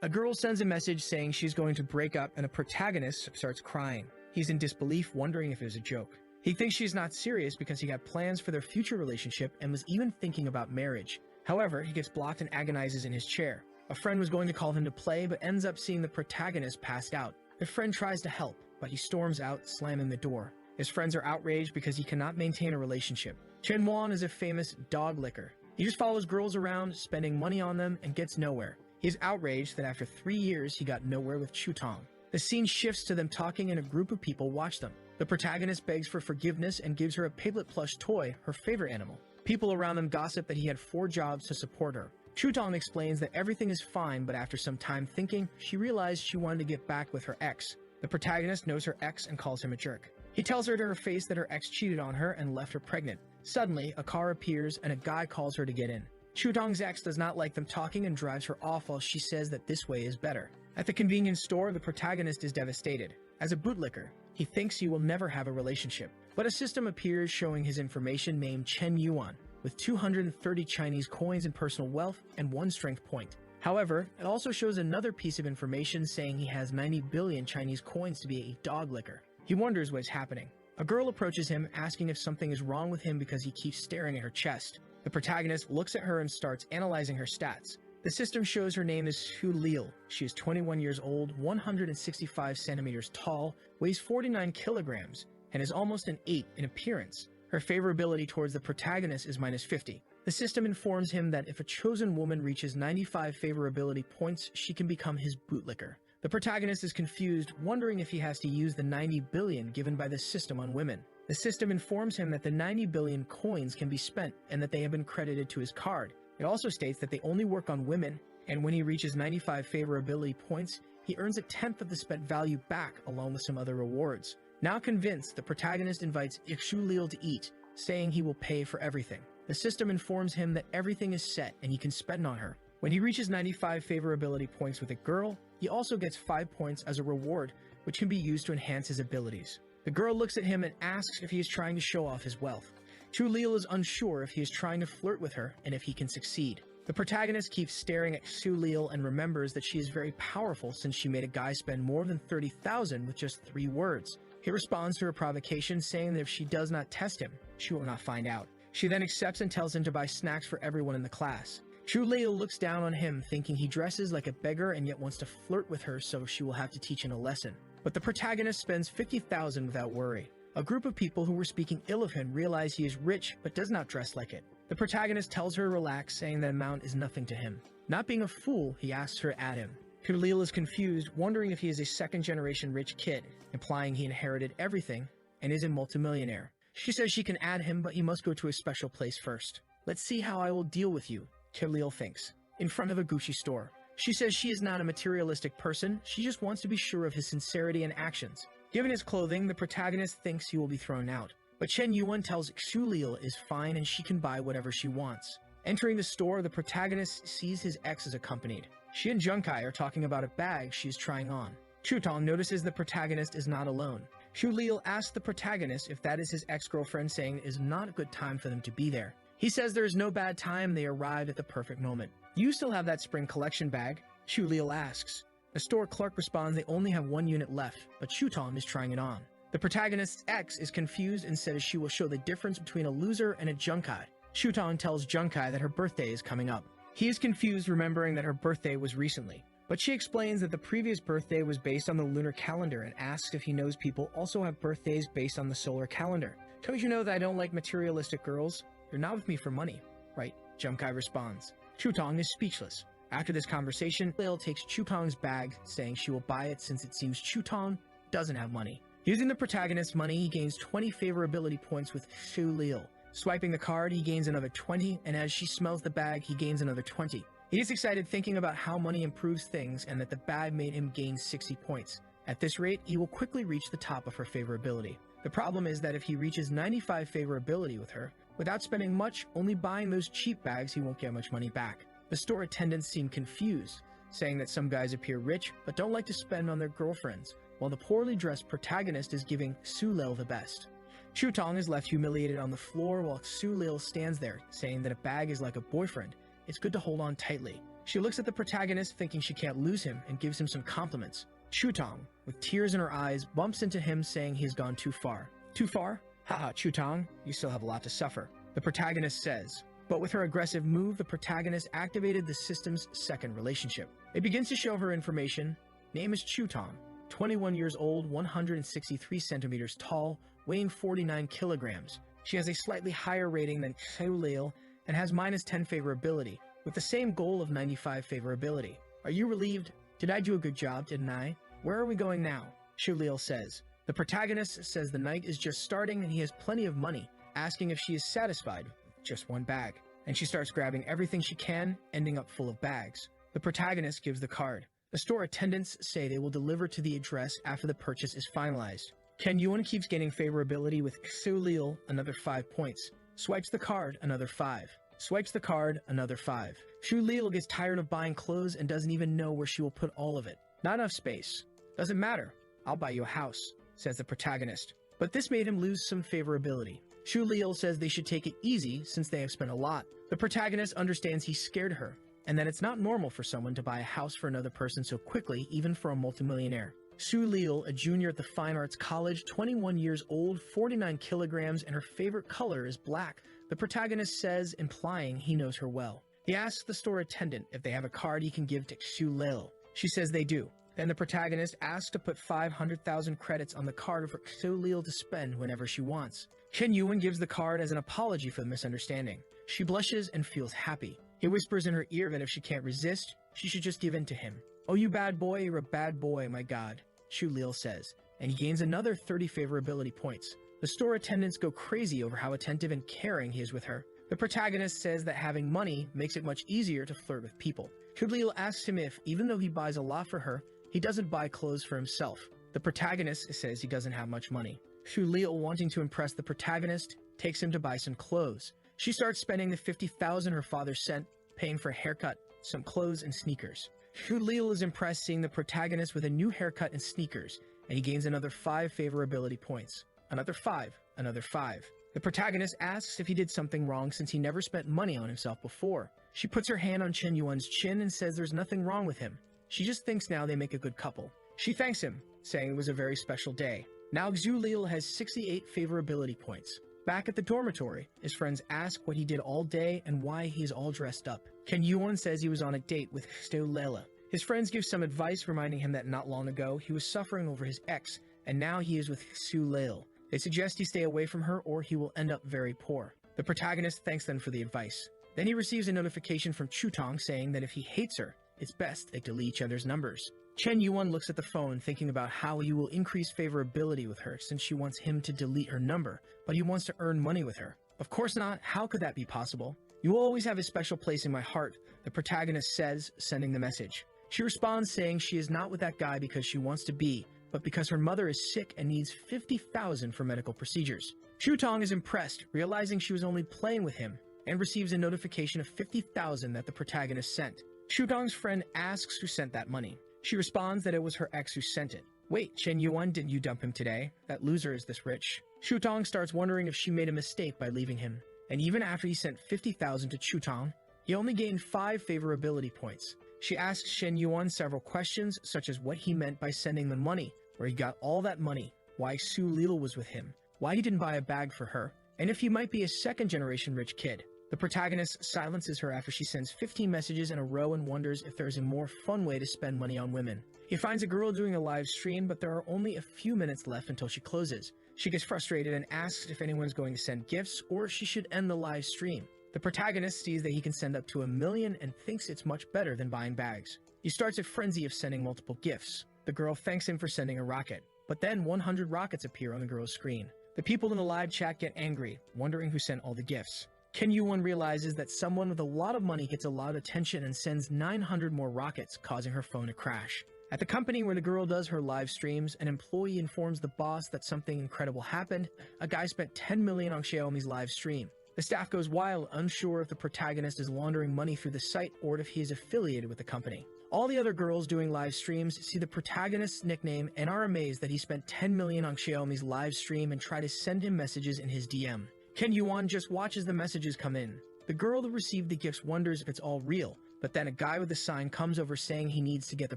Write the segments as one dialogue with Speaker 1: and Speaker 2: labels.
Speaker 1: A girl sends a message saying she's going to break up and the protagonist starts crying. He's in disbelief, wondering if it was a joke. He thinks she's not serious because he had plans for their future relationship and was even thinking about marriage. However, he gets blocked and agonizes in his chair. A friend was going to call him to play but ends up seeing the protagonist passed out. The friend tries to help, but he storms out, slamming the door. His friends are outraged because he cannot maintain a relationship. Chen Wan is a famous dog licker. He just follows girls around, spending money on them, and gets nowhere. He is outraged that after 3 years he got nowhere with Chutong. The scene shifts to them talking and a group of people watch them. The protagonist begs for forgiveness and gives her a Piglet plush toy, her favorite animal. People around them gossip that he had 4 jobs to support her. Chutong explains that everything is fine, but after some time thinking, she realized she wanted to get back with her ex. The protagonist knows her ex and calls him a jerk. He tells her to her face that her ex cheated on her and left her pregnant. Suddenly, a car appears and a guy calls her to get in. Chutong's ex does not like them talking and drives her off while she says that this way is better. At the convenience store, the protagonist is devastated. As a bootlicker, he thinks he will never have a relationship. But a system appears showing his information named Chen Yuan, with 230 Chinese coins in personal wealth and 1 strength point. However, it also shows another piece of information saying he has 90 billion Chinese coins to be a dog licker. He wonders what is happening. A girl approaches him, asking if something is wrong with him because he keeps staring at her chest. The protagonist looks at her and starts analyzing her stats. The system shows her name is Su Lil. She is 21 years old, 165 centimeters tall, weighs 49 kilograms, and is almost an 8 in appearance. Her favorability towards the protagonist is -50. The system informs him that if a chosen woman reaches 95 favorability points, she can become his bootlicker. The protagonist is confused, wondering if he has to use the 90 billion given by the system on women. The system informs him that the 90 billion coins can be spent and that they have been credited to his card. It also states that they only work on women, and when he reaches 95 favorability points, he earns 1/10 of the spent value back along with some other rewards. Now convinced, the protagonist invites Ixulil to eat, saying he will pay for everything. The system informs him that everything is set and he can spend on her. When he reaches 95 favorability points with a girl, he also gets 5 points as a reward, which can be used to enhance his abilities. The girl looks at him and asks if he is trying to show off his wealth. Chulil is unsure if he is trying to flirt with her and if he can succeed. The protagonist keeps staring at Chulil and remembers that she is very powerful since she made a guy spend more than 30,000 with just 3 words. He responds to her provocation, saying that if she does not test him, she will not find out. She then accepts and tells him to buy snacks for everyone in the class. Chulil looks down on him, thinking he dresses like a beggar and yet wants to flirt with her, so she will have to teach him a lesson. But the protagonist spends 50,000 without worry. A group of people who were speaking ill of him realize he is rich but does not dress like it. The protagonist tells her to relax, saying that amount is nothing to him. Not being a fool, he asks her to add him. Chulil is confused, wondering if he is a second-generation rich kid, implying he inherited everything and is a multimillionaire. She says she can add him, but he must go to a special place first. Let's see how I will deal with you, Chulil thinks, in front of a Gucci store. She says she is not a materialistic person, she just wants to be sure of his sincerity and actions. Given his clothing, the protagonist thinks he will be thrown out. But Chen Yuan tells Chulil is fine and she can buy whatever she wants. Entering the store, the protagonist sees his ex is accompanied. She and Junkai are talking about a bag she is trying on. Chutong notices the protagonist is not alone. Chulil asks the protagonist if that is his ex-girlfriend, saying it is not a good time for them to be there. He says there is no bad time, they arrived at the perfect moment. You still have that spring collection bag? Chulil asks. The store clerk responds they only have 1 unit left, but Chutong is trying it on. The protagonist's ex is confused and says she will show the difference between a loser and a Junkai. Chutong tells Junkai that her birthday is coming up. He is confused, remembering that her birthday was recently. But she explains that the previous birthday was based on the lunar calendar and asks if he knows people also have birthdays based on the solar calendar. Don't you know that I don't like materialistic girls? You're not with me for money, right? Junkai responds. Chutong is speechless. After this conversation, Lil takes Chutong's bag, saying she will buy it since it seems Chutong doesn't have money. Using the protagonist's money, he gains 20 favorability points with Chulil. Swiping the card, he gains another 20, and as she smells the bag, he gains another 20. He is excited, thinking about how money improves things and that the bag made him gain 60 points. At this rate, he will quickly reach the top of her favorability. The problem is that if he reaches 95 favorability with her, without spending much, only buying those cheap bags, he won't get much money back. The store attendants seem confused, saying that some guys appear rich but don't like to spend on their girlfriends, while the poorly dressed protagonist is giving Sulil the best. Chutong is left humiliated on the floor while Sulil stands there, saying that a bag is like a boyfriend. It's good to hold on tightly. She looks at the protagonist thinking she can't lose him and gives him some compliments. Chutong, with tears in her eyes, bumps into him saying he has gone too far. Too far? Haha, Chutong, you still have a lot to suffer, the protagonist says. But with her aggressive move, the protagonist activated the system's second relationship. It begins to show her information. Name is Chutong, 21 years old, 163 centimeters tall, weighing 49 kilograms. She has a slightly higher rating than Xulil and has -10 favorability, with the same goal of 95 favorability. Are you relieved? Did I do a good job, didn't I? Where are we going now? Xulil says. The protagonist says the night is just starting and he has plenty of money, asking if she is satisfied with just one bag. And she starts grabbing everything she can, ending up full of bags. The protagonist gives the card. The store attendants say they will deliver to the address after the purchase is finalized. Ken Yuan keeps gaining favorability with Xulil, another 5 points. Swipes the card, another 5. Swipes the card, another 5. Xulil gets tired of buying clothes and doesn't even know where she will put all of it. Not enough space. Doesn't matter. I'll buy you a house, says the protagonist. But this made him lose some favorability. Xulil says they should take it easy since they have spent a lot. The protagonist understands he scared her, and that it's not normal for someone to buy a house for another person so quickly, even for a multimillionaire. Xulil, a junior at the Fine Arts College, 21 years old, 49 kilograms, and her favorite color is black. The protagonist says, implying he knows her well. He asks the store attendant if they have a card he can give to Xulil. She says they do. Then the protagonist asks to put 500,000 credits on the card for Xulil to spend whenever she wants. Chen Yuan gives the card as an apology for the misunderstanding. She blushes and feels happy. He whispers in her ear that if she can't resist, she should just give in to him. Oh, you bad boy, you're a bad boy, my god, Xulil says, and he gains another 30 favorability points. The store attendants go crazy over how attentive and caring he is with her. The protagonist says that having money makes it much easier to flirt with people. Xulil asks him if, even though he buys a lot for her, he doesn't buy clothes for himself. The protagonist says he doesn't have much money. Xulil, wanting to impress the protagonist, takes him to buy some clothes. She starts spending the 50,000 her father sent, paying for a haircut, some clothes, and sneakers. Xulil is impressed seeing the protagonist with a new haircut and sneakers, and he gains another 5 favorability points. Another 5, another 5. The protagonist asks if he did something wrong since he never spent money on himself before. She puts her hand on Chen Yuan's chin and says there's nothing wrong with him. She just thinks now they make a good couple. She thanks him, saying it was a very special day. Now Xulil has 68 favorability points. Back at the dormitory, his friends ask what he did all day and why he is all dressed up. Ken Yuan says he was on a date with Xulil. His friends give some advice, reminding him that not long ago he was suffering over his ex, and now he is with Xulil. They suggest he stay away from her or he will end up very poor. The protagonist thanks them for the advice. Then he receives a notification from Chutong saying that if he hates her, it's best they delete each other's numbers. Chen Yuan looks at the phone, thinking about how he will increase favorability with her since she wants him to delete her number, but he wants to earn money with her. Of course not, how could that be possible? You will always have a special place in my heart, the protagonist says, sending the message. She responds saying she is not with that guy because she wants to be, but because her mother is sick and needs 50,000 for medical procedures. Chutong is impressed, realizing she was only playing with him, and receives a notification of 50,000 that the protagonist sent. Chutong's friend asks who sent that money. She responds that it was her ex who sent it. Wait, Chen Yuan, didn't you dump him today? That loser is this rich. Chutong starts wondering if she made a mistake by leaving him. And even after he sent 50,000 to Chutong, he only gained 5 favorability points. She asks Chen Yuan several questions, such as what he meant by sending the money, where he got all that money, why Xulil was with him, why he didn't buy a bag for her, and if he might be a second-generation rich kid. The protagonist silences her after she sends 15 messages in a row and wonders if there is a more fun way to spend money on women. He finds a girl doing a live stream, but there are only a few minutes left until she closes. She gets frustrated and asks if anyone's going to send gifts or if she should end the live stream. The protagonist sees that he can send up to 1 million and thinks it's much better than buying bags. He starts a frenzy of sending multiple gifts. The girl thanks him for sending a rocket, but then 100 rockets appear on the girl's screen. The people in the live chat get angry, wondering who sent all the gifts. Ken Yuan realizes that someone with a lot of money gets a lot of attention and sends 900 more rockets, causing her phone to crash. At the company where the girl does her live streams, an employee informs the boss that something incredible happened. A guy spent 10 million on Xiaomi's live stream. The staff goes wild, unsure if the protagonist is laundering money through the site or if he is affiliated with the company. All the other girls doing live streams see the protagonist's nickname and are amazed that he spent 10 million on Xiaomi's live stream and try to send him messages in his DM. Ken Yuan just watches the messages come in. The girl that received the gifts wonders if it's all real, But then a guy with a sign comes over saying he needs to get the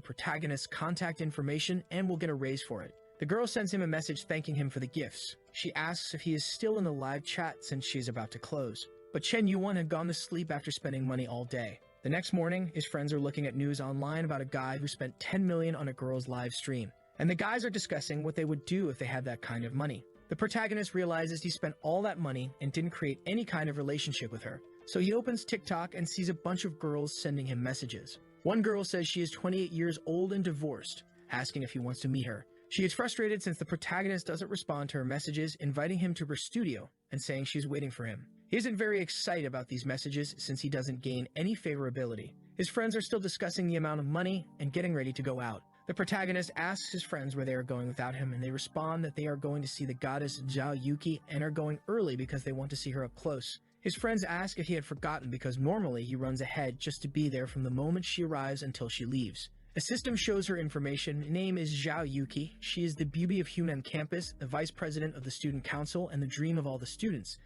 Speaker 1: protagonist's contact information and will get a raise for it. The girl sends him a message thanking him for the gifts. She asks if he is still in the live chat since she is about to close. But Chen Yuan had gone to sleep after spending money all day. The next morning, his friends are looking at news online about a guy who spent 10 million on a girl's live stream. And the guys are discussing what they would do if they had that kind of money. The protagonist realizes he spent all that money and didn't create any kind of relationship with her. So he opens TikTok and sees a bunch of girls sending him messages. One girl says she is 28 years old and divorced, asking if he wants to meet her. She is frustrated since the protagonist doesn't respond to her messages, inviting him to her studio and saying she's waiting for him. He isn't very excited about these messages since he doesn't gain any favorability. His friends are still discussing the amount of money and getting ready to go out. The protagonist asks his friends where they are going without him, and they respond that they are going to see the goddess Zhao Yuki and are going early because they want to see her up close. His friends ask if he had forgotten because normally he runs ahead just to be there from the moment she arrives until she leaves. A system shows her information. Name is Zhao Yuki. She is the beauty of Hunan campus, the vice president of the student council, and the dream of all the students.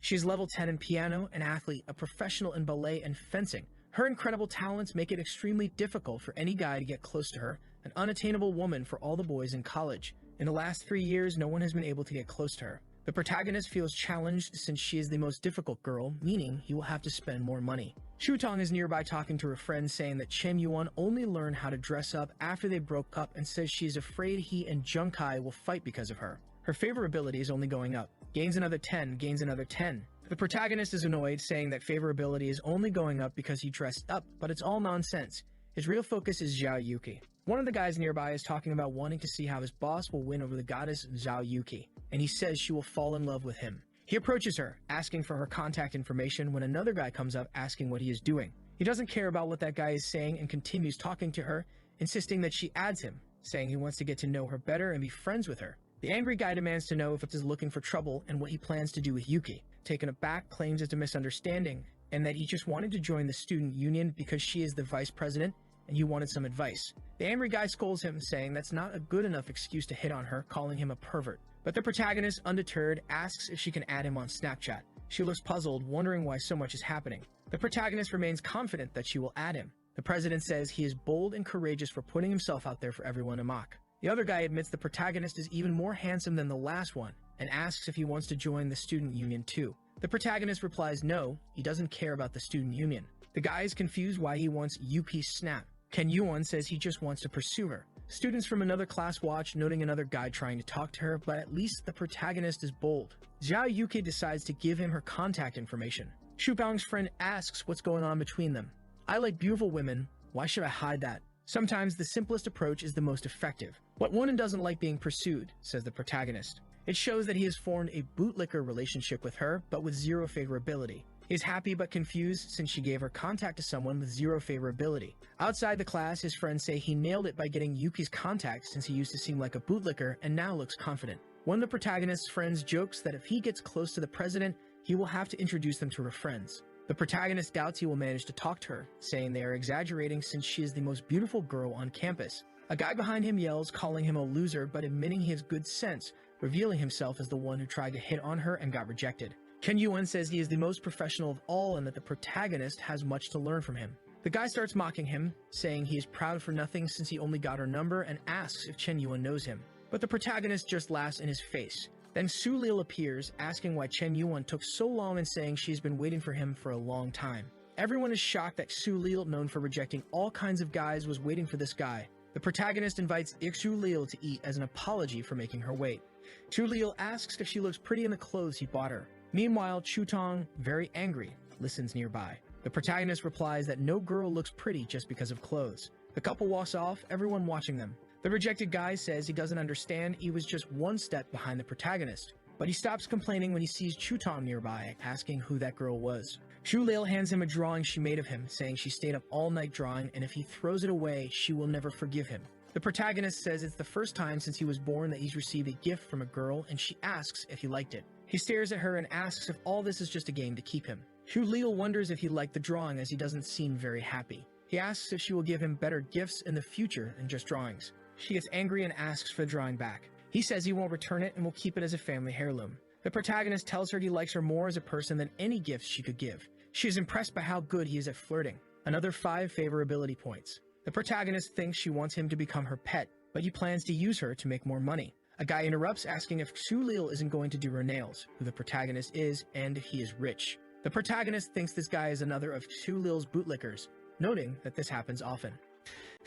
Speaker 1: She is level 10 in piano, an athlete, a professional in ballet and fencing. Her incredible talents make it extremely difficult for any guy to get close to her, an unattainable woman for all the boys in college. In the last 3 years, no one has been able to get close to her. The protagonist feels challenged since she is the most difficult girl, meaning he will have to spend more money. Shutong is nearby talking to her friend saying that Chen Yuan only learned how to dress up after they broke up and says she is afraid he and Junkai will fight because of her. Her favorability is only going up. Gains another 10, gains another 10. The protagonist is annoyed, saying that favorability is only going up because he dressed up, but it's all nonsense. His real focus is Zhao Yuki. One of the guys nearby is talking about wanting to see how his boss will win over the goddess Zhao Yuki, and he says she will fall in love with him. He approaches her, asking for her contact information when another guy comes up asking what he is doing. He doesn't care about what that guy is saying and continues talking to her, insisting that she adds him, saying he wants to get to know her better and be friends with her. The angry guy demands to know if it is looking for trouble and what he plans to do with Yuki. Taken aback, claims it's a misunderstanding and that he just wanted to join the student union because she is the vice president and he wanted some advice. The angry guy scolds him, saying that's not a good enough excuse to hit on her, calling him a pervert. But the protagonist, undeterred, asks if she can add him on Snapchat. She looks puzzled, wondering why so much is happening. The protagonist remains confident that she will add him. The president says he is bold and courageous for putting himself out there for everyone to mock. The other guy admits the protagonist is even more handsome than the last one and asks if he wants to join the student union too. The protagonist replies no, he doesn't care about the student union. The guy is confused why he wants Yuki's snap. Ken Yuan says he just wants to pursue her. Students from another class watch, noting another guy trying to talk to her, but at least the protagonist is bold. Zhao Yuki decides to give him her contact information. Shubang's friend asks what's going on between them. I like beautiful women, why should I hide that? Sometimes the simplest approach is the most effective. What woman doesn't like being pursued, says the protagonist. It shows that he has formed a bootlicker relationship with her, but with zero favorability. He is happy but confused since she gave her contact to someone with zero favorability. Outside the class, his friends say he nailed it by getting Yuki's contact since he used to seem like a bootlicker and now looks confident. One of the protagonist's friends jokes that if he gets close to the president, he will have to introduce them to her friends. The protagonist doubts he will manage to talk to her, saying they are exaggerating since she is the most beautiful girl on campus. A guy behind him yells, calling him a loser but admitting he has good sense, revealing himself as the one who tried to hit on her and got rejected. Ken Yuan says he is the most professional of all and that the protagonist has much to learn from him. The guy starts mocking him, saying he is proud for nothing since he only got her number and asks if Chen Yuan knows him. But the protagonist just laughs in his face. Then Su Lil appears, asking why Chen Yuan took so long and saying she's been waiting for him for a long time. Everyone is shocked that Su Lil, known for rejecting all kinds of guys, was waiting for this guy. The protagonist invites Su Lil to eat as an apology for making her wait. Su Lil asks if she looks pretty in the clothes he bought her. Meanwhile, Chutong, very angry, listens nearby. The protagonist replies that no girl looks pretty just because of clothes. The couple walks off, everyone watching them. The rejected guy says he doesn't understand, he was just one step behind the protagonist. But he stops complaining when he sees Chutong nearby, asking who that girl was. Shu Lil hands him a drawing she made of him, saying she stayed up all night drawing and if he throws it away, she will never forgive him. The protagonist says it's the first time since he was born that he's received a gift from a girl and she asks if he liked it. He stares at her and asks if all this is just a game to keep him. Shu Lil wonders if he liked the drawing as he doesn't seem very happy. He asks if she will give him better gifts in the future than just drawings. She gets angry and asks for the drawing back. He says he won't return it and will keep it as a family heirloom. The protagonist tells her he likes her more as a person than any gifts she could give. She is impressed by how good he is at flirting. Another 5 favorability points. The protagonist thinks she wants him to become her pet, but he plans to use her to make more money. A guy interrupts asking if Sulil isn't going to do her nails, who the protagonist is, and if he is rich. The protagonist thinks this guy is another of Sulil's bootlickers, noting that this happens often.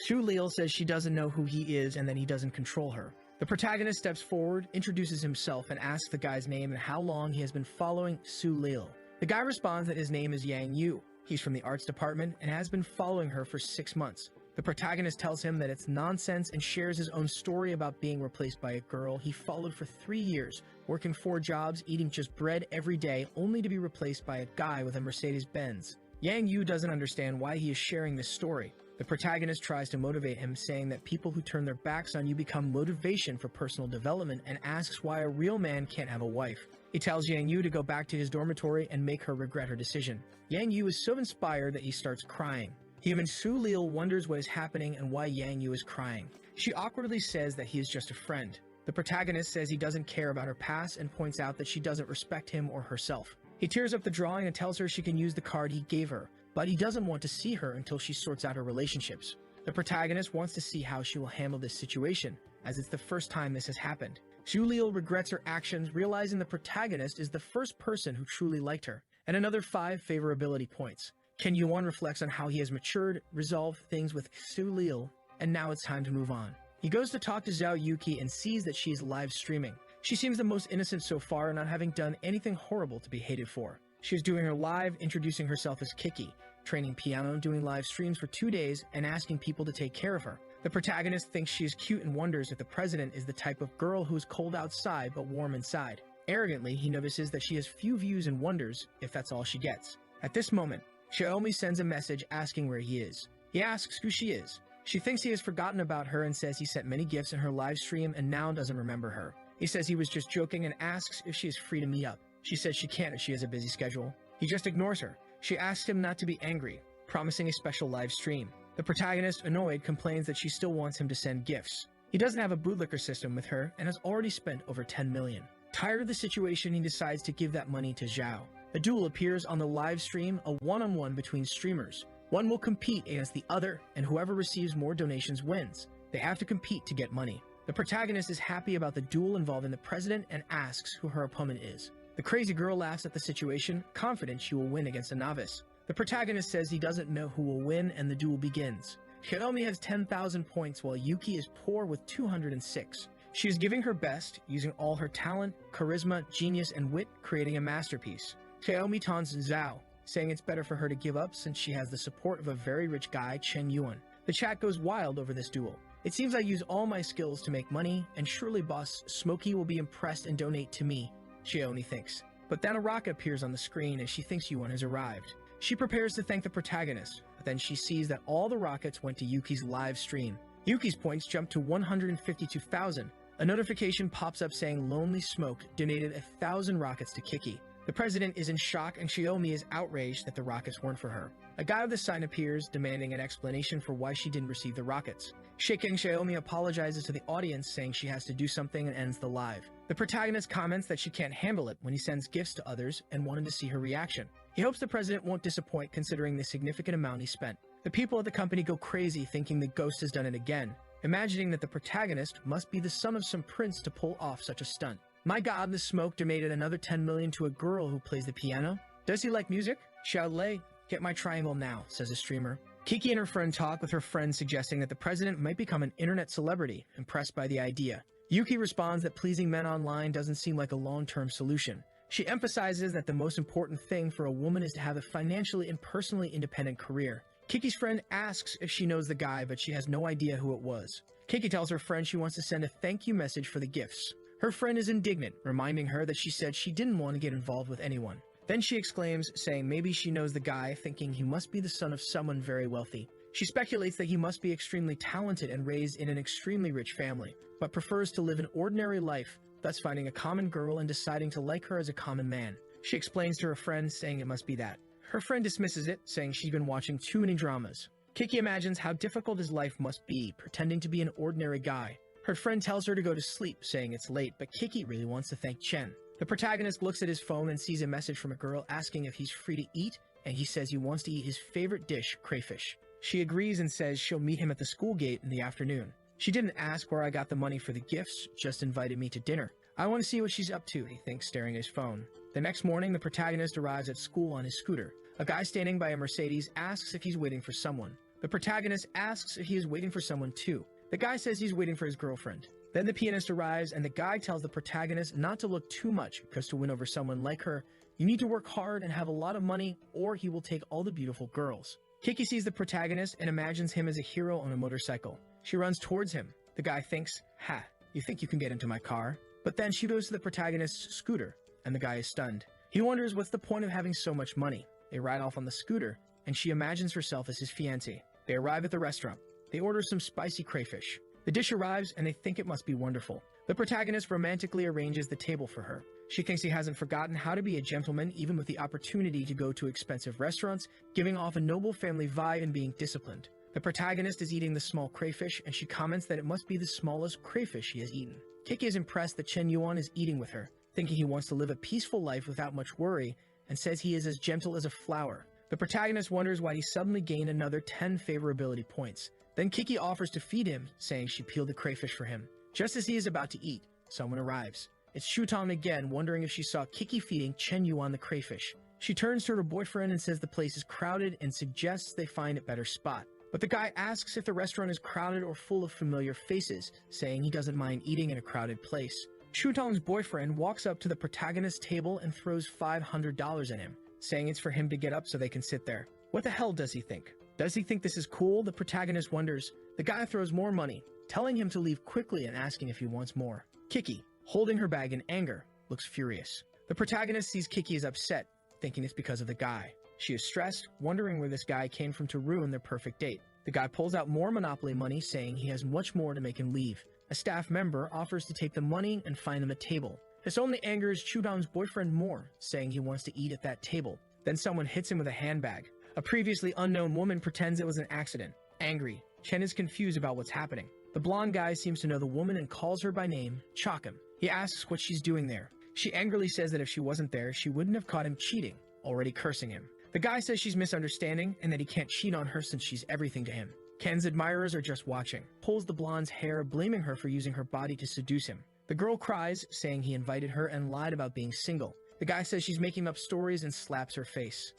Speaker 1: Sulil says she doesn't know who he is and that he doesn't control her. The protagonist steps forward, introduces himself, and asks the guy's name and how long he has been following Sulil. The guy responds that his name is Yang Yu. He's from the arts department and has been following her for 6 months. The protagonist tells him that it's nonsense and shares his own story about being replaced by a girl he followed for 3 years, working 4 jobs, eating just bread every day, only to be replaced by a guy with a Mercedes-Benz. Yang Yu doesn't understand why he is sharing this story. The protagonist tries to motivate him, saying that people who turn their backs on you become motivation for personal development, and asks why a real man can't have a wife. He tells Yang Yu to go back to his dormitory and make her regret her decision. Yang Yu is so inspired that he starts crying. Even Sulil wonders what is happening and why Yang Yu is crying. She awkwardly says that he is just a friend. The protagonist says he doesn't care about her past and points out that she doesn't respect him or herself. He tears up the drawing and tells her she can use the card he gave her, but he doesn't want to see her until she sorts out her relationships. The protagonist wants to see how she will handle this situation, as it's the first time this has happened. Sulil regrets her actions, realizing the protagonist is the first person who truly liked her. And another 5 favorability points. Ken Yuan reflects on how he has matured, resolved things with Sulil, and now it's time to move on. He goes to talk to Zhao Yuki and sees that she is live streaming. She seems the most innocent so far, not having done anything horrible to be hated for. She is doing her live, introducing herself as Kiki, training piano, doing live streams for 2 days, and asking people to take care of her. The protagonist thinks she is cute and wonders if the president is the type of girl who is cold outside but warm inside. Arrogantly, he notices that she has few views and wonders if that's all she gets. At this moment, Xiaomi sends a message asking where he is. He asks who she is. She thinks he has forgotten about her and says he sent many gifts in her live stream and now doesn't remember her. He says he was just joking and asks if she is free to meet up. She says she can't if she has a busy schedule. He just ignores her. She asks him not to be angry, promising a special live stream. The protagonist, annoyed, complains that she still wants him to send gifts. He doesn't have a bootlicker system with her and has already spent over 10 million. Tired of the situation, he decides to give that money to Zhao. A duel appears on the live stream, a one-on-one between streamers. One will compete against the other, and whoever receives more donations wins. They have to compete to get money. The protagonist is happy about the duel involving the president and asks who her opponent is. The crazy girl laughs at the situation, confident she will win against a novice. The protagonist says he doesn't know who will win, and the duel begins. Hiromi has 10,000 points while Yuki is poor with 206. She is giving her best, using all her talent, charisma, genius, and wit, creating a masterpiece. Xiaomi taunts Zhao, saying it's better for her to give up since she has the support of a very rich guy, Chen Yuan. The chat goes wild over this duel. It seems I use all my skills to make money, and surely boss Smokey will be impressed and donate to me, Xiaomi thinks. But then a rocket appears on the screen and she thinks Yuan has arrived. She prepares to thank the protagonist, but then she sees that all the rockets went to Yuki's live stream. Yuki's points jump to 152,000. A notification pops up saying Lonely Smoke donated 1,000 rockets to Kiki. The president is in shock and Xiaomi is outraged that the rockets weren't for her. A guy with a sign appears, demanding an explanation for why she didn't receive the rockets. Shaking, Xiaomi apologizes to the audience, saying she has to do something and ends the live. The protagonist comments that she can't handle it when he sends gifts to others and wanted to see her reaction. He hopes the president won't disappoint considering the significant amount he spent. The people at the company go crazy thinking the ghost has done it again, imagining that the protagonist must be the son of some prince to pull off such a stunt. My god, the smoke donated another 10 million to a girl who plays the piano. Does he like music? Xiaolei, get my triangle now, says a streamer. Kiki and her friend talk, with her friend suggesting that the president might become an internet celebrity, impressed by the idea. Yuki responds that pleasing men online doesn't seem like a long-term solution. She emphasizes that the most important thing for a woman is to have a financially and personally independent career. Kiki's friend asks if she knows the guy, but she has no idea who it was. Kiki tells her friend she wants to send a thank you message for the gifts. Her friend is indignant, reminding her that she said she didn't want to get involved with anyone. Then she exclaims, saying maybe she knows the guy, thinking he must be the son of someone very wealthy. She speculates that he must be extremely talented and raised in an extremely rich family, but prefers to live an ordinary life, thus finding a common girl and deciding to like her as a common man. She explains to her friend, saying it must be that. Her friend dismisses it, saying she's been watching too many dramas. Kiki imagines how difficult his life must be, pretending to be an ordinary guy. Her friend tells her to go to sleep, saying it's late, but Kiki really wants to thank Chen. The protagonist looks at his phone and sees a message from a girl asking if he's free to eat and he says he wants to eat his favorite dish, crayfish. She agrees and says she'll meet him at the school gate in the afternoon. She didn't ask where I got the money for the gifts, just invited me to dinner. I want to see what she's up to, he thinks, staring at his phone. The next morning, the protagonist arrives at school on his scooter. A guy standing by a Mercedes asks if he's waiting for someone. The protagonist asks if he is waiting for someone too. The guy says he's waiting for his girlfriend. Then the pianist arrives, and the guy tells the protagonist not to look too much, because to win over someone like her, you need to work hard and have a lot of money, or he will take all the beautiful girls. Kiki sees the protagonist and imagines him as a hero on a motorcycle. She runs towards him. The guy thinks, "Ha, you think you can get into my car?" But then she goes to the protagonist's scooter, and the guy is stunned. He wonders what's the point of having so much money. They ride off on the scooter, and she imagines herself as his fiancé. They arrive at the restaurant. They order some spicy crayfish. The dish arrives, and they think it must be wonderful. The protagonist romantically arranges the table for her. She thinks he hasn't forgotten how to be a gentleman, even with the opportunity to go to expensive restaurants, giving off a noble family vibe and being disciplined. The protagonist is eating the small crayfish, and she comments that it must be the smallest crayfish he has eaten. Kiki is impressed that Chen Yuan is eating with her, thinking he wants to live a peaceful life without much worry, and says he is as gentle as a flower. The protagonist wonders why he suddenly gained another 10 favorability points. Then Kiki offers to feed him, saying she peeled the crayfish for him. Just as he is about to eat, someone arrives. It's Shutong again, wondering if she saw Kiki feeding Chen Yuan the crayfish. She turns to her boyfriend and says the place is crowded and suggests they find a better spot. But the guy asks if the restaurant is crowded or full of familiar faces, saying he doesn't mind eating in a crowded place. Shutong's boyfriend walks up to the protagonist's table and throws $500 at him, saying it's for him to get up so they can sit there. What the hell does he think? Does he think this is cool? The protagonist wonders. The guy throws more money, telling him to leave quickly and asking if he wants more. Kiki, holding her bag in anger, looks furious. The protagonist sees Kiki is upset, thinking it's because of the guy. She is stressed, wondering where this guy came from to ruin their perfect date. The guy pulls out more Monopoly money, saying he has much more to make him leave. A staff member offers to take the money and find him a table. This only angers Chudong's boyfriend more, saying he wants to eat at that table. Then someone hits him with a handbag. A previously unknown woman pretends it was an accident. Angry, Chen is confused about what's happening. The blonde guy seems to know the woman and calls her by name, Chakim. He asks what she's doing there. She angrily says that if she wasn't there, she wouldn't have caught him cheating, already cursing him. The guy says she's misunderstanding and that he can't cheat on her since she's everything to him. Ken's admirers are just watching. Pulls the blonde's hair, blaming her for using her body to seduce him. The girl cries, saying he invited her and lied about being single. The guy says she's making up stories and slaps her face.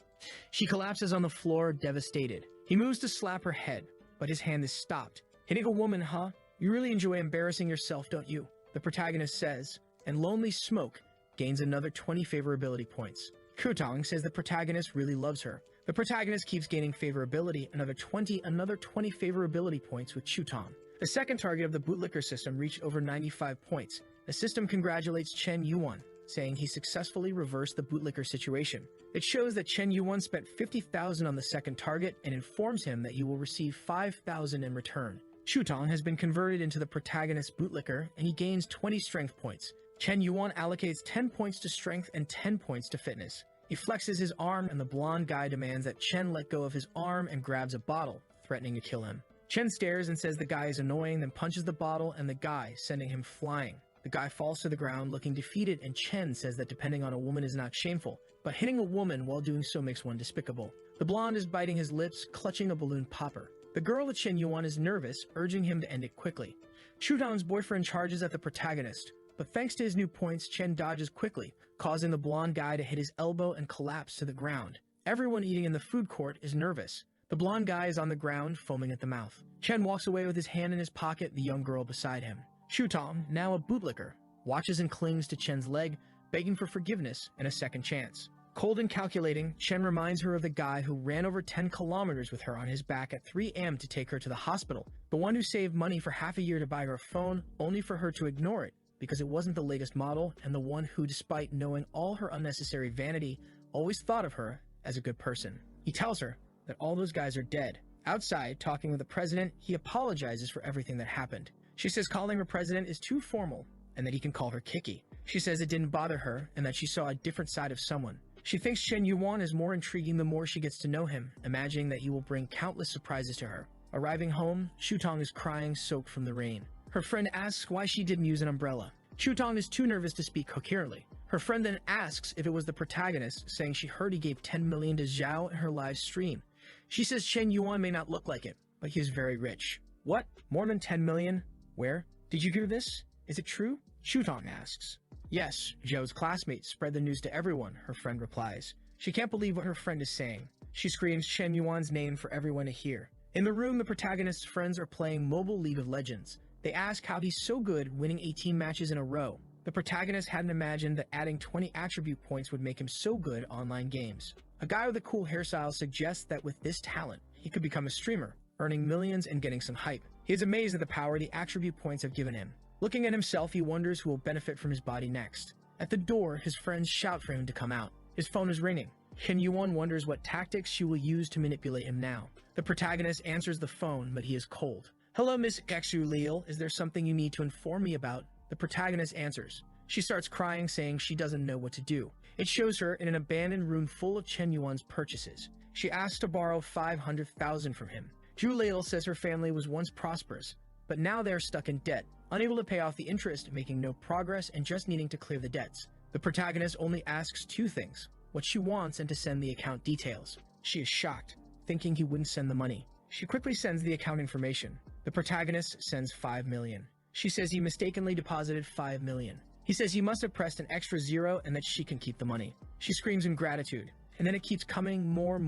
Speaker 1: She collapses on the floor, devastated. He moves to slap her head, but his hand is stopped. Hitting a woman, huh? You really enjoy embarrassing yourself, don't you? The protagonist says, and Lonely Smoke gains another 20 favorability points. Kutong says the protagonist really loves her. The protagonist keeps gaining favorability, another 20 favorability points with Chutong. The second target of the bootlicker system reached over 95 points. The system congratulates Chen Yuan, saying he successfully reversed the bootlicker situation. It shows that Chen Yuan spent 50,000 on the second target and informs him that he will receive 5,000 in return. Chutong has been converted into the protagonist's bootlicker, and he gains 20 strength points. Chen Yuan allocates 10 points to strength and 10 points to fitness. He flexes his arm, and the blonde guy demands that Chen let go of his arm and grabs a bottle, threatening to kill him. Chen stares and says the guy is annoying, then punches the bottle and the guy, sending him flying. The guy falls to the ground looking defeated, and Chen says that depending on a woman is not shameful, but hitting a woman while doing so makes one despicable. The blonde is biting his lips, clutching a balloon popper. The girl at Chen Yuan is nervous, urging him to end it quickly. Chutong's boyfriend charges at the protagonist, but thanks to his new points, Chen dodges quickly, causing the blonde guy to hit his elbow and collapse to the ground. Everyone eating in the food court is nervous. The blonde guy is on the ground, foaming at the mouth. Chen walks away with his hand in his pocket, the young girl beside him. Chutong, now a bootlicker, watches and clings to Chen's leg, begging for forgiveness and a second chance. Cold and calculating, Chen reminds her of the guy who ran over 10 kilometers with her on his back at 3 a.m. to take her to the hospital, the one who saved money for half a year to buy her a phone, only for her to ignore it, because it wasn't the latest model, and the one who, despite knowing all her unnecessary vanity, always thought of her as a good person. He tells her that all those guys are dead. Outside, talking with the president, he apologizes for everything that happened. She says calling her president is too formal, and that he can call her Kiki. She says it didn't bother her, and that she saw a different side of someone. She thinks Chen Yuan is more intriguing the more she gets to know him, imagining that he will bring countless surprises to her. Arriving home, Chutong is crying, soaked from the rain. Her friend asks why she didn't use an umbrella. Chutong is too nervous to speak coherently. Her friend then asks if it was the protagonist, saying she heard he gave 10 million to Zhao in her live stream. She says Chen Yuan may not look like it, but he is very rich. What? More than 10 million? Where? Did you hear this? Is it true? Shutong asks. Yes, Zhao's classmates spread the news to everyone, her friend replies. She can't believe what her friend is saying. She screams Chen Yuan's name for everyone to hear. In the room, the protagonist's friends are playing mobile League of Legends. They ask how he's so good winning 18 matches in a row. The protagonist hadn't imagined that adding 20 attribute points would make him so good at online games. A guy with a cool hairstyle suggests that with this talent, he could become a streamer, earning millions and getting some hype. He is amazed at the power the attribute points have given him. Looking at himself, he wonders who will benefit from his body next. At the door, his friends shout for him to come out. His phone is ringing. Chen Yuan wonders what tactics she will use to manipulate him now. The protagonist answers the phone, but he is cold. Hello, Miss Gexu Leal. Is there something you need to inform me about? The protagonist answers. She starts crying, saying she doesn't know what to do. It shows her in an abandoned room full of Chen Yuan's purchases. She asks to borrow 500,000 from him. Zhu Leal says her family was once prosperous, but now they're stuck in debt, unable to pay off the interest, making no progress, and just needing to clear the debts. The protagonist only asks two things, what she wants and to send the account details. She is shocked, thinking he wouldn't send the money. She quickly sends the account information. The protagonist sends 5 million. She says he mistakenly deposited 5 million. He says he must have pressed an extra zero and that she can keep the money. She screams in gratitude, and then it keeps coming more.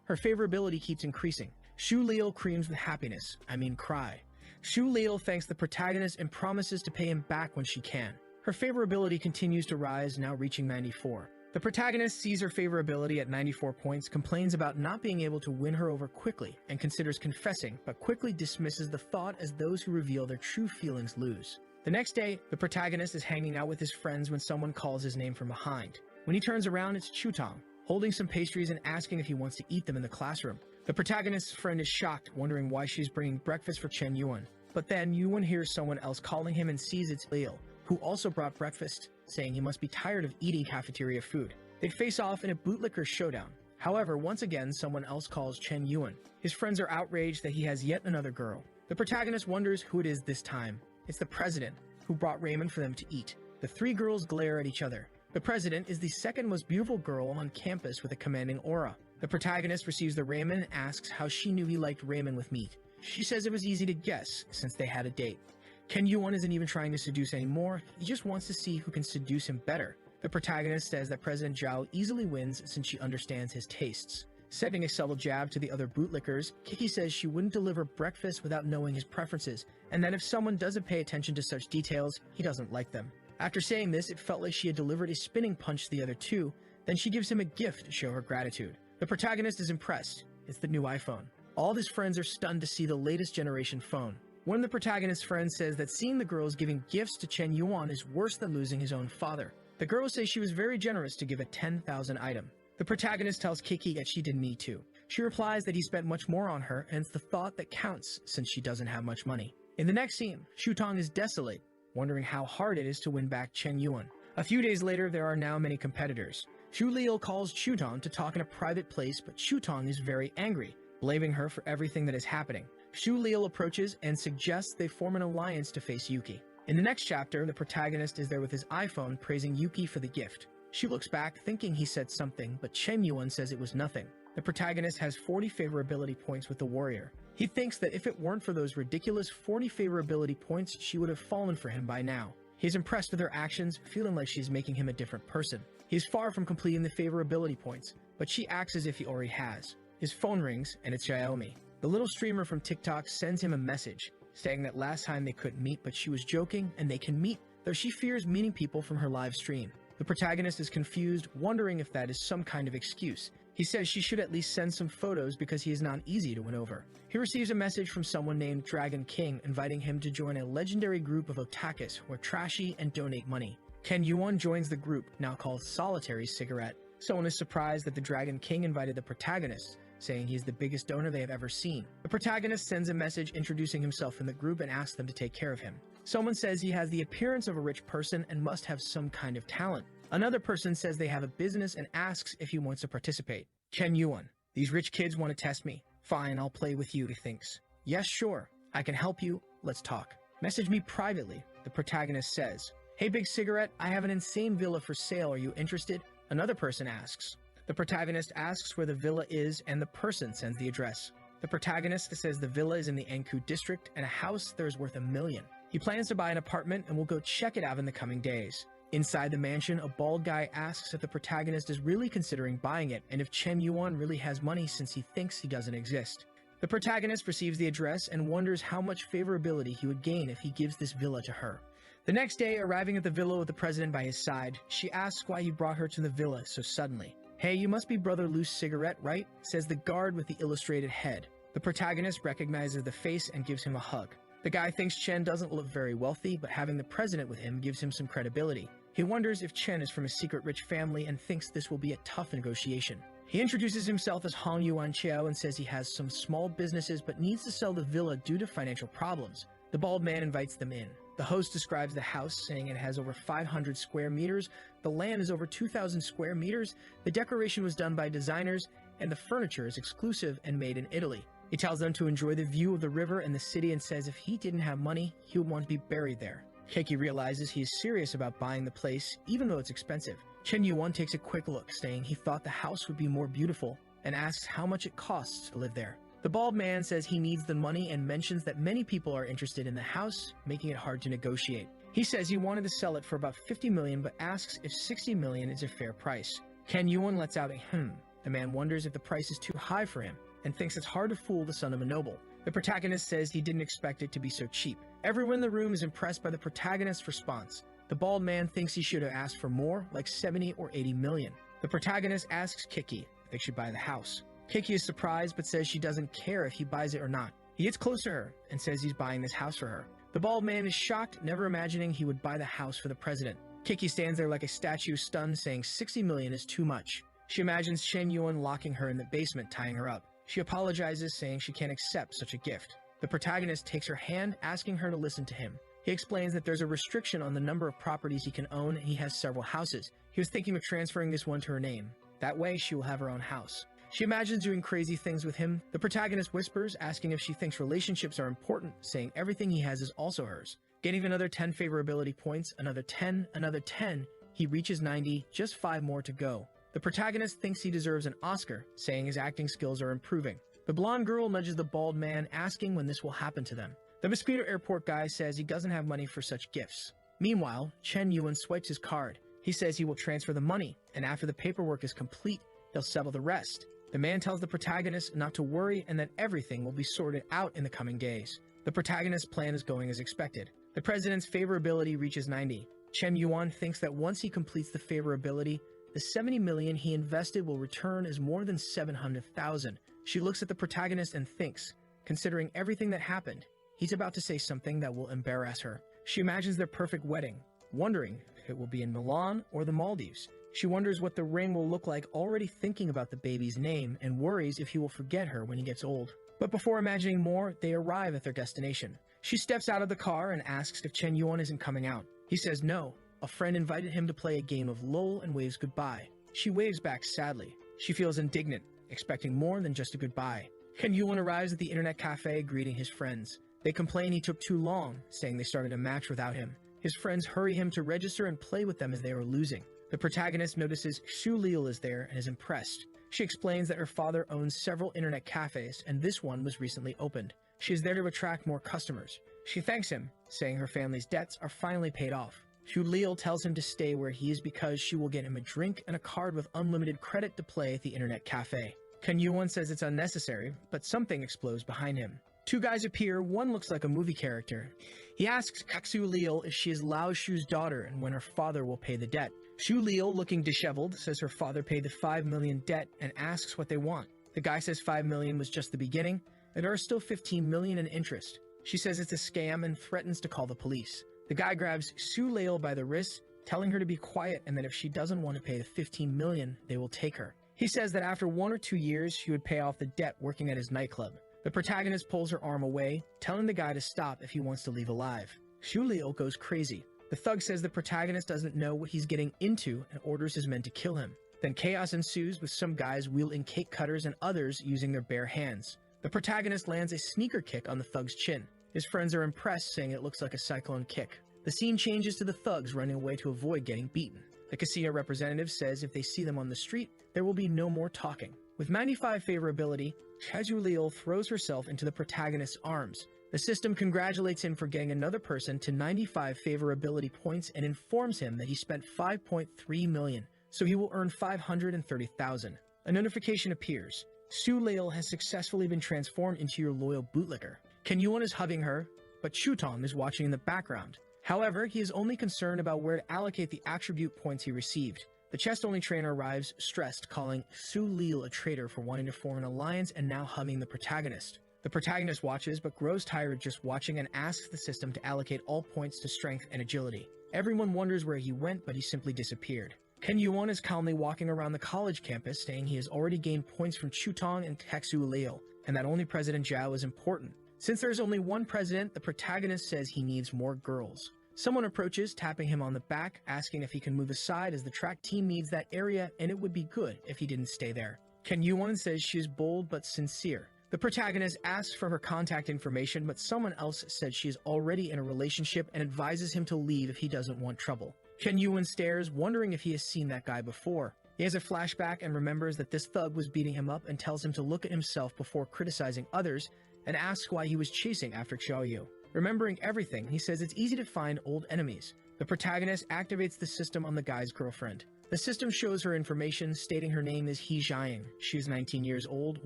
Speaker 1: Her favorability keeps increasing. Zhu Leal creams with happiness, cry. Zhu Leal thanks the protagonist and promises to pay him back when she can. Her favorability continues to rise, now reaching 94. The protagonist sees her favorability at 94 points, complains about not being able to win her over quickly, and considers confessing, but quickly dismisses the thought as those who reveal their true feelings lose. The next day, the protagonist is hanging out with his friends when someone calls his name from behind. When he turns around, it's Chutong, holding some pastries and asking if he wants to eat them in the classroom. The protagonist's friend is shocked, wondering why she's bringing breakfast for Chen Yuan. But then Yuan hears someone else calling him and sees it's Leal, who also brought breakfast, saying he must be tired of eating cafeteria food. They face off in a bootlicker showdown. However, once again, someone else calls Chen Yuan. His friends are outraged that he has yet another girl. The protagonist wonders who it is this time. It's the president, who brought ramen for them to eat. The three girls glare at each other. The president is the second most beautiful girl on campus with a commanding aura. The protagonist receives the ramen and asks how she knew he liked ramen with meat. She says it was easy to guess, since they had a date. Chen Yuan isn't even trying to seduce anymore, he just wants to see who can seduce him better. The protagonist says that President Zhao easily wins since she understands his tastes. Sending a subtle jab to the other bootlickers, Kiki says she wouldn't deliver breakfast without knowing his preferences, and that if someone doesn't pay attention to such details, he doesn't like them. After saying this, it felt like she had delivered a spinning punch to the other two, then she gives him a gift to show her gratitude. The protagonist is impressed. It's the new iPhone. All of his friends are stunned to see the latest generation phone. One of the protagonist's friends says that seeing the girls giving gifts to Chen Yuan is worse than losing his own father. The girl says she was very generous to give a 10,000 item. The protagonist tells Kiki that she didn't need to. She replies that he spent much more on her, and it's the thought that counts since she doesn't have much money. In the next scene, Shutong is desolate, wondering how hard it is to win back Chen Yuan. A few days later, there are now many competitors. Zhu Leal calls Shutong to talk in a private place, but Shutong is very angry, blaming her for everything that is happening. Zhu Leal approaches and suggests they form an alliance to face Yuki. In the next chapter, the protagonist is there with his iPhone praising Yuki for the gift. She looks back, thinking he said something, but Chen Yuan says it was nothing. The protagonist has 40 favorability points with the warrior. He thinks that if it weren't for those ridiculous 40 favorability points, she would have fallen for him by now. He is impressed with her actions, feeling like she's making him a different person. He is far from completing the favorability points, but she acts as if he already has. His phone rings, and it's Yahello. The little streamer from TikTok sends him a message, saying that last time they couldn't meet, but she was joking, and they can meet, though she fears meeting people from her live stream. The protagonist is confused, wondering if that is some kind of excuse. He says she should at least send some photos because he is not easy to win over. He receives a message from someone named Dragon King inviting him to join a legendary group of otakus who are trashy and donate money. Chen Yuan joins the group, now called Solitary Cigarette. Someone is surprised that the Dragon King invited the protagonist, saying he's the biggest donor they have ever seen. The protagonist sends a message introducing himself in the group and asks them to take care of him. Someone says he has the appearance of a rich person and must have some kind of talent. Another person says they have a business and asks if he wants to participate. Chen Yuan, these rich kids want to test me. Fine, I'll play with you, he thinks. Yes, sure, I can help you, let's talk. Message me privately, the protagonist says. "Hey Big Cigarette, I have an insane villa for sale, are you interested?" Another person asks. The protagonist asks where the villa is and the person sends the address. The protagonist says the villa is in the Enku district and a house there is worth $1 million. He plans to buy an apartment and will go check it out in the coming days. Inside the mansion, a bald guy asks if the protagonist is really considering buying it and if Chen Yuan really has money since he thinks he doesn't exist. The protagonist receives the address and wonders how much favorability he would gain if he gives this villa to her. The next day, arriving at the villa with the president by his side, she asks why he brought her to the villa so suddenly. "Hey, you must be Brother Loose Cigarette, right?" says the guard with the illustrated head. The protagonist recognizes the face and gives him a hug. The guy thinks Chen doesn't look very wealthy, but having the president with him gives him some credibility. He wonders if Chen is from a secret rich family and thinks this will be a tough negotiation. He introduces himself as Hong Yuan Chiao and says he has some small businesses but needs to sell the villa due to financial problems. The bald man invites them in. The host describes the house, saying it has over 500 square meters, the land is over 2,000 square meters, the decoration was done by designers, and the furniture is exclusive and made in Italy. He tells them to enjoy the view of the river and the city and says if he didn't have money, he would want to be buried there. Keiki realizes he is serious about buying the place, even though it's expensive. Chen Yuan takes a quick look, saying he thought the house would be more beautiful, and asks how much it costs to live there. The bald man says he needs the money and mentions that many people are interested in the house, making it hard to negotiate. He says he wanted to sell it for about 50 million, but asks if 60 million is a fair price. Chen Yuan lets out a "hmm." The man wonders if the price is too high for him, and thinks it's hard to fool the son of a noble. The protagonist says he didn't expect it to be so cheap. Everyone in the room is impressed by the protagonist's response. The bald man thinks he should have asked for more, like 70 or 80 million. The protagonist asks Keiki if they should buy the house. Keiki is surprised but says she doesn't care if he buys it or not. He gets close to her and says he's buying this house for her. The bald man is shocked, never imagining he would buy the house for the president. Keiki stands there like a statue, stunned, saying 60 million is too much. She imagines Chen Yuan locking her in the basement, tying her up. She apologizes, saying she can't accept such a gift. The protagonist takes her hand, asking her to listen to him. He explains that there's a restriction on the number of properties he can own, and he has several houses. He was thinking of transferring this one to her name. That way, she will have her own house. She imagines doing crazy things with him. The protagonist whispers, asking if she thinks relationships are important, saying everything he has is also hers. Getting another 10 favorability points, another 10, another 10, he reaches 90, just 5 more to go. The protagonist thinks he deserves an Oscar, saying his acting skills are improving. The blonde girl nudges the bald man, asking when this will happen to them. The Mosquito Airport guy says he doesn't have money for such gifts. Meanwhile, Chen Yuan swipes his card. He says he will transfer the money, and after the paperwork is complete, he'll settle the rest. The man tells the protagonist not to worry and that everything will be sorted out in the coming days. The protagonist's plan is going as expected. The president's favorability reaches 90. Chen Yuan thinks that once he completes the favorability, the 70 million he invested will return as more than 700,000. She looks at the protagonist and thinks, considering everything that happened, he's about to say something that will embarrass her. She imagines their perfect wedding, wondering if it will be in Milan or the Maldives. She wonders what the ring will look like, already thinking about the baby's name, and worries if he will forget her when he gets old. But before imagining more, they arrive at their destination. She steps out of the car and asks if Chen Yuan isn't coming out. He says no. A friend invited him to play a game of LOL and waves goodbye. She waves back sadly. She feels indignant, expecting more than just a goodbye. Chen Yuan arrives at the internet cafe greeting his friends. They complain he took too long, saying they started a match without him. His friends hurry him to register and play with them as they are losing. The protagonist notices Xu Liu is there and is impressed. She explains that her father owns several internet cafes and this one was recently opened. She is there to attract more customers. She thanks him, saying her family's debts are finally paid off. Xu Liu tells him to stay where he is because she will get him a drink and a card with unlimited credit to play at the internet cafe. Chen Yuan says it's unnecessary, but something explodes behind him. Two guys appear, one looks like a movie character. He asks Xu Liu if she is Lao Shu's daughter and when her father will pay the debt. Xu Liu, looking disheveled, says her father paid the 5 million debt and asks what they want. The guy says 5 million was just the beginning, and there are still 15 million in interest. She says it's a scam and threatens to call the police. The guy grabs Xu Liu by the wrist, telling her to be quiet and that if she doesn't want to pay the 15 million, they will take her. He says that after 1 or 2 years, she would pay off the debt working at his nightclub. The protagonist pulls her arm away, telling the guy to stop if he wants to leave alive. Xu Liu goes crazy. The thug says the protagonist doesn't know what he's getting into and orders his men to kill him. Then chaos ensues with some guys wielding cake cutters and others using their bare hands. The protagonist lands a sneaker kick on the thug's chin. His friends are impressed, saying it looks like a cyclone kick. The scene changes to the thugs running away to avoid getting beaten. The casino representative says if they see them on the street, there will be no more talking. With 95 favorability, Chazulil throws herself into the protagonist's arms. The system congratulates him for getting another person to 95 favorability points and informs him that he spent 5.3 million, so he will earn 530,000. A notification appears. Su Leil has successfully been transformed into your loyal bootlicker. Ken Yuan is hugging her, but Chuton is watching in the background. However, he is only concerned about where to allocate the attribute points he received. The chest-only trainer arrives, stressed, calling Su Leil a traitor for wanting to form an alliance and now hugging the protagonist. The protagonist watches but grows tired just watching and asks the system to allocate all points to strength and agility. Everyone wonders where he went, but he simply disappeared. Ken Yuan is calmly walking around the college campus saying he has already gained points from Chutong and Texu Leil, and that only President Zhao is important. Since there is only one president, the protagonist says he needs more girls. Someone approaches, tapping him on the back, asking if he can move aside as the track team needs that area and it would be good if he didn't stay there. Ken Yuan says she is bold but sincere. The protagonist asks for her contact information, but someone else says she is already in a relationship and advises him to leave if he doesn't want trouble. Ken Yuan stares, wondering if he has seen that guy before. He has a flashback and remembers that this thug was beating him up and tells him to look at himself before criticizing others, and asks why he was chasing after Xiaoyu. Remembering everything, he says it's easy to find old enemies. The protagonist activates the system on the guy's girlfriend. The system shows her information, stating her name is He Jiang. She is 19 years old,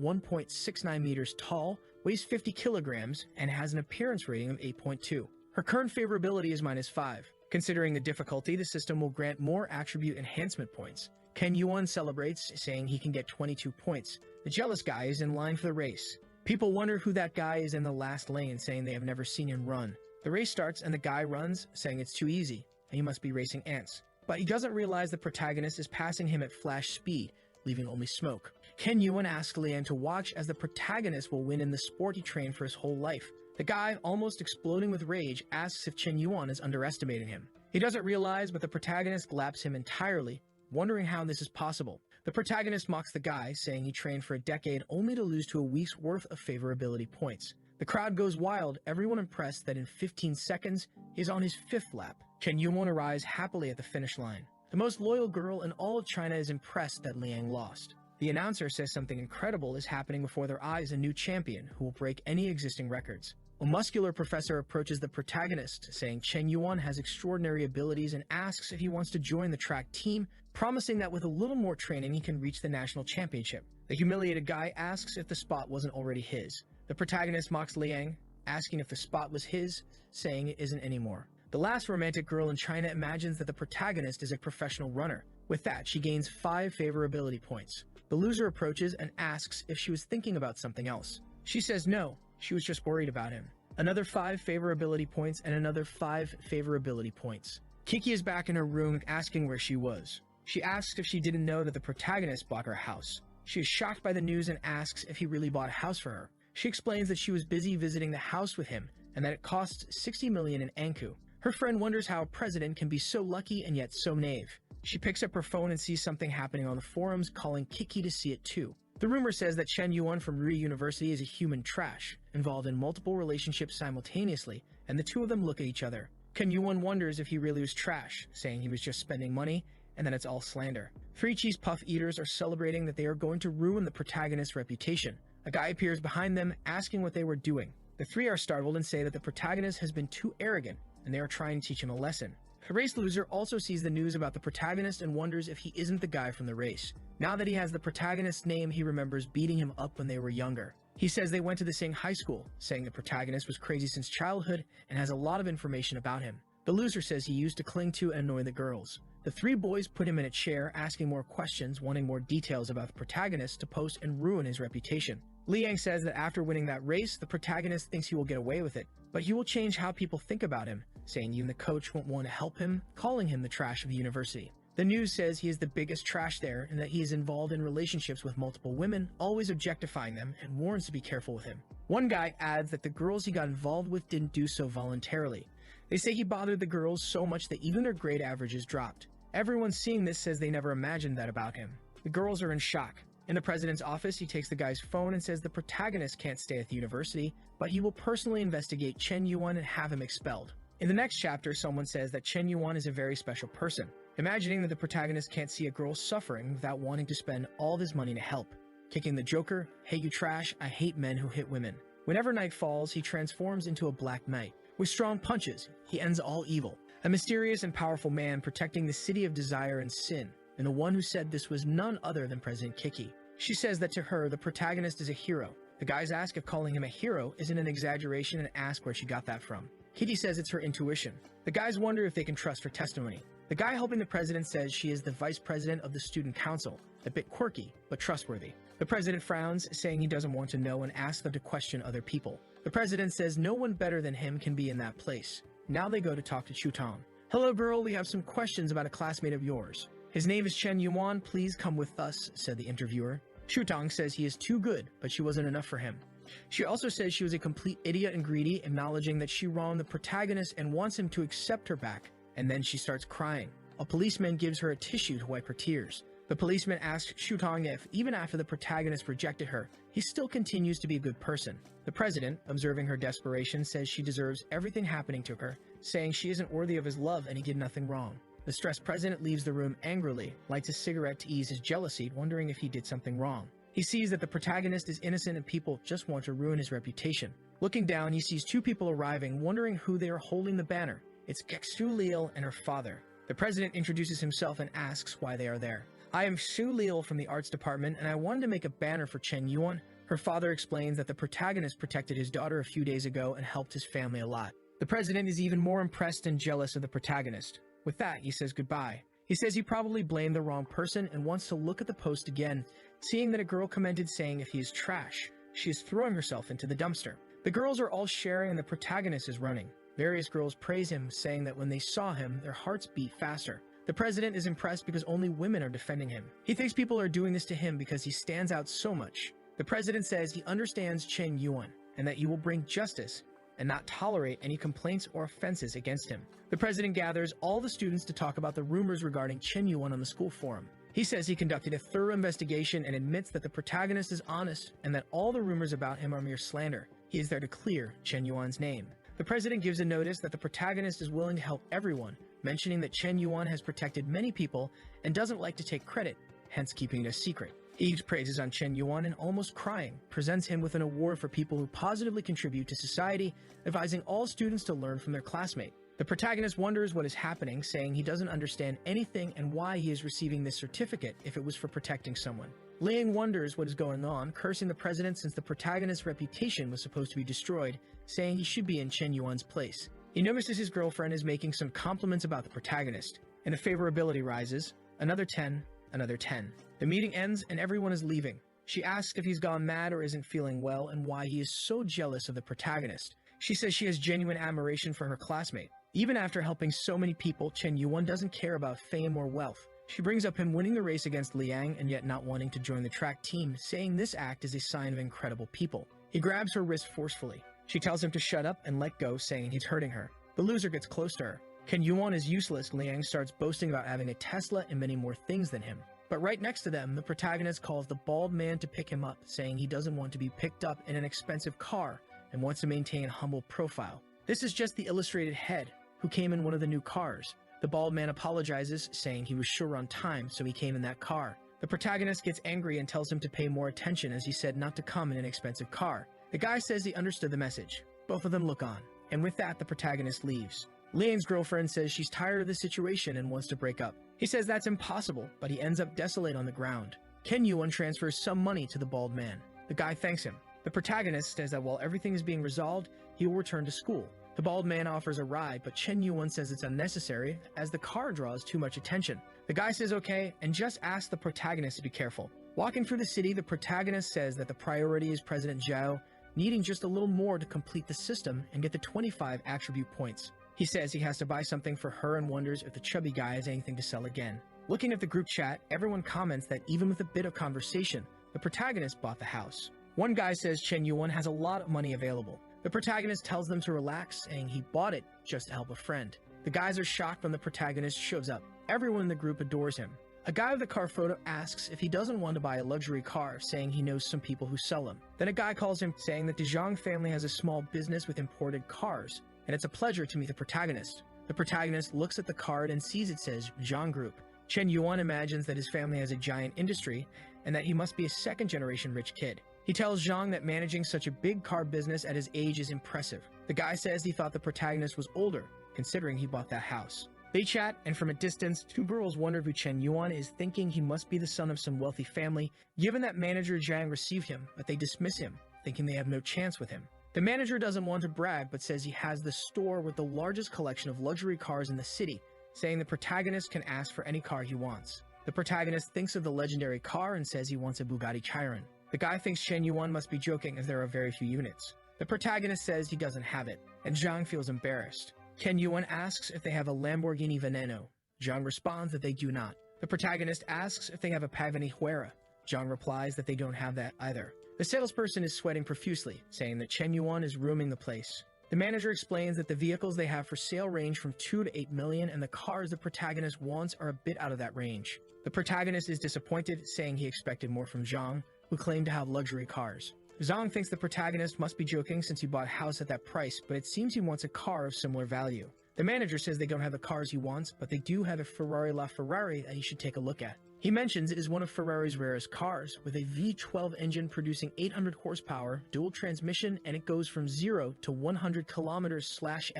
Speaker 1: 1.69 meters tall, weighs 50 kilograms, and has an appearance rating of 8.2. Her current favorability is -5. Considering the difficulty, the system will grant more attribute enhancement points. Ken Yuan celebrates, saying he can get 22 points. The jealous guy is in line for the race. People wonder who that guy is in the last lane, saying they have never seen him run. The race starts and the guy runs, saying it's too easy, and he must be racing ants. But he doesn't realize the protagonist is passing him at flash speed, leaving only smoke. Ken Yuan asks Liang to watch as the protagonist will win in the sport he trained for his whole life. The guy, almost exploding with rage, asks if Chen Yuan is underestimating him. He doesn't realize, but the protagonist laps him entirely, wondering how this is possible. The protagonist mocks the guy, saying he trained for a decade only to lose to a week's worth of favorability points. The crowd goes wild, everyone impressed that in 15 seconds, he's on his 5th lap. Chen Yuan arrives happily at the finish line. The most loyal girl in all of China is impressed that Liang lost. The announcer says something incredible is happening before their eyes, a new champion who will break any existing records. A muscular professor approaches the protagonist, saying Chen Yuan has extraordinary abilities and asks if he wants to join the track team, promising that with a little more training he can reach the national championship. The humiliated guy asks if the spot wasn't already his. The protagonist mocks Liang, asking if the spot was his, saying it isn't anymore. The last romantic girl in China imagines that the protagonist is a professional runner. With that, she gains 5 favorability points. The loser approaches and asks if she was thinking about something else. She says no, she was just worried about him. Another 5 favorability points and another 5 favorability points. Kiki is back in her room asking where she was. She asks if she didn't know that the protagonist bought her a house. She is shocked by the news and asks if he really bought a house for her. She explains that she was busy visiting the house with him and that it costs 60 million in Anku. Her friend wonders how a president can be so lucky and yet so naive. She picks up her phone and sees something happening on the forums, calling Kiki to see it too. The rumor says that Chen Yuan from Ri University is a human trash, involved in multiple relationships simultaneously, and the two of them look at each other. Ken Yuan wonders if he really was trash, saying he was just spending money, and that it's all slander. 3 cheese puff eaters are celebrating that they are going to ruin the protagonist's reputation. A guy appears behind them, asking what they were doing. The 3 are startled and say that the protagonist has been too arrogant, and they are trying to teach him a lesson. The race loser also sees the news about the protagonist and wonders if he isn't the guy from the race. Now that he has the protagonist's name, he remembers beating him up when they were younger. He says they went to the same high school, saying the protagonist was crazy since childhood and has a lot of information about him. The loser says he used to cling to and annoy the girls. The 3 boys put him in a chair, asking more questions, wanting more details about the protagonist to post and ruin his reputation. Liang says that after winning that race, the protagonist thinks he will get away with it, but he will change how people think about him, saying even the coach won't want to help him, calling him the trash of the university. The news says he is the biggest trash there and that he is involved in relationships with multiple women, always objectifying them, and warns to be careful with him. One guy adds that the girls he got involved with didn't do so voluntarily. They say he bothered the girls so much that even their grade averages dropped. Everyone seeing this says they never imagined that about him. The girls are in shock. In the president's office, he takes the guy's phone and says the protagonist can't stay at the university, but he will personally investigate Chen Yuan and have him expelled. In the next chapter, someone says that Chen Yuan is a very special person, imagining that the protagonist can't see a girl suffering without wanting to spend all of his money to help. Kicking the Joker, "Hey you trash, I hate men who hit women." Whenever night falls, he transforms into a black knight. With strong punches, he ends all evil. A mysterious and powerful man protecting the city of desire and sin, and the one who said this was none other than President Kiki. She says that to her, the protagonist is a hero. The guys ask if calling him a hero isn't an exaggeration and ask where she got that from. Kitty says it's her intuition. The guys wonder if they can trust her testimony. The guy helping the president says she is the vice president of the student council, a bit quirky, but trustworthy. The president frowns, saying he doesn't want to know and asks them to question other people. The president says no one better than him can be in that place. Now they go to talk to Chutong. "Hello girl, we have some questions about a classmate of yours. His name is Chen Yuan, please come with us," said the interviewer. Chutong says he is too good, but she wasn't enough for him. She also says she was a complete idiot and greedy, acknowledging that she wronged the protagonist and wants him to accept her back, and then she starts crying. A policeman gives her a tissue to wipe her tears. The policeman asks Chutong if, even after the protagonist rejected her, he still continues to be a good person. The president, observing her desperation, says she deserves everything happening to her, saying she isn't worthy of his love and he did nothing wrong. The stressed president leaves the room angrily, lights a cigarette to ease his jealousy, wondering if he did something wrong. He sees that the protagonist is innocent and people just want to ruin his reputation. Looking down, he sees two people arriving, wondering who they are holding the banner. It's Su Leal and her father. The president introduces himself and asks why they are there. "I am Su Leal from the arts department, and I wanted to make a banner for Chen Yuan." Her father explains that the protagonist protected his daughter a few days ago and helped his family a lot. The president is even more impressed and jealous of the protagonist. With that, he says goodbye. He says he probably blamed the wrong person and wants to look at the post again, seeing that a girl commented saying if he is trash, she is throwing herself into the dumpster. The girls are all sharing and the protagonist is running. Various girls praise him, saying that when they saw him, their hearts beat faster. The president is impressed because only women are defending him. He thinks people are doing this to him because he stands out so much. The president says he understands Chen Yuan and that he will bring justice and not tolerate any complaints or offenses against him. The president gathers all the students to talk about the rumors regarding Chen Yuan on the school forum. He says he conducted a thorough investigation and admits that the protagonist is honest and that all the rumors about him are mere slander. He is there to clear Chen Yuan's name. The president gives a notice that the protagonist is willing to help everyone, mentioning that Chen Yuan has protected many people and doesn't like to take credit, hence keeping it a secret. He heaps praises on Chen Yuan and, almost crying, presents him with an award for people who positively contribute to society, advising all students to learn from their classmate. The protagonist wonders what is happening, saying he doesn't understand anything and why he is receiving this certificate if it was for protecting someone. Liang wonders what is going on, cursing the president since the protagonist's reputation was supposed to be destroyed, saying he should be in Chen Yuan's place. He notices his girlfriend is making some compliments about the protagonist, and the favorability rises. Another 10, another 10. The meeting ends and everyone is leaving. She asks if he's gone mad or isn't feeling well and why he is so jealous of the protagonist. She says she has genuine admiration for her classmate. Even after helping so many people, Chen Yuan doesn't care about fame or wealth. She brings up him winning the race against Liang and yet not wanting to join the track team, saying this act is a sign of incredible people. He grabs her wrist forcefully. She tells him to shut up and let go, saying he's hurting her. The loser gets close to her. Chen Yuan is useless. Liang starts boasting about having a Tesla and many more things than him. But right next to them, the protagonist calls the bald man to pick him up, saying he doesn't want to be picked up in an expensive car and wants to maintain a humble profile. This is just the illustrated head, who came in one of the new cars. The bald man apologizes, saying he was sure on time, so he came in that car. The protagonist gets angry and tells him to pay more attention as he said not to come in an expensive car. The guy says he understood the message. Both of them look on, and with that, the protagonist leaves. Liang's girlfriend says she's tired of the situation and wants to break up. He says that's impossible, but he ends up desolate on the ground. Chen Yuan transfers some money to the bald man. The guy thanks him. The protagonist says that while everything is being resolved, he will return to school. The bald man offers a ride, but Chen Yuan says it's unnecessary as the car draws too much attention. The guy says okay and just asks the protagonist to be careful. Walking through the city, the protagonist says that the priority is President Zhao, needing just a little more to complete the system and get the 25 attribute points. He says he has to buy something for her and wonders if the chubby guy has anything to sell again. Looking at the group chat, everyone comments that even with a bit of conversation, the protagonist bought the house. One guy says Chen Yuan has a lot of money available. The protagonist tells them to relax, saying he bought it just to help a friend. The guys are shocked when the protagonist shows up. Everyone in the group adores him. A guy with a car photo asks if he doesn't want to buy a luxury car, saying he knows some people who sell them. Then a guy calls him, saying that the Zhang family has a small business with imported cars. and it's a pleasure to meet the protagonist. The protagonist looks at the card and sees it says Zhang Group. Chen Yuan imagines that his family has a giant industry and that he must be a second-generation rich kid. He tells Zhang that managing such a big car business at his age is impressive. The guy says he thought the protagonist was older, considering he bought that house. They chat, and from a distance, two girls wonder who Chen Yuan is, thinking he must be the son of some wealthy family, given that manager Zhang received him, but they dismiss him, thinking they have no chance with him. The manager doesn't want to brag, but says he has the store with the largest collection of luxury cars in the city, saying the protagonist can ask for any car he wants. The protagonist thinks of the legendary car and says he wants a Bugatti Chiron. The guy thinks Chen Yuan must be joking as there are very few units. The protagonist says he doesn't have it, and Zhang feels embarrassed. Chen Yuan asks if they have a Lamborghini Veneno. Zhang responds that they do not. The protagonist asks if they have a Pagani Huayra. Zhang replies that they don't have that either. The salesperson is sweating profusely, saying that Chen Yuan is rooming the place. The manager explains that the vehicles they have for sale range from 2 to 8 million, and the cars the protagonist wants are a bit out of that range. The protagonist is disappointed, saying he expected more from Zhang, who claimed to have luxury cars. Zhang thinks the protagonist must be joking since he bought a house at that price, but it seems he wants a car of similar value. The manager says they don't have the cars he wants, but they do have a Ferrari LaFerrari that he should take a look at. He mentions it is one of Ferrari's rarest cars, with a V12 engine producing 800 horsepower, dual transmission, and it goes from 0 to 100 kilometers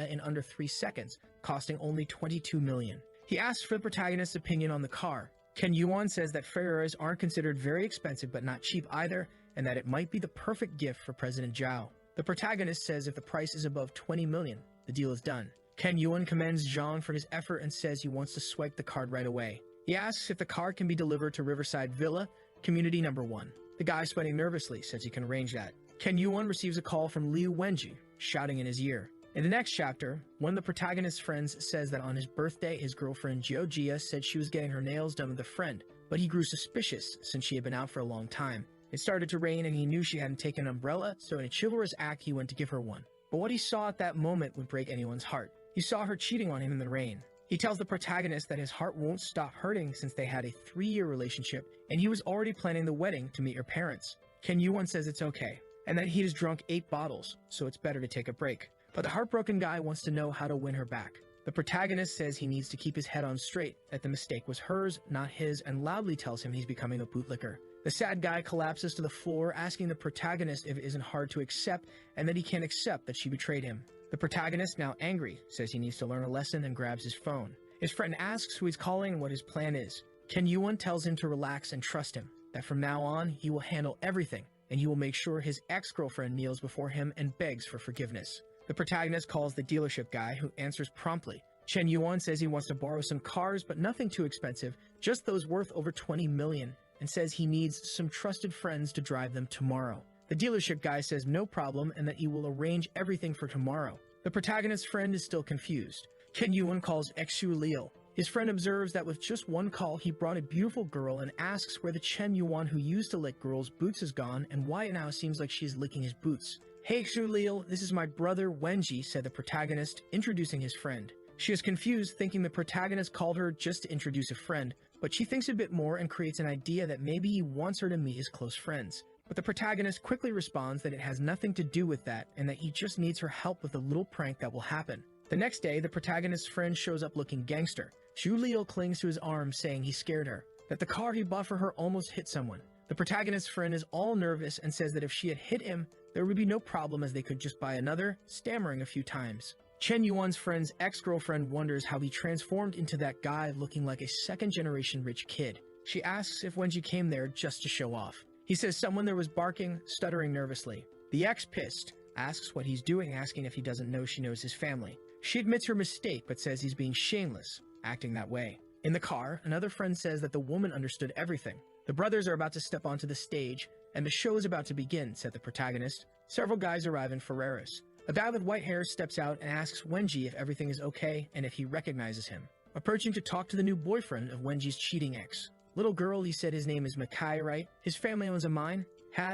Speaker 1: in under 3 seconds, costing only 22 million. He asks for the protagonist's opinion on the car. Chen Yuan says that Ferraris aren't considered very expensive but not cheap either, and that it might be the perfect gift for President Zhao. The protagonist says if the price is above 20 million, the deal is done. Chen Yuan commends Zhang for his effort and says he wants to swipe the card right away. He asks if the card can be delivered to Riverside Villa, Community Number 1. The guy sweating nervously says he can arrange that. Chen Yuan receives a call from Liu Wenji, shouting in his ear. In the next chapter, one of the protagonist's friends says that on his birthday, his girlfriend Jiojia said she was getting her nails done with a friend, but he grew suspicious since she had been out for a long time. It started to rain and he knew she hadn't taken an umbrella, so in a chivalrous act he went to give her one. But what he saw at that moment would break anyone's heart. He saw her cheating on him in the rain. He tells the protagonist that his heart won't stop hurting since they had a 3-year relationship, and he was already planning the wedding to meet her parents. Chen Yuan says it's okay, and that he has drunk 8 bottles, so it's better to take a break. But the heartbroken guy wants to know how to win her back. The protagonist says he needs to keep his head on straight, that the mistake was hers, not his, and loudly tells him he's becoming a bootlicker. The sad guy collapses to the floor, asking the protagonist if it isn't hard to accept, and that he can't accept that she betrayed him. The protagonist, now angry, says he needs to learn a lesson and grabs his phone. His friend asks who he's calling and what his plan is. Chen Yuan tells him to relax and trust him, that from now on he will handle everything, and he will make sure his ex-girlfriend kneels before him and begs for forgiveness. The protagonist calls the dealership guy, who answers promptly. Chen Yuan says he wants to borrow some cars, but nothing too expensive, just those worth over 20 million, and says he needs some trusted friends to drive them tomorrow. The dealership guy says no problem and that he will arrange everything for tomorrow. The protagonist's friend is still confused. Chen Yuan calls Xu Liu. His friend observes that with just one call he brought a beautiful girl and asks where the Chen Yuan who used to lick girls' boots is gone and why it now seems like she is licking his boots. "Hey Xu Liu, this is my brother Wenji," said the protagonist, introducing his friend. She is confused, thinking the protagonist called her just to introduce a friend, but she thinks a bit more and creates an idea that maybe he wants her to meet his close friends. But the protagonist quickly responds that it has nothing to do with that and that he just needs her help with a little prank that will happen. The next day, the protagonist's friend shows up looking gangster. Xu Liu clings to his arm, saying he scared her, that the car he bought for her almost hit someone. The protagonist's friend is all nervous and says that if she had hit him, there would be no problem as they could just buy another, stammering a few times. Chen Yuan's friend's ex-girlfriend wonders how he transformed into that guy looking like a second-generation rich kid. She asks if Wenji came there just to show off. He says someone there was barking, stuttering nervously. The ex, pissed, asks what he's doing, asking if he doesn't know she knows his family. She admits her mistake, but says he's being shameless, acting that way. In the car, another friend says that the woman understood everything. The brothers are about to step onto the stage, and the show is about to begin, said the protagonist. Several guys arrive in Ferraris. A guy with white hair steps out and asks Wenji if everything is okay and if he recognizes him. Approaching to talk to the new boyfriend of Wenji's cheating ex. Little girl, he said his name is Makai, right? His family owns a mine?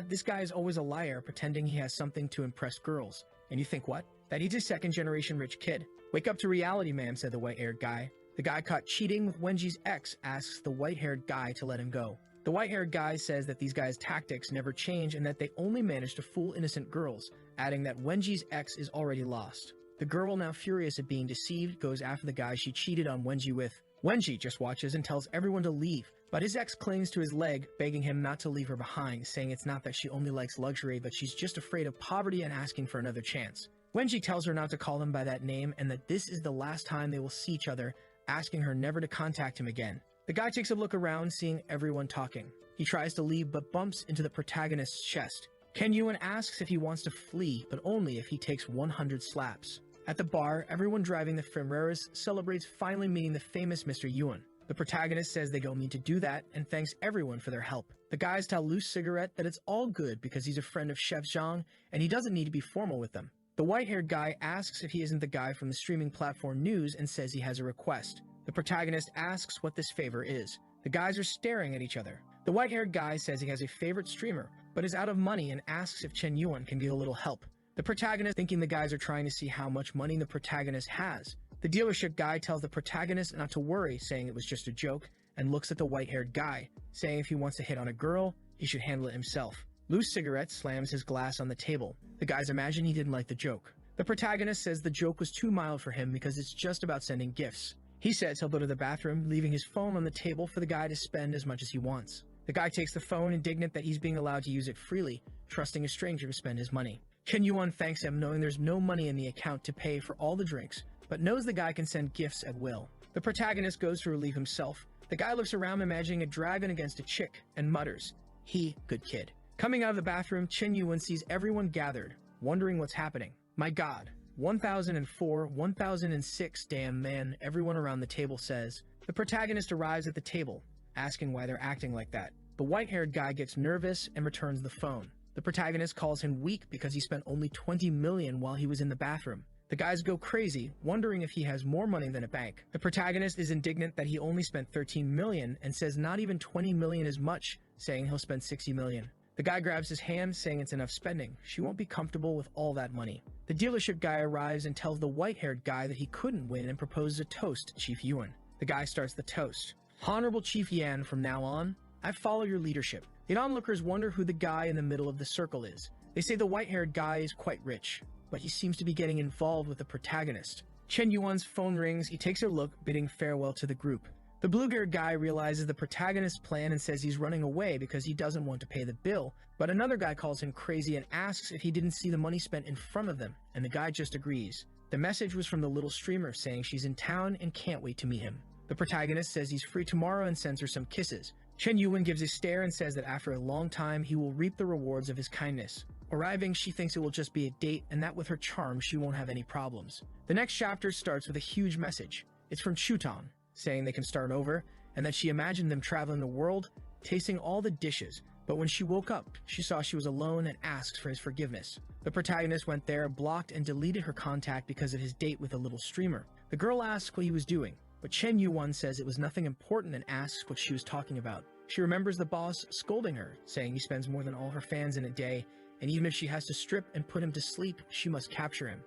Speaker 1: This guy is always a liar, pretending he has something to impress girls. And you think what? That he's a second-generation rich kid. Wake up to reality, ma'am, said the white-haired guy. The guy caught cheating with Wenji's ex asks the white-haired guy to let him go. The white-haired guy says that these guys' tactics never change and that they only manage to fool innocent girls, adding that Wenji's ex is already lost. The girl, now furious at being deceived, goes after the guy she cheated on Wenji with. Wenji just watches and tells everyone to leave, but his ex clings to his leg, begging him not to leave her behind, saying it's not that she only likes luxury, but she's just afraid of poverty and asking for another chance. Wenji tells her not to call him by that name and that this is the last time they will see each other, asking her never to contact him again. The guy takes a look around, seeing everyone talking. He tries to leave but bumps into the protagonist's chest. Ken Yuan asks if he wants to flee, but only if he takes 100 slaps. At the bar, everyone driving the Ferreras celebrates finally meeting the famous Mr. Yuan. The protagonist says they don't need to do that and thanks everyone for their help. The guys tell Loose Cigarette that it's all good because he's a friend of Chef Zhang and he doesn't need to be formal with them. The white-haired guy asks if he isn't the guy from the streaming platform News and says he has a request. The protagonist asks what this favor is. The guys are staring at each other. The white-haired guy says he has a favorite streamer, but is out of money and asks if Chen Yuan can get a little help. The protagonist, thinking the guys are trying to see how much money the protagonist has. The dealership guy tells the protagonist not to worry, saying it was just a joke, and looks at the white-haired guy, saying if he wants to hit on a girl, he should handle it himself. Loose Cigarette slams his glass on the table. The guys imagine he didn't like the joke. The protagonist says the joke was too mild for him because it's just about sending gifts. He says he'll go to the bathroom, leaving his phone on the table for the guy to spend as much as he wants. The guy takes the phone, indignant that he's being allowed to use it freely, trusting a stranger to spend his money. Chen Yuan thanks him, knowing there's no money in the account to pay for all the drinks, but knows the guy can send gifts at will. The protagonist goes to relieve himself. The guy looks around, imagining a dragon against a chick, and mutters, "He, good kid." Coming out of the bathroom, Chen Yuan sees everyone gathered, wondering what's happening. My god, 1004, 1006, damn man, everyone around the table says. The protagonist arrives at the table, asking why they're acting like that. The white-haired guy gets nervous and returns the phone. The protagonist calls him weak because he spent only 20 million while he was in the bathroom. The guys go crazy, wondering if he has more money than a bank. The protagonist is indignant that he only spent 13 million and says not even 20 million is much, saying he'll spend 60 million. The guy grabs his hand, saying it's enough spending. She won't be comfortable with all that money. The dealership guy arrives and tells the white-haired guy that he couldn't win and proposes a toast to Chief Yuan. The guy starts the toast. Honorable Chief Yan, from now on, I follow your leadership. The onlookers wonder who the guy in the middle of the circle is. They say the white-haired guy is quite rich, but he seems to be getting involved with the protagonist. Chen Yuan's phone rings, he takes a look, bidding farewell to the group. The blue-haired guy realizes the protagonist's plan and says he's running away because he doesn't want to pay the bill, but another guy calls him crazy and asks if he didn't see the money spent in front of them, and the guy just agrees. The message was from the little streamer saying she's in town and can't wait to meet him. The protagonist says he's free tomorrow and sends her some kisses. Chen Yuan gives a stare and says that after a long time he will reap the rewards of his kindness. Arriving, she thinks it will just be a date and that with her charm she won't have any problems. The next chapter starts with a huge message. It's from Chuton, saying they can start over, and that she imagined them traveling the world, tasting all the dishes, but when she woke up, she saw she was alone and asked for his forgiveness. The protagonist went there, blocked and deleted her contact because of his date with a little streamer. The girl asks what he was doing, but Chen Yuan says it was nothing important and asks what she was talking about. She remembers the boss scolding her, saying he spends more than all her fans in a day, and even if she has to strip and put him to sleep, she must capture him.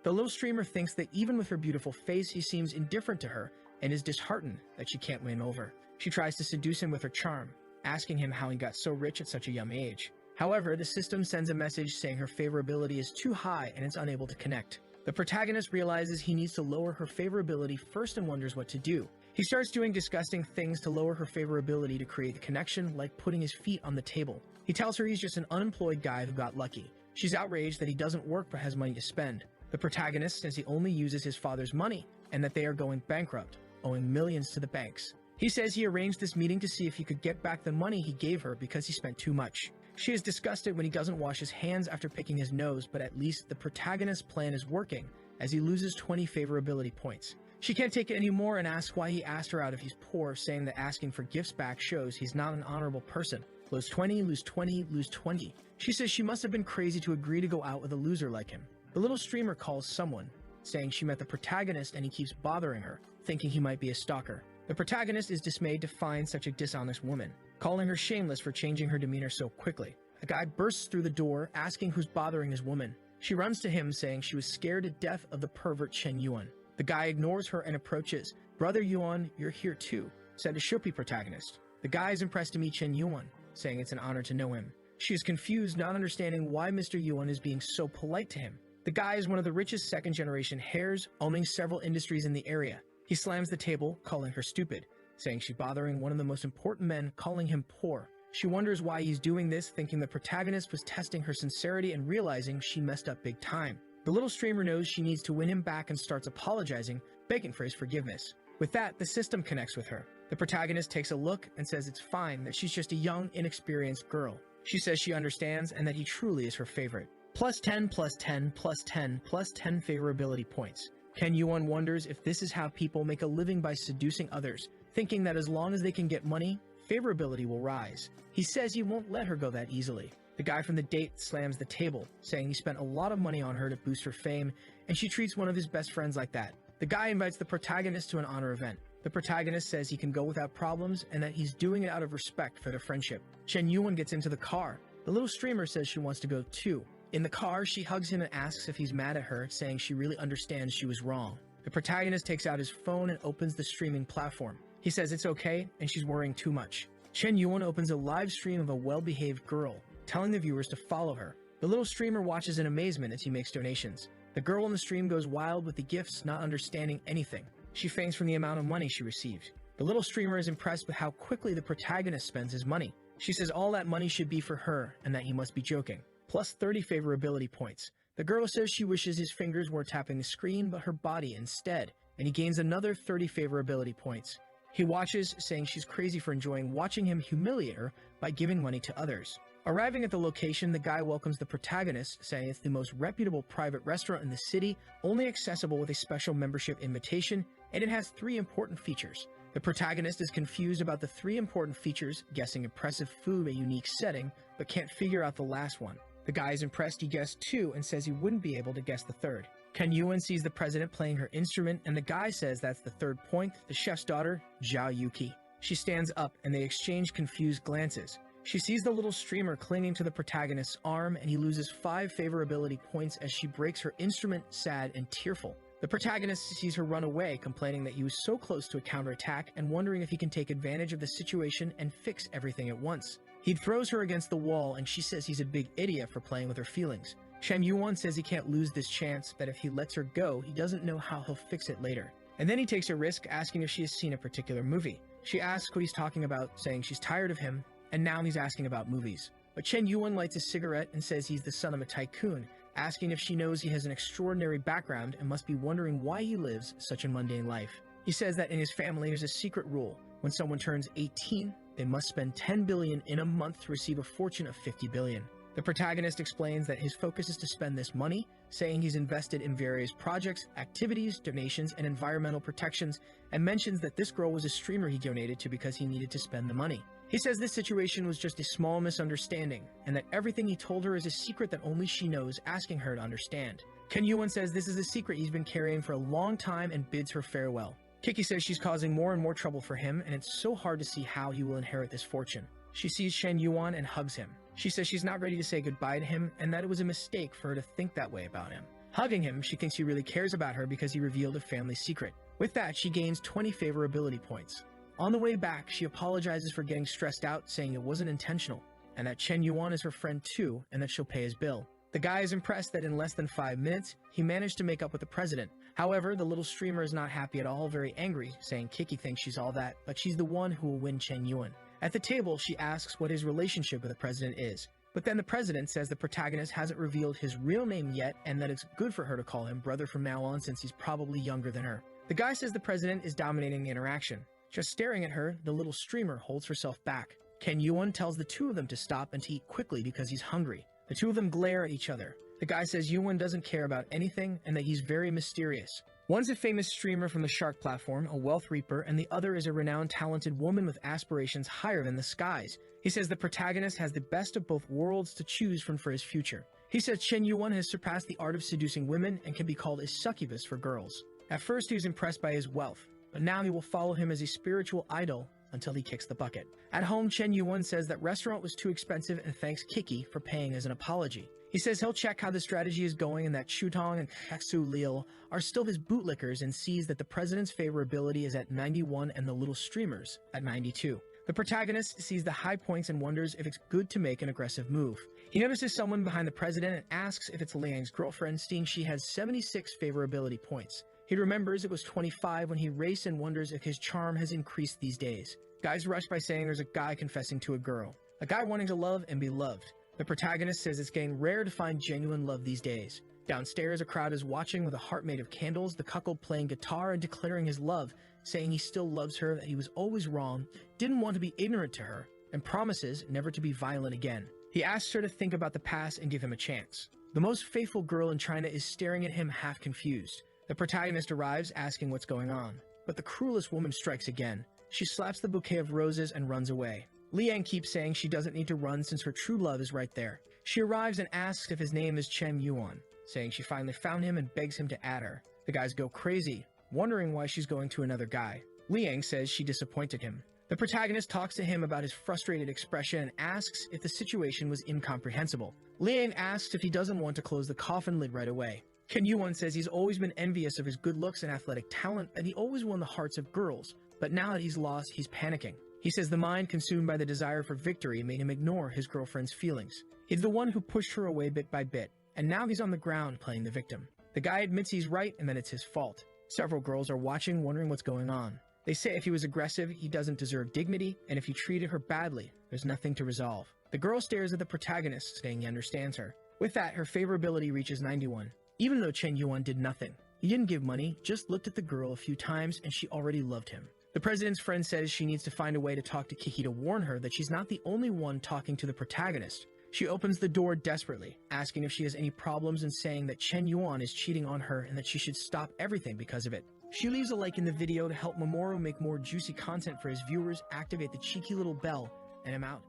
Speaker 1: The little streamer thinks that even with her beautiful face, he seems indifferent to her, and is disheartened that she can't win him over. She tries to seduce him with her charm, asking him how he got so rich at such a young age. However, the system sends a message saying her favorability is too high and it's unable to connect. The protagonist realizes he needs to lower her favorability first and wonders what to do. He starts doing disgusting things to lower her favorability to create the connection, like putting his feet on the table. He tells her he's just an unemployed guy who got lucky. She's outraged that he doesn't work but has money to spend. The protagonist says he only uses his father's money and that they are going bankrupt, owing millions to the banks. He says he arranged this meeting to see if he could get back the money he gave her because he spent too much. She is disgusted when he doesn't wash his hands after picking his nose, but at least the protagonist's plan is working, as he loses 20 favorability points. She can't take it anymore and asks why he asked her out if he's poor, saying that asking for gifts back shows he's not an honorable person. Lose 20, lose 20, lose 20. She says she must have been crazy to agree to go out with a loser like him. The little streamer calls someone, saying she met the protagonist and he keeps bothering her, thinking he might be a stalker. The protagonist is dismayed to find such a dishonest woman, calling her shameless for changing her demeanor so quickly. A guy bursts through the door, asking who's bothering his woman. She runs to him, saying she was scared to death of the pervert Chen Yuan. The guy ignores her and approaches. "Brother Yuan, you're here too," said the Shopee protagonist. The guy is impressed to meet Chen Yuan, saying it's an honor to know him. She is confused, not understanding why Mr. Yuan is being so polite to him. The guy is one of the richest second-generation heirs, owning several industries in the area. He slams the table, calling her stupid, saying she's bothering one of the most important men, calling him poor. She wonders why he's doing this, thinking the protagonist was testing her sincerity and realizing she messed up big time. The little streamer knows she needs to win him back and starts apologizing, begging for his forgiveness. With that, the system connects with her. The protagonist takes a look and says it's fine, that she's just a young, inexperienced girl. She says she understands and that he truly is her favorite. Plus 10, plus 10, plus 10, plus 10 favorability points. Ken Yuan wonders if this is how people make a living by seducing others, thinking that as long as they can get money, favorability will rise. He says he won't let her go that easily. The guy from the date slams the table, saying he spent a lot of money on her to boost her fame, and she treats one of his best friends like that. The guy invites the protagonist to an honor event. The protagonist says he can go without problems and that he's doing it out of respect for their friendship. Chen Yuan gets into the car. The little streamer says she wants to go too. In the car, she hugs him and asks if he's mad at her, saying she really understands she was wrong. The protagonist takes out his phone and opens the streaming platform. He says it's okay, and she's worrying too much. Chen Yuan opens a live stream of a well-behaved girl, telling the viewers to follow her. The little streamer watches in amazement as he makes donations. The girl in the stream goes wild with the gifts, not understanding anything. She faints from the amount of money she received. The little streamer is impressed with how quickly the protagonist spends his money. She says all that money should be for her, and that he must be joking. Plus 30 favorability points. The girl says she wishes his fingers were tapping the screen, but her body instead, and he gains another 30 favorability points. He watches, saying she's crazy for enjoying watching him humiliate her by giving money to others. Arriving at the location, the guy welcomes the protagonist, saying it's the most reputable private restaurant in the city, only accessible with a special membership invitation, and it has 3 important features. The protagonist is confused about the 3 important features, guessing impressive food, a unique setting, but can't figure out the last one. The guy is impressed he guessed 2 and says he wouldn't be able to guess the 3rd. Ken Yuan sees the president playing her instrument, and the guy says that's the 3rd point, the chef's daughter, Zhao Yuki. She stands up, and they exchange confused glances. She sees the little streamer clinging to the protagonist's arm, and he loses 5 favorability points as she breaks her instrument, sad and tearful. The protagonist sees her run away, complaining that he was so close to a counterattack and wondering if he can take advantage of the situation and fix everything at once. He throws her against the wall, and she says he's a big idiot for playing with her feelings. Chen Yuan says he can't lose this chance, that if he lets her go, he doesn't know how he'll fix it later. And then he takes a risk, asking if she has seen a particular movie. She asks what he's talking about, saying she's tired of him, and now he's asking about movies. But Chen Yuan lights a cigarette and says he's the son of a tycoon, asking if she knows he has an extraordinary background and must be wondering why he lives such a mundane life. He says that in his family there's a secret rule. When someone turns 18, they must spend 10 billion in a month to receive a fortune of 50 billion. The protagonist explains that his focus is to spend this money, saying he's invested in various projects, activities, donations, and environmental protections, and mentions that this girl was a streamer he donated to because he needed to spend the money. He says this situation was just a small misunderstanding, and that everything he told her is a secret that only she knows, asking her to understand. Ken Yuan says this is a secret he's been carrying for a long time and bids her farewell. Kiki says she's causing more and more trouble for him, and it's so hard to see how he will inherit this fortune. She sees Chen Yuan and hugs him. She says she's not ready to say goodbye to him, and that it was a mistake for her to think that way about him. Hugging him, she thinks he really cares about her because he revealed a family secret. With that, she gains 20 favorability points. On the way back, she apologizes for getting stressed out, saying it wasn't intentional, and that Chen Yuan is her friend too, and that she'll pay his bill. The guy is impressed that in less than 5 minutes, he managed to make up with the president. However, the little streamer is not happy at all, very angry, saying Kiki thinks she's all that, but she's the one who will win Chen Yuan. At the table, she asks what his relationship with the president is. But then the president says the protagonist hasn't revealed his real name yet, and that it's good for her to call him brother from now on since he's probably younger than her. The guy says the president is dominating the interaction. Just staring at her, the little streamer holds herself back. Ken Yuan tells the 2 of them to stop and to eat quickly because he's hungry. The 2 of them glare at each other. The guy says Yuan doesn't care about anything and that he's very mysterious. One's a famous streamer from the Shark platform, a wealth reaper, and the other is a renowned talented woman with aspirations higher than the skies. He says the protagonist has the best of both worlds to choose from for his future. He says Chen Yuan has surpassed the art of seducing women and can be called a succubus for girls. At first he was impressed by his wealth, but now he will follow him as a spiritual idol until he kicks the bucket. At home, Chen Yuan says that restaurant was too expensive and thanks Kiki for paying as an apology. He says he'll check how the strategy is going and that Shutong and Kaksu Lil are still his bootlickers, and sees that the president's favorability is at 91 and the little streamers at 92. The protagonist sees the high points and wonders if it's good to make an aggressive move. He notices someone behind the president and asks if it's Liang's girlfriend, seeing she has 76 favorability points. He remembers it was 25 when he raced and wonders if his charm has increased these days. Guys rush by saying there's a guy confessing to a girl. A guy wanting to love and be loved. The protagonist says it's getting rare to find genuine love these days. Downstairs, a crowd is watching with a heart made of candles, the cuckold playing guitar and declaring his love, saying he still loves her, that he was always wrong, didn't want to be ignorant to her, and promises never to be violent again. He asks her to think about the past and give him a chance. The most faithful girl in China is staring at him half confused. The protagonist arrives asking what's going on, but the cruelest woman strikes again. She slaps the bouquet of roses and runs away. Liang keeps saying she doesn't need to run since her true love is right there. She arrives and asks if his name is Chen Yuan, saying she finally found him and begs him to add her. The guys go crazy, wondering why she's going to another guy. Liang says she disappointed him. The protagonist talks to him about his frustrated expression and asks if the situation was incomprehensible. Liang asks if he doesn't want to close the coffin lid right away. Chen Yuan says he's always been envious of his good looks and athletic talent, and he always won the hearts of girls, but now that he's lost, he's panicking. He says the mind consumed by the desire for victory made him ignore his girlfriend's feelings. He's the one who pushed her away bit by bit, and now he's on the ground playing the victim. The guy admits he's right and that it's his fault. Several girls are watching, wondering what's going on. They say if he was aggressive, he doesn't deserve dignity, and if he treated her badly, there's nothing to resolve. The girl stares at the protagonist, saying he understands her. With that, her favorability reaches 91. Even though Chen Yuan did nothing. He didn't give money, just looked at the girl a few times, and she already loved him. The president's friend says she needs to find a way to talk to Kiki to warn her that she's not the only one talking to the protagonist. She opens the door desperately, asking if she has any problems and saying that Chen Yuan is cheating on her and that she should stop everything because of it. She leaves a like in the video to help Mamoru make more juicy content for his viewers, activate the cheeky little bell, and I'm out.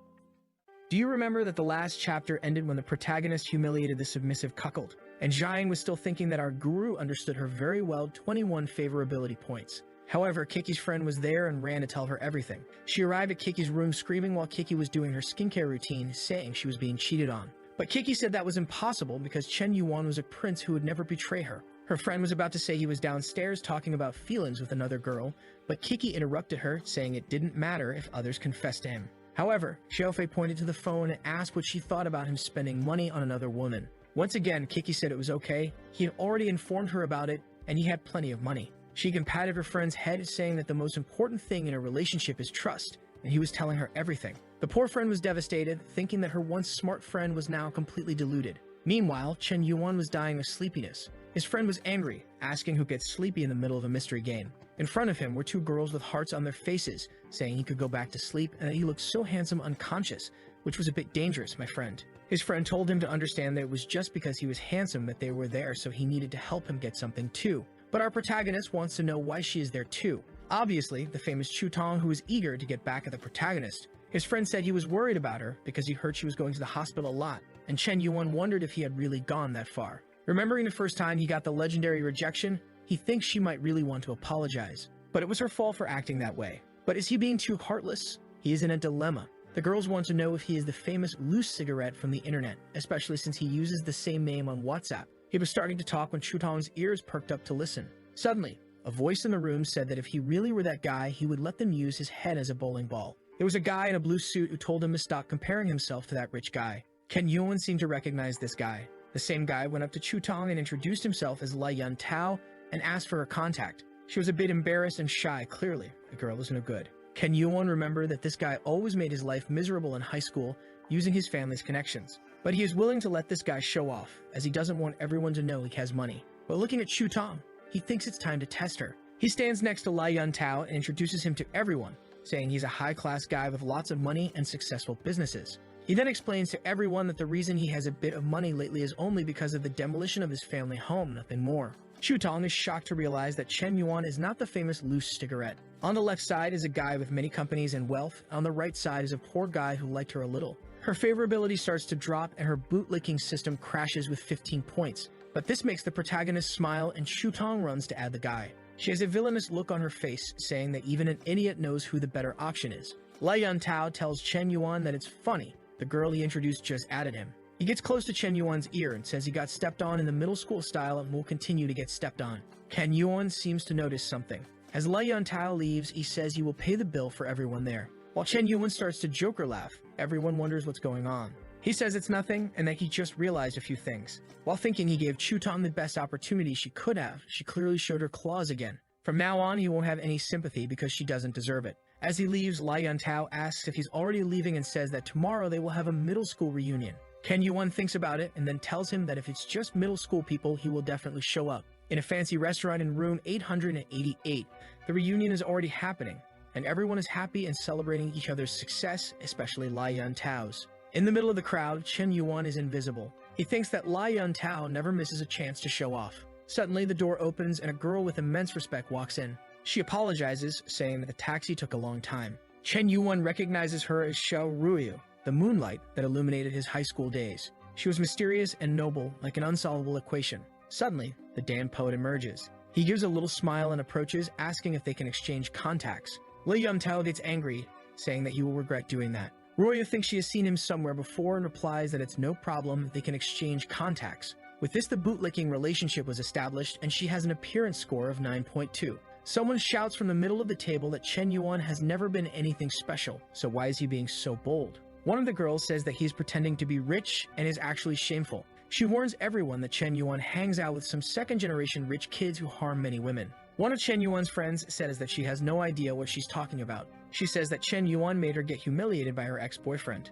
Speaker 1: Do you remember that the last chapter ended when the protagonist humiliated the submissive cuckold? And Jiang was still thinking that our guru understood her very well, 21 favorability points. However, Kiki's friend was there and ran to tell her everything. She arrived at Kiki's room screaming while Kiki was doing her skincare routine, saying she was being cheated on. But Kiki said that was impossible because Chen Yuan was a prince who would never betray her. Her friend was about to say he was downstairs talking about feelings with another girl, but Kiki interrupted her, saying it didn't matter if others confessed to him. However, Xiaofei pointed to the phone and asked what she thought about him spending money on another woman. Once again, Kiki said it was okay, he had already informed her about it, and he had plenty of money. She patted her friend's head, saying that the most important thing in a relationship is trust, and he was telling her everything. The poor friend was devastated, thinking that her once smart friend was now completely deluded. Meanwhile, Chen Yuan was dying of sleepiness. His friend was angry, asking who gets sleepy in the middle of a mystery game. In front of him were two girls with hearts on their faces, saying he could go back to sleep and that he looked so handsome unconscious, which was a bit dangerous, my friend. His friend told him to understand that it was just because he was handsome that they were there, so he needed to help him get something too. But our protagonist wants to know why she is there too. Obviously, the famous Chu Tong, who is eager to get back at the protagonist. His friend said he was worried about her because he heard she was going to the hospital a lot, and Chen Yuan wondered if he had really gone that far. Remembering the first time he got the legendary rejection, he thinks she might really want to apologize. But it was her fault for acting that way. But is he being too heartless? He is in a dilemma. The girls want to know if he is the famous loose cigarette from the internet, especially since he uses the same name on WhatsApp. He was starting to talk when Chu Tong's ears perked up to listen. Suddenly, a voice in the room said that if he really were that guy, he would let them use his head as a bowling ball. It was a guy in a blue suit who told him to stop comparing himself to that rich guy. Chen Yuan seemed to recognize this guy. The same guy went up to Chu Tong and introduced himself as Lai Yun Tao and asked for her contact. She was a bit embarrassed and shy, clearly. The girl was no good. Chen Yuan remembered that this guy always made his life miserable in high school using his family's connections. But he is willing to let this guy show off, as he doesn't want everyone to know he has money. But looking at Chu Tong, he thinks it's time to test her. He stands next to Lai Yun Tao and introduces him to everyone, saying he's a high-class guy with lots of money and successful businesses. He then explains to everyone that the reason he has a bit of money lately is only because of the demolition of his family home, nothing more. Chu Tong is shocked to realize that Chen Yuan is not the famous loose cigarette. On the left side is a guy with many companies and wealth. On the right side is a poor guy who liked her a little. Her favorability starts to drop and her bootlicking system crashes with 15 points. But this makes the protagonist smile and Chu Tong runs to add the guy. She has a villainous look on her face, saying that even an idiot knows who the better option is. Lai Yun Tao tells Chen Yuan that it's funny. The girl he introduced just added him. He gets close to Chen Yuan's ear and says he got stepped on in the middle school style and will continue to get stepped on. Chen Yuan seems to notice something. As Lai Yun Tao leaves, he says he will pay the bill for everyone there. While Chen Yuan starts to joker laugh, everyone wonders what's going on. He says it's nothing and that he just realized a few things. While thinking he gave Chuton the best opportunity she could have, she clearly showed her claws again. From now on, he won't have any sympathy because she doesn't deserve it. As he leaves, Lai Yuntao asks if he's already leaving and says that tomorrow they will have a middle school reunion. Ken Yuan thinks about it and then tells him that if it's just middle school people, he will definitely show up. In a fancy restaurant in room 888, the reunion is already happening, and everyone is happy and celebrating each other's success, especially Lai Yuntao's. In the middle of the crowd, Chen Yuan is invisible. He thinks that Lai Yuntao never misses a chance to show off. Suddenly, the door opens and a girl with immense respect walks in. She apologizes, saying that the taxi took a long time. Chen Yuan recognizes her as Xiao Ruyu, the moonlight that illuminated his high school days. She was mysterious and noble, like an unsolvable equation. Suddenly, the damned poet emerges. He gives a little smile and approaches, asking if they can exchange contacts. Lai Yuntao gets angry, saying that he will regret doing that. Ruyu thinks she has seen him somewhere before and replies that it's no problem, they can exchange contacts. With this, the bootlicking relationship was established, and she has an appearance score of 9.2. Someone shouts from the middle of the table that Chen Yuan has never been anything special, so why is he being so bold? One of the girls says that he's pretending to be rich and is actually shameful. She warns everyone that Chen Yuan hangs out with some second-generation rich kids who harm many women. One of Chen Yuan's friends says that she has no idea what she's talking about. She says that Chen Yuan made her get humiliated by her ex-boyfriend.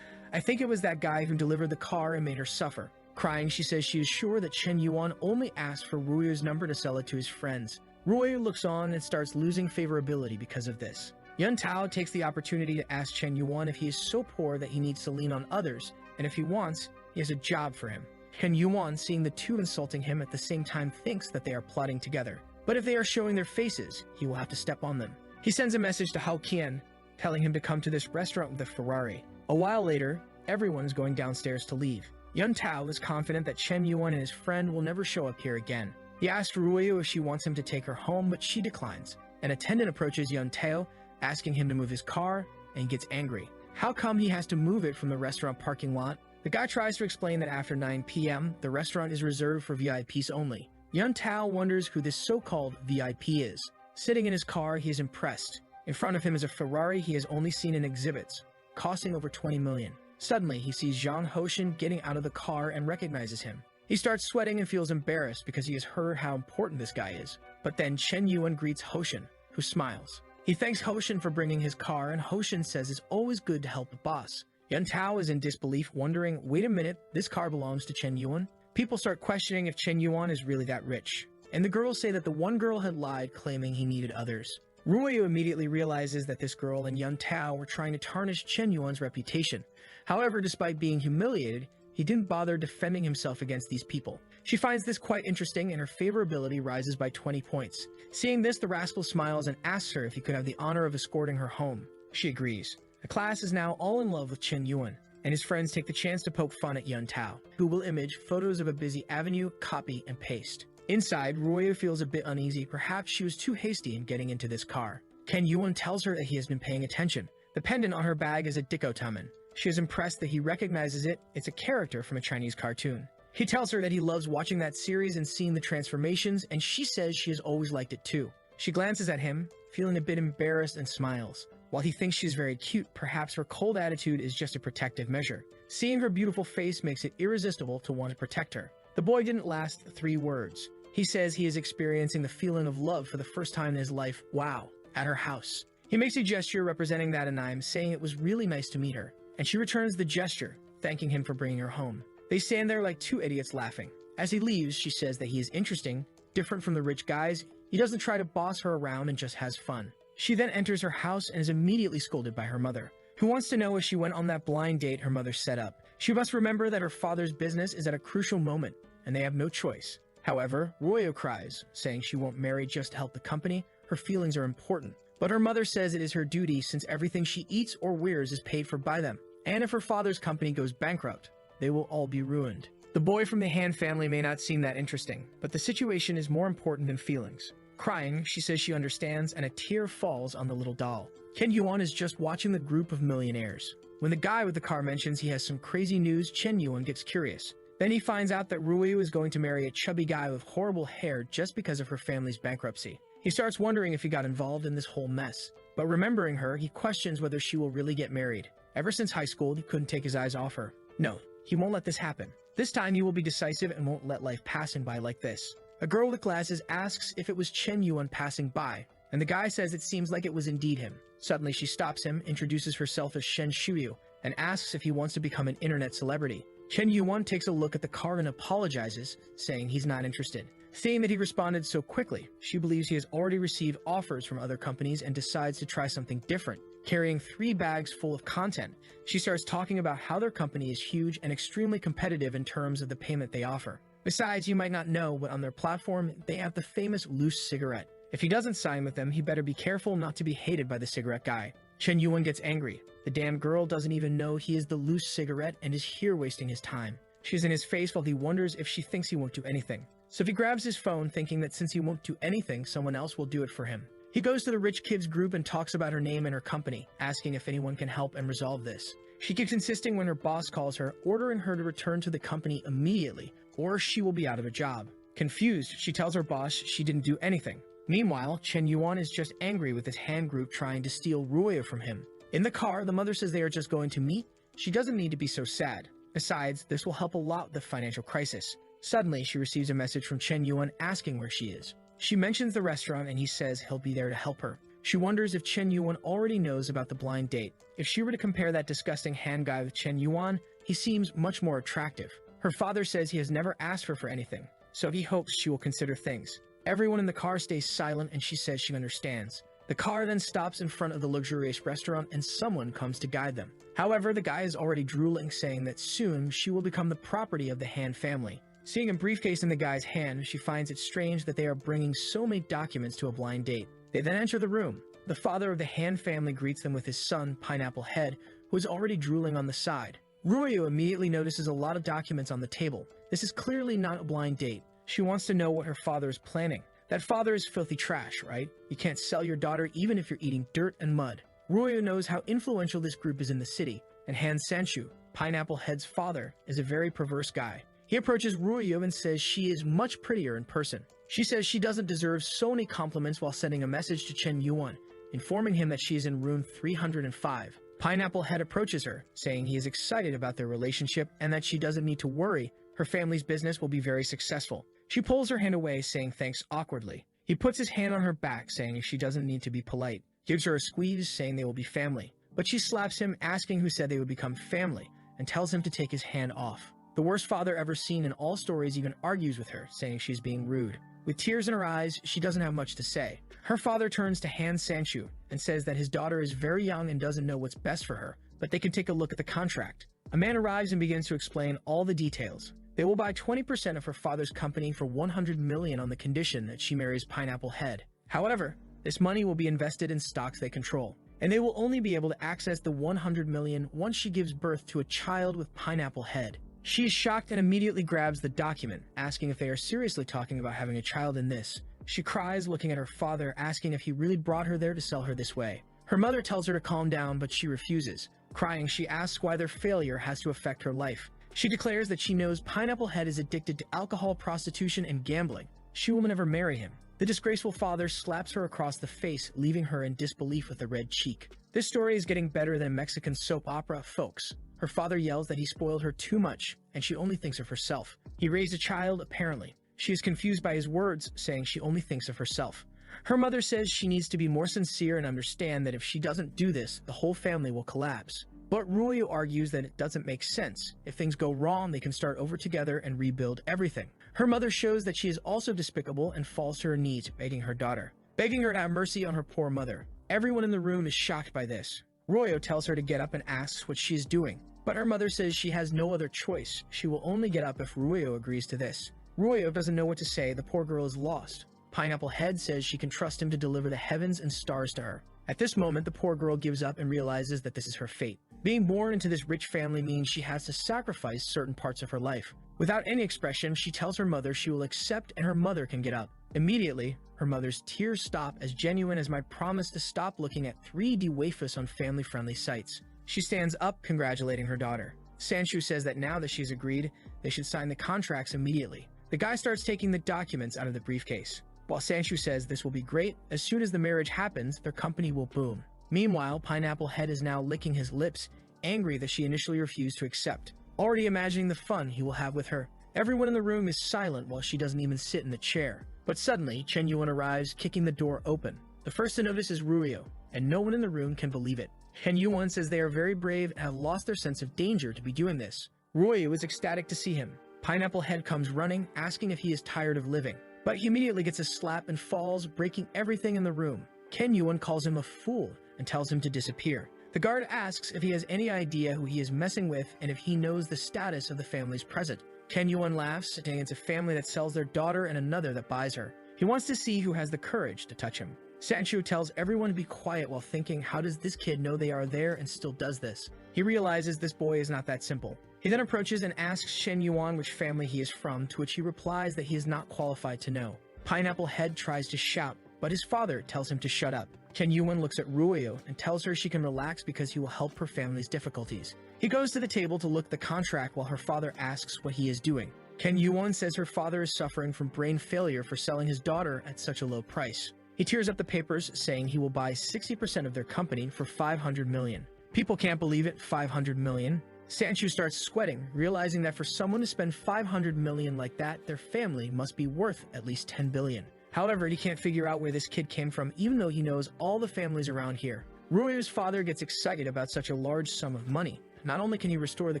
Speaker 1: I think it was that guy who delivered the car and made her suffer. Crying, she says she is sure that Chen Yuan only asked for Ruyu's number to sell it to his friends. Ruyu looks on and starts losing favorability because of this. Yuntao takes the opportunity to ask Chen Yuan if he is so poor that he needs to lean on others, and if he wants, he has a job for him. Chen Yuan, seeing the two insulting him at the same time, thinks that they are plotting together. But if they are showing their faces, he will have to step on them. He sends a message to Hao Qian, telling him to come to this restaurant with a Ferrari. A while later, everyone is going downstairs to leave. Yuntao is confident that Chen Yuan and his friend will never show up here again. He asks Ruyu if she wants him to take her home, but she declines. An attendant approaches Yuntao, asking him to move his car, and he gets angry. How come he has to move it from the restaurant parking lot? The guy tries to explain that after 9 p.m., the restaurant is reserved for VIPs only. Yuntao wonders who this so-called VIP is. Sitting in his car, he is impressed. In front of him is a Ferrari he has only seen in exhibits, costing over 20 million. Suddenly, he sees Zhang Hoshin getting out of the car and recognizes him. He starts sweating and feels embarrassed because he has heard how important this guy is. But then Chen Yuan greets Hoshin, who smiles. He thanks Hoshin for bringing his car, and Hoshin says it's always good to help the boss. Yuntao is in disbelief, wondering, wait a minute, this car belongs to Chen Yuan? People start questioning if Chen Yuan is really that rich. And the girls say that the one girl had lied, claiming he needed others. Ruyu immediately realizes that this girl and Yuntao were trying to tarnish Chen Yuan's reputation. However, despite being humiliated, he didn't bother defending himself against these people. She finds this quite interesting, and her favorability rises by 20 points. Seeing this, the rascal smiles and asks her if he could have the honor of escorting her home. She agrees. The class is now all in love with Chen Yuan, and his friends take the chance to poke fun at Yuntao, who will image photos of a busy avenue, copy, and paste. Inside, Ruyu feels a bit uneasy. Perhaps she was too hasty in getting into this car. Ken Yuan tells her that he has been paying attention. The pendant on her bag is a dichotomon. She is impressed that he recognizes it. It's a character from a Chinese cartoon. He tells her that he loves watching that series and seeing the transformations, and she says she has always liked it too. She glances at him, feeling a bit embarrassed, and smiles. While he thinks she's very cute, perhaps her cold attitude is just a protective measure. Seeing her beautiful face makes it irresistible to want to protect her. The boy didn't last 3 words. He says he is experiencing the feeling of love for the first time in his life, wow, at her house. He makes a gesture representing that anime, saying it was really nice to meet her, and she returns the gesture, thanking him for bringing her home. They stand there like 2 idiots laughing. As he leaves, she says that he is interesting, different from the rich guys. He doesn't try to boss her around and just has fun. She then enters her house and is immediately scolded by her mother, who wants to know if she went on that blind date her mother set up. She must remember that her father's business is at a crucial moment, and they have no choice. However, Ruyu cries, saying she won't marry just to help the company. Her feelings are important. But her mother says it is her duty since everything she eats or wears is paid for by them. And if her father's company goes bankrupt, they will all be ruined. The boy from the Han family may not seem that interesting, but the situation is more important than feelings. Crying, she says she understands, and a tear falls on the little doll. Ken Yuan is just watching the group of millionaires. When the guy with the car mentions he has some crazy news, Chen Yuan gets curious. Then he finds out that Ruyu is going to marry a chubby guy with horrible hair just because of her family's bankruptcy. He starts wondering if he got involved in this whole mess. But remembering her, he questions whether she will really get married. Ever since high school, he couldn't take his eyes off her. No, he won't let this happen. This time he will be decisive and won't let life pass him by like this. A girl with glasses asks if it was Chen Yuan passing by, and the guy says it seems like it was indeed him. Suddenly she stops him, introduces herself as Shen Shuyu, and asks if he wants to become an internet celebrity. Chen Yuan takes a look at the card and apologizes, saying he's not interested. Seeing that he responded so quickly, she believes he has already received offers from other companies and decides to try something different. Carrying 3 bags full of content, she starts talking about how their company is huge and extremely competitive in terms of the payment they offer. Besides, you might not know, but on their platform, they have the famous loose cigarette. If he doesn't sign with them, he better be careful not to be hated by the cigarette guy. Chen Yuan gets angry. The damn girl doesn't even know he is the loose cigarette and is here wasting his time. She's in his face while he wonders if she thinks he won't do anything. So he grabs his phone, thinking that since he won't do anything, someone else will do it for him. He goes to the rich kids group and talks about her name and her company, asking if anyone can help and resolve this. She keeps insisting when her boss calls her, ordering her to return to the company immediately, or she will be out of a job. Confused, she tells her boss she didn't do anything. Meanwhile, Chen Yuan is just angry with his hand group trying to steal Ruoya from him. In the car, the mother says they are just going to meet. She doesn't need to be so sad. Besides, this will help a lot with the financial crisis. Suddenly, she receives a message from Chen Yuan asking where she is. She mentions the restaurant and he says he'll be there to help her. She wonders if Chen Yuan already knows about the blind date. If she were to compare that disgusting hand guy with Chen Yuan, he seems much more attractive. Her father says he has never asked her for anything, so he hopes she will consider things. Everyone in the car stays silent and she says she understands. The car then stops in front of the luxurious restaurant and someone comes to guide them. However, the guy is already drooling, saying that soon she will become the property of the Han family. Seeing a briefcase in the guy's hand, she finds it strange that they are bringing so many documents to a blind date. They then enter the room. The father of the Han family greets them with his son, Pineapple Head, who is already drooling on the side. Ruoya immediately notices a lot of documents on the table. This is clearly not a blind date. She wants to know what her father is planning. That father is filthy trash, right? You can't sell your daughter even if you're eating dirt and mud. Ruoya knows how influential this group is in the city, and Han Sanchu, Pineapple Head's father, is a very perverse guy. He approaches Ruoya and says she is much prettier in person. She says she doesn't deserve so many compliments while sending a message to Chen Yuan, informing him that she is in room 305. Pineapple Head approaches her, saying he is excited about their relationship and that she doesn't need to worry, her family's business will be very successful. She pulls her hand away, saying thanks awkwardly. He puts his hand on her back, saying she doesn't need to be polite. Gives her a squeeze, saying they will be family. But she slaps him, asking who said they would become family, and tells him to take his hand off. The worst father ever seen in all stories even argues with her, saying she's being rude. With tears in her eyes, she doesn't have much to say. Her father turns to Han Sanchu and says that his daughter is very young and doesn't know what's best for her, but they can take a look at the contract. A man arrives and begins to explain all the details. They will buy 20% of her father's company for 100 million on the condition that she marries Pineapple Head. However, this money will be invested in stocks they control, and they will only be able to access the 100 million once she gives birth to a child with Pineapple Head. She is shocked and immediately grabs the document, asking if they are seriously talking about having a child in this. She cries, looking at her father, asking if he really brought her there to sell her this way. Her mother tells her to calm down, but she refuses. Crying, she asks why their failure has to affect her life. She declares that she knows Pineapple Head is addicted to alcohol, prostitution, and gambling. She will never marry him. The disgraceful father slaps her across the face, leaving her in disbelief with a red cheek. This story is getting better than Mexican soap opera, folks. Her father yells that he spoiled her too much, and she only thinks of herself. He raised a child, apparently. She is confused by his words, saying she only thinks of herself. Her mother says she needs to be more sincere and understand that if she doesn't do this, the whole family will collapse. But Ruoya argues that it doesn't make sense. If things go wrong, they can start over together and rebuild everything. Her mother shows that she is also despicable and falls to her knees, begging her daughter, begging her to have mercy on her poor mother. Everyone in the room is shocked by this. Ruoya tells her to get up and asks what she is doing, but her mother says she has no other choice. She will only get up if Ruoya agrees to this. Ruoya doesn't know what to say. The poor girl is lost. Pineapple Head says she can trust him to deliver the heavens and stars to her. At this moment, the poor girl gives up and realizes that this is her fate. Being born into this rich family means she has to sacrifice certain parts of her life. Without any expression, she tells her mother she will accept and her mother can get up. Immediately, her mother's tears stop, as genuine as my promise to stop looking at 3D waifus on family-friendly sites. She stands up, congratulating her daughter. Sanchu says that now that she's agreed, they should sign the contracts immediately. The guy starts taking the documents out of the briefcase. While Sanshu says this will be great, as soon as the marriage happens, their company will boom. Meanwhile, Pineapple Head is now licking his lips, angry that she initially refused to accept, already imagining the fun he will have with her. Everyone in the room is silent while she doesn't even sit in the chair. But suddenly, Chen Yuan arrives, kicking the door open. The first to notice is Ruyo, and no one in the room can believe it. Chen Yuan says they are very brave and have lost their sense of danger to be doing this. Ruyo is ecstatic to see him. Pineapple Head comes running, asking if he is tired of living. But he immediately gets a slap and falls, breaking everything in the room. Chen Yuan calls him a fool and tells him to disappear. The guard asks if he has any idea who he is messing with and if he knows the status of the families present. Chen Yuan laughs, saying it's a family that sells their daughter and another that buys her. He wants to see who has the courage to touch him. Sanshu tells everyone to be quiet while thinking, how does this kid know they are there and still does this? He realizes this boy is not that simple. He then approaches and asks Chen Yuan which family he is from, to which he replies that he is not qualified to know. Pineapple Head tries to shout, but his father tells him to shut up. Chen Yuan looks at Ruyo and tells her she can relax because he will help her family's difficulties. He goes to the table to look at the contract while her father asks what he is doing. Chen Yuan says her father is suffering from brain failure for selling his daughter at such a low price. He tears up the papers, saying he will buy 60% of their company for 500 million. People can't believe it, 500 million. Sanshu starts sweating, realizing that for someone to spend 500 million like that, their family must be worth at least 10 billion. However, he can't figure out where this kid came from, even though he knows all the families around here. Ruyo's father gets excited about such a large sum of money. Not only can he restore the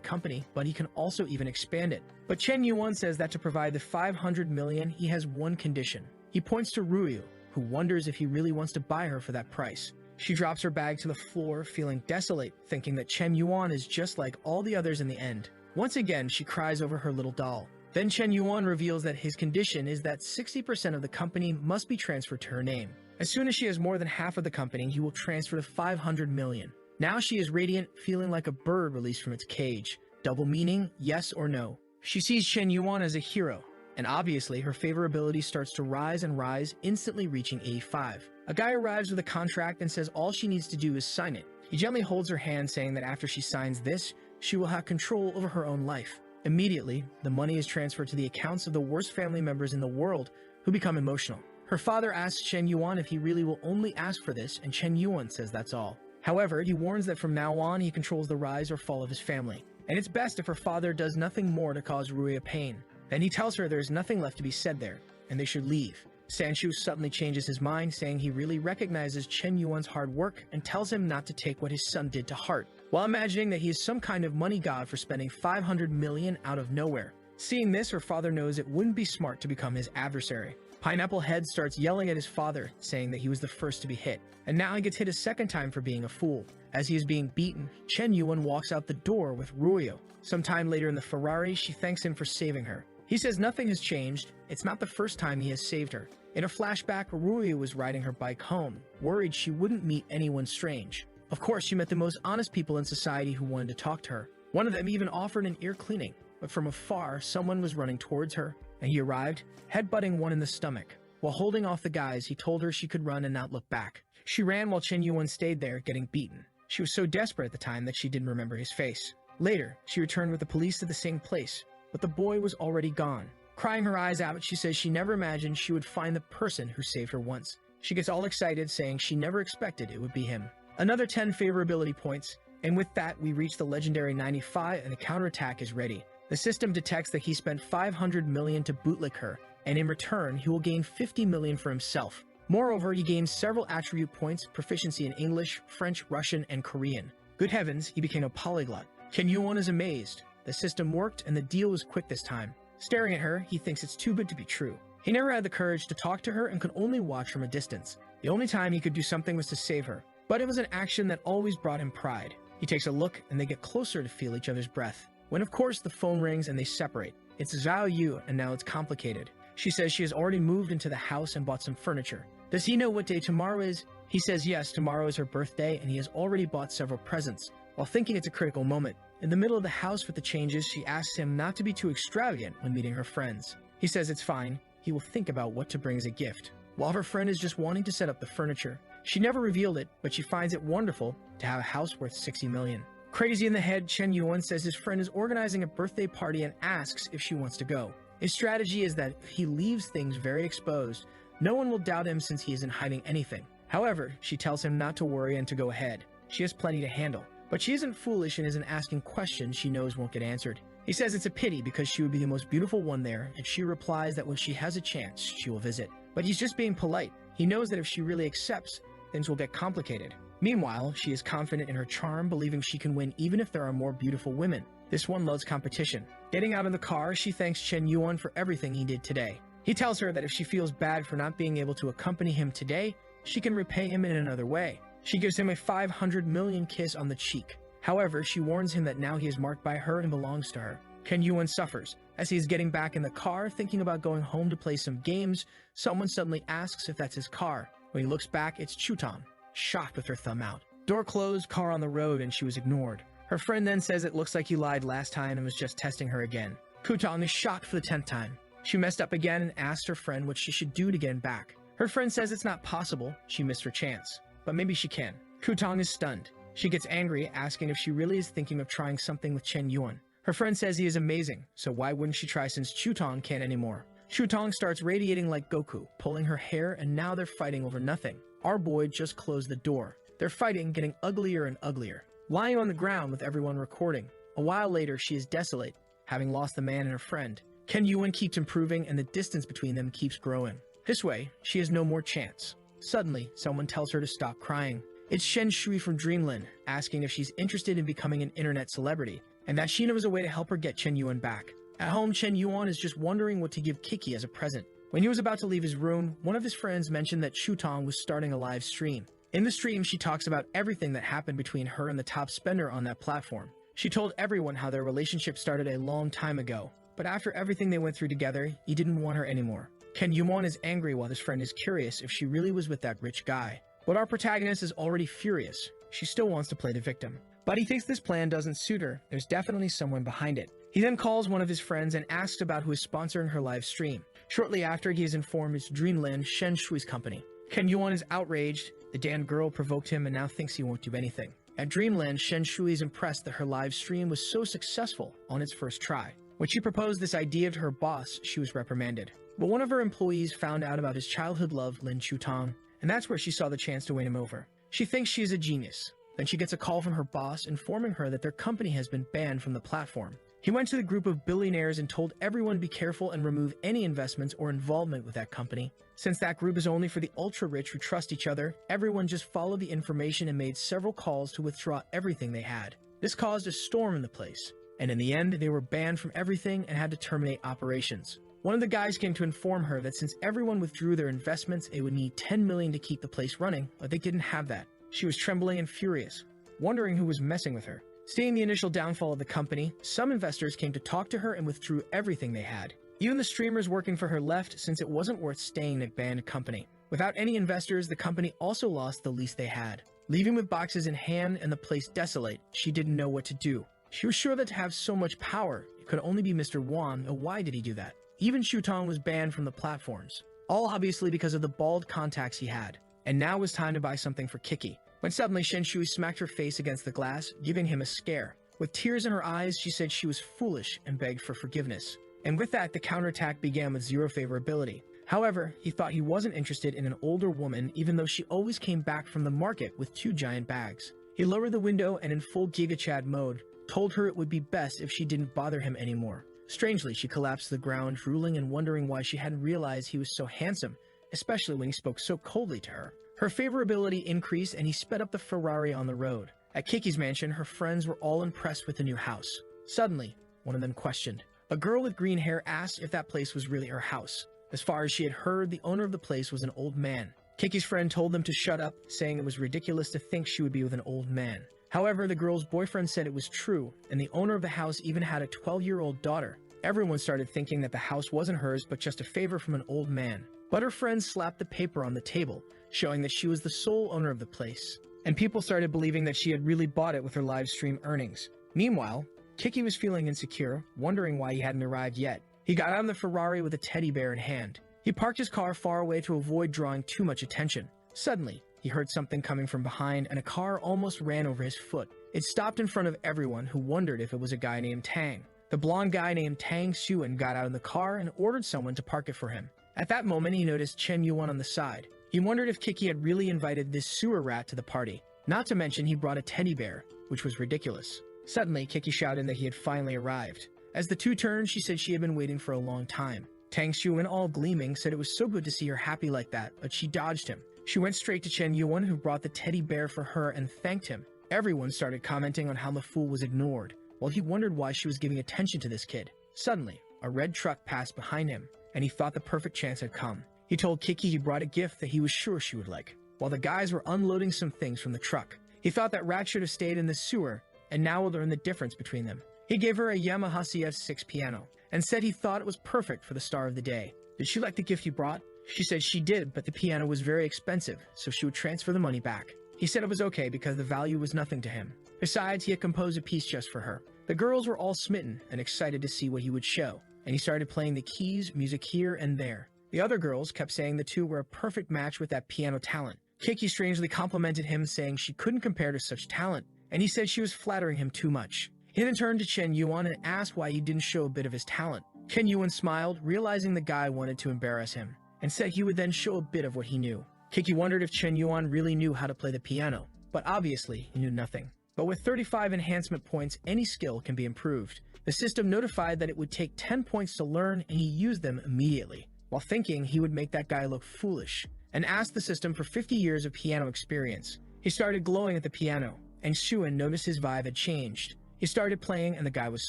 Speaker 1: company, but he can also even expand it. But Chen Yuan says that to provide the 500 million, he has one condition. He points to Ruyo, who wonders if he really wants to buy her for that price. She drops her bag to the floor, feeling desolate, thinking that Chen Yuan is just like all the others in the end. Once again, she cries over her little doll. Then Chen Yuan reveals that his condition is that 60% of the company must be transferred to her name. As soon as she has more than half of the company, he will transfer the 500 million. Now she is radiant, feeling like a bird released from its cage. Double meaning, yes or no. She sees Chen Yuan as a hero, and obviously her favorability starts to rise and rise, instantly reaching 85. A guy arrives with a contract and says all she needs to do is sign it. He gently holds her hand, saying that after she signs this, she will have control over her own life. Immediately, the money is transferred to the accounts of the worst family members in the world, who become emotional. Her father asks Chen Yuan if he really will only ask for this, and Chen Yuan says that's all. However, he warns that from now on he controls the rise or fall of his family, and it's best if her father does nothing more to cause Ruya pain. Then he tells her there is nothing left to be said there, and they should leave. Sanshu suddenly changes his mind, saying he really recognizes Chen Yuan's hard work and tells him not to take what his son did to heart, while imagining that he is some kind of money god for spending 500 million out of nowhere. Seeing this, her father knows it wouldn't be smart to become his adversary. Pineapple Head starts yelling at his father, saying that he was the first to be hit, and now he gets hit a second time for being a fool. As he is being beaten, Chen Yuan walks out the door with Ruyo. Sometime later in the Ferrari, she thanks him for saving her. He says nothing has changed. It's not the first time he has saved her. In a flashback, Ruyo was riding her bike home, worried she wouldn't meet anyone strange. Of course, she met the most honest people in society who wanted to talk to her. One of them even offered an ear cleaning, but from afar, someone was running towards her, and he arrived, headbutting one in the stomach. While holding off the guys, he told her she could run and not look back. She ran while Chen Yuan stayed there, getting beaten. She was so desperate at the time that she didn't remember his face. Later, she returned with the police to the same place, but the boy was already gone. Crying her eyes out, she says she never imagined she would find the person who saved her once. She gets all excited, saying she never expected it would be him. Another 10 favorability points, and with that, we reach the legendary 95 and the counterattack is ready. The system detects that he spent 500 million to bootlick her, and in return, he will gain 50 million for himself. Moreover, he gains several attribute points, proficiency in English, French, Russian, and Korean. Good heavens, he became a polyglot. Chen Yuan is amazed. The system worked, and the deal was quick this time. Staring at her, he thinks it's too good to be true. He never had the courage to talk to her and could only watch from a distance. The only time he could do something was to save her, but it was an action that always brought him pride. He takes a look, and they get closer to feel each other's breath. When of course the phone rings and they separate. It's Zhao Yu, and now it's complicated. She says she has already moved into the house and bought some furniture. Does he know what day tomorrow is? He says yes, tomorrow is her birthday, and he has already bought several presents. While thinking it's a critical moment, in the middle of the house with the changes, she asks him not to be too extravagant when meeting her friends. He says it's fine, he will think about what to bring as a gift. While her friend is just wanting to set up the furniture. She never revealed it, but she finds it wonderful to have a house worth 60 million. Crazy in the head, Chen Yuan says his friend is organizing a birthday party and asks if she wants to go. His strategy is that if he leaves things very exposed, No one will doubt him since he isn't hiding anything. However, she tells him not to worry and to go ahead. She has plenty to handle. But she isn't foolish and isn't asking questions she knows won't get answered. He says it's a pity because she would be the most beautiful one there, and she replies that when she has a chance, she will visit. But he's just being polite. He knows that if she really accepts, things will get complicated. Meanwhile, she is confident in her charm, believing she can win even if there are more beautiful women. This one loves competition. Getting out of the car, she thanks Chen Yuan for everything he did today. He tells her that if she feels bad for not being able to accompany him today, she can repay him in another way. She gives him a 500 million kiss on the cheek. However, she warns him that now he is marked by her and belongs to her. Chen Yuan suffers. As he is getting back in the car, thinking about going home to play some games, someone suddenly asks if that's his car. When he looks back, it's Chutang, shocked with her thumb out. Door closed, car on the road, and she was ignored. Her friend then says it looks like he lied last time and was just testing her again. Chutang is shocked for the 10th time. She messed up again and asked her friend what she should do to get him back. Her friend says it's not possible, she missed her chance. But maybe she can. Chutang is stunned. She gets angry, asking if she really is thinking of trying something with Chen Yuan. Her friend says he is amazing, so why wouldn't she try since Chutang can't anymore? Chutang starts radiating like Goku, pulling her hair, and now they're fighting over nothing. Our boy just closed the door. They're fighting, getting uglier and uglier. Lying on the ground with everyone recording. A while later, she is desolate, having lost the man and her friend. Chen Yuan keeps improving, and the distance between them keeps growing. This way, she has no more chance. Suddenly, someone tells her to stop crying. It's Shen Shui from Dreamland, asking if she's interested in becoming an internet celebrity, and that she knows a way to help her get Chen Yuan back. At home, Chen Yuan is just wondering what to give Kiki as a present. When he was about to leave his room, one of his friends mentioned that Chutang was starting a live stream. In the stream, she talks about everything that happened between her and the top spender on that platform. She told everyone how their relationship started a long time ago, but after everything they went through together, he didn't want her anymore. Chen Yuan is angry while his friend is curious if she really was with that rich guy. But our protagonist is already furious. She still wants to play the victim. But he thinks this plan doesn't suit her. There's definitely someone behind it. He then calls one of his friends and asks about who is sponsoring her live stream. Shortly after, he is informed it's Dreamland Shen Shui's company. Chen Yuan is outraged. The damn girl provoked him and now thinks he won't do anything. At Dreamland, Shen Shui is impressed that her live stream was so successful on its first try. When she proposed this idea to her boss, she was reprimanded. But one of her employees found out about his childhood love, Lin Chutang, and that's where she saw the chance to win him over. She thinks she is a genius. Then she gets a call from her boss informing her that their company has been banned from the platform. He went to the group of billionaires and told everyone to be careful and remove any investments or involvement with that company. Since that group is only for the ultra-rich who trust each other, everyone just followed the information and made several calls to withdraw everything they had. This caused a storm in the place, and in the end, they were banned from everything and had to terminate operations. One of the guys came to inform her that since everyone withdrew their investments, it would need 10 million to keep the place running, but they didn't have that. She was trembling and furious, wondering who was messing with her. Seeing the initial downfall of the company, some investors came to talk to her and withdrew everything they had. Even the streamers working for her left since it wasn't worth staying in a banned company. Without any investors, the company also lost the least they had. Leaving with boxes in hand and the place desolate, she didn't know what to do. She was sure that to have so much power, it could only be Mr. Wan, and why did he do that? Even Chutang was banned from the platforms. All obviously because of the bald contacts he had. And now was time to buy something for Kiki. When suddenly Shen Shui smacked her face against the glass, giving him a scare. With tears in her eyes, she said she was foolish and begged for forgiveness. And with that, the counterattack began with zero favorability. However, he thought he wasn't interested in an older woman even though she always came back from the market with 2 giant bags. He lowered the window and in full Giga Chad mode, told her it would be best if she didn't bother him anymore. Strangely, she collapsed to the ground, drooling and wondering why she hadn't realized he was so handsome, especially when he spoke so coldly to her. Her favorability increased and he sped up the Ferrari on the road. At Kiki's mansion, her friends were all impressed with the new house. Suddenly, one of them questioned. A girl with green hair asked if that place was really her house. As far as she had heard, the owner of the place was an old man. Kiki's friend told them to shut up, saying it was ridiculous to think she would be with an old man. However, the girl's boyfriend said it was true, and the owner of the house even had a 12-year-old daughter. Everyone started thinking that the house wasn't hers but just a favor from an old man. But her friend slapped the paper on the table, showing that she was the sole owner of the place. And people started believing that she had really bought it with her live stream earnings. Meanwhile, Kiki was feeling insecure, wondering why he hadn't arrived yet. He got out of the Ferrari with a teddy bear in hand. He parked his car far away to avoid drawing too much attention. Suddenly, he heard something coming from behind and a car almost ran over his foot. It stopped in front of everyone who wondered if it was a guy named Tang. The blonde guy named Tang Xuan got out of the car and ordered someone to park it for him. At that moment, he noticed Chen Yuan on the side. He wondered if Kiki had really invited this sewer rat to the party. Not to mention he brought a teddy bear, which was ridiculous. Suddenly, Kiki shouted that he had finally arrived. As the two turned, she said she had been waiting for a long time. Tang Xuan, all gleaming, said it was so good to see her happy like that, but she dodged him. She went straight to Chen Yuan, who brought the teddy bear for her and thanked him. Everyone started commenting on how the fool was ignored, while he wondered why she was giving attention to this kid. Suddenly, a red truck passed behind him, and he thought the perfect chance had come. He told Kiki he brought a gift that he was sure she would like. While the guys were unloading some things from the truck, he thought that Rat should have stayed in the sewer, and now will learn the difference between them. He gave her a Yamaha CF6 piano, and said he thought it was perfect for the star of the day. Did she like the gift you brought? She said she did, but the piano was very expensive, so she would transfer the money back. He said it was okay because the value was nothing to him. Besides, he had composed a piece just for her. The girls were all smitten and excited to see what he would show, and he started playing the keys, music here and there. The other girls kept saying the two were a perfect match with that piano talent. Kiki strangely complimented him, saying she couldn't compare to such talent, and he said she was flattering him too much. He then turned to Chen Yuan and asked why he didn't show a bit of his talent. Chen Yuan smiled, realizing the guy wanted to embarrass him, and said he would then show a bit of what he knew. Kiki wondered if Chen Yuan really knew how to play the piano, but obviously he knew nothing. But with 35 enhancement points, any skill can be improved. The system notified that it would take 10 points to learn, and he used them immediately, while thinking he would make that guy look foolish, and asked the system for 50 years of piano experience. He started glowing at the piano, and Xuan noticed his vibe had changed. He started playing, and the guy was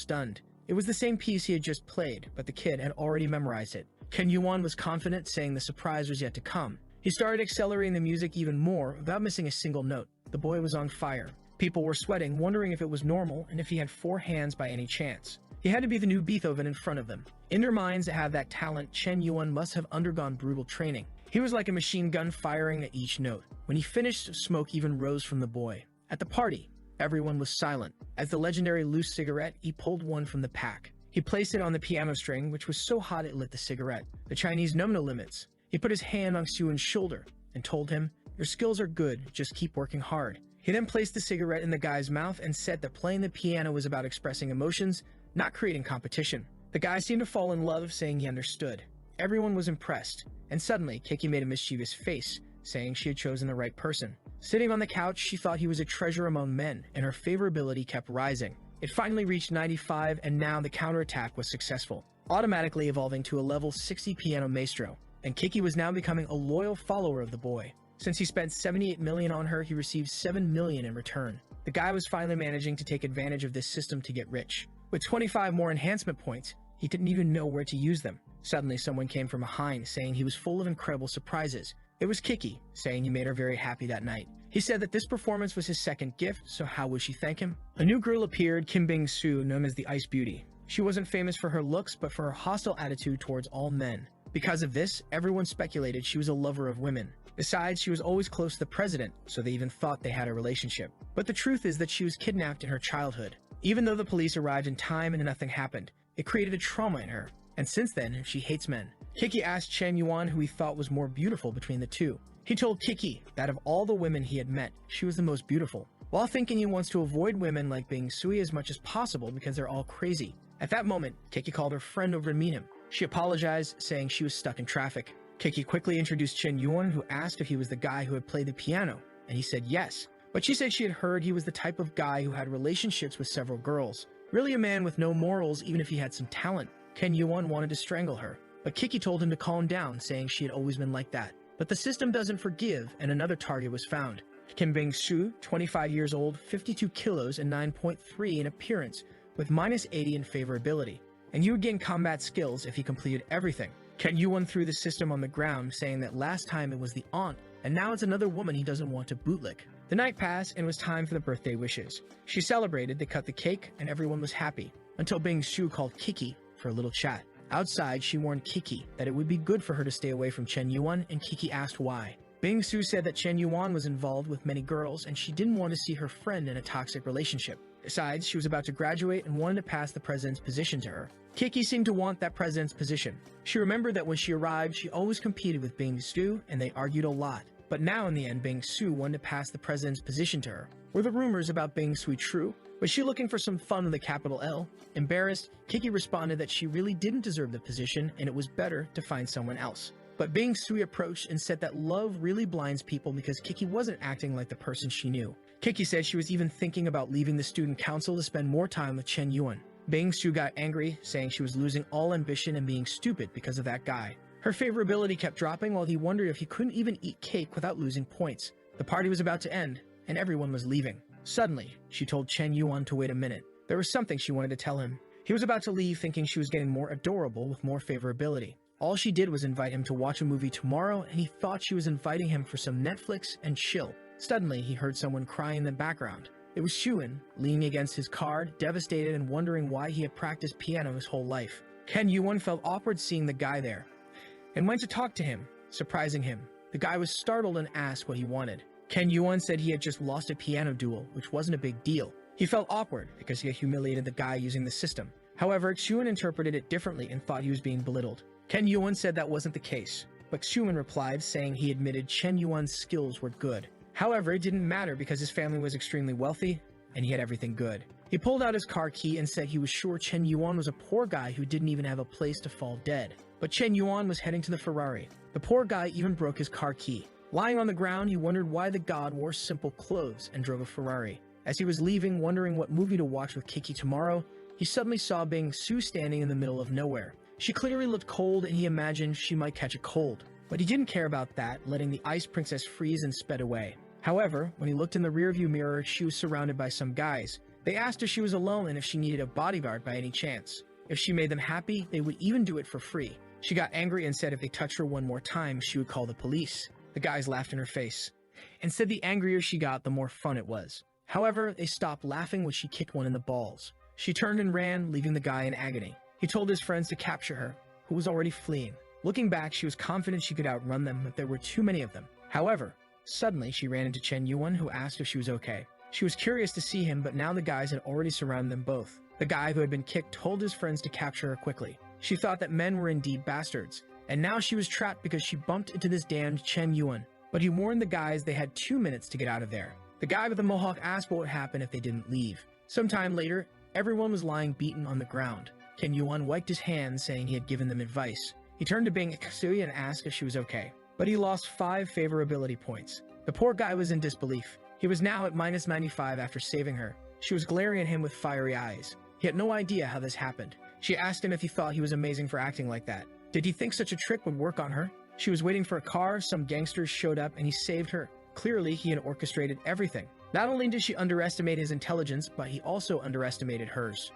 Speaker 1: stunned. It was the same piece he had just played, but the kid had already memorized it. Chen Yuan was confident, saying the surprise was yet to come. He started accelerating the music even more, without missing a single note. The boy was on fire. People were sweating, wondering if it was normal and if he had 4 hands by any chance. He had to be the new Beethoven in front of them. In their minds to have that talent, Chen Yuan must have undergone brutal training. He was like a machine gun firing at each note. When he finished, smoke even rose from the boy. At the party, everyone was silent. As the legendary loose cigarette, he pulled one from the pack. He placed it on the piano string, which was so hot it lit the cigarette. The Chinese know no limits. He put his hand on Xuan's shoulder and told him, "Your skills are good, just keep working hard." He then placed the cigarette in the guy's mouth and said that playing the piano was about expressing emotions, not creating competition. The guy seemed to fall in love, saying he understood. Everyone was impressed, and suddenly Kiki made a mischievous face, saying she had chosen the right person. Sitting on the couch, she thought he was a treasure among men, and her favorability kept rising. It finally reached 95, and now the counterattack was successful, automatically evolving to a level 60 piano maestro, and Kiki was now becoming a loyal follower of the boy. Since he spent 78 million on her, he received 7 million in return. The guy was finally managing to take advantage of this system to get rich. With 25 more enhancement points, he didn't even know where to use them. Suddenly, someone came from behind, saying he was full of incredible surprises. It was Kiki, saying he made her very happy that night. He said that this performance was his second gift, so how would she thank him? A new girl appeared, Kim Bing-soo, known as the Ice Beauty. She wasn't famous for her looks, but for her hostile attitude towards all men. Because of this, everyone speculated she was a lover of women. Besides, she was always close to the president, so they even thought they had a relationship. But the truth is that she was kidnapped in her childhood. Even though the police arrived in time and nothing happened, it created a trauma in her, and since then, she hates men. Kiki asked Chen Yuan who he thought was more beautiful between the two. He told Kiki that of all the women he had met, she was the most beautiful, while thinking he wants to avoid women like Bing-sui as much as possible because they're all crazy. At that moment, Kiki called her friend over to meet him. She apologized, saying she was stuck in traffic. Kiki quickly introduced Chen Yuan, who asked if he was the guy who had played the piano, and he said yes. But she said she had heard he was the type of guy who had relationships with several girls. Really a man with no morals, even if he had some talent. Chen Yuan wanted to strangle her, but Kiki told him to calm down, saying she had always been like that. But the system doesn't forgive, and another target was found. Kim Bing-soo, 25 years old, 52 kilos, and 9.3 in appearance, with -80 in favorability. And you would gain combat skills if he completed everything. Chen Yuan threw the system on the ground, saying that last time it was the aunt, and now it's another woman he doesn't want to bootlick. The night passed, and it was time for the birthday wishes. She celebrated, they cut the cake, and everyone was happy, until Bing-soo called Kiki for a little chat. Outside, she warned Kiki that it would be good for her to stay away from Chen Yuan, and Kiki asked why. Bing-soo said that Chen Yuan was involved with many girls, and she didn't want to see her friend in a toxic relationship. Besides, she was about to graduate and wanted to pass the president's position to her. Kiki seemed to want that president's position. She remembered that when she arrived, she always competed with Bing-soo, and they argued a lot. But now in the end, Bing-soo wanted to pass the president's position to her. Were the rumors about Bing-soo true? Was she looking for some fun with a capital L? Embarrassed, Kiki responded that she really didn't deserve the position and it was better to find someone else. But Bing Sui approached and said that love really blinds people because Kiki wasn't acting like the person she knew. Kiki said she was even thinking about leaving the student council to spend more time with Chen Yuan. Bing Sui got angry, saying she was losing all ambition and being stupid because of that guy. Her favorability kept dropping while he wondered if he couldn't even eat cake without losing points. The party was about to end, and everyone was leaving. Suddenly, she told Chen Yuan to wait a minute. There was something she wanted to tell him. He was about to leave, thinking she was getting more adorable with more favorability. All she did was invite him to watch a movie tomorrow, and he thought she was inviting him for some Netflix and chill. Suddenly, he heard someone crying in the background. It was Shuan, leaning against his card, devastated and wondering why he had practiced piano his whole life. Ken Yuan felt awkward seeing the guy there, and went to talk to him, surprising him. The guy was startled and asked what he wanted. Ken Yuan said he had just lost a piano duel, which wasn't a big deal. He felt awkward because he had humiliated the guy using the system. However, Shuan interpreted it differently and thought he was being belittled. Ken Yuan said that wasn't the case, but Shuan replied, saying he admitted Chen Yuan's skills were good. However, it didn't matter because his family was extremely wealthy, and he had everything good. He pulled out his car key and said he was sure Chen Yuan was a poor guy who didn't even have a place to fall dead. But Chen Yuan was heading to the Ferrari. The poor guy even broke his car key. Lying on the ground, he wondered why the god wore simple clothes and drove a Ferrari. As he was leaving, wondering what movie to watch with Kiki tomorrow, he suddenly saw Bing Su standing in the middle of nowhere. She clearly looked cold, and he imagined she might catch a cold. But he didn't care about that, letting the ice princess freeze and sped away. However, when he looked in the rearview mirror, she was surrounded by some guys. They asked if she was alone and if she needed a bodyguard by any chance. If she made them happy, they would even do it for free. She got angry and said if they touched her one more time, she would call the police. The guys laughed in her face, and said the angrier she got, the more fun it was. However, they stopped laughing when she kicked one in the balls. She turned and ran, leaving the guy in agony. He told his friends to capture her, who was already fleeing. Looking back, she was confident she could outrun them, but there were too many of them. However, suddenly she ran into Chen Yuan, who asked if she was okay. She was curious to see him, but now the guys had already surrounded them both. The guy who had been kicked told his friends to capture her quickly. She thought that men were indeed bastards, and now she was trapped because she bumped into this damned Chen Yuan. But he warned the guys they had 2 minutes to get out of there. The guy with the mohawk asked what would happen if they didn't leave. Sometime later, everyone was lying beaten on the ground. Ken Yuan wiped his hands, saying he had given them advice. He turned to Bing Sui and asked if she was okay. But he lost 5 favorability points. The poor guy was in disbelief. He was now at minus 95 after saving her. She was glaring at him with fiery eyes. He had no idea how this happened. She asked him if he thought he was amazing for acting like that. Did he think such a trick would work on her? She was waiting for a car, some gangsters showed up, and he saved her. Clearly, he had orchestrated everything. Not only did she underestimate his intelligence, but he also underestimated hers.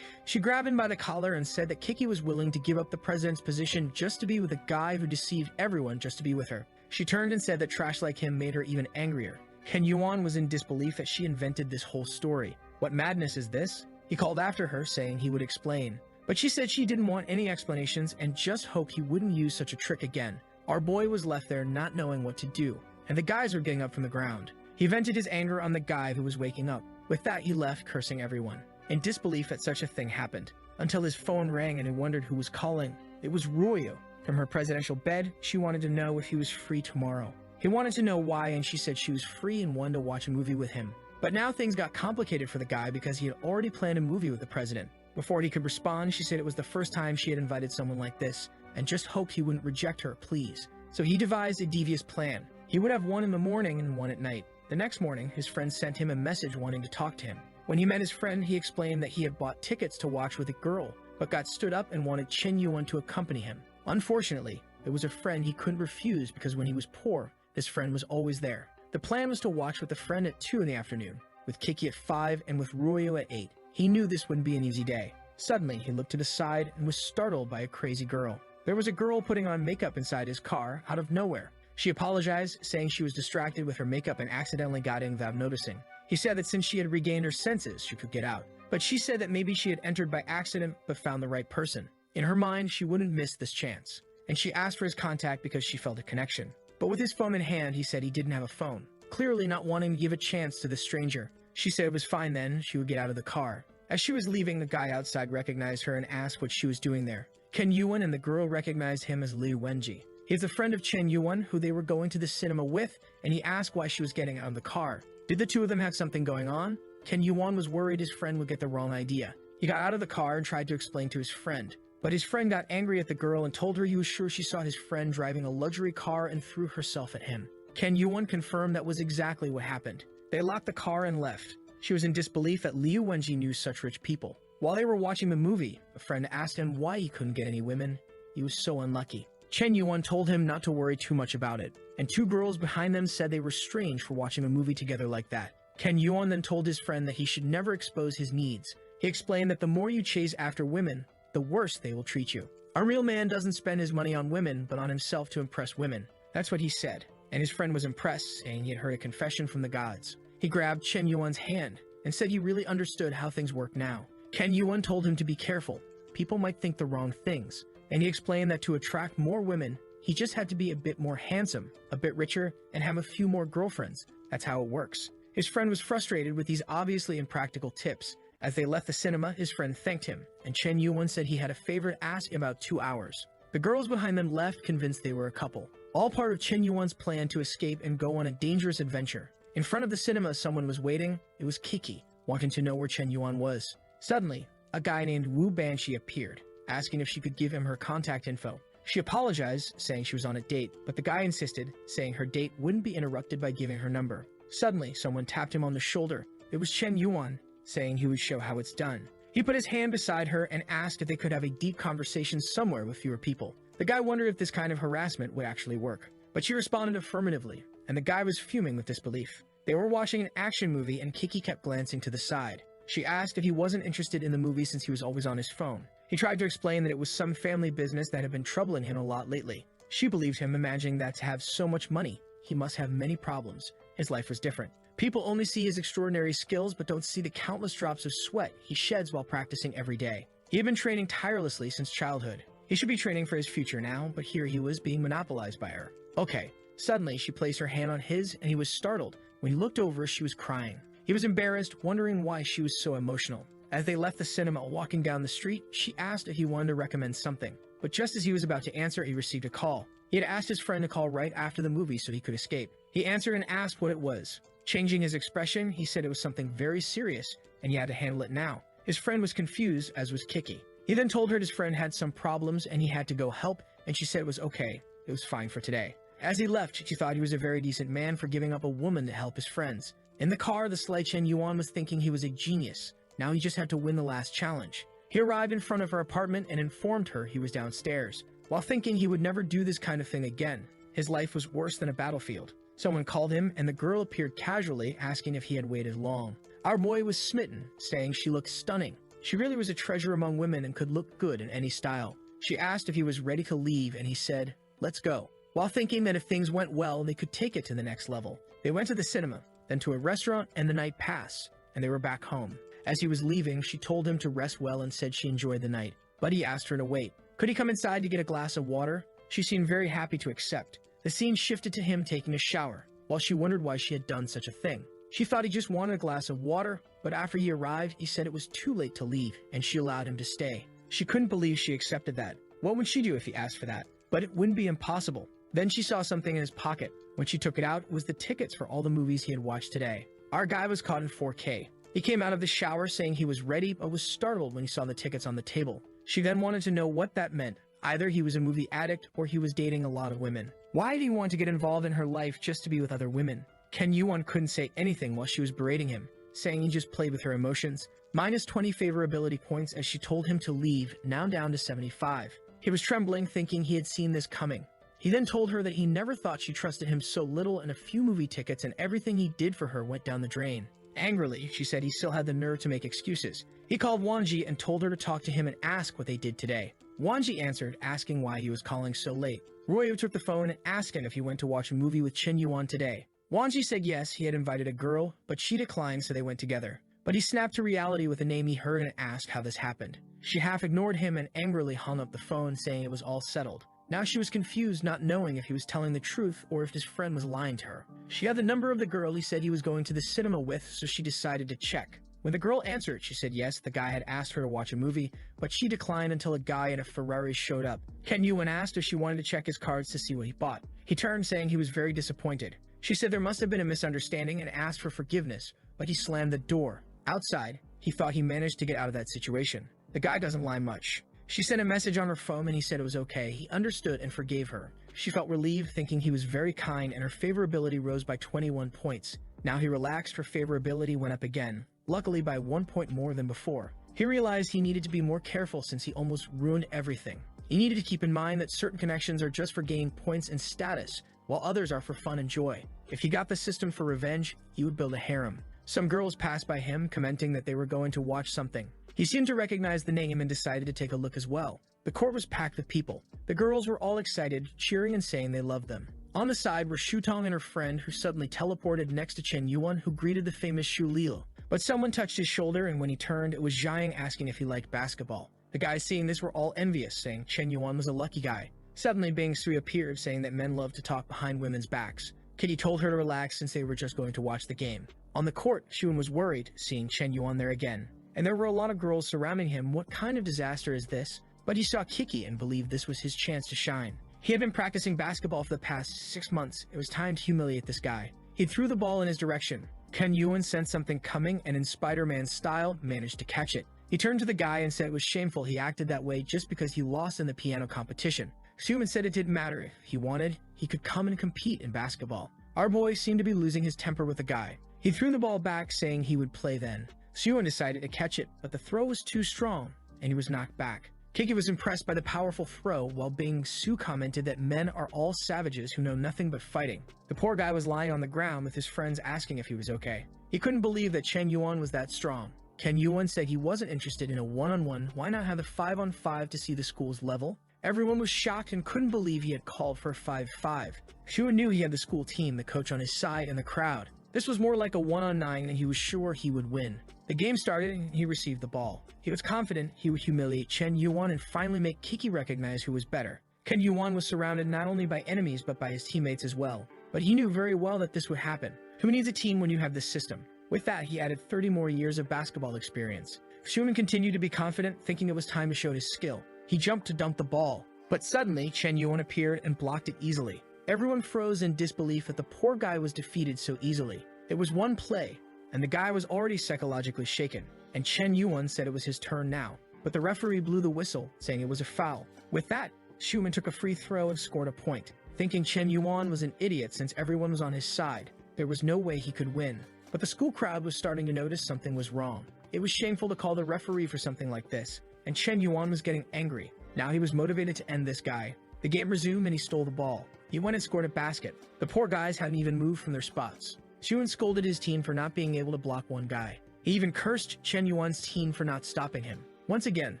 Speaker 1: She grabbed him by the collar and said that Kiki was willing to give up the president's position just to be with a guy who deceived everyone just to be with her. She turned and said that trash like him made her even angrier. Ken Yuan was in disbelief that she invented this whole story. What madness is this? He called after her, saying he would explain. But she said she didn't want any explanations and just hoped he wouldn't use such a trick again. Our boy was left there not knowing what to do, and the guys were getting up from the ground. He vented his anger on the guy who was waking up. With that, he left, cursing everyone, in disbelief that such a thing happened, until his phone rang and he wondered who was calling. It was Royo. From her presidential bed, she wanted to know if he was free tomorrow. He wanted to know why, and she said she was free and wanted to watch a movie with him. But now things got complicated for the guy because he had already planned a movie with the president. Before he could respond, she said it was the first time she had invited someone like this, and just hoped he wouldn't reject her, please. So he devised a devious plan. He would have one in the morning and one at night. The next morning, his friend sent him a message wanting to talk to him. When he met his friend, he explained that he had bought tickets to watch with a girl, but got stood up and wanted Chen Yuan to accompany him. Unfortunately, there was a friend he couldn't refuse because when he was poor, his friend was always there. The plan was to watch with a friend at 2 in the afternoon, with Kiki at 5 and with Royo at 8. He knew this wouldn't be an easy day. Suddenly, he looked to the side and was startled by a crazy girl. There was a girl putting on makeup inside his car out of nowhere. She apologized, saying she was distracted with her makeup and accidentally got in without noticing. He said that since she had regained her senses, she could get out. But she said that maybe she had entered by accident but found the right person. In her mind, she wouldn't miss this chance. And she asked for his contact because she felt a connection. But with his phone in hand, he said he didn't have a phone, clearly not wanting to give a chance to the stranger. She said it was fine then, she would get out of the car. As she was leaving, the guy outside recognized her and asked what she was doing there. Ken Yuan and the girl recognized him as Liu Wenji. He's a friend of Chen Yuan, who they were going to the cinema with, and he asked why she was getting out of the car. Did the two of them have something going on? Ken Yuan was worried his friend would get the wrong idea. He got out of the car and tried to explain to his friend. But his friend got angry at the girl and told her he was sure she saw his friend driving a luxury car and threw herself at him. Ken Yuan confirmed that was exactly what happened. They locked the car and left. She was in disbelief that Liu Wenji knew such rich people. While they were watching the movie, a friend asked him why he couldn't get any women. He was so unlucky. Chen Yuan told him not to worry too much about it, and two girls behind them said they were strange for watching a movie together like that. Ken Yuan then told his friend that he should never expose his needs. He explained that the more you chase after women, the worse they will treat you. A real man doesn't spend his money on women, but on himself to impress women. That's what he said, and his friend was impressed, saying he had heard a confession from the gods. He grabbed Chen Yuan's hand and said he really understood how things work now. Ken Yuan told him to be careful. People might think the wrong things. And he explained that to attract more women, he just had to be a bit more handsome, a bit richer, and have a few more girlfriends. That's how it works. His friend was frustrated with these obviously impractical tips. As they left the cinema, his friend thanked him, and Chen Yuan said he had a favor to ask in about 2 hours. The girls behind them left, convinced they were a couple. All part of Chen Yuan's plan to escape and go on a dangerous adventure. In front of the cinema, someone was waiting. It was Kiki, wanting to know where Chen Yuan was. Suddenly, a guy named Wu Banshee appeared, asking if she could give him her contact info. She apologized, saying she was on a date, but the guy insisted, saying her date wouldn't be interrupted by giving her number. Suddenly, someone tapped him on the shoulder. It was Chen Yuan, saying he would show how it's done. He put his hand beside her and asked if they could have a deep conversation somewhere with fewer people. The guy wondered if this kind of harassment would actually work, but she responded affirmatively, and the guy was fuming with disbelief. They were watching an action movie and Kiki kept glancing to the side. She asked if he wasn't interested in the movie since he was always on his phone. He tried to explain that it was some family business that had been troubling him a lot lately. She believed him, imagining that to have so much money, he must have many problems. His life was different. People only see his extraordinary skills but don't see the countless drops of sweat he sheds while practicing every day. He had been training tirelessly since childhood. He should be training for his future now, but here he was being monopolized by her. Okay. Suddenly, she placed her hand on his and he was startled. When he looked over, she was crying. He was embarrassed, wondering why she was so emotional. As they left the cinema walking down the street, she asked if he wanted to recommend something. But just as he was about to answer, he received a call. He had asked his friend to call right after the movie so he could escape. He answered and asked what it was. Changing his expression, he said it was something very serious, and he had to handle it now. His friend was confused, as was Kiki. He then told her his friend had some problems and he had to go help, and she said it was okay. It was fine for today. As he left, she thought he was a very decent man for giving up a woman to help his friends. In the car, the sly Chen Yuan was thinking he was a genius. Now he just had to win the last challenge. He arrived in front of her apartment and informed her he was downstairs, while thinking he would never do this kind of thing again. His life was worse than a battlefield. Someone called him, and the girl appeared casually, asking if he had waited long. Our boy was smitten, saying she looked stunning. She really was a treasure among women and could look good in any style. She asked if he was ready to leave, and he said, "Let's go," while thinking that if things went well, they could take it to the next level. They went to the cinema, then to a restaurant, and the night passed, and they were back home. As he was leaving, she told him to rest well and said she enjoyed the night, but he asked her to wait. Could he come inside to get a glass of water? She seemed very happy to accept. The scene shifted to him taking a shower, while she wondered why she had done such a thing. She thought he just wanted a glass of water, but after he arrived, he said it was too late to leave, and she allowed him to stay. She couldn't believe she accepted that. What would she do if he asked for that? But it wouldn't be impossible. Then she saw something in his pocket. When she took it out, it was the tickets for all the movies he had watched today. Our guy was caught in 4K. He came out of the shower saying he was ready, but was startled when he saw the tickets on the table. She then wanted to know what that meant. Either he was a movie addict or he was dating a lot of women. Why did he want to get involved in her life just to be with other women? Ken Yuan couldn't say anything while she was berating him, saying he just played with her emotions. Minus 20 favorability points as she told him to leave, now down to 75. He was trembling, thinking he had seen this coming. He then told her that he never thought she trusted him so little, and a few movie tickets and everything he did for her went down the drain. Angrily, she said he still had the nerve to make excuses. He called Wanji and told her to talk to him and ask what they did today. Wanji answered, asking why he was calling so late. Royo took the phone and asked him if he went to watch a movie with Chen Yuan today. Wanji said yes, he had invited a girl, but she declined, so they went together. But he snapped to reality with a name he heard and asked how this happened. She half ignored him and angrily hung up the phone, saying it was all settled. Now she was confused, not knowing if he was telling the truth or if his friend was lying to her. She had the number of the girl he said he was going to the cinema with, so she decided to check. When the girl answered, she said yes, the guy had asked her to watch a movie, but she declined until a guy in a Ferrari showed up. Ken Yuan asked if she wanted to check his cards to see what he bought. He turned, saying he was very disappointed. She said there must have been a misunderstanding and asked for forgiveness, but he slammed the door. Outside, he thought he managed to get out of that situation. The guy doesn't lie much. She sent a message on her phone and he said it was okay. He understood and forgave her. She felt relieved, thinking he was very kind, and her favorability rose by 21 points. Now he relaxed, her favorability went up again, luckily by 1 point more than before. He realized he needed to be more careful since he almost ruined everything. He needed to keep in mind that certain connections are just for gaining points and status, while others are for fun and joy. If he got the system for revenge, he would build a harem. Some girls passed by him, commenting that they were going to watch something. He seemed to recognize the name and decided to take a look as well. The court was packed with people. The girls were all excited, cheering and saying they loved them. On the side were Shutong and her friend, who suddenly teleported next to Chen Yuan, who greeted the famous Shu Lilo. But someone touched his shoulder, and when he turned, it was Jiang asking if he liked basketball. The guys seeing this were all envious, saying Chen Yuan was a lucky guy. Suddenly, Bing Sui appeared, saying that men love to talk behind women's backs. Kitty told her to relax since they were just going to watch the game. On the court, Shuan was worried, seeing Chen Yuan there again. And there were a lot of girls surrounding him. What kind of disaster is this? But he saw Kiki and believed this was his chance to shine. He had been practicing basketball for the past 6 months. It was time to humiliate this guy. He threw the ball in his direction. Ken Yuan sensed something coming and in Spider-Man style managed to catch it. He turned to the guy and said it was shameful he acted that way just because he lost in the piano competition. Xiuman said it didn't matter. If he wanted, he could come and compete in basketball. Our boy seemed to be losing his temper with the guy. He threw the ball back, saying he would play then. Xiuman decided to catch it, but the throw was too strong, and he was knocked back. Kiki was impressed by the powerful throw, while Bing Su commented that men are all savages who know nothing but fighting. The poor guy was lying on the ground with his friends asking if he was okay. He couldn't believe that Chen Yuan was that strong. Ken Yuan said he wasn't interested in a one-on-one. Why not have a 5-on-5 to see the school's level? Everyone was shocked and couldn't believe he had called for a 5-5. Shuan knew he had the school team, the coach on his side, and the crowd. This was more like a 1-on-9, and he was sure he would win. The game started, and he received the ball. He was confident he would humiliate Chen Yuan and finally make Kiki recognize who was better. Ken Yuan was surrounded not only by enemies, but by his teammates as well. But he knew very well that this would happen. Who needs a team when you have this system? With that, he added 30 more years of basketball experience. Schumann continued to be confident, thinking it was time to show his skill. He jumped to dunk the ball. But suddenly, Chen Yuan appeared and blocked it easily. Everyone froze in disbelief that the poor guy was defeated so easily. It was one play, and the guy was already psychologically shaken, and Chen Yuan said it was his turn now. But the referee blew the whistle, saying it was a foul. With that, Schumann took a free throw and scored a point. Thinking Chen Yuan was an idiot since everyone was on his side, there was no way he could win. But the school crowd was starting to notice something was wrong. It was shameful to call the referee for something like this, and Chen Yuan was getting angry. Now he was motivated to end this guy. The game resumed and he stole the ball. He went and scored a basket. The poor guys hadn't even moved from their spots. Shuan scolded his team for not being able to block one guy. He even cursed Chen Yuan's team for not stopping him. Once again,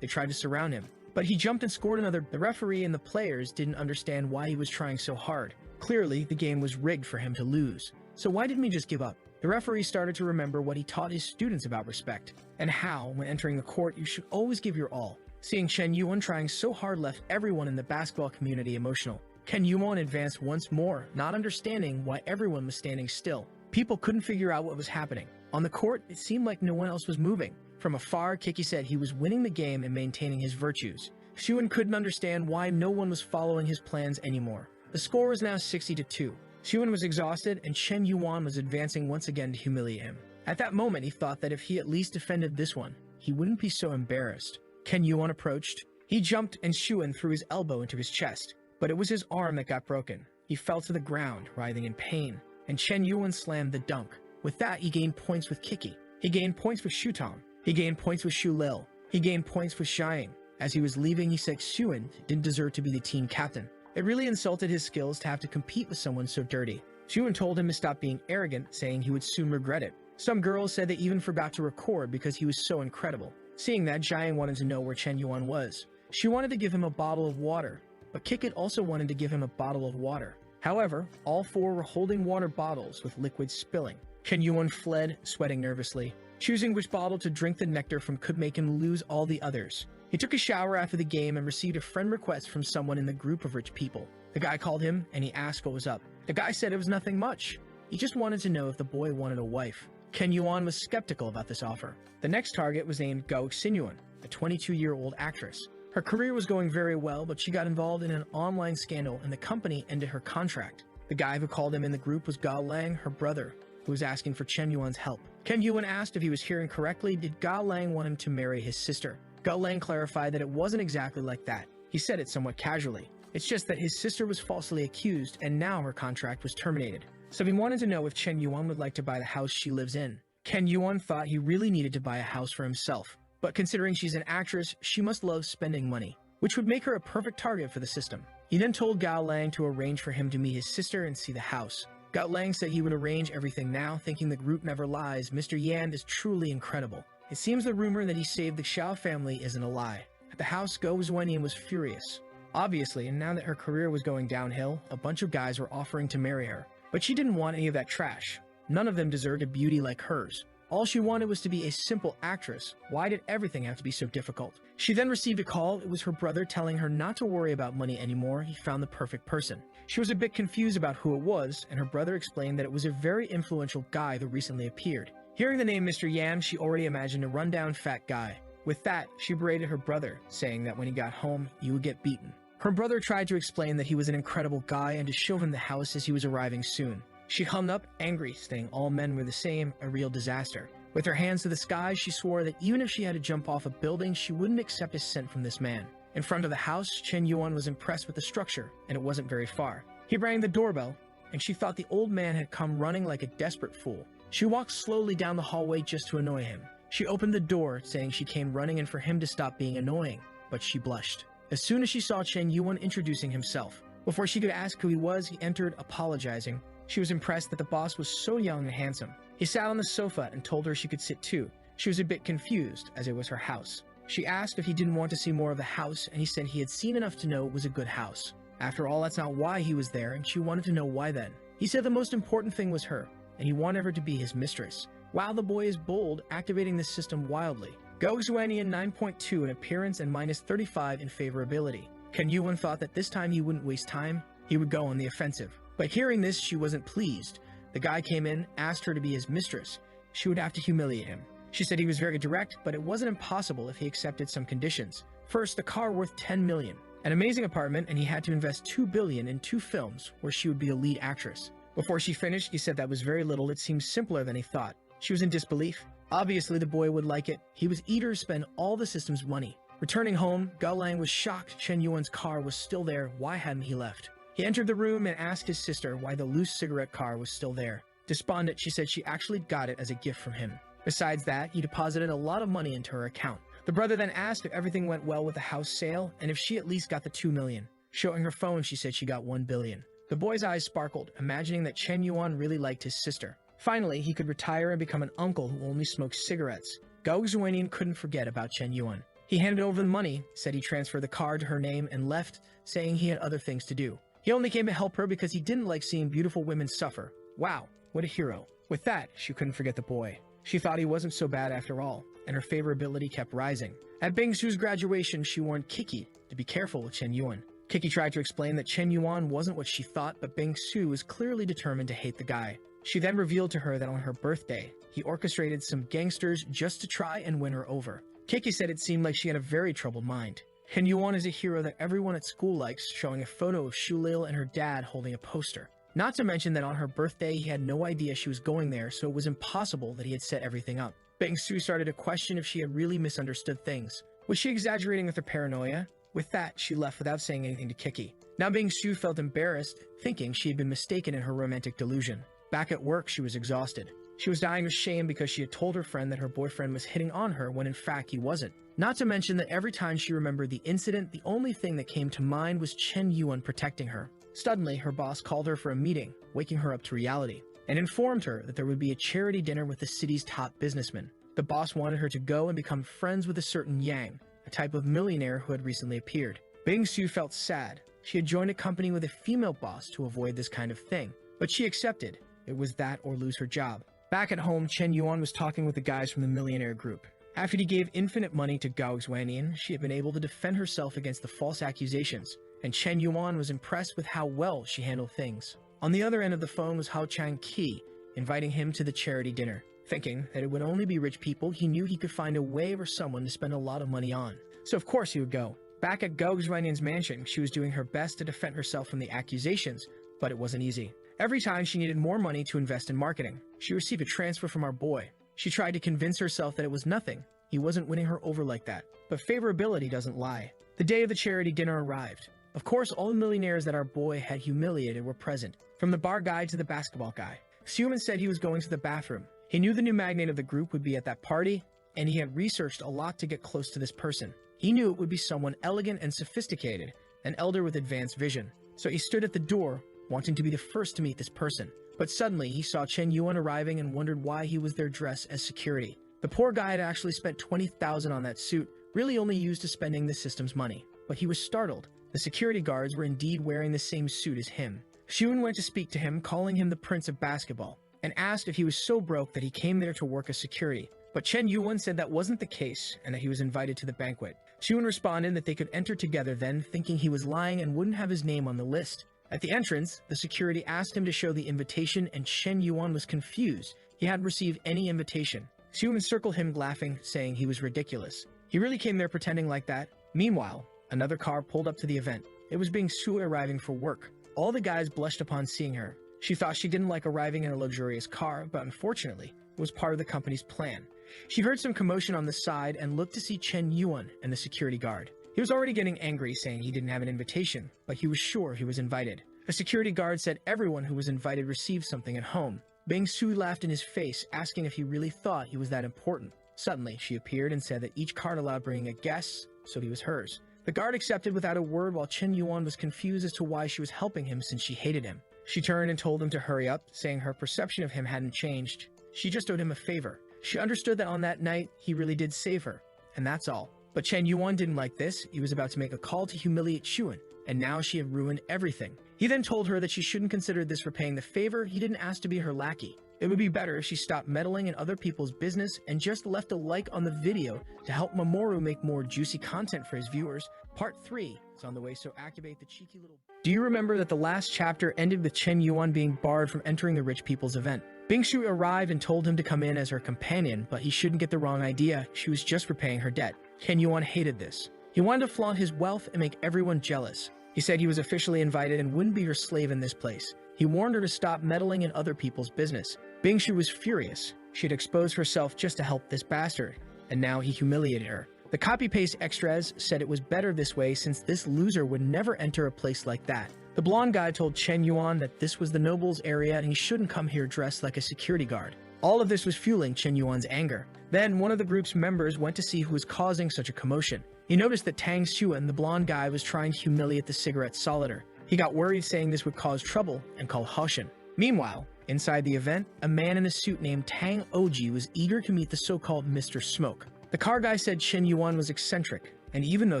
Speaker 1: they tried to surround him, but he jumped and scored another. The referee and the players didn't understand why he was trying so hard. Clearly, the game was rigged for him to lose. So why didn't he just give up? The referee started to remember what he taught his students about respect, and how, when entering the court, you should always give your all. Seeing Chen Yuan trying so hard left everyone in the basketball community emotional. Ken Yuan advanced once more, not understanding why everyone was standing still. People couldn't figure out what was happening. On the court, it seemed like no one else was moving. From afar, Kiki said he was winning the game and maintaining his virtues. Shuan couldn't understand why no one was following his plans anymore. The score was now 60-2. Shuan was exhausted, and Chen Yuan was advancing once again to humiliate him. At that moment, he thought that if he at least defended this one, he wouldn't be so embarrassed. Ken Yuan approached. He jumped, and Shuan threw his elbow into his chest. But it was his arm that got broken. He fell to the ground, writhing in pain, and Chen Yuan slammed the dunk. With that, he gained points with Kiki. He gained points with Shutong. He gained points with Shu Lil. He gained points with Xiang. As he was leaving, he said Shuan didn't deserve to be the team captain. It really insulted his skills to have to compete with someone so dirty. Shuan told him to stop being arrogant, saying he would soon regret it. Some girls said they even forgot to record because he was so incredible. Seeing that, Jiang wanted to know where Chen Yuan was. She wanted to give him a bottle of water, but Kikit also wanted to give him a bottle of water. However, all four were holding water bottles with liquid spilling. Chen Yuan fled, sweating nervously. Choosing which bottle to drink the nectar from could make him lose all the others. He took a shower after the game and received a friend request from someone in the group of rich people. The guy called him and he asked what was up. The guy said it was nothing much. He just wanted to know if the boy wanted a wife. Ken Yuan was skeptical about this offer. The next target was named Gao Xinyuan, a 22-year-old actress. Her career was going very well, but she got involved in an online scandal and the company ended her contract. The guy who called him in the group was Gao Lang, her brother, who was asking for Chen Yuan's help. Ken Yuan asked if he was hearing correctly, did Gao Lang want him to marry his sister? Gao Lang clarified that it wasn't exactly like that. He said it somewhat casually. It's just that his sister was falsely accused and now her contract was terminated. So he wanted to know if Chen Yuan would like to buy the house she lives in. Ken Yuan thought he really needed to buy a house for himself, but considering she's an actress, she must love spending money, which would make her a perfect target for the system. He then told Gao Lang to arrange for him to meet his sister and see the house. Gao Lang said he would arrange everything now, thinking the group never lies. Mr. Yan is truly incredible. It seems the rumor that he saved the Xiao family isn't a lie. At the house, Gao Zhuanian was furious. Obviously, and now that her career was going downhill, a bunch of guys were offering to marry her. But she didn't want any of that trash. None of them deserved a beauty like hers. All she wanted was to be a simple actress. Why did everything have to be so difficult? She then received a call. It was her brother telling her not to worry about money anymore. He found the perfect person. She was a bit confused about who it was, and her brother explained that it was a very influential guy that recently appeared. Hearing the name Mr. Yan, she already imagined a rundown fat guy. With that, she berated her brother, saying that when he got home, he would get beaten. Her brother tried to explain that he was an incredible guy and to show him the house as he was arriving soon. She hung up, angry, saying all men were the same, a real disaster. With her hands to the sky, she swore that even if she had to jump off a building, she wouldn't accept a cent from this man. In front of the house, Chen Yuan was impressed with the structure, and it wasn't very far. He rang the doorbell, and she thought the old man had come running like a desperate fool. She walked slowly down the hallway just to annoy him. She opened the door, saying she came running and for him to stop being annoying, but she blushed. As soon as she saw Chen Yuan introducing himself, before she could ask who he was, he entered, apologizing. She was impressed that the boss was so young and handsome. He sat on the sofa and told her she could sit too. She was a bit confused, as it was her house. She asked if he didn't want to see more of the house, and he said he had seen enough to know it was a good house. After all, that's not why he was there, and she wanted to know why then. He said the most important thing was her, and he wanted her to be his mistress. Wow, the boy is bold, activating this system wildly. Gao Zhuanian 9.2 in appearance and minus 35 in favorability. Ken Yuan thought that this time he wouldn't waste time, he would go on the offensive. But hearing this, she wasn't pleased. The guy came in, asked her to be his mistress. She would have to humiliate him. She said he was very direct, but it wasn't impossible if he accepted some conditions. First, the car worth 10 million. An amazing apartment, and he had to invest 2 billion in 2 films where she would be a lead actress. Before she finished, he said that was very little. It seemed simpler than he thought. She was in disbelief. Obviously, the boy would like it. He was eager to spend all the system's money. Returning home, Gao Lang was shocked Chen Yuan's car was still there. Why hadn't he left? He entered the room and asked his sister why the loose cigarette car was still there. Despondent, she said she actually got it as a gift from him. Besides that, he deposited a lot of money into her account. The brother then asked if everything went well with the house sale and if she at least got the 2 million. Showing her phone, she said she got 1 billion. The boy's eyes sparkled, imagining that Chen Yuan really liked his sister. Finally, he could retire and become an uncle who only smoked cigarettes. Gao Zhuanian couldn't forget about Chen Yuan. He handed over the money, said he transferred the car to her name, and left, saying he had other things to do. He only came to help her because he didn't like seeing beautiful women suffer. Wow, what a hero. With that, she couldn't forget the boy. She thought he wasn't so bad after all, and her favorability kept rising. At Bingsu's graduation, she warned Kiki to be careful with Chen Yuan. Kiki tried to explain that Chen Yuan wasn't what she thought, but Bingsu was clearly determined to hate the guy. She then revealed to her that on her birthday, he orchestrated some gangsters just to try and win her over. Kiki said it seemed like she had a very troubled mind. Chen Yuan is a hero that everyone at school likes, showing a photo of Shulil and her dad holding a poster. Not to mention that on her birthday, he had no idea she was going there, so it was impossible that he had set everything up. Bingsu started to question if she had really misunderstood things. Was she exaggerating with her paranoia? With that, she left without saying anything to Kiki. Now Bingsu felt embarrassed, thinking she had been mistaken in her romantic delusion. Back at work, she was exhausted. She was dying of shame because she had told her friend that her boyfriend was hitting on her when in fact he wasn't. Not to mention that every time she remembered the incident, the only thing that came to mind was Chen Yuan protecting her. Suddenly, her boss called her for a meeting, waking her up to reality, and informed her that there would be a charity dinner with the city's top businessmen. The boss wanted her to go and become friends with a certain Yang, a type of millionaire who had recently appeared. Bingsu felt sad. She had joined a company with a female boss to avoid this kind of thing, but she accepted. It was that or lose her job. Back at home, Chen Yuan was talking with the guys from the millionaire group. After he gave infinite money to Gao Zhuanian, she had been able to defend herself against the false accusations, and Chen Yuan was impressed with how well she handled things. On the other end of the phone was Hao Chang-ki, inviting him to the charity dinner. Thinking that it would only be rich people, he knew he could find a way or someone to spend a lot of money on. So of course he would go. Back at Gao Zhuanian's mansion, she was doing her best to defend herself from the accusations, but it wasn't easy. Every time she needed more money to invest in marketing, she received a transfer from our boy. She tried to convince herself that it was nothing, he wasn't winning her over like that. But favorability doesn't lie. The day of the charity dinner arrived. Of course, all the millionaires that our boy had humiliated were present, from the bar guy to the basketball guy. Suman said he was going to the bathroom. He knew the new magnate of the group would be at that party, and he had researched a lot to get close to this person. He knew it would be someone elegant and sophisticated, an elder with advanced vision. So he stood at the door, wanting to be the first to meet this person. But suddenly, he saw Chen Yuan arriving and wondered why he was there dressed as security. The poor guy had actually spent 20,000 on that suit, really only used to spending the system's money. But he was startled. The security guards were indeed wearing the same suit as him. Shun went to speak to him, calling him the Prince of Basketball, and asked if he was so broke that he came there to work as security. But Chen Yuan said that wasn't the case, and that he was invited to the banquet. Shun responded that they could enter together then, thinking he was lying and wouldn't have his name on the list. At the entrance, the security asked him to show the invitation, and Chen Yuan was confused. He hadn't received any invitation. Shun encircled him, laughing, saying he was ridiculous. He really came there pretending like that. Meanwhile, another car pulled up to the event. It was being Sue arriving for work. All the guys blushed upon seeing her. She thought she didn't like arriving in a luxurious car, but unfortunately, it was part of the company's plan. She heard some commotion on the side and looked to see Chen Yuan and the security guard. He was already getting angry, saying he didn't have an invitation, but he was sure he was invited. A security guard said everyone who was invited received something at home. Bing Su laughed in his face, asking if he really thought he was that important. Suddenly, she appeared and said that each card allowed bringing a guest, so he was hers. The guard accepted without a word while Chen Yuan was confused as to why she was helping him since she hated him. She turned and told him to hurry up, saying her perception of him hadn't changed. She just owed him a favor. She understood that on that night, he really did save her, and that's all. But Chen Yuan didn't like this. He was about to make a call to humiliate Shuan, and now she had ruined everything. He then told her that she shouldn't consider this for paying the favor. He didn't ask to be her lackey. It would be better if she stopped meddling in other people's business and just left a like on the video to help Mamoru make more juicy content for his viewers. Part 3 is on the way, so activate the cheeky little... Do you remember that the last chapter ended with Chen Yuan being barred from entering the rich people's event? Bingshu arrived and told him to come in as her companion, but he shouldn't get the wrong idea. She was just repaying her debt. Chen Yuan hated this. He wanted to flaunt his wealth and make everyone jealous. He said he was officially invited and wouldn't be her slave in this place. He warned her to stop meddling in other people's business. Bingshu was furious. She had exposed herself just to help this bastard, and now he humiliated her. The copy-paste extras said it was better this way since this loser would never enter a place like that. The blonde guy told Chen Yuan that this was the nobles area and he shouldn't come here dressed like a security guard. All of this was fueling Chen Yuan's anger. Then one of the group's members went to see who was causing such a commotion. He noticed that Tang Xuan, the blonde guy, was trying to humiliate the cigarette solider. He got worried, saying this would cause trouble, and called Hoshin. Meanwhile, inside the event, a man in a suit named Tang Oji was eager to meet the so-called Mr. Smoke. The car guy said Chen Yuan was eccentric, and even though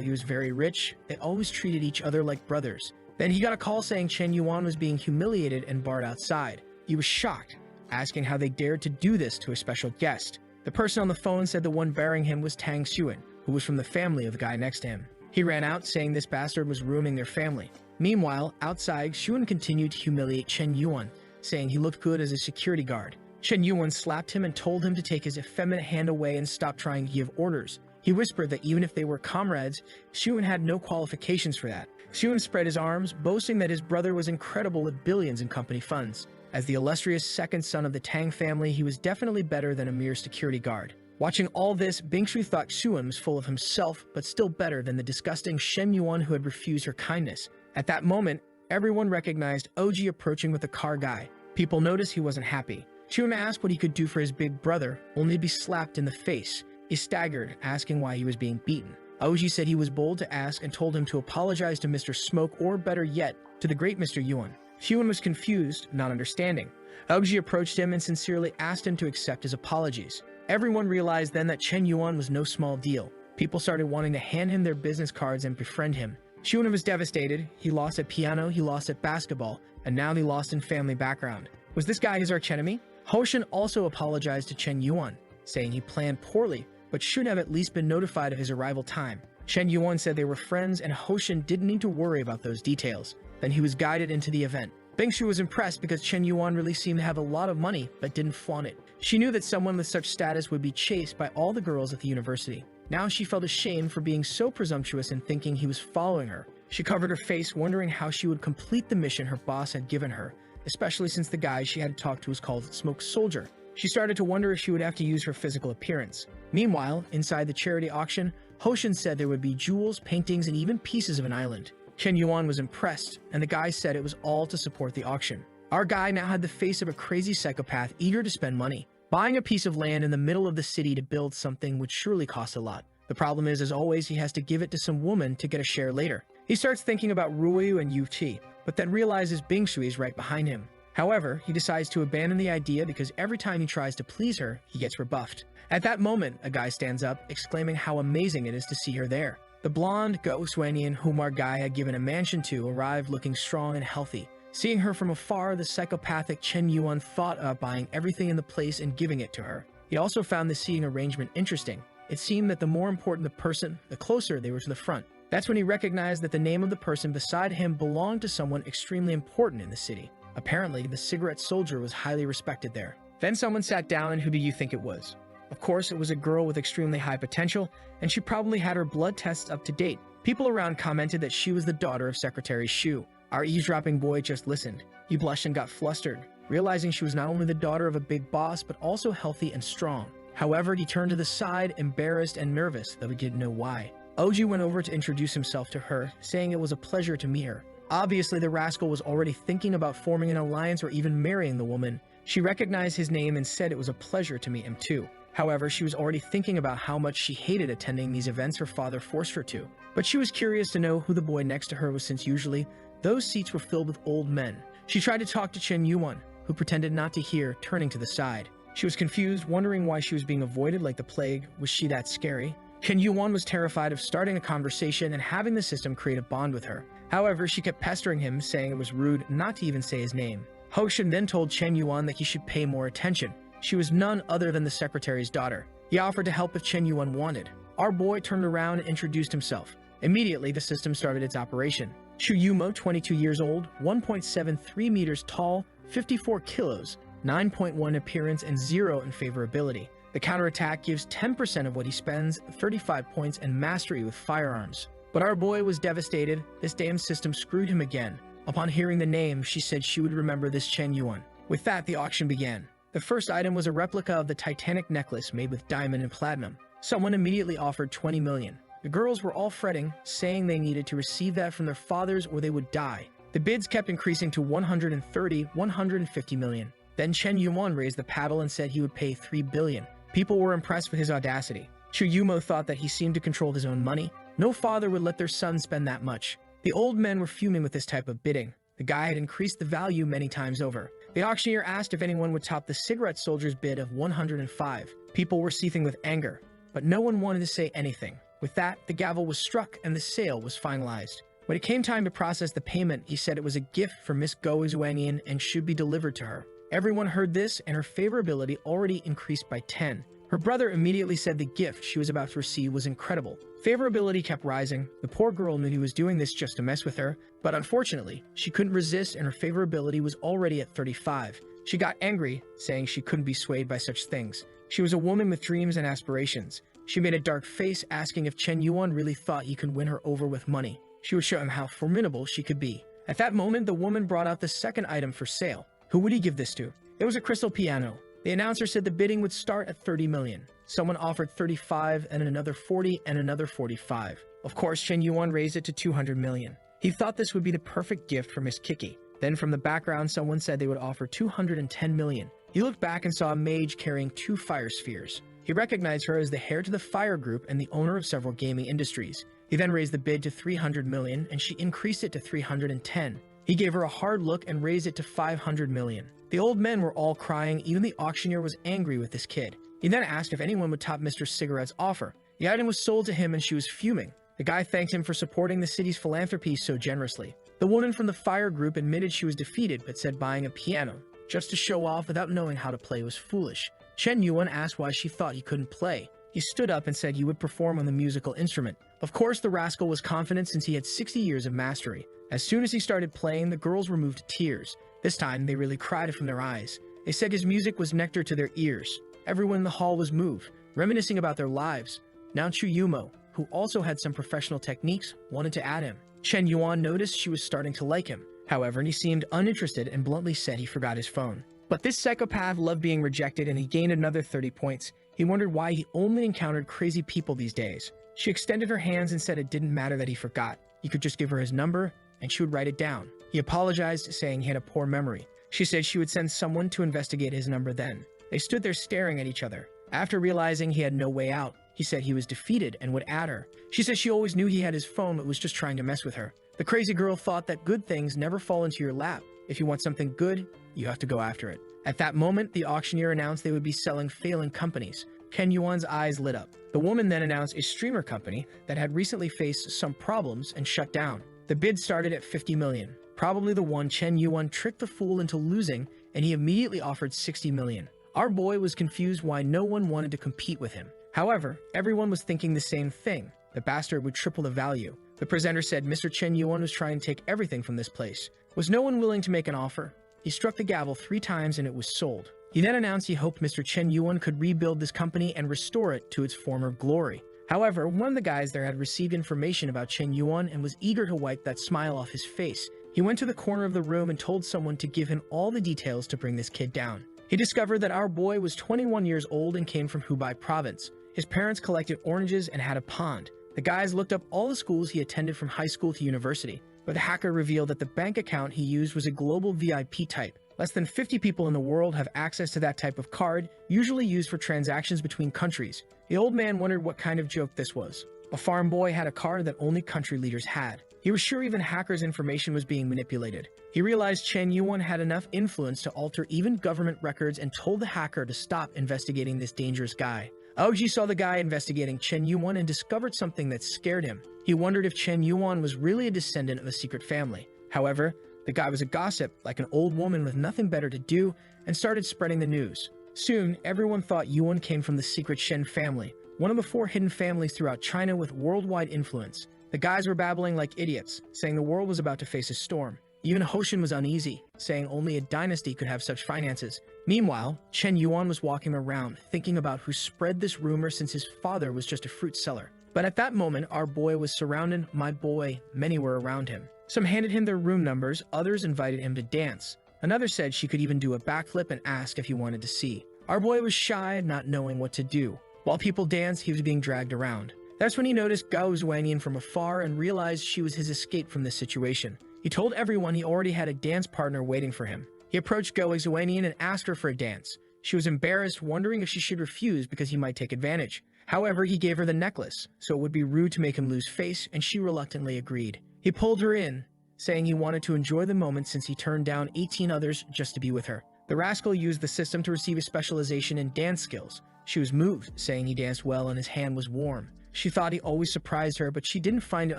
Speaker 1: he was very rich, they always treated each other like brothers. Then he got a call saying Chen Yuan was being humiliated and barred outside. He was shocked, asking how they dared to do this to a special guest. The person on the phone said the one bearing him was Tang Xuan, who was from the family of the guy next to him. He ran out, saying this bastard was ruining their family. Meanwhile, outside, Xuan continued to humiliate Chen Yuan, saying he looked good as a security guard. Chen Yuan slapped him and told him to take his effeminate hand away and stop trying to give orders. He whispered that even if they were comrades, Xuan had no qualifications for that. Xuan spread his arms, boasting that his brother was incredible with billions in company funds. As the illustrious second son of the Tang family, he was definitely better than a mere security guard. Watching all this, Bingshu thought Xuan was full of himself, but still better than the disgusting Shen Yuan who had refused her kindness. At that moment, everyone recognized Oji approaching with the car guy. People noticed he wasn't happy. Xuan asked what he could do for his big brother, only to be slapped in the face. He staggered, asking why he was being beaten. Oji said he was bold to ask and told him to apologize to Mr. Smoke, or better yet, to the great Mr. Yuan. Xuan was confused, not understanding. Oji approached him and sincerely asked him to accept his apologies. Everyone realized then that Chen Yuan was no small deal. People started wanting to hand him their business cards and befriend him. Xuan was devastated. He lost at piano, he lost at basketball, and now he lost in family background. Was this guy his archenemy? Hoshin also apologized to Chen Yuan, saying he planned poorly, but should have at least been notified of his arrival time. Chen Yuan said they were friends and Hoshin didn't need to worry about those details. Then he was guided into the event. Bingshu was impressed because Chen Yuan really seemed to have a lot of money, but didn't flaunt it. She knew that someone with such status would be chased by all the girls at the university. Now she felt ashamed for being so presumptuous and thinking he was following her. She covered her face, wondering how she would complete the mission her boss had given her, especially since the guy she had to talk to was called Smoke Soldier. She started to wonder if she would have to use her physical appearance. Meanwhile, inside the charity auction, Hoshin said there would be jewels, paintings, and even pieces of an island. Chen Yuan was impressed, and the guy said it was all to support the auction. Our guy now had the face of a crazy psychopath eager to spend money. Buying a piece of land in the middle of the city to build something would surely cost a lot. The problem is, as always, he has to give it to some woman to get a share later. He starts thinking about Ruoyu and Yu Qi, but then realizes Bingshui is right behind him. However, he decides to abandon the idea because every time he tries to please her, he gets rebuffed. At that moment, a guy stands up, exclaiming how amazing it is to see her there. The blonde Gausuanian whom our guy had given a mansion to arrived looking strong and healthy. Seeing her from afar, the psychopathic Chen Yuan thought of buying everything in the place and giving it to her. He also found the seating arrangement interesting. It seemed that the more important the person, the closer they were to the front. That's when he recognized that the name of the person beside him belonged to someone extremely important in the city. Apparently, the cigarette soldier was highly respected there. Then someone sat down, and who do you think it was? Of course, it was a girl with extremely high potential, and she probably had her blood tests up to date. People around commented that she was the daughter of Secretary Shu. Our eavesdropping boy just listened. He blushed and got flustered, realizing she was not only the daughter of a big boss, but also healthy and strong. However, he turned to the side, embarrassed and nervous, though he didn't know why. Oji went over to introduce himself to her, saying it was a pleasure to meet her. Obviously, the rascal was already thinking about forming an alliance or even marrying the woman. She recognized his name and said it was a pleasure to meet him too. However, she was already thinking about how much she hated attending these events her father forced her to. But she was curious to know who the boy next to her was, since usually those seats were filled with old men. She tried to talk to Chen Yuan, who pretended not to hear, turning to the side. She was confused, wondering why she was being avoided like the plague. Was she that scary? Chen Yuan was terrified of starting a conversation and having the system create a bond with her. However, she kept pestering him, saying it was rude not to even say his name. Hoshin then told Chen Yuan that he should pay more attention. She was none other than the secretary's daughter. He offered to help if Chen Yuan wanted. Our boy turned around and introduced himself. Immediately, the system started its operation. Chu Yumo, 22 years old, 1.73 meters tall, 54 kilos, 9.1 appearance, and 0 in favorability. The counterattack gives 10% of what he spends, 35 points, and mastery with firearms. But our boy was devastated. This damn system screwed him again. Upon hearing the name, she said she would remember this Chen Yuan. With that, the auction began. The first item was a replica of the Titanic necklace made with diamond and platinum. Someone immediately offered 20 million. The girls were all fretting, saying they needed to receive that from their fathers or they would die. The bids kept increasing to 130, 150 million. Then Chen Yuan raised the paddle and said he would pay 3 billion. People were impressed with his audacity. Chu Yumo thought that he seemed to control his own money. No father would let their son spend that much. The old men were fuming with this type of bidding. The guy had increased the value many times over. The auctioneer asked if anyone would top the cigarette soldier's bid of 105. People were seething with anger, but no one wanted to say anything. With that, the gavel was struck and the sale was finalized. When it came time to process the payment, he said it was a gift for Miss Go Zhuangian and should be delivered to her. Everyone heard this, and her favorability already increased by 10. Her brother immediately said the gift she was about to receive was incredible. Favorability kept rising. The poor girl knew he was doing this just to mess with her, but unfortunately, she couldn't resist and her favorability was already at 35. She got angry, saying she couldn't be swayed by such things. She was a woman with dreams and aspirations. She made a dark face, asking if Chen Yuan really thought he could win her over with money. She would show him how formidable she could be. At that moment, the woman brought out the second item for sale. Who would he give this to? It was a crystal piano. The announcer said the bidding would start at 30 million. Someone offered 35 and another 40 and another 45. Of course, Chen Yuan raised it to 200 million. He thought this would be the perfect gift for Miss Kiki. Then from the background, someone said they would offer 210 million. He looked back and saw a mage carrying 2 fire spheres. He recognized her as the heir to the Fire Group and the owner of several gaming industries. He then raised the bid to 300 million and she increased it to 310. He gave her a hard look and raised it to 500 million. The old men were all crying. Even the auctioneer was angry with this kid. He then asked if anyone would top Mr. Cigarette's offer. The item was sold to him and she was fuming. The guy thanked him for supporting the city's philanthropy so generously. The woman from the Fire Group admitted she was defeated but said buying a piano just to show off without knowing how to play was foolish. Chen Yuan asked why she thought he couldn't play. He stood up and said he would perform on the musical instrument. Of course, the rascal was confident since he had 60 years of mastery. As soon as he started playing, the girls were moved to tears. This time, they really cried from their eyes. They said his music was nectar to their ears. Everyone in the hall was moved, reminiscing about their lives. Now Chu Yumo, who also had some professional techniques, wanted to add him. Chen Yuan noticed she was starting to like him. However, he seemed uninterested and bluntly said he forgot his phone. But this psychopath loved being rejected and he gained another 30 points. He wondered why he only encountered crazy people these days. She extended her hands and said it didn't matter that he forgot. He could just give her his number and she would write it down. He apologized, saying he had a poor memory. She said she would send someone to investigate his number then. They stood there staring at each other. After realizing he had no way out, he said he was defeated and would add her. She said she always knew he had his phone but was just trying to mess with her. The crazy girl thought that good things never fall into your lap. If you want something good, you have to go after it. At that moment, the auctioneer announced they would be selling failing companies. Chen Yuan's eyes lit up. The woman then announced a streamer company that had recently faced some problems and shut down. The bid started at 50 million. Probably the one Chen Yuan tricked the fool into losing, and he immediately offered 60 million. Our boy was confused why no one wanted to compete with him. However, everyone was thinking the same thing. The bastard would triple the value. The presenter said Mr. Chen Yuan was trying to take everything from this place. Was no one willing to make an offer? He struck the gavel 3 times and it was sold. He then announced he hoped Mr. Chen Yuan could rebuild this company and restore it to its former glory. However, one of the guys there had received information about Chen Yuan and was eager to wipe that smile off his face. He went to the corner of the room and told someone to give him all the details to bring this kid down. He discovered that our boy was 21 years old and came from Hubei province. His parents collected oranges and had a pond. The guys looked up all the schools he attended from high school to university, but the hacker revealed that the bank account he used was a global VIP type. Less than 50 people in the world have access to that type of card, usually used for transactions between countries. The old man wondered what kind of joke this was. A farm boy had a card that only country leaders had. He was sure even hackers' information was being manipulated. He realized Chen Yuan had enough influence to alter even government records and told the hacker to stop investigating this dangerous guy. Oji saw the guy investigating Chen Yuan and discovered something that scared him. He wondered if Chen Yuan was really a descendant of a secret family. However, the guy was a gossip, like an old woman with nothing better to do, and started spreading the news. Soon, everyone thought Yuan came from the secret Shen family, one of the 4 hidden families throughout China with worldwide influence. The guys were babbling like idiots, saying the world was about to face a storm. Even Hoshin was uneasy, saying only a dynasty could have such finances. Meanwhile, Chen Yuan was walking around, thinking about who spread this rumor since his father was just a fruit seller. But at that moment, our boy was surrounded. My boy, many were around him. Some handed him their room numbers, others invited him to dance. Another said she could even do a backflip and asked if he wanted to see. Our boy was shy, not knowing what to do. While people danced, he was being dragged around. That's when he noticed Gao Xuanian from afar and realized she was his escape from this situation. He told everyone he already had a dance partner waiting for him. He approached Gao Xuanian and asked her for a dance. She was embarrassed, wondering if she should refuse because he might take advantage. However, he gave her the necklace, so it would be rude to make him lose face, and she reluctantly agreed. He pulled her in, saying he wanted to enjoy the moment since he turned down 18 others just to be with her. The rascal used the system to receive a specialization in dance skills. She was moved, saying he danced well and his hand was warm. She thought he always surprised her, but she didn't find it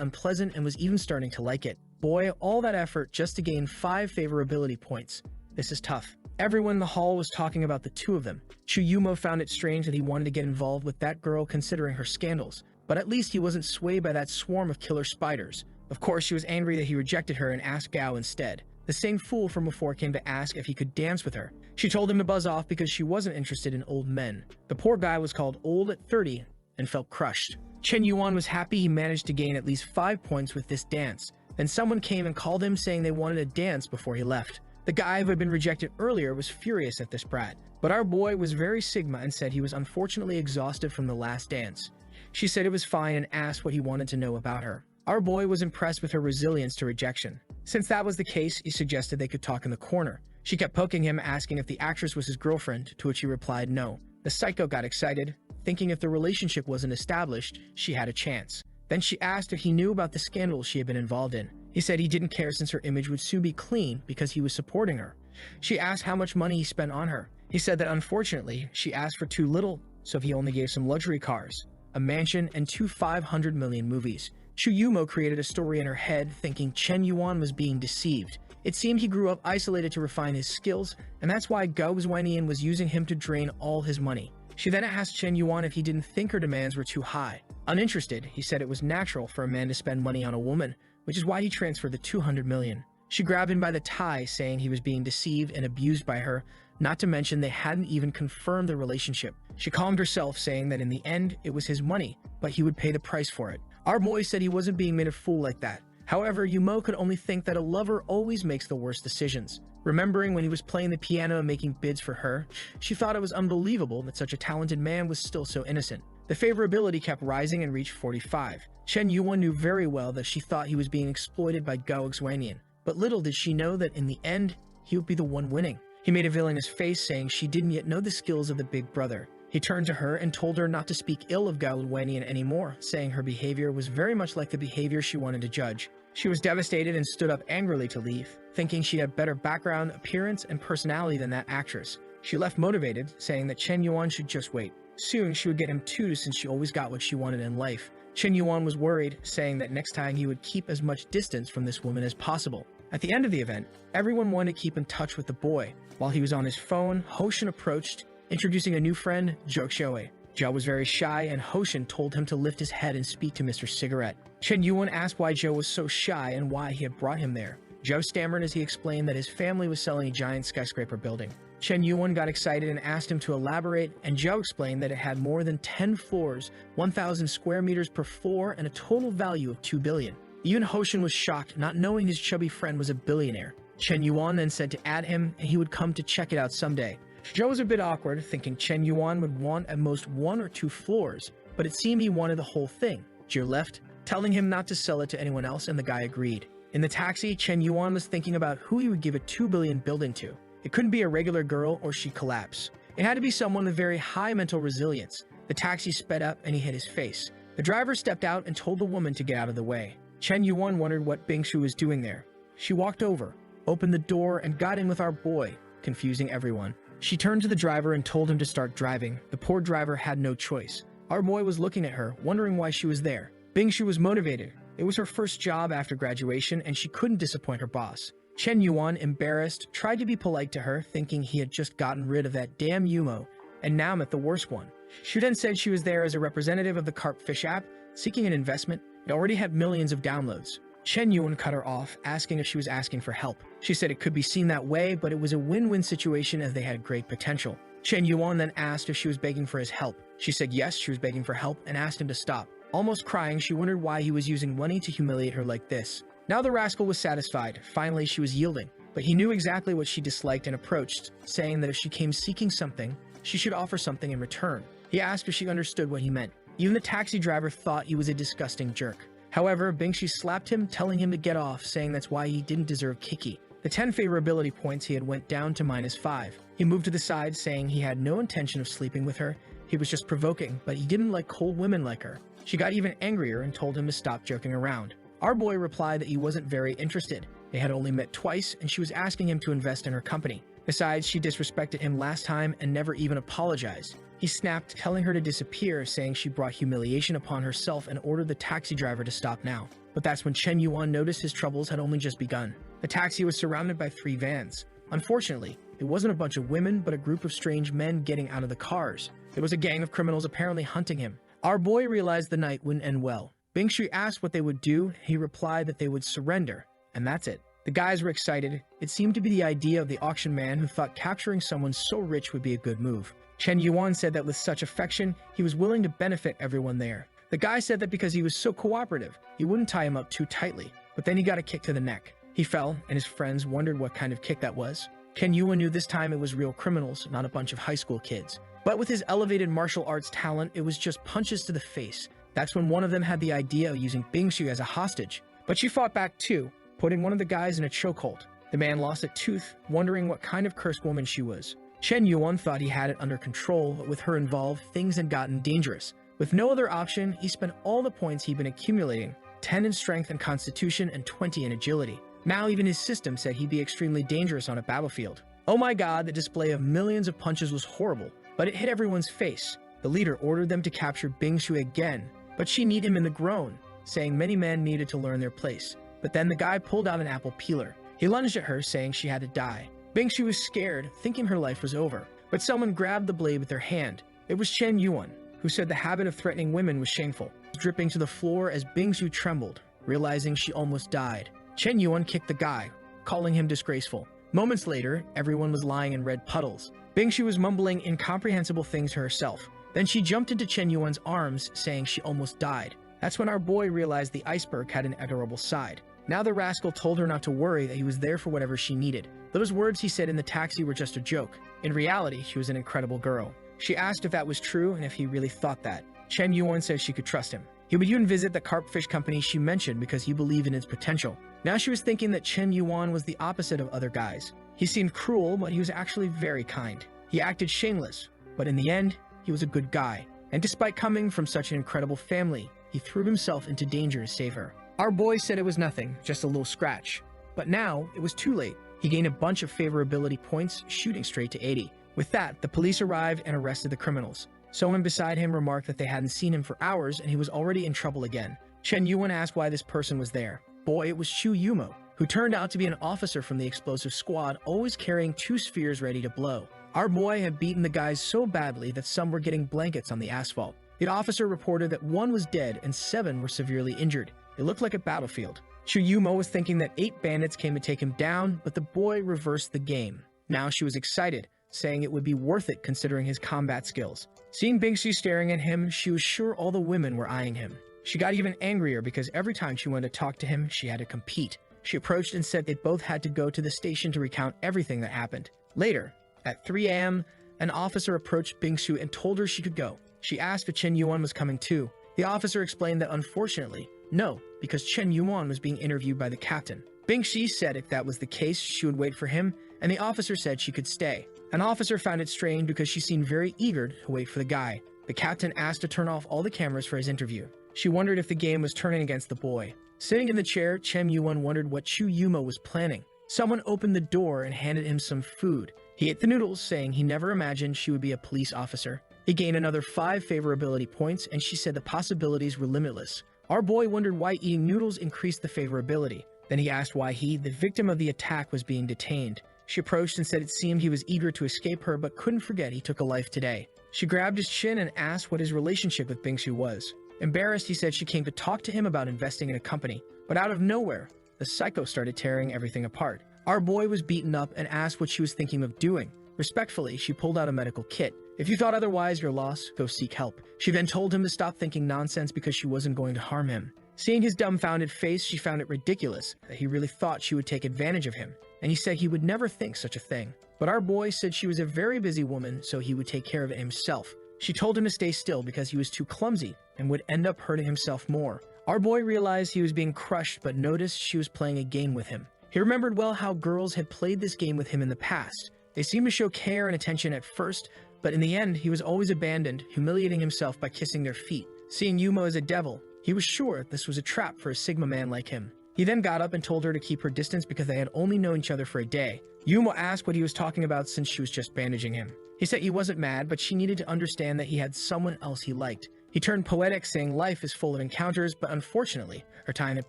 Speaker 1: unpleasant and was even starting to like it. Boy, all that effort just to gain 5 favorability points. This is tough. Everyone in the hall was talking about the 2 of them. Chuyumo found it strange that he wanted to get involved with that girl considering her scandals, but at least he wasn't swayed by that swarm of killer spiders. Of course, she was angry that he rejected her and asked Gao instead. The same fool from before came to ask if he could dance with her. She told him to buzz off because she wasn't interested in old men. The poor guy was called old at 30 and felt crushed. Chen Yuan was happy he managed to gain at least 5 points with this dance. Then someone came and called him saying they wanted a dance before he left. The guy who had been rejected earlier was furious at this brat, but our boy was very Sigma and said he was unfortunately exhausted from the last dance. She said it was fine and asked what he wanted to know about her. Our boy was impressed with her resilience to rejection. Since that was the case, he suggested they could talk in the corner. She kept poking him, asking if the actress was his girlfriend, to which he replied no. The psycho got excited, thinking if the relationship wasn't established, she had a chance. Then she asked if he knew about the scandals she had been involved in. He said he didn't care since her image would soon be clean because he was supporting her. She asked how much money he spent on her. He said that unfortunately, she asked for too little, so he only gave some luxury cars, a mansion, and 2 500 million movies. Chuyumo created a story in her head, thinking Chen Yuan was being deceived. It seemed he grew up isolated to refine his skills, and that's why Gao Xuanian was using him to drain all his money. She then asked Chen Yuan if he didn't think her demands were too high. Uninterested, he said it was natural for a man to spend money on a woman, which is why he transferred the 200 million. She grabbed him by the tie, saying he was being deceived and abused by her, not to mention they hadn't even confirmed the relationship. She calmed herself, saying that in the end, it was his money, but he would pay the price for it. Our boy said he wasn't being made a fool like that. However, Yumo could only think that a lover always makes the worst decisions. Remembering when he was playing the piano and making bids for her, she thought it was unbelievable that such a talented man was still so innocent. The favorability kept rising and reached 45. Chen Yuan knew very well that she thought he was being exploited by Gao Xuanian, but little did she know that in the end, he would be the one winning. He made a villainous face, saying she didn't yet know the skills of the big brother. He turned to her and told her not to speak ill of Gao Xuanian anymore, saying her behavior was very much like the behavior she wanted to judge. She was devastated and stood up angrily to leave, thinking she had better background, appearance, and personality than that actress. She left motivated, saying that Chen Yuan should just wait. Soon she would get him too, since she always got what she wanted in life. Chen Yuan was worried, saying that next time he would keep as much distance from this woman as possible. At the end of the event, everyone wanted to keep in touch with the boy. While he was on his phone, Hoshin approached, introducing a new friend, Zhou Xiaowei. Zhou was very shy, and Hoshin told him to lift his head and speak to Mr. Cigarette. Chen Yuan asked why Zhou was so shy and why he had brought him there. Zhou stammered as he explained that his family was selling a giant skyscraper building. Chen Yuan got excited and asked him to elaborate, and Zhou explained that it had more than 10 floors, 1,000 square meters per floor, and a total value of 2 billion. Even Hoshin was shocked, not knowing his chubby friend was a billionaire. Chen Yuan then said to add him, and he would come to check it out someday. Zhou was a bit awkward, thinking Chen Yuan would want at most 1 or 2 floors, but it seemed he wanted the whole thing. Zhou left, telling him not to sell it to anyone else, and the guy agreed. In the taxi, Chen Yuan was thinking about who he would give a 2 billion building to. It couldn't be a regular girl or she'd collapse. It had to be someone with very high mental resilience. The taxi sped up and he hit his face. The driver stepped out and told the woman to get out of the way. Chen Yuan wondered what Bingshu was doing there. She walked over, opened the door, and got in with our boy, confusing everyone. She turned to the driver and told him to start driving. The poor driver had no choice. Our boy was looking at her, wondering why she was there. Bingshu was motivated. It was her first job after graduation, and she couldn't disappoint her boss. Chen Yuan, embarrassed, tried to be polite to her, thinking he had just gotten rid of that damn Yumo, and now met the worst one. She then said she was there as a representative of the Carp Fish app, seeking an investment. It already had millions of downloads. Chen Yuan cut her off, asking if she was asking for help. She said it could be seen that way, but it was a win-win situation as they had great potential. Chen Yuan then asked if she was begging for his help. She said yes, she was begging for help, and asked him to stop. Almost crying, she wondered why he was using money to humiliate her like this. Now the rascal was satisfied. Finally, she was yielding. But he knew exactly what she disliked and approached, saying that if she came seeking something, she should offer something in return. He asked if she understood what he meant. Even the taxi driver thought he was a disgusting jerk. However, Bingshu slapped him, telling him to get off, saying that's why he didn't deserve Kiki. The 10 favorability points he had went down to -5. He moved to the side, saying he had no intention of sleeping with her. He was just provoking, but he didn't like cold women like her. She got even angrier and told him to stop joking around. Our boy replied that he wasn't very interested. They had only met twice, and she was asking him to invest in her company. Besides, she disrespected him last time and never even apologized. He snapped, telling her to disappear, saying she brought humiliation upon herself and ordered the taxi driver to stop now. But that's when Chen Yuan noticed his troubles had only just begun. The taxi was surrounded by 3 vans. Unfortunately, it wasn't a bunch of women, but a group of strange men getting out of the cars. There was a gang of criminals apparently hunting him. Our boy realized the night wouldn't end well. Bingshu asked what they would do. He replied that they would surrender, and that's it. The guys were excited. It seemed to be the idea of the auction man who thought capturing someone so rich would be a good move. Chen Yuan said that with such affection, he was willing to benefit everyone there. The guy said that because he was so cooperative, he wouldn't tie him up too tightly, but then he got a kick to the neck. He fell, and his friends wondered what kind of kick that was. Chen Yuan knew this time it was real criminals, not a bunch of high school kids. But with his elevated martial arts talent, it was just punches to the face. That's when one of them had the idea of using Bingshu as a hostage. But she fought back too, putting one of the guys in a chokehold. The man lost a tooth, wondering what kind of cursed woman she was. Chen Yuan thought he had it under control, but with her involved, things had gotten dangerous. With no other option, he spent all the points he'd been accumulating, 10 in strength and constitution and 20 in agility. Now even his system said he'd be extremely dangerous on a battlefield. Oh my god, the display of millions of punches was horrible, but it hit everyone's face. The leader ordered them to capture Bingshu again, but she kneed him in the groin, saying many men needed to learn their place. But then the guy pulled out an apple peeler. He lunged at her, saying she had to die. Bingshu was scared, thinking her life was over. But someone grabbed the blade with their hand. It was Chen Yuan, who said the habit of threatening women was shameful, dripping to the floor as Bingshu trembled, realizing she almost died. Chen Yuan kicked the guy, calling him disgraceful. Moments later, everyone was lying in red puddles. Bingshu was mumbling incomprehensible things to herself. Then she jumped into Chen Yuan's arms, saying she almost died. That's when our boy realized the iceberg had an adorable side. Now the rascal told her not to worry, that he was there for whatever she needed. Those words he said in the taxi were just a joke. In reality, she was an incredible girl. She asked if that was true and if he really thought that. Chen Yuan said she could trust him. He would even visit the carpfish company she mentioned because he believed in its potential. Now she was thinking that Chen Yuan was the opposite of other guys. He seemed cruel, but he was actually very kind. He acted shameless, but in the end, he was a good guy. And despite coming from such an incredible family, he threw himself into danger to save her. Our boy said it was nothing, just a little scratch. But now, it was too late. He gained a bunch of favorability points, shooting straight to 80. With that, the police arrived and arrested the criminals. Someone beside him remarked that they hadn't seen him for hours and he was already in trouble again. Chen Yuan asked why this person was there. Boy, it was Chu Yumo, who turned out to be an officer from the explosive squad, always carrying 2 spheres ready to blow. Our boy had beaten the guys so badly that some were getting blankets on the asphalt. The officer reported that 1 was dead and 7 were severely injured. It looked like a battlefield. Chu Yumo was thinking that 8 bandits came to take him down, but the boy reversed the game. Now she was excited, saying it would be worth it considering his combat skills. Seeing Bingxi staring at him, she was sure all the women were eyeing him. She got even angrier because every time she wanted to talk to him, she had to compete. She approached and said they both had to go to the station to recount everything that happened. Later, at 3 a.m., an officer approached Bingxi and told her she could go. She asked if Chen Yuan was coming too. The officer explained that unfortunately, no, because Chen Yuan was being interviewed by the captain. Bingxi said if that was the case, she would wait for him, and the officer said she could stay. An officer found it strange because she seemed very eager to wait for the guy. The captain asked to turn off all the cameras for his interview. She wondered if the game was turning against the boy. Sitting in the chair, Chen Yuan wondered what Chu Yumo was planning. Someone opened the door and handed him some food. He ate the noodles, saying he never imagined she would be a police officer. He gained another 5 favorability points, and she said the possibilities were limitless. Our boy wondered why eating noodles increased the favorability. Then he asked why he, the victim of the attack, was being detained. She approached and said it seemed he was eager to escape her, but couldn't forget he took a life today. She grabbed his chin and asked what his relationship with Bingxi was. Embarrassed, he said she came to talk to him about investing in a company. But out of nowhere, the psycho started tearing everything apart. Our boy was beaten up and asked what she was thinking of doing. Respectfully, she pulled out a medical kit. If you thought otherwise, you're lost, go seek help. She then told him to stop thinking nonsense because she wasn't going to harm him. Seeing his dumbfounded face, she found it ridiculous that he really thought she would take advantage of him, and he said he would never think such a thing. But our boy said she was a very busy woman, so he would take care of it himself. She told him to stay still because he was too clumsy and would end up hurting himself more. Our boy realized he was being crushed, but noticed she was playing a game with him. He remembered well how girls had played this game with him in the past. They seemed to show care and attention at first, but in the end, he was always abandoned, humiliating himself by kissing their feet. Seeing Yumo as a devil, he was sure this was a trap for a Sigma man like him. He then got up and told her to keep her distance because they had only known each other for a day. Yumo asked what he was talking about since she was just bandaging him. He said he wasn't mad, but she needed to understand that he had someone else he liked. He turned poetic, saying life is full of encounters, but unfortunately, her time had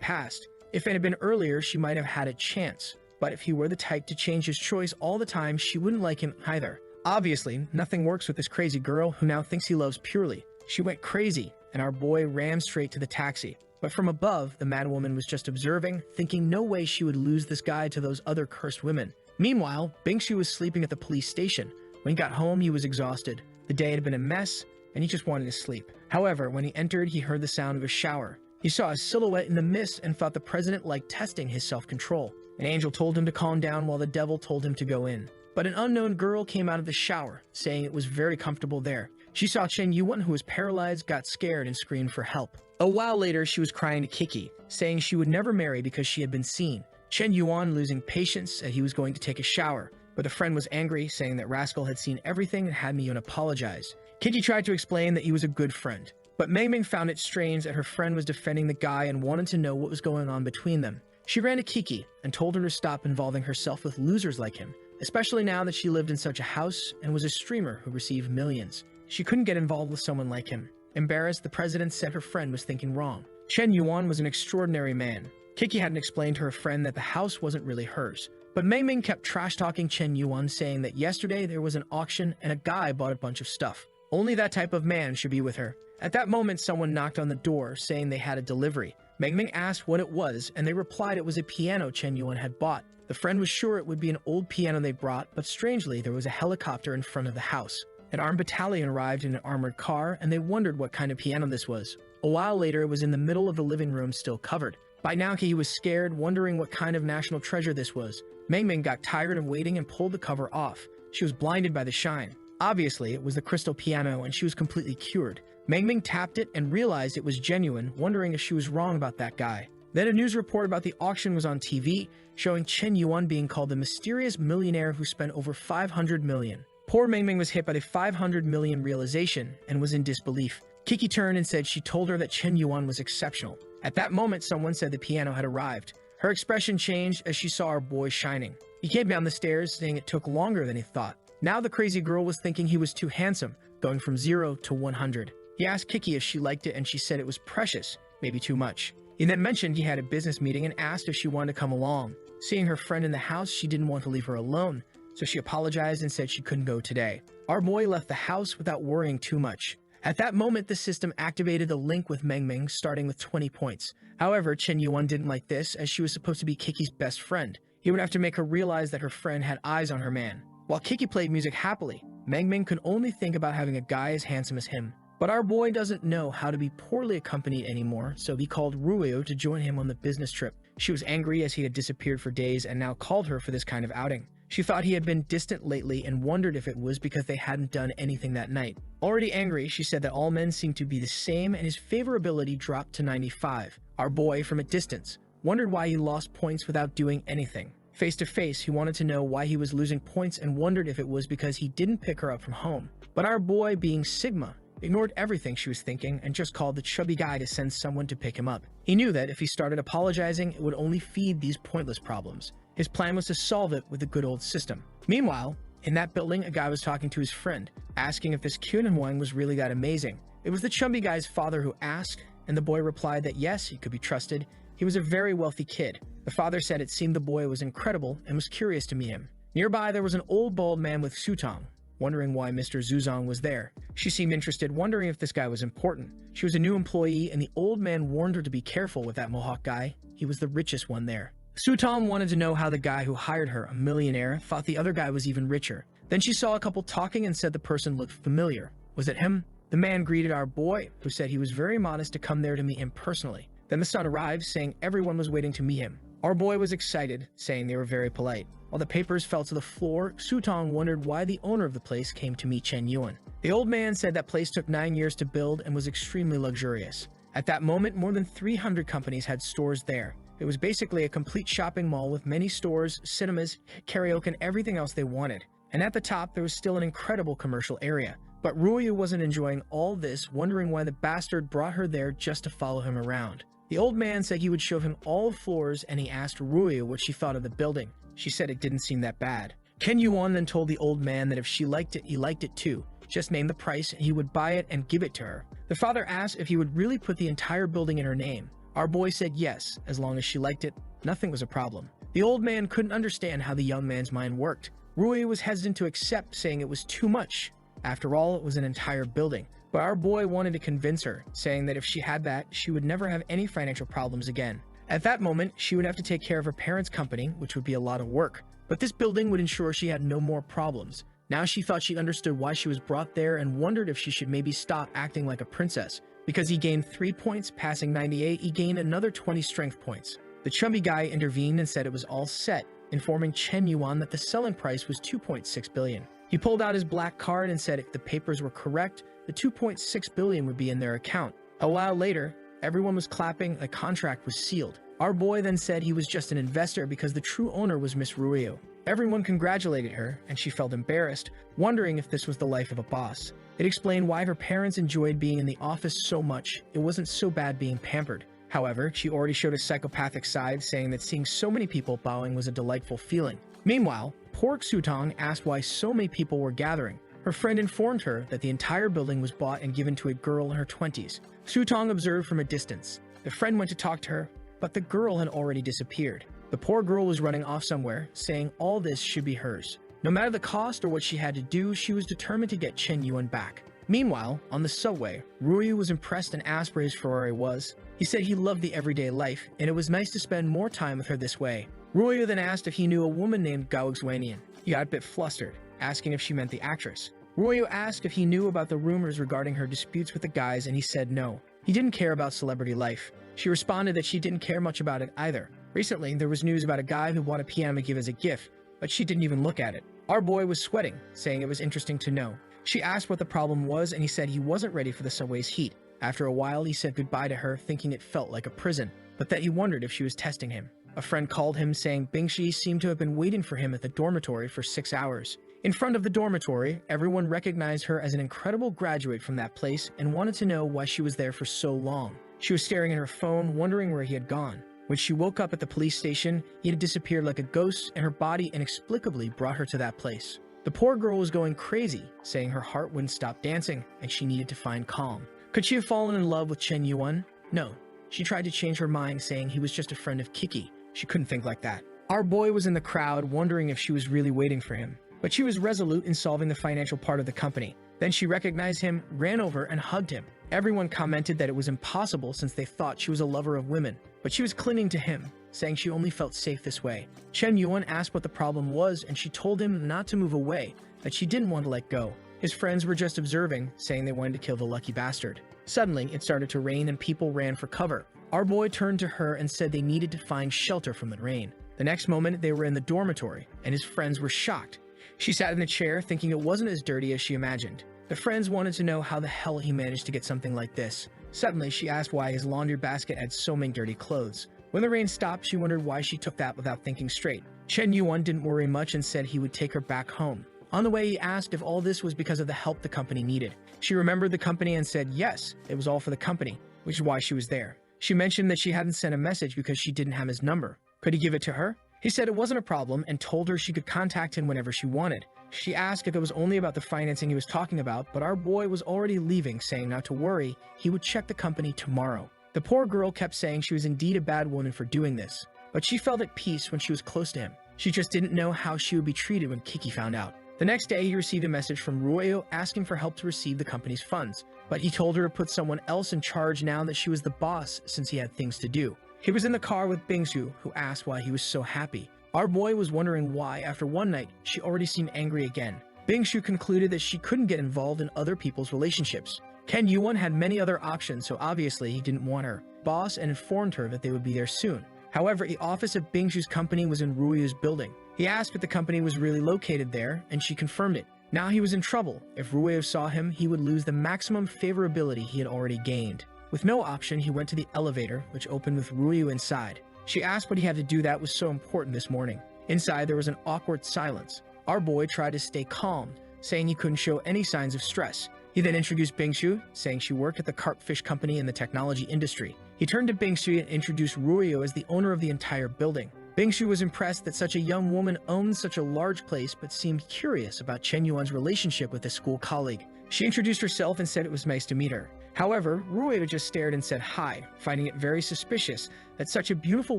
Speaker 1: passed. If it had been earlier, she might have had a chance. But if he were the type to change his choice all the time, she wouldn't like him either. Obviously, nothing works with this crazy girl who now thinks he loves purely. She went crazy, and our boy ran straight to the taxi. But from above, the madwoman was just observing, thinking no way she would lose this guy to those other cursed women. Meanwhile, Bingxi was sleeping at the police station. When he got home, he was exhausted. The day had been a mess, and he just wanted to sleep. However, when he entered, he heard the sound of a shower. He saw a silhouette in the mist and thought the president liked testing his self-control. An angel told him to calm down while the devil told him to go in. But an unknown girl came out of the shower, saying it was very comfortable there. She saw Chen Yuan, who was paralyzed, got scared and screamed for help. A while later, she was crying to Kiki, saying she would never marry because she had been seen. Chen Yuan, losing patience, said he was going to take a shower, but a friend was angry, saying that Rascal had seen everything and had Miyun apologize. Kiki tried to explain that he was a good friend, but Mei Ming found it strange that her friend was defending the guy and wanted to know what was going on between them. She ran to Kiki and told her to stop involving herself with losers like him, especially now that she lived in such a house and was a streamer who received millions. She couldn't get involved with someone like him. Embarrassed, the president said her friend was thinking wrong. Chen Yuan was an extraordinary man. Kiki hadn't explained to her friend that the house wasn't really hers. But Mei Ming kept trash-talking Chen Yuan, saying that yesterday there was an auction and a guy bought a bunch of stuff. Only that type of man should be with her. At that moment, someone knocked on the door, saying they had a delivery. Mei Ming asked what it was, and they replied it was a piano Chen Yuan had bought. The friend was sure it would be an old piano they brought, but strangely, there was a helicopter in front of the house. An armed battalion arrived in an armored car, and they wondered what kind of piano this was. A while later, it was in the middle of the living room, still covered. By now, he was scared, wondering what kind of national treasure this was. Mengming got tired of waiting and pulled the cover off. She was blinded by the shine. Obviously, it was the crystal piano and she was completely cured. Mengming tapped it and realized it was genuine, wondering if she was wrong about that guy. Then a news report about the auction was on TV, showing Chen Yuan being called the mysterious millionaire who spent over 500 million. Poor Mengming was hit by the 500 million realization and was in disbelief. Kiki turned and said she told her that Chen Yuan was exceptional. At that moment, someone said the piano had arrived. Her expression changed as she saw our boy shining. He came down the stairs, saying it took longer than he thought. Now the crazy girl was thinking he was too handsome, going from 0 to 100. He asked Kiki if she liked it and she said it was precious, maybe too much. He then mentioned he had a business meeting and asked if she wanted to come along. Seeing her friend in the house, she didn't want to leave her alone, so she apologized and said she couldn't go today. Our boy left the house without worrying too much. At that moment, the system activated the link with Mengming, starting with 20 points. However, Chen Yuan didn't like this, as she was supposed to be Kiki's best friend. He would have to make her realize that her friend had eyes on her man. While Kiki played music happily, Mengming could only think about having a guy as handsome as him. But our boy doesn't know how to be poorly accompanied anymore, so he called Ruyo to join him on the business trip. She was angry as he had disappeared for days and now called her for this kind of outing. She thought he had been distant lately and wondered if it was because they hadn't done anything that night. Already angry, she said that all men seemed to be the same and his favorability dropped to 95. Our boy, from a distance, wondered why he lost points without doing anything. Face to face, he wanted to know why he was losing points and wondered if it was because he didn't pick her up from home. But our boy, being Sigma, ignored everything she was thinking and just called the chubby guy to send someone to pick him up. He knew that if he started apologizing, it would only feed these pointless problems. His plan was to solve it with the good old system. Meanwhile, in that building, a guy was talking to his friend, asking if this Kyunhan was really that amazing. It was the chubby guy's father who asked, and the boy replied that yes, he could be trusted. He was a very wealthy kid. The father said it seemed the boy was incredible and was curious to meet him. Nearby, there was an old bald man with Sutong, wondering why Mr. Zuzong was there. She seemed interested, wondering if this guy was important. She was a new employee, and the old man warned her to be careful with that Mohawk guy. He was the richest one there. Sutong wanted to know how the guy who hired her, a millionaire, thought the other guy was even richer. Then she saw a couple talking and said the person looked familiar. Was it him? The man greeted our boy, who said he was very modest to come there to meet him personally. Then the son arrived, saying everyone was waiting to meet him. Our boy was excited, saying they were very polite. While the papers fell to the floor, Sutong wondered why the owner of the place came to meet Chen Yuan. The old man said that place took 9 years to build and was extremely luxurious. At that moment, more than 300 companies had stores there. It was basically a complete shopping mall with many stores, cinemas, karaoke, and everything else they wanted. And at the top, there was still an incredible commercial area. But Ruyu wasn't enjoying all this, wondering why the bastard brought her there just to follow him around. The old man said he would show him all the floors, and he asked Ruyu what she thought of the building. She said it didn't seem that bad. Ken Yuan then told the old man that if she liked it, he liked it too. Just name the price, and he would buy it and give it to her. The father asked if he would really put the entire building in her name. Our boy said yes, as long as she liked it, nothing was a problem. The old man couldn't understand how the young man's mind worked. Rui was hesitant to accept, saying it was too much. After all, it was an entire building. But our boy wanted to convince her, saying that if she had that, she would never have any financial problems again. At that moment, she would have to take care of her parents' company, which would be a lot of work. But this building would ensure she had no more problems. Now she thought she understood why she was brought there and wondered if she should maybe stop acting like a princess. Because he gained 3 points, passing 98, he gained another 20 strength points. The chubby guy intervened and said it was all set, informing Chen Yuan that the selling price was 2.6 billion. He pulled out his black card and said if the papers were correct, the 2.6 billion would be in their account. A while later, everyone was clapping and the contract was sealed. Our boy then said he was just an investor because the true owner was Miss Ruyo. Everyone congratulated her, and she felt embarrassed, wondering if this was the life of a boss. It explained why her parents enjoyed being in the office so much. It wasn't so bad being pampered. However, she already showed a psychopathic side, saying that seeing so many people bowing was a delightful feeling. Meanwhile, Pork Sutong asked why so many people were gathering. Her friend informed her that the entire building was bought and given to a girl in her 20s. Sutong observed from a distance. The friend went to talk to her, but the girl had already disappeared. The poor girl was running off somewhere, saying all this should be hers. No matter the cost or what she had to do, she was determined to get Chen Yuan back. Meanwhile, on the subway, Ruyu was impressed and asked where his Ferrari was. He said he loved the everyday life, and it was nice to spend more time with her this way. Ruyu then asked if he knew a woman named Gao Xuanian. He got a bit flustered, asking if she meant the actress. Ruyu asked if he knew about the rumors regarding her disputes with the guys, and he said no. He didn't care about celebrity life. She responded that she didn't care much about it either. Recently, there was news about a guy who bought a piano to give as a gift, but she didn't even look at it. Our boy was sweating, saying it was interesting to know. She asked what the problem was, and he said he wasn't ready for the subway's heat. After a while, he said goodbye to her, thinking it felt like a prison, but that he wondered if she was testing him. A friend called him, saying Bingshi seemed to have been waiting for him at the dormitory for 6 hours. In front of the dormitory, everyone recognized her as an incredible graduate from that place and wanted to know why she was there for so long. She was staring at her phone, wondering where he had gone. When she woke up at the police station, he had disappeared like a ghost, and her body inexplicably brought her to that place. The poor girl was going crazy, saying her heart wouldn't stop dancing, and she needed to find calm. Could she have fallen in love with Chen Yuan? No. She tried to change her mind, saying he was just a friend of Kiki. She couldn't think like that. Our boy was in the crowd, wondering if she was really waiting for him. But she was resolute in solving the financial part of the company. Then she recognized him, ran over, and hugged him. Everyone commented that it was impossible since they thought she was a lover of women, but she was clinging to him, saying she only felt safe this way. Chen Yuan asked what the problem was, and she told him not to move away, that she didn't want to let go. His friends were just observing, saying they wanted to kill the lucky bastard. Suddenly, it started to rain and people ran for cover. Our boy turned to her and said they needed to find shelter from the rain. The next moment, they were in the dormitory, and his friends were shocked. She sat in the chair, thinking it wasn't as dirty as she imagined. The friends wanted to know how the hell he managed to get something like this. Suddenly, she asked why his laundry basket had so many dirty clothes. When the rain stopped, she wondered why she took that without thinking straight. Chen Yuan didn't worry much and said he would take her back home. On the way, he asked if all this was because of the help the company needed. She remembered the company and said yes, it was all for the company, which is why she was there. She mentioned that she hadn't sent a message because she didn't have his number. Could he give it to her? He said it wasn't a problem and told her she could contact him whenever she wanted. She asked if it was only about the financing he was talking about, but our boy was already leaving, saying not to worry, he would check the company tomorrow. The poor girl kept saying she was indeed a bad woman for doing this, but she felt at peace when she was close to him. She just didn't know how she would be treated when Kiki found out. The next day, he received a message from Ruyo asking for help to receive the company's funds, but he told her to put someone else in charge now that she was the boss since he had things to do. He was in the car with Bingsu, who asked why he was so happy. Our boy was wondering why, after one night, she already seemed angry again. Bingsu concluded that she couldn't get involved in other people's relationships. Chen Yuan had many other options, so obviously he didn't want her boss and informed her that they would be there soon. However, the office of Bingsu's company was in Ruyo's building. He asked if the company was really located there, and she confirmed it. Now he was in trouble. If Ruyo saw him, he would lose the maximum favorability he had already gained. With no option, he went to the elevator, which opened with Ruyo inside. She asked what he had to do that was so important this morning. Inside, there was an awkward silence. Our boy tried to stay calm, saying he couldn't show any signs of stress. He then introduced Bingsu, saying she worked at the carp-fish company in the technology industry. He turned to Bingsu and introduced Ruyo as the owner of the entire building. Bingsu was impressed that such a young woman owned such a large place, but seemed curious about Chen Yuan's relationship with a school colleague. She introduced herself and said it was nice to meet her. However, Ruyo just stared and said hi, finding it very suspicious that such a beautiful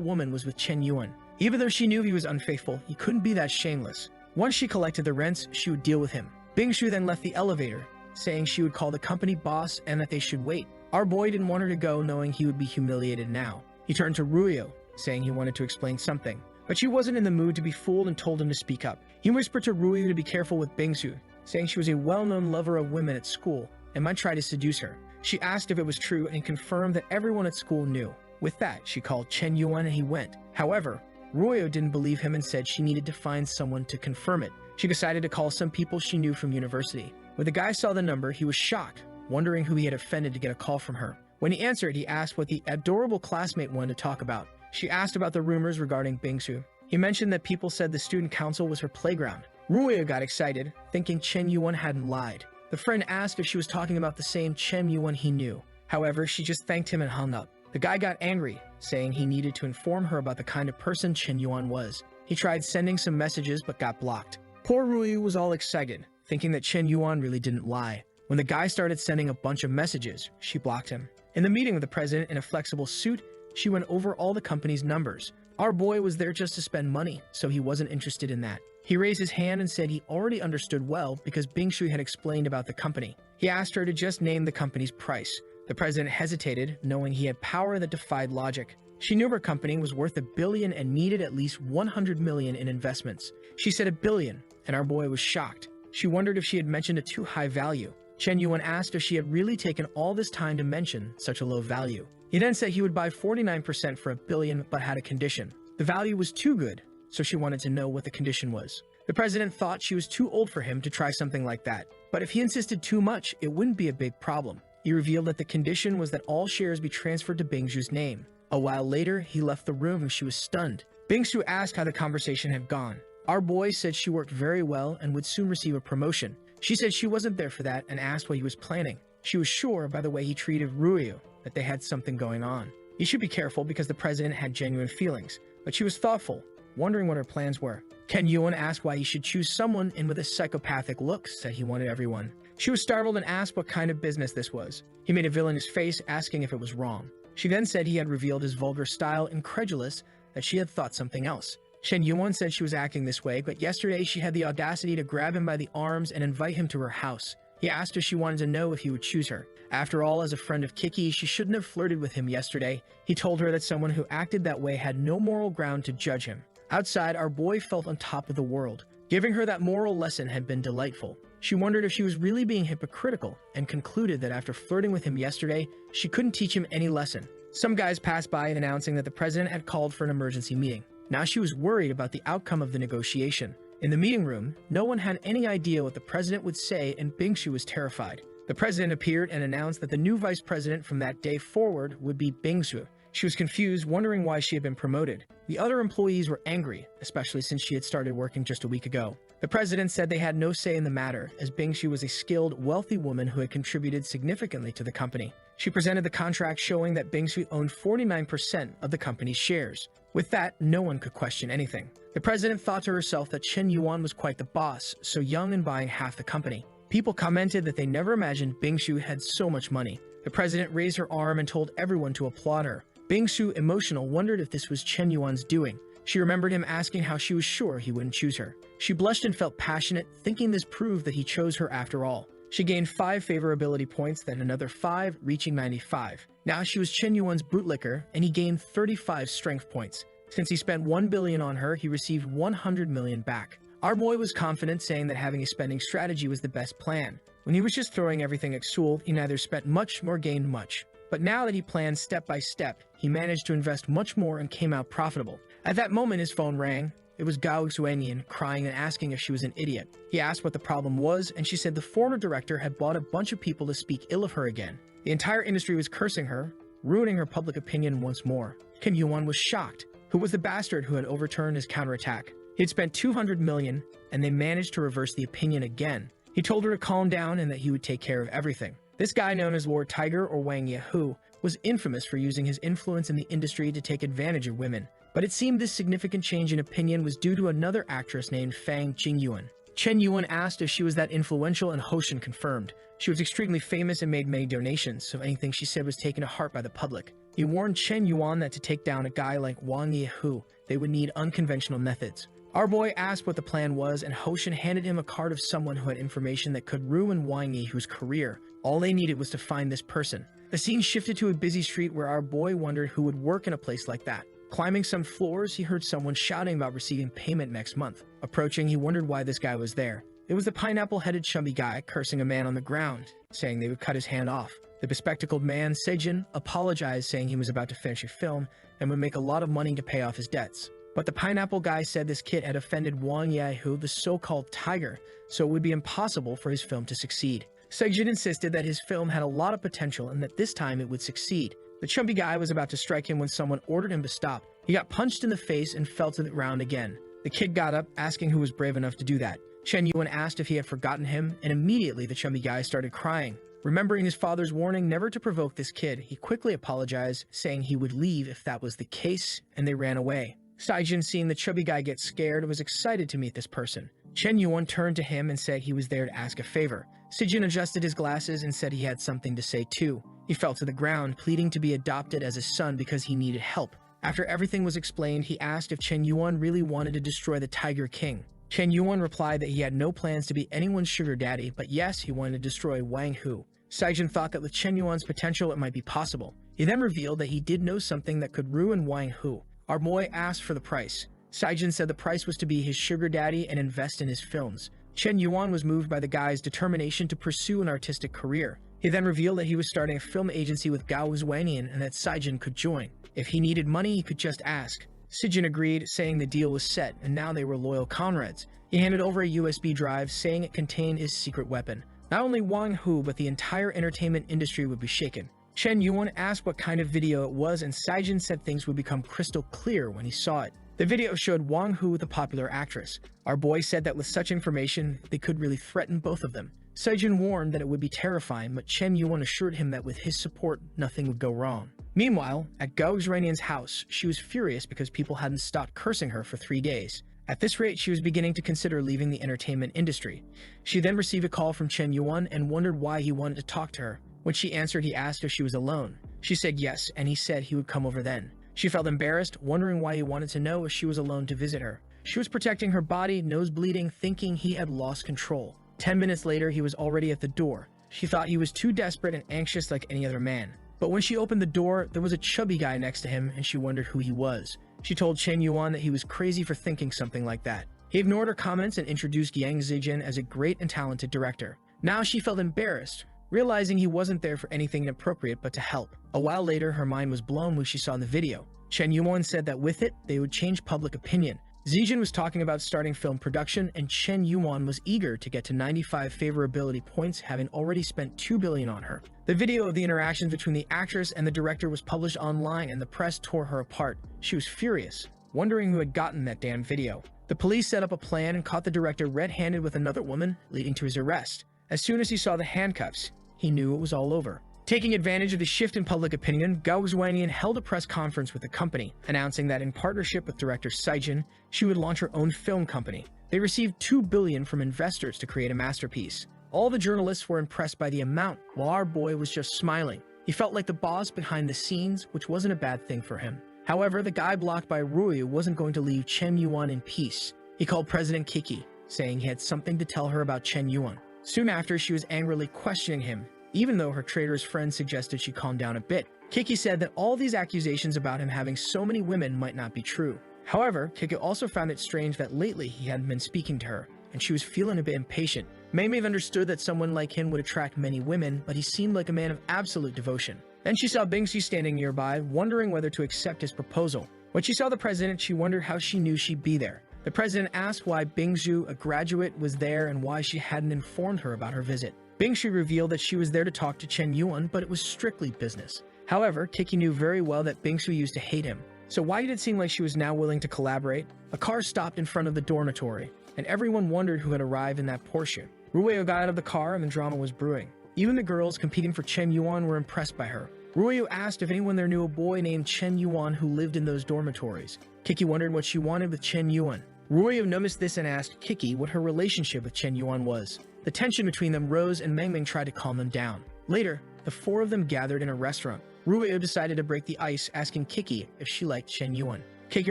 Speaker 1: woman was with Chen Yuan. Even though she knew he was unfaithful, he couldn't be that shameless. Once she collected the rents, she would deal with him. Bingsu then left the elevator, saying she would call the company boss and that they should wait. Our boy didn't want her to go, knowing he would be humiliated now. He turned to Ruyo, saying he wanted to explain something, but she wasn't in the mood to be fooled and told him to speak up. He whispered to Ruyo to be careful with Bingsu, saying she was a well-known lover of women at school and might try to seduce her. She asked if it was true and confirmed that everyone at school knew. With that, she called Chen Yuan and he went. However, Ruyo didn't believe him and said she needed to find someone to confirm it. She decided to call some people she knew from university. When the guy saw the number, he was shocked, wondering who he had offended to get a call from her. When he answered, he asked what the adorable classmate wanted to talk about. She asked about the rumors regarding Bingsu. He mentioned that people said the student council was her playground. Ruyo got excited, thinking Chen Yuan hadn't lied. The friend asked if she was talking about the same Chen Yuan he knew. However, she just thanked him and hung up. The guy got angry, saying he needed to inform her about the kind of person Chen Yuan was. He tried sending some messages but got blocked. Poor Ruyo was all excited, thinking that Chen Yuan really didn't lie. When the guy started sending a bunch of messages, she blocked him. In the meeting with the president in a flexible suit, she went over all the company's numbers. Our boy was there just to spend money, so he wasn't interested in that. He raised his hand and said he already understood well because Bingsu had explained about the company. He asked her to just name the company's price. The president hesitated, knowing he had power that defied logic. She knew her company was worth $1 billion and needed at least $100 million in investments. She said $1 billion, and our boy was shocked. She wondered if she had mentioned a too high value. Chen Yuan asked if she had really taken all this time to mention such a low value. He then said he would buy 49% for $1 billion, but had a condition. The value was too good, so she wanted to know what the condition was. The president thought she was too old for him to try something like that, but if he insisted too much, it wouldn't be a big problem. He revealed that the condition was that all shares be transferred to Bingsu's name. A while later, he left the room and she was stunned. Bingsu asked how the conversation had gone. Our boy said she worked very well and would soon receive a promotion. She said she wasn't there for that and asked what he was planning. She was sure by the way he treated Ruyu that they had something going on. He should be careful because the president had genuine feelings, but she was thoughtful, wondering what her plans were. Chen Yuan asked why he should choose someone in with a psychopathic look, said he wanted everyone. She was startled and asked what kind of business this was. He made a villainous face, asking if it was wrong. She then said he had revealed his vulgar style, incredulous that she had thought something else. Chen Yuan said she was acting this way, but yesterday she had the audacity to grab him by the arms and invite him to her house. He asked if she wanted to know if he would choose her. After all, as a friend of Kiki, she shouldn't have flirted with him yesterday. He told her that someone who acted that way had no moral ground to judge him. Outside, our boy felt on top of the world. Giving her that moral lesson had been delightful. She wondered if she was really being hypocritical and concluded that after flirting with him yesterday, she couldn't teach him any lesson. Some guys passed by announcing that the president had called for an emergency meeting. Now she was worried about the outcome of the negotiation. In the meeting room, no one had any idea what the president would say and Bingsu was terrified. The president appeared and announced that the new vice president from that day forward would be Bingsu. She was confused, wondering why she had been promoted. The other employees were angry, especially since she had started working just a week ago. The president said they had no say in the matter, as Bingsu was a skilled, wealthy woman who had contributed significantly to the company. She presented the contract showing that Bingsu owned 49% of the company's shares. With that, no one could question anything. The president thought to herself that Chen Yuan was quite the boss, so young and buying half the company. People commented that they never imagined Bingsu had so much money. The president raised her arm and told everyone to applaud her. Bingsu, emotional, wondered if this was Chen Yuan's doing. She remembered him asking how she was sure he wouldn't choose her. She blushed and felt passionate, thinking this proved that he chose her after all. She gained 5 favorability points, then another 5, reaching 95. Now she was Chen Yuan's bootlicker, and he gained 35 strength points. Since he spent 1 billion on her, he received 100 million back. Our boy was confident, saying that having a spending strategy was the best plan. When he was just throwing everything at Seoul, he neither spent much nor gained much. But now that he planned step by step, he managed to invest much more and came out profitable. At that moment, his phone rang. It was Gao Xuanyan, crying and asking if she was an idiot. He asked what the problem was, and she said the former director had bought a bunch of people to speak ill of her again. The entire industry was cursing her, ruining her public opinion once more. Chen Yuan was shocked. Who was the bastard who had overturned his counterattack? He had spent 200 million, and they managed to reverse the opinion again. He told her to calm down and that he would take care of everything. This guy, known as Lord Tiger or Wang Yehu, was infamous for using his influence in the industry to take advantage of women. But it seemed this significant change in opinion was due to another actress named Fang Jingyuan. Chen Yuan asked if she was that influential, and Hoshin confirmed. She was extremely famous and made many donations, so anything she said was taken to heart by the public. He warned Chen Yuan that to take down a guy like Wang Yehu, they would need unconventional methods. Our boy asked what the plan was, and Hoshin handed him a card of someone who had information that could ruin Wang Yehu's career. All they needed was to find this person. The scene shifted to a busy street where our boy wondered who would work in a place like that. Climbing some floors, he heard someone shouting about receiving payment next month. Approaching, he wondered why this guy was there. It was the pineapple-headed chubby guy cursing a man on the ground, saying they would cut his hand off. The bespectacled man, Sejin, apologized, saying he was about to finish a film and would make a lot of money to pay off his debts. But the pineapple guy said this kid had offended Wang Yehu, the so-called tiger, so it would be impossible for his film to succeed. Sejin insisted that his film had a lot of potential and that this time it would succeed. The chubby guy was about to strike him when someone ordered him to stop. He got punched in the face and fell to the ground again. The kid got up, asking who was brave enough to do that. Chen Yuan asked if he had forgotten him, and immediately the chubby guy started crying. Remembering his father's warning never to provoke this kid, he quickly apologized, saying he would leave if that was the case, and they ran away. Saijin, seeing the chubby guy get scared, was excited to meet this person. Chen Yuan turned to him and said he was there to ask a favor. Sejin adjusted his glasses and said he had something to say too. He fell to the ground, pleading to be adopted as a son because he needed help. After everything was explained, he asked if Chen Yuan really wanted to destroy the Tiger King. Chen Yuan replied that he had no plans to be anyone's sugar daddy, but yes, he wanted to destroy Wang Hu. Saijin thought that with Chen Yuan's potential it might be possible. He then revealed that he did know something that could ruin Wang Hu. Our boy asked for the price. Saijin said the price was to be his sugar daddy and invest in his films. Chen Yuan was moved by the guy's determination to pursue an artistic career. He then revealed that he was starting a film agency with Gao Wanian and that Saijin could join. If he needed money, he could just ask. Saijin agreed, saying the deal was set, and now they were loyal comrades. He handed over a USB drive, saying it contained his secret weapon. Not only Wang Hu, but the entire entertainment industry would be shaken. Chen Yuan asked what kind of video it was, and Saijin said things would become crystal clear when he saw it. The video showed Wang Hu, the popular actress. Our boy said that with such information, they could really threaten both of them. Saijin warned that it would be terrifying, but Chen Yuan assured him that with his support, nothing would go wrong. Meanwhile, at Gao Zhanian's house, she was furious because people hadn't stopped cursing her for 3 days. At this rate, she was beginning to consider leaving the entertainment industry. She then received a call from Chen Yuan and wondered why he wanted to talk to her. When she answered, he asked if she was alone. She said yes, and he said he would come over then. She felt embarrassed, wondering why he wanted to know if she was alone to visit her. She was protecting her body, nose bleeding, thinking he had lost control. 10 minutes later, he was already at the door. She thought he was too desperate and anxious like any other man. But when she opened the door, there was a chubby guy next to him, and she wondered who he was. She told Chen Yuan that he was crazy for thinking something like that. He ignored her comments and introduced Yang Zijin as a great and talented director. Now she felt embarrassed, realizing he wasn't there for anything inappropriate but to help. A while later, her mind was blown when she saw the video. Chen Yuan said that with it, they would change public opinion. Zijin was talking about starting film production, and Chen Yuan was eager to get to 95 favorability points, having already spent 2 billion on her. The video of the interactions between the actress and the director was published online, and the press tore her apart. She was furious, wondering who had gotten that damn video. The police set up a plan and caught the director red-handed with another woman, leading to his arrest. As soon as he saw the handcuffs, he knew it was all over. Taking advantage of the shift in public opinion, Gao Wanian held a press conference with the company, announcing that in partnership with director Saijin, she would launch her own film company. They received 2 billion from investors to create a masterpiece. All the journalists were impressed by the amount, while our boy was just smiling. He felt like the boss behind the scenes, which wasn't a bad thing for him. However, the guy blocked by Rui wasn't going to leave Chen Yuan in peace. He called President Kiki, saying he had something to tell her about Chen Yuan. Soon after, she was angrily questioning him, even though her traitor's friend suggested she calm down a bit. Kiki said that all these accusations about him having so many women might not be true. However, Kiki also found it strange that lately he hadn't been speaking to her, and she was feeling a bit impatient. May have understood that someone like him would attract many women, but he seemed like a man of absolute devotion. Then she saw Bingsu standing nearby, wondering whether to accept his proposal. When she saw the president, she wondered how she knew she'd be there. The president asked why Bingsu, a graduate, was there and why she hadn't informed her about her visit. Bingsu revealed that she was there to talk to Chen Yuan, but it was strictly business. However, Kiki knew very well that Bingsu used to hate him. So why did it seem like she was now willing to collaborate? A car stopped in front of the dormitory, and everyone wondered who had arrived in that Porsche. Ruyo got out of the car and the drama was brewing. Even the girls competing for Chen Yuan were impressed by her. Ruyo asked if anyone there knew a boy named Chen Yuan who lived in those dormitories. Kiki wondered what she wanted with Chen Yuan. Ruyo noticed this and asked Kiki what her relationship with Chen Yuan was. The tension between them rose and Meng tried to calm them down. Later, the 4 of them gathered in a restaurant. Ruyo decided to break the ice, asking Kiki if she liked Chen Yuan. Kiki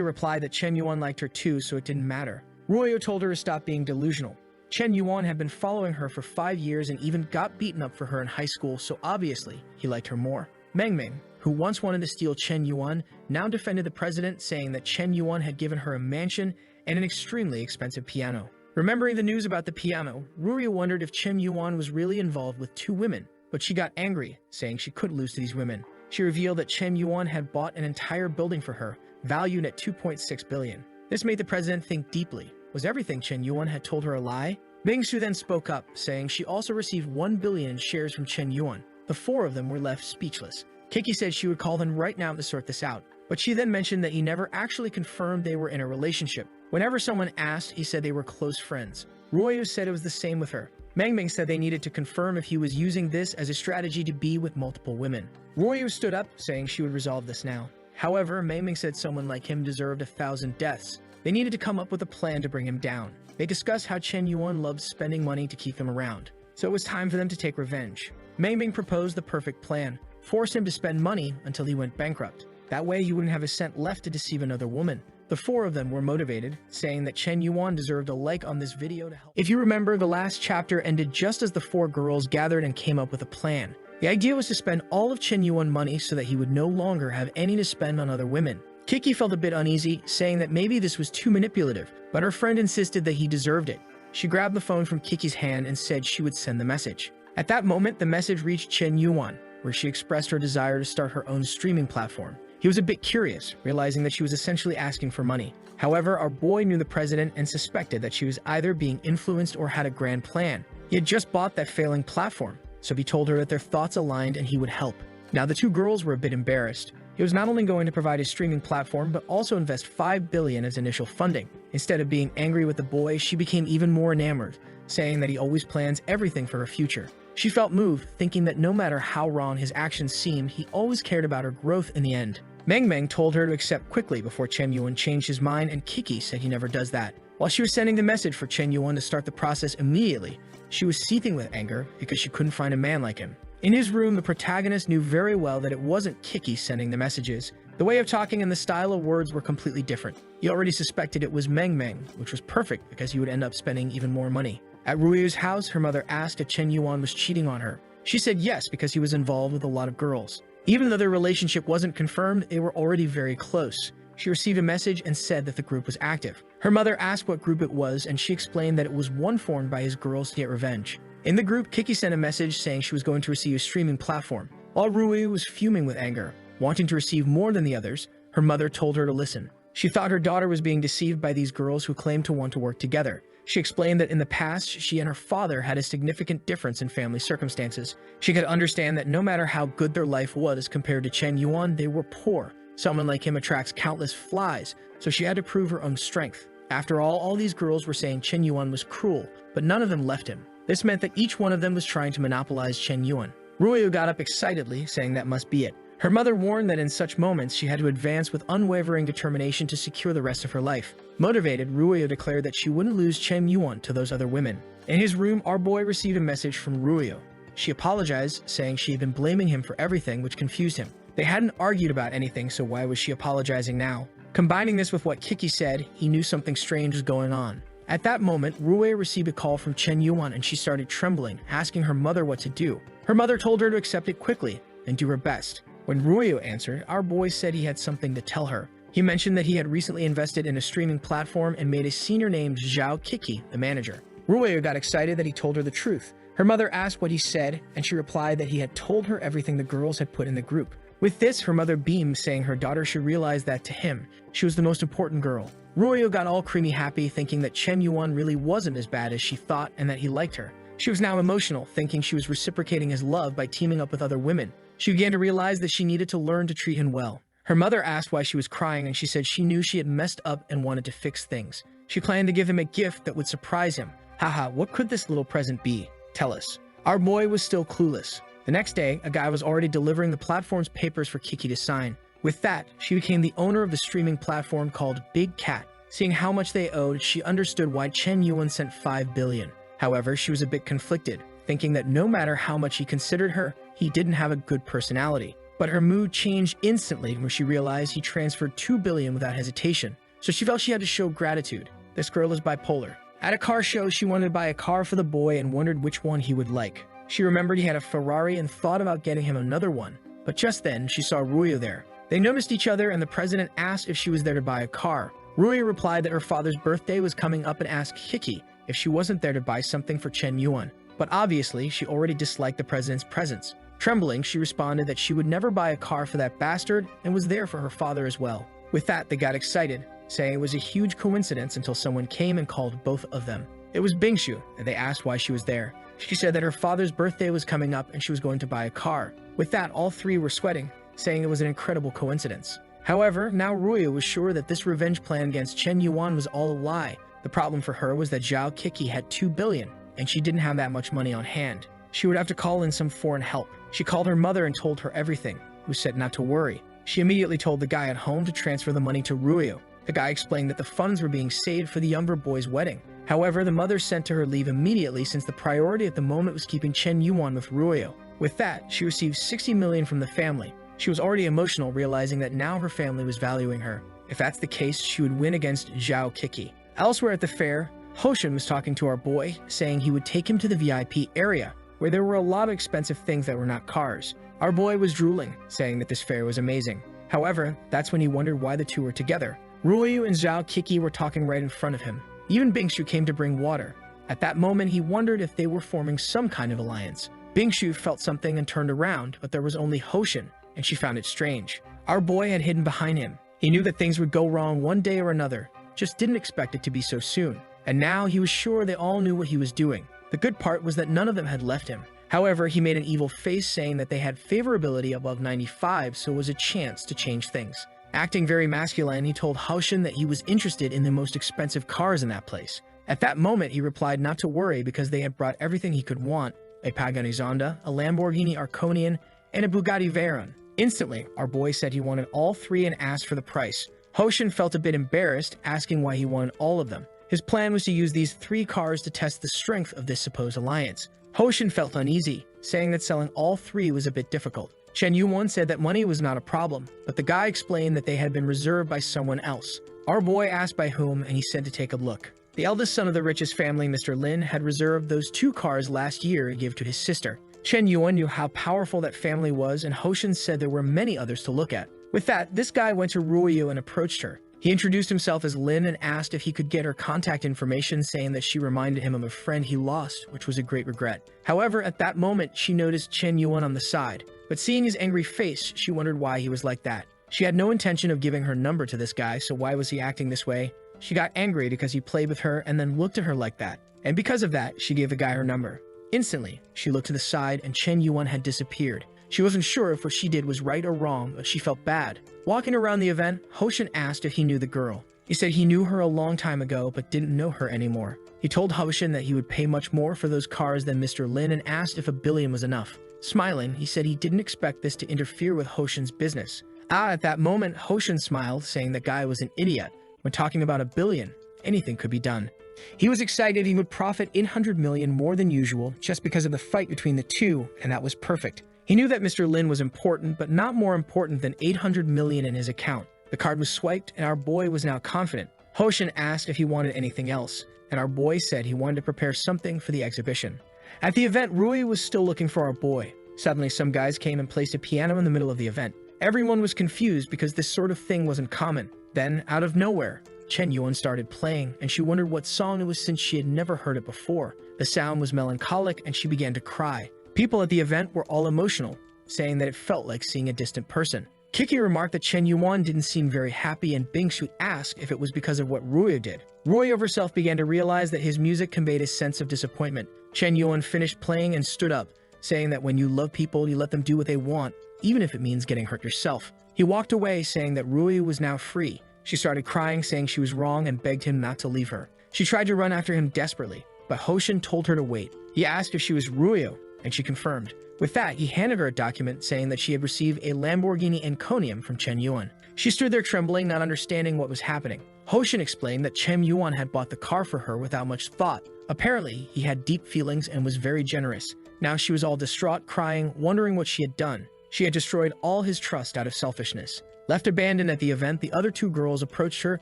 Speaker 1: replied that Chen Yuan liked her too, so it didn't matter. Ruyo told her to stop being delusional. Chen Yuan had been following her for 5 years and even got beaten up for her in high school, so obviously he liked her more. Meng, who once wanted to steal Chen Yuan, now defended the president, saying that Chen Yuan had given her a mansion and an extremely expensive piano. Remembering the news about the piano, Ruyo wondered if Chen Yuan was really involved with 2 women, but she got angry, saying she couldn't lose to these women. She revealed that Chen Yuan had bought an entire building for her, valued at 2.6 billion. This made the president think deeply. Was everything Chen Yuan had told her a lie? Bingsu then spoke up, saying she also received 1 billion in shares from Chen Yuan. The 4 of them were left speechless. Kiki said she would call them right now to sort this out, but she then mentioned that he never actually confirmed they were in a relationship. Whenever someone asked, he said they were close friends. Ruyo said it was the same with her. Meng said they needed to confirm if he was using this as a strategy to be with multiple women. Ruyo stood up, saying she would resolve this now. However, Meng said someone like him deserved 1,000 deaths. They needed to come up with a plan to bring him down. They discussed how Chen Yuan loved spending money to keep him around, so it was time for them to take revenge. Meng proposed the perfect plan: force him to spend money until he went bankrupt. That way he wouldn't have a cent left to deceive another woman. The 4 of them were motivated, saying that Chen Yuan deserved a like on this video to help. If you remember, the last chapter ended just as the 4 girls gathered and came up with a plan. The idea was to spend all of Chen Yuan money so that he would no longer have any to spend on other women. Kiki felt a bit uneasy, saying that maybe this was too manipulative, but her friend insisted that he deserved it. She grabbed the phone from Kiki's hand and said she would send the message. At that moment, the message reached Chen Yuan, where she expressed her desire to start her own streaming platform. He was a bit curious, realizing that she was essentially asking for money. However, our boy knew the president and suspected that she was either being influenced or had a grand plan. He had just bought that failing platform, so he told her that their thoughts aligned and he would help. Now, the two girls were a bit embarrassed. He was not only going to provide a streaming platform, but also invest $5 billion as initial funding. Instead of being angry with the boy, she became even more enamored, saying that he always plans everything for her future. She felt moved, thinking that no matter how wrong his actions seemed, he always cared about her growth in the end. Meng told her to accept quickly before Chen Yuan changed his mind, and Kiki said he never does that. While she was sending the message for Chen Yuan to start the process immediately, she was seething with anger because she couldn't find a man like him. In his room, the protagonist knew very well that it wasn't Kiki sending the messages. The way of talking and the style of words were completely different. He already suspected it was Meng, which was perfect because he would end up spending even more money. At Ruiyu's house, her mother asked if Chen Yuan was cheating on her. She said yes because he was involved with a lot of girls. Even though their relationship wasn't confirmed, they were already very close. She received a message and said that the group was active. Her mother asked what group it was, and she explained that it was one formed by his girls to get revenge. In the group, Kiki sent a message saying she was going to receive a streaming platform. While Ruiyu was fuming with anger, wanting to receive more than the others, her mother told her to listen. She thought her daughter was being deceived by these girls who claimed to want to work together. She explained that in the past, she and her father had a significant difference in family circumstances. She could understand that no matter how good their life was compared to Chen Yuan, they were poor. Someone like him attracts countless flies, so she had to prove her own strength. After all these girls were saying Chen Yuan was cruel, but none of them left him. This meant that each one of them was trying to monopolize Chen Yuan. Ruiyu got up excitedly, saying that must be it. Her mother warned that in such moments she had to advance with unwavering determination to secure the rest of her life. Motivated, Ruiyu declared that she wouldn't lose Chen Yuan to those other women. In his room, our boy received a message from Ruiyu. She apologized, saying she had been blaming him for everything, which confused him. They hadn't argued about anything, so why was she apologizing now? Combining this with what Kiki said, he knew something strange was going on. At that moment, Ruiyu received a call from Chen Yuan and she started trembling, asking her mother what to do. Her mother told her to accept it quickly and do her best. When Ruiyu answered, our boy said he had something to tell her. He mentioned that he had recently invested in a streaming platform and made a senior named Zhao Kiki the manager. Ruiyu got excited that he told her the truth. Her mother asked what he said, and she replied that he had told her everything the girls had put in the group. With this, her mother beamed, saying her daughter should realize that to him, she was the most important girl. Ruiyu got all creamy happy, thinking that Chen Yuan really wasn't as bad as she thought and that he liked her. She was now emotional, thinking she was reciprocating his love by teaming up with other women. She began to realize that she needed to learn to treat him well. Her mother asked why she was crying, and she said she knew she had messed up and wanted to fix things. She planned to give him a gift that would surprise him. Haha, what could this little present be? Tell us. Our boy was still clueless. The next day, a guy was already delivering the platform's papers for Kiki to sign. With that, she became the owner of the streaming platform called Big Cat. Seeing how much they owed, she understood why Chen Yuan sent $5 billion. However, she was a bit conflicted, thinking that no matter how much he considered her, he didn't have a good personality. But her mood changed instantly when she realized he transferred $2 billion without hesitation. So she felt she had to show gratitude. This girl is bipolar. At a car show, she wanted to buy a car for the boy and wondered which one he would like. She remembered he had a Ferrari and thought about getting him another one. But just then, she saw Ruiyu there. They noticed each other, and the president asked if she was there to buy a car. Ruiyu replied that her father's birthday was coming up and asked Kiki if she wasn't there to buy something for Chen Yuan. But obviously, she already disliked the president's presence. Trembling, she responded that she would never buy a car for that bastard and was there for her father as well. With that, they got excited, saying it was a huge coincidence until someone came and called both of them. It was Bingshu, and they asked why she was there. She said that her father's birthday was coming up and she was going to buy a car. With that, all three were sweating, saying it was an incredible coincidence. However, now Ruiyu was sure that this revenge plan against Chen Yuan was all a lie. The problem for her was that Zhao Kiki had $2 billion, and she didn't have that much money on hand. She would have to call in some foreign help. She called her mother and told her everything, who said not to worry. She immediately told the guy at home to transfer the money to Ruiyu. The guy explained that the funds were being saved for the younger boy's wedding. However, the mother sent to her leave immediately since the priority at the moment was keeping Chen Yuan with Ruiyu. With that, she received $60 million from the family. She was already emotional, realizing that now her family was valuing her. If that's the case, she would win against Zhao Kiki. Elsewhere at the fair, Hoshin was talking to our boy, saying he would take him to the VIP area, where there were a lot of expensive things that were not cars. Our boy was drooling, saying that this fair was amazing. However, that's when he wondered why the two were together. Ruiyu and Zhao Kiki were talking right in front of him. Even Bingshu came to bring water. At that moment, he wondered if they were forming some kind of alliance. Bingshu felt something and turned around, but there was only Hoshin, and she found it strange. Our boy had hidden behind him. He knew that things would go wrong one day or another, just didn't expect it to be so soon. And now he was sure they all knew what he was doing. The good part was that none of them had left him. However, he made an evil face saying that they had favorability above 95, so it was a chance to change things. Acting very masculine, he told Hoshin that he was interested in the most expensive cars in that place. At that moment, he replied not to worry because they had brought everything he could want, a Pagani Zonda, a Lamborghini Arconian, and a Bugatti Veyron. Instantly, our boy said he wanted all three and asked for the price. Hoshin felt a bit embarrassed, asking why he wanted all of them. His plan was to use these three cars to test the strength of this supposed alliance. Hoshin felt uneasy, saying that selling all three was a bit difficult. Chen Yuan said that money was not a problem, but the guy explained that they had been reserved by someone else. Our boy asked by whom, and he said to take a look. The eldest son of the richest family, Mr. Lin, had reserved those two cars last year to give to his sister. Chen Yuan knew how powerful that family was, and Hoshin said there were many others to look at. With that, this guy went to Ruoyu and approached her. He introduced himself as Lin and asked if he could get her contact information, saying that she reminded him of a friend he lost, which was a great regret. However, at that moment, she noticed Chen Yuan on the side, but seeing his angry face, she wondered why he was like that. She had no intention of giving her number to this guy, so why was he acting this way? She got angry because he played with her and then looked at her like that, and because of that, she gave the guy her number. Instantly, she looked to the side and Chen Yuan had disappeared. She wasn't sure if what she did was right or wrong, but she felt bad. Walking around the event, Hoshin asked if he knew the girl. He said he knew her a long time ago, but didn't know her anymore. He told Hoshin that he would pay much more for those cars than Mr. Lin and asked if $1 billion was enough. Smiling, he said he didn't expect this to interfere with Hoshin's business. At that moment, Hoshin smiled, saying the guy was an idiot. When talking about $1 billion, anything could be done. He was excited he would profit 800 million more than usual just because of the fight between the two, and that was perfect. He knew that Mr. Lin was important, but not more important than 800 million in his account. The card was swiped, and our boy was now confident. Hoshin asked if he wanted anything else, and our boy said he wanted to prepare something for the exhibition. At the event, Rui was still looking for our boy. Suddenly, some guys came and placed a piano in the middle of the event. Everyone was confused because this sort of thing wasn't common. Then, out of nowhere, Chen Yuan started playing, and she wondered what song it was since she had never heard it before. The sound was melancholic, and she began to cry. People at the event were all emotional, saying that it felt like seeing a distant person. Kiki remarked that Chen Yuan didn't seem very happy, and Bingshu asked if it was because of what Ruoyu did. Ruoyu herself began to realize that his music conveyed a sense of disappointment. Chen Yuan finished playing and stood up, saying that when you love people, you let them do what they want, even if it means getting hurt yourself. He walked away, saying that Ruoyu was now free. She started crying, saying she was wrong and begged him not to leave her. She tried to run after him desperately, but Hoshin told her to wait. He asked if she was Ruoyu, and she confirmed. With that, he handed her a document saying that she had received a Lamborghini Enconium from Chen Yuan. She stood there trembling, not understanding what was happening. Hoshin explained that Chen Yuan had bought the car for her without much thought. Apparently, he had deep feelings and was very generous. Now she was all distraught, crying, wondering what she had done. She had destroyed all his trust out of selfishness. Left abandoned at the event, the other two girls approached her,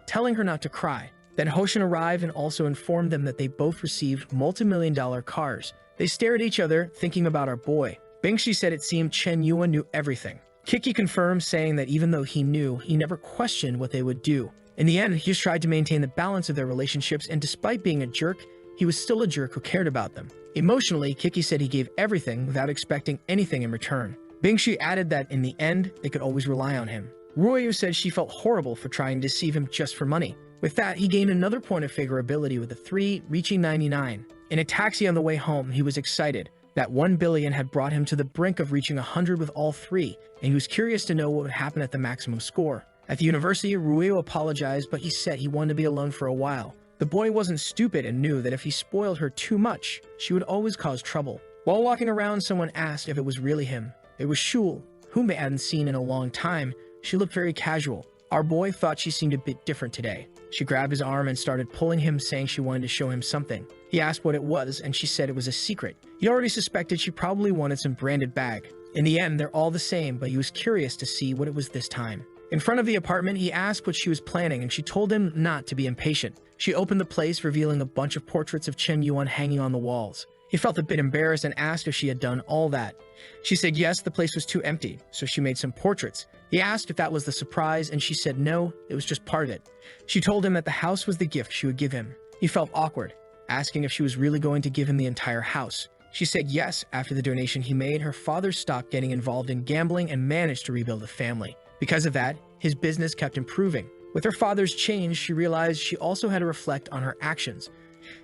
Speaker 1: telling her not to cry. Then Hoshin arrived and also informed them that they both received multi-million-dollar cars. They stared at each other, thinking about our boy. Bingshi said it seemed Chen Yuan knew everything. Kiki confirmed, saying that even though he knew, he never questioned what they would do. In the end, he just tried to maintain the balance of their relationships, and despite being a jerk, he was still a jerk who cared about them. Emotionally, Kiki said he gave everything without expecting anything in return. Bingshi added that in the end, they could always rely on him. Ruoyu said she felt horrible for trying to deceive him just for money. With that, he gained another point of favorability with the three reaching 99. In a taxi on the way home, he was excited. That 1 billion had brought him to the brink of reaching 100 with all three, and he was curious to know what would happen at the maximum score. At the university, Ruoyu apologized, but he said he wanted to be alone for a while. The boy wasn't stupid and knew that if he spoiled her too much, she would always cause trouble. While walking around, someone asked if it was really him. It was Shul, whom they hadn't seen in a long time. She looked very casual. Our boy thought she seemed a bit different today. She grabbed his arm and started pulling him, saying she wanted to show him something. He asked what it was, and she said it was a secret. He already suspected she probably wanted some branded bag. In the end, they're all the same, but he was curious to see what it was this time. In front of the apartment, he asked what she was planning, and she told him not to be impatient. She opened the place, revealing a bunch of portraits of Chen Yuan hanging on the walls. He felt a bit embarrassed and asked if she had done all that. She said yes, the place was too empty, so she made some portraits. He asked if that was the surprise, and she said no, it was just part of it. She told him that the house was the gift she would give him. He felt awkward. asking if she was really going to give him the entire house. She said yes. After the donation he made, her father stopped getting involved in gambling and managed to rebuild the family. Because of that, his business kept improving. With her father's change, she realized she also had to reflect on her actions.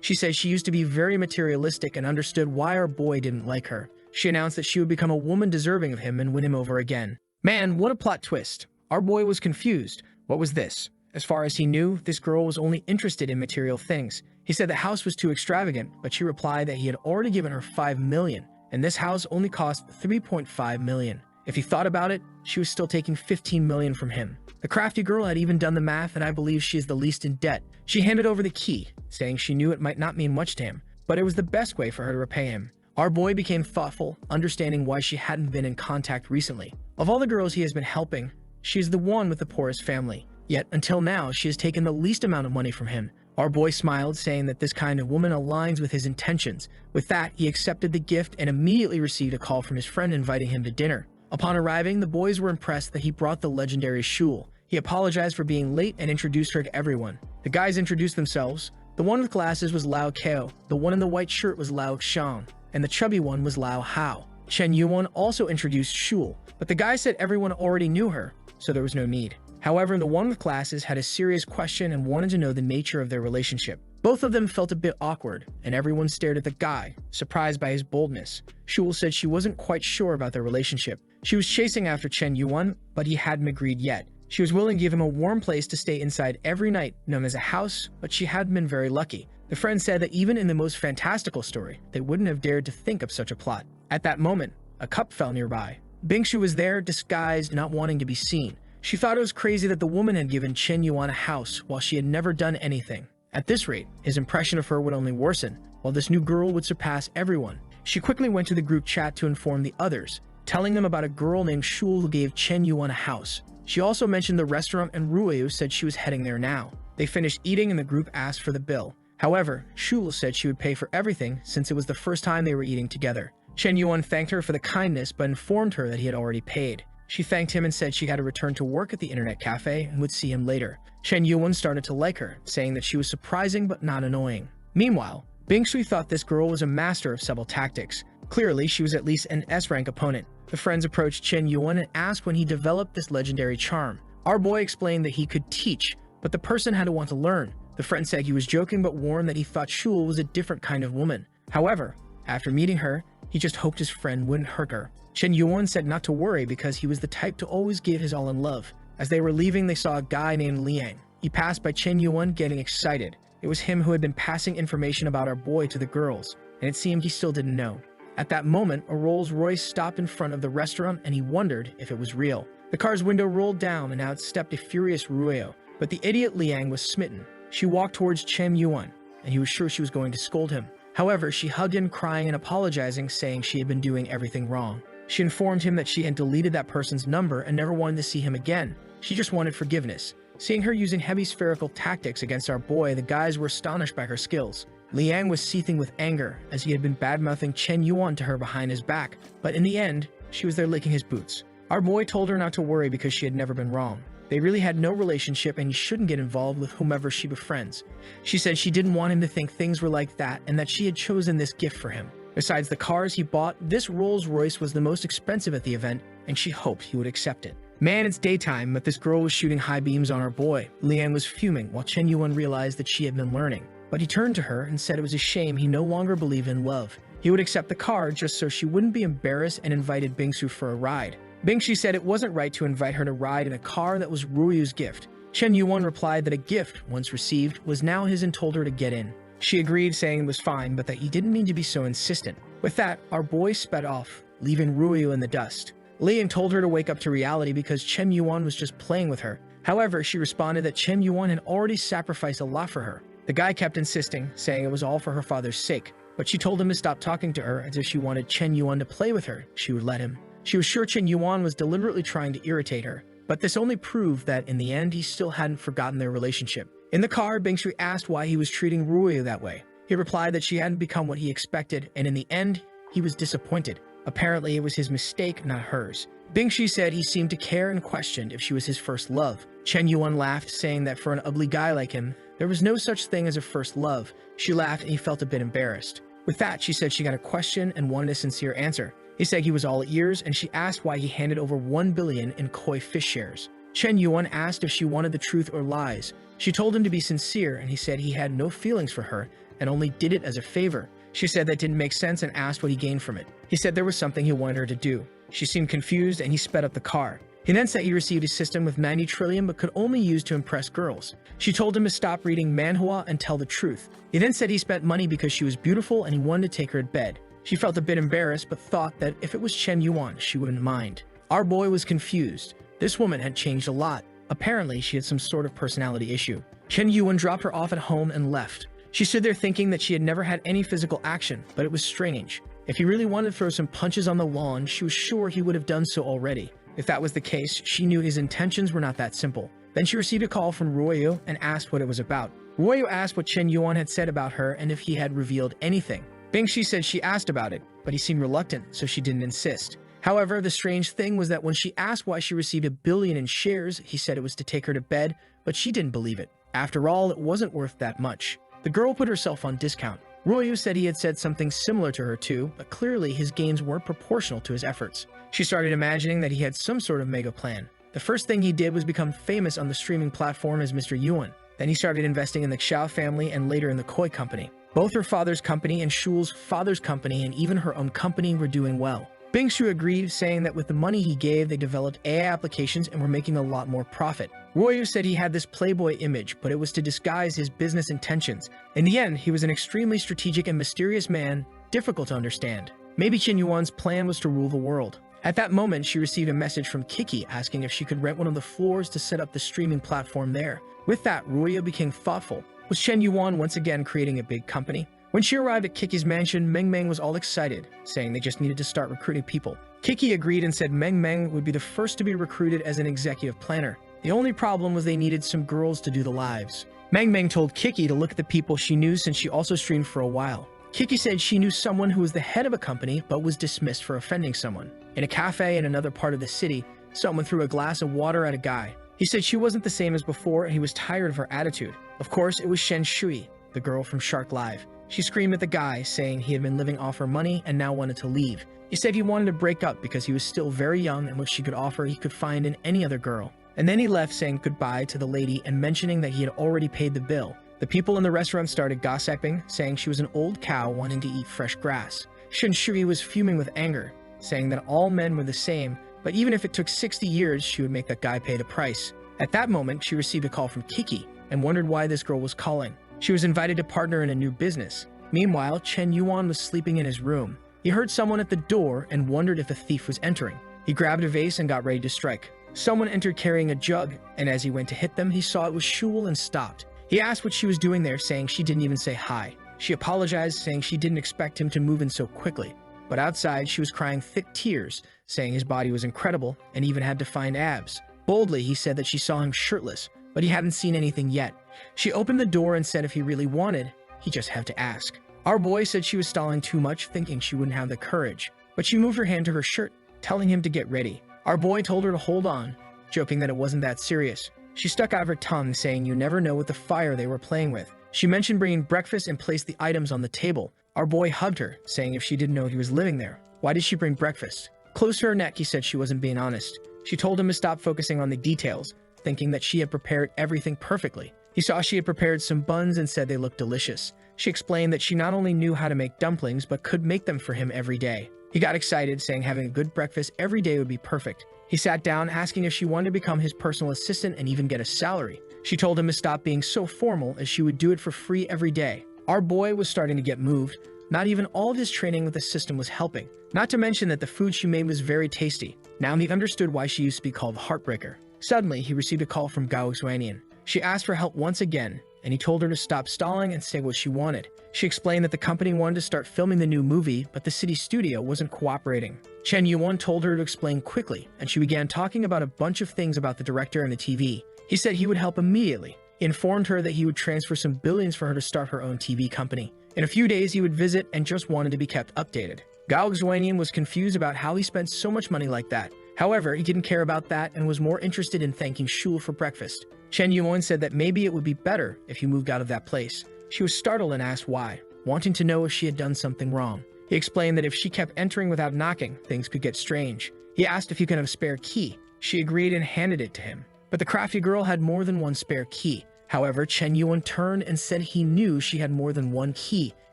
Speaker 1: She says she used to be very materialistic and understood why our boy didn't like her. She announced that she would become a woman deserving of him and win him over again. Man, what a plot twist. Our boy was confused. What was this? As far as he knew, this girl was only interested in material things. He said the house was too extravagant, but she replied that he had already given her $5 million, and this house only cost $3.5 million. If he thought about it, she was still taking $15 million from him. The crafty girl had even done the math, and I believe she is the least in debt. She handed over the key, saying she knew it might not mean much to him, but it was the best way for her to repay him. Our boy became thoughtful, understanding why she hadn't been in contact recently. Of all the girls he has been helping, she is the one with the poorest family. Yet, until now, she has taken the least amount of money from him. Our boy smiled, saying that this kind of woman aligns with his intentions. With that, he accepted the gift and immediately received a call from his friend inviting him to dinner. Upon arriving, the boys were impressed that he brought the legendary Shul. He apologized for being late and introduced her to everyone. The guys introduced themselves. The one with glasses was Lao Keo, the one in the white shirt was Lao Xiang, and the chubby one was Lao Hao. Chen Yuan also introduced Shul, but the guy said everyone already knew her, so there was no need. However, the one with glasses had a serious question and wanted to know the nature of their relationship. Both of them felt a bit awkward, and everyone stared at the guy, surprised by his boldness. Shul said she wasn't quite sure about their relationship. She was chasing after Chen Yuan, but he hadn't agreed yet. She was willing to give him a warm place to stay inside every night, known as a house, but she hadn't been very lucky. The friend said that even in the most fantastical story, they wouldn't have dared to think of such a plot. At that moment, a cup fell nearby. Bingshu was there, disguised, not wanting to be seen. She thought it was crazy that the woman had given Chen Yuan a house while she had never done anything. At this rate, his impression of her would only worsen, while this new girl would surpass everyone. She quickly went to the group chat to inform the others, telling them about a girl named Shul who gave Chen Yuan a house. She also mentioned the restaurant and Ruyu said she was heading there now. They finished eating and the group asked for the bill. However, Shul said she would pay for everything since it was the first time they were eating together. Chen Yuan thanked her for the kindness but informed her that he had already paid. She thanked him and said she had to return to work at the internet cafe and would see him later. Chen Yuan started to like her, saying that she was surprising but not annoying. Meanwhile, Bingshui thought this girl was a master of subtle tactics. Clearly, she was at least an S-rank opponent. The friends approached Chen Yuan and asked when he developed this legendary charm. Our boy explained that he could teach, but the person had to want to learn. The friend said he was joking but warned that he thought Shul was a different kind of woman. However, after meeting her, he just hoped his friend wouldn't hurt her. Chen Yuan said not to worry because he was the type to always give his all in love. As they were leaving, they saw a guy named Liang. He passed by Chen Yuan getting excited. It was him who had been passing information about our boy to the girls, and it seemed he still didn't know. At that moment, a Rolls-Royce stopped in front of the restaurant and he wondered if it was real. The car's window rolled down and out stepped a furious Ruyo, but the idiot Liang was smitten. She walked towards Chen Yuan, and he was sure she was going to scold him. However, she hugged him, crying and apologizing, saying she had been doing everything wrong. She informed him that she had deleted that person's number and never wanted to see him again. She just wanted forgiveness. Seeing her using heavy spherical tactics against our boy, the guys were astonished by her skills. Liang was seething with anger, as he had been bad-mouthing Chen Yuan to her behind his back, but in the end, she was there licking his boots. Our boy told her not to worry because she had never been wrong. They really had no relationship and he shouldn't get involved with whomever she befriends. She said she didn't want him to think things were like that and that she had chosen this gift for him. Besides the cars he bought, this Rolls-Royce was the most expensive at the event, and she hoped he would accept it. Man, it's daytime, but this girl was shooting high beams on our boy. Liang was fuming, while Chen Yuan realized that she had been learning. But he turned to her and said it was a shame he no longer believed in love. He would accept the car just so she wouldn't be embarrassed and invited Bingsu for a ride. Bingshi said it wasn't right to invite her to ride in a car that was Ruyu's gift. Chen Yuan replied that a gift, once received, was now his and told her to get in. She agreed, saying it was fine, but that he didn't mean to be so insistent. With that, our boy sped off, leaving Ruyu in the dust. Liang told her to wake up to reality because Chen Yuan was just playing with her. However, she responded that Chen Yuan had already sacrificed a lot for her. The guy kept insisting, saying it was all for her father's sake, but she told him to stop talking to her as if she wanted Chen Yuan to play with her. She would let him. She was sure Chen Yuan was deliberately trying to irritate her, but this only proved that in the end he still hadn't forgotten their relationship. In the car, Bingshui asked why he was treating Ruyu that way. He replied that she hadn't become what he expected, and in the end, he was disappointed. Apparently, it was his mistake, not hers. Bingshi said he seemed to care and questioned if she was his first love. Chen Yuan laughed, saying that for an ugly guy like him, There was no such thing as a first love. She laughed and he felt a bit embarrassed. With that, she said she got a question and wanted a sincere answer. He said he was all ears, and she asked why he handed over 1 billion in koi fish shares. Chen Yuan asked if she wanted the truth or lies. She told him to be sincere, and he said he had no feelings for her and only did it as a favor. She said that didn't make sense and asked what he gained from it. He said there was something he wanted her to do. She seemed confused and he sped up the car. He then said he received a system with 90 trillion but could only use to impress girls. She told him to stop reading manhwa and tell the truth. He then said he spent money because she was beautiful and he wanted to take her to bed. She felt a bit embarrassed but thought that if it was Chen Yuan, she wouldn't mind. Our boy was confused. This woman had changed a lot. Apparently, she had some sort of personality issue. Chen Yuan dropped her off at home and left. She stood there thinking that she had never had any physical action, but it was strange. If he really wanted to throw some punches on the lawn, she was sure he would have done so already. If that was the case, she knew his intentions were not that simple. Then she received a call from Ruoyu and asked what it was about. Ruoyu asked what Chen Yuan had said about her and if he had revealed anything. Bingshi said she asked about it, but he seemed reluctant, so she didn't insist. However, the strange thing was that when she asked why she received 1 billion in shares, he said it was to take her to bed, but she didn't believe it. After all, it wasn't worth that much. The girl put herself on discount. Ruoyu said he had said something similar to her too, but clearly his gains weren't proportional to his efforts. She started imagining that he had some sort of mega plan. The first thing he did was become famous on the streaming platform as Mr. Yuan. Then he started investing in the Xiao family and later in the Koi company. Both her father's company and Shul's father's company and even her own company were doing well. Bingshu agreed, saying that with the money he gave, they developed AI applications and were making a lot more profit. Ruoyu said he had this playboy image, but it was to disguise his business intentions. In the end, he was an extremely strategic and mysterious man, difficult to understand. Maybe Chen Yuan's plan was to rule the world. At that moment, she received a message from Kiki asking if she could rent one of the floors to set up the streaming platform there. With that, Ruoyu became thoughtful. Was Chen Yuan once again creating a big company? When she arrived at Kiki's mansion, Meng Meng was all excited, saying they just needed to start recruiting people. Kiki agreed and said Meng Meng would be the first to be recruited as an executive planner. The only problem was they needed some girls to do the lives. Meng Meng told Kiki to look at the people she knew since she also streamed for a while. Kiki said she knew someone who was the head of a company but was dismissed for offending someone. In a cafe in another part of the city, someone threw a glass of water at a guy. He said she wasn't the same as before and he was tired of her attitude. Of course, it was Shen Shui, the girl from Shark Live. She screamed at the guy, saying he had been living off her money and now wanted to leave. He said he wanted to break up because he was still very young and what she could offer he could find in any other girl. And then he left saying goodbye to the lady and mentioning that he had already paid the bill. The people in the restaurant started gossiping, saying she was an old cow wanting to eat fresh grass. Shen Shui was fuming with anger, saying that all men were the same, but even if it took 60 years, she would make that guy pay the price. At that moment, she received a call from Kiki and wondered why this girl was calling. She was invited to partner in a new business. Meanwhile, Chen Yuan was sleeping in his room. He heard someone at the door and wondered if a thief was entering. He grabbed a vase and got ready to strike. Someone entered carrying a jug, and as he went to hit them, he saw it was Shul and stopped. He asked what she was doing there, saying she didn't even say hi. She apologized, saying she didn't expect him to move in so quickly. But outside, she was crying thick tears, saying his body was incredible and even had defined abs. Boldly, he said that she saw him shirtless, but he hadn't seen anything yet. She opened the door and said if he really wanted, he just had to ask. Our boy said she was stalling too much, thinking she wouldn't have the courage. But she moved her hand to her shirt, telling him to get ready. Our boy told her to hold on, joking that it wasn't that serious. She stuck out her tongue, saying you never know what the fire they were playing with. She mentioned bringing breakfast and placed the items on the table. Our boy hugged her, saying if she didn't know he was living there, why did she bring breakfast? Close to her neck, he said she wasn't being honest. She told him to stop focusing on the details, thinking that she had prepared everything perfectly. He saw she had prepared some buns and said they looked delicious. She explained that she not only knew how to make dumplings, but could make them for him every day. He got excited, saying having a good breakfast every day would be perfect. He sat down, asking if she wanted to become his personal assistant and even get a salary. She told him to stop being so formal, as she would do it for free every day. Our boy was starting to get moved. Not even all of his training with the system was helping. Not to mention that the food she made was very tasty. Now he understood why she used to be called Heartbreaker. Suddenly, he received a call from Gao Xuanian. She asked for help once again, and he told her to stop stalling and say what she wanted. She explained that the company wanted to start filming the new movie, but the city studio wasn't cooperating. Chen Yuan told her to explain quickly, and she began talking about a bunch of things about the director and the TV. He said he would help immediately. He informed her that he would transfer some billions for her to start her own TV company. In a few days, he would visit and just wanted to be kept updated. Gao Xuanian was confused about how he spent so much money like that. However, he didn't care about that and was more interested in thanking Shul for breakfast. Chen Yuan said that maybe it would be better if he moved out of that place. She was startled and asked why, wanting to know if she had done something wrong. He explained that if she kept entering without knocking, things could get strange. He asked if he could have a spare key. She agreed and handed it to him. But the crafty girl had more than one spare key. However, Chen Yuan turned and said he knew she had more than one key,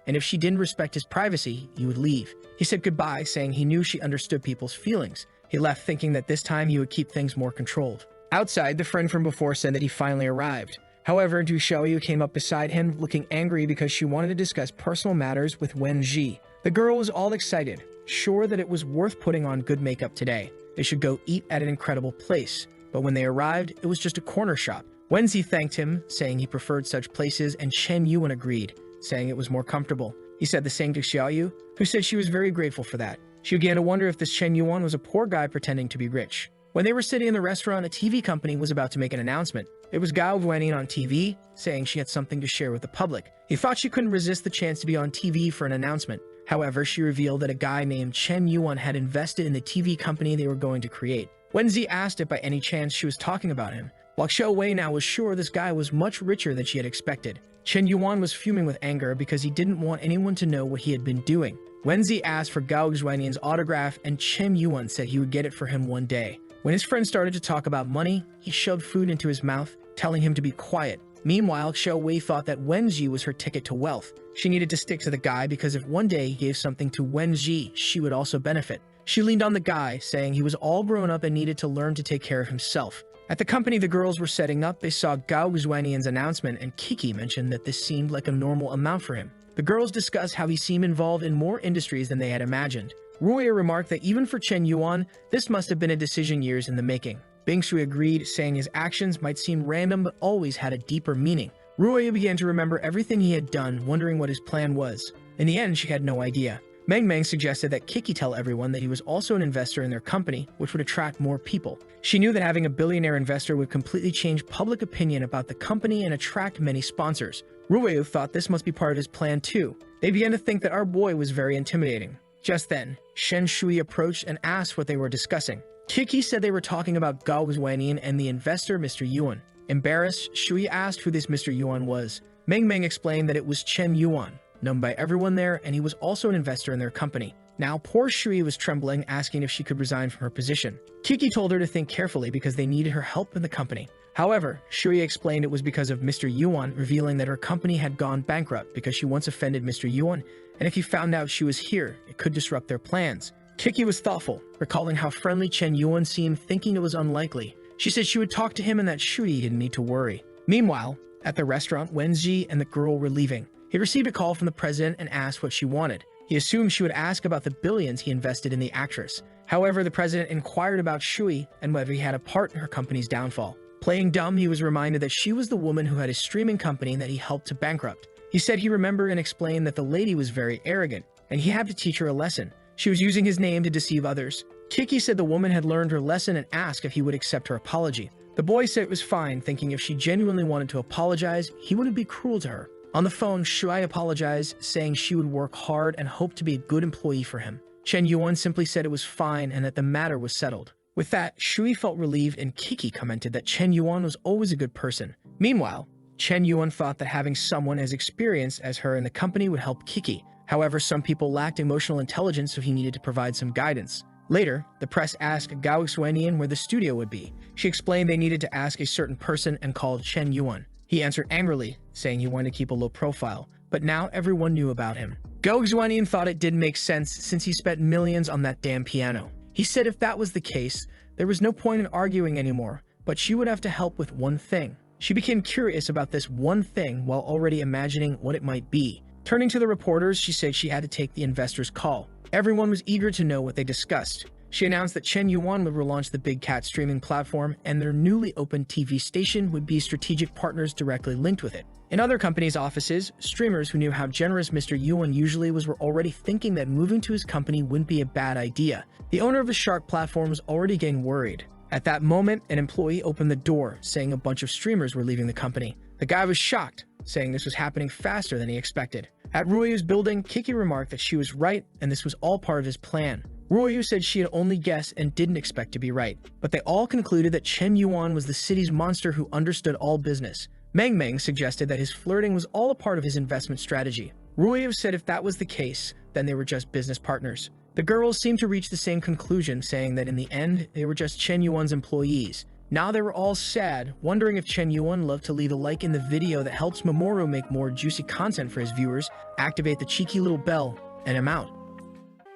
Speaker 1: and if she didn't respect his privacy, he would leave. He said goodbye, saying he knew she understood people's feelings. He left thinking that this time he would keep things more controlled. Outside, the friend from before said that he finally arrived. However, Du Xiaoyu came up beside him, looking angry because she wanted to discuss personal matters with Wen Ji. The girl was all excited, sure that it was worth putting on good makeup today. They should go eat at an incredible place. But when they arrived, it was just a corner shop. Wen Ji thanked him, saying he preferred such places, and Chen Yuan agreed, saying it was more comfortable. He said the same to Xiaoyu, who said she was very grateful for that. She began to wonder if this Chen Yuan was a poor guy pretending to be rich. When they were sitting in the restaurant, a TV company was about to make an announcement. It was Gao Guanyin on TV, saying she had something to share with the public. He thought she couldn't resist the chance to be on TV for an announcement. However, she revealed that a guy named Chen Yuan had invested in the TV company they were going to create. Wen Ji asked if by any chance she was talking about him, while Xiao Wei now was sure this guy was much richer than she had expected. Chen Yuan was fuming with anger because he didn't want anyone to know what he had been doing. Wen Ji asked for Gao Guanyin's autograph, and Chen Yuan said he would get it for him one day. When his friend started to talk about money, he shoved food into his mouth, telling him to be quiet. Meanwhile, Xiao Wei thought that Wen Ji was her ticket to wealth. She needed to stick to the guy because if one day he gave something to Wen Ji, she would also benefit. She leaned on the guy, saying he was all grown up and needed to learn to take care of himself. At the company the girls were setting up, they saw Gao Guanyin's announcement, and Kiki mentioned that this seemed like a normal amount for him. The girls discussed how he seemed involved in more industries than they had imagined. Ruoya remarked that even for Chen Yuan, this must have been a decision years in the making. Bing Shui agreed, saying his actions might seem random but always had a deeper meaning. Ruoya began to remember everything he had done, wondering what his plan was. In the end, she had no idea. Meng suggested that Kiki tell everyone that he was also an investor in their company, which would attract more people. She knew that having a billionaire investor would completely change public opinion about the company and attract many sponsors. Ruoya thought this must be part of his plan too. They began to think that our boy was very intimidating. Just then, Shen Shui approached and asked what they were discussing. Kiki said they were talking about Gao Guanyin and the investor Mr. Yuan. Embarrassed, Shui asked who this Mr. Yuan was. Meng explained that it was Chen Yuan, known by everyone there, and he was also an investor in their company. Now, poor Shui was trembling, asking if she could resign from her position. Kiki told her to think carefully because they needed her help in the company. However, Shui explained it was because of Mr. Yuan, revealing that her company had gone bankrupt because she once offended Mr. Yuan, and if he found out she was here, it could disrupt their plans. Kiki was thoughtful, recalling how friendly Chen Yuan seemed, thinking it was unlikely. She said she would talk to him and that Shui didn't need to worry. Meanwhile, at the restaurant, Wen Ji and the girl were leaving. He received a call from the president and asked what she wanted. He assumed she would ask about the billions he invested in the actress. However, the president inquired about Shui and whether he had a part in her company's downfall. Playing dumb, he was reminded that she was the woman who had a streaming company that he helped to bankrupt. He said he remembered and explained that the lady was very arrogant, and he had to teach her a lesson. She was using his name to deceive others. Kiki said the woman had learned her lesson and asked if he would accept her apology. The boy said it was fine, thinking if she genuinely wanted to apologize, he wouldn't be cruel to her. On the phone, Shui apologized, saying she would work hard and hope to be a good employee for him. Chen Yuan simply said it was fine and that the matter was settled. With that, Shui felt relieved, and Kiki commented that Chen Yuan was always a good person. Meanwhile, Chen Yuan thought that having someone as experienced as her in the company would help Kiki. However, some people lacked emotional intelligence, so he needed to provide some guidance. Later, the press asked Gao Xuanian where the studio would be. She explained they needed to ask a certain person and called Chen Yuan. He answered angrily, saying he wanted to keep a low profile, but now everyone knew about him. Gao Xuanian thought it didn't make sense since he spent millions on that damn piano. He said if that was the case, there was no point in arguing anymore, but she would have to help with one thing. She became curious about this one thing while already imagining what it might be. Turning to the reporters, she said she had to take the investor's call. Everyone was eager to know what they discussed. She announced that Chen Yuan would relaunch the Big Cat streaming platform, and their newly opened TV station would be strategic partners directly linked with it. In other companies' offices, streamers who knew how generous Mr. Yuan usually was were already thinking that moving to his company wouldn't be a bad idea. The owner of the Shark platform was already getting worried. At that moment, an employee opened the door, saying a bunch of streamers were leaving the company. The guy was shocked, saying this was happening faster than he expected. At Ruoya's building, Kiki remarked that she was right and this was all part of his plan. Ruoyu said she had only guessed and didn't expect to be right, but they all concluded that Chen Yuan was the city's monster who understood all business. Meng suggested that his flirting was all a part of his investment strategy. Ruoyu said if that was the case, then they were just business partners. The girls seemed to reach the same conclusion, saying that in the end, they were just Chen Yuan's employees. Now they were all sad, wondering if Chen Yuan loved to leave a like in the video that helps Mamoru make more juicy content for his viewers, activate the cheeky little bell, and I'm out.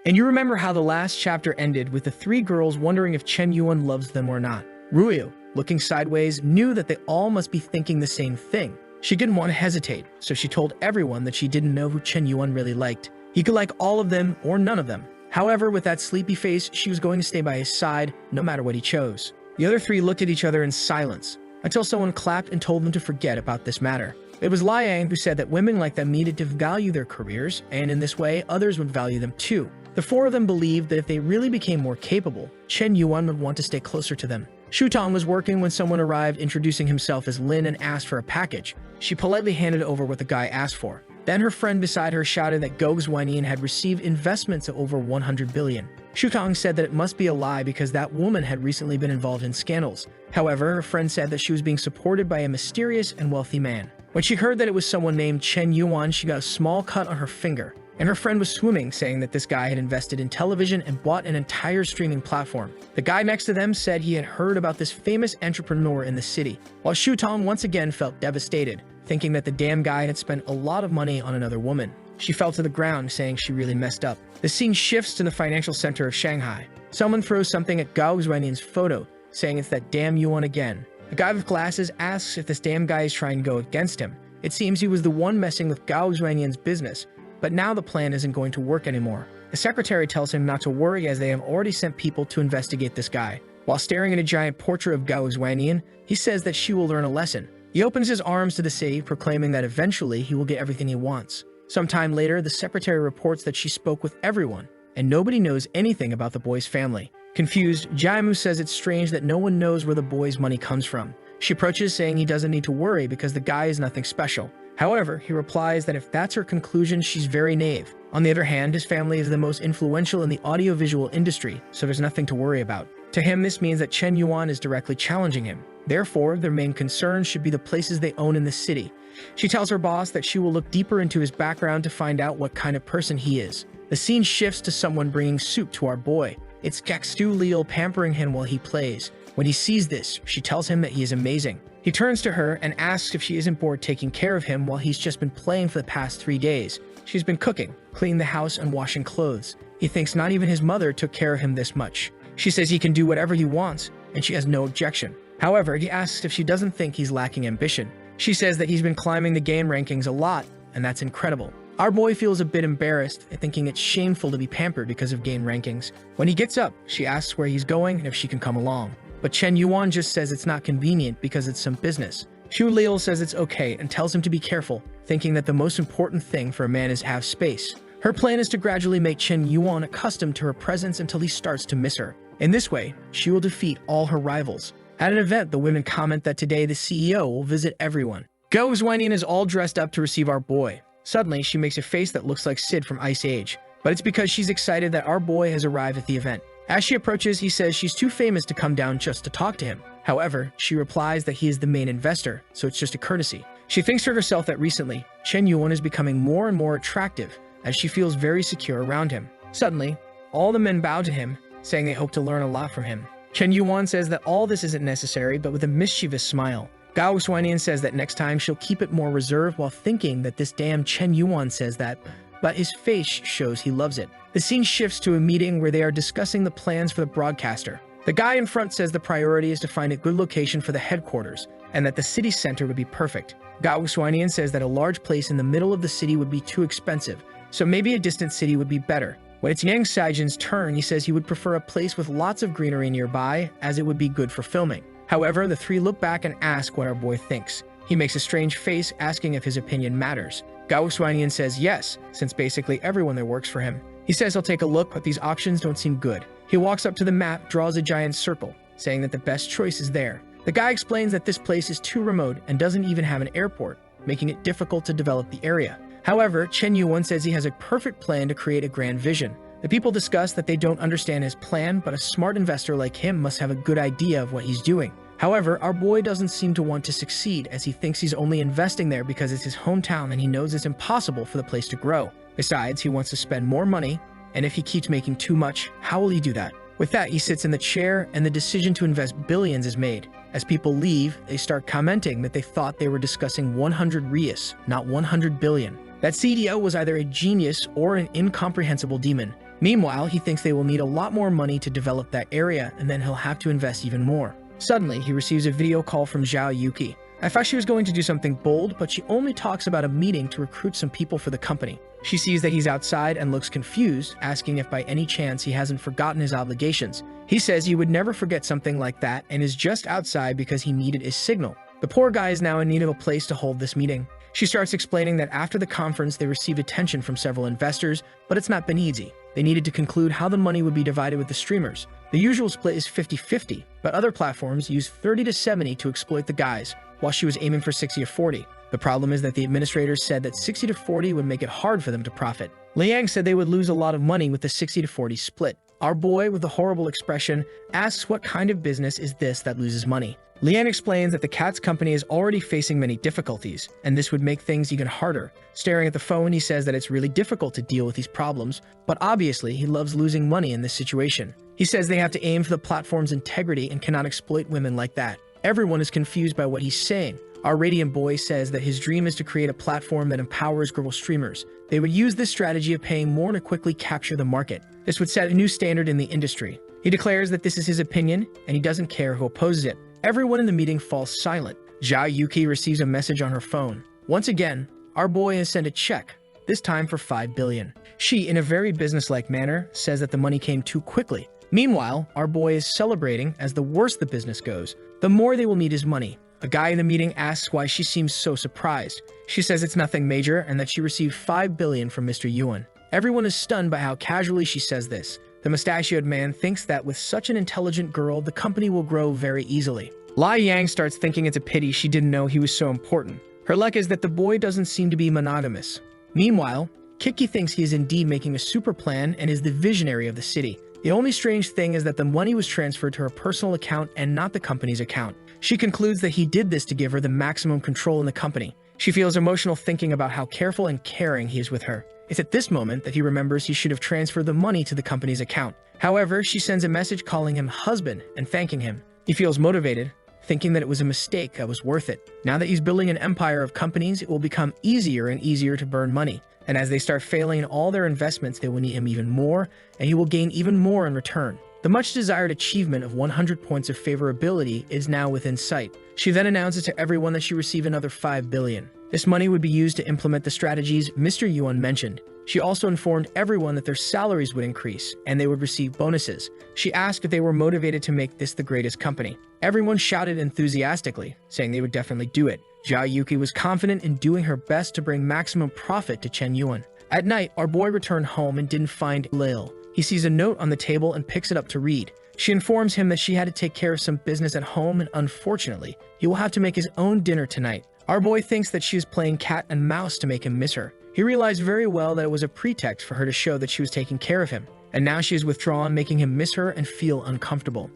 Speaker 1: And you remember how the last chapter ended with the three girls wondering if Chen Yuan loves them or not. Ruoyu, looking sideways, knew that they all must be thinking the same thing. She didn't want to hesitate, so she told everyone that she didn't know who Chen Yuan really liked. He could like all of them or none of them. However, with that sleepy face, she was going to stay by his side, no matter what he chose. The other three looked at each other in silence, until someone clapped and told them to forget about this matter. It was Liang who said that women like them needed to value their careers, and in this way, others would value them too. The four of them believed that if they really became more capable, Chen Yuan would want to stay closer to them. Shutong was working when someone arrived introducing himself as Lin and asked for a package. She politely handed over what the guy asked for. Then her friend beside her shouted that Gogu's Weinian had received investments of over 100 billion. Shutong said that it must be a lie because that woman had recently been involved in scandals. However, her friend said that she was being supported by a mysterious and wealthy man. When she heard that it was someone named Chen Yuan, she got a small cut on her finger. And her friend was swimming, saying that this guy had invested in television and bought an entire streaming platform. The guy next to them said he had heard about this famous entrepreneur in the city, while Shutong once again felt devastated, thinking that the damn guy had spent a lot of money on another woman. She fell to the ground, saying she really messed up. The scene shifts to the financial center of Shanghai. Someone throws something at Gao Xuanian's photo, saying it's that damn Yuan again. The guy with glasses asks if this damn guy is trying to go against him. It seems he was the one messing with Gao Xuanian's business, but now the plan isn't going to work anymore. The secretary tells him not to worry as they have already sent people to investigate this guy. While staring at a giant portrait of Gao Xuanian, he says that she will learn a lesson. He opens his arms to the city, proclaiming that eventually he will get everything he wants. Sometime later, the secretary reports that she spoke with everyone, and nobody knows anything about the boy's family. Confused, Jaimu says it's strange that no one knows where the boy's money comes from. She approaches, saying he doesn't need to worry because the guy is nothing special. However, he replies that if that's her conclusion, she's very naive. On the other hand, his family is the most influential in the audiovisual industry, so there's nothing to worry about. To him, this means that Chen Yuan is directly challenging him. Therefore, their main concern should be the places they own in the city. She tells her boss that she will look deeper into his background to find out what kind of person he is. The scene shifts to someone bringing soup to our boy. It's Gakstu Leal pampering him while he plays. When he sees this, she tells him that he is amazing. He turns to her and asks if she isn't bored taking care of him while he's just been playing for the past 3 days. She's been cooking, cleaning the house, and washing clothes. He thinks not even his mother took care of him this much. She says he can do whatever he wants, and she has no objection. However, he asks if she doesn't think he's lacking ambition. She says that he's been climbing the game rankings a lot, and that's incredible. Our boy feels a bit embarrassed, thinking it's shameful to be pampered because of game rankings. When he gets up, she asks where he's going and if she can come along. But Chen Yuan just says it's not convenient because it's some business. Xu Liu says it's okay and tells him to be careful, thinking that the most important thing for a man is to have space. Her plan is to gradually make Chen Yuan accustomed to her presence until he starts to miss her. In this way, she will defeat all her rivals. At an event, the women comment that today the CEO will visit everyone. Gao Xuanian is all dressed up to receive our boy. Suddenly, she makes a face that looks like Sid from Ice Age, but it's because she's excited that our boy has arrived at the event. As she approaches, he says she's too famous to come down just to talk to him. However, she replies that he is the main investor, so it's just a courtesy. She thinks to herself that recently, Chen Yuan is becoming more and more attractive, as she feels very secure around him. Suddenly, all the men bow to him, saying they hope to learn a lot from him. Chen Yuan says that all this isn't necessary, but with a mischievous smile. Gao Xuanian says that next time she'll keep it more reserved while thinking that this damn Chen Yuan says that, but his face shows he loves it. The scene shifts to a meeting where they are discussing the plans for the broadcaster. The guy in front says the priority is to find a good location for the headquarters, and that the city center would be perfect. Gao Xuanian says that a large place in the middle of the city would be too expensive, so maybe a distant city would be better. When it's Yang Saijin's turn, he says he would prefer a place with lots of greenery nearby, as it would be good for filming. However, the three look back and ask what our boy thinks. He makes a strange face, asking if his opinion matters. Gao Xuanian says yes, since basically everyone there works for him. He says he'll take a look, but these options don't seem good. He walks up to the map, draws a giant circle, saying that the best choice is there. The guy explains that this place is too remote and doesn't even have an airport, making it difficult to develop the area. However, Chen Yuan says he has a perfect plan to create a grand vision. The people discuss that they don't understand his plan, but a smart investor like him must have a good idea of what he's doing. However, our boy doesn't seem to want to succeed, as he thinks he's only investing there because it's his hometown and he knows it's impossible for the place to grow. Besides, he wants to spend more money, and if he keeps making too much, how will he do that? With that, he sits in the chair and the decision to invest billions is made. As people leave, they start commenting that they thought they were discussing 100 Rias, not 100 billion. That CDO was either a genius or an incomprehensible demon. Meanwhile, he thinks they will need a lot more money to develop that area, and then he'll have to invest even more. Suddenly, he receives a video call from Zhao Yuki. I thought she was going to do something bold, but she only talks about a meeting to recruit some people for the company. She sees that he's outside and looks confused, asking if by any chance he hasn't forgotten his obligations. He says he would never forget something like that and is just outside because he needed his signal. The poor guy is now in need of a place to hold this meeting. She starts explaining that after the conference they received attention from several investors, but it's not been easy. They needed to conclude how the money would be divided with the streamers. The usual split is 50-50, but other platforms use 30-70 to exploit the guys, while she was aiming for 60-40. The problem is that the administrators said that 60-40 would make it hard for them to profit. Liang said they would lose a lot of money with the 60-40 split. Our boy, with a horrible expression, asks what kind of business is this that loses money. Liang explains that the cat's company is already facing many difficulties, and this would make things even harder. Staring at the phone, he says that it's really difficult to deal with these problems, but obviously he loves losing money in this situation. He says they have to aim for the platform's integrity and cannot exploit women like that. Everyone is confused by what he's saying. Our radiant boy says that his dream is to create a platform that empowers girl streamers. They would use this strategy of paying more to quickly capture the market. This would set a new standard in the industry. He declares that this is his opinion, and he doesn't care who opposes it. Everyone in the meeting falls silent. Zhao Yuki receives a message on her phone. Once again, our boy has sent a check, this time for 5 billion. She, in a very businesslike manner, says that the money came too quickly. Meanwhile, our boy is celebrating as the worse the business goes, the more they will need his money. A guy in the meeting asks why she seems so surprised. She says it's nothing major and that she received 5 billion from Mr. Yuan. Everyone is stunned by how casually she says this. The mustachioed man thinks that with such an intelligent girl, the company will grow very easily. Lai Yang starts thinking it's a pity she didn't know he was so important. Her luck is that the boy doesn't seem to be monogamous. Meanwhile, Kiki thinks he is indeed making a super plan and is the visionary of the city. The only strange thing is that the money was transferred to her personal account and not the company's account. She concludes that he did this to give her the maximum control in the company. She feels emotional thinking about how careful and caring he is with her. It's at this moment that he remembers he should have transferred the money to the company's account. However, she sends a message calling him husband and thanking him. He feels motivated, thinking that it was a mistake that was worth it. Now that he's building an empire of companies, it will become easier and easier to burn money. And as they start failing in all their investments, they will need him even more, and he will gain even more in return. The much-desired achievement of 100 points of favorability is now within sight. She then announces to everyone that she received another 5 billion. This money would be used to implement the strategies Mr. Yuan mentioned. She also informed everyone that their salaries would increase, and they would receive bonuses. She asked if they were motivated to make this the greatest company. Everyone shouted enthusiastically, saying they would definitely do it. Zhao Yuki was confident in doing her best to bring maximum profit to Chen Yuan. At night, our boy returned home and didn't find Lil. He sees a note on the table and picks it up to read. She informs him that she had to take care of some business at home and unfortunately, he will have to make his own dinner tonight. Our boy thinks that she is playing cat and mouse to make him miss her. He realized very well that it was a pretext for her to show that she was taking care of him, and now she is withdrawn, making him miss her and feel uncomfortable.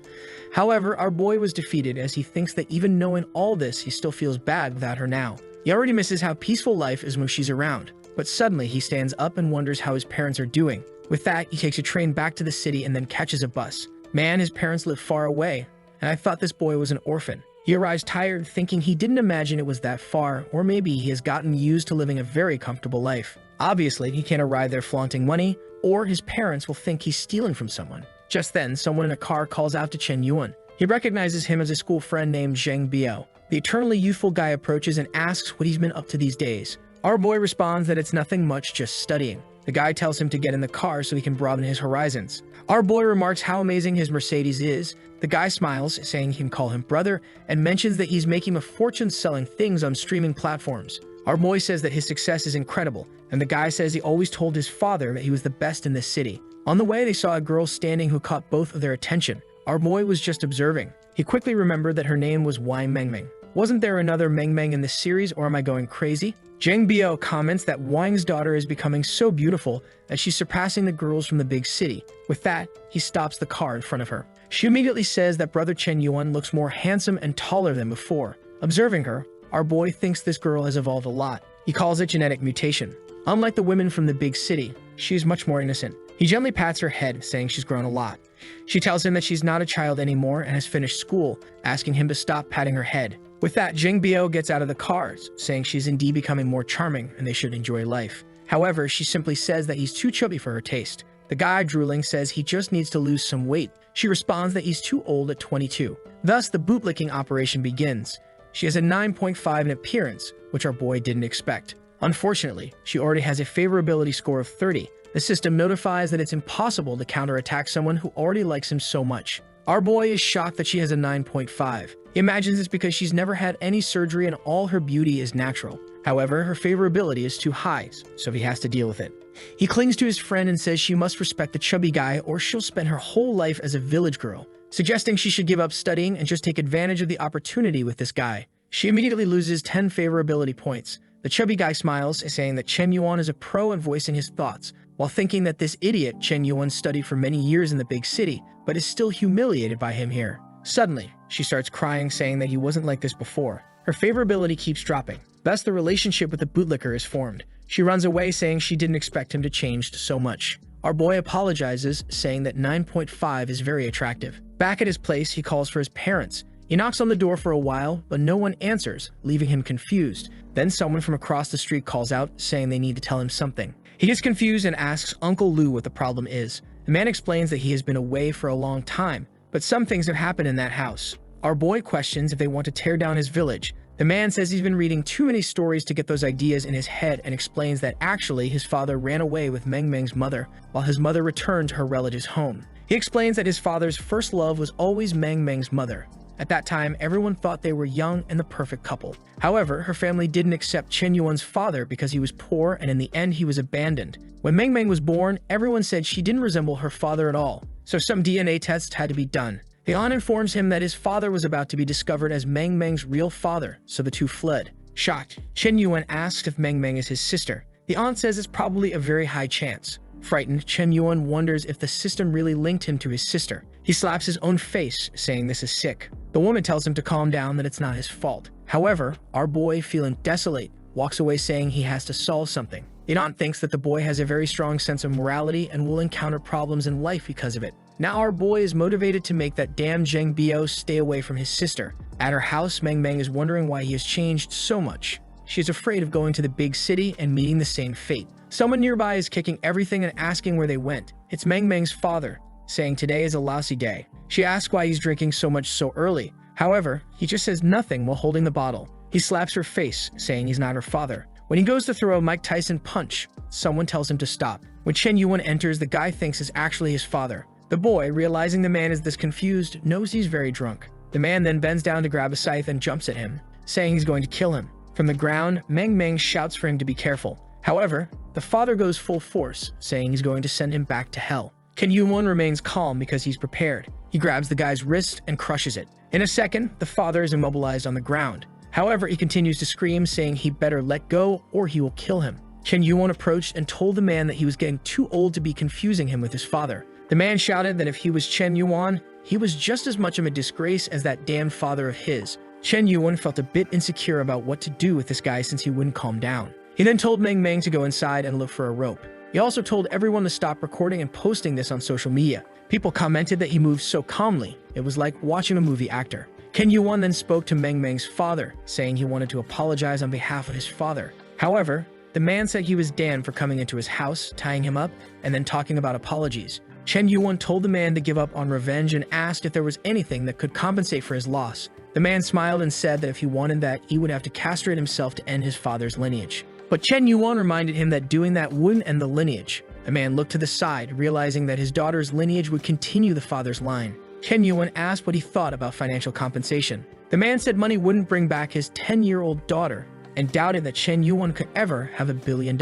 Speaker 1: However, our boy was defeated as he thinks that even knowing all this, he still feels bad without her now. He already misses how peaceful life is when she's around, but suddenly he stands up and wonders how his parents are doing. With that, he takes a train back to the city and then catches a bus. Man, his parents live far away, and I thought this boy was an orphan. He arrives tired, thinking he didn't imagine it was that far, or maybe he has gotten used to living a very comfortable life. Obviously, he can't arrive there flaunting money, or his parents will think he's stealing from someone. Just then, someone in a car calls out to Chen Yuan. He recognizes him as a school friend named Zheng Biao. The eternally youthful guy approaches and asks what he's been up to these days. Our boy responds that it's nothing much, just studying. The guy tells him to get in the car so he can broaden his horizons. Our boy remarks how amazing his Mercedes is. The guy smiles, saying he can call him brother, and mentions that he's making a fortune selling things on streaming platforms. Our boy says that his success is incredible, and the guy says he always told his father that he was the best in this city. On the way, they saw a girl standing who caught both of their attention. Our boy was just observing. He quickly remembered that her name was Wang Mengmeng. Wasn't there another Mengmeng in this series, or am I going crazy? Jang Bio comments that Wang's daughter is becoming so beautiful that she's surpassing the girls from the big city. With that, he stops the car in front of her. She immediately says that brother Chen Yuan looks more handsome and taller than before. Observing her, our boy thinks this girl has evolved a lot. He calls it genetic mutation. Unlike the women from the big city, she is much more innocent. He gently pats her head, saying she's grown a lot. She tells him that she's not a child anymore and has finished school, asking him to stop patting her head. With that, Jing Bio gets out of the car, saying she's indeed becoming more charming and they should enjoy life. However, she simply says that he's too chubby for her taste. The guy, drooling, says he just needs to lose some weight. She responds that he's too old at 22. Thus, the bootlicking operation begins. She has a 9.5 in appearance, which our boy didn't expect. Unfortunately, she already has a favorability score of 30. The system notifies that it's impossible to counterattack someone who already likes him so much. Our boy is shocked that she has a 9.5. He imagines it's because she's never had any surgery and all her beauty is natural. However, her favorability is too high, so he has to deal with it. He clings to his friend and says she must respect the chubby guy or she'll spend her whole life as a village girl, suggesting she should give up studying and just take advantage of the opportunity with this guy. She immediately loses 10 favorability points. The chubby guy smiles, saying that Chen Yuan is a pro at voicing his thoughts, while thinking that this idiot Chen Yuan studied for many years in the big city, but is still humiliated by him here. Suddenly, she starts crying, saying that he wasn't like this before. Her favorability keeps dropping. Thus, the relationship with the bootlicker is formed. She runs away, saying she didn't expect him to change so much. Our boy apologizes, saying that 9.5 is very attractive. Back at his place, he calls for his parents. He knocks on the door for a while, but no one answers, leaving him confused. Then someone from across the street calls out, saying they need to tell him something. He gets confused and asks Uncle Lu what the problem is. The man explains that he has been away for a long time, but some things have happened in that house. Our boy questions if they want to tear down his village. The man says he's been reading too many stories to get those ideas in his head and explains that actually his father ran away with Meng Meng's mother, while his mother returned to her relative's home. He explains that his father's first love was always Meng Meng's mother. At that time, everyone thought they were young and the perfect couple. However, her family didn't accept Chen Yuan's father because he was poor and in the end he was abandoned. When Meng Meng was born, everyone said she didn't resemble her father at all, so some DNA tests had to be done. The aunt informs him that his father was about to be discovered as Meng Meng's real father, so the two fled. Shocked, Chen Yuan asks if Meng Meng is his sister. The aunt says it's probably a very high chance. Frightened, Chen Yuan wonders if the system really linked him to his sister. He slaps his own face, saying this is sick. The woman tells him to calm down, that it's not his fault. However, our boy, feeling desolate, walks away saying he has to solve something. The aunt thinks that the boy has a very strong sense of morality and will encounter problems in life because of it. Now our boy is motivated to make that damn Zheng Bio stay away from his sister. At her house, Meng Meng is wondering why he has changed so much. She is afraid of going to the big city and meeting the same fate. Someone nearby is kicking everything and asking where they went. It's Meng Meng's father, saying today is a lousy day. She asks why he's drinking so much so early. However, he just says nothing while holding the bottle. He slaps her face, saying he's not her father. When he goes to throw a Mike Tyson punch, someone tells him to stop. When Chen Yuan enters, the guy thinks is actually his father. The boy, realizing the man is this confused, knows he's very drunk. The man then bends down to grab a scythe and jumps at him, saying he's going to kill him. From the ground, Meng Meng shouts for him to be careful. However, the father goes full force, saying he's going to send him back to hell. Chen Yuan remains calm because he's prepared. He grabs the guy's wrist and crushes it. In a second, the father is immobilized on the ground. However, he continues to scream, saying he better let go or he will kill him. Chen Yuan approached and told the man that he was getting too old to be confusing him with his father. The man shouted that if he was Chen Yuan, he was just as much of a disgrace as that damned father of his. Chen Yuan felt a bit insecure about what to do with this guy since he wouldn't calm down. He then told Meng Meng to go inside and look for a rope. He also told everyone to stop recording and posting this on social media. People commented that he moved so calmly, it was like watching a movie actor. Chen Yuan then spoke to Meng Meng's father, saying he wanted to apologize on behalf of his father. However, the man said he was damned for coming into his house, tying him up, and then talking about apologies. Chen Yuan told the man to give up on revenge and asked if there was anything that could compensate for his loss. The man smiled and said that if he wanted that, he would have to castrate himself to end his father's lineage. But Chen Yuan reminded him that doing that wouldn't end the lineage. The man looked to the side, realizing that his daughter's lineage would continue the father's line. Chen Yuan asked what he thought about financial compensation. The man said money wouldn't bring back his 10-year-old daughter, and doubted that Chen Yuan could ever have $1 billion.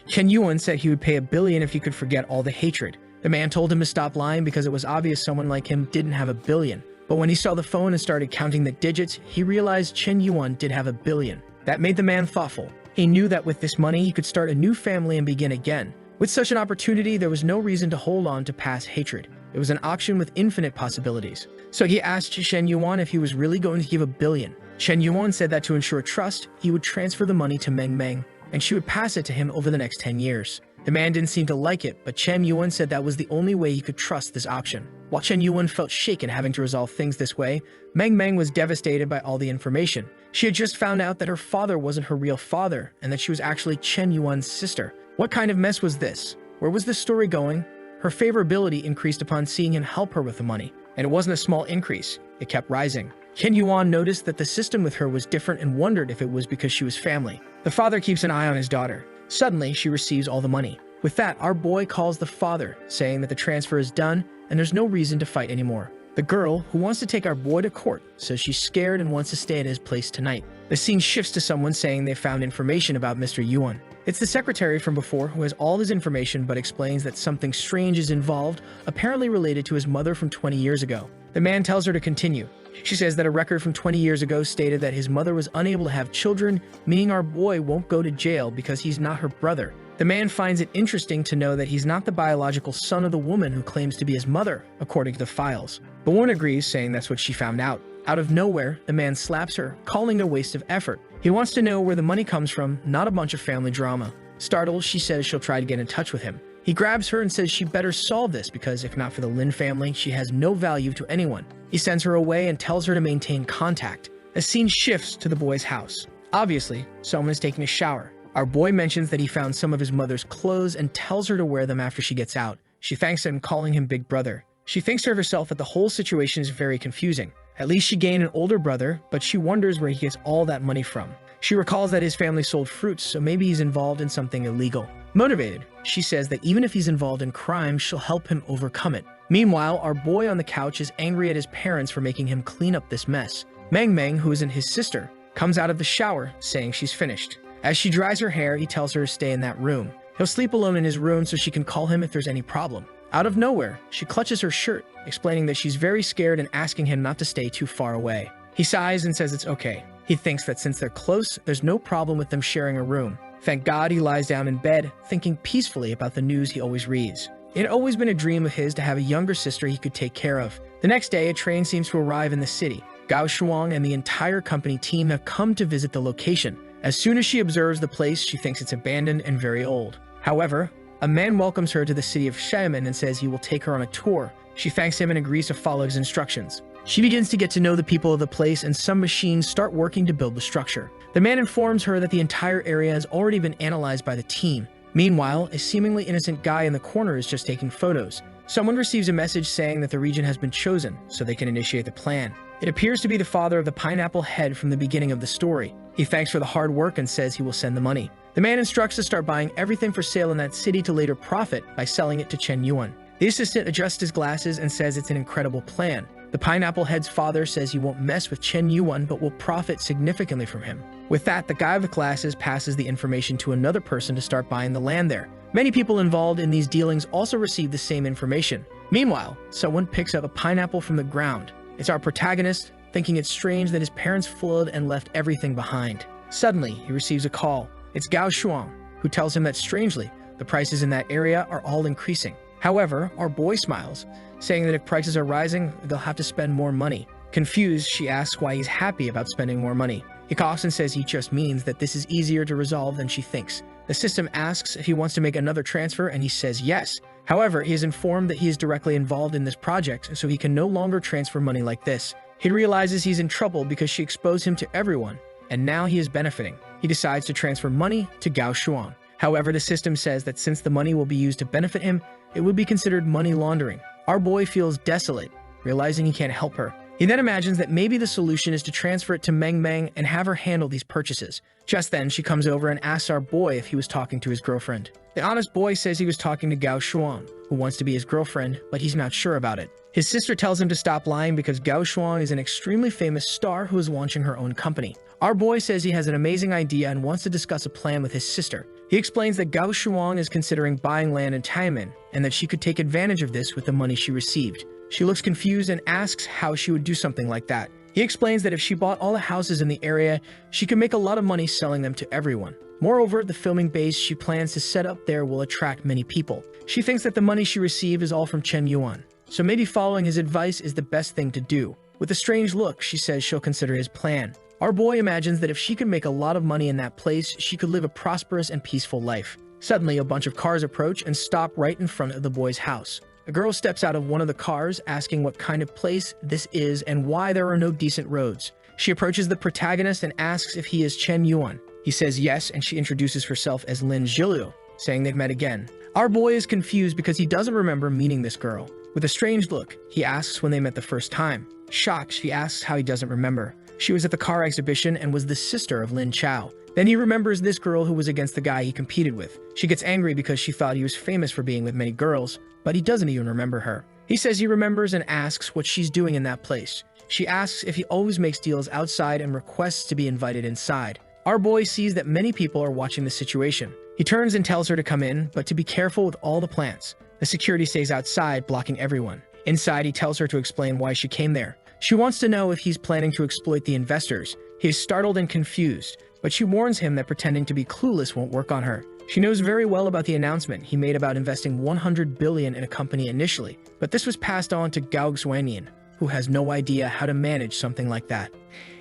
Speaker 1: Chen Yuan said he would pay $1 billion if he could forget all the hatred. The man told him to stop lying because it was obvious someone like him didn't have $1 billion. But when he saw the phone and started counting the digits, he realized Chen Yuan did have $1 billion. That made the man thoughtful. He knew that with this money, he could start a new family and begin again. With such an opportunity, there was no reason to hold on to past hatred. It was an auction with infinite possibilities. So he asked Shen Yuan if he was really going to give $1 billion. Shen Yuan said that to ensure trust, he would transfer the money to Meng Meng, and she would pass it to him over the next 10 years. The man didn't seem to like it, but Chen Yuan said that was the only way he could trust this option. While Chen Yuan felt shaken having to resolve things this way, Meng Meng was devastated by all the information. She had just found out that her father wasn't her real father, and that she was actually Chen Yuan's sister. What kind of mess was this? Where was this story going? Her favorability increased upon seeing him help her with the money, and it wasn't a small increase. It kept rising. Chen Yuan noticed that the system with her was different and wondered if it was because she was family. The father keeps an eye on his daughter. Suddenly, she receives all the money. With that, our boy calls the father, saying that the transfer is done and there's no reason to fight anymore. The girl, who wants to take our boy to court, says she's scared and wants to stay at his place tonight. The scene shifts to someone saying they found information about Mr. Yuan. It's the secretary from before who has all his information but explains that something strange is involved, apparently related to his mother from 20 years ago. The man tells her to continue. She says that a record from 20 years ago stated that his mother was unable to have children, meaning our boy won't go to jail because he's not her brother. The man finds it interesting to know that he's not the biological son of the woman who claims to be his mother, according to the files. The woman agrees, saying that's what she found out. Out of nowhere, the man slaps her, calling it a waste of effort. He wants to know where the money comes from, not a bunch of family drama. Startled, she says she'll try to get in touch with him. He grabs her and says she better solve this because if not for the Lin family, she has no value to anyone. He sends her away and tells her to maintain contact. A scene shifts to the boy's house. Obviously, someone is taking a shower. Our boy mentions that he found some of his mother's clothes and tells her to wear them after she gets out. She thanks him, calling him big brother. She thinks to herself that the whole situation is very confusing. At least she gained an older brother, but she wonders where he gets all that money from. She recalls that his family sold fruits, so maybe he's involved in something illegal. Motivated, she says that even if he's involved in crime, she'll help him overcome it. Meanwhile, our boy on the couch is angry at his parents for making him clean up this mess. Meng Meng, who isn't his sister, comes out of the shower, saying she's finished. As she dries her hair, he tells her to stay in that room. He'll sleep alone in his room so she can call him if there's any problem. Out of nowhere, she clutches her shirt, explaining that she's very scared and asking him not to stay too far away. He sighs and says it's okay. He thinks that since they're close, there's no problem with them sharing a room. Thank God he lies down in bed, thinking peacefully about the news he always reads. It had always been a dream of his to have a younger sister he could take care of. The next day, a train seems to arrive in the city. Gao Shuang and the entire company team have come to visit the location. As soon as she observes the place, she thinks it's abandoned and very old. However, a man welcomes her to the city of Xiamen and says he will take her on a tour. She thanks him and agrees to follow his instructions. She begins to get to know the people of the place and some machines start working to build the structure. The man informs her that the entire area has already been analyzed by the team. Meanwhile, a seemingly innocent guy in the corner is just taking photos. Someone receives a message saying that the region has been chosen, so they can initiate the plan. It appears to be the father of the pineapple head from the beginning of the story. He thanks for the hard work and says he will send the money. The man instructs to start buying everything for sale in that city to later profit by selling it to Chen Yuan. The assistant adjusts his glasses and says it's an incredible plan. The pineapple head's father says he won't mess with Chen Yuan but will profit significantly from him. With that, the guy with glasses passes the information to another person to start buying the land there. Many people involved in these dealings also receive the same information. Meanwhile, someone picks up a pineapple from the ground. It's our protagonist, thinking it's strange that his parents fled and left everything behind. Suddenly, he receives a call. It's Gao Shuang, who tells him that strangely, the prices in that area are all increasing. However, our boy smiles, saying that if prices are rising, they'll have to spend more money. Confused, she asks why he's happy about spending more money. He coughs and says he just means that this is easier to resolve than she thinks. The system asks if he wants to make another transfer and he says yes. However, he is informed that he is directly involved in this project, so he can no longer transfer money like this. He realizes he's in trouble because she exposed him to everyone, and now he is benefiting. He decides to transfer money to Gao Shuang. However, the system says that since the money will be used to benefit him, it would be considered money laundering. Our boy feels desolate, realizing he can't help her. He then imagines that maybe the solution is to transfer it to Meng Meng and have her handle these purchases. Just then, she comes over and asks our boy if he was talking to his girlfriend. The honest boy says he was talking to Gao Shuang, who wants to be his girlfriend, but he's not sure about it. His sister tells him to stop lying because Gao Shuang is an extremely famous star who is launching her own company. Our boy says he has an amazing idea and wants to discuss a plan with his sister. He explains that Gao Shuang is considering buying land in Taimen, and that she could take advantage of this with the money she received. She looks confused and asks how she would do something like that. He explains that if she bought all the houses in the area, she could make a lot of money selling them to everyone. Moreover, the filming base she plans to set up there will attract many people. She thinks that the money she received is all from Chen Yuan, so maybe following his advice is the best thing to do. With a strange look, she says she'll consider his plan. Our boy imagines that if she could make a lot of money in that place, she could live a prosperous and peaceful life. Suddenly, a bunch of cars approach and stop right in front of the boy's house. A girl steps out of one of the cars, asking what kind of place this is and why there are no decent roads. She approaches the protagonist and asks if he is Chen Yuan. He says yes, and she introduces herself as Lin Zhilu, saying they've met again. Our boy is confused because he doesn't remember meeting this girl. With a strange look, he asks when they met the first time. Shocked, she asks how he doesn't remember. She was at the car exhibition and was the sister of Lin Chao. Then he remembers this girl who was against the guy he competed with. She gets angry because she thought he was famous for being with many girls, but he doesn't even remember her. He says he remembers and asks what she's doing in that place. She asks if he always makes deals outside and requests to be invited inside. Our boy sees that many people are watching the situation. He turns and tells her to come in, but to be careful with all the plants. The security stays outside, blocking everyone. Inside, he tells her to explain why she came there. She wants to know if he's planning to exploit the investors. He is startled and confused, but she warns him that pretending to be clueless won't work on her. She knows very well about the announcement he made about investing 100 billion in a company initially, but this was passed on to Gao Xuanian, who has no idea how to manage something like that.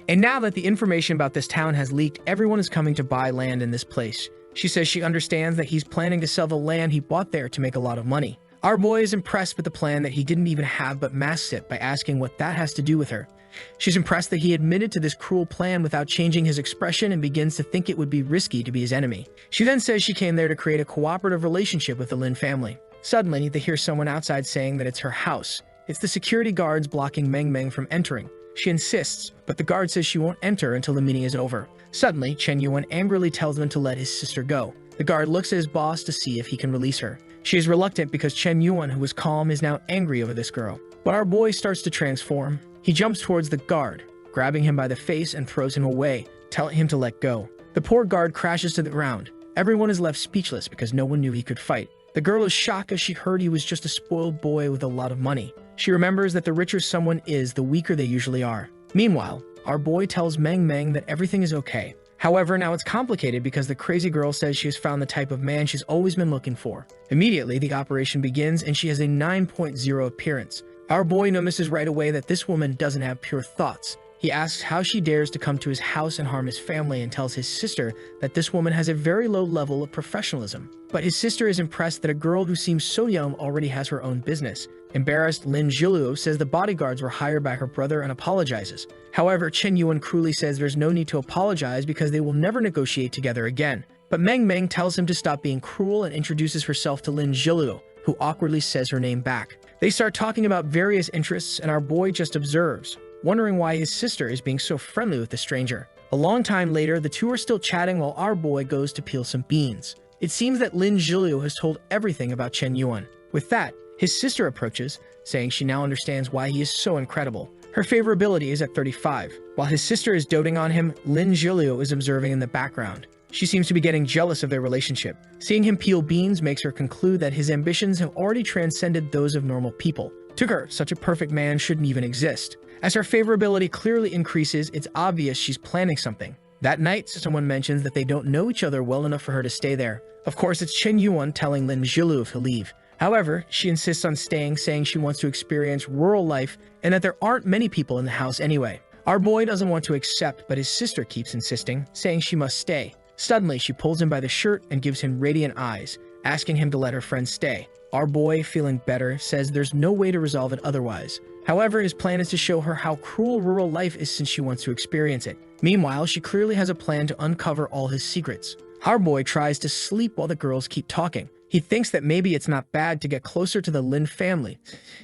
Speaker 1: And now that the information about this town has leaked, everyone is coming to buy land in this place. She says she understands that he's planning to sell the land he bought there to make a lot of money. Our boy is impressed with the plan that he didn't even have but masks it by asking what that has to do with her. She's impressed that he admitted to this cruel plan without changing his expression and begins to think it would be risky to be his enemy. She then says she came there to create a cooperative relationship with the Lin family. Suddenly, they hear someone outside saying that it's her house. It's the security guards blocking Meng Meng from entering. She insists, but the guard says she won't enter until the meeting is over. Suddenly, Chen Yuan angrily tells them to let his sister go. The guard looks at his boss to see if he can release her. She is reluctant because Chen Yuan, who was calm, is now angry over this girl. But our boy starts to transform. He jumps towards the guard, grabbing him by the face and throws him away, telling him to let go. The poor guard crashes to the ground. Everyone is left speechless because no one knew he could fight. The girl is shocked as she heard he was just a spoiled boy with a lot of money. She remembers that the richer someone is, the weaker they usually are. Meanwhile, our boy tells Meng Meng that everything is okay. However, now it's complicated because the crazy girl says she has found the type of man she's always been looking for. Immediately, the operation begins and she has a 9.0 appearance. Our boy notices right away that this woman doesn't have pure thoughts. He asks how she dares to come to his house and harm his family and tells his sister that this woman has a very low level of professionalism. But his sister is impressed that a girl who seems so young already has her own business. Embarrassed, Lin Zhilu says the bodyguards were hired by her brother and apologizes. However, Chen Yuan cruelly says there's no need to apologize because they will never negotiate together again. But Meng Meng tells him to stop being cruel and introduces herself to Lin Zhilu, who awkwardly says her name back. They start talking about various interests and our boy just observes, wondering why his sister is being so friendly with the stranger. A long time later, the two are still chatting while our boy goes to peel some beans. It seems that Lin Zhilu has told everything about Chen Yuan. With that, his sister approaches, saying she now understands why he is so incredible. Her favorability is at 35. While his sister is doting on him, Lin Zhilu is observing in the background. She seems to be getting jealous of their relationship. Seeing him peel beans makes her conclude that his ambitions have already transcended those of normal people. To her, such a perfect man shouldn't even exist. As her favorability clearly increases, it's obvious she's planning something. That night, someone mentions that they don't know each other well enough for her to stay there. Of course, it's Chen Yuan telling Lin Zhilu to leave. However, she insists on staying, saying she wants to experience rural life and that there aren't many people in the house anyway. Our boy doesn't want to accept, but his sister keeps insisting, saying she must stay. Suddenly, she pulls him by the shirt and gives him radiant eyes, asking him to let her friend stay. Our boy, feeling better, says there's no way to resolve it otherwise. However, his plan is to show her how cruel rural life is since she wants to experience it. Meanwhile, she clearly has a plan to uncover all his secrets. Our boy tries to sleep while the girls keep talking. He thinks that maybe it's not bad to get closer to the Lin family,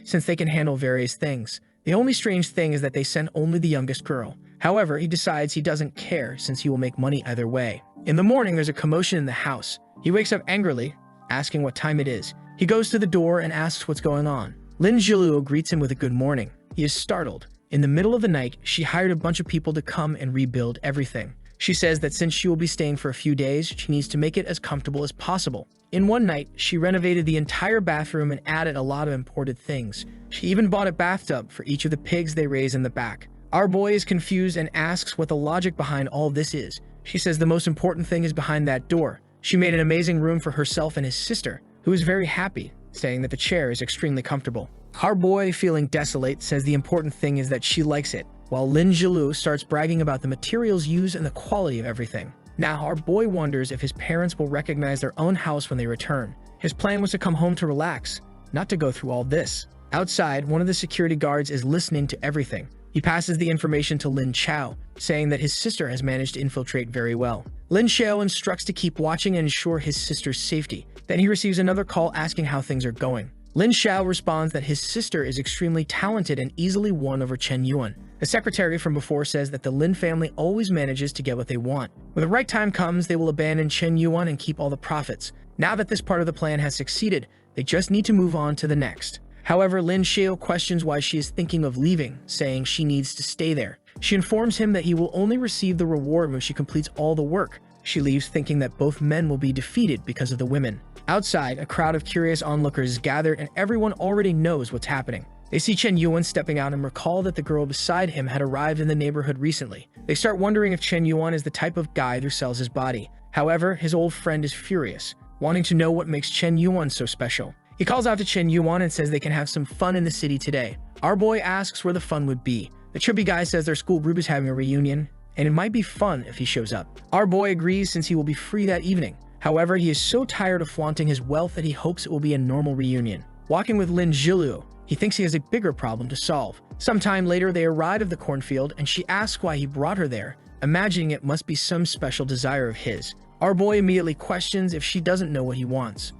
Speaker 1: since they can handle various things. The only strange thing is that they send only the youngest girl. However, he decides he doesn't care since he will make money either way. In the morning, there's a commotion in the house. He wakes up angrily, asking what time it is. He goes to the door and asks what's going on. Lin Zhilu greets him with a good morning. He is startled. In the middle of the night, she hired a bunch of people to come and rebuild everything. She says that since she will be staying for a few days, she needs to make it as comfortable as possible. In one night, she renovated the entire bathroom and added a lot of imported things. She even bought a bathtub for each of the pigs they raise in the back. Our boy is confused and asks what the logic behind all this is. She says the most important thing is behind that door. She made an amazing room for herself and his sister, who is very happy, saying that the chair is extremely comfortable. Our boy, feeling desolate, says the important thing is that she likes it, while Lin Jilu starts bragging about the materials used and the quality of everything. Now, our boy wonders if his parents will recognize their own house when they return. His plan was to come home to relax, not to go through all this. Outside, one of the security guards is listening to everything. He passes the information to Lin Chao, saying that his sister has managed to infiltrate very well. Lin Chao instructs to keep watching and ensure his sister's safety. Then he receives another call asking how things are going. Lin Chao responds that his sister is extremely talented and easily won over Chen Yuan. The secretary from before says that the Lin family always manages to get what they want. When the right time comes, they will abandon Chen Yuan and keep all the profits. Now that this part of the plan has succeeded, they just need to move on to the next. However, Lin Xiao questions why she is thinking of leaving, saying she needs to stay there. She informs him that he will only receive the reward when she completes all the work. She leaves thinking that both men will be defeated because of the women. Outside, a crowd of curious onlookers is gathered and everyone already knows what's happening. They see Chen Yuan stepping out and recall that the girl beside him had arrived in the neighborhood recently. They start wondering if Chen Yuan is the type of guy who sells his body. However, his old friend is furious, wanting to know what makes Chen Yuan so special. He calls out to Chen Yuan and says they can have some fun in the city today. Our boy asks where the fun would be. The trippy guy says their school group is having a reunion, and it might be fun if he shows up. Our boy agrees since he will be free that evening. However, he is so tired of flaunting his wealth that he hopes it will be a normal reunion. Walking with Lin Jilu, he thinks he has a bigger problem to solve. Sometime later, they arrive at the cornfield and she asks why he brought her there, imagining it must be some special desire of his. Our boy immediately questions if she doesn't know what he wants.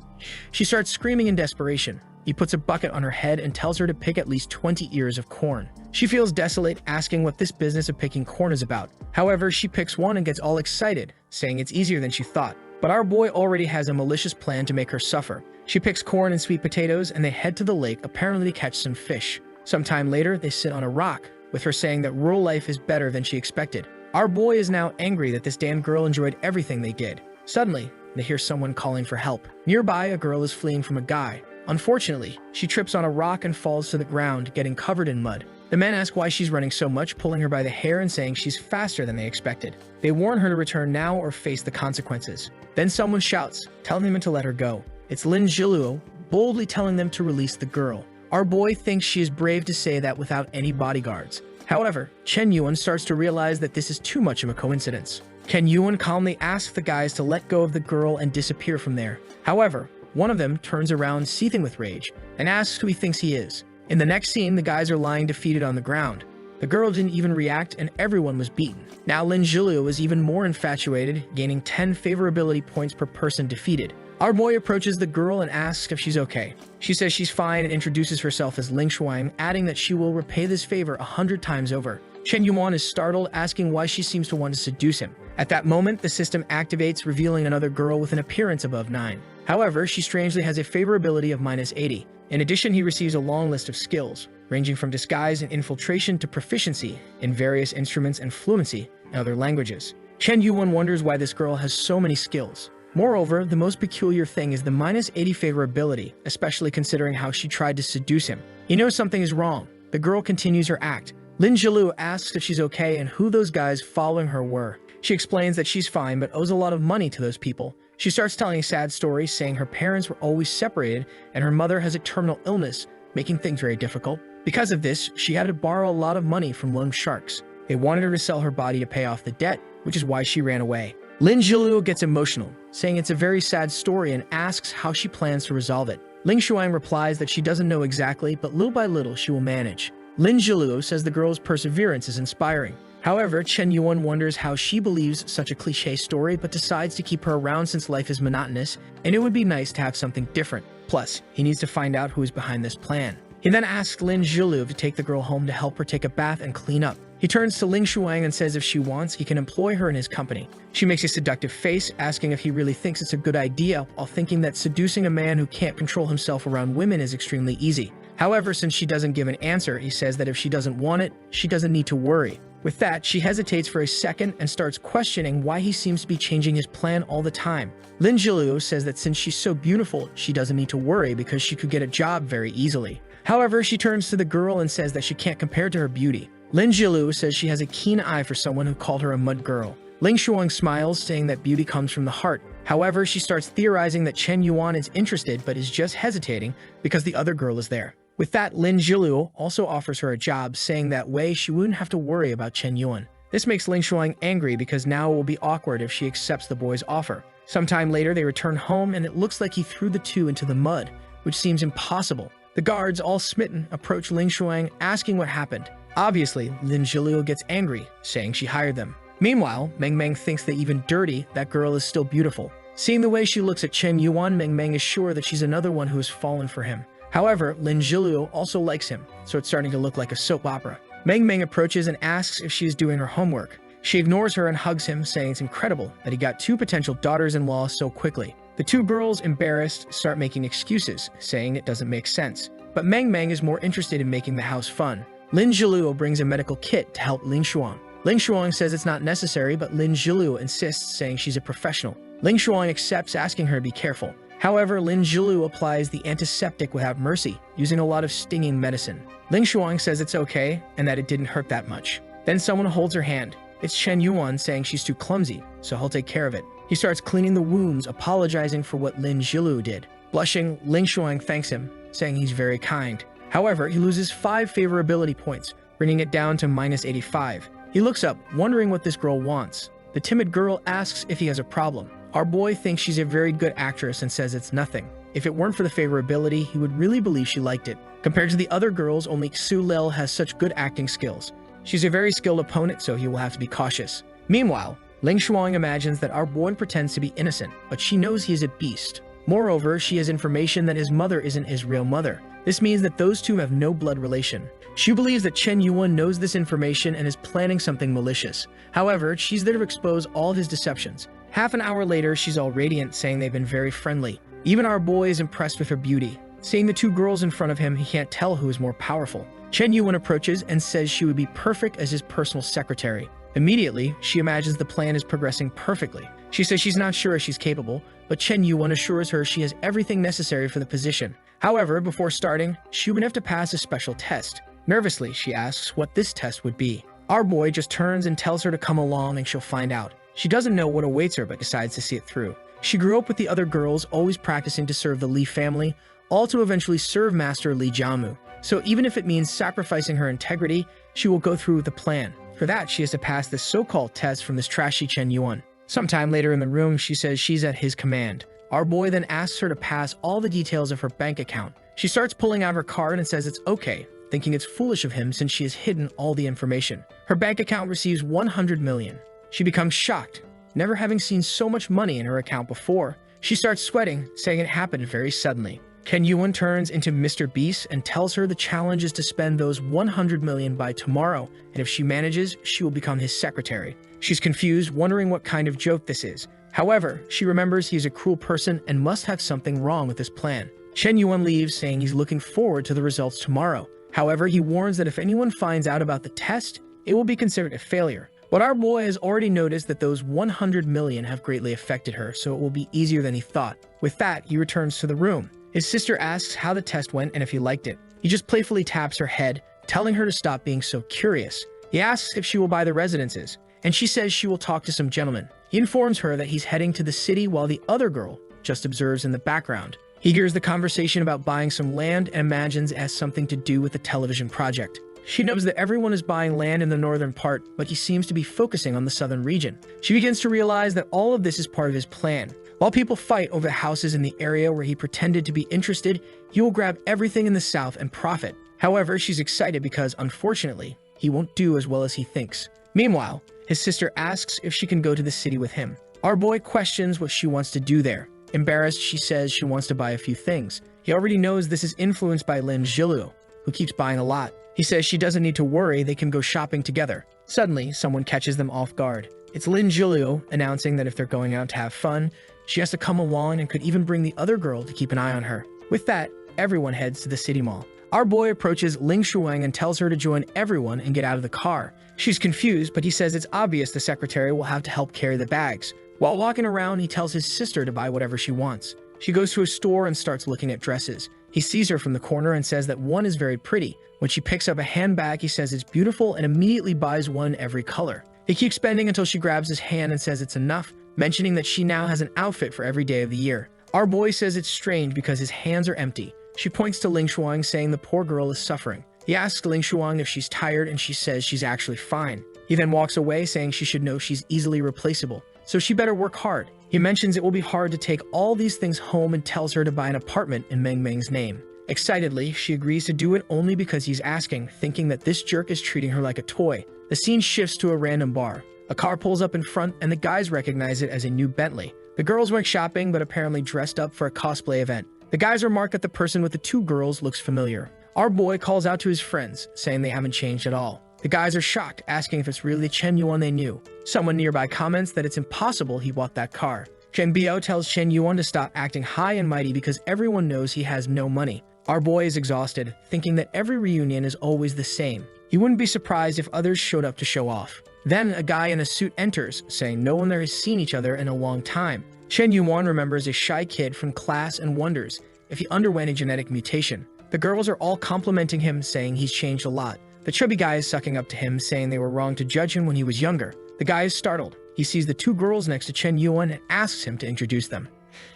Speaker 1: She starts screaming in desperation. He puts a bucket on her head and tells her to pick at least 20 ears of corn. She feels desolate, asking what this business of picking corn is about. However, she picks one and gets all excited, saying it's easier than she thought. But our boy already has a malicious plan to make her suffer. She picks corn and sweet potatoes and they head to the lake, apparently to catch some fish. Sometime later, they sit on a rock, with her saying that rural life is better than she expected. Our boy is now angry that this damn girl enjoyed everything they did. Suddenly, they hear someone calling for help. Nearby, a girl is fleeing from a guy. Unfortunately, she trips on a rock and falls to the ground, getting covered in mud. The men ask why she's running so much, pulling her by the hair and saying she's faster than they expected. They warn her to return now or face the consequences. Then someone shouts, telling them to let her go. It's Lin Jiluo, boldly telling them to release the girl. Our boy thinks she is brave to say that without any bodyguards. However, Chen Yuan starts to realize that this is too much of a coincidence. Chen Yuan calmly asks the guys to let go of the girl and disappear from there. However, one of them turns around seething with rage and asks who he thinks he is. In the next scene, the guys are lying defeated on the ground. The girl didn't even react and everyone was beaten. Now Lin Jilu is even more infatuated, gaining 10 favorability points per person defeated. Our boy approaches the girl and asks if she's okay. She says she's fine and introduces herself as Ling Shuang, adding that she will repay this favor 100 times over. Chen Yuan is startled, asking why she seems to want to seduce him. At that moment, the system activates, revealing another girl with an appearance above 9. However, she strangely has a favorability of -80. In addition, he receives a long list of skills, ranging from disguise and infiltration to proficiency in various instruments and fluency in other languages. Chen Yuan wonders why this girl has so many skills. Moreover, the most peculiar thing is the -80 favorability, especially considering how she tried to seduce him. He knows something is wrong. The girl continues her act. Lin Jilu asks if she's okay and who those guys following her were. She explains that she's fine but owes a lot of money to those people. She starts telling a sad story, saying her parents were always separated and her mother has a terminal illness, making things very difficult. Because of this, she had to borrow a lot of money from loan sharks. They wanted her to sell her body to pay off the debt, which is why she ran away. Lin Jilu gets emotional, saying it's a very sad story and asks how she plans to resolve it. Ling Shuang replies that she doesn't know exactly, but little by little she will manage. Lin Jilu says the girl's perseverance is inspiring. However, Chen Yuan wonders how she believes such a cliché story but decides to keep her around since life is monotonous and it would be nice to have something different. Plus, he needs to find out who is behind this plan. He then asks Lin Jilu to take the girl home to help her take a bath and clean up. He turns to Ling Shuang and says if she wants, he can employ her in his company. She makes a seductive face, asking if he really thinks it's a good idea, while thinking that seducing a man who can't control himself around women is extremely easy. However, since she doesn't give an answer, he says that if she doesn't want it, she doesn't need to worry. With that, she hesitates for a second and starts questioning why he seems to be changing his plan all the time. Lin Jilu says that since she's so beautiful, she doesn't need to worry because she could get a job very easily. However, she turns to the girl and says that she can't compare to her beauty. Lin Jilu says she has a keen eye for someone who called her a mud girl. Ling Shuang smiles, saying that beauty comes from the heart. However, she starts theorizing that Chen Yuan is interested but is just hesitating because the other girl is there. With that, Lin Zhiluo also offers her a job, saying that way she wouldn't have to worry about Chen Yuan. This makes Ling Shuang angry because now it will be awkward if she accepts the boy's offer. Sometime later, they return home and it looks like he threw the two into the mud, which seems impossible. The guards, all smitten, approach Ling Shuang asking what happened. Obviously, Lin Zhiluo gets angry, saying she hired them. Meanwhile, Meng Meng thinks that even dirty, that girl is still beautiful. Seeing the way she looks at Chen Yuan, Meng Meng is sure that she's another one who has fallen for him. However, Lin Zhiluo also likes him, so it's starting to look like a soap opera. Meng Meng approaches and asks if she is doing her homework. She ignores her and hugs him, saying it's incredible that he got two potential daughters-in-law so quickly. The two girls, embarrassed, start making excuses, saying it doesn't make sense. But Meng Meng is more interested in making the house fun. Lin Zhiluo brings a medical kit to help Ling Shuang. Ling Shuang says it's not necessary, but Lin Zhiluo insists, saying she's a professional. Ling Shuang accepts, asking her to be careful. However, Lin Zhiluo applies the antiseptic without mercy, using a lot of stinging medicine. Ling Shuang says it's okay, and that it didn't hurt that much. Then someone holds her hand. It's Chen Yuan, saying she's too clumsy, so he'll take care of it. He starts cleaning the wounds, apologizing for what Lin Zhiluo did. Blushing, Ling Shuang thanks him, saying he's very kind. However, he loses 5 favorability points, bringing it down to -85. He looks up, wondering what this girl wants. The timid girl asks if he has a problem. Our boy thinks she's a very good actress and says it's nothing. If it weren't for the favorability, he would really believe she liked it. Compared to the other girls, only Xu Lil has such good acting skills. She's a very skilled opponent, so he will have to be cautious. Meanwhile, Ling Shuang imagines that our boy pretends to be innocent, but she knows he is a beast. Moreover, she has information that his mother isn't his real mother. This means that those two have no blood relation. She believes that Chen Yuan knows this information and is planning something malicious. However, she's there to expose all his deceptions. Half an hour later, she's all radiant, saying they've been very friendly. Even our boy is impressed with her beauty. Seeing the two girls in front of him, he can't tell who is more powerful. Chen Yuan approaches and says she would be perfect as his personal secretary. Immediately, she imagines the plan is progressing perfectly. She says she's not sure if she's capable, but Chen Yuan assures her she has everything necessary for the position. However, before starting, she would have to pass a special test. Nervously, she asks what this test would be. Our boy just turns and tells her to come along and she'll find out. She doesn't know what awaits her but decides to see it through. She grew up with the other girls, always practicing to serve the Li family, all to eventually serve Master Li Jiamu. So even if it means sacrificing her integrity, she will go through with the plan. For that, she has to pass this so-called test from this trashy Chen Yuan. Sometime later in the room, she says she's at his command. Our boy then asks her to pass all the details of her bank account. She starts pulling out her card and says it's okay, thinking it's foolish of him since she has hidden all the information. Her bank account receives 100 million. She becomes shocked, never having seen so much money in her account before. She starts sweating, saying it happened very suddenly. Chen Yuan turns into Mr. Beast and tells her the challenge is to spend those 100 million by tomorrow, and if she manages, she will become his secretary. She's confused, wondering what kind of joke this is. However, she remembers he is a cruel person and must have something wrong with his plan. Chen Yuan leaves, saying he's looking forward to the results tomorrow. However, he warns that if anyone finds out about the test, it will be considered a failure. But our boy has already noticed that those 100 million have greatly affected her, so it will be easier than he thought. With that, he returns to the room. His sister asks how the test went and if he liked it. He just playfully taps her head, telling her to stop being so curious. He asks if she will buy the residences, and she says she will talk to some gentlemen. He informs her that he's heading to the city while the other girl just observes in the background. He hears the conversation about buying some land and imagines it has something to do with the television project. She knows that everyone is buying land in the northern part, but he seems to be focusing on the southern region. She begins to realize that all of this is part of his plan. While people fight over the houses in the area where he pretended to be interested, he will grab everything in the south and profit. However, she's excited because, unfortunately, he won't do as well as he thinks. Meanwhile, his sister asks if she can go to the city with him. Our boy questions what she wants to do there. Embarrassed, she says she wants to buy a few things. He already knows this is influenced by Lin Zhiluo, who keeps buying a lot. He says she doesn't need to worry, they can go shopping together. Suddenly, someone catches them off guard. It's Lin Zhiluo announcing that if they're going out to have fun, she has to come along and could even bring the other girl to keep an eye on her. With that, everyone heads to the city mall. Our boy approaches Ling Shuang and tells her to join everyone and get out of the car. She's confused, but he says it's obvious the secretary will have to help carry the bags. While walking around, he tells his sister to buy whatever she wants. She goes to a store and starts looking at dresses. He sees her from the corner and says that one is very pretty. When she picks up a handbag, he says it's beautiful and immediately buys one every color. He keeps spending until she grabs his hand and says it's enough, mentioning that she now has an outfit for every day of the year. Our boy says it's strange because his hands are empty. She points to Ling Shuang, saying the poor girl is suffering. He asks Ling Shuang if she's tired, and she says she's actually fine. He then walks away, saying she should know she's easily replaceable, so she better work hard. He mentions it will be hard to take all these things home and tells her to buy an apartment in Meng Meng's name. Excitedly, she agrees to do it only because he's asking, thinking that this jerk is treating her like a toy. The scene shifts to a random bar. A car pulls up in front, and the guys recognize it as a new Bentley. The girls went shopping, but apparently dressed up for a cosplay event. The guys remark that the person with the two girls looks familiar. Our boy calls out to his friends, saying they haven't changed at all. The guys are shocked, asking if it's really Chen Yuan they knew. Someone nearby comments that it's impossible he bought that car. Chen Bio tells Chen Yuan to stop acting high and mighty because everyone knows he has no money. Our boy is exhausted, thinking that every reunion is always the same. He wouldn't be surprised if others showed up to show off. Then a guy in a suit enters, saying no one there has seen each other in a long time. Chen Yuan remembers a shy kid from class and wonders if he underwent a genetic mutation. The girls are all complimenting him, saying he's changed a lot. The chubby guy is sucking up to him, saying they were wrong to judge him when he was younger. The guy is startled. He sees the two girls next to Chen Yuan and asks him to introduce them.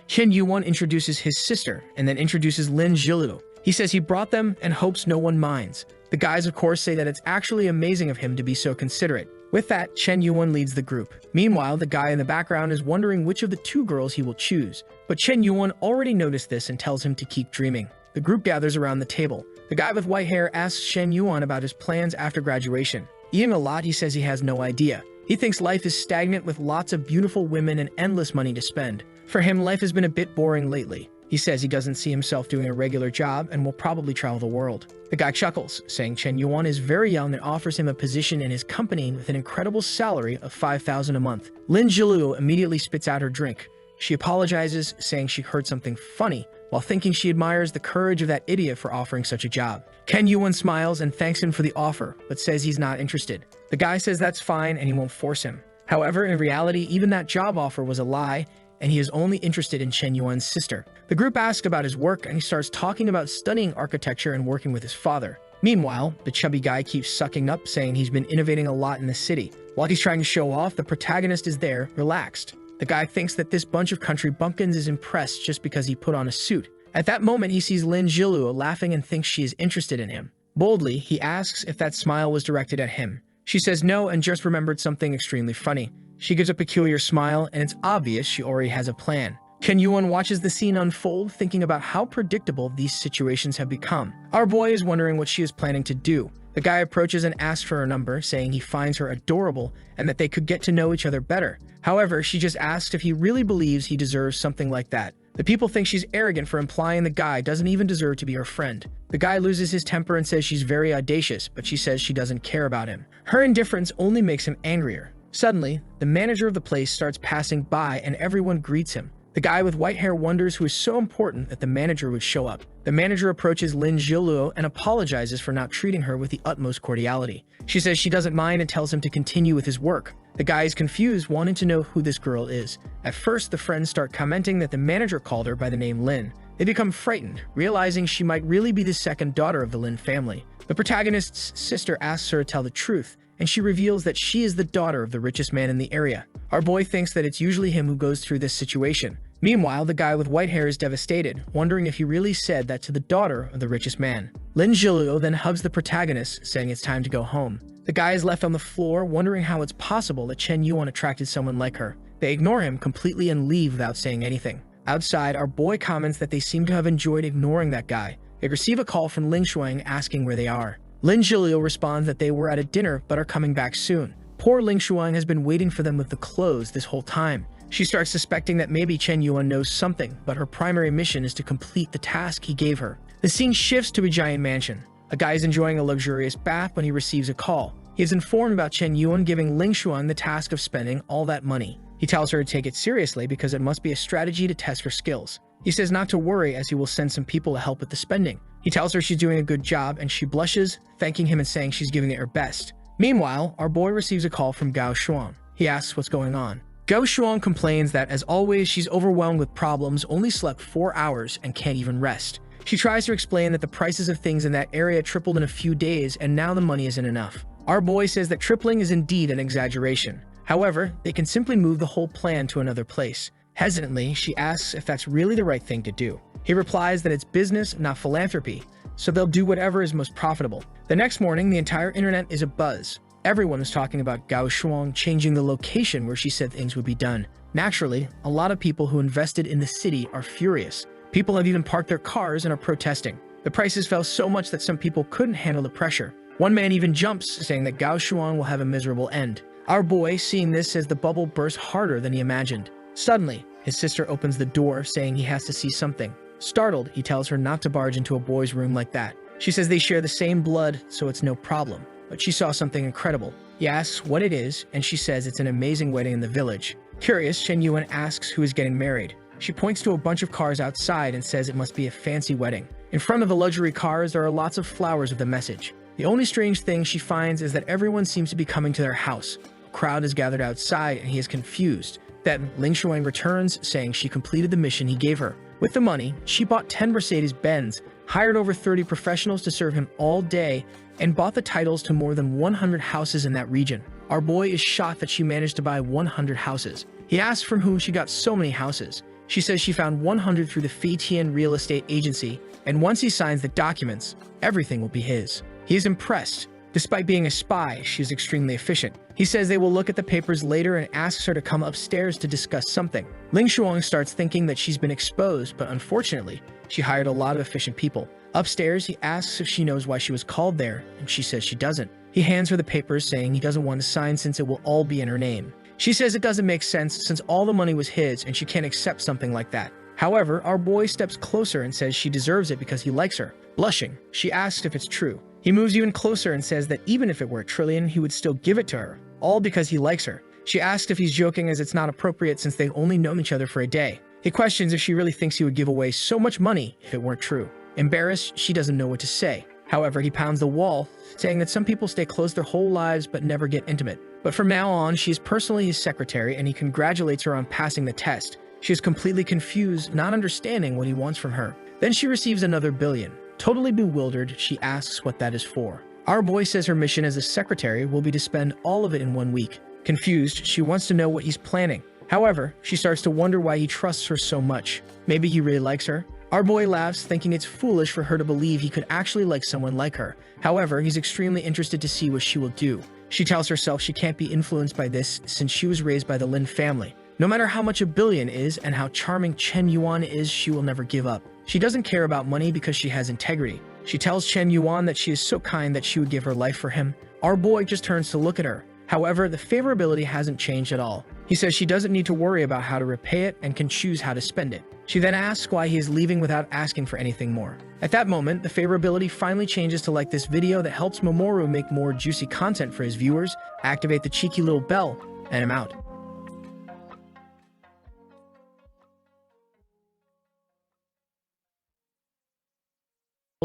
Speaker 1: Chen Yuan introduces his sister and then introduces Lin Zhilu. He says he brought them and hopes no one minds. The guys, of course, say that it's actually amazing of him to be so considerate. With that, Chen Yuan leads the group. Meanwhile, the guy in the background is wondering which of the two girls he will choose. But Chen Yuan already noticed this and tells him to keep dreaming. The group gathers around the table. The guy with white hair asks Chen Yuan about his plans after graduation. Eating a lot, he says he has no idea. He thinks life is stagnant with lots of beautiful women and endless money to spend. For him, life has been a bit boring lately. He says he doesn't see himself doing a regular job and will probably travel the world. The guy chuckles, saying Chen Yuan is very young and offers him a position in his company with an incredible salary of 5,000 a month. Lin Zhilu immediately spits out her drink. She apologizes, saying she heard something funny, while thinking she admires the courage of that idiot for offering such a job. Chen Yuan smiles and thanks him for the offer, but says he's not interested. The guy says that's fine and he won't force him. However, in reality, even that job offer was a lie, and he is only interested in Chen Yuan's sister. The group asks about his work, and he starts talking about studying architecture and working with his father. Meanwhile, the chubby guy keeps sucking up, saying he's been innovating a lot in the city. While he's trying to show off, the protagonist is there, relaxed. The guy thinks that this bunch of country bumpkins is impressed just because he put on a suit. At that moment, he sees Lin Zhilu laughing and thinks she is interested in him. Boldly, he asks if that smile was directed at him. She says no and just remembered something extremely funny. She gives a peculiar smile, and it's obvious she already has a plan. Chen Yuan watches the scene unfold, thinking about how predictable these situations have become. Our boy is wondering what she is planning to do. The guy approaches and asks for her number, saying he finds her adorable and that they could get to know each other better. However, she just asks if he really believes he deserves something like that. The people think she's arrogant for implying the guy doesn't even deserve to be her friend. The guy loses his temper and says she's very audacious, but she says she doesn't care about him. Her indifference only makes him angrier. Suddenly, the manager of the place starts passing by and everyone greets him. The guy with white hair wonders who is so important that the manager would show up. The manager approaches Lin Zhilu and apologizes for not treating her with the utmost cordiality. She says she doesn't mind and tells him to continue with his work. The guy is confused, wanting to know who this girl is. At first, the friends start commenting that the manager called her by the name Lin. They become frightened, realizing she might really be the second daughter of the Lin family. The protagonist's sister asks her to tell the truth, and she reveals that she is the daughter of the richest man in the area. Our boy thinks that it's usually him who goes through this situation. Meanwhile, the guy with white hair is devastated, wondering if he really said that to the daughter of the richest man. Lin Zhilu then hugs the protagonist, saying it's time to go home. The guy is left on the floor, wondering how it's possible that Chen Yuan attracted someone like her. They ignore him completely and leave without saying anything. Outside, our boy comments that they seem to have enjoyed ignoring that guy. They receive a call from Ling Shuang asking where they are. Lin Zhilu responds that they were at a dinner but are coming back soon. Poor Ling Shuang has been waiting for them with the clothes this whole time. She starts suspecting that maybe Chen Yuan knows something, but her primary mission is to complete the task he gave her. The scene shifts to a giant mansion. A guy is enjoying a luxurious bath when he receives a call. He is informed about Chen Yuan giving Ling Shuang the task of spending all that money. He tells her to take it seriously because it must be a strategy to test her skills. He says not to worry as he will send some people to help with the spending. He tells her she's doing a good job and she blushes, thanking him and saying she's giving it her best. Meanwhile, our boy receives a call from Gao Shuang. He asks what's going on. Gao Shuang complains that, as always, she's overwhelmed with problems, only slept 4 hours, and can't even rest. She tries to explain that the prices of things in that area tripled in a few days, and now the money isn't enough. Our boy says that tripling is indeed an exaggeration. However, they can simply move the whole plan to another place. Hesitantly, she asks if that's really the right thing to do. He replies that it's business, not philanthropy, so they'll do whatever is most profitable. The next morning, the entire internet is abuzz. Everyone is talking about Gao Shuang changing the location where she said things would be done. Naturally, a lot of people who invested in the city are furious. People have even parked their cars and are protesting. The prices fell so much that some people couldn't handle the pressure. One man even jumps, saying that Gao Shuang will have a miserable end. Our boy, seeing this, says the bubble burst harder than he imagined. Suddenly, his sister opens the door, saying he has to see something. Startled, he tells her not to barge into a boy's room like that. She says they share the same blood, so it's no problem. But she saw something incredible. He asks what it is, and she says it's an amazing wedding in the village. Curious, Chen Yuan asks who is getting married. She points to a bunch of cars outside and says it must be a fancy wedding. In front of the luxury cars, there are lots of flowers with a message. The only strange thing she finds is that everyone seems to be coming to their house. A crowd is gathered outside, and he is confused. Then, Ling Shuang returns, saying she completed the mission he gave her. With the money, she bought 10 Mercedes-Benz, hired over 30 professionals to serve him all day, and bought the titles to more than 100 houses in that region. Our boy is shocked that she managed to buy 100 houses. He asks from whom she got so many houses. She says she found 100 through the Fei Tian real estate agency, and once he signs the documents, everything will be his. He is impressed. Despite being a spy, she is extremely efficient. He says they will look at the papers later and asks her to come upstairs to discuss something. Ling Shuang starts thinking that she's been exposed, but unfortunately, she hired a lot of efficient people. Upstairs, he asks if she knows why she was called there, and she says she doesn't. He hands her the papers, saying he doesn't want to sign since it will all be in her name. She says it doesn't make sense since all the money was his and she can't accept something like that. However, our boy steps closer and says she deserves it because he likes her. Blushing, she asks if it's true. He moves even closer and says that even if it were a trillion, he would still give it to her, all because he likes her. She asks if he's joking as it's not appropriate since they've only known each other for a day. He questions if she really thinks he would give away so much money if it weren't true. Embarrassed, she doesn't know what to say. However, he pounds the wall, saying that some people stay close their whole lives but never get intimate. But from now on, she is personally his secretary, and he congratulates her on passing the test. She is completely confused, not understanding what he wants from her. Then she receives another billion. Totally bewildered, she asks what that is for. Our boy says her mission as a secretary will be to spend all of it in 1 week. Confused, she wants to know what he's planning. However, she starts to wonder why he trusts her so much. Maybe he really likes her? Our boy laughs, thinking it's foolish for her to believe he could actually like someone like her. However, he's extremely interested to see what she will do. She tells herself she can't be influenced by this since she was raised by the Lin family. No matter how much a billion is and how charming Chen Yuan is, she will never give up. She doesn't care about money because she has integrity. She tells Chen Yuan that she is so kind that she would give her life for him. Our boy just turns to look at her. However, the favorability hasn't changed at all. He says she doesn't need to worry about how to repay it and can choose how to spend it. She then asks why he is leaving without asking for anything more. At that moment, the favorability finally changes to like this video that helps Mamoru make more juicy content for his viewers, activate the cheeky little bell, and I'm out.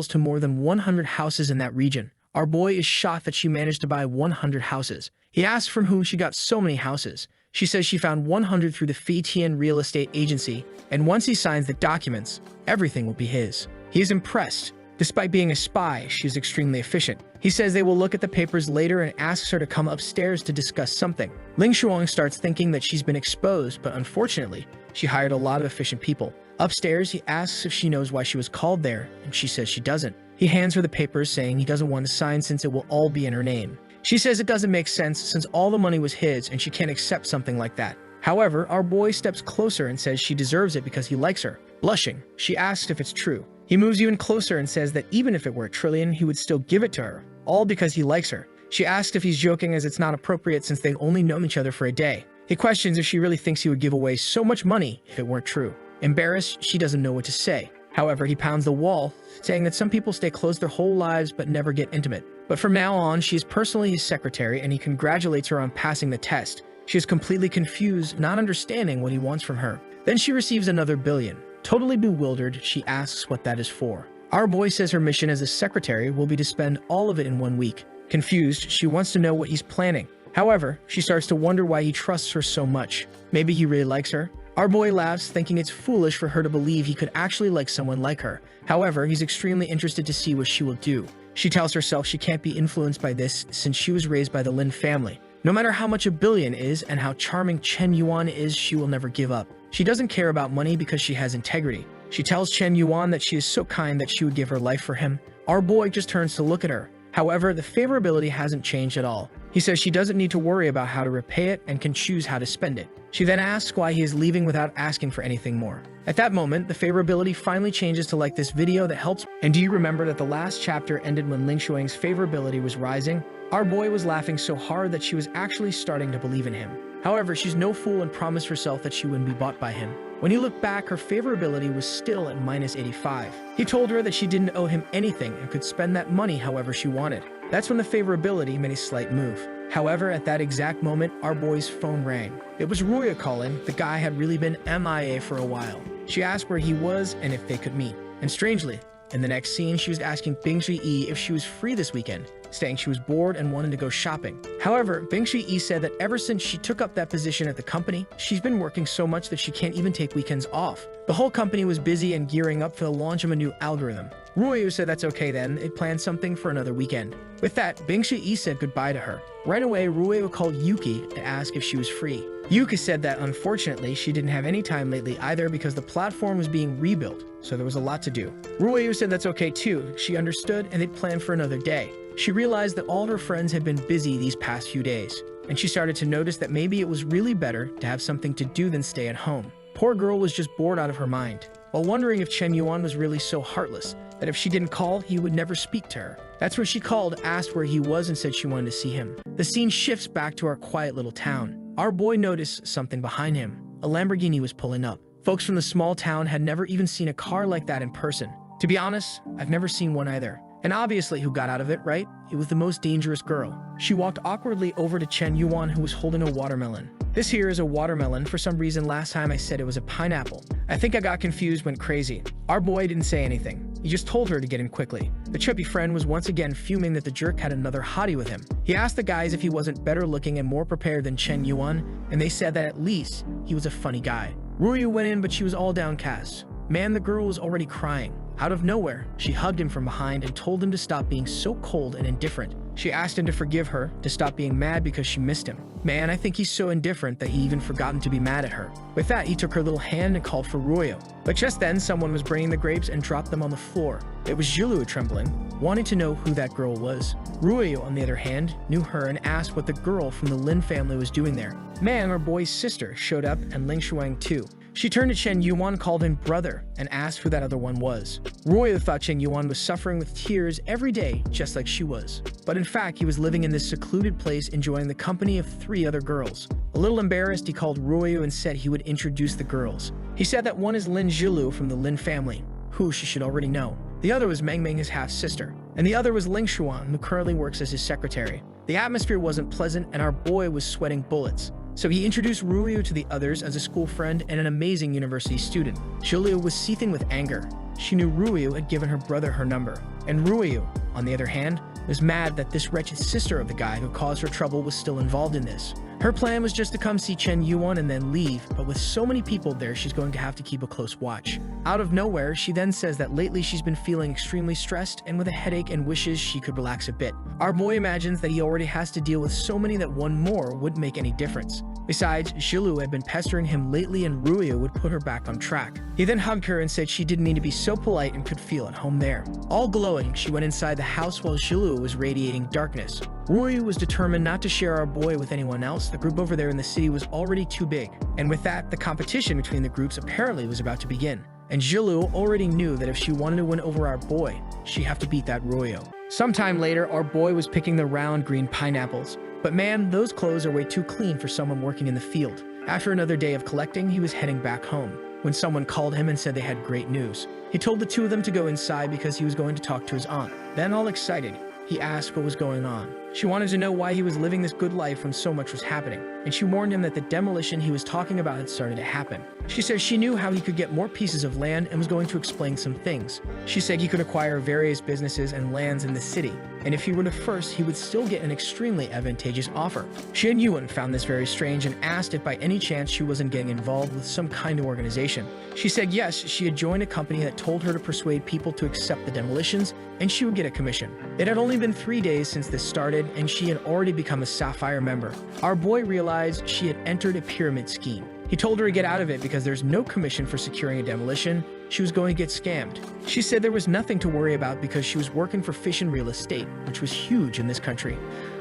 Speaker 1: To more than 100 houses in that region. Our boy is shocked that she managed to buy 100 houses. He asks from whom she got so many houses. She says she found 100 through the Fei Tian real estate agency, and once he signs the documents, everything will be his. He is impressed. Despite being a spy, she is extremely efficient. He says they will look at the papers later and asks her to come upstairs to discuss something. Ling Shuang starts thinking that she's been exposed, but unfortunately, she hired a lot of efficient people. Upstairs, he asks if she knows why she was called there, and she says she doesn't. He hands her the papers, saying he doesn't want to sign since it will all be in her name. She says it doesn't make sense since all the money was his and she can't accept something like that. However, our boy steps closer and says she deserves it because he likes her. Blushing, she asks if it's true. He moves even closer and says that even if it were a trillion, he would still give it to her, all because he likes her. She asks if he's joking as it's not appropriate since they've only known each other for a day. He questions if she really thinks he would give away so much money if it weren't true. Embarrassed, she doesn't know what to say. However, he pounds the wall, saying that some people stay close their whole lives but never get intimate. But from now on, she is personally his secretary, and he congratulates her on passing the test. She is completely confused, not understanding what he wants from her. Then she receives another billion. Totally bewildered, she asks what that is for. Our boy says her mission as a secretary will be to spend all of it in 1 week. Confused, she wants to know what he's planning. However, she starts to wonder why he trusts her so much. Maybe he really likes her? Our boy laughs, thinking it's foolish for her to believe he could actually like someone like her. However, he's extremely interested to see what she will do. She tells herself she can't be influenced by this since she was raised by the Lin family. No matter how much a billion is and how charming Chen Yuan is, she will never give up. She doesn't care about money because she has integrity. She tells Chen Yuan that she is so kind that she would give her life for him. Our boy just turns to look at her. However, the favorability hasn't changed at all. He says she doesn't need to worry about how to repay it and can choose how to spend it. She then asks why he is leaving without asking for anything more. At that moment, the favorability finally changes to like this video that helps. And do you remember that the last chapter ended when Ling Shuang's favorability was rising? Our boy was laughing so hard that she was actually starting to believe in him. However, she's no fool and promised herself that she wouldn't be bought by him. When he looked back, her favorability was still at -85. He told her that she didn't owe him anything and could spend that money however she wanted. That's when the favorability made a slight move. However, at that exact moment, our boy's phone rang. It was Ruya calling. The guy had really been MIA for a while. She asked where he was and if they could meet. And strangely, in the next scene, she was asking Bingshi if she was free this weekend, saying she was bored and wanted to go shopping. However, Bingshi said that ever since she took up that position at the company, she's been working so much that she can't even take weekends off. The whole company was busy and gearing up for the launch of a new algorithm. Ruyu said that's okay then, it planned something for another weekend. With that, Bingshi said goodbye to her. Right away, Ruyu called Yuki to ask if she was free. Yuki said that unfortunately she didn't have any time lately either because the platform was being rebuilt, so there was a lot to do. Ruyu said that's okay too, she understood and they'd planned for another day. She realized that all her friends had been busy these past few days, and she started to notice that maybe it was really better to have something to do than stay at home. Poor girl was just bored out of her mind, while wondering if Chen Yuan was really so heartless that if she didn't call, he would never speak to her. That's when she called, asked where he was, and said she wanted to see him. The scene shifts back to our quiet little town. Our boy noticed something behind him. A Lamborghini was pulling up. Folks from the small town had never even seen a car like that in person. To be honest, I've never seen one either. And obviously who got out of it, right? It was the most dangerous girl. She walked awkwardly over to Chen Yuan, who was holding a watermelon. This here is a watermelon. For some reason last time I said it was a pineapple. I think I got confused, went crazy. Our boy didn't say anything. He just told her to get in quickly. The chubby friend was once again fuming that the jerk had another hottie with him. He asked the guys if he wasn't better looking and more prepared than Chen Yuan, and they said that at least he was a funny guy. Ruyu went in, but she was all downcast. Man, the girl was already crying. Out of nowhere, she hugged him from behind and told him to stop being so cold and indifferent. She asked him to forgive her, to stop being mad because she missed him. Man, I think he's so indifferent that he even forgotten to be mad at her. With that, he took her little hand and called for Ruyo. But just then, someone was bringing the grapes and dropped them on the floor. It was Jilu trembling, wanting to know who that girl was. Ruyo, on the other hand, knew her and asked what the girl from the Lin family was doing there. Man, our boy's sister, showed up and Ling Shuang too. She turned to Chen Yuan, called him brother, and asked who that other one was. Ruyo thought Chen Yuan was suffering with tears every day, just like she was. But in fact, he was living in this secluded place enjoying the company of 3 other girls. A little embarrassed, he called Ruyo and said he would introduce the girls. He said that one is Lin Jilu from the Lin family, who she should already know. The other was Meng Meng, his half-sister. And the other was Ling Shuan, who currently works as his secretary. The atmosphere wasn't pleasant and our boy was sweating bullets. So he introduced Ruyu to the others as a school friend and an amazing university student. Jilu was seething with anger. She knew Ruyu had given her brother her number. And Ruyu, on the other hand, was mad that this wretched sister of the guy who caused her trouble was still involved in this. Her plan was just to come see Chen Yuan and then leave, but with so many people there, she's going to have to keep a close watch. Out of nowhere, she then says that lately she's been feeling extremely stressed and with a headache and wishes she could relax a bit. Our boy imagines that he already has to deal with so many that one more wouldn't make any difference. Besides, Jilu had been pestering him lately and Ruyu would put her back on track. He then hugged her and said she didn't need to be so polite and could feel at home there. All glowing, she went inside the house while Jilu was radiating darkness. Ruyu was determined not to share our boy with anyone else. The group over there in the city was already too big. And with that, the competition between the groups apparently was about to begin. And Jilu already knew that if she wanted to win over our boy, she'd have to beat that Ruyu. Sometime later, our boy was picking the round green pineapples. But man, those clothes are way too clean for someone working in the field. After another day of collecting, he was heading back home when someone called him and said they had great news. He told the 2 of them to go inside because he was going to talk to his aunt. Then, all excited, he asked what was going on. She wanted to know why he was living this good life when so much was happening, and she warned him that the demolition he was talking about had started to happen. She said she knew how he could get more pieces of land and was going to explain some things. She said he could acquire various businesses and lands in the city, and if he were to first, he would still get an extremely advantageous offer. Shin Yuan found this very strange and asked if by any chance she wasn't getting involved with some kind of organization. She said yes, she had joined a company that told her to persuade people to accept the demolitions, and she would get a commission. It had only been 3 days since this started, and she had already become a Sapphire member. Our boy realized she had entered a pyramid scheme. He told her to get out of it because there's no commission for securing a demolition. She was going to get scammed. She said there was nothing to worry about because she was working for Fish and Real Estate, which was huge in this country.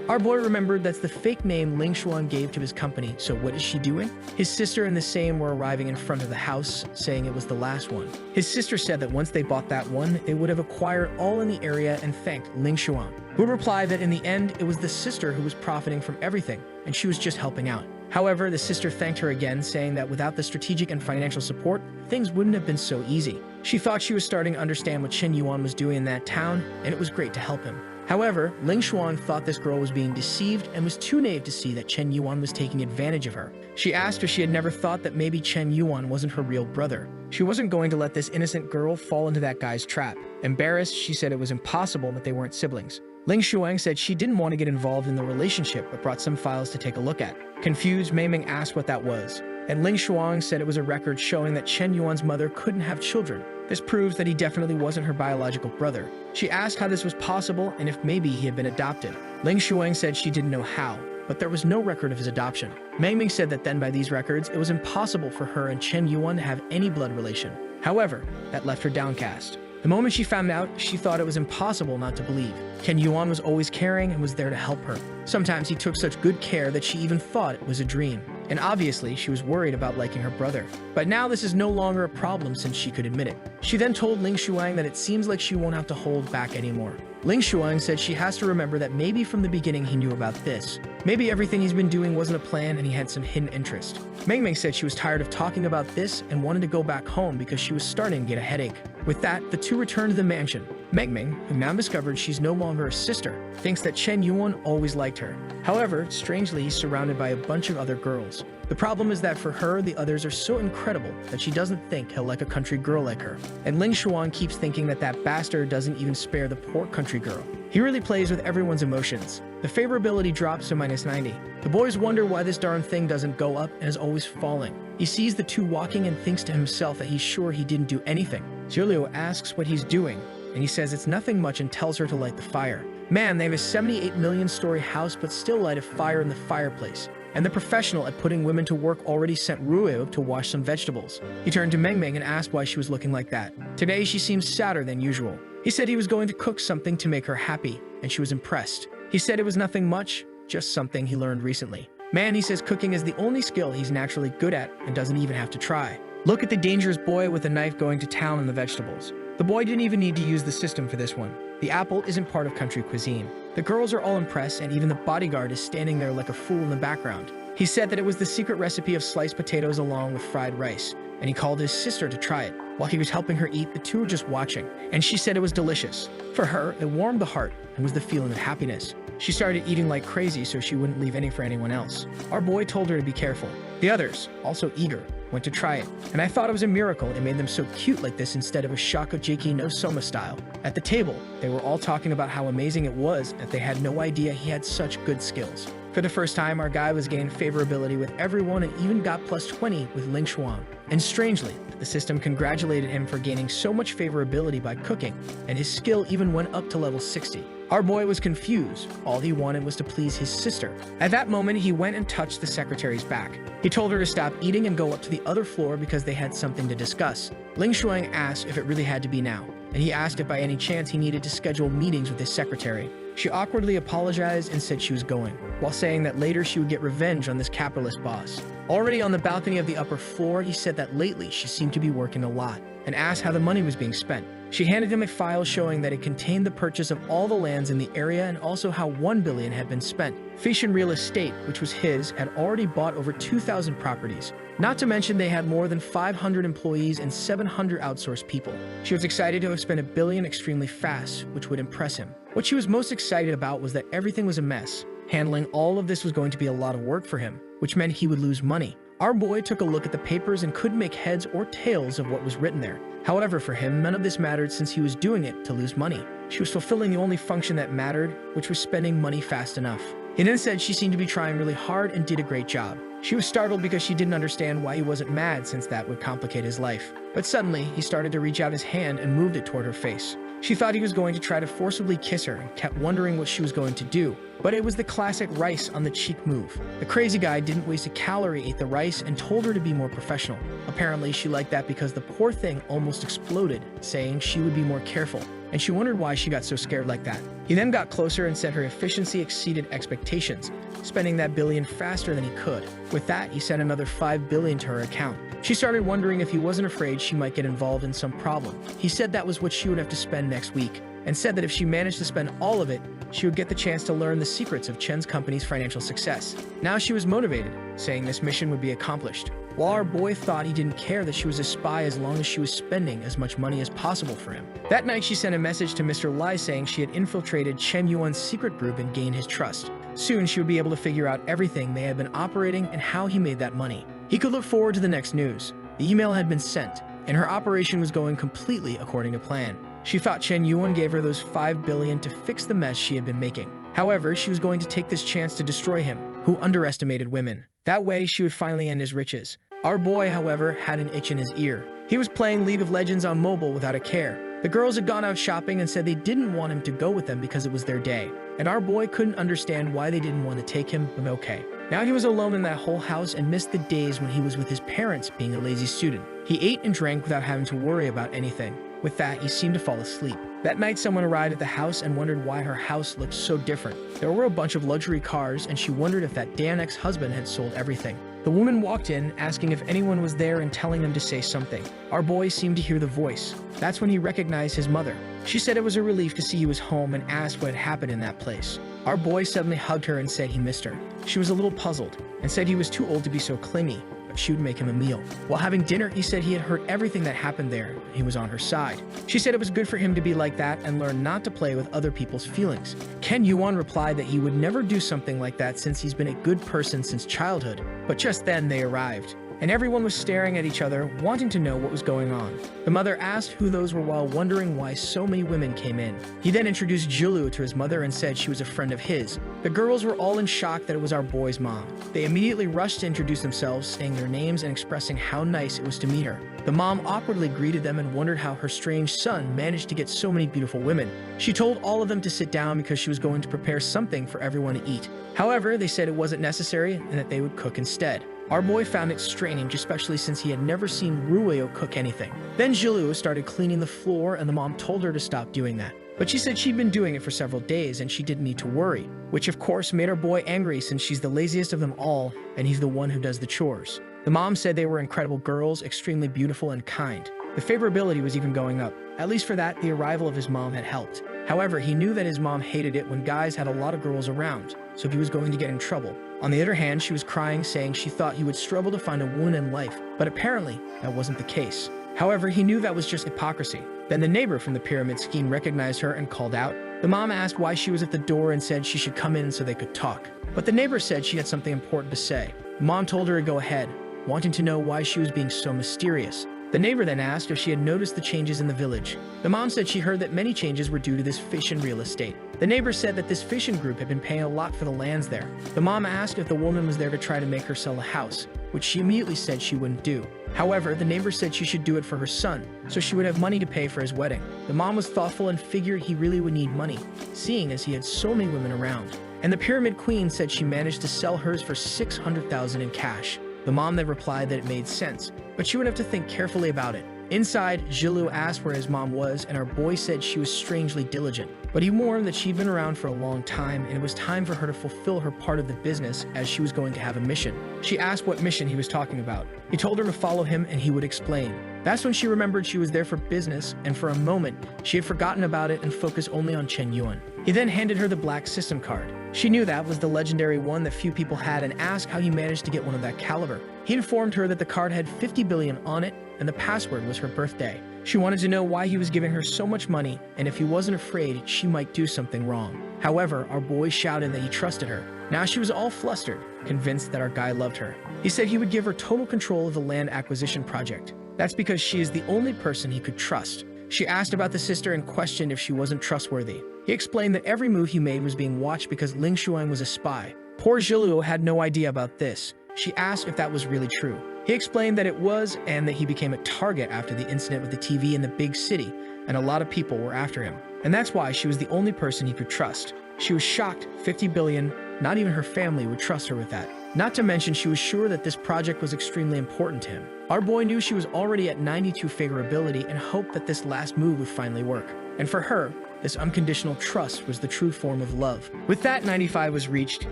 Speaker 1: Our boy remembered that's the fake name Ling Xuan gave to his company, so what is she doing? His sister and the same were arriving in front of the house, saying it was the last one. His sister said that once they bought that one, they would have acquired all in the area and thanked Ling Xuan, who replied that in the end, it was the sister who was profiting from everything, and she was just helping out. However, the sister thanked her again, saying that without the strategic and financial support, things wouldn't have been so easy. She thought she was starting to understand what Chen Yuan was doing in that town, and it was great to help him. However, Ling Xuan thought this girl was being deceived and was too naive to see that Chen Yuan was taking advantage of her. She asked if she had never thought that maybe Chen Yuan wasn't her real brother. She wasn't going to let this innocent girl fall into that guy's trap. Embarrassed, she said it was impossible that they weren't siblings. Ling Xuan said she didn't want to get involved in the relationship but brought some files to take a look at. Confused, Mei Ming asked what that was, and Ling Xuan said it was a record showing that Chen Yuan's mother couldn't have children. This proves that he definitely wasn't her biological brother. She asked how this was possible and if maybe he had been adopted. Ling Xuan said she didn't know how, but there was no record of his adoption. Mei Ming said that then by these records, it was impossible for her and Chen Yuan to have any blood relation. However, that left her downcast. The moment she found out, she thought it was impossible not to believe. Chen Yuan was always caring and was there to help her. Sometimes he took such good care that she even thought it was a dream. And obviously, she was worried about liking her brother. But now this is no longer a problem since she could admit it. She then told Ling Xuan that it seems like she won't have to hold back anymore. Ling Xuan said she has to remember that maybe from the beginning he knew about this. Maybe everything he's been doing wasn't a plan and he had some hidden interest. Mei Ming said she was tired of talking about this and wanted to go back home because she was starting to get a headache. With that, the two returned to the mansion. Mei Ming, who now discovered she's no longer a sister, thinks that Chen Yuan always liked her. However, strangely, he's surrounded by a bunch of other girls. The problem is that for her, the others are so incredible that she doesn't think he'll like a country girl like her. And Ling Xuan keeps thinking that that bastard doesn't even spare the poor country girl. He really plays with everyone's emotions. The favorability drops to -90. The boys wonder why this darn thing doesn't go up and is always falling. He sees the two walking and thinks to himself that he's sure he didn't do anything. Zhiliu asks what he's doing, and he says it's nothing much and tells her to light the fire. Man, they have a 78 million story house but still light a fire in the fireplace. And the professional at putting women to work already sent Ruo to wash some vegetables. He turned to Mei Ming and asked why she was looking like that. Today she seems sadder than usual. He said he was going to cook something to make her happy, and she was impressed. He said it was nothing much, just something he learned recently. Man, he says cooking is the only skill he's naturally good at and doesn't even have to try. Look at the dangerous boy with a knife going to town on the vegetables. The boy didn't even need to use the system for this one. The apple isn't part of country cuisine. The girls are all impressed and even the bodyguard is standing there like a fool in the background. He said that it was the secret recipe of sliced potatoes along with fried rice, and he called his sister to try it. While he was helping her eat, the two were just watching, and she said it was delicious. For her, it warmed the heart and was the feeling of happiness. She started eating like crazy so she wouldn't leave any for anyone else. Our boy told her to be careful. The others, also eager, went to try it, and I thought it was a miracle it made them so cute like this instead of a Shakojiki no Soma style. At the table, they were all talking about how amazing it was that they had no idea he had such good skills. For the first time, our guy was gaining favorability with everyone and even got +20 with Ling Xuan. And strangely, the system congratulated him for gaining so much favorability by cooking, and his skill even went up to level 60. Our boy was confused. All he wanted was to please his sister. At that moment, he went and touched the secretary's back. He told her to stop eating and go up to the other floor because they had something to discuss. Ling Xuan asked if it really had to be now, and he asked if by any chance he needed to schedule meetings with his secretary. She awkwardly apologized and said she was going, while saying that later she would get revenge on this capitalist boss. Already on the balcony of the upper floor, he said that lately she seemed to be working a lot, and asked how the money was being spent. She handed him a file showing that it contained the purchase of all the lands in the area and also how 1 billion had been spent. Fashion Real Estate, which was his, had already bought over 2,000 properties. Not to mention they had more than 500 employees and 700 outsourced people. She was excited to have spent $1 billion extremely fast, which would impress him. What she was most excited about was that everything was a mess. Handling all of this was going to be a lot of work for him, which meant he would lose money. Our boy took a look at the papers and couldn't make heads or tails of what was written there. However, for him, none of this mattered since he was doing it to lose money. She was fulfilling the only function that mattered, which was spending money fast enough. He then said she seemed to be trying really hard and did a great job. She was startled because she didn't understand why he wasn't mad, since that would complicate his life. But suddenly, he started to reach out his hand and moved it toward her face. She thought he was going to try to forcibly kiss her and kept wondering what she was going to do. But it was the classic rice on the cheek move. The crazy guy didn't waste a calorie, ate the rice, and told her to be more professional. Apparently, she liked that because the poor thing almost exploded, saying she would be more careful. And she wondered why she got so scared like that. He then got closer and said her efficiency exceeded expectations, spending that $1 billion faster than he could. With that, he sent another $5 billion to her account. She started wondering if he wasn't afraid she might get involved in some problem. He said that was what she would have to spend next week, and said that if she managed to spend all of it, she would get the chance to learn the secrets of Chen's company's financial success. Now she was motivated, saying this mission would be accomplished. While our boy thought he didn't care that she was a spy as long as she was spending as much money as possible for him. That night she sent a message to Mr. Lai saying she had infiltrated Chen Yuan's secret group and gained his trust. Soon she would be able to figure out everything they had been operating and how he made that money. He could look forward to the next news. The email had been sent, and her operation was going completely according to plan. She thought Chen Yuan gave her those $5 billion to fix the mess she had been making. However, she was going to take this chance to destroy him, who underestimated women. That way, she would finally end his riches. Our boy, however, had an itch in his ear. He was playing League of Legends on mobile without a care. The girls had gone out shopping and said they didn't want him to go with them because it was their day. And our boy couldn't understand why they didn't want to take him, but okay. Now he was alone in that whole house and missed the days when he was with his parents being a lazy student. He ate and drank without having to worry about anything. With that, he seemed to fall asleep. That night, someone arrived at the house and wondered why her house looked so different. There were a bunch of luxury cars, and she wondered if that Dan ex-husband had sold everything. The woman walked in, asking if anyone was there and telling them to say something. Our boy seemed to hear the voice. That's when he recognized his mother. She said it was a relief to see he was home and asked what had happened in that place. Our boy suddenly hugged her and said he missed her. She was a little puzzled and said he was too old to be so clingy. She would make him a meal. While having dinner, he said he had heard everything that happened there. He was on her side. She said it was good for him to be like that and learn not to play with other people's feelings. Ken Yuan replied that he would never do something like that since he's been a good person since childhood. But just then they arrived, and everyone was staring at each other, wanting to know what was going on. The mother asked who those were while wondering why so many women came in. He then introduced Jilu to his mother and said she was a friend of his. The girls were all in shock that it was our boy's mom. They immediately rushed to introduce themselves, saying their names and expressing how nice it was to meet her. The mom awkwardly greeted them and wondered how her strange son managed to get so many beautiful women. She told all of them to sit down because she was going to prepare something for everyone to eat. However, they said it wasn't necessary and that they would cook instead. Our boy found it strange, especially since he had never seen Rueo cook anything. Then Jilu started cleaning the floor and the mom told her to stop doing that. But she said she'd been doing it for several days and she didn't need to worry, which of course made our boy angry since she's the laziest of them all and he's the one who does the chores. The mom said they were incredible girls, extremely beautiful and kind. The favorability was even going up. At least for that, the arrival of his mom had helped. However, he knew that his mom hated it when guys had a lot of girls around, so he was going to get in trouble. On the other hand, she was crying, saying she thought he would struggle to find a woman in life, but apparently that wasn't the case. However, he knew that was just hypocrisy. Then the neighbor from the pyramid scheme recognized her and called out. The mom asked why she was at the door and said she should come in so they could talk. But the neighbor said she had something important to say. Mom told her to go ahead, wanting to know why she was being so mysterious. The neighbor then asked if she had noticed the changes in the village. The mom said she heard that many changes were due to this fashion real estate. The neighbor said that this fashion group had been paying a lot for the lands there. The mom asked if the woman was there to try to make her sell a house, which she immediately said she wouldn't do. However, the neighbor said she should do it for her son, so she would have money to pay for his wedding. The mom was thoughtful and figured he really would need money, seeing as he had so many women around. And the pyramid queen said she managed to sell hers for $600,000 in cash. The mom then replied that it made sense, but she would have to think carefully about it. Inside, Jilu asked where his mom was, and our boy said she was strangely diligent. But he warned that she'd been around for a long time, and it was time for her to fulfill her part of the business as she was going to have a mission. She asked what mission he was talking about. He told her to follow him and he would explain. That's when she remembered she was there for business, and for a moment, she had forgotten about it and focused only on Chen Yuan. He then handed her the black system card. She knew that was the legendary one that few people had and asked how he managed to get one of that caliber. He informed her that the card had 50 billion on it, and the password was her birthday. She wanted to know why he was giving her so much money, and if he wasn't afraid she might do something wrong. However, our boy shouted that he trusted her. Now she was all flustered, convinced that our guy loved her. He said he would give her total control of the land acquisition project. That's because she is the only person he could trust. She asked about the sister and questioned if she wasn't trustworthy. He explained that every move he made was being watched because Ling Xuan was a spy. Poor Zhiluo had no idea about this. She asked if that was really true. He explained that it was, and that he became a target after the incident with the TV in the big city, and a lot of people were after him. And that's why she was the only person he could trust. She was shocked. 50 billion, not even her family would trust her with that. Not to mention she was sure that this project was extremely important to him. Our boy knew she was already at 92 favorability and hoped that this last move would finally work. And for her, this unconditional trust was the true form of love. With that, 95 was reached.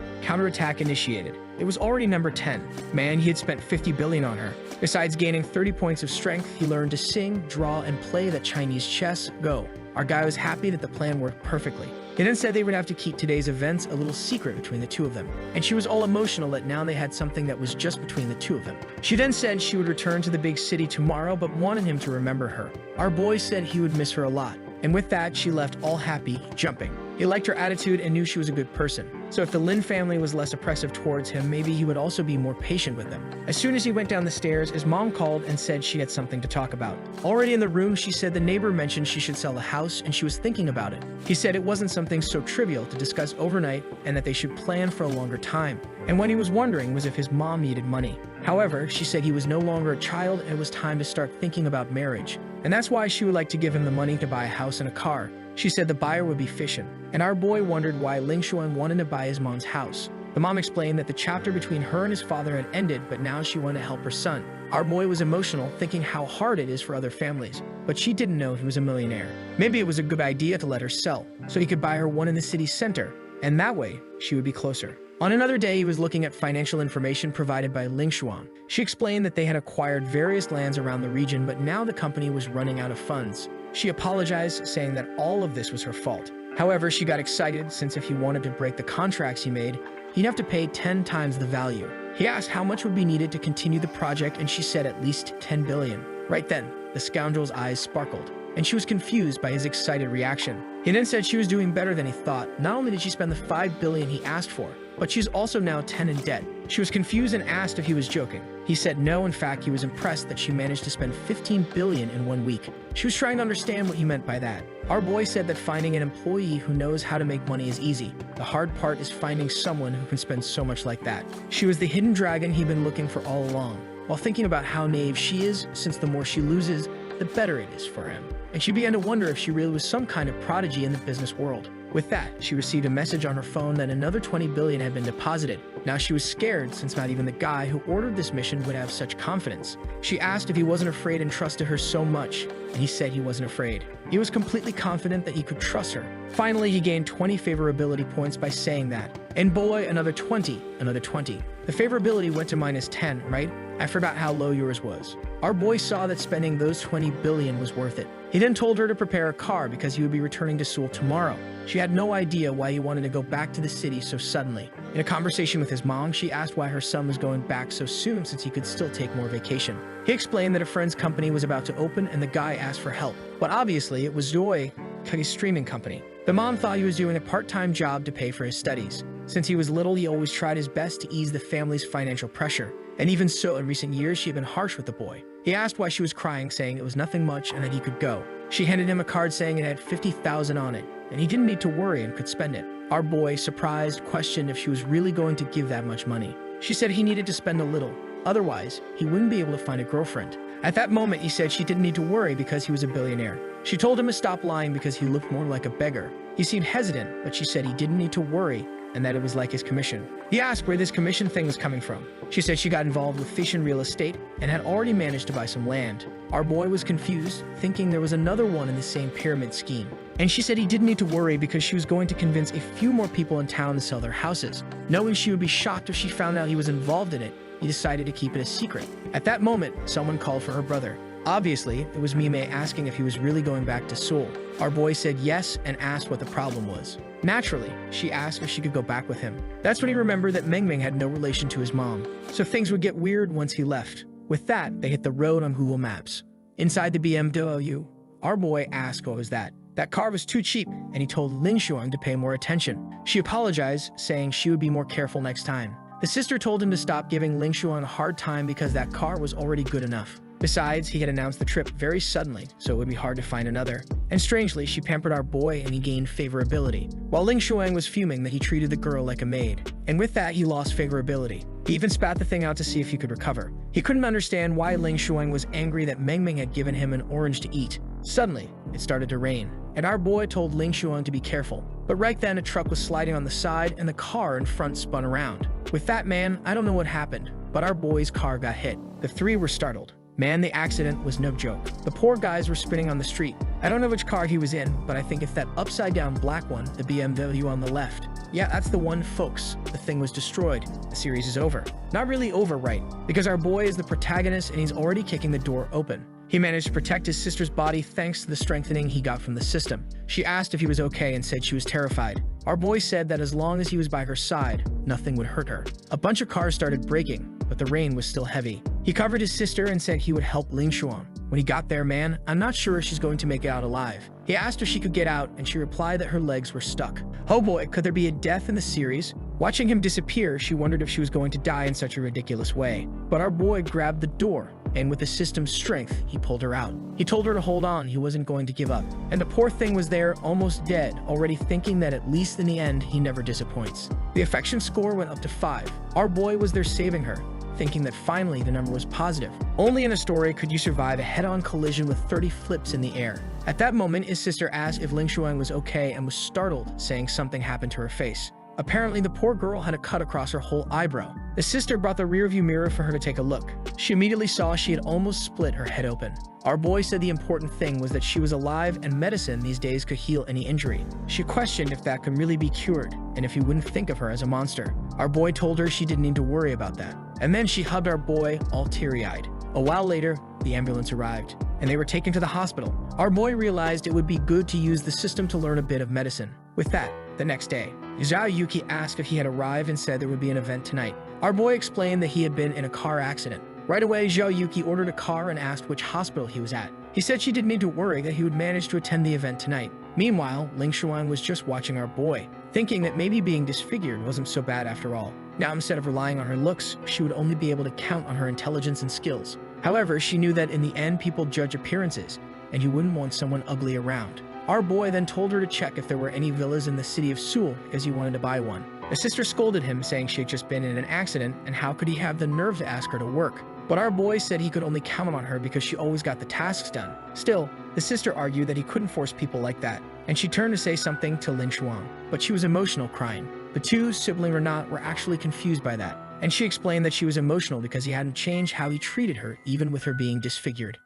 Speaker 1: Counterattack initiated. It was already number 10. Man, he had spent 50 billion on her. Besides gaining 30 points of strength, he learned to sing, draw, and play that Chinese chess, Go. Our guy was happy that the plan worked perfectly. He then said they would have to keep today's events a little secret between the two of them. And she was all emotional that now they had something that was just between the two of them. She then said she would return to the big city tomorrow, but wanted him to remember her. Our boy said he would miss her a lot. And with that, she left all happy, jumping. He liked her attitude and knew she was a good person. So if the Lin family was less oppressive towards him, maybe he would also be more patient with them. As soon as he went down the stairs, his mom called and said she had something to talk about. Already in the room, she said the neighbor mentioned she should sell the house and she was thinking about it. He said it wasn't something so trivial to discuss overnight and that they should plan for a longer time. And what he was wondering was if his mom needed money. However, she said he was no longer a child and it was time to start thinking about marriage. And that's why she would like to give him the money to buy a house and a car. She said the buyer would be Fishin. And our boy wondered why Ling Xuan wanted to buy his mom's house. The mom explained that the chapter between her and his father had ended, but now she wanted to help her son. Our boy was emotional, thinking how hard it is for other families, but she didn't know he was a millionaire. Maybe it was a good idea to let her sell, so he could buy her one in the city center, and that way, she would be closer. On another day, he was looking at financial information provided by Ling Xuan. She explained that they had acquired various lands around the region, but now the company was running out of funds. She apologized, saying that all of this was her fault. However, she got excited since if he wanted to break the contracts he made, he'd have to pay 10 times the value. He asked how much would be needed to continue the project, and she said at least 10 billion. Right then, the scoundrel's eyes sparkled, and she was confused by his excited reaction. He then said she was doing better than he thought. Not only did she spend the 5 billion he asked for, but she's also now 10 in debt. She was confused and asked if he was joking. He said no, in fact, he was impressed that she managed to spend 15 billion in 1 week. She was trying to understand what he meant by that. Our boy said that finding an employee who knows how to make money is easy. The hard part is finding someone who can spend so much like that. She was the hidden dragon he'd been looking for all along, while thinking about how naive she is, since the more she loses, the better it is for him. And she began to wonder if she really was some kind of prodigy in the business world. With that, she received a message on her phone that another 20 billion had been deposited. Now she was scared since not even the guy who ordered this mission would have such confidence. She asked if he wasn't afraid and trusted her so much, and he said he wasn't afraid. He was completely confident that he could trust her. Finally, he gained 20 favorability points by saying that. And boy, another 20, another 20. The favorability went to minus 10, right? I forgot how low yours was. Our boy saw that spending those 20 billion was worth it. He then told her to prepare a car because he would be returning to Seoul tomorrow. She had no idea why he wanted to go back to the city so suddenly. In a conversation with his mom, she asked why her son was going back so soon since he could still take more vacation. He explained that a friend's company was about to open and the guy asked for help. But obviously, it was Joy, Kagi's streaming company. The mom thought he was doing a part-time job to pay for his studies. Since he was little, he always tried his best to ease the family's financial pressure. And even so, in recent years, she had been harsh with the boy. He asked why she was crying, saying it was nothing much and that he could go. She handed him a card saying it had 50,000 on it, and he didn't need to worry and could spend it. Our boy, surprised, questioned if she was really going to give that much money. She said he needed to spend a little. Otherwise, he wouldn't be able to find a girlfriend. At that moment, he said she didn't need to worry because he was a billionaire. She told him to stop lying because he looked more like a beggar. He seemed hesitant, but she said he didn't need to worry and that it was like his commission. He asked where this commission thing was coming from. She said she got involved with Fishin real estate and had already managed to buy some land. Our boy was confused, thinking there was another one in the same pyramid scheme. And she said he didn't need to worry because she was going to convince a few more people in town to sell their houses. Knowing she would be shocked if she found out he was involved in it, he decided to keep it a secret. At that moment, someone called for her brother. Obviously, it was Mime asking if he was really going back to Seoul. Our boy said yes and asked what the problem was. Naturally, she asked if she could go back with him. That's when he remembered that Mengming had no relation to his mom, so things would get weird once he left. With that, they hit the road on Google Maps. Inside the BMW, our boy asked what was that. That car was too cheap, and he told Ling Shuang to pay more attention. She apologized, saying she would be more careful next time. The sister told him to stop giving Ling Shuang a hard time because that car was already good enough. Besides, he had announced the trip very suddenly, so it would be hard to find another. And strangely, she pampered our boy and he gained favorability, while Ling Shuang was fuming that he treated the girl like a maid. And with that, he lost favorability. He even spat the thing out to see if he could recover. He couldn't understand why Ling Shuang was angry that Mengming had given him an orange to eat. Suddenly, it started to rain, and our boy told Ling Shuang to be careful. But right then, a truck was sliding on the side and the car in front spun around. With that, man, I don't know what happened, but our boy's car got hit. The three were startled. Man, the accident was no joke. The poor guys were spinning on the street. I don't know which car he was in, but I think it's that upside-down black one, the BMW on the left. Yeah, that's the one, folks. The thing was destroyed. The series is over. Not really over, right? Because our boy is the protagonist and he's already kicking the door open. He managed to protect his sister's body thanks to the strengthening he got from the system. She asked if he was okay and said she was terrified. Our boy said that as long as he was by her side, nothing would hurt her. A bunch of cars started braking, but the rain was still heavy. He covered his sister and said he would help Ling Shuang. When he got there, man, I'm not sure if she's going to make it out alive. He asked if she could get out, and she replied that her legs were stuck. Oh boy, could there be a death in the series? Watching him disappear, she wondered if she was going to die in such a ridiculous way. But our boy grabbed the door, and with the system's strength, he pulled her out. He told her to hold on, he wasn't going to give up. And the poor thing was there, almost dead, already thinking that at least in the end, he never disappoints. The affection score went up to 5. Our boy was there saving her, thinking that finally the number was positive. Only in a story could you survive a head-on collision with 30 flips in the air. At that moment, his sister asked if Ling Shuang was okay and was startled, saying something happened to her face. Apparently, the poor girl had a cut across her whole eyebrow. The sister brought the rearview mirror for her to take a look. She immediately saw she had almost split her head open. Our boy said the important thing was that she was alive and medicine these days could heal any injury. She questioned if that could really be cured and if he wouldn't think of her as a monster. Our boy told her she didn't need to worry about that. And then she hugged our boy, all teary-eyed. A while later, the ambulance arrived, and they were taken to the hospital. Our boy realized it would be good to use the system to learn a bit of medicine. With that, the next day, Zhao Yuki asked if he had arrived and said there would be an event tonight. Our boy explained that he had been in a car accident. Right away, Zhao Yuki ordered a car and asked which hospital he was at. He said she didn't need to worry, that he would manage to attend the event tonight. Meanwhile, Ling Shuang was just watching our boy, thinking that maybe being disfigured wasn't so bad after all. Now, instead of relying on her looks, she would only be able to count on her intelligence and skills. However, she knew that in the end, people judge appearances, and you wouldn't want someone ugly around. Our boy then told her to check if there were any villas in the city of Seoul because he wanted to buy one. The sister scolded him, saying she had just been in an accident, and how could he have the nerve to ask her to work? But our boy said he could only count on her because she always got the tasks done. Still, the sister argued that he couldn't force people like that, and she turned to say something to Ling Shuang, but she was emotional, crying. The two, sibling or not, were actually confused by that, and she explained that she was emotional because he hadn't changed how he treated her, even with her being disfigured.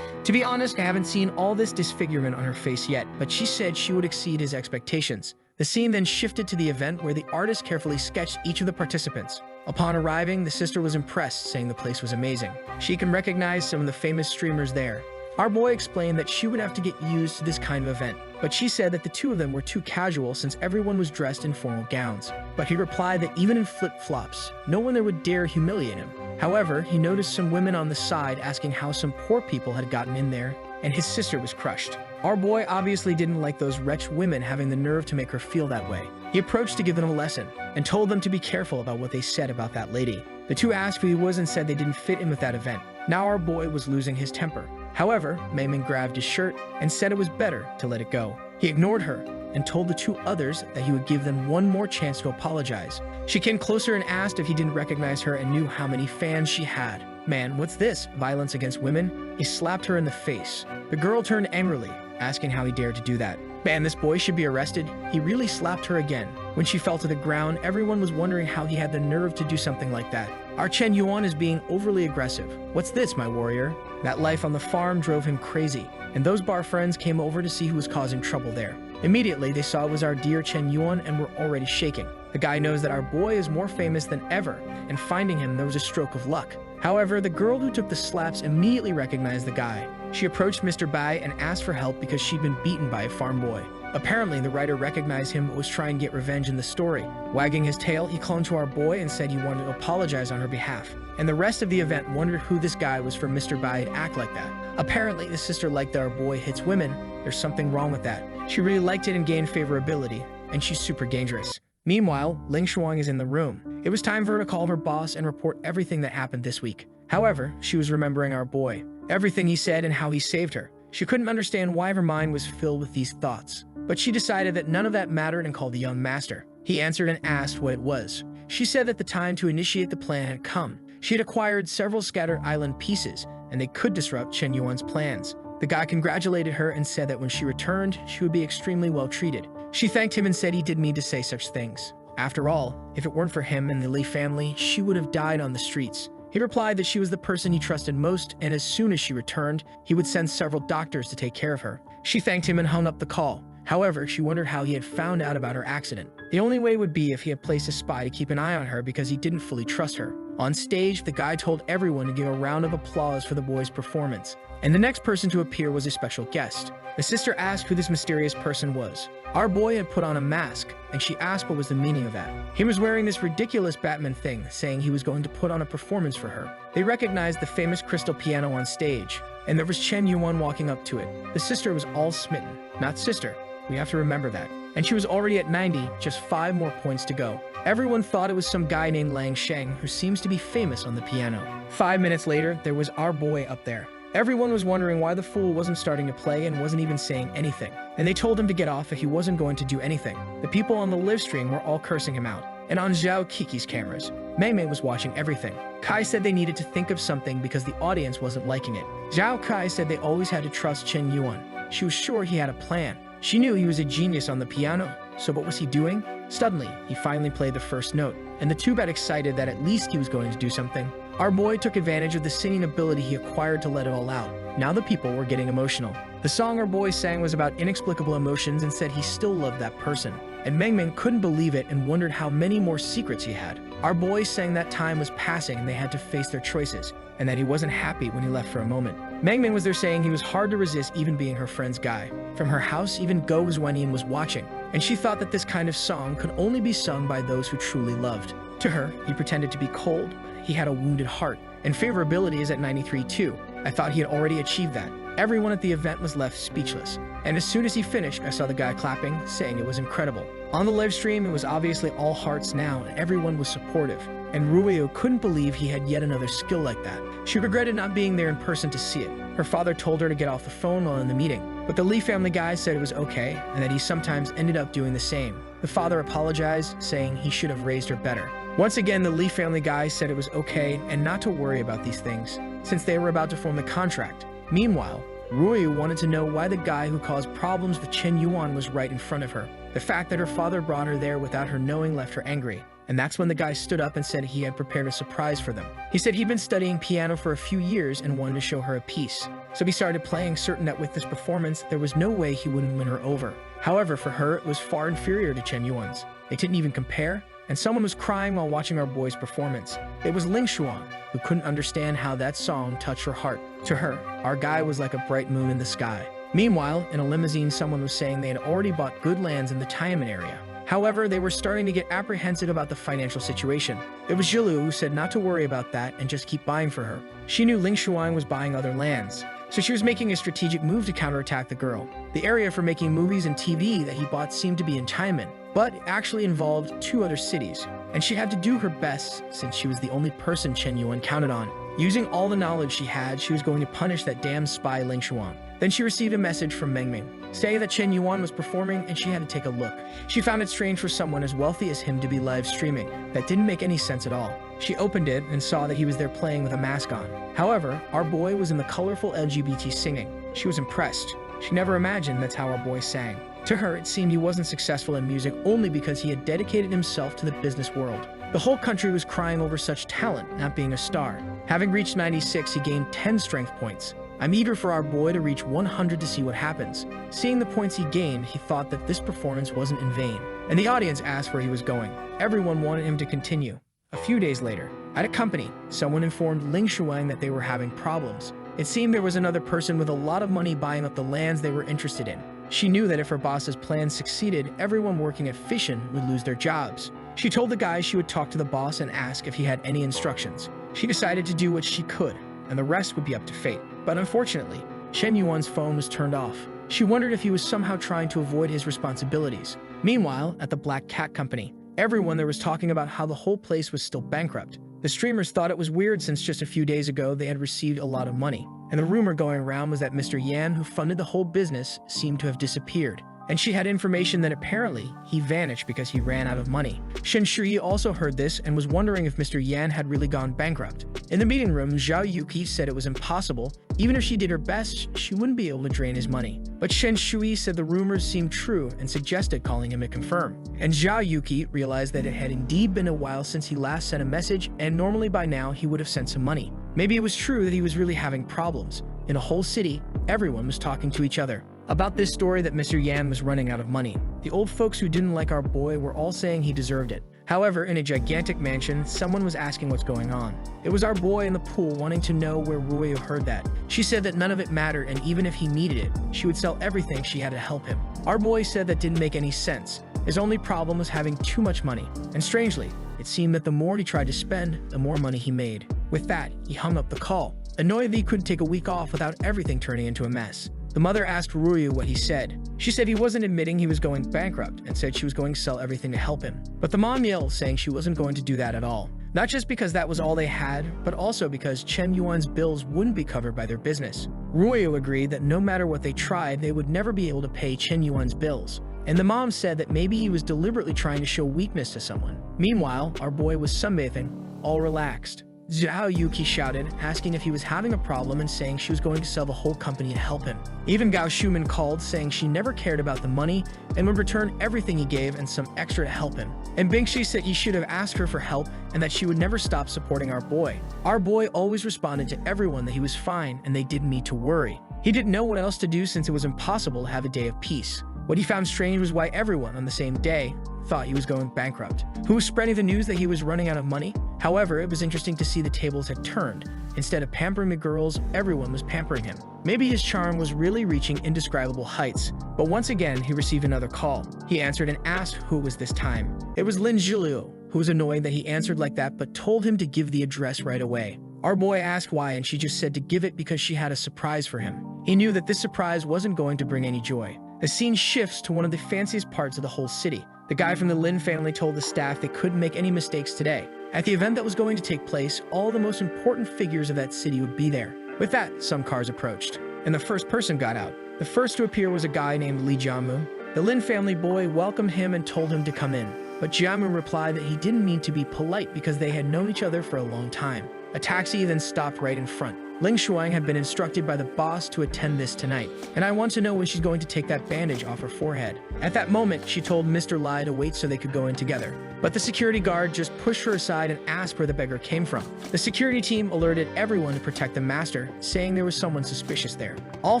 Speaker 1: To be honest, I haven't seen all this disfigurement on her face yet, but she said she would exceed his expectations. The scene then shifted to the event where the artist carefully sketched each of the participants. Upon arriving, the sister was impressed, saying the place was amazing. She can recognize some of the famous streamers there. Our boy explained that she would have to get used to this kind of event, but she said that the two of them were too casual since everyone was dressed in formal gowns. But he replied that even in flip-flops, no one there would dare humiliate him. However, he noticed some women on the side asking how some poor people had gotten in there, and his sister was crushed. Our boy obviously didn't like those wretched women having the nerve to make her feel that way. He approached to give them a lesson, and told them to be careful about what they said about that lady. The two asked who he was and said they didn't fit in with that event. Now our boy was losing his temper. However, Mayman grabbed his shirt and said it was better to let it go. He ignored her and told the two others that he would give them one more chance to apologize. She came closer and asked if he didn't recognize her and knew how many fans she had. Man, what's this? Violence against women? He slapped her in the face. The girl turned angrily, asking how he dared to do that. Man, this boy should be arrested. He really slapped her again. When she fell to the ground, everyone was wondering how he had the nerve to do something like that. Our Chen Yuan is being overly aggressive. What's this, my warrior? That life on the farm drove him crazy, and those bar friends came over to see who was causing trouble there. Immediately, they saw it was our dear Chen Yuan and were already shaking. The guy knows that our boy is more famous than ever, and finding him, there was a stroke of luck. However, the girl who took the slaps immediately recognized the guy. She approached Mr. Bai and asked for help because she'd been beaten by a farm boy. Apparently, the writer recognized him but was trying to get revenge in the story. Wagging his tail, he clung to our boy and said he wanted to apologize on her behalf. And the rest of the event wondered who this guy was for Mr. Bai to act like that. Apparently, the sister liked that our boy hits women. There's something wrong with that. She really liked it and gained favorability, and she's super dangerous. Meanwhile, Ling Shuang is in the room. It was time for her to call her boss and report everything that happened this week. However, she was remembering our boy, everything he said and how he saved her. She couldn't understand why her mind was filled with these thoughts, but she decided that none of that mattered and called the young master. He answered and asked what it was. She said that the time to initiate the plan had come. She had acquired several scattered island pieces, and they could disrupt Chen Yuan's plans. The guy congratulated her and said that when she returned, she would be extremely well treated. She thanked him and said he didn't mean to say such things. After all, if it weren't for him and the Li family, she would have died on the streets. He replied that she was the person he trusted most, and as soon as she returned, he would send several doctors to take care of her. She thanked him and hung up the call. However, she wondered how he had found out about her accident. The only way would be if he had placed a spy to keep an eye on her because he didn't fully trust her. On stage, the guy told everyone to give a round of applause for the boy's performance, and the next person to appear was a special guest. The sister asked who this mysterious person was. Our boy had put on a mask, and she asked what was the meaning of that. He was wearing this ridiculous Batman thing, saying he was going to put on a performance for her. They recognized the famous crystal piano on stage, and there was Chen Yuan walking up to it. The sister was all smitten. Not sister. We have to remember that. And she was already at 90, just 5 more points to go. Everyone thought it was some guy named Lang Sheng who seems to be famous on the piano. 5 minutes later, there was our boy up there. Everyone was wondering why the fool wasn't starting to play and wasn't even saying anything. And they told him to get off if he wasn't going to do anything. The people on the live stream were all cursing him out. And on Zhao Kiki's cameras, Mei Mei was watching everything. Kai said they needed to think of something because the audience wasn't liking it. Zhao Kai said they always had to trust Chen Yuan. She was sure he had a plan. She knew he was a genius on the piano, so what was he doing? Suddenly, he finally played the first note, and the two got excited that at least he was going to do something. Our boy took advantage of the singing ability he acquired to let it all out. Now the people were getting emotional. The song our boy sang was about inexplicable emotions and said he still loved that person. And Meng Meng couldn't believe it and wondered how many more secrets he had. Our boy sang that time was passing and they had to face their choices, and that he wasn't happy when he left for a moment. Meng Meng was there saying he was hard to resist even being her friend's guy. From her house, even Go Zhuanian was watching, and she thought that this kind of song could only be sung by those who truly loved. To her, he pretended to be cold, but he had a wounded heart, and favorability is at 93 too. I thought he had already achieved that. Everyone at the event was left speechless, and as soon as he finished, I saw the guy clapping, saying it was incredible. On the live stream, it was obviously all hearts now, and everyone was supportive, and Ruiyu couldn't believe he had yet another skill like that. She regretted not being there in person to see it. Her father told her to get off the phone while in the meeting, but the Lee family guy said it was okay, and that he sometimes ended up doing the same. The father apologized, saying he should have raised her better. Once again, the Lee family guy said it was okay and not to worry about these things, since they were about to form the contract. Meanwhile, Ruiyu wanted to know why the guy who caused problems with Chen Yuan was right in front of her. The fact that her father brought her there without her knowing left her angry. And that's when the guy stood up and said he had prepared a surprise for them. He said he'd been studying piano for a few years and wanted to show her a piece. So he started playing, certain that with this performance, there was no way he wouldn't win her over. However, for her, it was far inferior to Chen Yuan's. They didn't even compare, and someone was crying while watching our boy's performance. It was Ling Shuang, who couldn't understand how that song touched her heart. To her, our guy was like a bright moon in the sky. Meanwhile, in a limousine, someone was saying they had already bought good lands in the Tiananmen area. However, they were starting to get apprehensive about the financial situation. It was Jilu who said not to worry about that and just keep buying for her. She knew Ling Shuang was buying other lands, so she was making a strategic move to counterattack the girl. The area for making movies and TV that he bought seemed to be in Tiananmen, but it actually involved 2 other cities, and she had to do her best since she was the only person Chen Yuan counted on. Using all the knowledge she had, she was going to punish that damn spy Ling Shuang. Then she received a message from Meng Meng, saying that Chen Yuan was performing and she had to take a look. She found it strange for someone as wealthy as him to be live streaming. That didn't make any sense at all. She opened it and saw that he was there playing with a mask on. However, our boy was in the colorful LGBT singing. She was impressed. She never imagined that's how our boy sang. To her, it seemed he wasn't successful in music only because he had dedicated himself to the business world. The whole country was crying over such talent not being a star. Having reached 96, he gained 10 strength points. I'm eager for our boy to reach 100 to see what happens. Seeing the points he gained, he thought that this performance wasn't in vain, and the audience asked where he was going. Everyone wanted him to continue. A few days later, At a company, someone informed Ling Shuang that they were having problems. It seemed there was another person with a lot of money buying up the lands they were interested in. She knew that if her boss's plan succeeded, everyone working at Fission would lose their jobs. She told the guy she would talk to the boss and ask if he had any instructions. She decided to do what she could, and the rest would be up to fate. But unfortunately, Shen Yuan's phone was turned off. She wondered if he was somehow trying to avoid his responsibilities. Meanwhile, at the Black Cat Company, everyone there was talking about how the whole place was still bankrupt. The streamers thought it was weird since just a few days ago they had received a lot of money. And the rumor going around was that Mr. Yan, who funded the whole business, seemed to have disappeared. And she had information that apparently he vanished because he ran out of money. Shen Shui also heard this and was wondering if Mr. Yan had really gone bankrupt. In the meeting room, Zhao Yuki said it was impossible. Even if she did her best, she wouldn't be able to drain his money. But Shen Shui said the rumors seemed true and suggested calling him to confirm. And Zhao Yuki realized that it had indeed been a while since he last sent a message, and normally by now he would have sent some money. Maybe it was true that he was really having problems. In a whole city, everyone was talking to each other about this story that Mr. Yan was running out of money. The old folks who didn't like our boy were all saying he deserved it. However, in a gigantic mansion, someone was asking what's going on. It was our boy in the pool wanting to know where Ruyo heard that. She said that none of it mattered, and even if he needed it, she would sell everything she had to help him. Our boy said that didn't make any sense. His only problem was having too much money. And strangely, it seemed that the more he tried to spend, the more money he made. With that, he hung up the call, annoyed that he couldn't take a week off without everything turning into a mess. The mother asked Ruyu what he said. She said he wasn't admitting he was going bankrupt and said she was going to sell everything to help him. But the mom yelled, saying she wasn't going to do that at all. Not just because that was all they had, but also because Chen Yuan's bills wouldn't be covered by their business. Ruyu agreed that no matter what they tried, they would never be able to pay Chen Yuan's bills. And the mom said that maybe he was deliberately trying to show weakness to someone. Meanwhile, our boy was sunbathing, all relaxed. Zhao Yuki shouted, asking if he was having a problem and saying she was going to sell the whole company to help him. Even Gao Shuman called, saying she never cared about the money and would return everything he gave and some extra to help him. And Bingshi said he should have asked her for help and that she would never stop supporting our boy. Our boy always responded to everyone that he was fine and they didn't need to worry. He didn't know what else to do since it was impossible to have a day of peace. What he found strange was why everyone on the same day thought he was going bankrupt. Who was spreading the news that he was running out of money? However, it was interesting to see the tables had turned. Instead of pampering the girls, everyone was pampering him. Maybe his charm was really reaching indescribable heights. But once again, he received another call. He answered and asked who it was this time. It was Lin Zhiliu, who was annoyed that he answered like that but told him to give the address right away. Our boy asked why and she just said to give it because she had a surprise for him. He knew that this surprise wasn't going to bring any joy. The scene shifts to one of the fanciest parts of the whole city. The guy from the Lin family told the staff they couldn't make any mistakes today. At the event that was going to take place, all the most important figures of that city would be there. With that, some cars approached, and the first person got out. The first to appear was a guy named Li Jiamu. The Lin family boy welcomed him and told him to come in. But Jiamu replied that he didn't mean to be polite because they had known each other for a long time. A taxi then stopped right in front. Ling Shuang had been instructed by the boss to attend this tonight, and I want to know when she's going to take that bandage off her forehead. At that moment, she told Mr. Lai to wait so they could go in together. But the security guard just pushed her aside and asked where the beggar came from. The security team alerted everyone to protect the master, saying there was someone suspicious there. All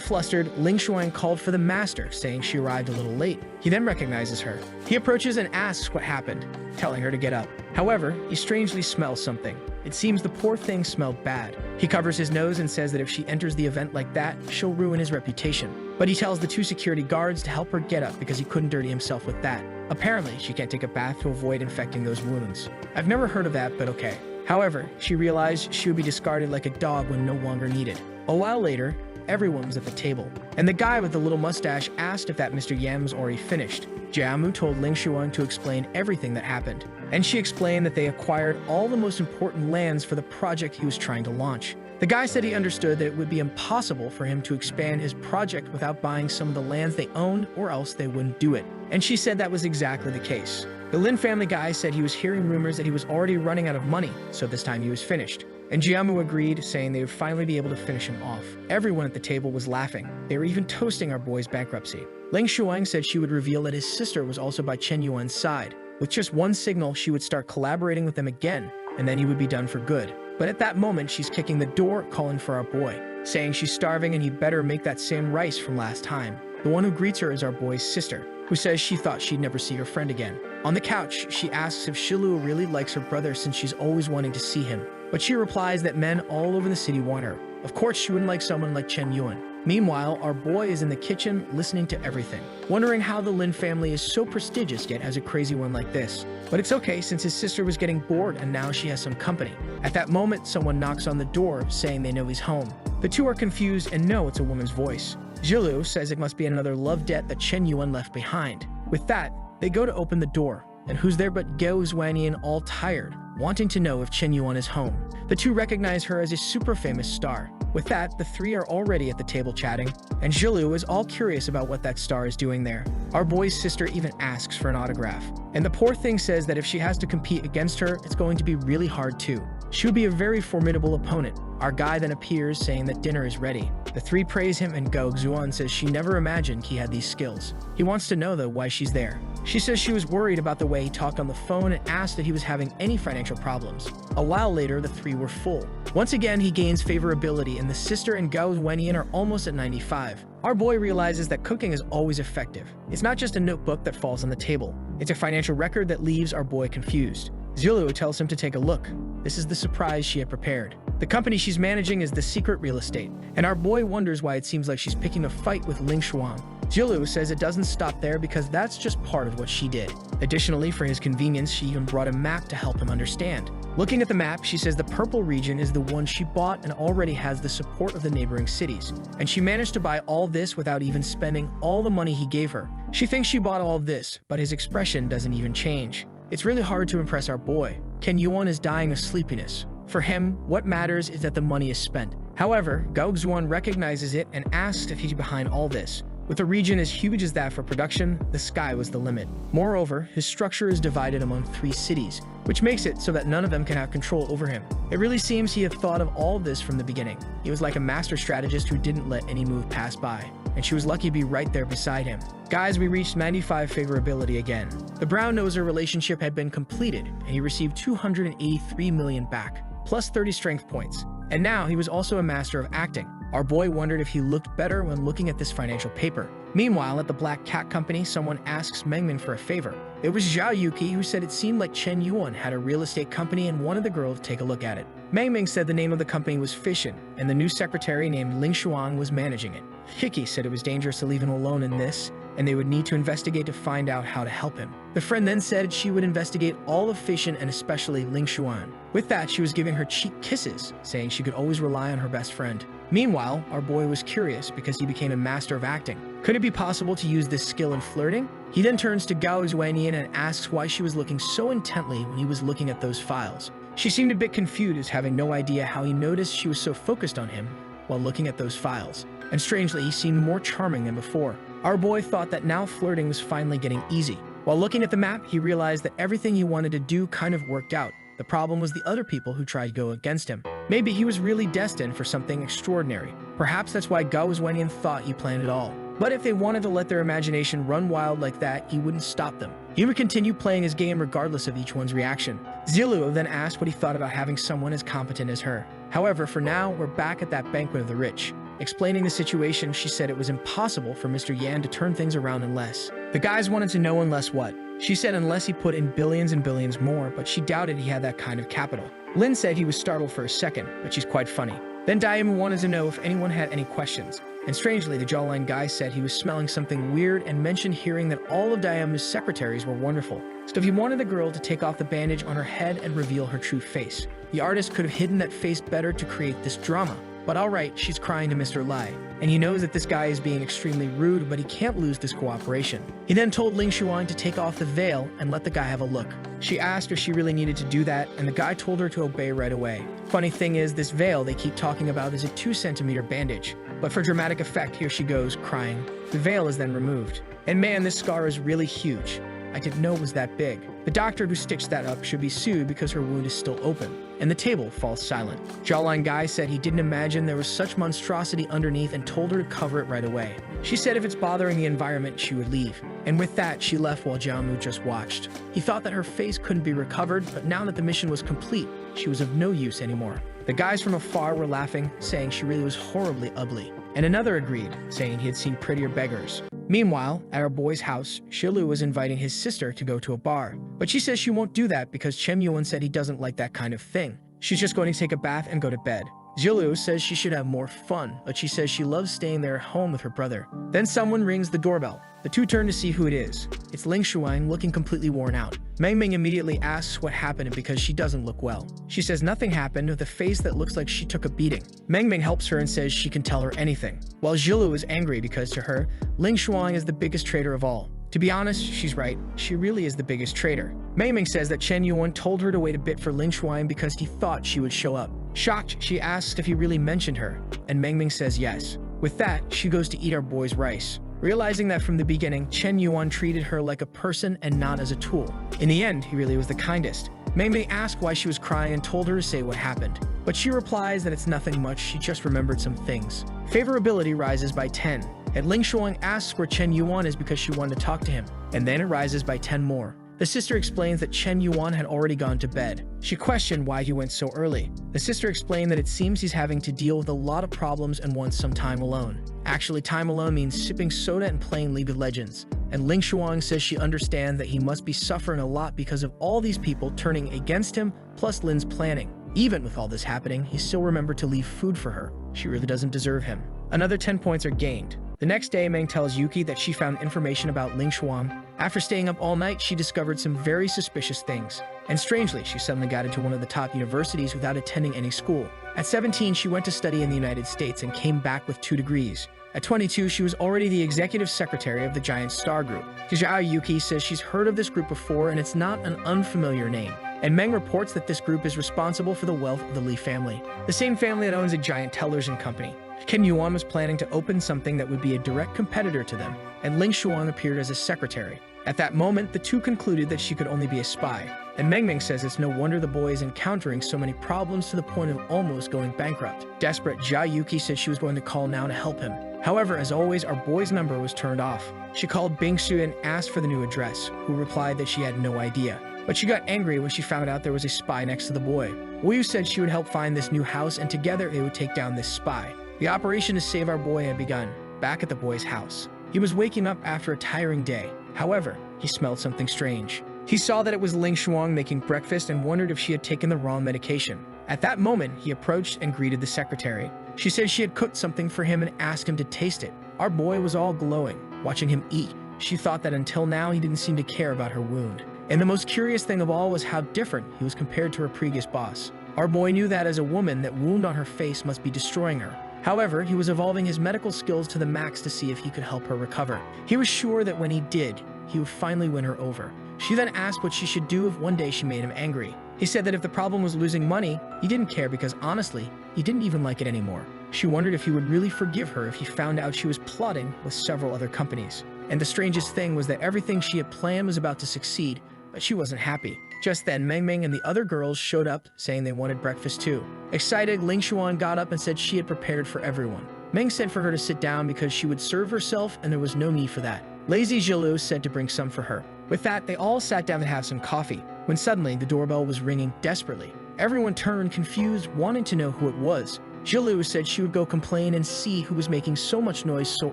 Speaker 1: flustered, Ling Shuang called for the master, saying she arrived a little late. He then recognizes her. He approaches and asks what happened, telling her to get up. However, he strangely smells something. It seems the poor thing smelled bad. He covers his nose and says that if she enters the event like that, she'll ruin his reputation. But he tells the two security guards to help her get up because he couldn't dirty himself with that. Apparently, she can't take a bath to avoid infecting those wounds. I've never heard of that, but okay. However, she realized she would be discarded like a dog when no longer needed. A while later, everyone was at the table, and the guy with the little mustache asked if that Mr. Yan was already finished. Jiamu told Ling Shuang to explain everything that happened, and she explained that they acquired all the most important lands for the project he was trying to launch. The guy said he understood that it would be impossible for him to expand his project without buying some of the lands they owned, or else they wouldn't do it. And she said that was exactly the case. The Lin family guy said he was hearing rumors that he was already running out of money, so this time he was finished. And Jiamu agreed, saying they would finally be able to finish him off. Everyone at the table was laughing. They were even toasting our boy's bankruptcy. Ling Shuang said she would reveal that his sister was also by Chen Yuan's side. With just one signal, she would start collaborating with them again, and then he would be done for good. But at that moment, she's kicking the door, calling for our boy, saying she's starving and he better make that same rice from last time. The one who greets her is our boy's sister, who says she thought she'd never see her friend again. On the couch, she asks if Shilu really likes her brother since she's always wanting to see him. But she replies that men all over the city want her. Of course, she wouldn't like someone like Chen Yuan. Meanwhile, our boy is in the kitchen listening to everything, wondering how the Lin family is so prestigious yet has a crazy one like this. But it's okay since his sister was getting bored and now she has some company. At that moment, someone knocks on the door saying they know he's home. The two are confused and know it's a woman's voice. Jilu says it must be another love debt that Chen Yuan left behind. With that, they go to open the door, and who's there but Gao Zhuanian all tired, wanting to know if Chen Yuan is home. The two recognize her as a super famous star. With that, the three are already at the table chatting, and Jilu is all curious about what that star is doing there. Our boy's sister even asks for an autograph, and the poor thing says that if she has to compete against her, it's going to be really hard too. She would be a very formidable opponent. Our guy then appears saying that dinner is ready. The three praise him and Gao Xuan says she never imagined he had these skills. He wants to know though why she's there. She says she was worried about the way he talked on the phone and asked if he was having any financial problems. A while later, the three were full. Once again, he gains favorability and the sister and Gao Wenian are almost at 95. Our boy realizes that cooking is always effective. It's not just a notebook that falls on the table. It's a financial record that leaves our boy confused. Zulu tells him to take a look. This is the surprise she had prepared. The company she's managing is the Secret Real Estate, and our boy wonders why it seems like she's picking a fight with Ling Shuang. Jilu says it doesn't stop there because that's just part of what she did. Additionally, for his convenience, she even brought a map to help him understand. Looking at the map, she says the purple region is the one she bought and already has the support of the neighboring cities. And she managed to buy all this without even spending all the money he gave her. She thinks she bought all of this, but his expression doesn't even change. It's really hard to impress our boy. Ken Yuan is dying of sleepiness. For him, what matters is that the money is spent. However, Gao Xuan recognizes it and asks if he's behind all this. With a region as huge as that for production, the sky was the limit. Moreover, his structure is divided among 3 cities, which makes it so that none of them can have control over him. It really seems he had thought of all this from the beginning. He was like a master strategist who didn't let any move pass by, and she was lucky to be right there beside him. Guys, we reached 95 favorability again. The brown noser relationship had been completed, and he received 283 million back, plus 30 strength points. And now he was also a master of acting. Our boy wondered if he looked better when looking at this financial paper. Meanwhile, at the Black Cat Company, someone asks Mengmin for a favor. It was Zhao Yuki who said it seemed like Chen Yuan had a real estate company and wanted the girl to take a look at it. Mengming said the name of the company was Fishin, and the new secretary named Ling Shuang was managing it. Hickey said it was dangerous to leave him alone in this, and they would need to investigate to find out how to help him. The friend then said she would investigate all of Fishin and especially Ling Shuan. With that, she was giving her cheek kisses, saying she could always rely on her best friend. Meanwhile, our boy was curious because he became a master of acting. Could it be possible to use this skill in flirting? He then turns to Gao Zhuanian and asks why she was looking so intently when he was looking at those files. She seemed a bit confused, having no idea how he noticed she was so focused on him while looking at those files. And strangely, he seemed more charming than before. Our boy thought that now flirting was finally getting easy. While looking at the map, he realized that everything he wanted to do kind of worked out. The problem was the other people who tried to go against him. Maybe he was really destined for something extraordinary. Perhaps that's why Gao Zhuanian thought he planned it all. But if they wanted to let their imagination run wild like that, he wouldn't stop them. He would continue playing his game regardless of each one's reaction. Zilu then asked what he thought about having someone as competent as her. However, for now, we're back at that banquet of the rich. Explaining the situation, she said it was impossible for Mr. Yan to turn things around unless. The guys wanted to know unless what? She said unless he put in billions and billions more, but she doubted he had that kind of capital. Lin said he was startled for a second, but she's quite funny. Then Diamond wanted to know if anyone had any questions. And strangely, the jawline guy said he was smelling something weird and mentioned hearing that all of Diamond's secretaries were wonderful. So he wanted the girl to take off the bandage on her head and reveal her true face. The artist could have hidden that face better to create this drama. But alright, she's crying to Mr. Lai, and he knows that this guy is being extremely rude, but he can't lose this cooperation. He then told Ling Shuang to take off the veil and let the guy have a look. She asked if she really needed to do that, and the guy told her to obey right away. Funny thing is, this veil they keep talking about is a 2-centimeter bandage. But for dramatic effect, here she goes, crying. The veil is then removed. And man, this scar is really huge. I didn't know it was that big. The doctor who stitched that up should be sued because her wound is still open. And the table falls silent. Jawline guy said he didn't imagine there was such monstrosity underneath and told her to cover it right away. She said if it's bothering the environment, she would leave. And with that, she left while Jiamu just watched. He thought that her face couldn't be recovered, but now that the mission was complete, she was of no use anymore. The guys from afar were laughing, saying she really was horribly ugly. And another agreed, saying he had seen prettier beggars. Meanwhile, at our boy's house, Shilu was inviting his sister to go to a bar. But she says she won't do that because Chem Yuan said he doesn't like that kind of thing. She's just going to take a bath and go to bed. Jilu says she should have more fun, but she says she loves staying there at home with her brother. Then someone rings the doorbell. The two turn to see who it is. It's Ling Shuang looking completely worn out. Meng Meng immediately asks what happened because she doesn't look well. She says nothing happened with a face that looks like she took a beating. Meng Meng helps her and says she can tell her anything. While Jilu is angry because to her, Ling Shuang is the biggest traitor of all. To be honest, she's right. She really is the biggest traitor. Meng Meng says that Chen Yuan told her to wait a bit for Ling Shuang because he thought she would show up. Shocked, she asks if he really mentioned her, and Meng Meng says yes. With that, she goes to eat our boy's rice, realizing that from the beginning, Chen Yuan treated her like a person and not as a tool. In the end, he really was the kindest. Meng Meng asked why she was crying and told her to say what happened. But she replies that it's nothing much, she just remembered some things. Favorability rises by 10, and Ling Shuang asks where Chen Yuan is because she wanted to talk to him, and then it rises by 10 more. The sister explains that Chen Yuan had already gone to bed. She questioned why he went so early. The sister explained that it seems he's having to deal with a lot of problems and wants some time alone. Actually, time alone means sipping soda and playing League of Legends. And Ling Shuang says she understands that he must be suffering a lot because of all these people turning against him, plus Lin's planning. Even with all this happening, he still remembered to leave food for her. She really doesn't deserve him. Another 10 points are gained. The next day, Meng tells Yuki that she found information about Ling Shuang. After staying up all night, she discovered some very suspicious things. And strangely, she suddenly got into one of the top universities without attending any school. At 17, she went to study in the United States and came back with 2 degrees. At 22, she was already the executive secretary of the Giant Star Group. Kijao Yuki says she's heard of this group before and it's not an unfamiliar name. And Meng reports that this group is responsible for the wealth of the Li family, the same family that owns a giant television company. Chen Yuan was planning to open something that would be a direct competitor to them, and Ling Shuang appeared as a secretary. At that moment, the two concluded that she could only be a spy, and Meng Meng says it's no wonder the boy is encountering so many problems to the point of almost going bankrupt. Desperate, Jia Yuki said she was going to call now to help him. However, as always, our boy's number was turned off. She called Bingsu and asked for the new address, who replied that she had no idea. But she got angry when she found out there was a spy next to the boy. Wu said she would help find this new house and together they would take down this spy. The operation to save our boy had begun, back at the boy's house. He was waking up after a tiring day. However, he smelled something strange. He saw that it was Ling Shuang making breakfast and wondered if she had taken the wrong medication. At that moment, he approached and greeted the secretary. She said she had cooked something for him and asked him to taste it. Our boy was all glowing, watching him eat. She thought that until now he didn't seem to care about her wound. And the most curious thing of all was how different he was compared to her previous boss. Our boy knew that as a woman, that wound on her face must be destroying her. However, he was evolving his medical skills to the max to see if he could help her recover. He was sure that when he did, he would finally win her over. She then asked what she should do if one day she made him angry. He said that if the problem was losing money, he didn't care because honestly, he didn't even like it anymore. She wondered if he would really forgive her if he found out she was plotting with several other companies. And the strangest thing was that everything she had planned was about to succeed, but she wasn't happy. Just then, Meng Meng and the other girls showed up, saying they wanted breakfast too. Excited, Ling Shuang got up and said she had prepared for everyone. Meng said for her to sit down because she would serve herself and there was no need for that. Lazy Jilu said to bring some for her. With that, they all sat down to have some coffee, when suddenly the doorbell was ringing desperately. Everyone turned confused, wanting to know who it was. Jilu said she would go complain and see who was making so much noise so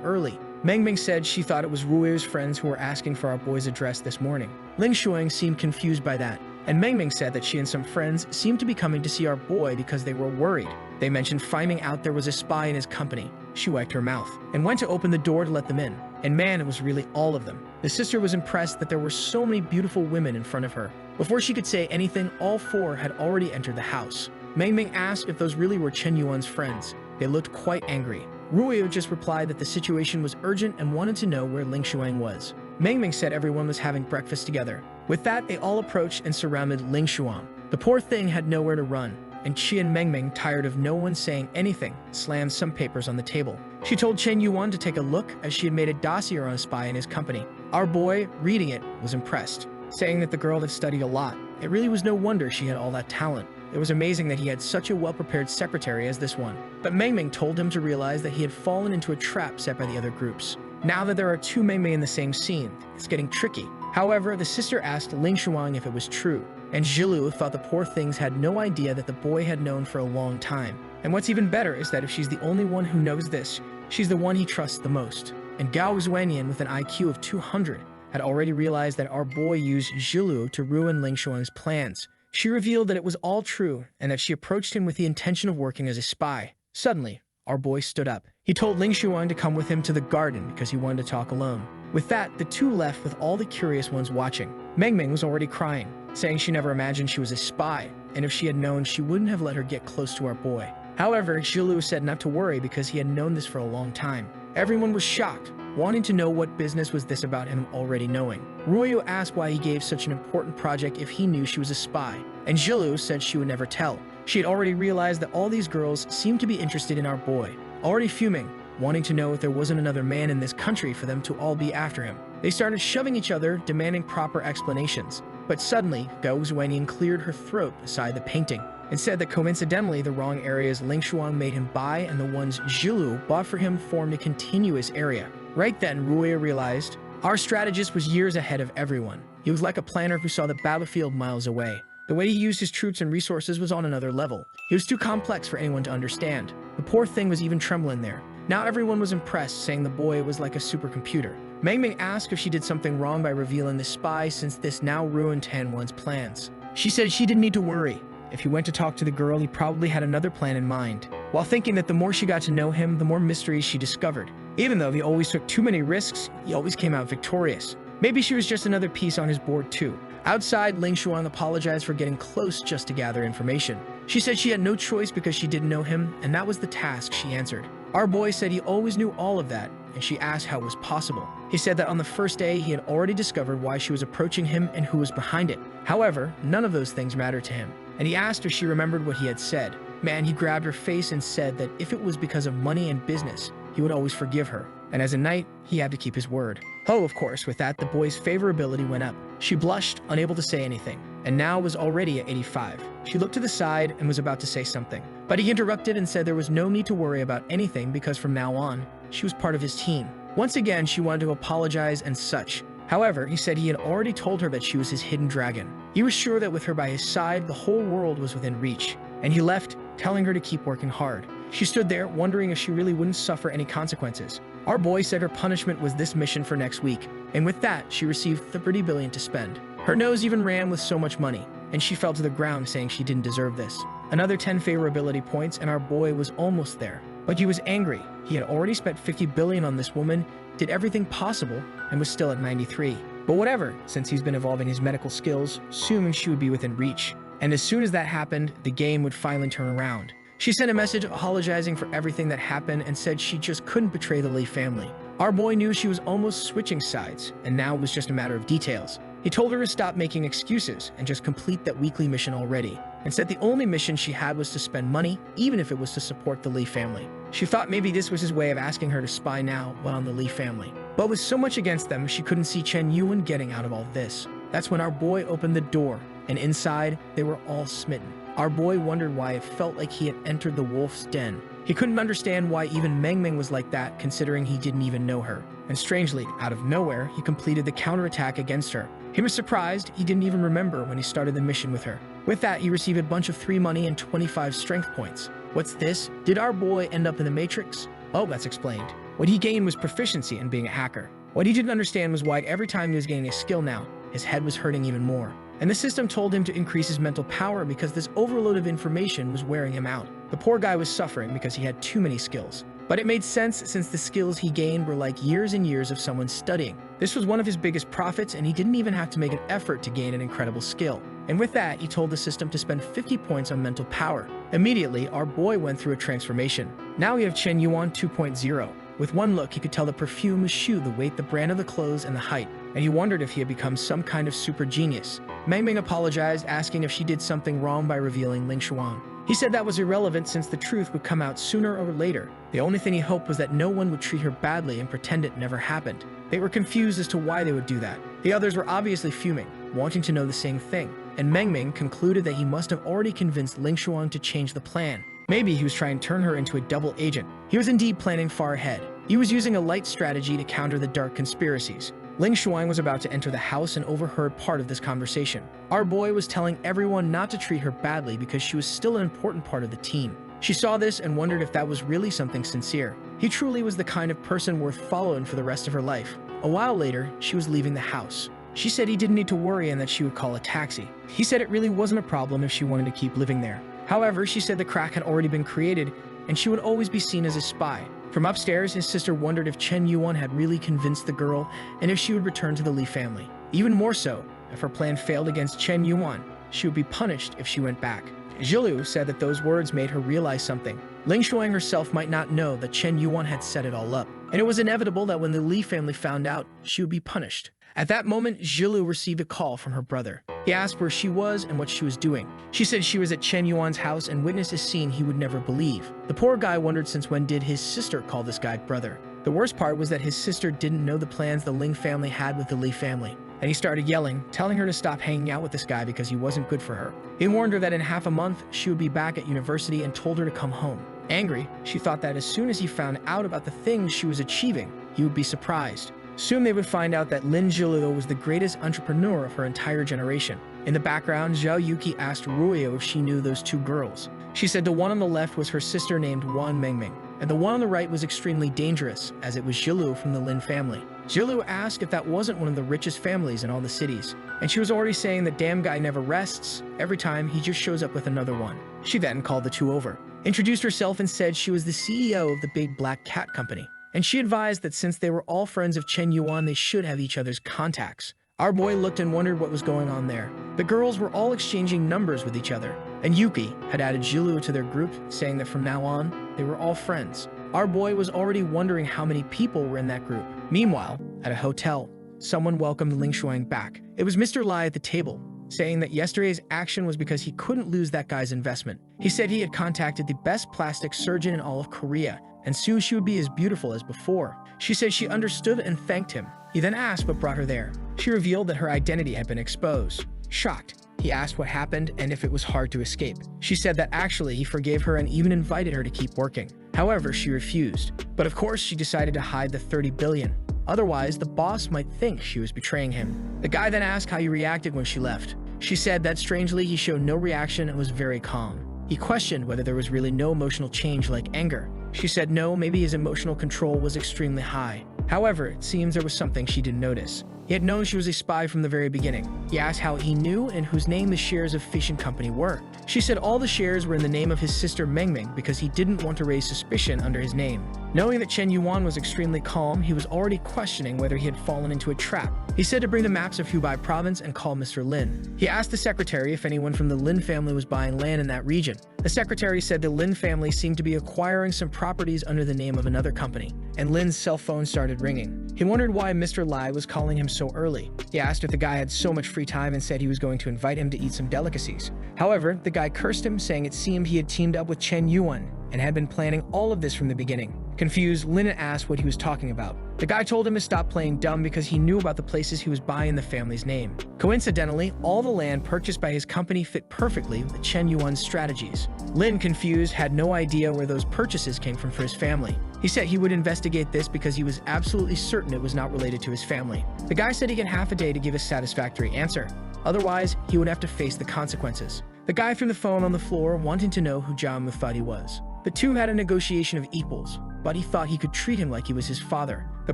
Speaker 1: early. Meng Meng said she thought it was Rui's friends who were asking for our boy's address this morning. Ling Shuang seemed confused by that, and Meng Meng said that she and some friends seemed to be coming to see our boy because they were worried. They mentioned finding out there was a spy in his company. She wiped her mouth and went to open the door to let them in. And man, it was really all of them. The sister was impressed that there were so many beautiful women in front of her. Before she could say anything, all 4 had already entered the house. Meng Meng asked if those really were Chen Yuan's friends. They looked quite angry. Ruiu just replied that the situation was urgent and wanted to know where Ling Shuang was. Meng Meng said everyone was having breakfast together. With that, they all approached and surrounded Ling Shuang. The poor thing had nowhere to run, and she and Meng Meng, tired of no one saying anything, slammed some papers on the table. She told Chen Yuan to take a look as she had made a dossier on a spy in his company. Our boy, reading it, was impressed, saying that the girl had studied a lot. It really was no wonder she had all that talent. It was amazing that he had such a well-prepared secretary as this one. But Meng Meng told him to realize that he had fallen into a trap set by the other groups. Now that there are 2 Meng Meng in the same scene, it's getting tricky. However, the sister asked Ling Shuang if it was true. and Jilu thought the poor things had no idea that the boy had known for a long time. And what's even better is that if she's the only one who knows this, she's the one he trusts the most. And Gao Xuanyan, with an IQ of 200, had already realized that our boy used Jilu to ruin Ling Shuang's plans. She revealed that it was all true, and that she approached him with the intention of working as a spy. Suddenly, our boy stood up. He told Ling Shuang to come with him to the garden because he wanted to talk alone. With that, the two left with all the curious ones watching. Meng was already crying, saying she never imagined she was a spy, and if she had known, she wouldn't have let her get close to our boy. However, Jilu said not to worry because he had known this for a long time. Everyone was shocked, wanting to know what business was this about him already knowing. Ruoyu asked why he gave such an important project if he knew she was a spy, and Jilu said she would never tell. She had already realized that all these girls seemed to be interested in our boy, already fuming, wanting to know if there wasn't another man in this country for them to all be after him. They started shoving each other, demanding proper explanations. But suddenly, Gao Xuanyan cleared her throat beside the painting and said that coincidentally the wrong areas Ling Shuang made him buy and the ones Jilu bought for him formed a continuous area. Right then, Ruoyu realized our strategist was years ahead of everyone. He was like a planner who saw the battlefield miles away. The way he used his troops and resources was on another level. He was too complex for anyone to understand. The poor thing was even trembling there. Now everyone was impressed, saying the boy was like a supercomputer. Meng asked if she did something wrong by revealing the spy, since this now ruined Tanwan's plans. She said she didn't need to worry. If he went to talk to the girl, he probably had another plan in mind, while thinking that the more she got to know him, the more mysteries she discovered. Even though he always took too many risks, he always came out victorious. Maybe she was just another piece on his board too. Outside, Ling Shuang apologized for getting close just to gather information. She said she had no choice because she didn't know him, and that was the task she answered. Our boy said he always knew all of that, and she asked how it was possible. He said that on the first day, he had already discovered why she was approaching him and who was behind it. However, none of those things mattered to him, and he asked if she remembered what he had said. Man, he grabbed her face and said that if it was because of money and business, he would always forgive her. And as a knight, he had to keep his word. Oh, of course, with that, the boy's favorability went up. She blushed, unable to say anything, and now was already at 85. She looked to the side and was about to say something, but he interrupted and said there was no need to worry about anything because from now on, she was part of his team. Once again, she wanted to apologize and such. However, he said he had already told her that she was his hidden dragon. He was sure that with her by his side, the whole world was within reach, and he left, telling her to keep working hard. She stood there, wondering if she really wouldn't suffer any consequences. Our boy said her punishment was this mission for next week, and with that, she received 30 billion to spend. Her nose even ran with so much money, and she fell to the ground saying she didn't deserve this. Another 10 favorability points, and our boy was almost there. But he was angry. He had already spent 50 billion on this woman, did everything possible, and was still at 93. But whatever, since he's been evolving his medical skills, soon she would be within reach. And as soon as that happened, the game would finally turn around. She sent a message apologizing for everything that happened and said she just couldn't betray the Lee family. Our boy knew she was almost switching sides, and now it was just a matter of details. He told her to stop making excuses and just complete that weekly mission already, and said the only mission she had was to spend money, even if it was to support the Lee family. She thought maybe this was his way of asking her to spy now while on the Lee family. But with so much against them, she couldn't see Chen Yuan getting out of all this. That's when our boy opened the door, and inside, they were all smitten. Our boy wondered why it felt like he had entered the wolf's den. He couldn't understand why even Meng was like that, considering he didn't even know her. And strangely, out of nowhere, he completed the counterattack against her. He was surprised he didn't even remember when he started the mission with her. With that, he received a bunch of 3 money and 25 strength points. What's this? Did our boy end up in the Matrix? Oh, that's explained. What he gained was proficiency in being a hacker. What he didn't understand was why every time he was gaining a skill now, his head was hurting even more. And the system told him to increase his mental power because this overload of information was wearing him out. The poor guy was suffering because he had too many skills. But it made sense since the skills he gained were like years and years of someone studying. This was one of his biggest profits, and he didn't even have to make an effort to gain an incredible skill. And with that, he told the system to spend 50 points on mental power. Immediately, our boy went through a transformation. Now we have Chen Yuan 2.0. With one look, he could tell the perfume, the shoe, the weight, the brand of the clothes, and the height. And he wondered if he had become some kind of super genius. Meng apologized, asking if she did something wrong by revealing Ling Shuang. He said that was irrelevant since the truth would come out sooner or later. The only thing he hoped was that no one would treat her badly and pretend it never happened. They were confused as to why they would do that. The others were obviously fuming, wanting to know the same thing. And Meng concluded that he must have already convinced Ling Shuang to change the plan. Maybe he was trying to turn her into a double agent. He was indeed planning far ahead. He was using a light strategy to counter the dark conspiracies. Ling Shuang was about to enter the house and overheard part of this conversation. Our boy was telling everyone not to treat her badly because she was still an important part of the team. She saw this and wondered if that was really something sincere. He truly was the kind of person worth following for the rest of her life. A while later, she was leaving the house. She said he didn't need to worry and that she would call a taxi. He said it really wasn't a problem if she wanted to keep living there. However, she said the crack had already been created and she would always be seen as a spy. From upstairs, his sister wondered if Chen Yuan had really convinced the girl and if she would return to the Li family. Even more so, if her plan failed against Chen Yuan, she would be punished if she went back. Zhilu said that those words made her realize something. Ling Shuang herself might not know that Chen Yuan had set it all up, and it was inevitable that when the Li family found out, she would be punished. At that moment, Zhilu received a call from her brother. He asked where she was and what she was doing. She said she was at Chen Yuan's house and witnessed a scene he would never believe. The poor guy wondered since when did his sister call this guy brother. The worst part was that his sister didn't know the plans the Ling family had with the Li family, and he started yelling, telling her to stop hanging out with this guy because he wasn't good for her. He warned her that in half a month, she would be back at university and told her to come home. Angry, she thought that as soon as he found out about the things she was achieving, he would be surprised. Soon they would find out that Lin Zhilu was the greatest entrepreneur of her entire generation. In the background, Zhao Yuki asked Ruyo if she knew those two girls. She said the one on the left was her sister named Wan Mengming, and the one on the right was extremely dangerous, as it was Zhilu from the Lin family. Zhilu asked if that wasn't one of the richest families in all the cities, and she was already saying the damn guy never rests. Every time, he just shows up with another one. She then called the two over, introduced herself and said she was the CEO of the big black cat company. And she advised that since they were all friends of Chen Yuan, they should have each other's contacts. Our boy looked and wondered what was going on there. The girls were all exchanging numbers with each other, and Yuki had added Zhilu to their group, saying that from now on, they were all friends. Our boy was already wondering how many people were in that group. Meanwhile, at a hotel, someone welcomed Ling Shuang back. It was Mr. Lai at the table, saying that yesterday's action was because he couldn't lose that guy's investment. He said he had contacted the best plastic surgeon in all of Korea, and soon she would be as beautiful as before. She said she understood and thanked him. He then asked what brought her there. She revealed that her identity had been exposed. Shocked, he asked what happened and if it was hard to escape. She said that actually he forgave her and even invited her to keep working. However, she refused. But of course, she decided to hide the 30 billion. Otherwise, the boss might think she was betraying him. The guy then asked how he reacted when she left. She said that strangely, he showed no reaction and was very calm. He questioned whether there was really no emotional change like anger. She said no, maybe his emotional control was extremely high. However, it seems there was something she didn't notice. He had known she was a spy from the very beginning. He asked how he knew and whose name the shares of Fishing Company were. She said all the shares were in the name of his sister Mengming because he didn't want to raise suspicion under his name. Knowing that Chen Yuan was extremely calm, he was already questioning whether he had fallen into a trap. He said to bring the maps of Hubei province and call Mr. Lin. He asked the secretary if anyone from the Lin family was buying land in that region. The secretary said the Lin family seemed to be acquiring some properties under the name of another company, and Lin's cell phone started ringing. He wondered why Mr. Lai was calling him so early. He asked if the guy had so much free time and said he was going to invite him to eat some delicacies. However, the guy cursed him, saying it seemed he had teamed up with Chen Yuan and had been planning all of this from the beginning. Confused, Lin asked what he was talking about. The guy told him to stop playing dumb because he knew about the places he was buying in the family's name. Coincidentally, all the land purchased by his company fit perfectly with Chen Yuan's strategies. Lin, confused, had no idea where those purchases came from for his family. He said he would investigate this because he was absolutely certain it was not related to his family. The guy said he had half a day to give a satisfactory answer. Otherwise, he would have to face the consequences. The guy threw the phone on the floor, wanting to know who Zhao Mufati was. The two had a negotiation of equals, but he thought he could treat him like he was his father. The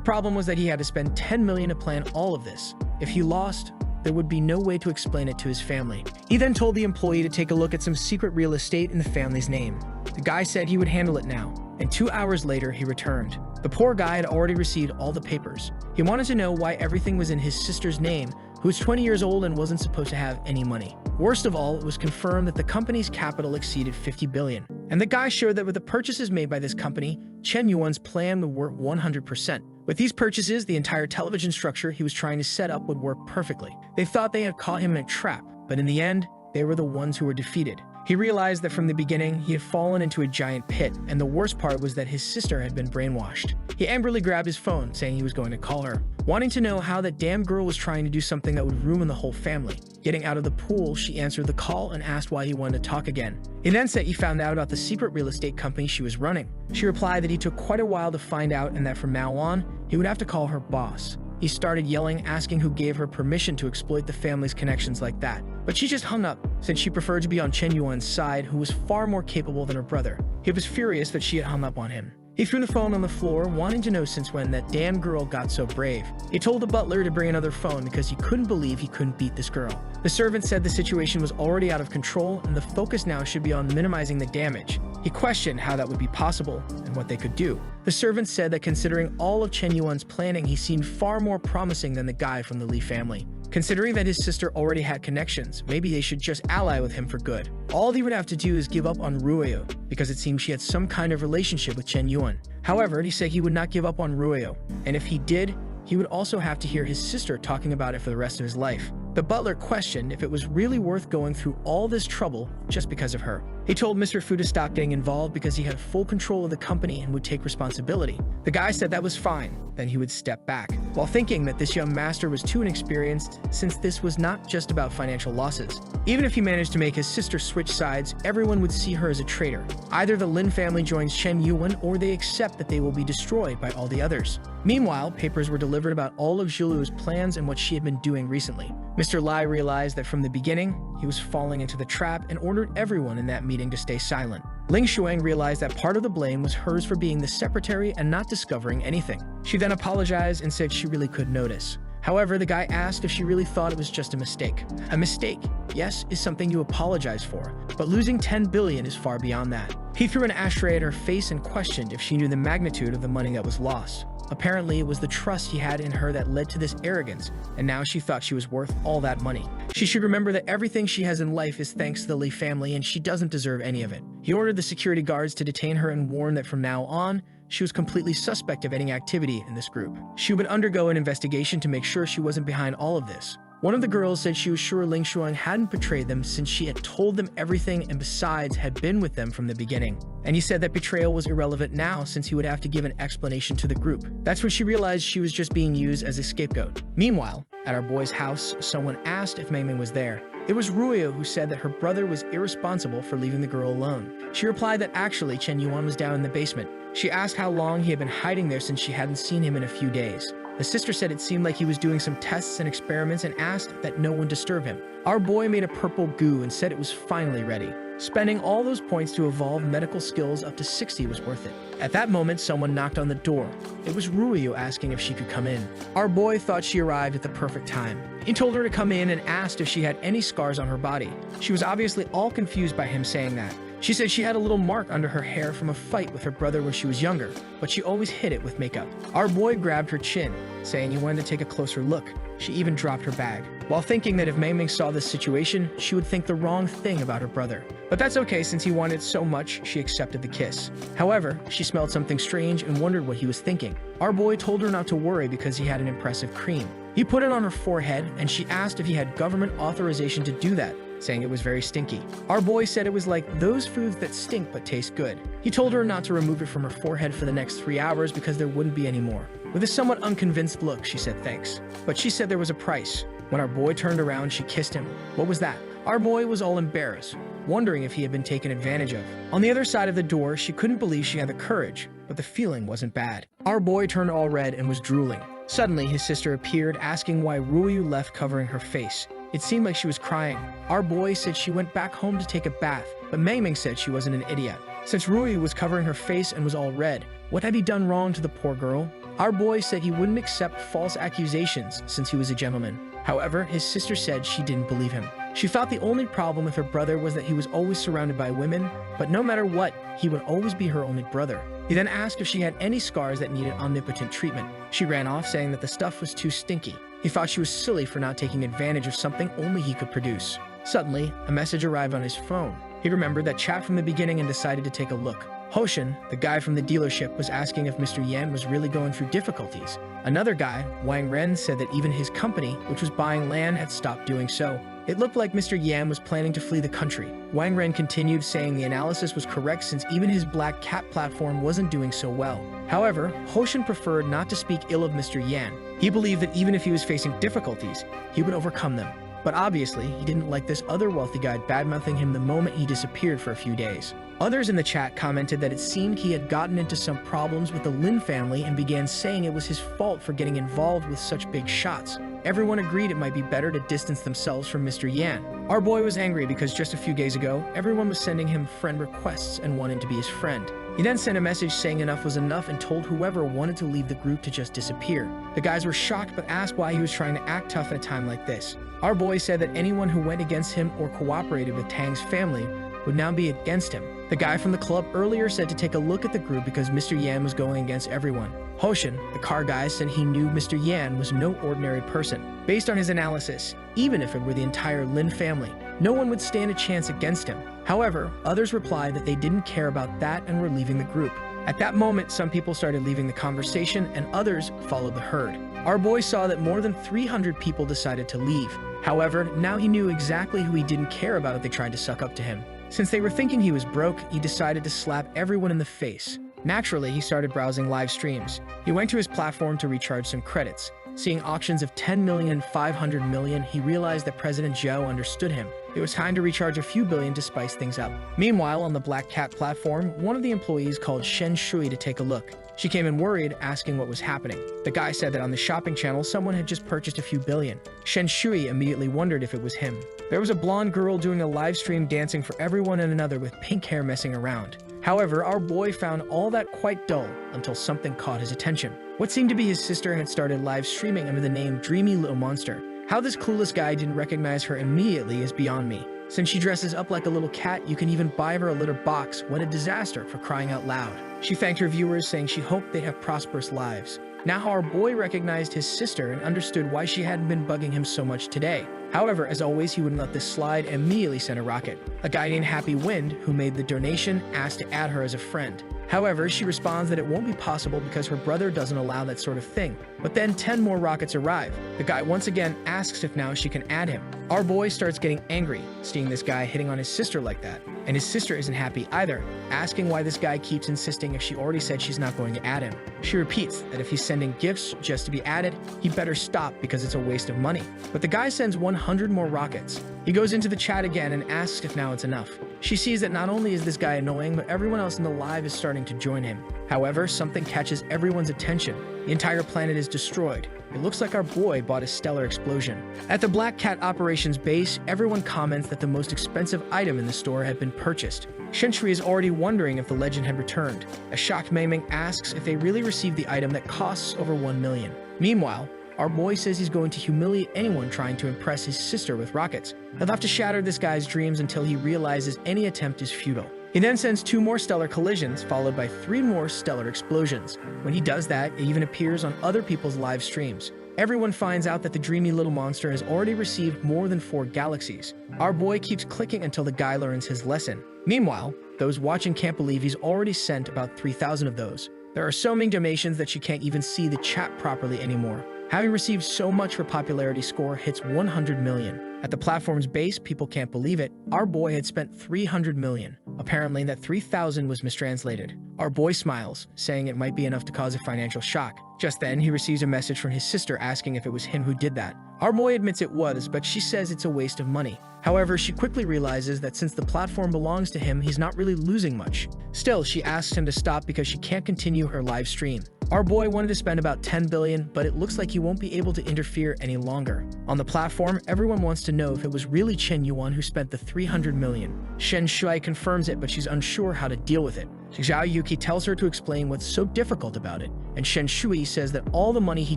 Speaker 1: problem was that he had to spend 10 million to plan all of this. If he lost, there would be no way to explain it to his family. He then told the employee to take a look at some secret real estate in the family's name. The guy said he would handle it now, and 2 hours later he returned. The poor guy had already received all the papers. He wanted to know why everything was in his sister's name, who was 20 years old and wasn't supposed to have any money. Worst of all, it was confirmed that the company's capital exceeded 50 billion. And the guy showed that with the purchases made by this company, Chen Yuan's plan would work 100%. With these purchases, the entire television structure he was trying to set up would work perfectly. They thought they had caught him in a trap, but in the end, they were the ones who were defeated. He realized that from the beginning, he had fallen into a giant pit, and the worst part was that his sister had been brainwashed. He angrily grabbed his phone, saying he was going to call her, wanting to know how that damn girl was trying to do something that would ruin the whole family. Getting out of the pool, she answered the call and asked why he wanted to talk again. He then said he found out about the secret real estate company she was running. She replied that he took quite a while to find out and that from now on, he would have to call her boss. He started yelling, asking who gave her permission to exploit the family's connections like that. But she just hung up, since she preferred to be on Chen Yuan's side, who was far more capable than her brother. He was furious that she had hung up on him. He threw the phone on the floor, wanting to know since when that damn girl got so brave. He told the butler to bring another phone because he couldn't believe he couldn't beat this girl. The servant said the situation was already out of control and the focus now should be on minimizing the damage. He questioned how that would be possible and what they could do. The servant said that considering all of Chen Yuan's planning, he seemed far more promising than the guy from the Li family. Considering that his sister already had connections, maybe they should just ally with him for good. All he would have to do is give up on Ruoyo, because it seemed she had some kind of relationship with Chen Yuan. However, he said he would not give up on Ruoyo, and if he did, he would also have to hear his sister talking about it for the rest of his life. The butler questioned if it was really worth going through all this trouble just because of her. He told Mr. Fu to stop getting involved because he had full control of the company and would take responsibility. The guy said that was fine, then he would step back, while thinking that this young master was too inexperienced since this was not just about financial losses. Even if he managed to make his sister switch sides, everyone would see her as a traitor. Either the Lin family joins Chen Yuan or they accept that they will be destroyed by all the others. Meanwhile, papers were delivered about all of Zhulu's plans and what she had been doing recently. Mr. Lai realized that from the beginning, he was falling into the trap and ordered everyone in that meeting to stay silent. Ling Shuang realized that part of the blame was hers for being the secretary and not discovering anything. She then apologized and said she really could notice. However, the guy asked if she really thought it was just a mistake. A mistake, yes, is something you apologize for, but losing 10 billion is far beyond that. He threw an ashtray at her face and questioned if she knew the magnitude of the money that was lost. Apparently, it was the trust he had in her that led to this arrogance, and now she thought she was worth all that money. She should remember that everything she has in life is thanks to the Li family, and she doesn't deserve any of it. He ordered the security guards to detain her and warned that from now on, she was completely suspect of any activity in this group. She would undergo an investigation to make sure she wasn't behind all of this. One of the girls said she was sure Ling Shuang hadn't betrayed them since she had told them everything and besides had been with them from the beginning. And he said that betrayal was irrelevant now since he would have to give an explanation to the group. That's when she realized she was just being used as a scapegoat. Meanwhile, at our boy's house, someone asked if Mei Ming was there. It was Ruoyo who said that her brother was irresponsible for leaving the girl alone. She replied that actually Chen Yuan was down in the basement. She asked how long he had been hiding there since she hadn't seen him in a few days. The sister said it seemed like he was doing some tests and experiments and asked that no one disturb him. Our boy made a purple goo and said it was finally ready. Spending all those points to evolve medical skills up to 60 was worth it. At that moment, someone knocked on the door. It was Ruoyo asking if she could come in. Our boy thought she arrived at the perfect time. He told her to come in and asked if she had any scars on her body. She was obviously all confused by him saying that. She said she had a little mark under her hair from a fight with her brother when she was younger, but she always hid it with makeup. Our boy grabbed her chin, saying he wanted to take a closer look. She even dropped her bag, while thinking that if Mei Ming saw this situation, she would think the wrong thing about her brother. But that's okay since he wanted so much, she accepted the kiss. However, she smelled something strange and wondered what he was thinking. Our boy told her not to worry because he had an impressive cream. He put it on her forehead and she asked if he had government authorization to do that, saying it was very stinky. Our boy said it was like those foods that stink but taste good. He told her not to remove it from her forehead for the next 3 hours because there wouldn't be any more. With a somewhat unconvinced look, she said thanks. But she said there was a price. When our boy turned around, she kissed him. What was that? Our boy was all embarrassed, wondering if he had been taken advantage of. On the other side of the door, she couldn't believe she had the courage, but the feeling wasn't bad. Our boy turned all red and was drooling. Suddenly, his sister appeared, asking why Ruoyu left covering her face. It seemed like she was crying. Our boy said she went back home to take a bath, but Mei Ming said she wasn't an idiot. Since Ruoyu was covering her face and was all red, what had he done wrong to the poor girl? Our boy said he wouldn't accept false accusations since he was a gentleman. However, his sister said she didn't believe him. She thought the only problem with her brother was that he was always surrounded by women, but no matter what, he would always be her only brother. He then asked if she had any scars that needed omnipotent treatment. She ran off saying that the stuff was too stinky. He thought she was silly for not taking advantage of something only he could produce. Suddenly, a message arrived on his phone. He remembered that chat from the beginning and decided to take a look. Hoshin, the guy from the dealership, was asking if Mr. Yan was really going through difficulties. Another guy, Wang Ren, said that even his company, which was buying land, had stopped doing so. It looked like Mr. Yan was planning to flee the country. Wang Ren continued saying the analysis was correct since even his black cat platform wasn't doing so well. However, Hoshin preferred not to speak ill of Mr. Yan. He believed that even if he was facing difficulties, he would overcome them. But obviously, he didn't like this other wealthy guy badmouthing him the moment he disappeared for a few days. Others in the chat commented that it seemed he had gotten into some problems with the Lin family and began saying it was his fault for getting involved with such big shots. Everyone agreed it might be better to distance themselves from Mr. Yan. Our boy was angry because just a few days ago, everyone was sending him friend requests and wanting to be his friend. He then sent a message saying enough was enough and told whoever wanted to leave the group to just disappear. The guys were shocked but asked why he was trying to act tough at a time like this. Our boy said that anyone who went against him or cooperated with Tang's family would now be against him. The guy from the club earlier said to take a look at the group because Mr. Yan was going against everyone. Hoshin, the car guy, said he knew Mr. Yan was no ordinary person. Based on his analysis, even if it were the entire Lin family, no one would stand a chance against him. However, others replied that they didn't care about that and were leaving the group. At that moment, some people started leaving the conversation and others followed the herd. Our boy saw that more than 300 people decided to leave. However, now he knew exactly who he didn't care about if they tried to suck up to him. Since they were thinking he was broke, he decided to slap everyone in the face. Naturally, he started browsing live streams. He went to his platform to recharge some credits. Seeing auctions of 10 million and 500 million, he realized that President Zhou understood him. It was time to recharge a few billion to spice things up. Meanwhile, on the Black Cat platform, one of the employees called Shen Shui to take a look. She came in worried, asking what was happening. The guy said that on the shopping channel, someone had just purchased a few billion. Shen Shui immediately wondered if it was him. There was a blonde girl doing a live stream dancing for everyone and another with pink hair messing around. However, our boy found all that quite dull until something caught his attention. What seemed to be his sister had started live streaming under the name Dreamy Little Monster. How this clueless guy didn't recognize her immediately is beyond me. Since she dresses up like a little cat, you can even buy her a litter box. What a disaster, for crying out loud. She thanked her viewers, saying she hoped they'd have prosperous lives. Now our boy recognized his sister and understood why she hadn't been bugging him so much today. However, as always, he wouldn't let this slide and immediately sent a rocket. A guy named Happy Wind, who made the donation, asked to add her as a friend. However, she responds that it won't be possible because her brother doesn't allow that sort of thing. But then 10 more rockets arrive. The guy once again asks if now she can add him. Our boy starts getting angry, seeing this guy hitting on his sister like that. And his sister isn't happy either, asking why this guy keeps insisting if she already said she's not going to add him. She repeats that if he's sending gifts just to be added, he better stop because it's a waste of money. But the guy sends 100 more rockets. He goes into the chat again and asks if now it's enough. She sees that not only is this guy annoying, but everyone else in the live is starting to join him. However, something catches everyone's attention. The entire planet is destroyed. It looks like our boy bought a stellar explosion. At the Black Cat operations base, everyone comments that the most expensive item in the store had been purchased. Shenshri is already wondering if the legend had returned. A shocked Mei asks if they really received the item that costs over 1 million. Meanwhile, our boy says he's going to humiliate anyone trying to impress his sister with rockets. He'll have to shatter this guy's dreams until he realizes any attempt is futile. He then sends 2 more stellar collisions, followed by 3 more stellar explosions. When he does that, it even appears on other people's live streams. Everyone finds out that the dreamy little monster has already received more than 4 galaxies. Our boy keeps clicking until the guy learns his lesson. Meanwhile, those watching can't believe he's already sent about 3,000 of those. There are so many donations that she can't even see the chat properly anymore. Having received so much, her popularity score hits 100 million. At the platform's base, people can't believe it. Our boy had spent 300 million. Apparently, that 3,000 was mistranslated. Our boy smiles, saying it might be enough to cause a financial shock. Just then, he receives a message from his sister asking if it was him who did that. Our boy admits it was, but she says it's a waste of money. However, she quickly realizes that since the platform belongs to him, he's not really losing much. Still, she asks him to stop because she can't continue her live stream. Our boy wanted to spend about 10 billion, but it looks like he won't be able to interfere any longer. On the platform, everyone wants to know if it was really Chen Yuan who spent the 300 million. Shen Shui confirms it, but she's unsure how to deal with it. Zhao Yuki tells her to explain what's so difficult about it, and Shen Shui says that all the money he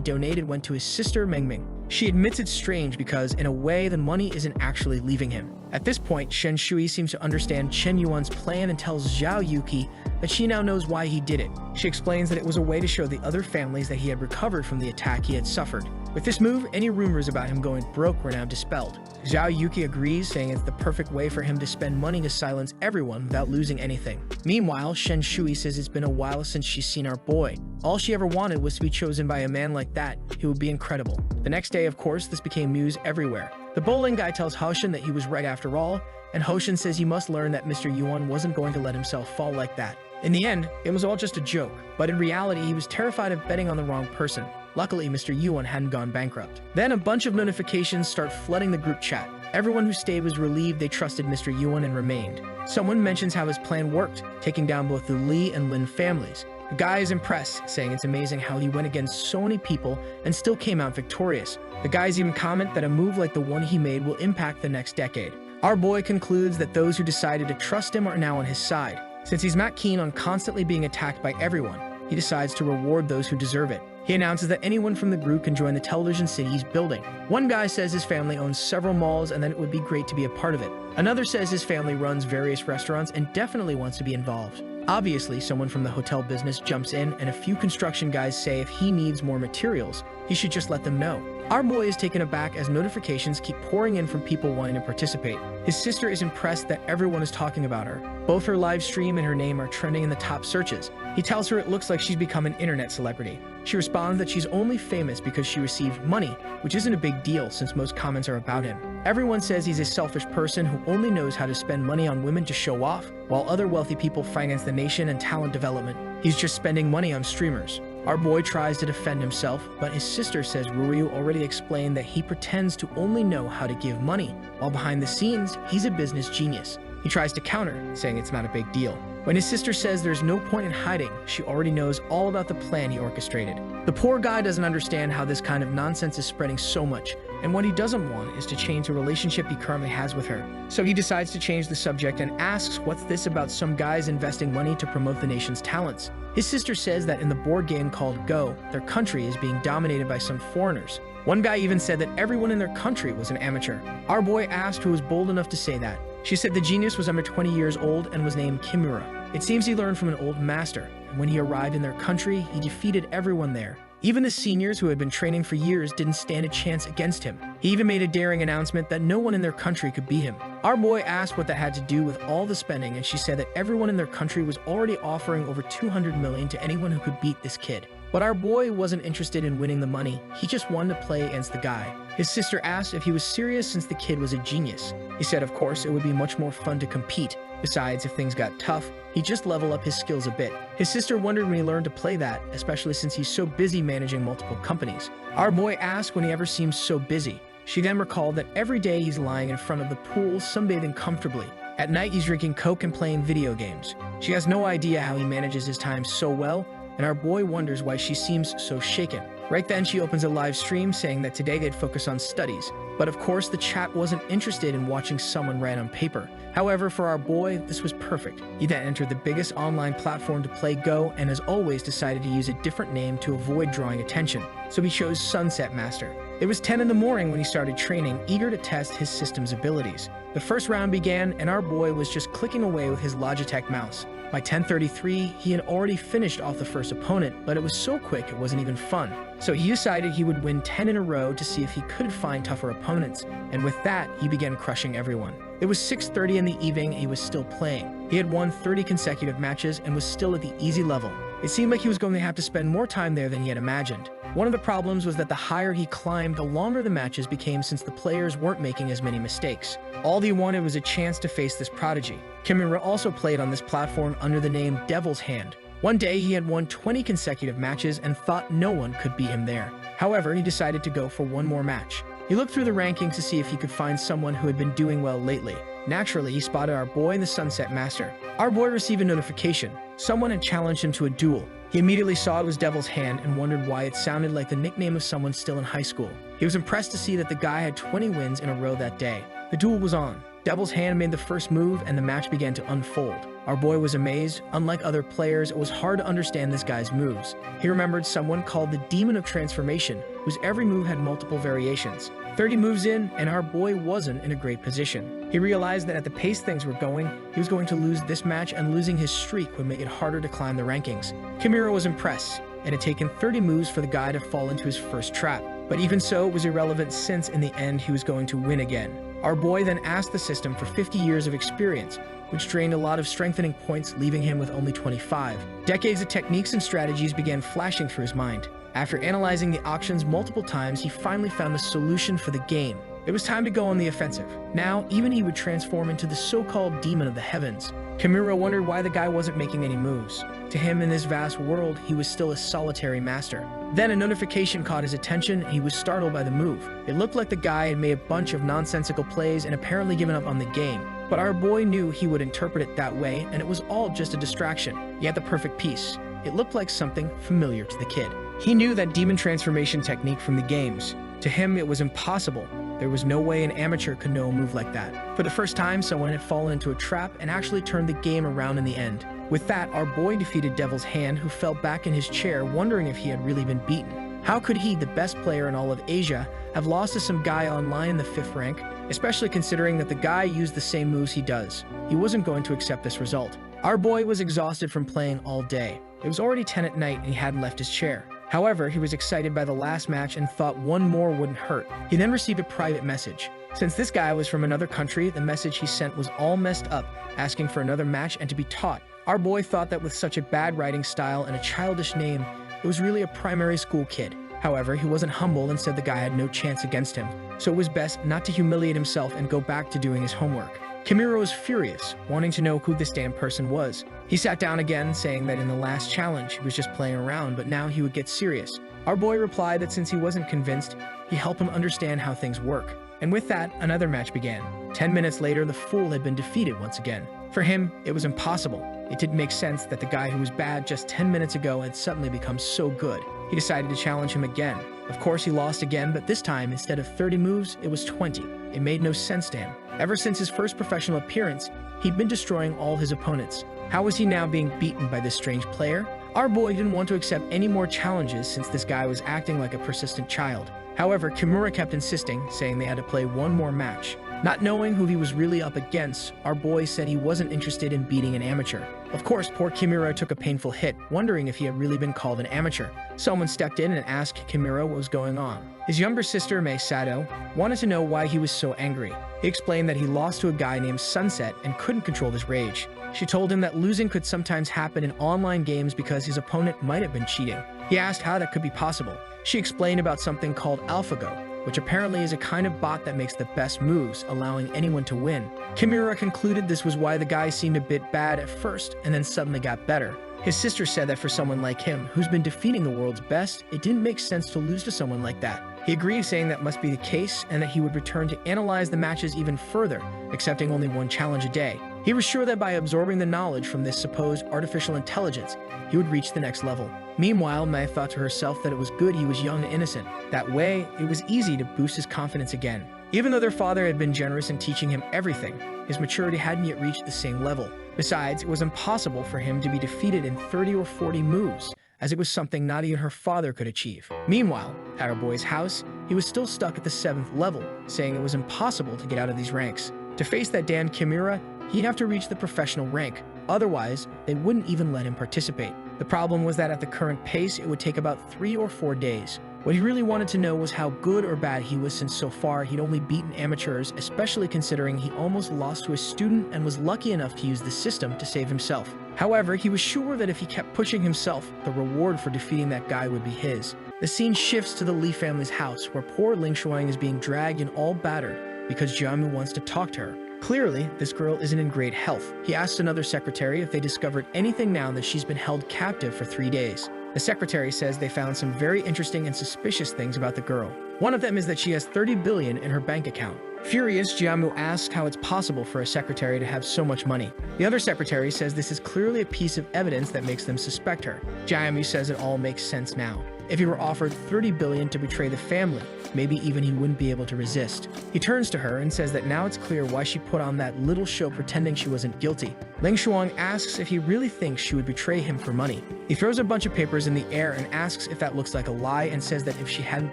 Speaker 1: donated went to his sister Mengming. She admits it's strange because, in a way, the money isn't actually leaving him. At this point, Shen Shui seems to understand Chen Yuan's plan and tells Zhao Yuki that she now knows why he did it. She explains that it was a way to show the other families that he had recovered from the attack he had suffered. With this move, any rumors about him going broke were now dispelled. Zhao Yuki agrees, saying it's the perfect way for him to spend money to silence everyone without losing anything. Meanwhile, Shen Shui says it's been a while since she's seen our boy. All she ever wanted was to be chosen by a man like that. He would be incredible. The next day, of course, this became news everywhere. The bowling guy tells Hoshin that he was right after all, and Hoshin says he must learn that Mr. Yuan wasn't going to let himself fall like that. In the end, it was all just a joke, but in reality, he was terrified of betting on the wrong person. Luckily, Mr. Yuan hadn't gone bankrupt. Then a bunch of notifications start flooding the group chat. Everyone who stayed was relieved they trusted Mr. Yuan and remained. Someone mentions how his plan worked, taking down both the Li and Lin families. The guy is impressed, saying it's amazing how he went against so many people and still came out victorious. The guys even comment that a move like the one he made will impact the next decade. Our boy concludes that those who decided to trust him are now on his side. Since he's not keen on constantly being attacked by everyone, he decides to reward those who deserve it. He announces that anyone from the group can join the television city he's building. One guy says his family owns several malls and that it would be great to be a part of it. Another says his family runs various restaurants and definitely wants to be involved. Obviously, someone from the hotel business jumps in, and a few construction guys say if he needs more materials, he should just let them know. Our boy is taken aback as notifications keep pouring in from people wanting to participate. His sister is impressed that everyone is talking about her. Both her live stream and her name are trending in the top searches. He tells her it looks like she's become an internet celebrity. She responds that she's only famous because she received money, which isn't a big deal since most comments are about him. Everyone says he's a selfish person who only knows how to spend money on women to show off, while other wealthy people finance the nation and talent development. He's just spending money on streamers. Our boy tries to defend himself, but his sister says Ryu already explained that he pretends to only know how to give money, while behind the scenes, he's a business genius. He tries to counter, saying it's not a big deal. When his sister says there's no point in hiding, she already knows all about the plan he orchestrated. The poor guy doesn't understand how this kind of nonsense is spreading so much, and what he doesn't want is to change the relationship he currently has with her. So he decides to change the subject and asks what's this about some guys investing money to promote the nation's talents. His sister says that in the board game called Go, their country is being dominated by some foreigners. One guy even said that everyone in their country was an amateur. Our boy asked who was bold enough to say that. She said the genius was under 20 years old and was named Kimura. It seems he learned from an old master, and when he arrived in their country, he defeated everyone there. Even the seniors who had been training for years didn't stand a chance against him. He even made a daring announcement that no one in their country could beat him. Our boy asked what that had to do with all the spending, and she said that everyone in their country was already offering over 200 million to anyone who could beat this kid. But our boy wasn't interested in winning the money, he just wanted to play against the guy. His sister asked if he was serious since the kid was a genius. He said of course it would be much more fun to compete. Besides, if things got tough, he'd just level up his skills a bit. His sister wondered when he learned to play that, especially since he's so busy managing multiple companies. Our boy asked when he ever seems so busy. She then recalled that every day he's lying in front of the pool, sunbathing comfortably. At night he's drinking Coke and playing video games. She has no idea how he manages his time so well, and our boy wonders why she seems so shaken. Right then she opens a live stream saying that today they'd focus on studies. But of course the chat wasn't interested in watching someone write on paper. However, for our boy, this was perfect. He then entered the biggest online platform to play Go and as always decided to use a different name to avoid drawing attention. So he chose Sunset Master. It was 10 in the morning when he started training, eager to test his system's abilities. The first round began and our boy was just clicking away with his Logitech mouse. By 10:33, he had already finished off the first opponent, but it was so quick it wasn't even fun. So he decided he would win 10 in a row to see if he could find tougher opponents, and with that, he began crushing everyone. It was 6:30 in the evening and he was still playing. He had won 30 consecutive matches and was still at the easy level. It seemed like he was going to have to spend more time there than he had imagined. One of the problems was that the higher he climbed, the longer the matches became since the players weren't making as many mistakes. All he wanted was a chance to face this prodigy. Kimura also played on this platform under the name Devil's Hand. One day he had won 20 consecutive matches and thought no one could beat him there. However, he decided to go for one more match. He looked through the rankings to see if he could find someone who had been doing well lately. Naturally, he spotted our boy in the Sunset Master. Our boy received a notification. Someone had challenged him to a duel. He immediately saw it was Devil's Hand and wondered why it sounded like the nickname of someone still in high school. He was impressed to see that the guy had 20 wins in a row that day. The duel was on. Devil's Hand made the first move and the match began to unfold. Our boy was amazed. Unlike other players, it was hard to understand this guy's moves. He remembered someone called the Demon of Transformation, whose every move had multiple variations. 30 moves in, and our boy wasn't in a great position. He realized that at the pace things were going, he was going to lose this match, and losing his streak would make it harder to climb the rankings. Kimura was impressed. It had taken 30 moves for the guy to fall into his first trap. But even so, it was irrelevant since in the end he was going to win again. Our boy then asked the system for 50 years of experience, which drained a lot of strengthening points, leaving him with only 25. Decades of techniques and strategies began flashing through his mind. After analyzing the auctions multiple times, he finally found the solution for the game. It was time to go on the offensive. Now, even he would transform into the so-called Demon of the Heavens. Kimura wondered why the guy wasn't making any moves. To him, in this vast world, he was still a solitary master. Then a notification caught his attention and he was startled by the move. It looked like the guy had made a bunch of nonsensical plays and apparently given up on the game. But our boy knew he would interpret it that way, and it was all just a distraction. He had the perfect piece. It looked like something familiar to the kid. He knew that demon transformation technique from the games. To him, it was impossible. There was no way an amateur could know a move like that. For the first time, someone had fallen into a trap and actually turned the game around in the end. With that, our boy defeated Devil's Hand, who fell back in his chair, wondering if he had really been beaten. How could he, the best player in all of Asia, have lost to some guy online in the 5th rank, especially considering that the guy used the same moves he does? He wasn't going to accept this result. Our boy was exhausted from playing all day. It was already 10 at night and he hadn't left his chair. However, he was excited by the last match and thought one more wouldn't hurt. He then received a private message. Since this guy was from another country, the message he sent was all messed up, asking for another match and to be taught. Our boy thought that with such a bad writing style and a childish name, it was really a primary school kid. However, he wasn't humble and said the guy had no chance against him, so it was best not to humiliate himself and go back to doing his homework. Kimura was furious, wanting to know who this damn person was. He sat down again, saying that in the last challenge he was just playing around, but now he would get serious. Our boy replied that since he wasn't convinced, he'd help him understand how things work. And with that, another match began. 10 minutes later, the fool had been defeated once again. For him, it was impossible. It didn't make sense that the guy who was bad just 10 minutes ago had suddenly become so good. He decided to challenge him again. Of course, he lost again, but this time, instead of 30 moves, it was 20. It made no sense to him. Ever since his first professional appearance, he'd been destroying all his opponents. How was he now being beaten by this strange player? Our boy didn't want to accept any more challenges since this guy was acting like a persistent child. However, Kimura kept insisting, saying they had to play one more match. Not knowing who he was really up against, our boy said he wasn't interested in beating an amateur. Of course, poor Kimura took a painful hit, wondering if he had really been called an amateur. Someone stepped in and asked Kimura what was going on. His younger sister, Mei Sato, wanted to know why he was so angry. He explained that he lost to a guy named Sunset and couldn't control his rage. She told him that losing could sometimes happen in online games because his opponent might have been cheating. He asked how that could be possible. She explained about something called AlphaGo, which apparently is a kind of bot that makes the best moves, allowing anyone to win. Kimura concluded this was why the guy seemed a bit bad at first and then suddenly got better. His sister said that for someone like him, who's been defeating the world's best, it didn't make sense to lose to someone like that. He agreed, saying that must be the case and that he would return to analyze the matches even further, accepting only one challenge a day. He was sure that by absorbing the knowledge from this supposed artificial intelligence, he would reach the next level. Meanwhile, Mai thought to herself that it was good he was young and innocent. That way, it was easy to boost his confidence again. Even though their father had been generous in teaching him everything, his maturity hadn't yet reached the same level. Besides, it was impossible for him to be defeated in 30 or 40 moves, as it was something not even her father could achieve. Meanwhile, at our boy's house, he was still stuck at the 7th level, saying it was impossible to get out of these ranks. To face that damn Kimura, he'd have to reach the professional rank. Otherwise, they wouldn't even let him participate. The problem was that at the current pace, it would take about 3 or 4 days. What he really wanted to know was how good or bad he was, since so far he'd only beaten amateurs, especially considering he almost lost to a student and was lucky enough to use the system to save himself. However, he was sure that if he kept pushing himself, the reward for defeating that guy would be his. The scene shifts to the Lee family's house, where poor Ling Shuang is being dragged and all battered because Jiamu wants to talk to her. Clearly, this girl isn't in great health. He asked another secretary if they discovered anything now that she's been held captive for 3 days. The secretary says they found some very interesting and suspicious things about the girl. One of them is that she has 30 billion in her bank account. Furious, Jiamu asks how it's possible for a secretary to have so much money. The other secretary says this is clearly a piece of evidence that makes them suspect her. Jiamu says it all makes sense now. If he were offered 30 billion to betray the family, maybe even he wouldn't be able to resist. He turns to her and says that now it's clear why she put on that little show pretending she wasn't guilty. Ling Shuang asks if he really thinks she would betray him for money. He throws a bunch of papers in the air and asks if that looks like a lie, and says that if she hadn't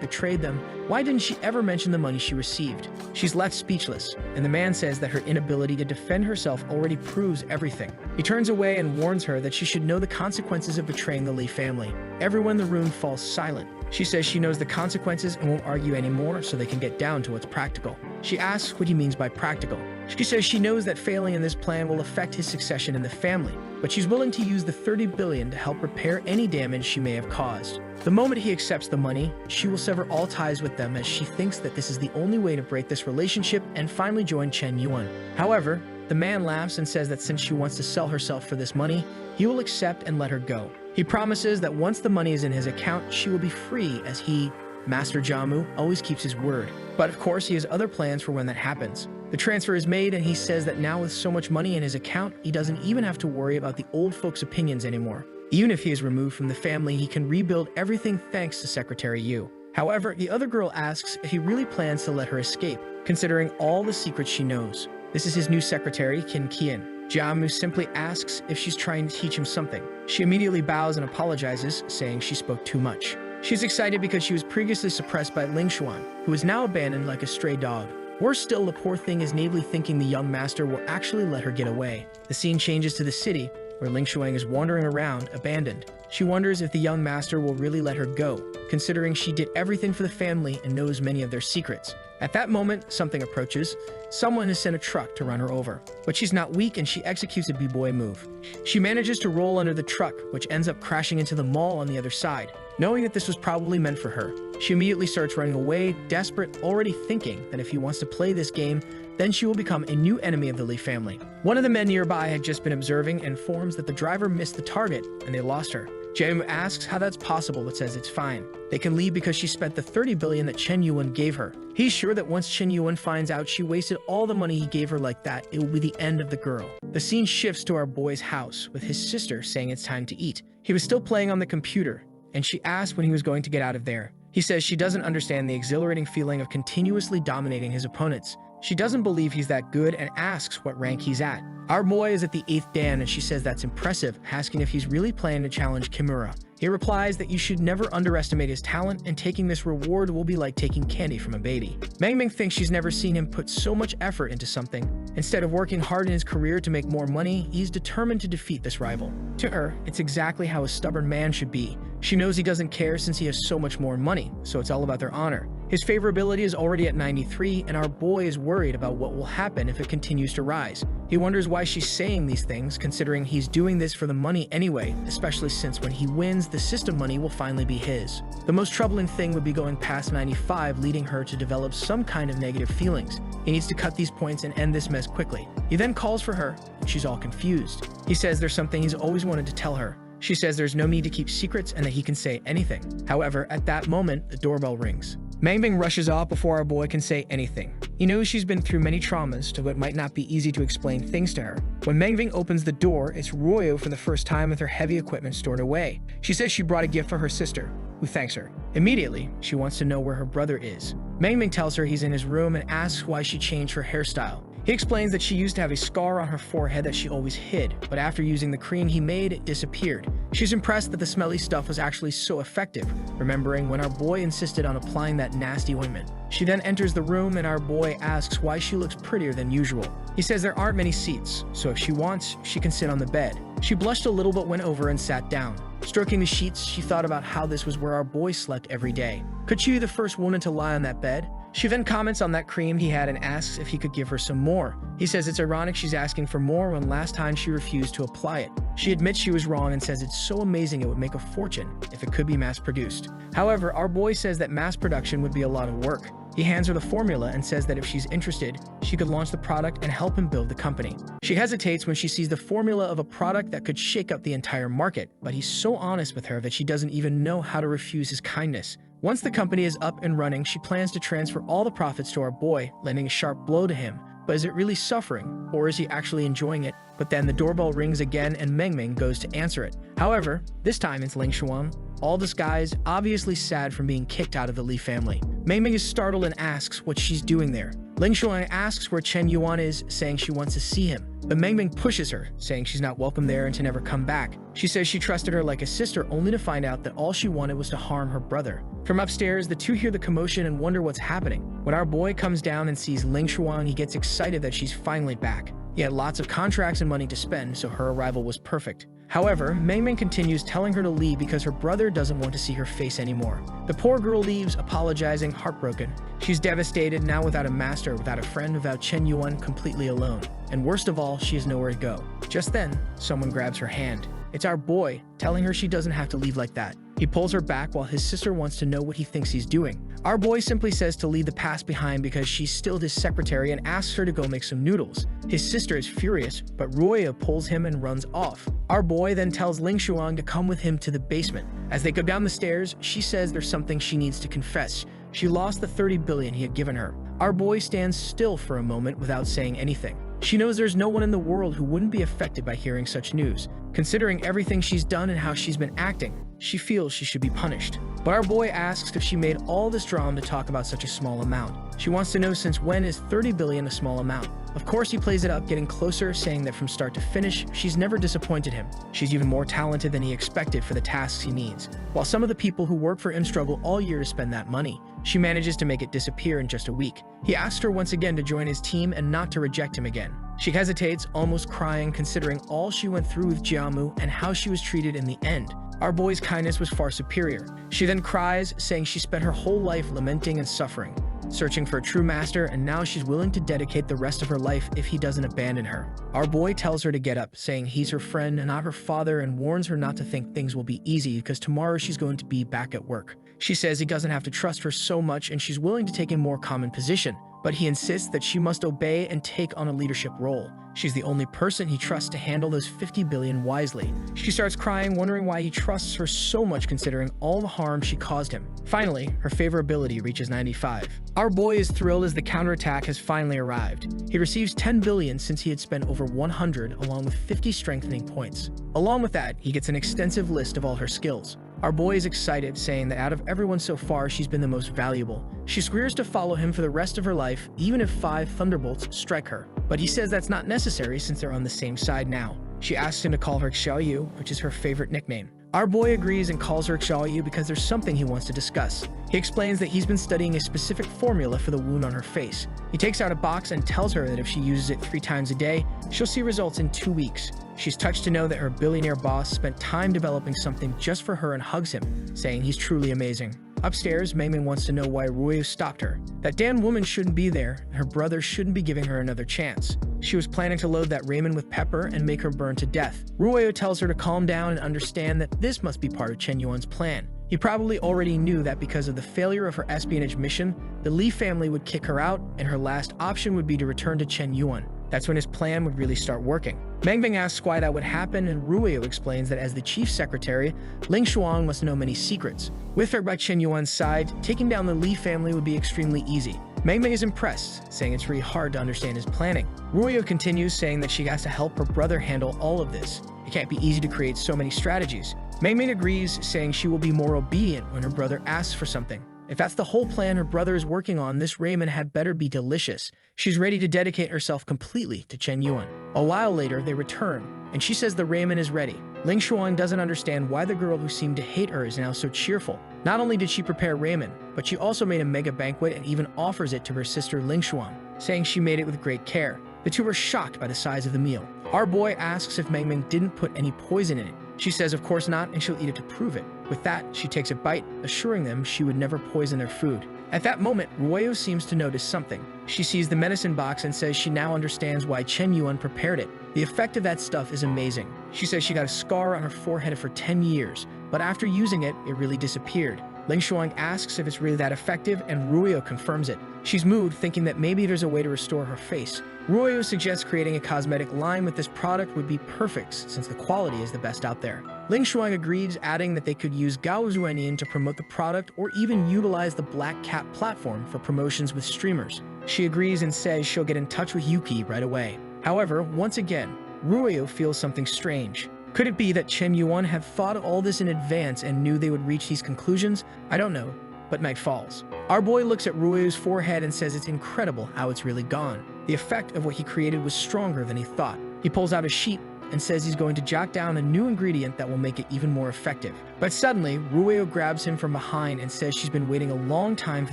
Speaker 1: betrayed them, why didn't she ever mention the money she received? She's left speechless, and the man says that her inability to defend herself already proves everything. He turns away and warns her that she should know the consequences of betraying the Lee family. Everyone in the room falls silent. She says she knows the consequences and won't argue anymore so they can get down to what's practical. She asks what he means by practical. She says she knows that failing in this plan will affect his succession in the family, but she's willing to use the 30 billion to help repair any damage she may have caused. The moment he accepts the money, she will sever all ties with them, as she thinks that this is the only way to break this relationship and finally join Chen Yuan. However, The man laughs and says that since she wants to sell herself for this money, he will accept and let her go. He promises that once the money is in his account, she will be free, as he, Master Jamu, always keeps his word. But of course, he has other plans for when that happens. The transfer is made, and he says that now with so much money in his account, he doesn't even have to worry about the old folks' opinions anymore. Even if he is removed from the family, he can rebuild everything thanks to Secretary Yu. However, the other girl asks if he really plans to let her escape, considering all the secrets she knows. This is his new secretary, Kin Kian. Jamu simply asks if she's trying to teach him something. She immediately bows and apologizes, saying she spoke too much. She's excited because she was previously suppressed by Ling Xuan, who is now abandoned like a stray dog. Worse still, the poor thing is naively thinking the young master will actually let her get away. The scene changes to the city, where Ling Xuan is wandering around, abandoned. She wonders if the young master will really let her go, considering she did everything for the family and knows many of their secrets. At that moment, something approaches. Someone has sent a truck to run her over. But she's not weak, and she executes a b-boy move. She manages to roll under the truck, which ends up crashing into the mall on the other side. Knowing that this was probably meant for her, she immediately starts running away, desperate, already thinking that if he wants to play this game, then she will become a new enemy of the Lee family. One of the men nearby had just been observing and informs that the driver missed the target and they lost her. Jamu asks how that's possible but says it's fine. They can leave because she spent the 30 billion that Chen Yuan gave her. He's sure that once Chen Yuan finds out she wasted all the money he gave her like that, it will be the end of the girl. The scene shifts to our boy's house, with his sister saying it's time to eat. He was still playing on the computer, and she asked when he was going to get out of there. He says she doesn't understand the exhilarating feeling of continuously dominating his opponents. She doesn't believe he's that good and asks what rank he's at. Our boy is at the 8th dan, and she says that's impressive, asking if he's really planning to challenge Kimura. He replies that you should never underestimate his talent, and taking this reward will be like taking candy from a baby. Ming thinks she's never seen him put so much effort into something. Instead of working hard in his career to make more money, he's determined to defeat this rival. To her, it's exactly how a stubborn man should be. She knows he doesn't care since he has so much more money, so it's all about their honor. His favorability is already at 93, and our boy is worried about what will happen if it continues to rise. He wonders why she's saying these things, considering he's doing this for the money anyway, especially since when he wins, the system money will finally be his. The most troubling thing would be going past 95, leading her to develop some kind of negative feelings. He needs to cut these points and end this mess quickly. He then calls for her, and she's all confused. He says there's something he's always wanted to tell her. She says there's no need to keep secrets and that he can say anything. However, at that moment, the doorbell rings. Mangbing rushes off before our boy can say anything. He knows she's been through many traumas, so it might not be easy to explain things to her. When Mangbing opens the door, it's Royo for the first time with her heavy equipment stored away. She says she brought a gift for her sister, who thanks her. Immediately, she wants to know where her brother is. Mangbing tells her he's in his room and asks why she changed her hairstyle. He explains that she used to have a scar on her forehead that she always hid, but after using the cream he made, it disappeared. She's impressed that the smelly stuff was actually so effective, remembering when our boy insisted on applying that nasty ointment. She then enters the room and our boy asks why she looks prettier than usual. He says there aren't many seats, so if she wants, she can sit on the bed. She blushed a little but went over and sat down. Stroking the sheets, she thought about how this was where our boy slept every day. Could she be the first woman to lie on that bed? She then comments on that cream he had and asks if he could give her some more. He says it's ironic she's asking for more when last time she refused to apply it. She admits she was wrong and says it's so amazing it would make a fortune if it could be mass-produced. However, our boy says that mass production would be a lot of work. He hands her the formula and says that if she's interested, she could launch the product and help him build the company. She hesitates when she sees the formula of a product that could shake up the entire market, but he's so honest with her that she doesn't even know how to refuse his kindness. Once the company is up and running, she plans to transfer all the profits to our boy, landing a sharp blow to him. But is it really suffering, or is he actually enjoying it? But then the doorbell rings again and Ming goes to answer it. However, this time it's Ling Xuan, all disguised, obviously sad from being kicked out of the Li family. Ming is startled and asks what she's doing there. Ling Xuan asks where Chen Yuan is, saying she wants to see him. But Ming pushes her, saying she's not welcome there and to never come back. She says she trusted her like a sister, only to find out that all she wanted was to harm her brother. From upstairs, the two hear the commotion and wonder what's happening. When our boy comes down and sees Ling Xuan, he gets excited that she's finally back. He had lots of contracts and money to spend, so her arrival was perfect. However, Ming continues telling her to leave because her brother doesn't want to see her face anymore. The poor girl leaves, apologizing, heartbroken. She's devastated, now without a master, without a friend, without Chen Yuan, completely alone. And worst of all, she has nowhere to go. Just then, someone grabs her hand. It's our boy, telling her she doesn't have to leave like that. He pulls her back while his sister wants to know what he thinks he's doing. Our boy simply says to leave the past behind because she's still his secretary and asks her to go make some noodles. His sister is furious, but Ruoya pulls him and runs off. Our boy then tells Ling Xuan to come with him to the basement. As they go down the stairs, she says there's something she needs to confess. She lost the 30 billion he had given her. Our boy stands still for a moment without saying anything. She knows there's no one in the world who wouldn't be affected by hearing such news. Considering everything she's done and how she's been acting, she feels she should be punished. But our boy asks if she made all this drama to talk about such a small amount. She wants to know since when is 30 billion a small amount. Of course he plays it up, getting closer, saying that from start to finish, she's never disappointed him. She's even more talented than he expected for the tasks he needs. While some of the people who work for him struggle all year to spend that money, she manages to make it disappear in just a week. He asks her once again to join his team and not to reject him again. She hesitates, almost crying, considering all she went through with Jiamu and how she was treated in the end. Our boy's kindness was far superior. She then cries, saying she spent her whole life lamenting and suffering, searching for a true master, and now she's willing to dedicate the rest of her life if he doesn't abandon her. Our boy tells her to get up, saying he's her friend and not her father, and warns her not to think things will be easy because tomorrow she's going to be back at work. She says he doesn't have to trust her so much and she's willing to take a more common position, but he insists that she must obey and take on a leadership role. She's the only person he trusts to handle those 50 billion wisely. She starts crying, wondering why he trusts her so much considering all the harm she caused him. Finally, her favorability reaches 95. Our boy is thrilled as the counterattack has finally arrived. He receives 10 billion since he had spent over 100 along with 50 strengthening points. Along with that, he gets an extensive list of all her skills. Our boy is excited, saying that out of everyone so far, she's been the most valuable. She swears to follow him for the rest of her life, even if 5 thunderbolts strike her. But he says that's not necessary since they're on the same side now. She asks him to call her Xiaoyu, which is her favorite nickname. Our boy agrees and calls her Xiaoyu because there's something he wants to discuss. He explains that he's been studying a specific formula for the wound on her face. He takes out a box and tells her that if she uses it 3 times a day, she'll see results in 2 weeks. She's touched to know that her billionaire boss spent time developing something just for her and hugs him, saying he's truly amazing. Upstairs, Mei wants to know why Ruoyu stopped her. That damn woman shouldn't be there, and her brother shouldn't be giving her another chance. She was planning to load that ramen with pepper and make her burn to death. Ruoyu tells her to calm down and understand that this must be part of Chen Yuan's plan. He probably already knew that because of the failure of her espionage mission, the Li family would kick her out, and her last option would be to return to Chen Yuan. That's when his plan would really start working. Mangbing asks why that would happen, and Ruoyu explains that as the chief secretary, Ling Xuan must know many secrets. With her by Chen Yuan's side, taking down the Li family would be extremely easy. Mangbing is impressed, saying it's really hard to understand his planning. Ruoyu continues, saying that she has to help her brother handle all of this. It can't be easy to create so many strategies. Mei agrees, saying she will be more obedient when her brother asks for something. If that's the whole plan her brother is working on, this ramen had better be delicious. She's ready to dedicate herself completely to Chen Yuan. A while later, they return, and she says the ramen is ready. Ling Xuan doesn't understand why the girl who seemed to hate her is now so cheerful. Not only did she prepare ramen, but she also made a mega banquet and even offers it to her sister Ling Xuan, saying she made it with great care. The two are shocked by the size of the meal. Our boy asks if Mei didn't put any poison in it. She says of course not, and she'll eat it to prove it. With that, she takes a bite, assuring them she would never poison their food. At that moment, Ruoyu seems to notice something. She sees the medicine box and says she now understands why Chen Yuan prepared it. The effect of that stuff is amazing. She says she got a scar on her forehead for 10 years, but after using it, it really disappeared. Ling Xuan asks if it's really that effective, and Ruoyu confirms it. She's moved, thinking that maybe there's a way to restore her face. Ruoyu suggests creating a cosmetic line with this product would be perfect, since the quality is the best out there. Ling Xuan agrees, adding that they could use Gao Zuanian to promote the product or even utilize the Black Cat platform for promotions with streamers. She agrees and says she'll get in touch with Yuki right away. However, once again, Ruoyu feels something strange. Could it be that Chen Yuan had thought all this in advance and knew they would reach these conclusions? I don't know, but night falls. Our boy looks at Ruoyu's forehead and says it's incredible how it's really gone. The effect of what he created was stronger than he thought. He pulls out a sheet and says he's going to jot down a new ingredient that will make it even more effective. But suddenly, Ruoyu grabs him from behind and says she's been waiting a long time for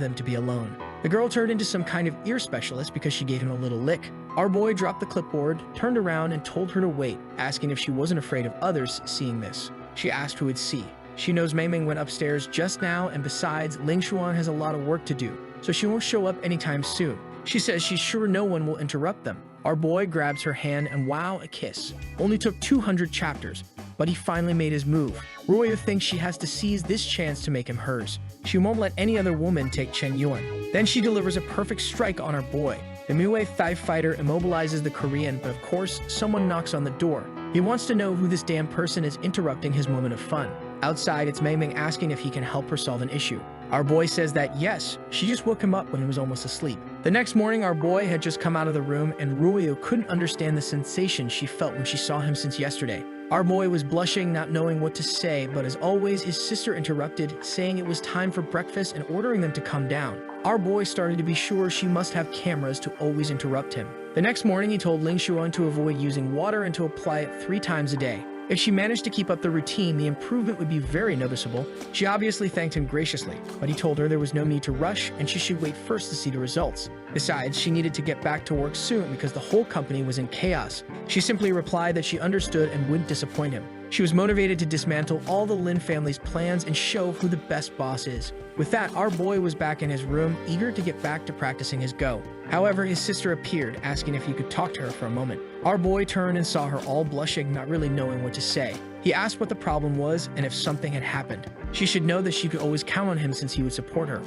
Speaker 1: them to be alone. The girl turned into some kind of ear specialist because she gave him a little lick. Our boy dropped the clipboard, turned around, and told her to wait, asking if she wasn't afraid of others seeing this. She asked who would see. She knows Mei went upstairs just now, and besides, Ling Xuan has a lot of work to do, so she won't show up anytime soon. She says she's sure no one will interrupt them. Our boy grabs her hand and wow, a kiss. Only took 200 chapters, but he finally made his move. Ruoyu thinks she has to seize this chance to make him hers. She won't let any other woman take Chen Yuan. Then she delivers a perfect strike on our boy. The Mue Thigh Fighter immobilizes the Korean, but of course, someone knocks on the door. He wants to know who this damn person is interrupting his moment of fun. Outside, it's Mei Ming asking if he can help her solve an issue. Our boy says that yes, she just woke him up when he was almost asleep. The next morning, our boy had just come out of the room, and Ruoyu couldn't understand the sensation she felt when she saw him since yesterday. Our boy was blushing, not knowing what to say, but as always, his sister interrupted, saying it was time for breakfast and ordering them to come down. Our boy started to be sure she must have cameras to always interrupt him. The next morning, he told Ling Xuan to avoid using water and to apply it 3 times a day. If she managed to keep up the routine, the improvement would be very noticeable. She obviously thanked him graciously, but he told her there was no need to rush and she should wait first to see the results. Besides, she needed to get back to work soon because the whole company was in chaos. She simply replied that she understood and wouldn't disappoint him. She was motivated to dismantle all the Lin family's plans and show who the best boss is. With that, our boy was back in his room, eager to get back to practicing his go. However, his sister appeared, asking if he could talk to her for a moment. Our boy turned and saw her all blushing, not really knowing what to say. He asked what the problem was and if something had happened. She should know that she could always count on him since he would support her.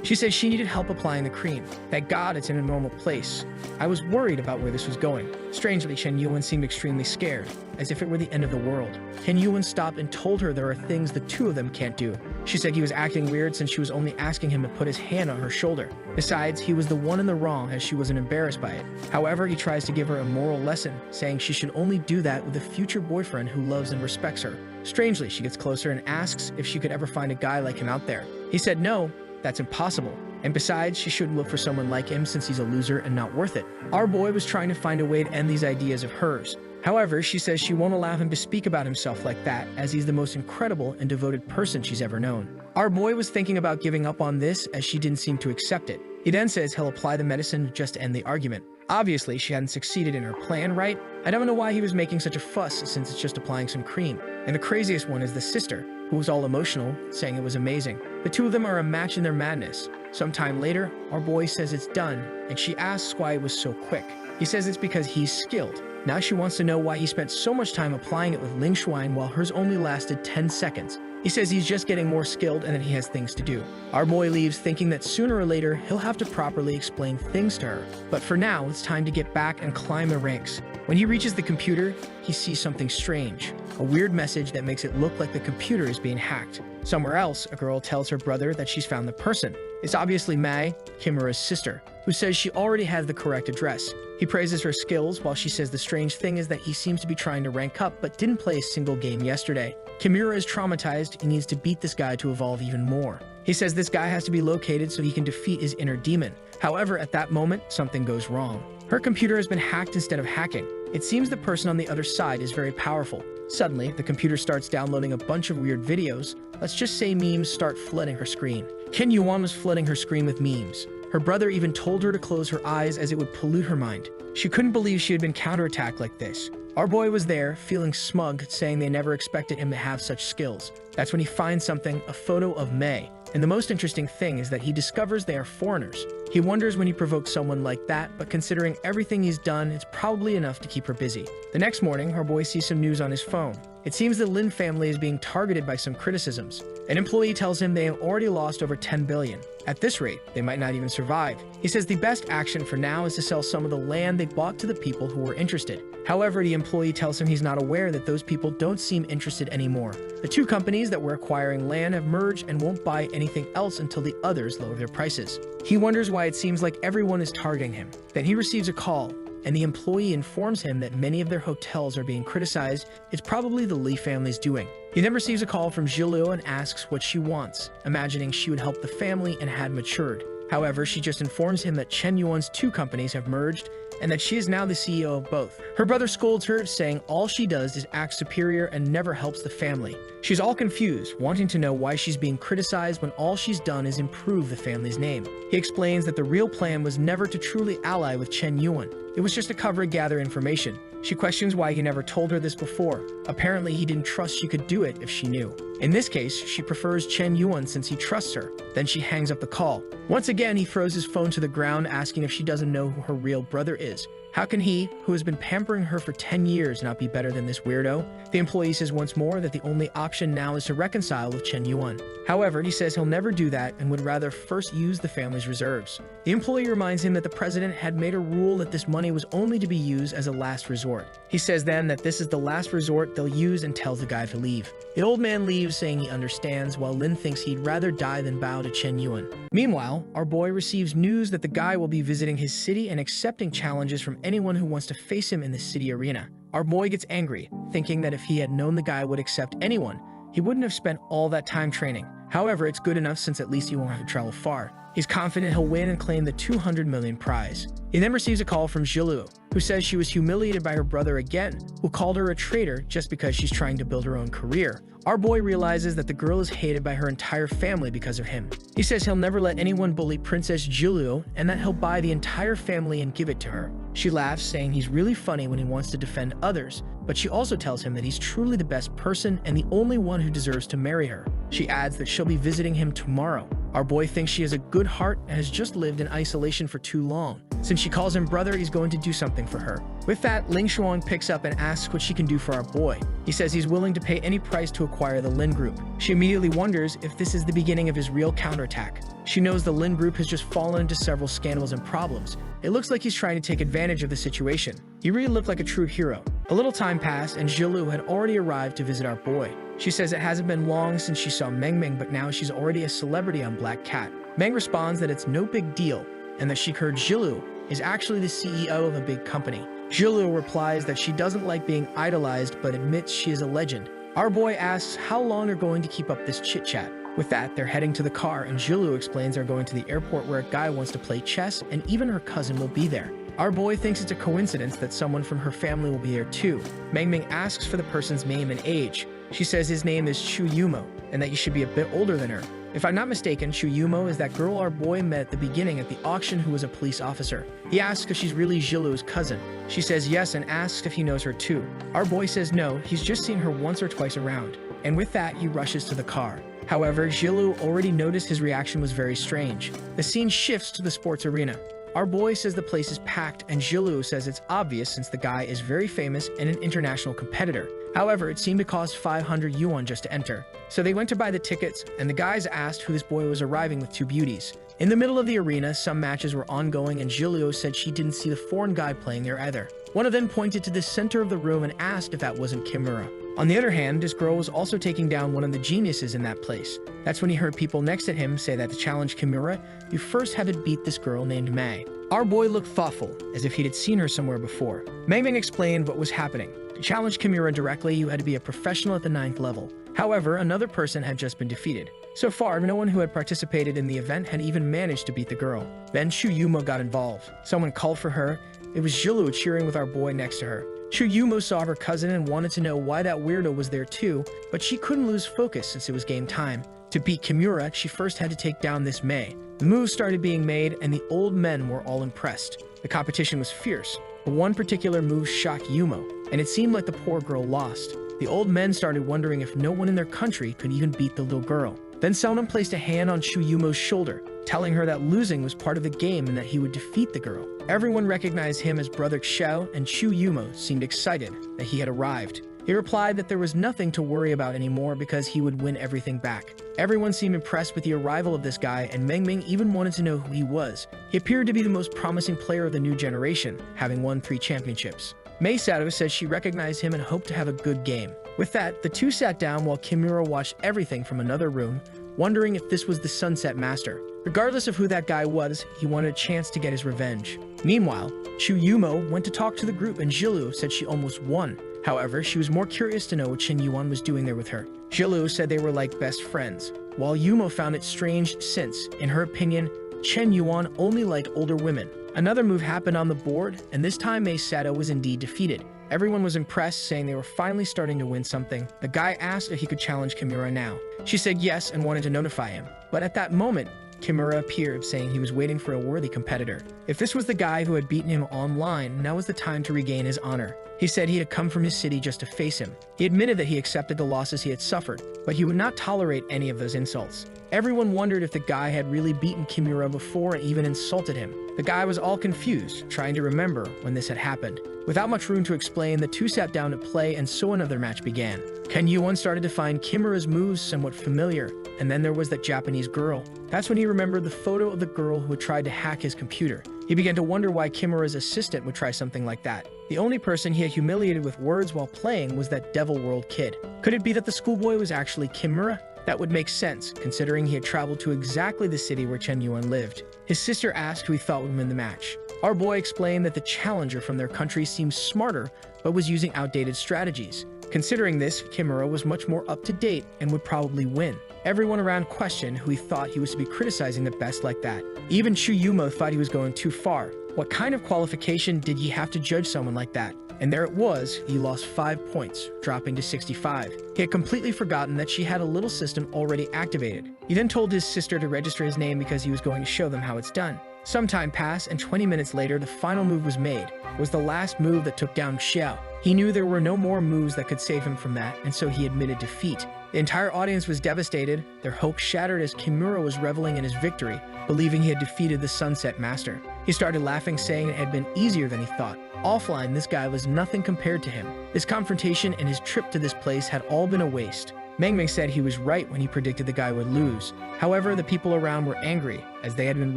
Speaker 1: She said she needed help applying the cream. Thank God it's in a normal place. I was worried about where this was going. Strangely, Chen Yuan seemed extremely scared, as if it were the end of the world. Chen Yuan stopped and told her there are things the two of them can't do. She said he was acting weird since she was only asking him to put his hand on her shoulder. Besides, he was the one in the wrong as she wasn't embarrassed by it. However, he tries to give her a moral lesson, saying she should only do that with a future boyfriend who loves and respects her. Strangely, she gets closer and asks if she could ever find a guy like him out there. He said no, that's impossible. And besides, she shouldn't look for someone like him since he's a loser and not worth it. Our boy was trying to find a way to end these ideas of hers. However, she says she won't allow him to speak about himself like that, as he's the most incredible and devoted person she's ever known. Our boy was thinking about giving up on this as she didn't seem to accept it. He then says he'll apply the medicine just to end the argument. Obviously, she hadn't succeeded in her plan, right? I don't know why he was making such a fuss since it's just applying some cream. And the craziest one is the sister, who was all emotional, saying it was amazing. The two of them are a match in their madness. Sometime later, our boy says it's done, and she asks why it was so quick. He says it's because he's skilled. Now she wants to know why he spent so much time applying it with Ling Xuan while hers only lasted 10 seconds. He says he's just getting more skilled and that he has things to do. Our boy leaves thinking that sooner or later he'll have to properly explain things to her. But for now, it's time to get back and climb the ranks. When he reaches the computer, he sees something strange. A weird message that makes it look like the computer is being hacked. Somewhere else, a girl tells her brother that she's found the person. It's obviously Mai, Kimura's sister, who says she already has the correct address. He praises her skills while she says the strange thing is that he seems to be trying to rank up but didn't play a single game yesterday. Kimura is traumatized and needs to beat this guy to evolve even more. He says this guy has to be located so he can defeat his inner demon. However, at that moment, something goes wrong. Her computer has been hacked instead of hacking. It seems the person on the other side is very powerful. Suddenly, the computer starts downloading a bunch of weird videos. Let's just say memes start flooding her screen. Chen Yuan was flooding her screen with memes. Her brother even told her to close her eyes as it would pollute her mind. She couldn't believe she had been counterattacked like this. Our boy was there, feeling smug, saying they never expected him to have such skills. That's when he finds something, a photo of Mei. And the most interesting thing is that he discovers they are foreigners. He wonders when he provoked someone like that, but considering everything he's done, it's probably enough to keep her busy. The next morning, our boy sees some news on his phone. It seems the Lin family is being targeted by some criticisms. An employee tells him they have already lost over 10 billion. At this rate, they might not even survive. He says the best action for now is to sell some of the land they bought to the people who were interested. However, the employee tells him he's not aware that those people don't seem interested anymore. The two companies that were acquiring land have merged and won't buy anything else until the others lower their prices. He wonders why it seems like everyone is targeting him. Then he receives a call, and the employee informs him that many of their hotels are being criticized. It's probably the Li family's doing. He then receives a call from Yahello and asks what she wants, imagining she would help the family and had matured. However, she just informs him that Chen Yuan's two companies have merged and that she is now the CEO of both. Her brother scolds her, saying all she does is act superior and never helps the family. She's all confused, wanting to know why she's being criticized when all she's done is improve the family's name. He explains that the real plan was never to truly ally with Chen Yuan. It was just to cover and gather information. She questions why he never told her this before. Apparently, he didn't trust she could do it if she knew. In this case, she prefers Chen Yuan since he trusts her. Then she hangs up the call. Once again, he throws his phone to the ground, asking if she doesn't know who her real brother is. How can he, who has been pampering her for 10 years, not be better than this weirdo? The employee says once more that the only option now is to reconcile with Chen Yuan. However, he says he'll never do that and would rather first use the family's reserves. The employee reminds him that the president had made a rule that this money was only to be used as a last resort. He says then that this is the last resort they'll use and tells the guy to leave. The old man leaves, saying he understands, while Lin thinks he'd rather die than bow to Chen Yuan. Meanwhile, our boy receives news that the guy will be visiting his city and accepting challenges from anyone who wants to face him in the city arena. Our boy gets angry, thinking that if he had known the guy would accept anyone, he wouldn't have spent all that time training. However, it's good enough since at least he won't have to travel far. He's confident he'll win and claim the 200 million prize. He then receives a call from Yahello, who says she was humiliated by her brother again, who called her a traitor just because she's trying to build her own career. Our boy realizes that the girl is hated by her entire family because of him. He says he'll never let anyone bully Princess Yahello and that he'll buy the entire family and give it to her. She laughs, saying he's really funny when he wants to defend others, but she also tells him that he's truly the best person and the only one who deserves to marry her. She adds that she'll be visiting him tomorrow. Our boy thinks she has a good heart and has just lived in isolation for too long. Since she calls him brother, he's going to do something for her. With that, Ling Shuang picks up and asks what she can do for our boy. He says he's willing to pay any price to acquire the Lin group. She immediately wonders if this is the beginning of his real counterattack. She knows the Lin group has just fallen into several scandals and problems. It looks like he's trying to take advantage of the situation. He really looked like a true hero. A little time passed and Yahello had already arrived to visit our boy. She says it hasn't been long since she saw Meng, but now she's already a celebrity on Black Cat. Meng responds that it's no big deal and that she heard Yahello is actually the CEO of a big company. Yahello replies that she doesn't like being idolized but admits she is a legend. Our boy asks how long they're going to keep up this chit-chat. With that, they're heading to the car and Yahello explains they're going to the airport where a guy wants to play chess and even her cousin will be there. Our boy thinks it's a coincidence that someone from her family will be there too. Meng asks for the person's name and age. She says his name is Chu Yumo and that he should be a bit older than her. If I'm not mistaken, Chu Yumo is that girl our boy met at the beginning at the auction who was a police officer. He asks if she's really Yahello's cousin. She says yes and asks if he knows her too. Our boy says no, he's just seen her once or twice around. And with that, he rushes to the car. However, Yahello already noticed his reaction was very strange. The scene shifts to the sports arena. Our boy says the place is packed and Yahello says it's obvious since the guy is very famous and an international competitor. However, it seemed to cost 500 yuan just to enter. So they went to buy the tickets and the guys asked who this boy was arriving with two beauties. In the middle of the arena, some matches were ongoing and Yahello said she didn't see the foreign guy playing there either. One of them pointed to the center of the room and asked if that wasn't Kimura. On the other hand, this girl was also taking down one of the geniuses in that place. That's when he heard people next to him say that to challenge Kimura, you first have to beat this girl named May. Our boy looked thoughtful, as if he'd seen her somewhere before. Meng explained what was happening. To challenge Kimura directly, you had to be a professional at the 9th level. However, another person had just been defeated. So far, no one who had participated in the event had even managed to beat the girl. Then Chu Yumo got involved. Someone called for her. It was Yahello cheering with our boy next to her. Chu Yumo saw her cousin and wanted to know why that weirdo was there too, but she couldn't lose focus since it was game time. To beat Kimura, she first had to take down this Mei. The moves started being made and the old men were all impressed. The competition was fierce, but one particular move shocked Yumo, and it seemed like the poor girl lost. The old men started wondering if no one in their country could even beat the little girl. Then someone placed a hand on Chu Yumo's shoulder, telling her that losing was part of the game and that he would defeat the girl. Everyone recognized him as Brother Xiao, and Chu Yumo seemed excited that he had arrived. He replied that there was nothing to worry about anymore because he would win everything back. Everyone seemed impressed with the arrival of this guy, and Meng even wanted to know who he was. He appeared to be the most promising player of the new generation, having won 3 championships. Mei Sato said she recognized him and hoped to have a good game. With that, the two sat down while Kimura watched everything from another room, wondering if this was the Sunset Master. Regardless of who that guy was, he wanted a chance to get his revenge. Meanwhile, Chu Yumo went to talk to the group and Yahello said she almost won. However, she was more curious to know what Chen Yuan was doing there with her. Yahello said they were like best friends, while Yumo found it strange since, in her opinion, Chen Yuan only liked older women. Another move happened on the board, and this time Mei Sato was indeed defeated. Everyone was impressed, saying they were finally starting to win something. The guy asked if he could challenge Kimura now. She said yes and wanted to notify him. But at that moment, Kimura appeared, saying he was waiting for a worthy competitor. If this was the guy who had beaten him online, now was the time to regain his honor. He said he had come from his city just to face him. He admitted that he accepted the losses he had suffered, but he would not tolerate any of those insults. Everyone wondered if the guy had really beaten Kimura before and even insulted him. The guy was all confused, trying to remember when this had happened. Without much room to explain, the two sat down to play, and so another match began. Ken Yuan started to find Kimura's moves somewhat familiar, and then there was that Japanese girl. That's when he remembered the photo of the girl who had tried to hack his computer. He began to wonder why Kimura's assistant would try something like that. The only person he had humiliated with words while playing was that Devil World kid. Could it be that the schoolboy was actually Kimura? That would make sense, considering he had traveled to exactly the city where Chen Yuan lived. His sister asked who he thought would win the match. Our boy explained that the challenger from their country seemed smarter, but was using outdated strategies. Considering this, Kimura was much more up-to-date and would probably win. Everyone around questioned who he thought he was to be criticizing the best like that. Even Chuyumo thought he was going too far. What kind of qualification did he have to judge someone like that? And there it was, he lost 5 points, dropping to 65. He had completely forgotten that she had a little system already activated. He then told his sister to register his name because he was going to show them how it's done. Some time passed, and 20 minutes later, the final move was made. It was the last move that took down Xiao. He knew there were no more moves that could save him from that, and so he admitted defeat. The entire audience was devastated, their hopes shattered as Kimura was reveling in his victory, believing he had defeated the Sunset Master. He started laughing, saying it had been easier than he thought. Offline, this guy was nothing compared to him. This confrontation and his trip to this place had all been a waste. Mangming said he was right when he predicted the guy would lose. However, the people around were angry, as they had been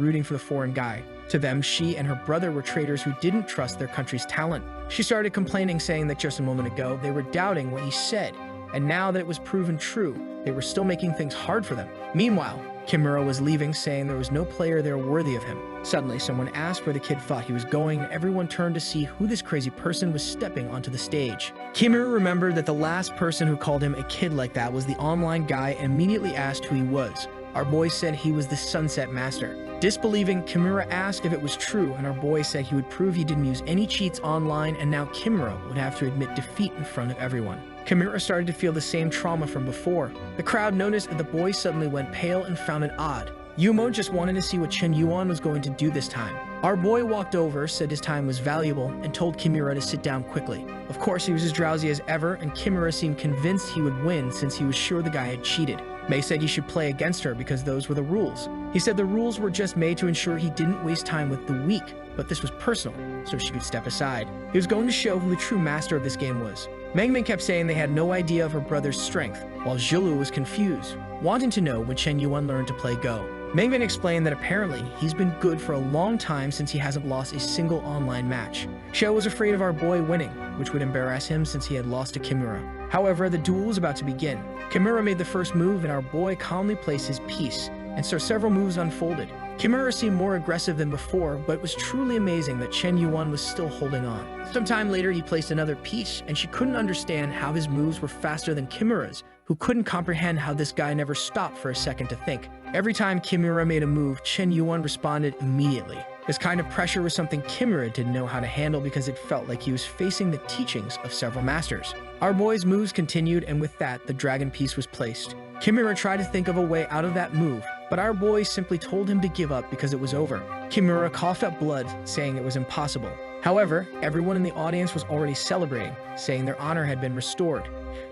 Speaker 1: rooting for the foreign guy. To them, she and her brother were traitors who didn't trust their country's talent. She started complaining, saying that just a moment ago, they were doubting what he said, and now that it was proven true, they were still making things hard for them. Meanwhile, Kimura was leaving, saying there was no player there worthy of him. Suddenly, someone asked where the kid thought he was going, and everyone turned to see who this crazy person was stepping onto the stage. Kimura remembered that the last person who called him a kid like that was the online guy and immediately asked who he was. Our boy said he was the Sunset Master. Disbelieving, Kimura asked if it was true, and our boy said he would prove he didn't use any cheats online, and now Kimura would have to admit defeat in front of everyone. Kimura started to feel the same trauma from before. The crowd noticed that the boy suddenly went pale and found it odd. Yumo just wanted to see what Chen Yuan was going to do this time. Our boy walked over, said his time was valuable, and told Kimura to sit down quickly. Of course, he was as drowsy as ever, and Kimura seemed convinced he would win since he was sure the guy had cheated. Mei said he should play against her because those were the rules. He said the rules were just made to ensure he didn't waste time with the weak, but this was personal, so she could step aside. He was going to show who the true master of this game was. Mangming kept saying they had no idea of her brother's strength, while Zhilu was confused, wanting to know when Chen Yuan learned to play Go. Mangming explained that apparently he's been good for a long time since he hasn't lost a single online match. Xiao was afraid of our boy winning, which would embarrass him since he had lost to Kimura. However, the duel was about to begin. Kimura made the first move and our boy calmly placed his piece, and so several moves unfolded. Kimura seemed more aggressive than before, but it was truly amazing that Chen Yuan was still holding on. Sometime later, he placed another piece, and she couldn't understand how his moves were faster than Kimura's, who couldn't comprehend how this guy never stopped for a second to think. Every time Kimura made a move, Chen Yuan responded immediately. This kind of pressure was something Kimura didn't know how to handle because it felt like he was facing the teachings of several masters. Our boy's moves continued, and with that, the dragon piece was placed. Kimura tried to think of a way out of that move, but our boy simply told him to give up because it was over. Kimura coughed up blood, saying it was impossible. However, everyone in the audience was already celebrating, saying their honor had been restored.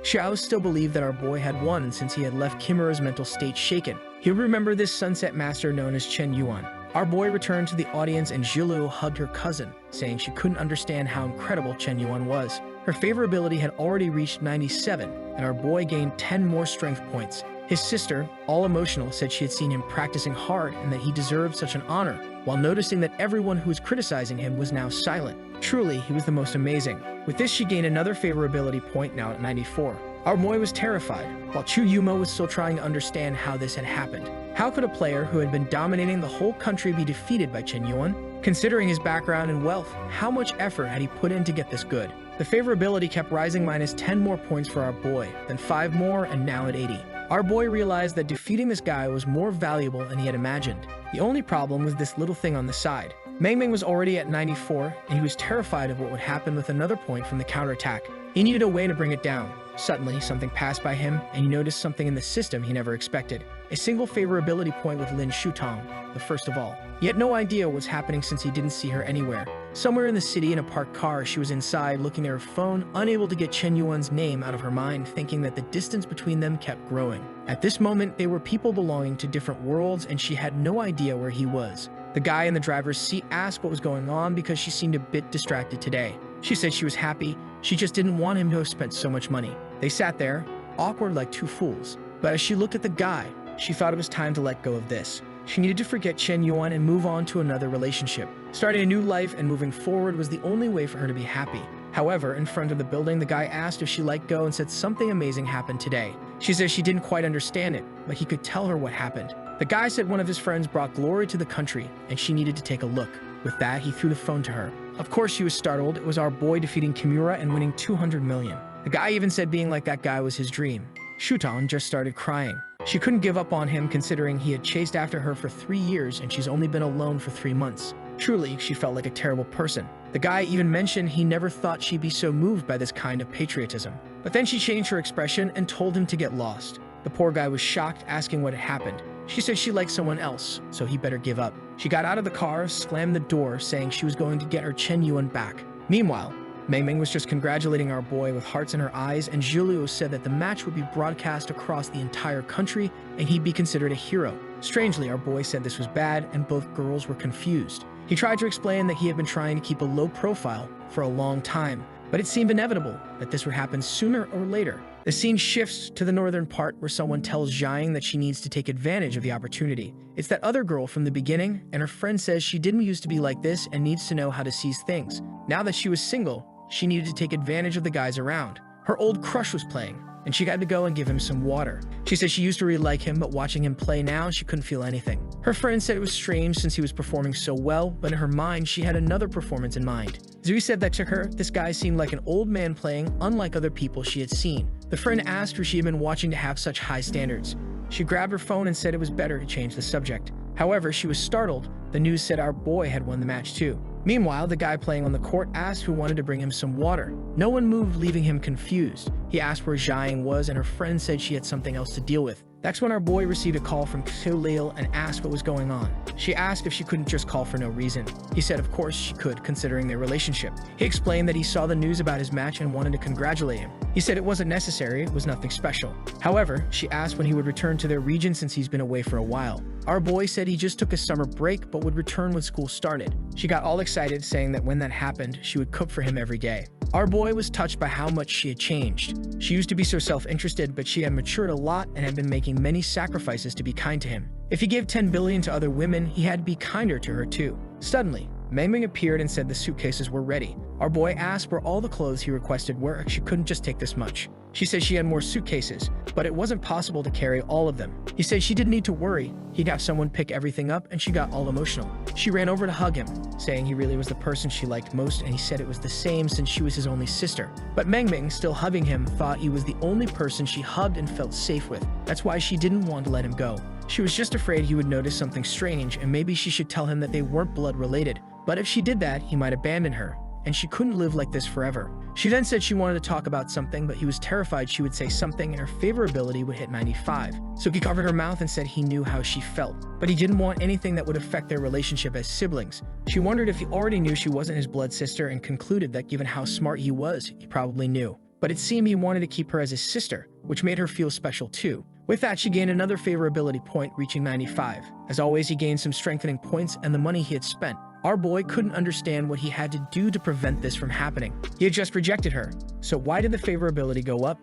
Speaker 1: Xiao still believed that our boy had won since he had left Kimura's mental state shaken. He would remember this Sunset Master known as Chen Yuan. Our boy returned to the audience and Zhilu hugged her cousin, saying she couldn't understand how incredible Chen Yuan was. Her favorability had already reached 97, and our boy gained 10 more strength points. His sister, all emotional, said she had seen him practicing hard and that he deserved such an honor, while noticing that everyone who was criticizing him was now silent. Truly, he was the most amazing. With this, she gained another favorability point, now at 94. Our boy was terrified, while Chuyumo was still trying to understand how this had happened. How could a player who had been dominating the whole country be defeated by Chen Yuan? Considering his background and wealth, how much effort had he put in to get this good? The favorability kept rising, minus 10 more points for our boy, then 5 more, and now at 80. Our boy realized that defeating this guy was more valuable than he had imagined. The only problem was this little thing on the side. Mangming was already at 94, and he was terrified of what would happen with another point from the counterattack. He needed a way to bring it down. Suddenly, something passed by him, and he noticed something in the system he never expected. a single favorability point with Lin Shutong, the first of all. He had no idea what was happening since he didn't see her anywhere. Somewhere in the city in a parked car, she was inside looking at her phone, unable to get Chen Yuan's name out of her mind, thinking that the distance between them kept growing. At this moment, they were people belonging to different worlds, and she had no idea where he was. The guy in the driver's seat asked what was going on because she seemed a bit distracted today. She said she was happy, she just didn't want him to have spent so much money. They sat there, awkward like two fools. But as she looked at the guy, she thought it was time to let go of this. She needed to forget Chen Yuan and move on to another relationship. Starting a new life and moving forward was the only way for her to be happy. However, in front of the building, the guy asked if she let go and said something amazing happened today. She says she didn't quite understand it, but he could tell her what happened. The guy said one of his friends brought glory to the country, and she needed to take a look. With that, he threw the phone to her. Of course, she was startled. It was our boy defeating Kimura and winning 200 million. The guy even said being like that guy was his dream. Shuton just started crying. She couldn't give up on him considering he had chased after her for 3 years and she's only been alone for 3 months. Truly, she felt like a terrible person. The guy even mentioned he never thought she'd be so moved by this kind of patriotism. But then she changed her expression and told him to get lost. The poor guy was shocked, asking what had happened. She said she liked someone else, so he better give up. She got out of the car, slammed the door, saying she was going to get her Chen Yuan back. Meanwhile, Meng Meng was just congratulating our boy with hearts in her eyes, and Julio said that the match would be broadcast across the entire country and he'd be considered a hero. Strangely, our boy said this was bad and both girls were confused. He tried to explain that he had been trying to keep a low profile for a long time, but it seemed inevitable that this would happen sooner or later. The scene shifts to the northern part where someone tells Jiang that she needs to take advantage of the opportunity. It's that other girl from the beginning, and her friend says she didn't used to be like this and needs to know how to seize things. Now that she was single, she needed to take advantage of the guys around. Her old crush was playing, and she had to go and give him some water. She said she used to really like him, but watching him play now, she couldn't feel anything. Her friend said it was strange since he was performing so well, but in her mind, she had another performance in mind. Zui said that to her, this guy seemed like an old man playing, unlike other people she had seen. The friend asked who she had been watching to have such high standards. She grabbed her phone and said it was better to change the subject. However, she was startled. The news said our boy had won the match too. Meanwhile, the guy playing on the court asked who wanted to bring him some water. No one moved, leaving him confused. He asked where Jiang was, and her friend said she had something else to deal with. That's when our boy received a call from Khalil and asked what was going on. She asked if she couldn't just call for no reason. He said of course she could, considering their relationship. He explained that he saw the news about his match and wanted to congratulate him. He said it wasn't necessary, it was nothing special. However, she asked when he would return to their region since he's been away for a while. Our boy said he just took a summer break but would return when school started. She got all excited, saying that when that happened, she would cook for him every day. Our boy was touched by how much she had changed. She used to be so self-interested, but she had matured a lot and had been making many sacrifices to be kind to him. If he gave 10 billion to other women, he had to be kinder to her too. Suddenly, Meng Meng appeared and said the suitcases were ready. Our boy asked where all the clothes he requested were, she couldn't just take this much. She said she had more suitcases, but it wasn't possible to carry all of them. He said she didn't need to worry, he'd have someone pick everything up, and she got all emotional. She ran over to hug him, saying he really was the person she liked most, and he said it was the same since she was his only sister. But Meng Meng, still hugging him, thought he was the only person she hugged and felt safe with. That's why she didn't want to let him go. She was just afraid he would notice something strange, and maybe she should tell him that they weren't blood related. But if she did that, he might abandon her, and she couldn't live like this forever. She then said she wanted to talk about something, but he was terrified she would say something and her favorability would hit 95. So he covered her mouth and said he knew how she felt, but he didn't want anything that would affect their relationship as siblings. She wondered if he already knew she wasn't his blood sister and concluded that given how smart he was, he probably knew. But it seemed he wanted to keep her as his sister, which made her feel special too. With that, she gained another favorability point, reaching 95. As always, he gained some strengthening points and the money he had spent. Our boy couldn't understand what he had to do to prevent this from happening. He had just rejected her. So why did the favorability go up?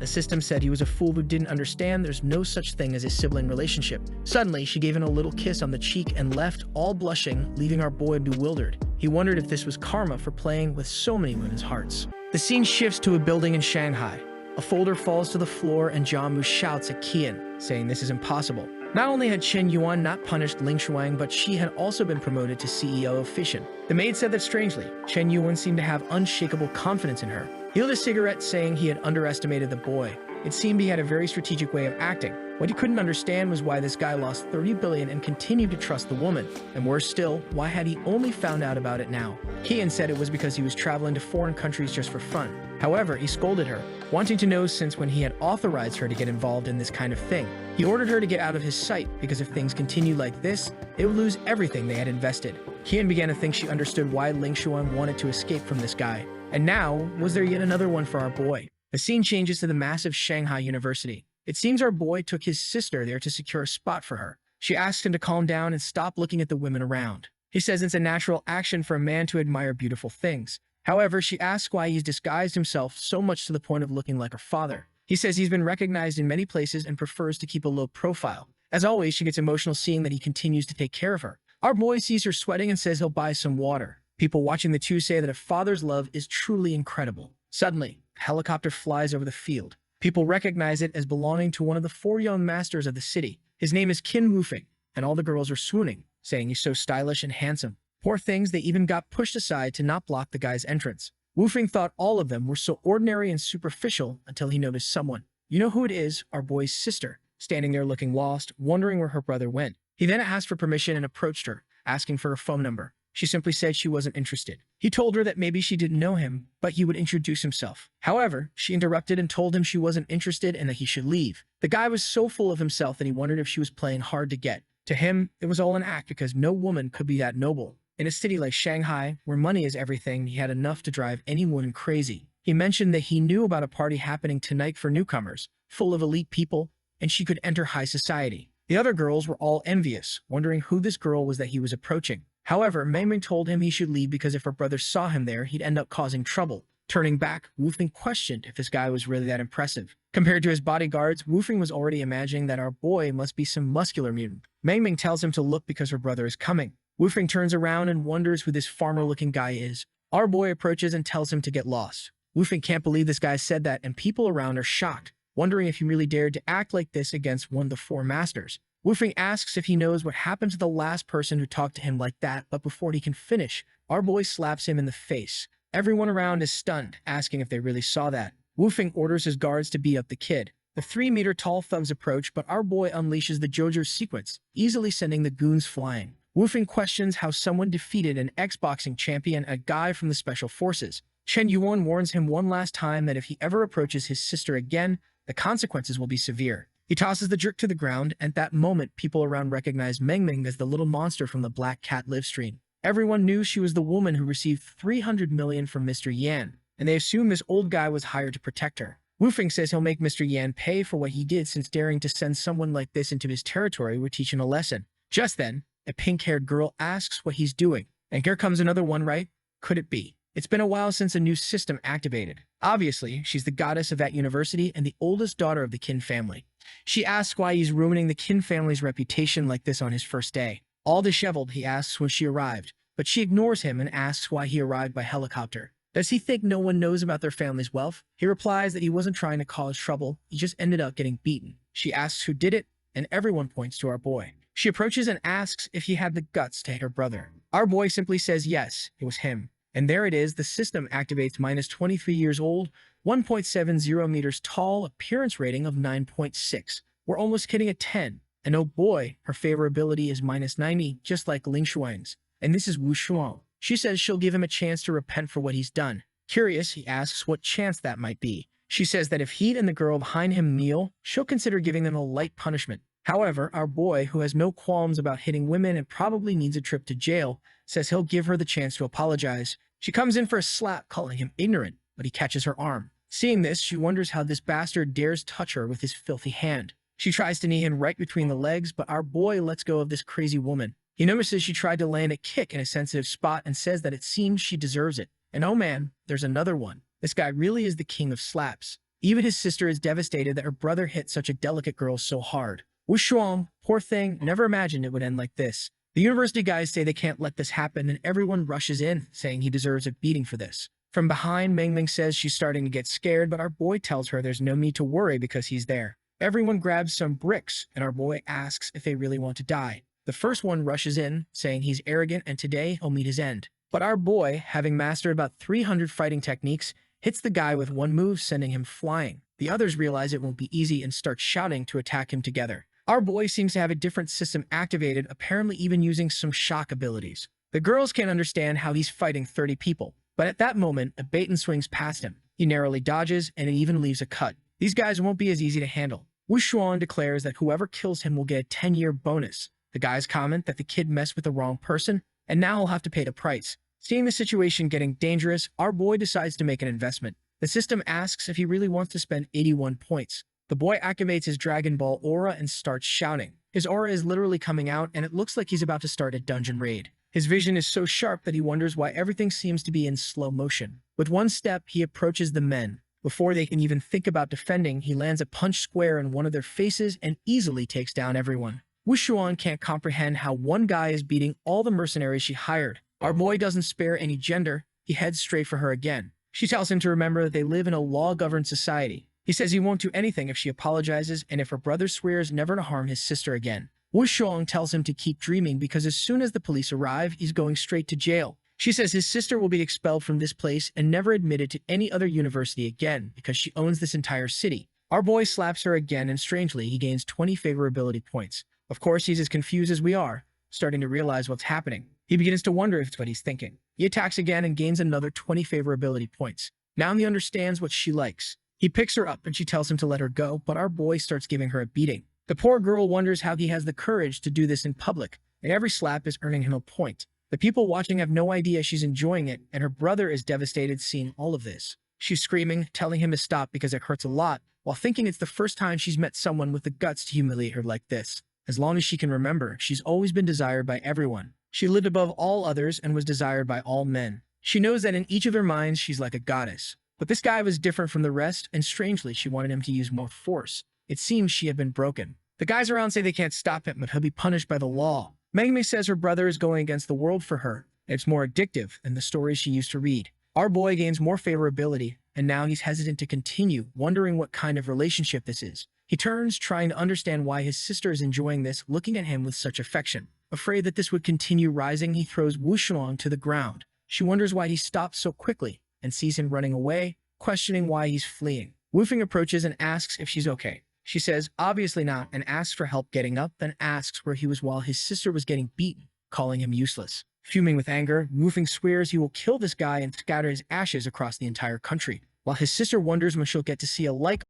Speaker 1: The system said he was a fool who didn't understand there's no such thing as a sibling relationship. Suddenly, she gave him a little kiss on the cheek and left, all blushing, leaving our boy bewildered. He wondered if this was karma for playing with so many women's hearts. The scene shifts to a building in Shanghai. A folder falls to the floor and Jiamu shouts at Qian, saying this is impossible. Not only had Chen Yuan not punished Ling Shuang, but she had also been promoted to CEO of Fission. The maid said that strangely, Chen Yuan seemed to have unshakable confidence in her. He lit a cigarette, saying he had underestimated the boy. It seemed he had a very strategic way of acting. What he couldn't understand was why this guy lost 30 billion and continued to trust the woman. And worse still, why had he only found out about it now? Kian said it was because he was traveling to foreign countries just for fun. However, he scolded her, wanting to know since when he had authorized her to get involved in this kind of thing. He ordered her to get out of his sight because if things continued like this, they would lose everything they had invested. Kian began to think she understood why Ling Xuan wanted to escape from this guy. And now, was there yet another one for our boy? The scene changes to the massive Shanghai University. It seems our boy took his sister there to secure a spot for her. She asks him to calm down and stop looking at the women around. He says it's a natural action for a man to admire beautiful things. However, she asks why he's disguised himself so much to the point of looking like her father. He says he's been recognized in many places and prefers to keep a low profile. As always, she gets emotional seeing that he continues to take care of her. Our boy sees her sweating and says he'll buy some water. People watching the two say that a father's love is truly incredible. Suddenly, a helicopter flies over the field. People recognize it as belonging to one of the 4 young masters of the city. His name is Qin Wufeng, and all the girls are swooning, saying he's so stylish and handsome. Poor things, they even got pushed aside to not block the guy's entrance. Wufeng thought all of them were so ordinary and superficial until he noticed someone. You know who it is? Our boy's sister, standing there looking lost, wondering where her brother went. He then asked for permission and approached her, asking for her phone number. She simply said she wasn't interested. He told her that maybe she didn't know him, but he would introduce himself. However, she interrupted and told him she wasn't interested and that he should leave. The guy was so full of himself that he wondered if she was playing hard to get. To him, it was all an act because no woman could be that noble. In a city like Shanghai, where money is everything, he had enough to drive any woman crazy. He mentioned that he knew about a party happening tonight for newcomers, full of elite people, and she could enter high society. The other girls were all envious, wondering who this girl was that he was approaching. However, Mengming told him he should leave because if her brother saw him there, he'd end up causing trouble. Turning back, Wufeng questioned if this guy was really that impressive. Compared to his bodyguards, Wufeng was already imagining that our boy must be some muscular mutant. Mengming tells him to look because her brother is coming. Wufeng turns around and wonders who this farmer-looking guy is. Our boy approaches and tells him to get lost. Wufeng can't believe this guy said that, and people around are shocked, wondering if he really dared to act like this against one of the 4 masters. Wufeng asks if he knows what happened to the last person who talked to him like that, but before he can finish, our boy slaps him in the face. Everyone around is stunned, asking if they really saw that. Wufeng orders his guards to beat up the kid. The 3-meter-tall thugs approach, but our boy unleashes the JoJo sequence, easily sending the goons flying. Wufeng questions how someone defeated an ex-boxing champion, a guy from the Special Forces. Chen Yuan warns him one last time that if he ever approaches his sister again, the consequences will be severe. He tosses the jerk to the ground, and at that moment, people around recognize Mengming as the little monster from the Black Cat livestream. Everyone knew she was the woman who received 300 million from Mr. Yan, and they assumed this old guy was hired to protect her. Wufeng says he'll make Mr. Yan pay for what he did since daring to send someone like this into his territory would teach him a lesson. Just then, a pink-haired girl asks what he's doing. And here comes another one, right? Could it be? It's been a while since a new system activated. Obviously, she's the goddess of that university and the oldest daughter of the Qin family. She asks why he's ruining the Qin family's reputation like this on his first day. All disheveled, he asks when she arrived, but she ignores him and asks why he arrived by helicopter. Does he think no one knows about their family's wealth? He replies that he wasn't trying to cause trouble, he just ended up getting beaten. She asks who did it, and everyone points to our boy. She approaches and asks if he had the guts to hit her brother. Our boy simply says yes, it was him. And there it is, the system activates -23 years old, 1.70 meters tall, appearance rating of 9.6. We're almost hitting a 10. And oh boy, her favorability is -90, just like Ling Xuan's. And this is Wu Shuang. She says she'll give him a chance to repent for what he's done. Curious, he asks what chance that might be. She says that if he and the girl behind him kneel, she'll consider giving them a light punishment. However, our boy, who has no qualms about hitting women and probably needs a trip to jail, says he'll give her the chance to apologize. She comes in for a slap, calling him ignorant, but he catches her arm. Seeing this, she wonders how this bastard dares touch her with his filthy hand. She tries to knee him right between the legs, but our boy lets go of this crazy woman. He notices she tried to land a kick in a sensitive spot and says that it seems she deserves it. And oh man, there's another one. This guy really is the king of slaps. Even his sister is devastated that her brother hit such a delicate girl so hard. Wu Shuang, poor thing, never imagined it would end like this. The university guys say they can't let this happen, and everyone rushes in, saying he deserves a beating for this. From behind, Mengming says she's starting to get scared, but our boy tells her there's no need to worry because he's there. Everyone grabs some bricks, and our boy asks if they really want to die. The first one rushes in, saying he's arrogant and today he'll meet his end. But our boy, having mastered about 300 fighting techniques, hits the guy with one move, sending him flying. The others realize it won't be easy and start shouting to attack him together. Our boy seems to have a different system activated, apparently even using some shock abilities. The girls can't understand how he's fighting 30 people, but at that moment, a Baton swings past him. He narrowly dodges, and it even leaves a cut. These guys won't be as easy to handle. Wushuan declares that whoever kills him will get a 10-year bonus. The guys comment that the kid messed with the wrong person, and now he'll have to pay the price. Seeing the situation getting dangerous, our boy decides to make an investment. The system asks if he really wants to spend 81 points. The boy activates his Dragon Ball aura and starts shouting. His aura is literally coming out, and it looks like he's about to start a dungeon raid. His vision is so sharp that he wonders why everything seems to be in slow motion. With one step, he approaches the men. Before they can even think about defending, he lands a punch square in one of their faces and easily takes down everyone. Wushuan can't comprehend how one guy is beating all the mercenaries she hired. Our boy doesn't spare any gender. He heads straight for her again. She tells him to remember that they live in a law-governed society. He says he won't do anything if she apologizes and if her brother swears never to harm his sister again. Wushuan tells him to keep dreaming because as soon as the police arrive, he's going straight to jail. She says his sister will be expelled from this place and never admitted to any other university again because she owns this entire city. Our boy slaps her again, and strangely, he gains 20 favorability points. Of course, he's as confused as we are, starting to realize what's happening. He begins to wonder if it's what he's thinking. He attacks again and gains another 20 favorability points. Now he understands what she likes. He picks her up and she tells him to let her go, but our boy starts giving her a beating. The poor girl wonders how he has the courage to do this in public, and every slap is earning him a point. The people watching have no idea she's enjoying it, and her brother is devastated seeing all of this. She's screaming, telling him to stop because it hurts a lot, while thinking it's the first time she's met someone with the guts to humiliate her like this. As long as she can remember, she's always been desired by everyone. She lived above all others and was desired by all men. She knows that in each of their minds, she's like a goddess. But this guy was different from the rest, and strangely, she wanted him to use more force. It seems she had been broken. The guys around say they can't stop him, but he'll be punished by the law. Manga says her brother is going against the world for her. It's more addictive than the stories she used to read. Our boy gains more favorability, and now he's hesitant to continue, wondering what kind of relationship this is. He turns, trying to understand why his sister is enjoying this, looking at him with such affection. Afraid that this would continue rising, he throws Wushuang to the ground. She wonders why he stopped so quickly, and sees him running away, questioning why he's fleeing. Wufing approaches and asks if she's okay. She says, obviously not, and asks for help getting up, then asks where he was while his sister was getting beaten, calling him useless. Fuming with anger, Wufing swears he will kill this guy and scatter his ashes across the entire country, while his sister wonders when she'll get to see a like.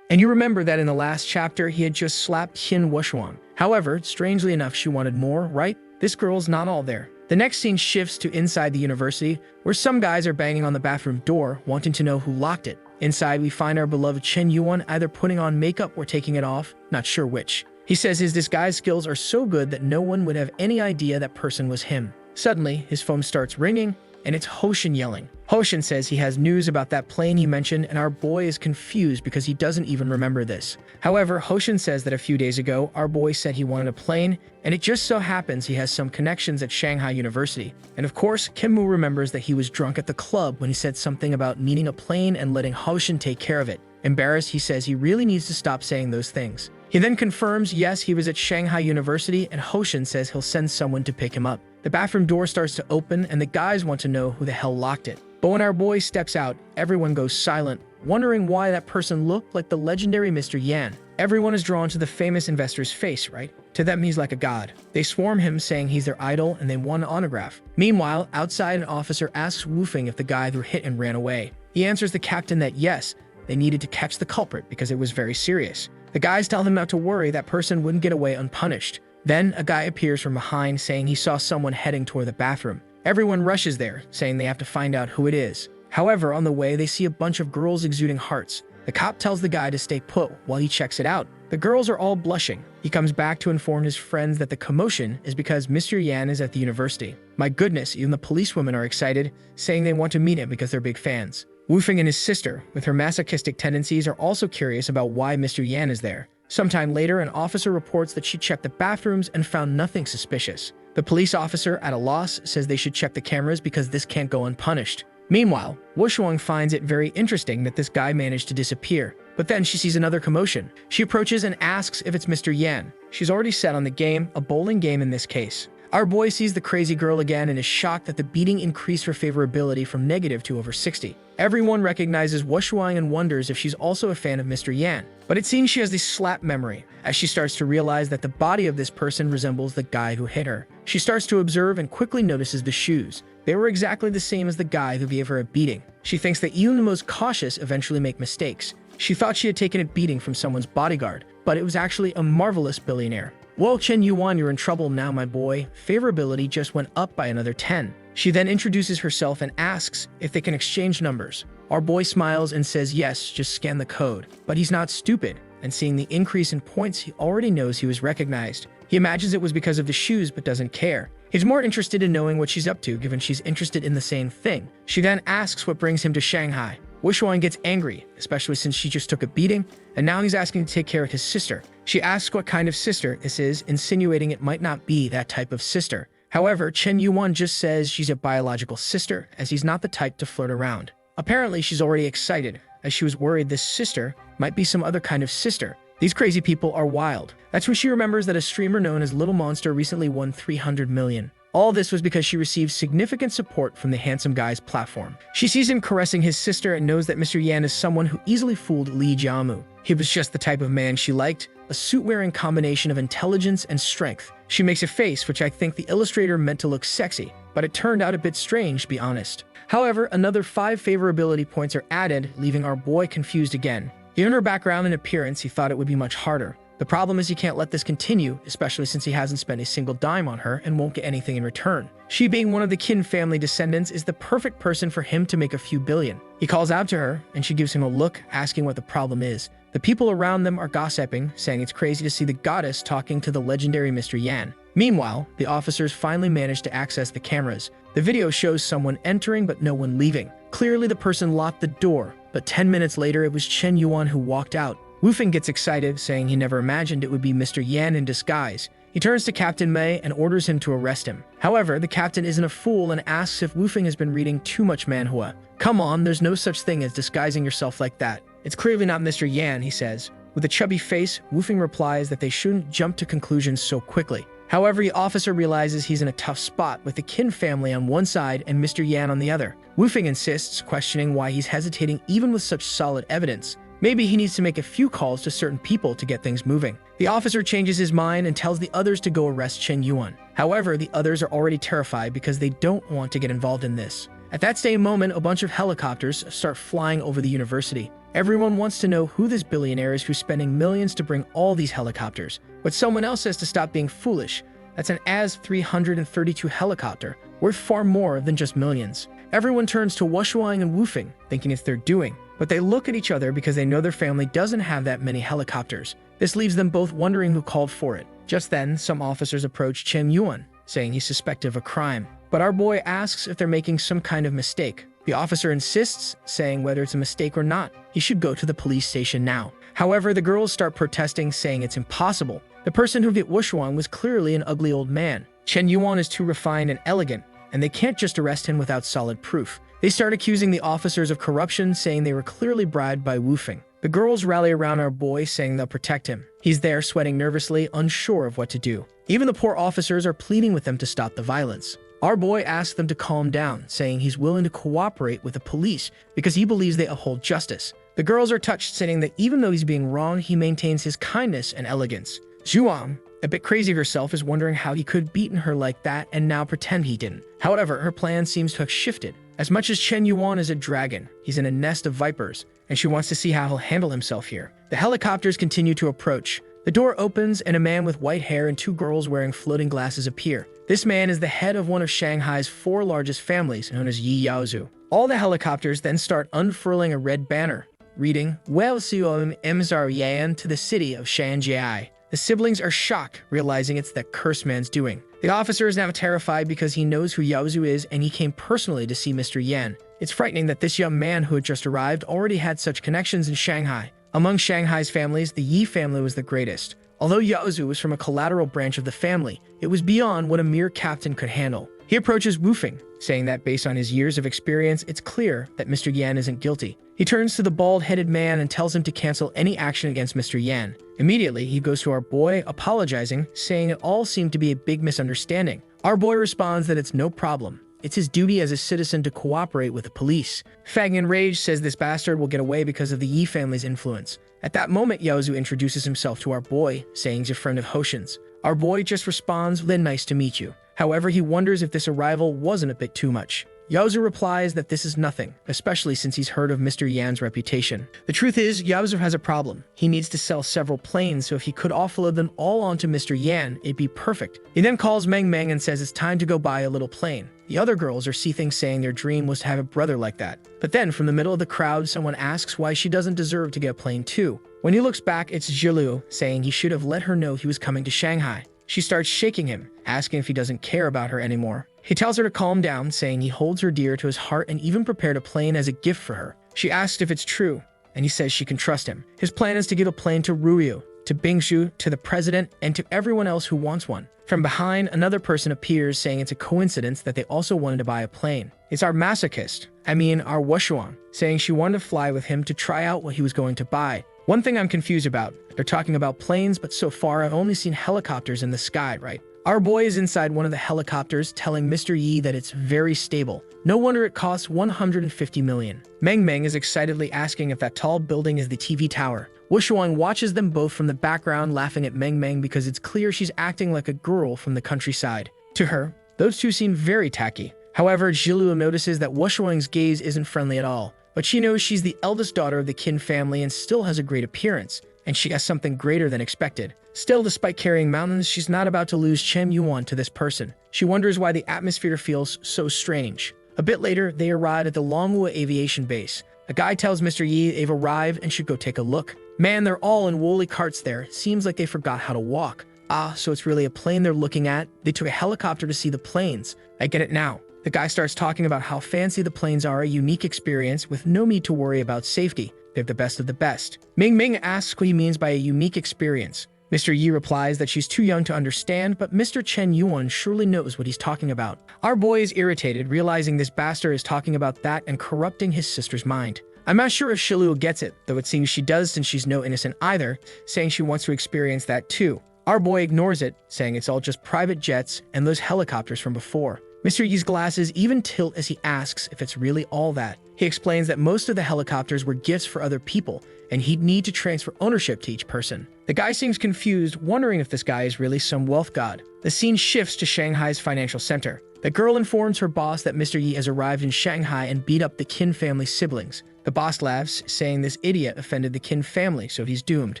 Speaker 1: And you remember that in the last chapter, he had just slapped Hin Wushuang. However, strangely enough, she wanted more, right? This girl's not all there. The next scene shifts to inside the university, where some guys are banging on the bathroom door, wanting to know who locked it. Inside, we find our beloved Chen Yuan either putting on makeup or taking it off, not sure which. He says his disguise skills are so good that no one would have any idea that person was him. Suddenly, his phone starts ringing, and it's Hoshin yelling. Hoshin says he has news about that plane he mentioned, and our boy is confused because he doesn't even remember this. However, Hoshin says that a few days ago, our boy said he wanted a plane, and it just so happens he has some connections at Shanghai University. And of course, Kim-Woo remembers that he was drunk at the club when he said something about needing a plane and letting Hoshin take care of it. Embarrassed, he says he really needs to stop saying those things. He then confirms, yes, he was at Shanghai University, and Hoshin says he'll send someone to pick him up. The bathroom door starts to open, and the guys want to know who the hell locked it. But when our boy steps out, everyone goes silent, wondering why that person looked like the legendary Mr. Yan. Everyone is drawn to the famous investor's face, right? To them, he's like a god. They swarm him, saying he's their idol, and they want an autograph. Meanwhile, outside, an officer asks Wufing if the guy who hit and ran away. He answers the captain that yes, they needed to catch the culprit because it was very serious. The guys tell him not to worry, that person wouldn't get away unpunished. Then, a guy appears from behind, saying he saw someone heading toward the bathroom. Everyone rushes there, saying they have to find out who it is. However, on the way, they see a bunch of girls exuding hearts. The cop tells the guy to stay put while he checks it out. The girls are all blushing. He comes back to inform his friends that the commotion is because Mr. Yan is at the university. My goodness, even the policewomen are excited, saying they want to meet him because they're big fans. Wufing and his sister, with her masochistic tendencies, are also curious about why Mr. Yan is there. Sometime later, an officer reports that she checked the bathrooms and found nothing suspicious. The police officer, at a loss, says they should check the cameras because this can't go unpunished. Meanwhile, Wushuang finds it very interesting that this guy managed to disappear. But then she sees another commotion. She approaches and asks if it's Mr. Yan. She's already set on the game, a bowling game in this case. Our boy sees the crazy girl again and is shocked that the beating increased her favorability from negative to over 60. Everyone recognizes Wushuang and wonders if she's also a fan of Mr. Yan. But it seems she has this slap memory, as she starts to realize that the body of this person resembles the guy who hit her. She starts to observe and quickly notices the shoes. They were exactly the same as the guy who gave her a beating. She thinks that even the most cautious eventually make mistakes. She thought she had taken a beating from someone's bodyguard, but it was actually a marvelous billionaire. Well, Chen Yuan, you're in trouble now, my boy. Favorability just went up by another 10. She then introduces herself and asks if they can exchange numbers. Our boy smiles and says yes, just scan the code. But he's not stupid, and seeing the increase in points, he already knows he was recognized. He imagines it was because of the shoes, but doesn't care. He's more interested in knowing what she's up to, given she's interested in the same thing. She then asks what brings him to Shanghai. Wushuan gets angry, especially since she just took a beating, and now he's asking to take care of his sister. She asks what kind of sister this is, insinuating it might not be that type of sister. However, Chen Yuan just says she's a biological sister, as he's not the type to flirt around. Apparently, she's already excited, as she was worried this sister might be some other kind of sister. These crazy people are wild. That's when she remembers that a streamer known as Little Monster recently won 300 million. All this was because she received significant support from the handsome guy's platform. She sees him caressing his sister and knows that Mr. Yan is someone who easily fooled Li Jiamu. He was just the type of man she liked, a suit-wearing combination of intelligence and strength. She makes a face which I think the illustrator meant to look sexy, but it turned out a bit strange, to be honest. However, another 5 favorability points are added, leaving our boy confused again. Given her background and appearance, he thought it would be much harder. The problem is he can't let this continue, especially since he hasn't spent a single dime on her and won't get anything in return. She, being one of the Qin family descendants, is the perfect person for him to make a few billion. He calls out to her, and she gives him a look, asking what the problem is. The people around them are gossiping, saying it's crazy to see the goddess talking to the legendary Mr. Yan. Meanwhile, the officers finally manage to access the cameras. The video shows someone entering but no one leaving. Clearly the person locked the door, but 10 minutes later it was Chen Yuan who walked out. Wufeng gets excited, saying he never imagined it would be Mr. Yan in disguise. He turns to Captain Mei and orders him to arrest him. However, the captain isn't a fool and asks if Wufeng has been reading too much manhwa. Come on, there's no such thing as disguising yourself like that. It's clearly not Mr. Yan, he says. With a chubby face, Wufeng replies that they shouldn't jump to conclusions so quickly. However, the officer realizes he's in a tough spot with the Qin family on one side and Mr. Yan on the other. Wufeng insists, questioning why he's hesitating even with such solid evidence. Maybe he needs to make a few calls to certain people to get things moving. The officer changes his mind and tells the others to go arrest Chen Yuan. However, the others are already terrified because they don't want to get involved in this. At that same moment, a bunch of helicopters start flying over the university. Everyone wants to know who this billionaire is who's spending millions to bring all these helicopters. But someone else says to stop being foolish. That's an AS-332 helicopter, worth far more than just millions. Everyone turns to Wushuang and Wufeng, thinking it's their doing. But they look at each other because they know their family doesn't have that many helicopters. This leaves them both wondering who called for it. Just then, some officers approach Chen Yuan, saying he's suspected of a crime. But our boy asks if they're making some kind of mistake. The officer insists, saying whether it's a mistake or not, he should go to the police station now. However, the girls start protesting, saying it's impossible. The person who hit Wushuang was clearly an ugly old man. Chen Yuan is too refined and elegant, and they can't just arrest him without solid proof. They start accusing the officers of corruption, saying they were clearly bribed by Wufeng. The girls rally around our boy, saying they'll protect him. He's there, sweating nervously, unsure of what to do. Even the poor officers are pleading with them to stop the violence. Our boy asks them to calm down, saying he's willing to cooperate with the police because he believes they uphold justice. The girls are touched, saying that even though he's being wrong, he maintains his kindness and elegance. Zhuang, a bit crazy herself, is wondering how he could have beaten her like that and now pretend he didn't. However, her plan seems to have shifted. As much as Chen Yuan is a dragon, he's in a nest of vipers, and she wants to see how he'll handle himself here. The helicopters continue to approach. The door opens and a man with white hair and 2 girls wearing floating glasses appear. This man is the head of one of Shanghai's 4 largest families, known as Yi Yaozu. All the helicopters then start unfurling a red banner, reading, Welcome Emzar Yan to the city of Shanjiai. The siblings are shocked, realizing it's that cursed man's doing. The officer is now terrified because he knows who Yaozu is and he came personally to see Mr. Yan. It's frightening that this young man who had just arrived already had such connections in Shanghai. Among Shanghai's families, the Yi family was the greatest. Although Yaozu was from a collateral branch of the family, it was beyond what a mere captain could handle. He approaches Wufeng, saying that based on his years of experience, it's clear that Mr. Yan isn't guilty. He turns to the bald-headed man and tells him to cancel any action against Mr. Yan. Immediately, he goes to our boy, apologizing, saying it all seemed to be a big misunderstanding. Our boy responds that it's no problem. It's his duty as a citizen to cooperate with the police. Fang, enraged, says this bastard will get away because of the Yi family's influence. At that moment, Yaozu introduces himself to our boy, saying he's a friend of Hoshin's. Our boy just responds, "Then nice to meet you." However, he wonders if this arrival wasn't a bit too much. Yaozu replies that this is nothing, especially since he's heard of Mr. Yan's reputation. The truth is, Yaozu has a problem. He needs to sell several planes, so if he could offload them all onto Mr. Yan, it'd be perfect. He then calls Meng Meng and says it's time to go buy a little plane. The other girls are see things saying their dream was to have a brother like that. But then, from the middle of the crowd, someone asks why she doesn't deserve to get a plane too. When he looks back, it's Yahello, saying he should have let her know he was coming to Shanghai. She starts shaking him, asking if he doesn't care about her anymore. He tells her to calm down, saying he holds her dear to his heart and even prepared a plane as a gift for her. She asks if it's true, and he says she can trust him. His plan is to give a plane to Ruryu, to Bingshu, to the president, and to everyone else who wants one. From behind, another person appears, saying it's a coincidence that they also wanted to buy a plane. It's our masochist, our Wushuang, saying she wanted to fly with him to try out what he was going to buy. One thing I'm confused about, they're talking about planes, but so far I've only seen helicopters in the sky, right? Our boy is inside one of the helicopters, telling Mr. Yi that it's very stable. No wonder it costs 150 million. Meng Meng is excitedly asking if that tall building is the TV tower. Wushuang watches them both from the background, laughing at Meng Meng because it's clear she's acting like a girl from the countryside. To her, those two seem very tacky. However, Yahello notices that Wushuang's gaze isn't friendly at all. But she knows she's the eldest daughter of the Qin family and still has a great appearance, and she has something greater than expected. Still, despite carrying mountains, she's not about to lose Chen Yuan to this person. She wonders why the atmosphere feels so strange. A bit later, they arrive at the Manhwa aviation base. A guy tells Mr. Yi they've arrived and should go take a look. Man, they're all in woolly carts there. Seems like they forgot how to walk. Ah, so it's really a plane they're looking at. They took a helicopter to see the planes. I get it now. The guy starts talking about how fancy the planes are, a unique experience with no need to worry about safety. They're the best of the best. Ming Ming asks what he means by a unique experience. Mr. Yi replies that she's too young to understand, but Mr. Chen Yuan surely knows what he's talking about. Our boy is irritated, realizing this bastard is talking about that and corrupting his sister's mind. I'm not sure if Yahello gets it, though it seems she does since she's no innocent either, saying she wants to experience that too. Our boy ignores it, saying it's all just private jets and those helicopters from before. Mr. Yi's glasses even tilt as he asks if it's really all that. He explains that most of the helicopters were gifts for other people, and he'd need to transfer ownership to each person. The guy seems confused, wondering if this guy is really some wealth god. The scene shifts to Shanghai's financial center. The girl informs her boss that Mr. Yi has arrived in Shanghai and beat up the Qin family siblings. The boss laughs, saying this idiot offended the Qin family, so he's doomed.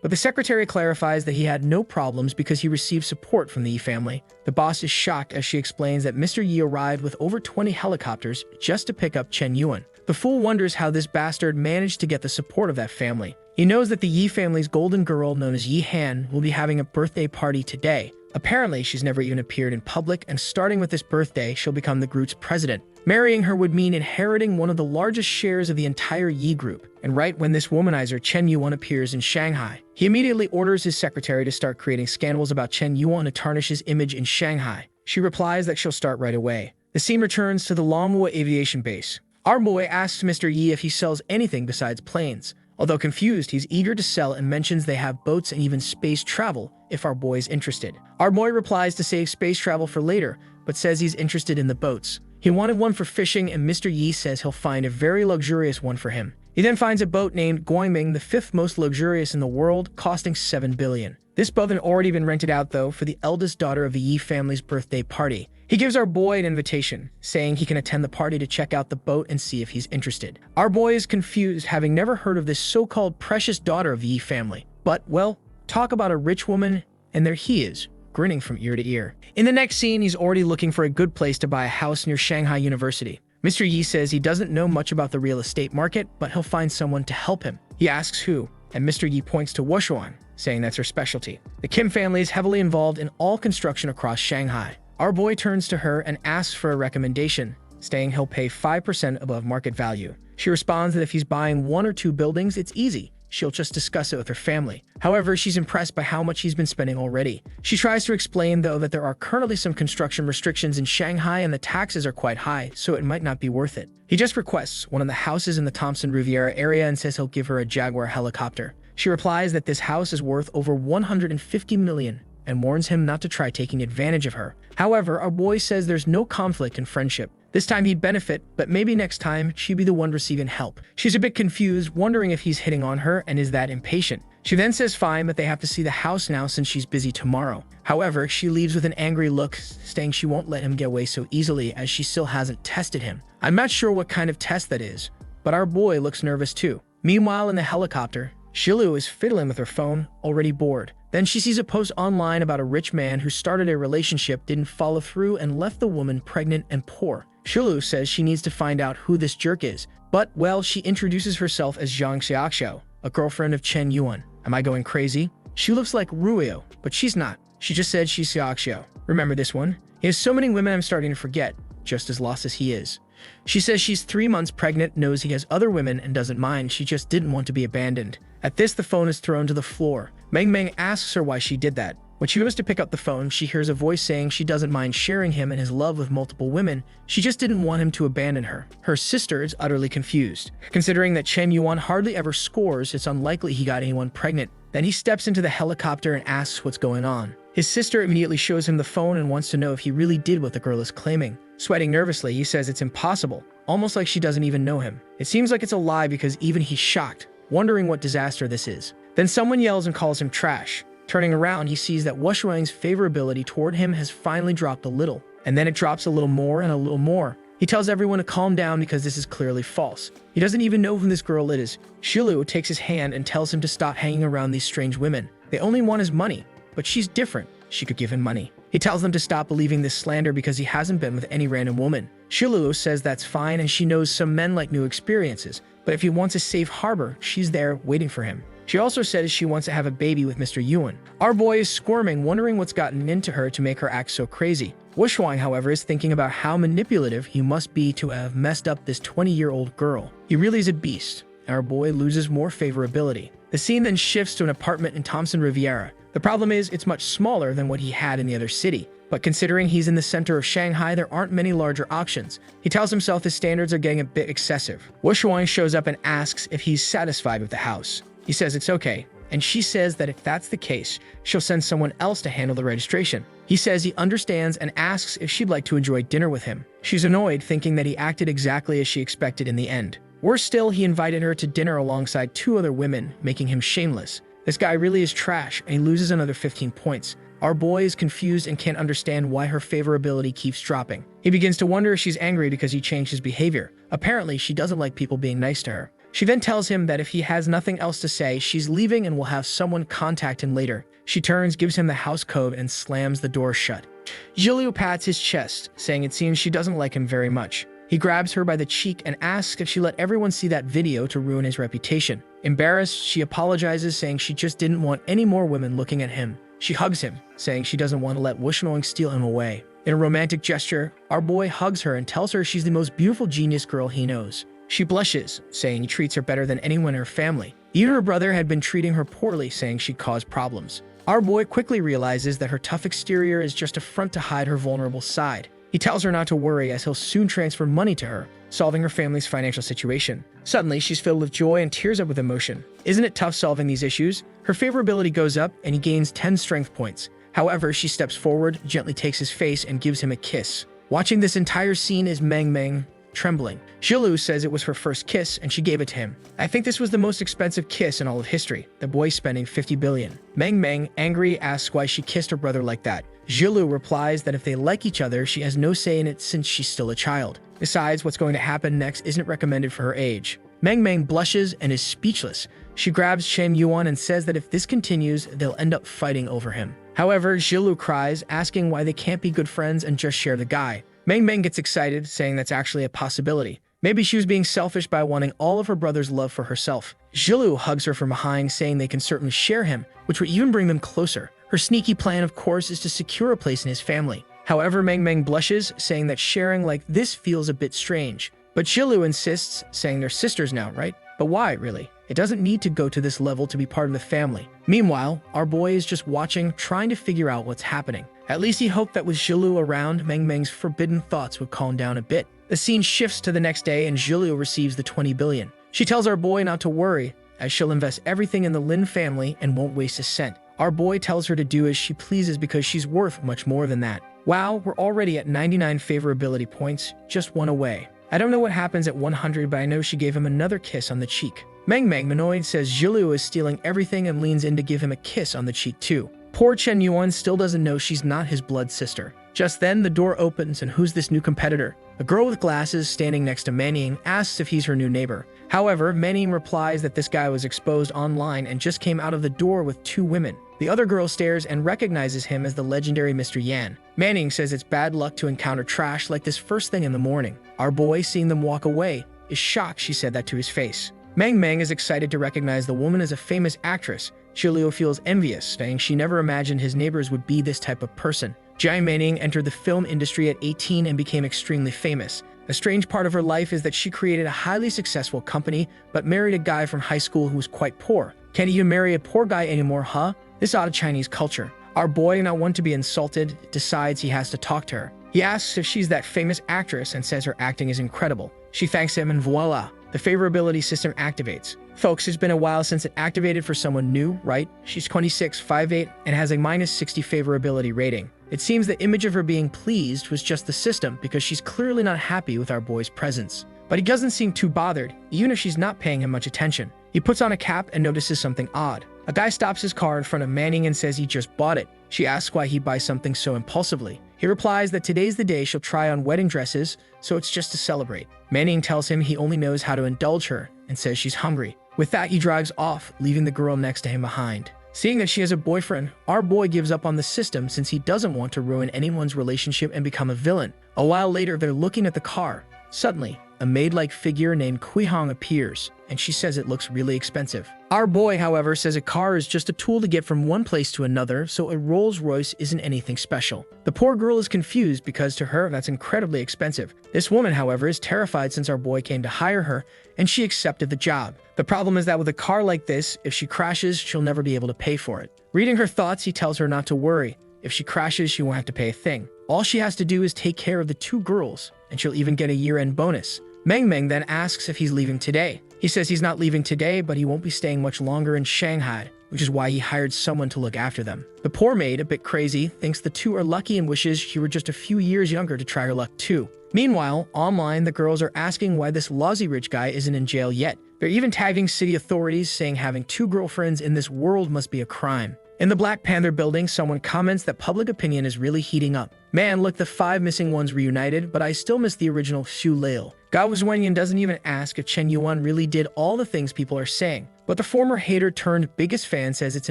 Speaker 1: But the secretary clarifies that he had no problems because he received support from the Yi family. The boss is shocked as she explains that Mr. Yi arrived with over 20 helicopters just to pick up Chen Yuan. The fool wonders how this bastard managed to get the support of that family. He knows that the Yi family's golden girl, known as Yi Han, will be having a birthday party today. Apparently, she's never even appeared in public, and starting with this birthday, she'll become the group's president. Marrying her would mean inheriting one of the largest shares of the entire Yi group. And right when this womanizer Chen Yuan appears in Shanghai, he immediately orders his secretary to start creating scandals about Chen Yuan to tarnish his image in Shanghai. She replies that she'll start right away. The scene returns to the Manhwa aviation base. Our boy asks Mr. Yi if he sells anything besides planes. Although confused, he's eager to sell and mentions they have boats and even space travel if our boy's interested. Our boy replies to save space travel for later, but says he's interested in the boats. He wanted one for fishing, and Mr. Yi says he'll find a very luxurious one for him. He then finds a boat named Guangming, the 5th most luxurious in the world, costing 7 billion. This boat had already been rented out, though, for the eldest daughter of the Yi family's birthday party. He gives our boy an invitation, saying he can attend the party to check out the boat and see if he's interested. Our boy is confused, having never heard of this so-called precious daughter of the Yi family. But, well, talk about a rich woman, and there he is, grinning from ear to ear. In the next scene, he's already looking for a good place to buy a house near Shanghai University. Mr. Yi says he doesn't know much about the real estate market, but he'll find someone to help him. He asks who, and Mr. Yi points to Wushuang, saying that's her specialty. The Kim family is heavily involved in all construction across Shanghai. Our boy turns to her and asks for a recommendation, saying he'll pay 5% above market value. She responds that if he's buying 1 or 2 buildings, it's easy. She'll just discuss it with her family. However, she's impressed by how much he's been spending already. She tries to explain, though, that there are currently some construction restrictions in Shanghai and the taxes are quite high, so it might not be worth it. He just requests one of the houses in the Thompson Riviera area and says he'll give her a Jaguar helicopter. She replies that this house is worth over 150 million. and warns him not to try taking advantage of her. However, our boy says there's no conflict in friendship. This time he'd benefit, but maybe next time she'd be the one receiving help. She's a bit confused, wondering if he's hitting on her and is that impatient. She then says fine, but they have to see the house now since she's busy tomorrow. However, she leaves with an angry look, saying she won't let him get away so easily as she still hasn't tested him. I'm not sure what kind of test that is, but our boy looks nervous too. Meanwhile, in the helicopter, Shilu is fiddling with her phone, already bored. Then she sees a post online about a rich man who started a relationship, didn't follow through, and left the woman pregnant and poor. Shilu says she needs to find out who this jerk is, but, well, she introduces herself as Zhang Xiaoxiao, a girlfriend of Chen Yuan. Am I going crazy? She looks like Ruyo, but she's not. She just said she's Xiaoxiao. Remember this one? He has so many women I'm starting to forget, just as lost as he is. She says she's 3 months pregnant, knows he has other women, and doesn't mind. She just didn't want to be abandoned. At this, the phone is thrown to the floor. Meng asks her why she did that. When she goes to pick up the phone, she hears a voice saying she doesn't mind sharing him and his love with multiple women. She just didn't want him to abandon her. Her sister is utterly confused. Considering that Chen Yuan hardly ever scores, it's unlikely he got anyone pregnant. Then he steps into the helicopter and asks what's going on. His sister immediately shows him the phone and wants to know if he really did what the girl is claiming. Sweating nervously, he says it's impossible, almost like she doesn't even know him. It seems like it's a lie because even he's shocked, wondering what disaster this is. Then someone yells and calls him trash. Turning around, he sees that Wushuang's favorability toward him has finally dropped a little, and then it drops a little more and a little more. He tells everyone to calm down because this is clearly false. He doesn't even know who this girl is. Shilu takes his hand and tells him to stop hanging around these strange women. They only want his money, but she's different. She could give him money. He tells them to stop believing this slander because he hasn't been with any random woman. Shilu says that's fine and she knows some men like new experiences, but if he wants a safe harbor, she's there waiting for him. She also says she wants to have a baby with Mr. Yuan. Our boy is squirming, wondering what's gotten into her to make her act so crazy. Wushuang, however, is thinking about how manipulative he must be to have messed up this 20-year-old girl. He really is a beast. Our boy loses more favorability. The scene then shifts to an apartment in Thompson Riviera. The problem is, it's much smaller than what he had in the other city. But considering he's in the center of Shanghai, there aren't many larger auctions. He tells himself his standards are getting a bit excessive. Wushuang shows up and asks if he's satisfied with the house. He says it's okay, and she says that if that's the case, she'll send someone else to handle the registration. He says he understands and asks if she'd like to enjoy dinner with him. She's annoyed, thinking that he acted exactly as she expected in the end. Worse still, he invited her to dinner alongside 2 other women, making him shameless. This guy really is trash, and he loses another 15 points. Our boy is confused and can't understand why her favorability keeps dropping. He begins to wonder if she's angry because he changed his behavior. Apparently, she doesn't like people being nice to her. She then tells him that if he has nothing else to say, she's leaving and will have someone contact him later. She turns, gives him the house code, and slams the door shut. Jilu pats his chest, saying it seems she doesn't like him very much. He grabs her by the cheek and asks if she let everyone see that video to ruin his reputation. Embarrassed, she apologizes, saying she just didn't want any more women looking at him. She hugs him, saying she doesn't want to let Wushuang steal him away. In a romantic gesture, our boy hugs her and tells her she's the most beautiful genius girl he knows. She blushes, saying he treats her better than anyone in her family. Even her brother had been treating her poorly, saying she'd cause problems. Our boy quickly realizes that her tough exterior is just a front to hide her vulnerable side. He tells her not to worry as he'll soon transfer money to her, solving her family's financial situation. Suddenly, she's filled with joy and tears up with emotion. Isn't it tough solving these issues? Her favorability goes up and he gains 10 strength points. However, she steps forward, gently takes his face, and gives him a kiss. Watching this entire scene is Meng trembling. Jilu says it was her first kiss and she gave it to him. I think this was the most expensive kiss in all of history, the boy spending 50 billion. Meng, angry, asks why she kissed her brother like that. Jilu replies that if they like each other, she has no say in it since she's still a child. Besides, what's going to happen next isn't recommended for her age. Meng blushes and is speechless. She grabs Chen Yuan and says that if this continues, they'll end up fighting over him. However, Jilu cries, asking why they can't be good friends and just share the guy. Meng gets excited, saying that's actually a possibility. Maybe she was being selfish by wanting all of her brother's love for herself. Jilu hugs her from behind, saying they can certainly share him, which would even bring them closer. Her sneaky plan, of course, is to secure a place in his family. However, Meng blushes, saying that sharing like this feels a bit strange. But Jilu insists, saying they're sisters now, right? But why, really? It doesn't need to go to this level to be part of the family. Meanwhile, our boy is just watching, trying to figure out what's happening. At least he hoped that with Jilu around, Meng's forbidden thoughts would calm down a bit. The scene shifts to the next day and Jilu receives the 20 billion. She tells our boy not to worry, as she'll invest everything in the Lin family and won't waste a cent. Our boy tells her to do as she pleases because she's worth much more than that. Wow, we're already at 99 favorability points, just one away. I don't know what happens at 100, but I know she gave him another kiss on the cheek. Manoid says Yahello is stealing everything and leans in to give him a kiss on the cheek too. Poor Chen Yuan still doesn't know she's not his blood sister. Just then, the door opens and who's this new competitor? A girl with glasses standing next to Manning asks if he's her new neighbor. However, Manning replies that this guy was exposed online and just came out of the door with 2 women. The other girl stares and recognizes him as the legendary Mr. Yan. Manning says it's bad luck to encounter trash like this first thing in the morning. Our boy, seeing them walk away, is shocked she said that to his face. Mang is excited to recognize the woman as a famous actress. Yahello feels envious, saying she never imagined his neighbors would be this type of person. Jai Manning entered the film industry at 18 and became extremely famous. A strange part of her life is that she created a highly successful company, but married a guy from high school who was quite poor. Can't even marry a poor guy anymore, huh? This out of Chinese culture. Our boy, not one to be insulted, decides he has to talk to her. He asks if she's that famous actress and says her acting is incredible. She thanks him and voila, the favorability system activates. Folks, it's been a while since it activated for someone new, right? She's 26, 5'8", and has a -60 favorability rating. It seems the image of her being pleased was just the system because she's clearly not happy with our boy's presence. But he doesn't seem too bothered, even if she's not paying him much attention. He puts on a cap and notices something odd. A guy stops his car in front of Manning and says he just bought it. She asks why he buys something so impulsively. He replies that today's the day she'll try on wedding dresses, so it's just to celebrate. Manning tells him he only knows how to indulge her and says she's hungry. With that, he drives off, leaving the girl next to him behind. Seeing that she has a boyfriend, our boy gives up on the system since he doesn't want to ruin anyone's relationship and become a villain. A while later, they're looking at the car. Suddenly, a maid-like figure named Kuihong appears, and she says it looks really expensive. Our boy, however, says a car is just a tool to get from one place to another, so a Rolls-Royce isn't anything special. The poor girl is confused because to her, that's incredibly expensive. This woman, however, is terrified since our boy came to hire her, and she accepted the job. The problem is that with a car like this, if she crashes, she'll never be able to pay for it. Reading her thoughts, he tells her not to worry. If she crashes, she won't have to pay a thing. All she has to do is take care of the 2 girls, and she'll even get a year-end bonus. Meng then asks if he's leaving today. He says he's not leaving today, but he won't be staying much longer in Shanghai, which is why he hired someone to look after them. The poor maid, a bit crazy, thinks the 2 are lucky and wishes she were just a few years younger to try her luck too. Meanwhile, online, the girls are asking why this lousy rich guy isn't in jail yet. They're even tagging city authorities, saying having 2 girlfriends in this world must be a crime. In the Black Panther building, someone comments that public opinion is really heating up. Man, look, the 5 missing ones reunited, but I still miss the original Xu Leil. Gao Wenyan doesn't even ask if Chen Yuan really did all the things people are saying. But the former hater turned biggest fan says it's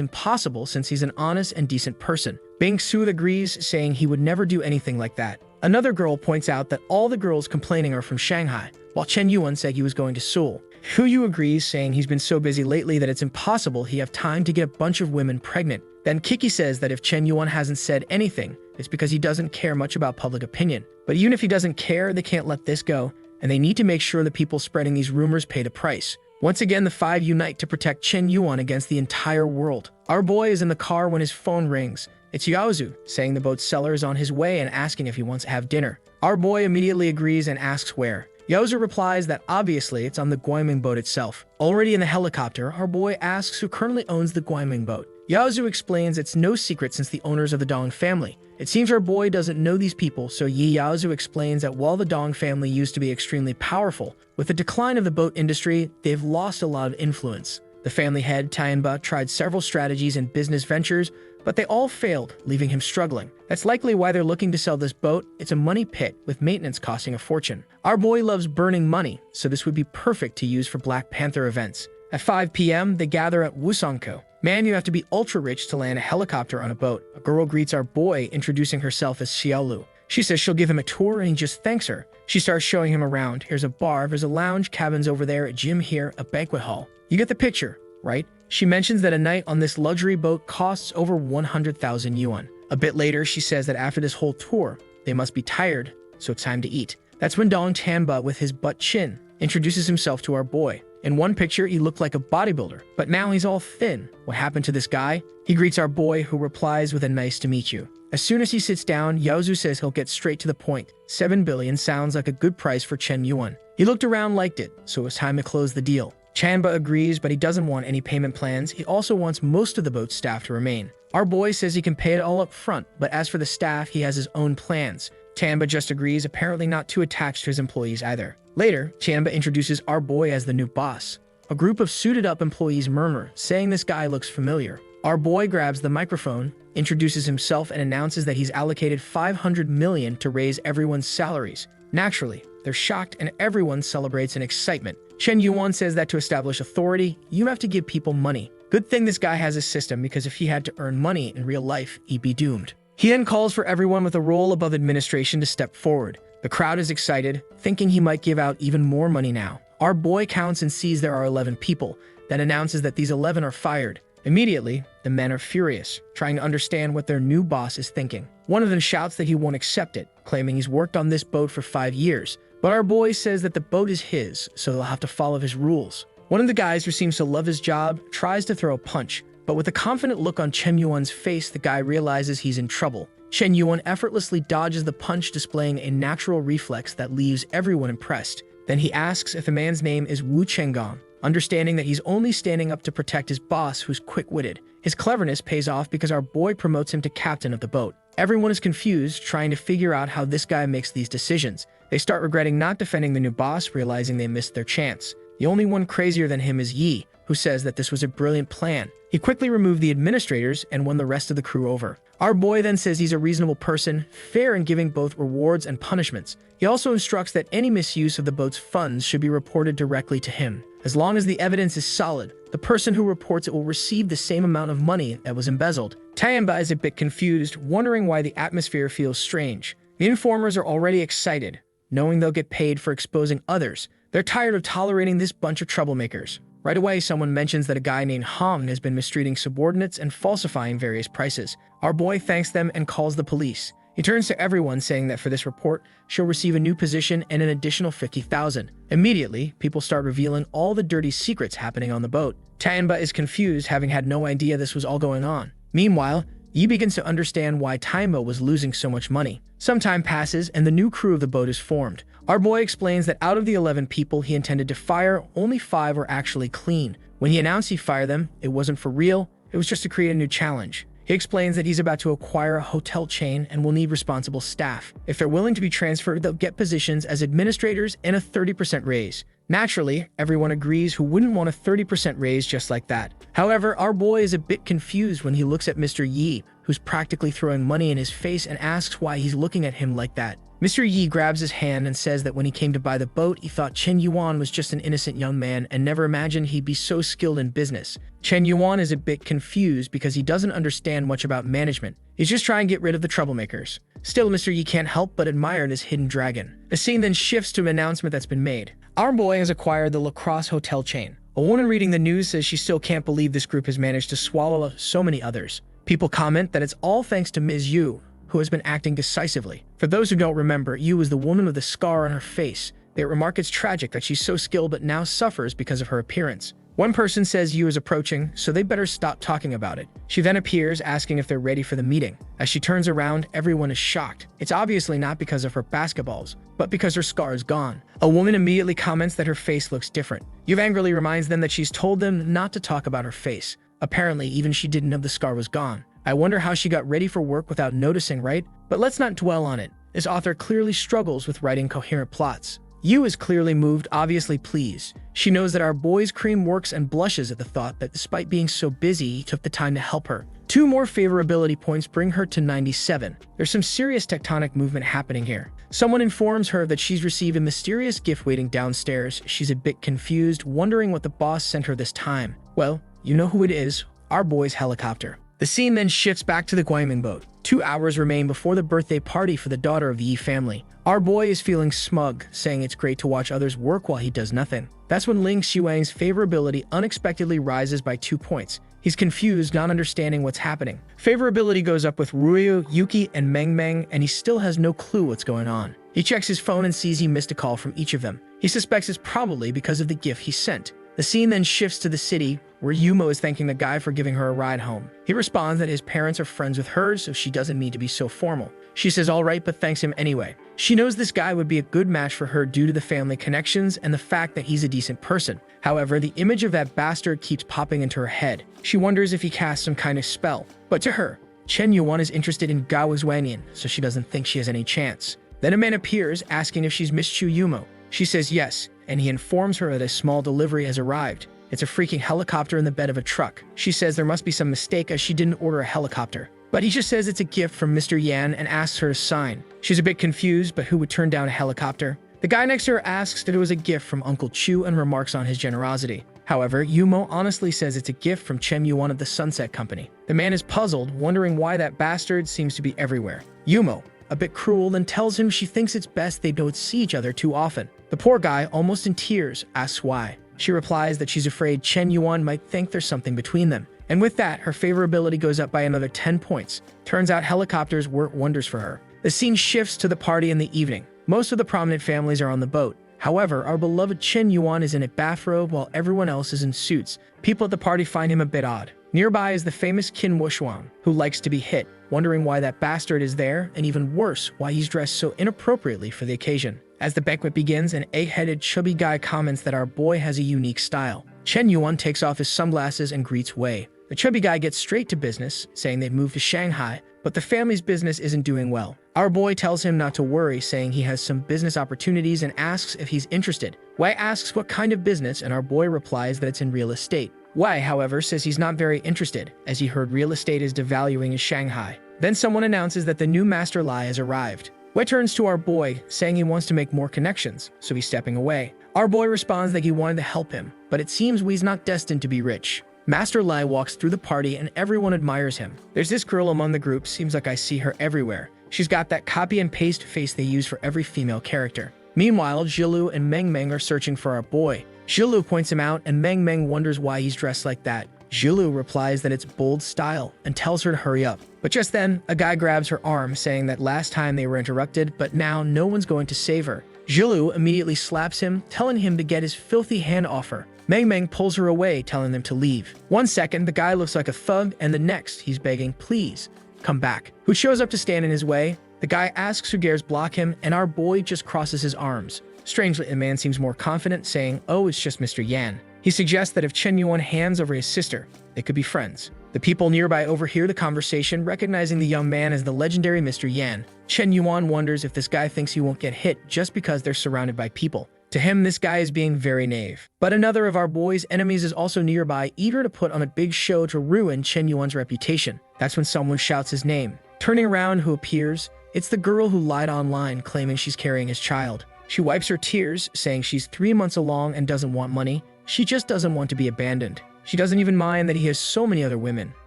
Speaker 1: impossible since he's an honest and decent person. Bing Su agrees, saying he would never do anything like that. Another girl points out that all the girls complaining are from Shanghai, while Chen Yuan said he was going to Seoul. Hu Yu agrees, saying he's been so busy lately that it's impossible he have time to get a bunch of women pregnant. Then Kiki says that if Chen Yuan hasn't said anything, it's because he doesn't care much about public opinion. But even if he doesn't care, they can't let this go, and they need to make sure the people spreading these rumors pay the price. Once again, the 5 unite to protect Chen Yuan against the entire world. Our boy is in the car when his phone rings. It's Yaozu, saying the boat seller is on his way and asking if he wants to have dinner. Our boy immediately agrees and asks where. Yaozu replies that obviously it's on the Guiming boat itself. Already in the helicopter, our boy asks who currently owns the Guiming boat. Yaozu explains it's no secret since the owners of the Dong family. It seems our boy doesn't know these people, so Yaozu explains that while the Dong family used to be extremely powerful, with the decline of the boat industry, they've lost a lot of influence. The family head, Tianba, tried several strategies and business ventures, but they all failed, leaving him struggling. That's likely why they're looking to sell this boat. It's a money pit, with maintenance costing a fortune. Our boy loves burning money, so this would be perfect to use for Black Panther events. At 5 p.m., they gather at Wusongko. Man, you have to be ultra-rich to land a helicopter on a boat. A girl greets our boy, introducing herself as Xiaolu. She says she'll give him a tour, and he just thanks her. She starts showing him around. Here's a bar, there's a lounge, cabins over there, a gym here, a banquet hall. You get the picture, right? She mentions that a night on this luxury boat costs over 100,000 yuan. A bit later, she says that after this whole tour, they must be tired, so it's time to eat. That's when Dong Tianba, with his butt chin, introduces himself to our boy. In one picture, he looked like a bodybuilder, but now he's all thin. What happened to this guy? He greets our boy, who replies with a nice to meet you. As soon as he sits down, Yaozu says he'll get straight to the point. 7 billion sounds like a good price for Chen Yuan. He looked around, liked it, so it was time to close the deal. Chanba agrees, but he doesn't want any payment plans. He also wants most of the boat's staff to remain. Our boy says he can pay it all up front, but as for the staff, he has his own plans. Chanba just agrees, apparently not too attached to his employees either. Later, Chanba introduces our boy as the new boss. A group of suited-up employees murmur, saying this guy looks familiar. Our boy grabs the microphone, introduces himself, and announces that he's allocated 500 million to raise everyone's salaries. Naturally, they're shocked and everyone celebrates in excitement. Chen Yuan says that to establish authority, you have to give people money. Good thing this guy has a system, because if he had to earn money in real life, he'd be doomed. He then calls for everyone with a role above administration to step forward. The crowd is excited, thinking he might give out even more money now. Our boy counts and sees there are 11 people, then announces that these 11 are fired. Immediately, the men are furious, trying to understand what their new boss is thinking. One of them shouts that he won't accept it, claiming he's worked on this boat for 5 years. But our boy says that the boat is his, so they'll have to follow his rules. One of the guys who seems to love his job tries to throw a punch, but with a confident look on Chen Yuan's face, the guy realizes he's in trouble. Chen Yuan effortlessly dodges the punch, displaying a natural reflex that leaves everyone impressed. Then he asks if the man's name is Wu Chenggong, understanding that he's only standing up to protect his boss, who's quick-witted. His cleverness pays off because our boy promotes him to captain of the boat. Everyone is confused, trying to figure out how this guy makes these decisions. They start regretting not defending the new boss, realizing they missed their chance. The only one crazier than him is Yi, who says that this was a brilliant plan. He quickly removed the administrators and won the rest of the crew over. Our boy then says he's a reasonable person, fair in giving both rewards and punishments. He also instructs that any misuse of the boat's funds should be reported directly to him. As long as the evidence is solid, the person who reports it will receive the same amount of money that was embezzled. Tayamba is a bit confused, wondering why the atmosphere feels strange. The informers are already excited, knowing they'll get paid for exposing others. They're tired of tolerating this bunch of troublemakers. Right away, someone mentions that a guy named Hong has been mistreating subordinates and falsifying various prices. Our boy thanks them and calls the police. He turns to everyone, saying that for this report, she'll receive a new position and an additional 50,000. Immediately, people start revealing all the dirty secrets happening on the boat. Tayamba is confused, having had no idea this was all going on. Meanwhile, Yi begins to understand why Tayamba was losing so much money. Some time passes, and the new crew of the boat is formed. Our boy explains that out of the 11 people he intended to fire, only 5 were actually clean. When he announced he'd fire them, it wasn't for real, it was just to create a new challenge. He explains that he's about to acquire a hotel chain and will need responsible staff. If they're willing to be transferred, they'll get positions as administrators and a 30% raise. Naturally, everyone agrees, who wouldn't want a 30% raise just like that. However, our boy is a bit confused when he looks at Mr. Yi, who's practically throwing money in his face, and asks why he's looking at him like that. Mr. Yi grabs his hand and says that when he came to buy the boat, he thought Chen Yuan was just an innocent young man and never imagined he'd be so skilled in business. Chen Yuan is a bit confused because he doesn't understand much about management. He's just trying to get rid of the troublemakers. Still, Mr. Yi can't help but admire this hidden dragon. The scene then shifts to an announcement that's been made. Our boy has acquired the Lacrosse hotel chain. A woman reading the news says she still can't believe this group has managed to swallow so many others. People comment that it's all thanks to Ms. Yu, who has been acting decisively. For those who don't remember, Yu is the woman with the scar on her face. They remark it's tragic that she's so skilled but now suffers because of her appearance. One person says Yu is approaching, so they better stop talking about it. She then appears, asking if they're ready for the meeting. As she turns around, everyone is shocked. It's obviously not because of her basketballs, but because her scar is gone. A woman immediately comments that her face looks different. Yu angrily reminds them that she's told them not to talk about her face. Apparently, even she didn't know the scar was gone. I wonder how she got ready for work without noticing, right? But let's not dwell on it. This author clearly struggles with writing coherent plots. Yu is clearly moved, obviously pleased. She knows that our boy's cream works and blushes at the thought that despite being so busy, he took the time to help her. 2 more favorability points bring her to 97. There's some serious tectonic movement happening here. Someone informs her that she's received a mysterious gift waiting downstairs. She's a bit confused, wondering what the boss sent her this time. Well, you know who it is, our boy's helicopter. The scene then shifts back to the Guiming boat. 2 hours remain before the birthday party for the daughter of the Yi family. Our boy is feeling smug, saying it's great to watch others work while he does nothing. That's when Ling Xuang's favorability unexpectedly rises by 2 points. He's confused, not understanding what's happening. Favorability goes up with Ruyu, Yuki, and Meng Meng, and he still has no clue what's going on. He checks his phone and sees he missed a call from each of them. He suspects it's probably because of the gift he sent. The scene then shifts to the city, where Yumo is thanking the guy for giving her a ride home. He responds that his parents are friends with hers, so she doesn't need to be so formal. She says all right, but thanks him anyway. She knows this guy would be a good match for her due to the family connections and the fact that he's a decent person. However, the image of that bastard keeps popping into her head. She wonders if he cast some kind of spell. But to her, Chen Yuan is interested in Gao Wanyan, so she doesn't think she has any chance. Then a man appears, asking if she's Miss Chu Yumo. She says yes, and he informs her that a small delivery has arrived. It's a freaking helicopter in the bed of a truck. She says there must be some mistake as she didn't order a helicopter. But he just says it's a gift from Mr. Yan and asks her to sign. She's a bit confused, but who would turn down a helicopter? The guy next to her asks that it was a gift from Uncle Chu and remarks on his generosity. However, Yumo honestly says it's a gift from Chen Yuan of the Sunset Company. The man is puzzled, wondering why that bastard seems to be everywhere. Yumo, a bit cruel, then tells him she thinks it's best they don't see each other too often. The poor guy, almost in tears, asks why. She replies that she's afraid Chen Yuan might think there's something between them. And with that, her favorability goes up by another 10 points. Turns out helicopters work wonders for her. The scene shifts to the party in the evening. Most of the prominent families are on the boat. However, our beloved Chen Yuan is in a bathrobe while everyone else is in suits. People at the party find him a bit odd. Nearby is the famous Qin Wushuang, who likes to be hit, wondering why that bastard is there, and even worse, why he's dressed so inappropriately for the occasion. As the banquet begins, an egg-headed, chubby guy comments that our boy has a unique style. Chen Yuan takes off his sunglasses and greets Wei. The chubby guy gets straight to business, saying they've moved to Shanghai, but the family's business isn't doing well. Our boy tells him not to worry, saying he has some business opportunities and asks if he's interested. Wei asks what kind of business, and our boy replies that it's in real estate. Wei, however, says he's not very interested, as he heard real estate is devaluing in Shanghai. Then someone announces that the new Master Lai has arrived. Wei turns to our boy, saying he wants to make more connections, so he's stepping away. Our boy responds that he wanted to help him, but it seems Wei's not destined to be rich. Master Lai walks through the party and everyone admires him. There's this girl among the group, seems like I see her everywhere. She's got that copy and paste face they use for every female character. Meanwhile, Jilu and Meng Meng are searching for our boy. Jilu points him out and Meng Meng wonders why he's dressed like that. Jilu replies that it's bold style and tells her to hurry up. But just then, a guy grabs her arm, saying that last time they were interrupted, but now no one's going to save her. Jilu immediately slaps him, telling him to get his filthy hand off her. Meng Meng pulls her away, telling them to leave. 1 second, the guy looks like a thug, and the next, he's begging, please, come back. Who shows up to stand in his way? The guy asks who dares block him, and our boy just crosses his arms. Strangely, the man seems more confident, saying, oh, it's just Mr. Yan. He suggests that if Chen Yuan hands over his sister, they could be friends. The people nearby overhear the conversation, recognizing the young man as the legendary Mr. Yan. Chen Yuan wonders if this guy thinks he won't get hit just because they're surrounded by people. To him, this guy is being very naive. But another of our boy's enemies is also nearby, eager to put on a big show to ruin Chen Yuan's reputation. That's when someone shouts his name. Turning around, who appears? It's the girl who lied online, claiming she's carrying his child. She wipes her tears, saying she's 3 months along and doesn't want money. She just doesn't want to be abandoned. She doesn't even mind that he has so many other women.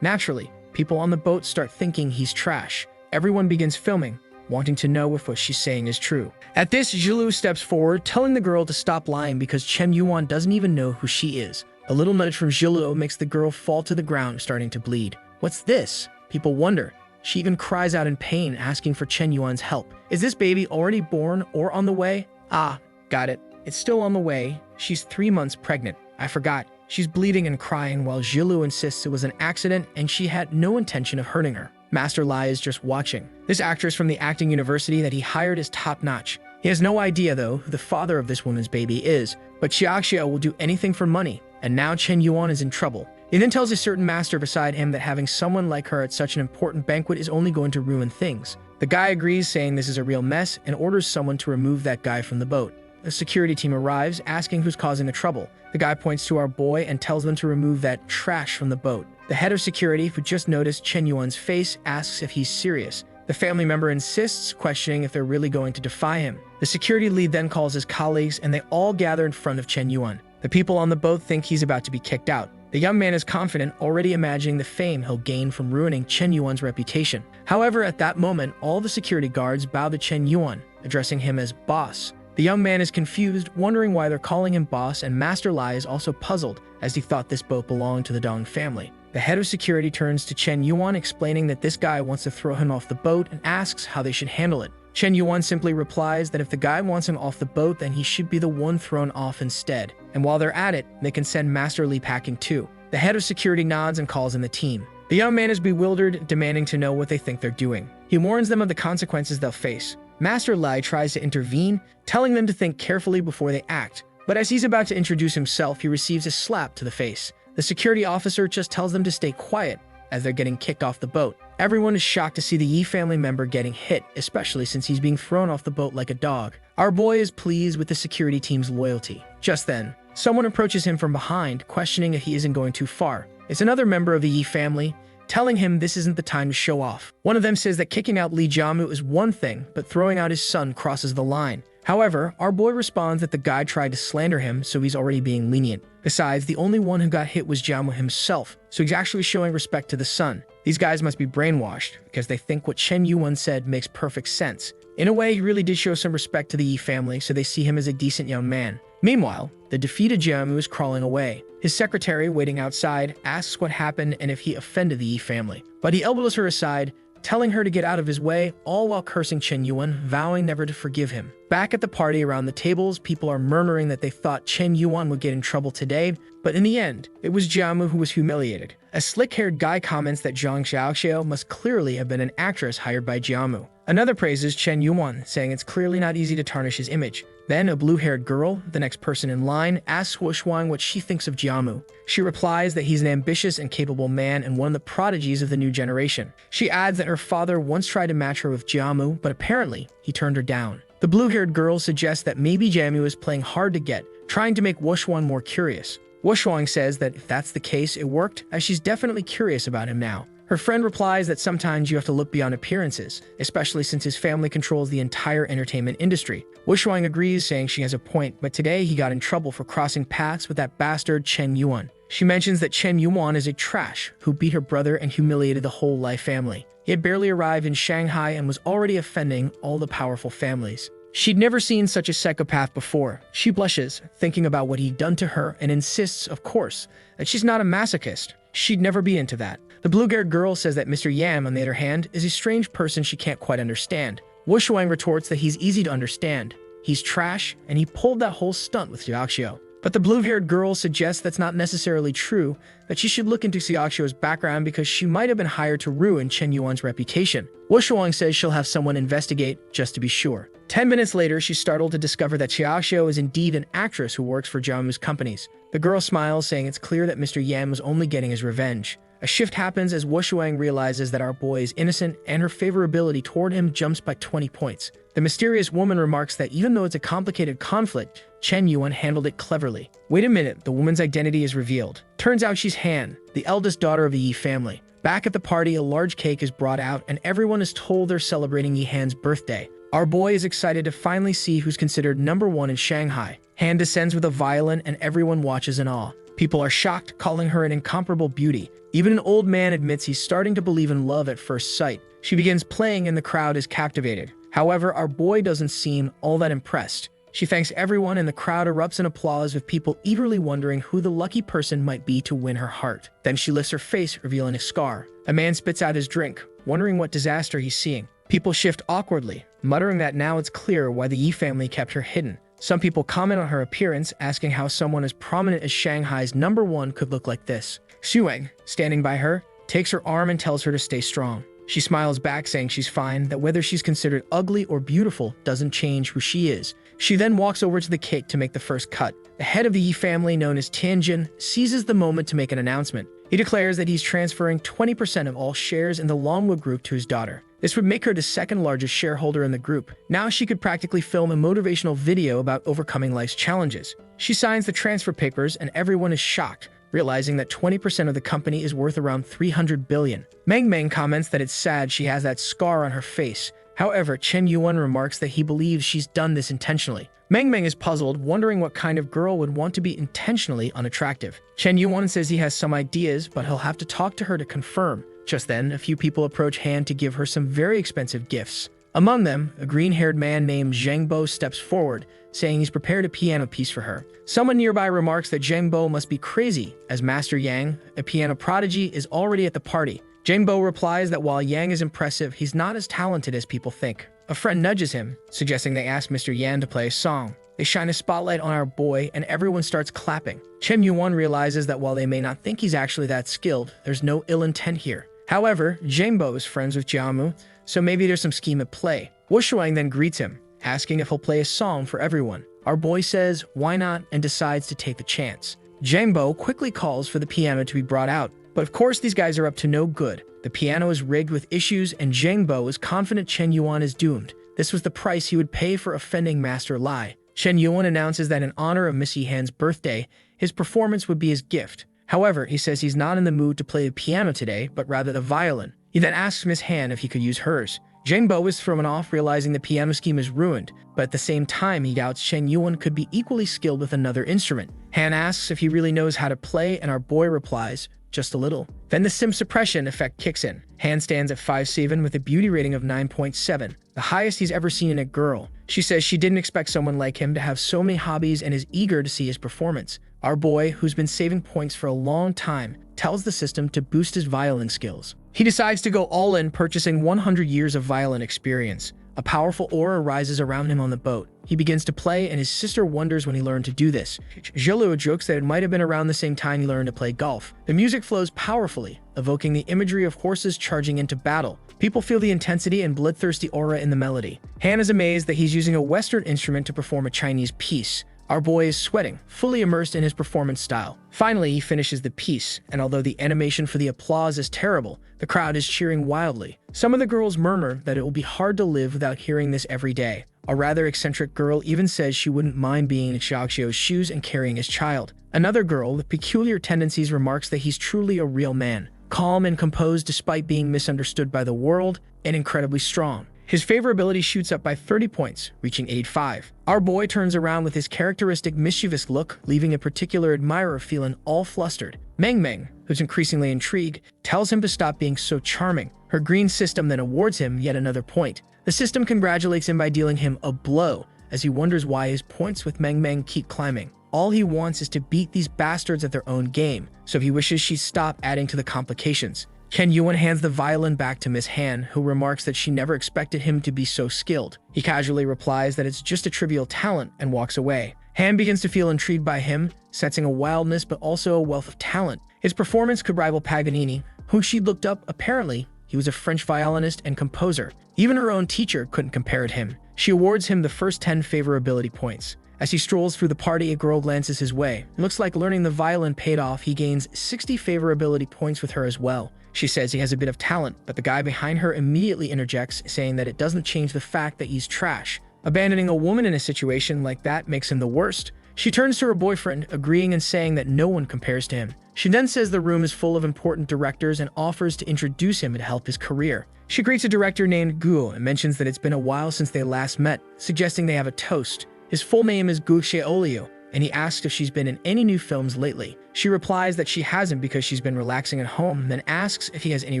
Speaker 1: Naturally, people on the boat start thinking he's trash. Everyone begins filming, wanting to know if what she's saying is true. At this, Jilu steps forward, telling the girl to stop lying because Chen Yuan doesn't even know who she is. A little nudge from Jilu makes the girl fall to the ground, starting to bleed. What's this? People wonder. She even cries out in pain, asking for Chen Yuan's help. Is this baby already born or on the way? Ah, got it. It's still on the way. She's 3 months pregnant. I forgot. She's bleeding and crying while Jilu insists it was an accident and she had no intention of hurting her. Master Lai is just watching. This actress from the acting university that he hired is top-notch. He has no idea, though, who the father of this woman's baby is, but Xiaxia will do anything for money, and now Chen Yuan is in trouble. He then tells a certain master beside him that having someone like her at such an important banquet is only going to ruin things. The guy agrees, saying this is a real mess, and orders someone to remove that guy from the boat. A security team arrives, asking who's causing the trouble. The guy points to our boy and tells them to remove that trash from the boat. The head of security, who just noticed Chen Yuan's face, asks if he's serious. The family member insists, questioning if they're really going to defy him. The security lead then calls his colleagues, and they all gather in front of Chen Yuan. The people on the boat think he's about to be kicked out. The young man is confident, already imagining the fame he'll gain from ruining Chen Yuan's reputation. However, at that moment, all the security guards bow to Chen Yuan, addressing him as boss. The young man is confused, wondering why they're calling him boss, and Master Lai is also puzzled, as he thought this boat belonged to the Dong family. The head of security turns to Chen Yuan, explaining that this guy wants to throw him off the boat and asks how they should handle it. Chen Yuan simply replies that if the guy wants him off the boat, then he should be the one thrown off instead. And while they're at it, they can send Master Li packing too. The head of security nods and calls in the team. The young man is bewildered, demanding to know what they think they're doing. He warns them of the consequences they'll face. Master Lai tries to intervene, telling them to think carefully before they act. But as he's about to introduce himself, he receives a slap to the face. The security officer just tells them to stay quiet as they're getting kicked off the boat. Everyone is shocked to see the Yi family member getting hit, especially since he's being thrown off the boat like a dog. Our boy is pleased with the security team's loyalty. Just then, someone approaches him from behind, questioning if he isn't going too far. It's another member of the Yi family, telling him this isn't the time to show off. One of them says that kicking out Lee Jamu is one thing, but throwing out his son crosses the line. However, our boy responds that the guy tried to slander him, so he's already being lenient. Besides, the only one who got hit was Jamu himself, so he's actually showing respect to the son. These guys must be brainwashed, because they think what Chen Yuan said makes perfect sense. In a way, he really did show some respect to the Yi family, so they see him as a decent young man. Meanwhile, the defeated Jamu is crawling away. His secretary, waiting outside, asks what happened and if he offended the Yi family. But he elbows her aside, telling her to get out of his way, all while cursing Chen Yuan, vowing never to forgive him. Back at the party around the tables, people are murmuring that they thought Chen Yuan would get in trouble today, but in the end, it was Jiamu who was humiliated. A slick-haired guy comments that Zhang Xiaoxiao must clearly have been an actress hired by Jiamu. Another praises Chen Yuan, saying it's clearly not easy to tarnish his image. Then a blue-haired girl, the next person in line, asks Wuxuang what she thinks of Jiamu. She replies that he's an ambitious and capable man and one of the prodigies of the new generation. She adds that her father once tried to match her with Jiamu, but apparently he turned her down. The blue-haired girl suggests that maybe Jiamu is playing hard to get, trying to make Wuxuang more curious. Wuxuang says that if that's the case, it worked, as she's definitely curious about him now. Her friend replies that sometimes you have to look beyond appearances, especially since his family controls the entire entertainment industry. Wuxuang agrees, saying she has a point, but today he got in trouble for crossing paths with that bastard Chen Yuan. She mentions that Chen Yuan is a trash who beat her brother and humiliated the whole Lai family. He had barely arrived in Shanghai and was already offending all the powerful families. She'd never seen such a psychopath before. She blushes, thinking about what he'd done to her, and insists, of course, that she's not a masochist. She'd never be into that. The blue-haired girl says that Mr. Yam, on the other hand, is a strange person she can't quite understand. Wuxuang retorts that he's easy to understand. He's trash, and he pulled that whole stunt with Xiaoxiao. But the blue-haired girl suggests that's not necessarily true, that she should look into Xiaoxiao's background because she might have been hired to ruin Chen Yuan's reputation. Wuxuang says she'll have someone investigate, just to be sure. 10 minutes later, she's startled to discover that Xiaoxiao is indeed an actress who works for Jiamu's companies. The girl smiles, saying it's clear that Mr. Yan was only getting his revenge. A shift happens as Wuxuang realizes that our boy is innocent and her favorability toward him jumps by 20 points. The mysterious woman remarks that even though it's a complicated conflict, Chen Yuan handled it cleverly. Wait a minute, the woman's identity is revealed. Turns out she's Han, the eldest daughter of the Yi family. Back at the party, a large cake is brought out and everyone is told they're celebrating Yi Han's birthday. Our boy is excited to finally see who's considered #1 in Shanghai. Han descends with a violin and everyone watches in awe. People are shocked, calling her an incomparable beauty. Even an old man admits he's starting to believe in love at first sight. She begins playing and the crowd is captivated. However, our boy doesn't seem all that impressed. She thanks everyone and the crowd erupts in applause with people eagerly wondering who the lucky person might be to win her heart. Then she lifts her face, revealing a scar. A man spits out his drink, wondering what disaster he's seeing. People shift awkwardly, muttering that now it's clear why the Yi family kept her hidden. Some people comment on her appearance, asking how someone as prominent as Shanghai's #1 could look like this. Xuang, standing by her, takes her arm and tells her to stay strong. She smiles back, saying she's fine, that whether she's considered ugly or beautiful doesn't change who she is. She then walks over to the cake to make the first cut. The head of the Yi family, known as Tianjin, seizes the moment to make an announcement. He declares that he's transferring 20% of all shares in the Longwood Group to his daughter. This would make her the second largest shareholder in the group. Now she could practically film a motivational video about overcoming life's challenges. She signs the transfer papers and everyone is shocked, realizing that 20% of the company is worth around 300 billion. Meng comments that it's sad she has that scar on her face. However, Chen Yuan remarks that he believes she's done this intentionally. Meng is puzzled, wondering what kind of girl would want to be intentionally unattractive. Chen Yuan says he has some ideas, but he'll have to talk to her to confirm. Just then, a few people approach Han to give her some very expensive gifts. Among them, a green-haired man named Zheng Bo steps forward, saying he's prepared a piano piece for her. Someone nearby remarks that Zheng Bo must be crazy, as Master Yang, a piano prodigy, is already at the party. Zheng Bo replies that while Yang is impressive, he's not as talented as people think. A friend nudges him, suggesting they ask Mr. Yan to play a song. They shine a spotlight on our boy, and everyone starts clapping. Chen Yuan realizes that while they may not think he's actually that skilled, there's no ill intent here. However, Jangbo is friends with Jiamu, so maybe there's some scheme at play. Wushuang then greets him, asking if he'll play a song for everyone. Our boy says, why not, and decides to take the chance. Jangbo quickly calls for the piano to be brought out, but of course these guys are up to no good. The piano is rigged with issues, and Jangbo is confident Chen Yuan is doomed. This was the price he would pay for offending Master Lai. Chen Yuan announces that in honor of Miss Yihan's birthday, his performance would be his gift. However, he says he's not in the mood to play the piano today, but rather the violin. He then asks Miss Han if he could use hers. Jangbo is thrown off, realizing the piano scheme is ruined, but at the same time he doubts Chen Yuan could be equally skilled with another instrument. Han asks if he really knows how to play, and our boy replies, just a little. Then the sim suppression effect kicks in. Han stands at 5'7" with a beauty rating of 9.7, the highest he's ever seen in a girl. She says she didn't expect someone like him to have so many hobbies and is eager to see his performance. Our boy, who's been saving points for a long time, tells the system to boost his violin skills. He decides to go all in, purchasing 100 years of violin experience. A powerful aura rises around him on the boat. He begins to play, and his sister wonders when he learned to do this. Yahello jokes that it might have been around the same time he learned to play golf. The music flows powerfully, evoking the imagery of horses charging into battle. People feel the intensity and bloodthirsty aura in the melody. Han is amazed that he's using a Western instrument to perform a Chinese piece. Our boy is sweating, fully immersed in his performance style. Finally, he finishes the piece, and although the animation for the applause is terrible, the crowd is cheering wildly. Some of the girls murmur that it will be hard to live without hearing this every day. A rather eccentric girl even says she wouldn't mind being in Xiaoxiu's shoes and carrying his child. Another girl with peculiar tendencies remarks that he's truly a real man, calm and composed despite being misunderstood by the world, and incredibly strong. His favorability shoots up by 30 points, reaching 85. Our boy turns around with his characteristic mischievous look, leaving a particular admirer feeling all flustered. Meng, who's increasingly intrigued, tells him to stop being so charming. Her green system then awards him yet another point. The system congratulates him by dealing him a blow, as he wonders why his points with Meng keep climbing. All he wants is to beat these bastards at their own game, so he wishes she'd stop adding to the complications. Chen Yuan hands the violin back to Miss Han, who remarks that she never expected him to be so skilled. He casually replies that it's just a trivial talent and walks away. Han begins to feel intrigued by him, sensing a wildness but also a wealth of talent. His performance could rival Paganini, whom she looked up. Apparently, he was a French violinist and composer. Even her own teacher couldn't compare to him. She awards him the first 10 favorability points. As he strolls through the party, a girl glances his way. It looks like learning the violin paid off. He gains 60 favorability points with her as well. She says he has a bit of talent, but the guy behind her immediately interjects, saying that it doesn't change the fact that he's trash. Abandoning a woman in a situation like that makes him the worst. She turns to her boyfriend, agreeing and saying that no one compares to him. She then says the room is full of important directors and offers to introduce him and help his career. She greets a director named Gu and mentions that it's been a while since they last met, suggesting they have a toast. His full name is Gu Xiaolio, and he asks if she's been in any new films lately. She replies that she hasn't because she's been relaxing at home, then asks if he has any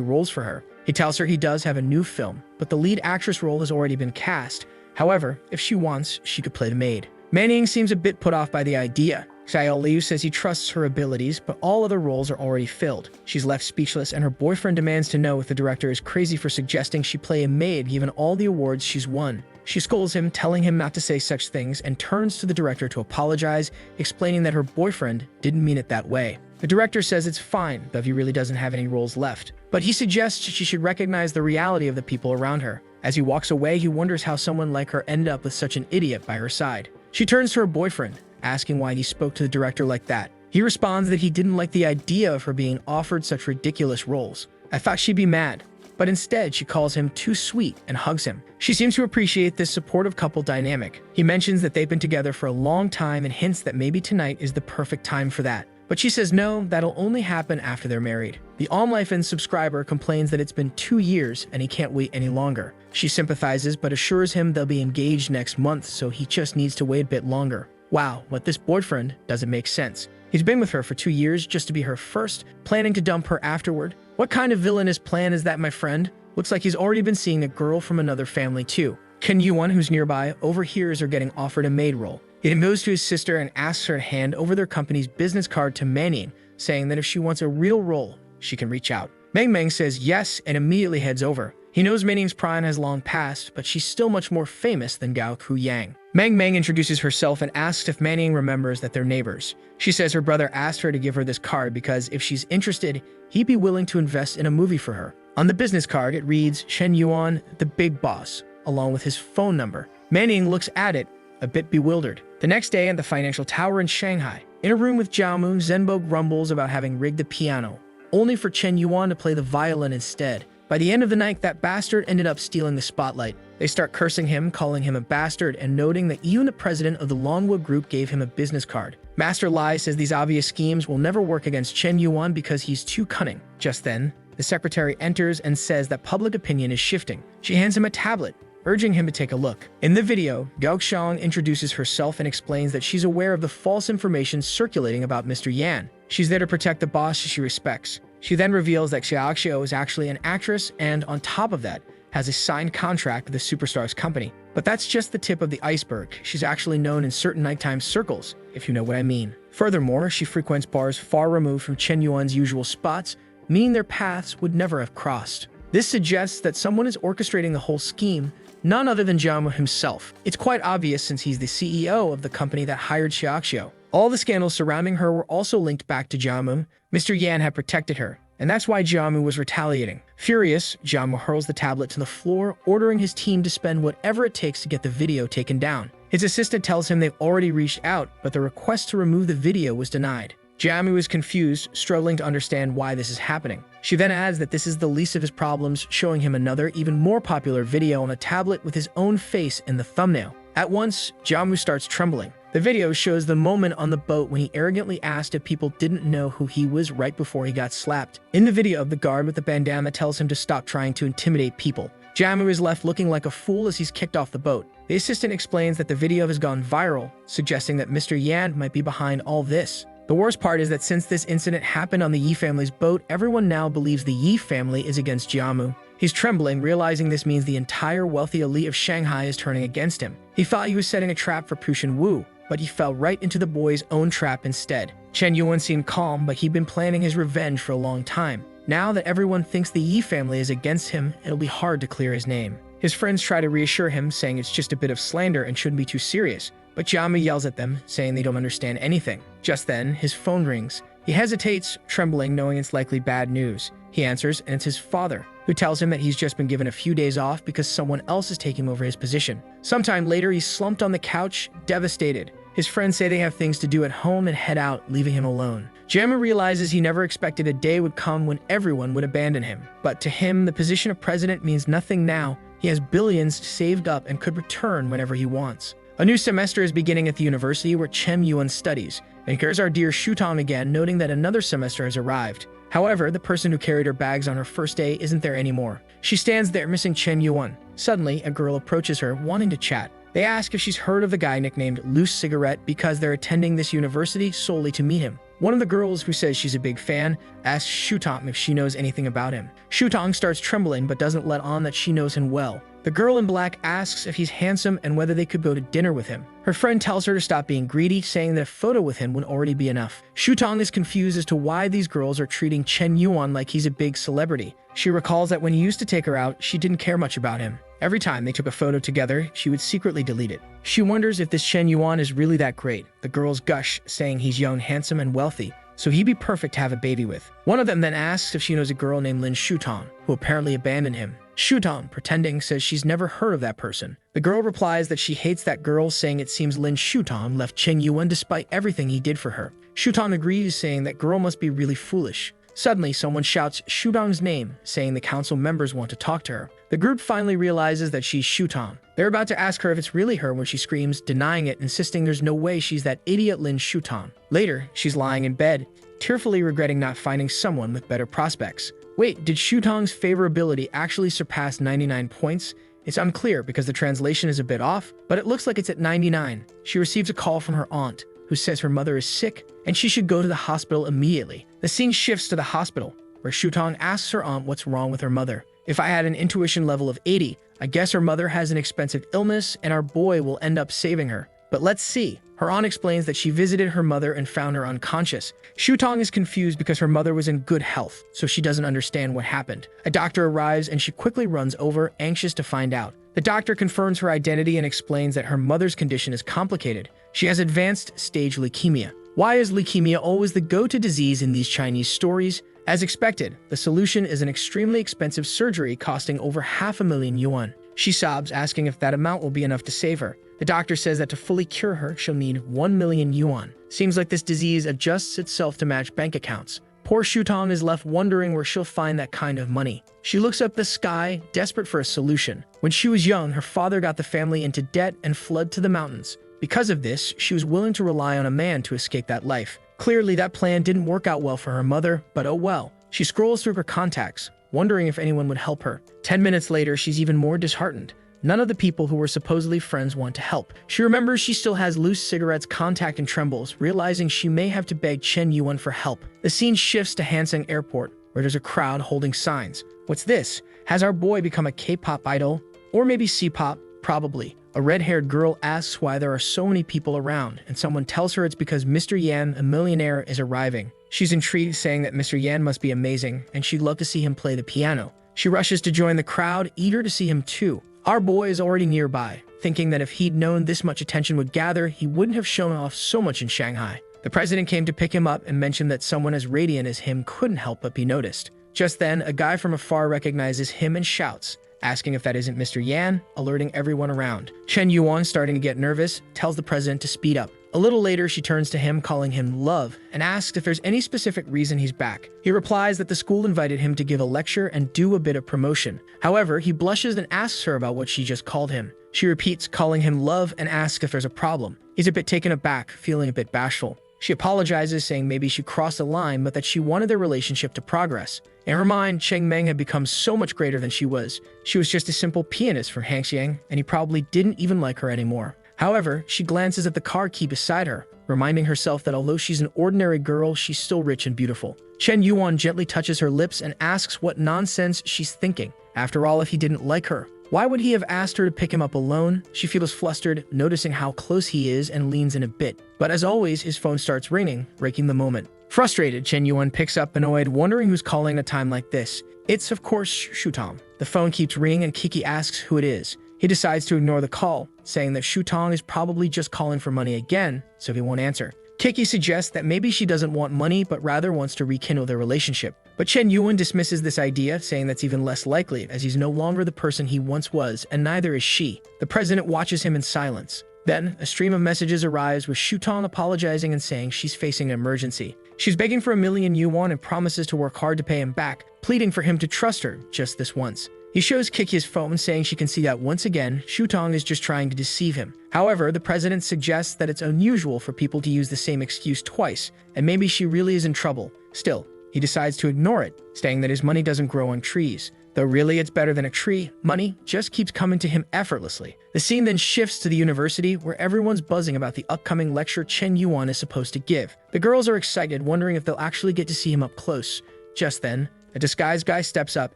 Speaker 1: roles for her. He tells her he does have a new film, but the lead actress role has already been cast. However, if she wants, she could play the maid. Manning seems a bit put off by the idea. Xiaoliu says he trusts her abilities, but all other roles are already filled. She's left speechless, and her boyfriend demands to know if the director is crazy for suggesting she play a maid given all the awards she's won. She scolds him, telling him not to say such things, and turns to the director to apologize, explaining that her boyfriend didn't mean it that way. The director says it's fine, though he really doesn't have any roles left. But he suggests she should recognize the reality of the people around her. As he walks away, he wonders how someone like her ended up with such an idiot by her side. She turns to her boyfriend, asking why he spoke to the director like that. He responds that he didn't like the idea of her being offered such ridiculous roles. I thought she'd be mad, but instead she calls him too sweet and hugs him. She seems to appreciate this supportive couple dynamic. He mentions that they've been together for a long time and hints that maybe tonight is the perfect time for that. But she says no, that'll only happen after they're married. The OnLifeN subscriber complains that it's been 2 years and he can't wait any longer. She sympathizes but assures him they'll be engaged next month, so he just needs to wait a bit longer. Wow, what this boyfriend doesn't make sense. He's been with her for 2 years just to be her first, planning to dump her afterward. What kind of villainous plan is that, my friend? Looks like he's already been seeing a girl from another family too. Chen Yuan, who's nearby, overhears her getting offered a maid role. He then goes to his sister and asks her to hand over their company's business card to Manning, saying that if she wants a real role, she can reach out. Meng says yes and immediately heads over. He knows Mei Ning's prime has long passed, but she's still much more famous than Gao Ku Yang. Mang introduces herself and asks if Mei Ning remembers that they're neighbors. She says her brother asked her to give her this card because if she's interested, he'd be willing to invest in a movie for her. On the business card, it reads Chen Yuan, the big boss, along with his phone number. Mei Ning looks at it, a bit bewildered. The next day at the financial tower in Shanghai, in a room with Jiamu, Zhenbo grumbles about having rigged the piano, only for Chen Yuan to play the violin instead. By the end of the night, that bastard ended up stealing the spotlight. They start cursing him, calling him a bastard, and noting that even the president of the Longwood Group gave him a business card. Master Lai says these obvious schemes will never work against Chen Yuan because he's too cunning. Just then, the secretary enters and says that public opinion is shifting. She hands him a tablet, urging him to take a look. In the video, Gao Xiang introduces herself and explains that she's aware of the false information circulating about Mr. Yan. She's there to protect the boss she respects. She then reveals that Xiaoxiao is actually an actress and, on top of that, has a signed contract with the superstar's company. But that's just the tip of the iceberg. She's actually known in certain nighttime circles, if you know what I mean. Furthermore, she frequents bars far removed from Chen Yuan's usual spots, meaning their paths would never have crossed. This suggests that someone is orchestrating the whole scheme, none other than Jiamu himself. It's quite obvious since he's the CEO of the company that hired Xiaoxiao. All the scandals surrounding her were also linked back to Jiamu. Mr. Yan had protected her, and that's why Jiamu was retaliating. Furious, Jiamu hurls the tablet to the floor, ordering his team to spend whatever it takes to get the video taken down. His assistant tells him they've already reached out, but the request to remove the video was denied. Jiamu is confused, struggling to understand why this is happening. She then adds that this is the least of his problems, showing him another, even more popular video on a tablet with his own face in the thumbnail. At once, Jiamu starts trembling. The video shows the moment on the boat when he arrogantly asked if people didn't know who he was right before he got slapped. In the video, the guard with the bandana tells him to stop trying to intimidate people. Jiamu is left looking like a fool as he's kicked off the boat. The assistant explains that the video has gone viral, suggesting that Mr. Yan might be behind all this. The worst part is that since this incident happened on the Yi family's boat, everyone now believes the Yi family is against Jiamu. He's trembling, realizing this means the entire wealthy elite of Shanghai is turning against him. He thought he was setting a trap for Pushin Wu, but he fell right into the boy's own trap instead. Chen Yuan seemed calm, but he'd been planning his revenge for a long time. Now that everyone thinks the Yi family is against him, it'll be hard to clear his name. His friends try to reassure him, saying it's just a bit of slander and shouldn't be too serious. But Jiamu yells at them, saying they don't understand anything. Just then, his phone rings. He hesitates, trembling, knowing it's likely bad news. He answers, and it's his father, who tells him that he's just been given a few days off because someone else is taking over his position. Sometime later, he's slumped on the couch, devastated. His friends say they have things to do at home and head out, leaving him alone. Jiamu realizes he never expected a day would come when everyone would abandon him. But to him, the position of president means nothing now. He has billions saved up and could return whenever he wants. A new semester is beginning at the university where Chen Yuan studies, and here's our dear Shutong again, noting that another semester has arrived. However, the person who carried her bags on her first day isn't there anymore. She stands there missing Chen Yuan. Suddenly, a girl approaches her, wanting to chat. They ask if she's heard of the guy nicknamed Loose Cigarette because they're attending this university solely to meet him. One of the girls, who says she's a big fan, asks Shutong if she knows anything about him. Shutong starts trembling but doesn't let on that she knows him well. The girl in black asks if he's handsome and whether they could go to dinner with him. Her friend tells her to stop being greedy, saying that a photo with him would already be enough. Shutong is confused as to why these girls are treating Chen Yuan like he's a big celebrity. She recalls that when he used to take her out, she didn't care much about him. Every time they took a photo together, she would secretly delete it. She wonders if this Chen Yuan is really that great. The girls gush, saying he's young, handsome, and wealthy, so he'd be perfect to have a baby with. One of them then asks if she knows a girl named Lin Shutong, who apparently abandoned him. Shutong, pretending, says she's never heard of that person. The girl replies that she hates that girl, saying it seems Lin Shutong left Chen Yuan despite everything he did for her. Shutong agrees, saying that girl must be really foolish. Suddenly, someone shouts Shutong's name, saying the council members want to talk to her. The group finally realizes that she's Shutong. They're about to ask her if it's really her when she screams, denying it, insisting there's no way she's that idiot Lin Shutong. Later, she's lying in bed, tearfully regretting not finding someone with better prospects. Wait, did Shutong's favorability actually surpass 99 points? It's unclear because the translation is a bit off, but it looks like it's at 99. She receives a call from her aunt, who says her mother is sick and she should go to the hospital immediately. The scene shifts to the hospital, where Shutong asks her aunt what's wrong with her mother. If I had an intuition level of 80, I guess her mother has an expensive illness and our boy will end up saving her. But let's see. Her Her aunt explains that she visited her mother and found her unconscious. Shutong is confused because her mother was in good health, so she doesn't understand what happened. A doctor arrives and she quickly runs over, anxious to find out. The doctor confirms her identity and explains that her mother's condition is complicated. She has advanced stage leukemia. Why is leukemia always the go-to disease in these Chinese stories? As expected, the solution is an extremely expensive surgery costing over 500,000 yuan. She sobs, asking if that amount will be enough to save her. The doctor says that to fully cure her, she'll need 1 million yuan. Seems like this disease adjusts itself to match bank accounts. Poor Shutong is left wondering where she'll find that kind of money. She looks up the sky, desperate for a solution. When she was young, her father got the family into debt and fled to the mountains. Because of this, she was willing to rely on a man to escape that life. Clearly, that plan didn't work out well for her mother, but oh well. She scrolls through her contacts, wondering if anyone would help her. 10 minutes later, she's even more disheartened. None of the people who were supposedly friends want to help. She remembers she still has loose cigarettes, contact, and trembles, realizing she may have to beg Chen Yuan for help. The scene shifts to Hanseng Airport, where there's a crowd holding signs. What's this? Has our boy become a K-pop idol? Or maybe C-pop? Probably. A red-haired girl asks why there are so many people around, and someone tells her it's because Mr. Yan, a millionaire, is arriving. She's intrigued, saying that Mr. Yan must be amazing, and she'd love to see him play the piano. She rushes to join the crowd, eager to see him too. Our boy is already nearby, thinking that if he'd known this much attention would gather, he wouldn't have shown off so much in Shanghai. The president came to pick him up and mentioned that someone as radiant as him couldn't help but be noticed. Just then, a guy from afar recognizes him and shouts, asking if that isn't Mr. Yan, alerting everyone around. Chen Yuan, starting to get nervous, tells the president to speed up. A little later, she turns to him, calling him love, and asks if there's any specific reason he's back. He replies that the school invited him to give a lecture and do a bit of promotion. However, he blushes and asks her about what she just called him. She repeats, calling him love, and asks if there's a problem. He's a bit taken aback, feeling a bit bashful. She apologizes, saying maybe she crossed a line, but that she wanted their relationship to progress. In her mind, Cheng Meng had become so much greater than she was. She was just a simple pianist for Hangxiang, and he probably didn't even like her anymore. However, she glances at the car key beside her, reminding herself that although she's an ordinary girl, she's still rich and beautiful. Chen Yuan gently touches her lips and asks what nonsense she's thinking. After all, if he didn't like her, why would he have asked her to pick him up alone? She feels flustered, noticing how close he is, and leans in a bit. But as always, his phone starts ringing, breaking the moment. Frustrated, Chen Yuan picks up, annoyed, wondering who's calling at a time like this. It's, of course, Shutong. The phone keeps ringing and Kiki asks who it is. He decides to ignore the call, saying that Shutong is probably just calling for money again, so he won't answer. Kiki suggests that maybe she doesn't want money, but rather wants to rekindle their relationship. But Chen Yuan dismisses this idea, saying that's even less likely, as he's no longer the person he once was, and neither is she. The president watches him in silence. Then, a stream of messages arrives with Shutong apologizing and saying she's facing an emergency. She's begging for 1 million yuan and promises to work hard to pay him back, pleading for him to trust her just this once. He shows Kiki his phone, saying she can see that once again, Shutong is just trying to deceive him. However, the president suggests that it's unusual for people to use the same excuse twice, and maybe she really is in trouble. Still, he decides to ignore it, saying that his money doesn't grow on trees. Though really it's better than a tree, money just keeps coming to him effortlessly. The scene then shifts to the university, where everyone's buzzing about the upcoming lecture Chen Yuan is supposed to give. The girls are excited, wondering if they'll actually get to see him up close. Just then, a disguised guy steps up,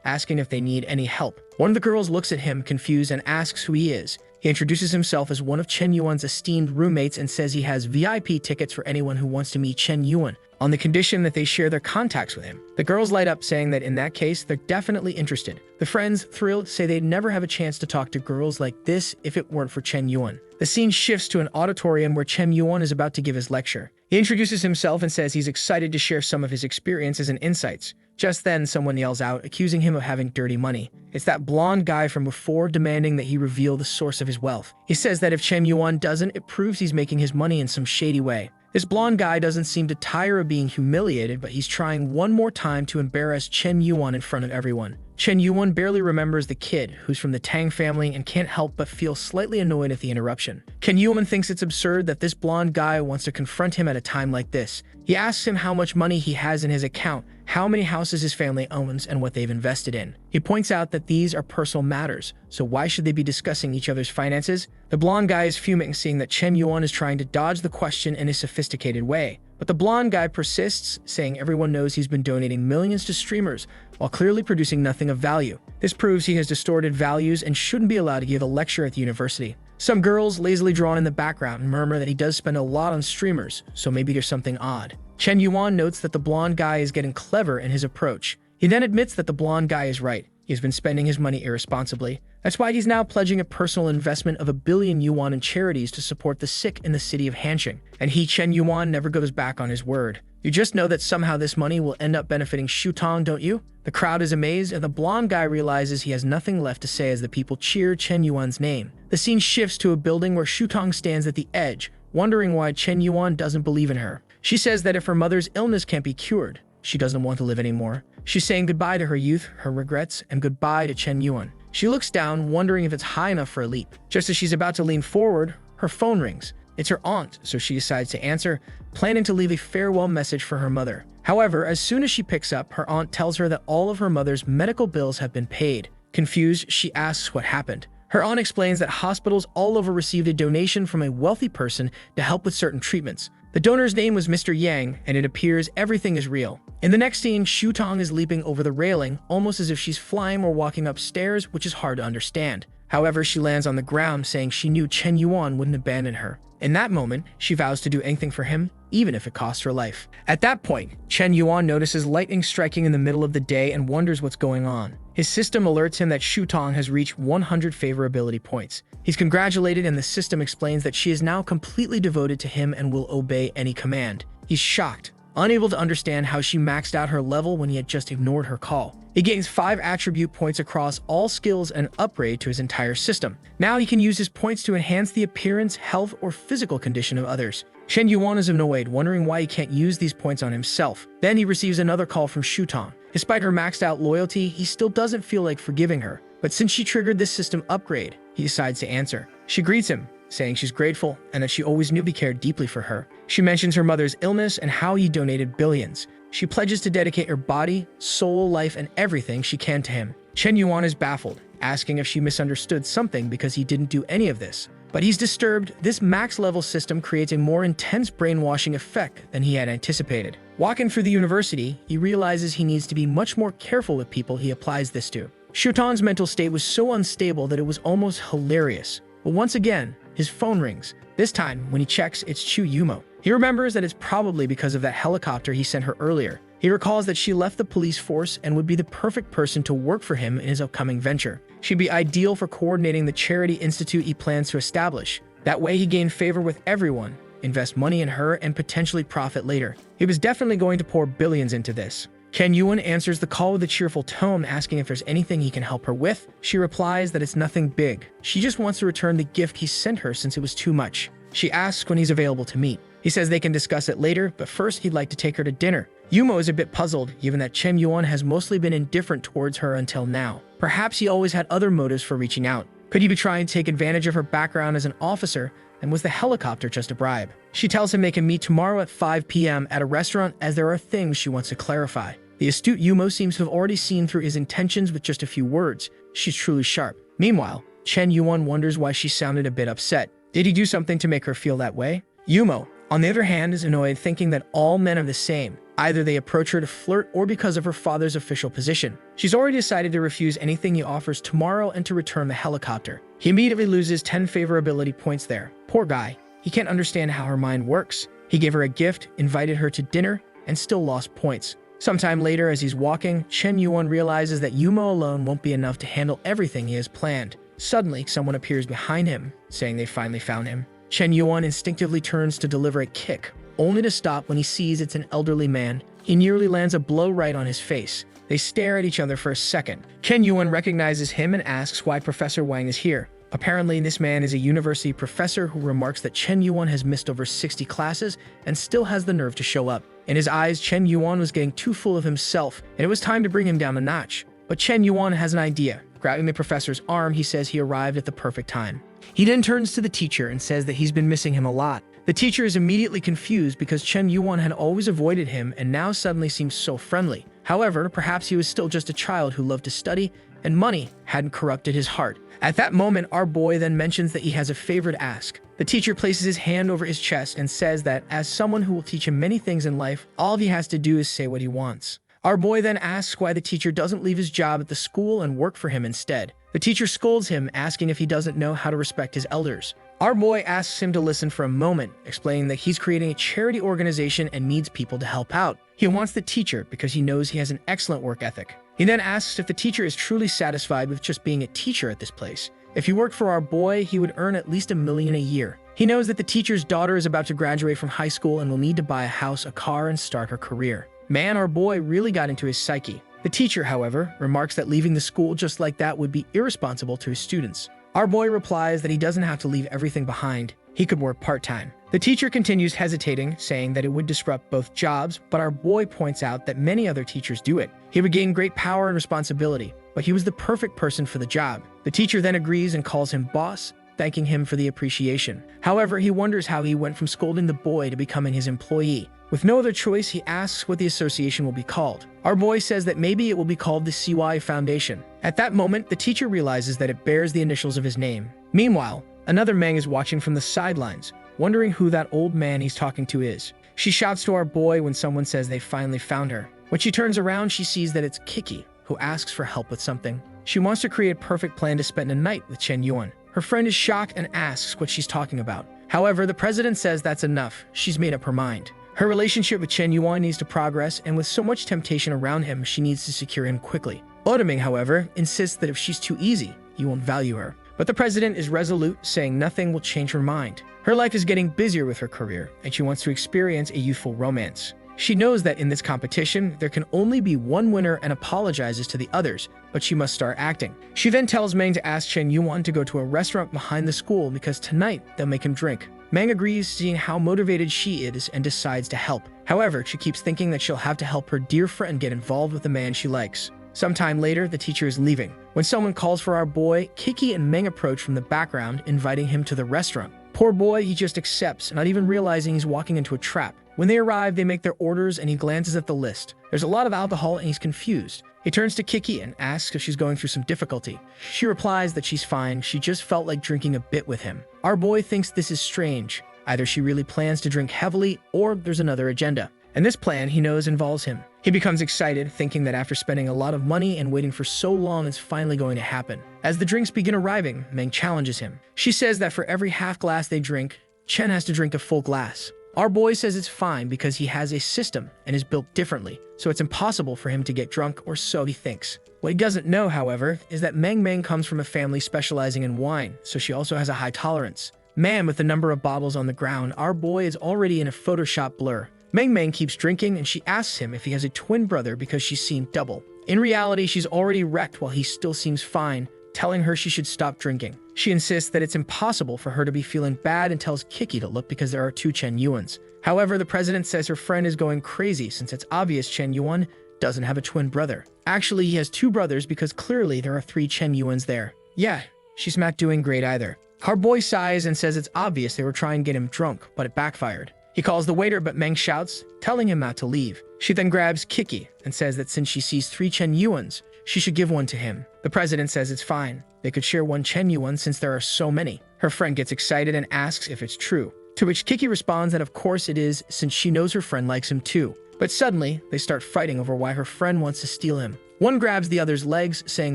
Speaker 1: asking if they need any help. One of the girls looks at him, confused, and asks who he is. He introduces himself as one of Chen Yuan's esteemed roommates and says he has VIP tickets for anyone who wants to meet Chen Yuan, on the condition that they share their contacts with him. The girls light up, saying that in that case, they're definitely interested. The friends, thrilled, say they'd never have a chance to talk to girls like this if it weren't for Chen Yuan. The scene shifts to an auditorium where Chen Yuan is about to give his lecture. He introduces himself and says he's excited to share some of his experiences and insights. Just then, someone yells out, accusing him of having dirty money. It's that blonde guy from before, demanding that he reveal the source of his wealth. He says that if Chen Yuan doesn't, it proves he's making his money in some shady way. This blonde guy doesn't seem to tire of being humiliated, but he's trying one more time to embarrass Chen Yuan in front of everyone. Chen Yuan barely remembers the kid, who's from the Tang family, and can't help but feel slightly annoyed at the interruption. Chen Yuan thinks it's absurd that this blonde guy wants to confront him at a time like this. He asks him how much money he has in his account, how many houses his family owns, and what they've invested in. He points out that these are personal matters, so why should they be discussing each other's finances? The blonde guy is fuming, seeing that Chen Yuan is trying to dodge the question in a sophisticated way. But the blonde guy persists, saying everyone knows he's been donating millions to streamers, while clearly producing nothing of value. This proves he has distorted values and shouldn't be allowed to give a lecture at the university. Some girls, lazily drawn in the background, murmur that he does spend a lot on streamers, so maybe there's something odd. Chen Yuan notes that the blonde guy is getting clever in his approach. He then admits that the blonde guy is right. He's been spending his money irresponsibly. That's why he's now pledging a personal investment of 1 billion yuan in charities to support the sick in the city of Hanxing. And he, Chen Yuan, never goes back on his word. You just know that somehow this money will end up benefiting Shutong, don't you? The crowd is amazed, and the blonde guy realizes he has nothing left to say as the people cheer Chen Yuan's name. The scene shifts to a building where Shutong stands at the edge, wondering why Chen Yuan doesn't believe in her. She says that if her mother's illness can't be cured, she doesn't want to live anymore. She's saying goodbye to her youth, her regrets, and goodbye to Chen Yuan. She looks down, wondering if it's high enough for a leap. Just as she's about to lean forward, her phone rings. It's her aunt, so she decides to answer, planning to leave a farewell message for her mother. However, as soon as she picks up, her aunt tells her that all of her mother's medical bills have been paid. Confused, she asks what happened. Her aunt explains that hospitals all over received a donation from a wealthy person to help with certain treatments. The donor's name was Mr. Yang, and it appears everything is real. In the next scene, Shutong is leaping over the railing, almost as if she's flying or walking upstairs, which is hard to understand. However, she lands on the ground, saying she knew Chen Yuan wouldn't abandon her. In that moment, she vows to do anything for him, even if it costs her life. At that point, Chen Yuan notices lightning striking in the middle of the day and wonders what's going on. His system alerts him that Shutong has reached 100 favorability points. He's congratulated, and the system explains that she is now completely devoted to him and will obey any command. He's shocked, unable to understand how she maxed out her level when he had just ignored her call. He gains 5 attribute points across all skills and an upgrade to his entire system. Now he can use his points to enhance the appearance, health, or physical condition of others. Chen Yuan is annoyed, wondering why he can't use these points on himself. Then he receives another call from Shutong. Despite her maxed out loyalty, he still doesn't feel like forgiving her. But since she triggered this system upgrade, he decides to answer. She greets him, saying she's grateful and that she always knew he cared deeply for her. She mentions her mother's illness and how he donated billions. She pledges to dedicate her body, soul, life, and everything she can to him. Chen Yuan is baffled, asking if she misunderstood something because he didn't do any of this. But he's disturbed. This max-level system creates a more intense brainwashing effect than he had anticipated. Walking through the university, he realizes he needs to be much more careful with people he applies this to. Shutong's mental state was so unstable that it was almost hilarious. But once again, his phone rings. This time, when he checks, it's Chu Yumo. He remembers that it's probably because of that helicopter he sent her earlier. He recalls that she left the police force and would be the perfect person to work for him in his upcoming venture. She'd be ideal for coordinating the charity institute he plans to establish. That way he gained favor with everyone, invest money in her, and potentially profit later. He was definitely going to pour billions into this. Chen Yuan answers the call with a cheerful tone, asking if there's anything he can help her with. She replies that it's nothing big. She just wants to return the gift he sent her since it was too much. She asks when he's available to meet. He says they can discuss it later, but first he'd like to take her to dinner. Yumo is a bit puzzled, given that Chen Yuan has mostly been indifferent towards her until now. Perhaps he always had other motives for reaching out. Could he be trying to take advantage of her background as an officer, and was the helicopter just a bribe? She tells him they can meet tomorrow at 5 p.m. at a restaurant, as there are things she wants to clarify. The astute Yumo seems to have already seen through his intentions with just a few words. She's truly sharp. Meanwhile, Chen Yuan wonders why she sounded a bit upset. Did he do something to make her feel that way? Yumo, on the other hand, is annoyed, thinking that all men are the same. Either they approach her to flirt or because of her father's official position. She's already decided to refuse anything he offers tomorrow and to return the helicopter. He immediately loses 10 favorability points there. Poor guy. He can't understand how her mind works. He gave her a gift, invited her to dinner, and still lost points. Sometime later, as he's walking, Chen Yuan realizes that Yumo alone won't be enough to handle everything he has planned. Suddenly, someone appears behind him, saying they finally found him. Chen Yuan instinctively turns to deliver a kick, only to stop when he sees it's an elderly man. He nearly lands a blow right on his face. They stare at each other for a second. Chen Yuan recognizes him and asks why Professor Wang is here. Apparently, this man is a university professor who remarks that Chen Yuan has missed over 60 classes and still has the nerve to show up. In his eyes, Chen Yuan was getting too full of himself, and it was time to bring him down a notch. But Chen Yuan has an idea. Grabbing the professor's arm, he says he arrived at the perfect time. He then turns to the teacher and says that he's been missing him a lot. The teacher is immediately confused because Chen Yuan had always avoided him and now suddenly seems so friendly. However, perhaps he was still just a child who loved to study, and money hadn't corrupted his heart. At that moment, our boy then mentions that he has a favor to ask. The teacher places his hand over his chest and says that, as someone who will teach him many things in life, all he has to do is say what he wants. Our boy then asks why the teacher doesn't leave his job at the school and work for him instead. The teacher scolds him, asking if he doesn't know how to respect his elders. Our boy asks him to listen for a moment, explaining that he's creating a charity organization and needs people to help out. He wants the teacher because he knows he has an excellent work ethic. He then asks if the teacher is truly satisfied with just being a teacher at this place. If he worked for our boy, he would earn at least $1 million a year. He knows that the teacher's daughter is about to graduate from high school and will need to buy a house, a car, and start her career. Man, our boy really got into his psyche. The teacher, however, remarks that leaving the school just like that would be irresponsible to his students. Our boy replies that he doesn't have to leave everything behind. He could work part-time. The teacher continues hesitating, saying that it would disrupt both jobs, but our boy points out that many other teachers do it. He would gain great power and responsibility, but he was the perfect person for the job. The teacher then agrees and calls him boss, thanking him for the appreciation. However, he wonders how he went from scolding the boy to becoming his employee. With no other choice, he asks what the association will be called. Our boy says that maybe it will be called the CY Foundation. At that moment, the teacher realizes that it bears the initials of his name. Meanwhile, another Mang is watching from the sidelines, wondering who that old man he's talking to is. She shouts to our boy when someone says they finally found her. When she turns around, she sees that it's Kiki, who asks for help with something. She wants to create a perfect plan to spend a night with Chen Yuan. Her friend is shocked and asks what she's talking about. However, the president says that's enough. She's made up her mind. Her relationship with Chen Yuan needs to progress, and with so much temptation around him, she needs to secure him quickly. Odaming, however, insists that if she's too easy, he won't value her. But the president is resolute, saying nothing will change her mind. Her life is getting busier with her career, and she wants to experience a youthful romance. She knows that in this competition, there can only be one winner and apologizes to the others, but she must start acting. She then tells Mang to ask Chen Yuan to go to a restaurant behind the school because tonight they'll make him drink. Mang agrees, seeing how motivated she is, and decides to help. However, she keeps thinking that she'll have to help her dear friend get involved with the man she likes. Sometime later, the teacher is leaving. When someone calls for our boy, Kiki and Meng approach from the background, inviting him to the restaurant. Poor boy, he just accepts, not even realizing he's walking into a trap. When they arrive, they make their orders and he glances at the list. There's a lot of alcohol and he's confused. He turns to Kiki and asks if she's going through some difficulty. She replies that she's fine, she just felt like drinking a bit with him. Our boy thinks this is strange. Either she really plans to drink heavily or there's another agenda. And this plan, he knows, involves him. He becomes excited, thinking that after spending a lot of money and waiting for so long, it's finally going to happen. As the drinks begin arriving, Meng challenges him. She says that for every half glass they drink, Chen has to drink a full glass. Our boy says it's fine because he has a system and is built differently, so it's impossible for him to get drunk, or so he thinks. What he doesn't know, however, is that Meng comes from a family specializing in wine, so she also has a high tolerance. Man, with the number of bottles on the ground, our boy is already in a Photoshop blur. Meng keeps drinking and she asks him if he has a twin brother because she's seen double. In reality, she's already wrecked while he still seems fine, telling her she should stop drinking. She insists that it's impossible for her to be feeling bad and tells Kiki to look because there are 2 Chen Yuans. However, the president says her friend is going crazy since it's obvious Chen Yuan doesn't have a twin brother. Actually, he has 2 brothers because clearly there are 3 Chen Yuans there. Yeah, she's not doing great either. Our boy sighs and says it's obvious they were trying to get him drunk, but it backfired. He calls the waiter, but Meng shouts, telling him not to leave. She then grabs Kiki and says that since she sees 3 Chen Yuans, she should give one to him. The president says it's fine. They could share 1 Chen Yuan since there are so many. Her friend gets excited and asks if it's true, to which Kiki responds that of course it is since she knows her friend likes him too. But suddenly, they start fighting over why her friend wants to steal him. One grabs the other's legs, saying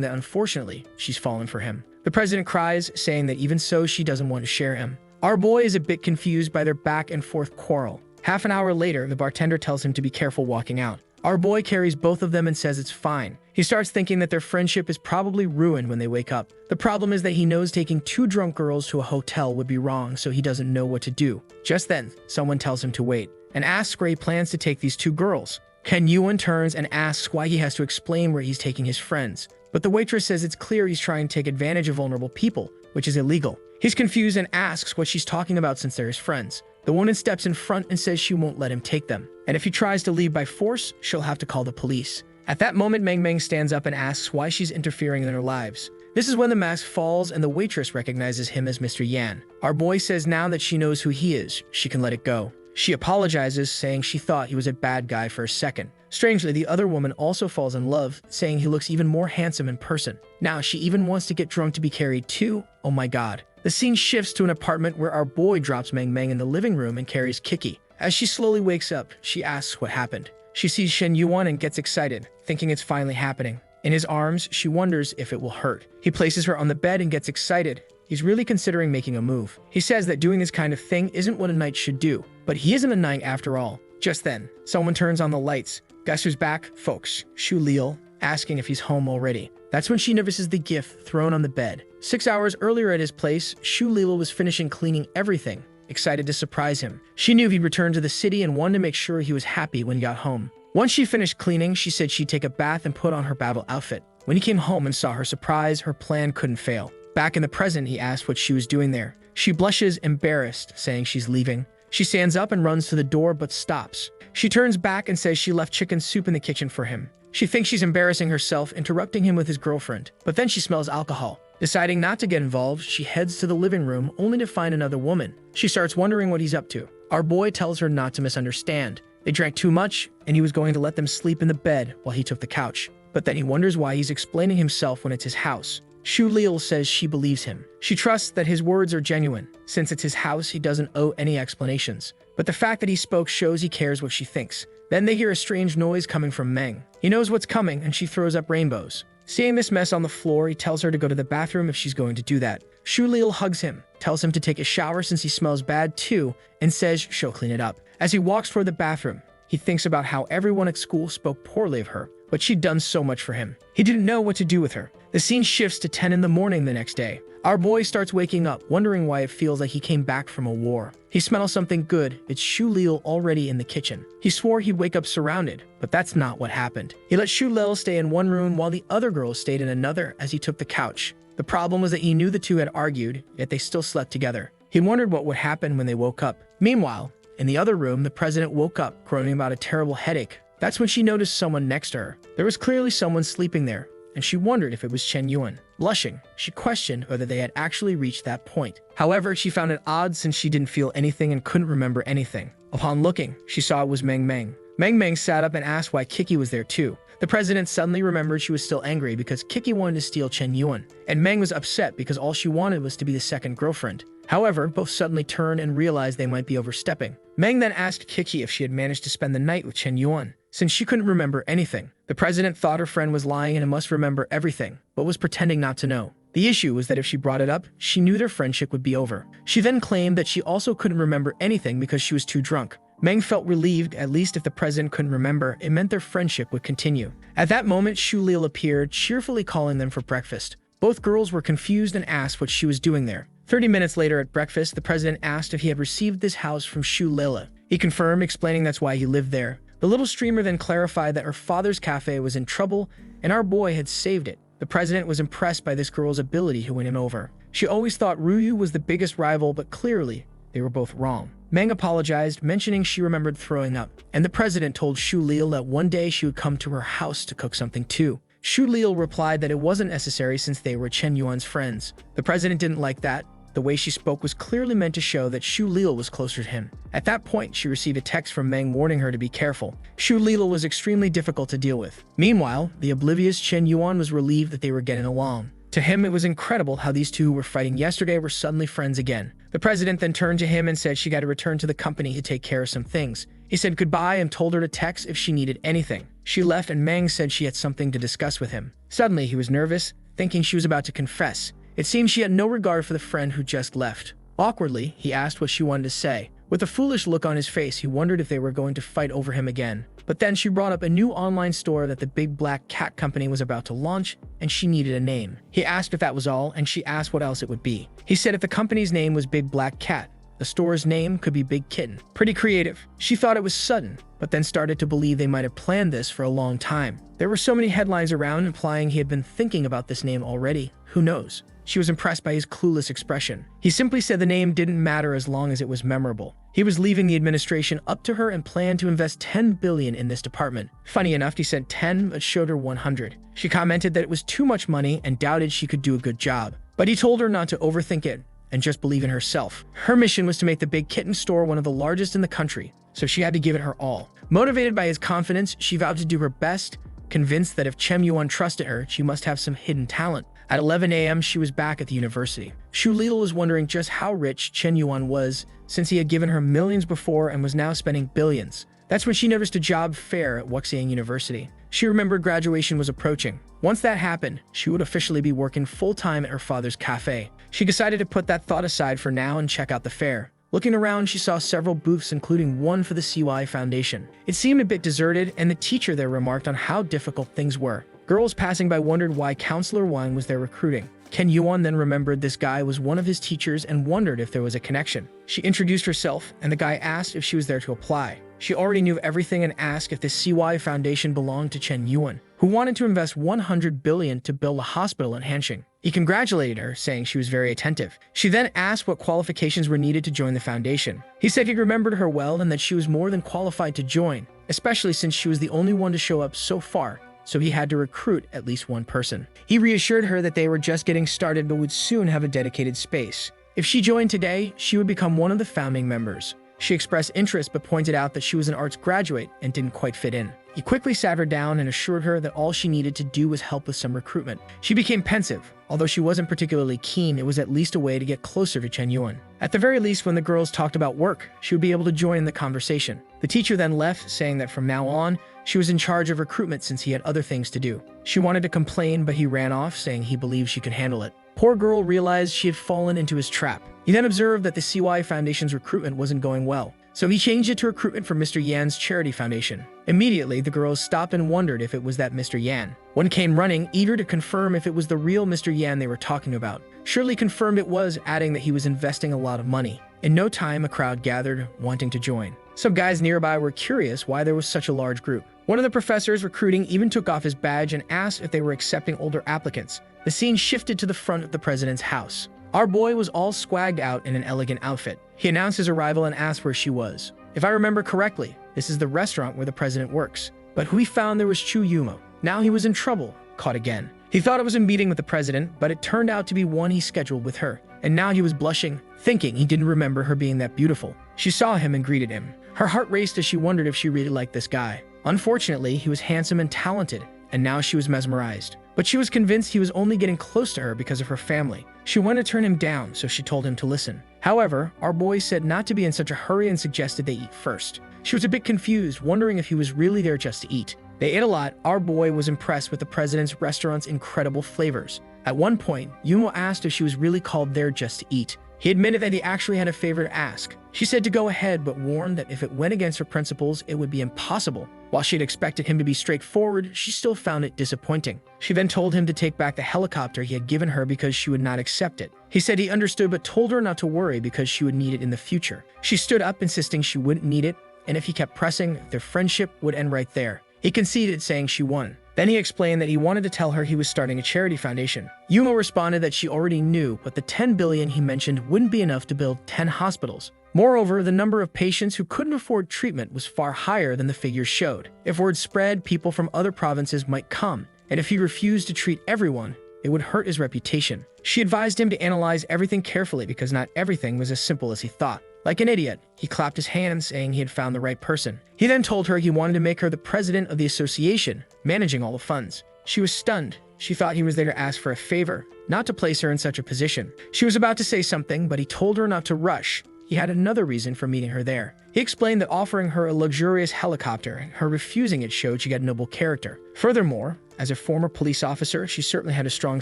Speaker 1: that unfortunately, she's fallen for him. The president cries, saying that even so, she doesn't want to share him. Our boy is a bit confused by their back and forth quarrel. Half an hour later, the bartender tells him to be careful walking out. Our boy carries both of them and says it's fine. He starts thinking that their friendship is probably ruined when they wake up. The problem is that he knows taking 2 drunk girls to a hotel would be wrong, so he doesn't know what to do. Just then, someone tells him to wait, and asks where he plans to take these 2 girls. Chen Yuan turns and asks why he has to explain where he's taking his friends. But the waitress says it's clear he's trying to take advantage of vulnerable people, which is illegal. He's confused and asks what she's talking about since they're his friends. The woman steps in front and says she won't let him take them, and if he tries to leave by force, she'll have to call the police. At that moment, Meng stands up and asks why she's interfering in their lives. This is when the mask falls and the waitress recognizes him as Mr. Yan. Our boy says now that she knows who he is, she can let it go. She apologizes, saying she thought he was a bad guy for a second. Strangely, the other woman also falls in love, saying he looks even more handsome in person. Now, she even wants to get drunk to be carried too. Oh my god. The scene shifts to an apartment where our boy drops Meng in the living room and carries Kiki. As she slowly wakes up, she asks what happened. She sees Chen Yuan and gets excited, thinking it's finally happening. In his arms, she wonders if it will hurt. He places her on the bed and gets excited. He's really considering making a move. He says that doing this kind of thing isn't what a knight should do, but he isn't a knight after all. Just then, someone turns on the lights. Guess who's back, folks? Shu Lil, asking if he's home already. That's when she notices the gift thrown on the bed. 6 hours earlier at his place, Shu Lil was finishing cleaning everything, excited to surprise him. She knew he'd returned to the city and wanted to make sure he was happy when he got home. Once she finished cleaning, she said she'd take a bath and put on her battle outfit. When he came home and saw her surprise, her plan couldn't fail. Back in the present, he asked what she was doing there. She blushes, embarrassed, saying she's leaving. She stands up and runs to the door, but stops. She turns back and says she left chicken soup in the kitchen for him. She thinks she's embarrassing herself, interrupting him with his girlfriend. But then she smells alcohol. Deciding not to get involved, she heads to the living room, only to find another woman. She starts wondering what he's up to. Our boy tells her not to misunderstand. They drank too much, and he was going to let them sleep in the bed while he took the couch. But then he wonders why he's explaining himself when it's his house. Shu Lil says she believes him. She trusts that his words are genuine. Since it's his house, he doesn't owe any explanations. But the fact that he spoke shows he cares what she thinks. Then they hear a strange noise coming from Meng. He knows what's coming, and she throws up rainbows. Seeing this mess on the floor, he tells her to go to the bathroom if she's going to do that. Shu Lil hugs him, tells him to take a shower since he smells bad too, and says she'll clean it up. As he walks toward the bathroom, he thinks about how everyone at school spoke poorly of her, but she'd done so much for him. He didn't know what to do with her. The scene shifts to 10 in the morning the next day. Our boy starts waking up, wondering why it feels like he came back from a war. He smells something good. It's Shu Lil already in the kitchen. He swore he'd wake up surrounded, but that's not what happened. He let Shu Lil stay in one room while the other girls stayed in another as he took the couch. The problem was that he knew the two had argued, yet they still slept together. He wondered what would happen when they woke up. Meanwhile, in the other room, the president woke up, groaning about a terrible headache. That's when she noticed someone next to her. There was clearly someone sleeping there, and she wondered if it was Chen Yuan. Blushing, she questioned whether they had actually reached that point. However, she found it odd since she didn't feel anything and couldn't remember anything. Upon looking, she saw it was Meng Meng. Meng Meng sat up and asked why Kiki was there too. The president suddenly remembered she was still angry because Kiki wanted to steal Chen Yuan, and Meng was upset because all she wanted was to be the second girlfriend. However, both suddenly turned and realized they might be overstepping. Meng then asked Kiki if she had managed to spend the night with Chen Yuan, since she couldn't remember anything. The president thought her friend was lying and must remember everything, but was pretending not to know. The issue was that if she brought it up, she knew their friendship would be over. She then claimed that she also couldn't remember anything because she was too drunk. Meng felt relieved, at least if the president couldn't remember, it meant their friendship would continue. At that moment, Shu Lil appeared, cheerfully calling them for breakfast. Both girls were confused and asked what she was doing there. 30 minutes later at breakfast, the president asked if he had received this house from Shu Lil. He confirmed, explaining that's why he lived there. The little streamer then clarified that her father's cafe was in trouble and our boy had saved it. The president was impressed by this girl's ability to win him over. She always thought Ryu was the biggest rival, but clearly, they were both wrong. Meng apologized, mentioning she remembered throwing up, and the president told Shu Lil that one day she would come to her house to cook something too. Shu Lil replied that it wasn't necessary since they were Chen Yuan's friends. The president didn't like that. The way she spoke was clearly meant to show that Shu Lil was closer to him. At that point, she received a text from Meng warning her to be careful. Shu Lil was extremely difficult to deal with. Meanwhile, the oblivious Chen Yuan was relieved that they were getting along. To him, it was incredible how these two who were fighting yesterday were suddenly friends again. The president then turned to him and said she got to return to the company to take care of some things. He said goodbye and told her to text if she needed anything. She left and Meng said she had something to discuss with him. Suddenly, he was nervous, thinking she was about to confess. It seemed she had no regard for the friend who just left. Awkwardly, he asked what she wanted to say. With a foolish look on his face, he wondered if they were going to fight over him again. But then she brought up a new online store that the Big Black Cat company was about to launch, and she needed a name. He asked if that was all, and she asked what else it would be. He said if the company's name was Big Black Cat, the store's name could be Big Kitten. Pretty creative. She thought it was sudden, but then started to believe they might have planned this for a long time. There were so many headlines around implying he had been thinking about this name already. Who knows? She was impressed by his clueless expression. He simply said the name didn't matter as long as it was memorable. He was leaving the administration up to her and planned to invest 10 billion in this department. Funny enough, he said 10 but showed her 100. She commented that it was too much money and doubted she could do a good job. But he told her not to overthink it and just believe in herself. Her mission was to make the Big Kitten store one of the largest in the country, so she had to give it her all. Motivated by his confidence, she vowed to do her best, convinced that if Chen Yuan trusted her, she must have some hidden talent. At 11 a.m., she was back at the university. Shu Lil was wondering just how rich Chen Yuan was, since he had given her millions before and was now spending billions. That's when she noticed a job fair at Wuxiang University. She remembered graduation was approaching. Once that happened, she would officially be working full-time at her father's cafe. She decided to put that thought aside for now and check out the fair. Looking around, she saw several booths, including one for the CY Foundation. It seemed a bit deserted, and the teacher there remarked on how difficult things were. Girls passing by wondered why Counselor Wang was there recruiting. Ken Yuan then remembered this guy was one of his teachers and wondered if there was a connection. She introduced herself, and the guy asked if she was there to apply. She already knew everything and asked if the CY Foundation belonged to Chen Yuan, who wanted to invest 100 billion to build a hospital in Hanxing. He congratulated her, saying she was very attentive. She then asked what qualifications were needed to join the foundation. He said he remembered her well and that she was more than qualified to join, especially since she was the only one to show up so far, so he had to recruit at least one person. He reassured her that they were just getting started but would soon have a dedicated space. If she joined today, she would become one of the founding members. She expressed interest but pointed out that she was an arts graduate and didn't quite fit in. He quickly sat her down and assured her that all she needed to do was help with some recruitment. She became pensive. Although she wasn't particularly keen, it was at least a way to get closer to Chen Yuan. At the very least, when the girls talked about work, she would be able to join in the conversation. The teacher then left, saying that from now on, she was in charge of recruitment since he had other things to do. She wanted to complain, but he ran off, saying he believed she could handle it. Poor girl realized she had fallen into his trap. He then observed that the CY Foundation's recruitment wasn't going well, so he changed it to recruitment for Mr. Yan's charity foundation. Immediately, the girls stopped and wondered if it was that Mr. Yan. One came running, eager to confirm if it was the real Mr. Yan they were talking about. Shirley confirmed it was, adding that he was investing a lot of money. In no time, a crowd gathered, wanting to join. Some guys nearby were curious why there was such a large group. One of the professors recruiting even took off his badge and asked if they were accepting older applicants. The scene shifted to the front of the president's house. Our boy was all swagged out in an elegant outfit. He announced his arrival and asked where she was. If I remember correctly, this is the restaurant where the president works. But who he found there was Chu Yumo. Now he was in trouble, caught again. He thought it was a meeting with the president, but it turned out to be one he scheduled with her. And now he was blushing, thinking he didn't remember her being that beautiful. She saw him and greeted him. Her heart raced as she wondered if she really liked this guy. Unfortunately, he was handsome and talented, and now she was mesmerized. But she was convinced he was only getting close to her because of her family. She wanted to turn him down, so she told him to listen. However, our boy said not to be in such a hurry and suggested they eat first. She was a bit confused, wondering if he was really there just to eat. They ate a lot. Our boy was impressed with the president's restaurant's incredible flavors. At one point, Yumo asked if she was really called there just to eat. He admitted that he actually had a favor to ask. She said to go ahead, but warned that if it went against her principles, it would be impossible. While she had expected him to be straightforward, she still found it disappointing. She then told him to take back the helicopter he had given her because she would not accept it. He said he understood but told her not to worry because she would need it in the future. She stood up, insisting she wouldn't need it, and if he kept pressing, their friendship would end right there. He conceded, saying she won. Then he explained that he wanted to tell her he was starting a charity foundation. Yumo responded that she already knew, but the 10 billion he mentioned wouldn't be enough to build 10 hospitals. Moreover, the number of patients who couldn't afford treatment was far higher than the figures showed. If word spread, people from other provinces might come, and if he refused to treat everyone, it would hurt his reputation. She advised him to analyze everything carefully because not everything was as simple as he thought. Like an idiot, he clapped his hands, saying he had found the right person. He then told her he wanted to make her the president of the association, managing all the funds. She was stunned. She thought he was there to ask for a favor, not to place her in such a position. She was about to say something, but he told her not to rush. He had another reason for meeting her there. He explained that offering her a luxurious helicopter and her refusing it showed she had noble character. Furthermore, as a former police officer, she certainly had a strong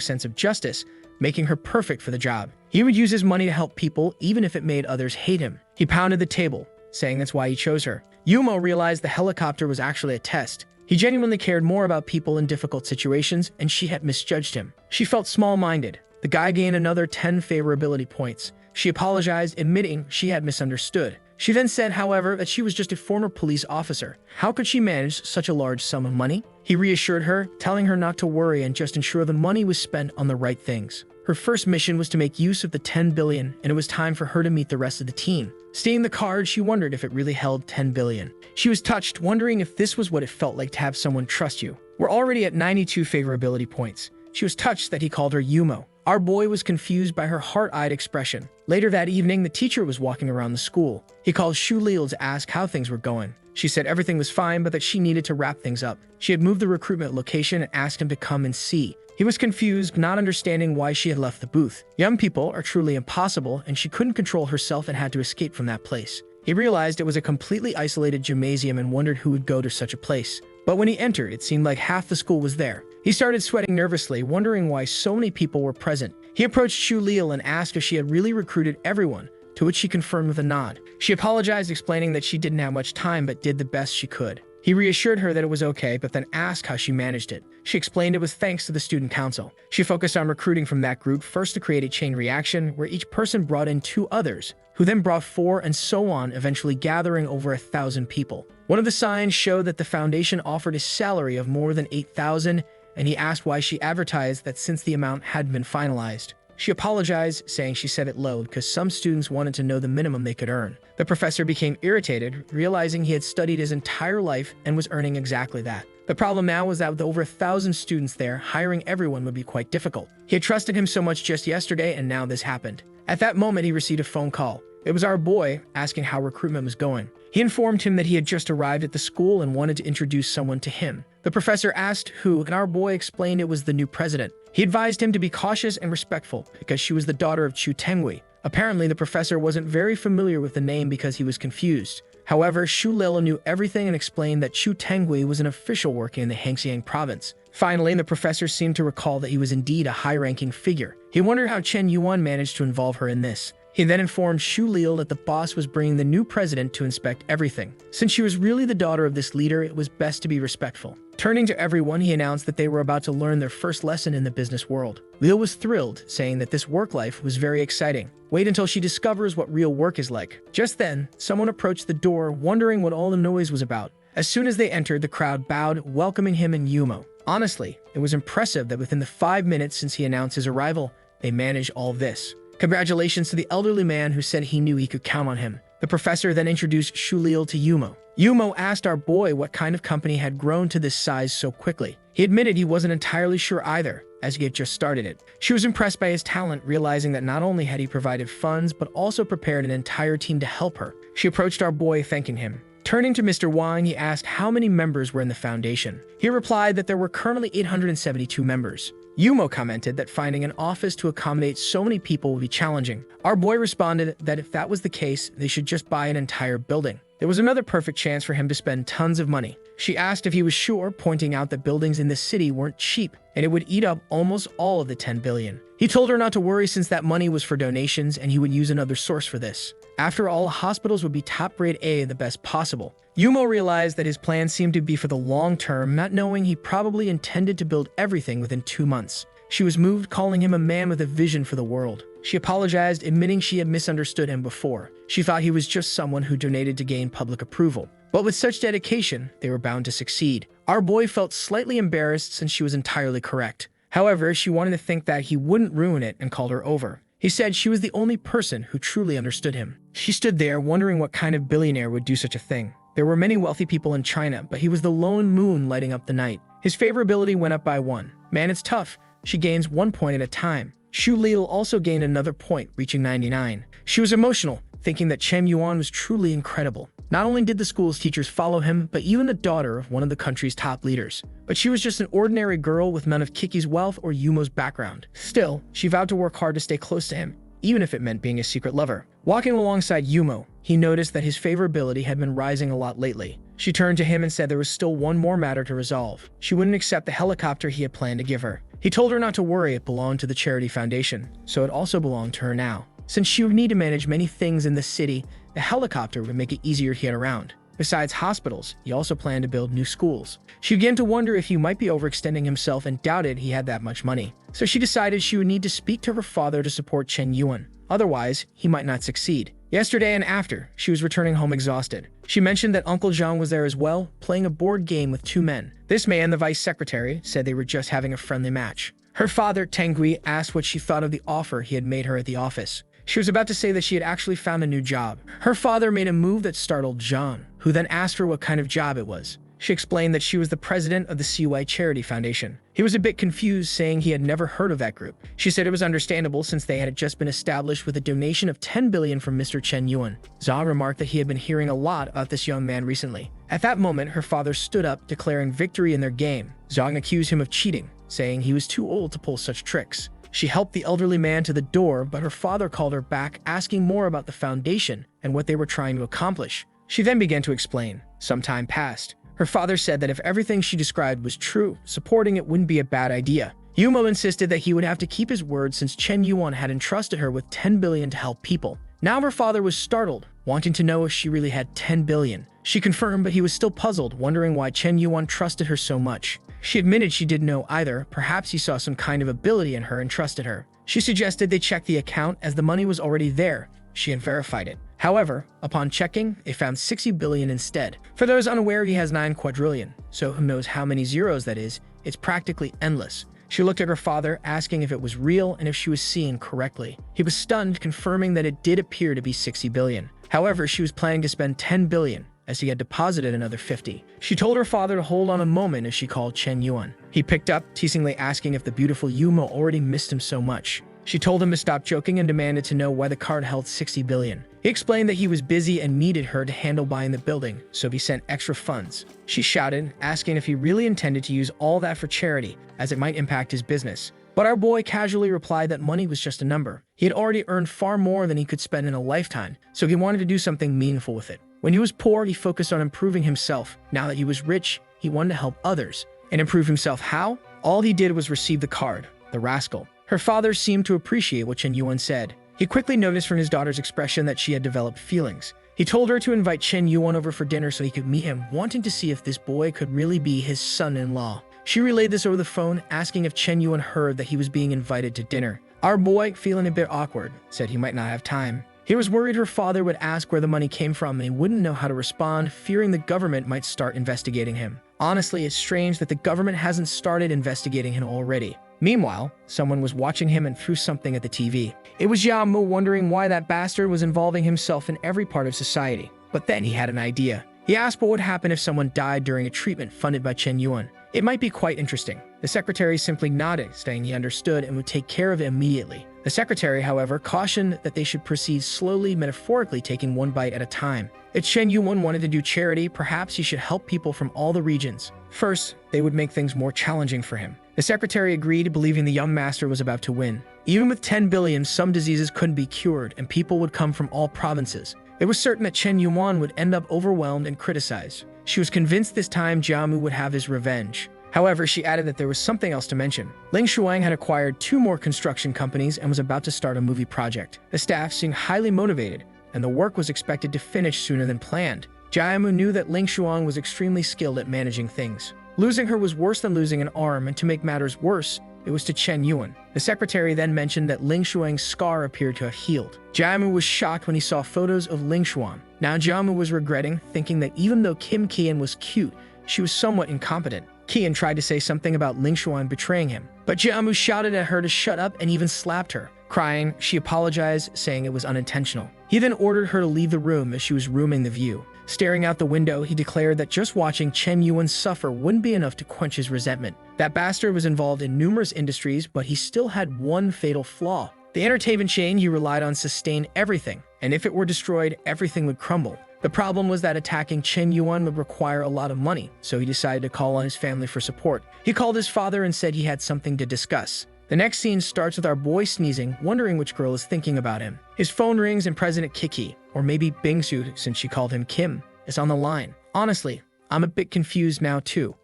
Speaker 1: sense of justice, making her perfect for the job. He would use his money to help people, even if it made others hate him. He pounded the table, saying that's why he chose her. Yumo realized the helicopter was actually a test. He genuinely cared more about people in difficult situations, and she had misjudged him. She felt small-minded. The guy gained another 10 favorability points. She apologized, admitting she had misunderstood. She then said, however, that she was just a former police officer. How could she manage such a large sum of money? He reassured her, telling her not to worry and just ensure the money was spent on the right things. Her first mission was to make use of the 10 billion, and it was time for her to meet the rest of the team. Seeing the card, she wondered if it really held 10 billion. She was touched, wondering if this was what it felt like to have someone trust you. We're already at 92 favorability points. She was touched that he called her Yumo. Our boy was confused by her heart-eyed expression. Later that evening, the teacher was walking around the school. He called Shu Lil to ask how things were going. She said everything was fine, but that she needed to wrap things up. She had moved the recruitment location and asked him to come and see. He was confused, not understanding why she had left the booth. Young people are truly impossible, and she couldn't control herself and had to escape from that place. He realized it was a completely isolated gymnasium and wondered who would go to such a place. But when he entered, it seemed like half the school was there. He started sweating nervously, wondering why so many people were present. He approached Shu Lil and asked if she had really recruited everyone, to which she confirmed with a nod. She apologized, explaining that she didn't have much time but did the best she could. He reassured her that it was okay, but then asked how she managed it. She explained it was thanks to the student council. She focused on recruiting from that group first to create a chain reaction where each person brought in 2 others, who then brought 4 and so on, eventually gathering over 1,000 people. One of the signs showed that the foundation offered a salary of more than 8,000, and he asked why she advertised that since the amount hadn't been finalized. She apologized, saying she set it low because some students wanted to know the minimum they could earn. The professor became irritated, realizing he had studied his entire life and was earning exactly that. The problem now was that with over 1,000 students there, hiring everyone would be quite difficult. He had trusted him so much just yesterday, and now this happened. At that moment, he received a phone call. It was our boy asking how recruitment was going. He informed him that he had just arrived at the school and wanted to introduce someone to him. The professor asked who, and our boy explained it was the new president. He advised him to be cautious and respectful because she was the daughter of Chu Tengui. Apparently, the professor wasn't very familiar with the name because he was confused. However, Shu Lil knew everything and explained that Chu Tengui was an official working in the Hangxiang province. Finally, the professor seemed to recall that he was indeed a high-ranking figure. He wondered how Chen Yuan managed to involve her in this. He then informed Shu Lil that the boss was bringing the new president to inspect everything. Since she was really the daughter of this leader, it was best to be respectful. Turning to everyone, he announced that they were about to learn their first lesson in the business world. Lil was thrilled, saying that this work life was very exciting. Wait until she discovers what real work is like. Just then, someone approached the door, wondering what all the noise was about. As soon as they entered, the crowd bowed, welcoming him and Yumo. Honestly, it was impressive that within the 5 minutes since he announced his arrival, they managed all this. Congratulations to the elderly man who said he knew he could count on him. The professor then introduced Shu Lil to Yumo. Yumo asked our boy what kind of company had grown to this size so quickly. He admitted he wasn't entirely sure either, as he had just started it. She was impressed by his talent, realizing that not only had he provided funds, but also prepared an entire team to help her. She approached our boy, thanking him. Turning to Mr. Wang, he asked how many members were in the foundation. He replied that there were currently 872 members. Yumo commented that finding an office to accommodate so many people would be challenging. Our boy responded that if that was the case, they should just buy an entire building. There was another perfect chance for him to spend tons of money. She asked if he was sure, pointing out that buildings in the city weren't cheap, and it would eat up almost all of the 10 billion. He told her not to worry since that money was for donations and he would use another source for this. After all, hospitals would be top grade A, the best possible. Yumo realized that his plan seemed to be for the long term, not knowing he probably intended to build everything within 2 months. She was moved, calling him a man with a vision for the world. She apologized, admitting she had misunderstood him before. She thought he was just someone who donated to gain public approval. But with such dedication, they were bound to succeed. Our boy felt slightly embarrassed since she was entirely correct. However, she wanted to think that he wouldn't ruin it and called her over. He said she was the only person who truly understood him. She stood there, wondering what kind of billionaire would do such a thing. There were many wealthy people in China, but he was the lone moon lighting up the night. His favorability went up by 1. Man, it's tough. She gains 1 point at a time. Shu Lil also gained another point, reaching 99. She was emotional, thinking that Chen Yuan was truly incredible. Not only did the school's teachers follow him, but even the daughter of one of the country's top leaders. But she was just an ordinary girl with none of Kiki's wealth or Yumo's background. Still, she vowed to work hard to stay close to him, even if it meant being a secret lover. Walking alongside Yumo, he noticed that his favorability had been rising a lot lately. She turned to him and said there was still one more matter to resolve. She wouldn't accept the helicopter he had planned to give her. He told her not to worry, it belonged to the charity foundation, so it also belonged to her now. Since she would need to manage many things in the city, the helicopter would make it easier to get around. Besides hospitals, he also planned to build new schools. She began to wonder if he might be overextending himself and doubted he had that much money. So she decided she would need to speak to her father to support Chen Yuan. Otherwise, he might not succeed. Yesterday and after, she was returning home exhausted. She mentioned that Uncle Zhang was there as well, playing a board game with 2 men. This man, the vice secretary, said they were just having a friendly match. Her father, Tengui, asked what she thought of the offer he had made her at the office. She was about to say that she had actually found a new job. Her father made a move that startled Zhang, who then asked her what kind of job it was. She explained that she was the president of the CY Charity Foundation. He was a bit confused, saying he had never heard of that group. She said it was understandable since they had just been established with a donation of 10 billion from Mr. Chen Yuan. Zhang remarked that he had been hearing a lot about this young man recently. At that moment, her father stood up, declaring victory in their game. Zhang accused him of cheating, saying he was too old to pull such tricks. She helped the elderly man to the door, but her father called her back, asking more about the foundation and what they were trying to accomplish. She then began to explain. Some time passed. Her father said that if everything she described was true, supporting it wouldn't be a bad idea. Yumo insisted that he would have to keep his word since Chen Yuan had entrusted her with 10 billion to help people. Now her father was startled, wanting to know if she really had 10 billion. She confirmed, but he was still puzzled, wondering why Chen Yuan trusted her so much. She admitted she didn't know either. Perhaps he saw some kind of ability in her and trusted her. She suggested they check the account as the money was already there. She had verified it. However, upon checking, they found 60 billion instead. For those unaware, he has 9 quadrillion, so who knows how many zeros that is? It's practically endless. She looked at her father, asking if it was real and if she was seeing correctly. He was stunned, confirming that it did appear to be 60 billion. However, she was planning to spend 10 billion, as he had deposited another 50. She told her father to hold on a moment as she called Chen Yuan. He picked up, teasingly asking if the beautiful Yumo already missed him so much. She told him to stop joking and demanded to know why the card held 60 billion. He explained that he was busy and needed her to handle buying the building, so he sent extra funds. She shouted, asking if he really intended to use all that for charity, as it might impact his business. But our boy casually replied that money was just a number. He had already earned far more than he could spend in a lifetime, so he wanted to do something meaningful with it. When he was poor, he focused on improving himself. Now that he was rich, he wanted to help others. And improve himself how? All he did was receive the card, the rascal. Her father seemed to appreciate what Chen Yuan said. He quickly noticed from his daughter's expression that she had developed feelings. He told her to invite Chen Yuan over for dinner so he could meet him, wanting to see if this boy could really be his son-in-law. She relayed this over the phone, asking if Chen Yuan heard that he was being invited to dinner. Our boy, feeling a bit awkward, said he might not have time. He was worried her father would ask where the money came from and he wouldn't know how to respond, fearing the government might start investigating him. Honestly, it's strange that the government hasn't started investigating him already. Meanwhile, someone was watching him and threw something at the TV. It was Yahello, wondering why that bastard was involving himself in every part of society. But then he had an idea. He asked what would happen if someone died during a treatment funded by Chen Yuan. It might be quite interesting. The secretary simply nodded, saying he understood and would take care of it immediately. The secretary, however, cautioned that they should proceed slowly, metaphorically taking one bite at a time. If Chen Yuan wanted to do charity, perhaps he should help people from all the regions. First, they would make things more challenging for him. The secretary agreed, believing the young master was about to win. Even with 10 billion, some diseases couldn't be cured, and people would come from all provinces. It was certain that Chen Yuan would end up overwhelmed and criticized. She was convinced this time Jiamu would have his revenge. However, she added that there was something else to mention. Ling Shuang had acquired 2 more construction companies and was about to start a movie project. The staff seemed highly motivated, and the work was expected to finish sooner than planned. Jiamu knew that Ling Shuang was extremely skilled at managing things. Losing her was worse than losing an arm, and to make matters worse, it was to Chen Yuan. The secretary then mentioned that Ling Shuang's scar appeared to have healed. Jiamu was shocked when he saw photos of Ling Shuang. Now Jiamu was regretting, thinking that even though Kim Kian was cute, she was somewhat incompetent. Kian tried to say something about Ling Shuang betraying him, but Jiamu shouted at her to shut up and even slapped her. Crying, she apologized, saying it was unintentional. He then ordered her to leave the room as she was rooming the view. Staring out the window, he declared that just watching Chen Yuan suffer wouldn't be enough to quench his resentment. That bastard was involved in numerous industries, but he still had one fatal flaw. The entertainment chain he relied on sustained everything, and if it were destroyed, everything would crumble. The problem was that attacking Chen Yuan would require a lot of money, so he decided to call on his family for support. He called his father and said he had something to discuss. The next scene starts with our boy sneezing, wondering which girl is thinking about him. His phone rings and President Kiki, or maybe Bingsu since she called him Kim, is on the line. Honestly, I'm a bit confused now too.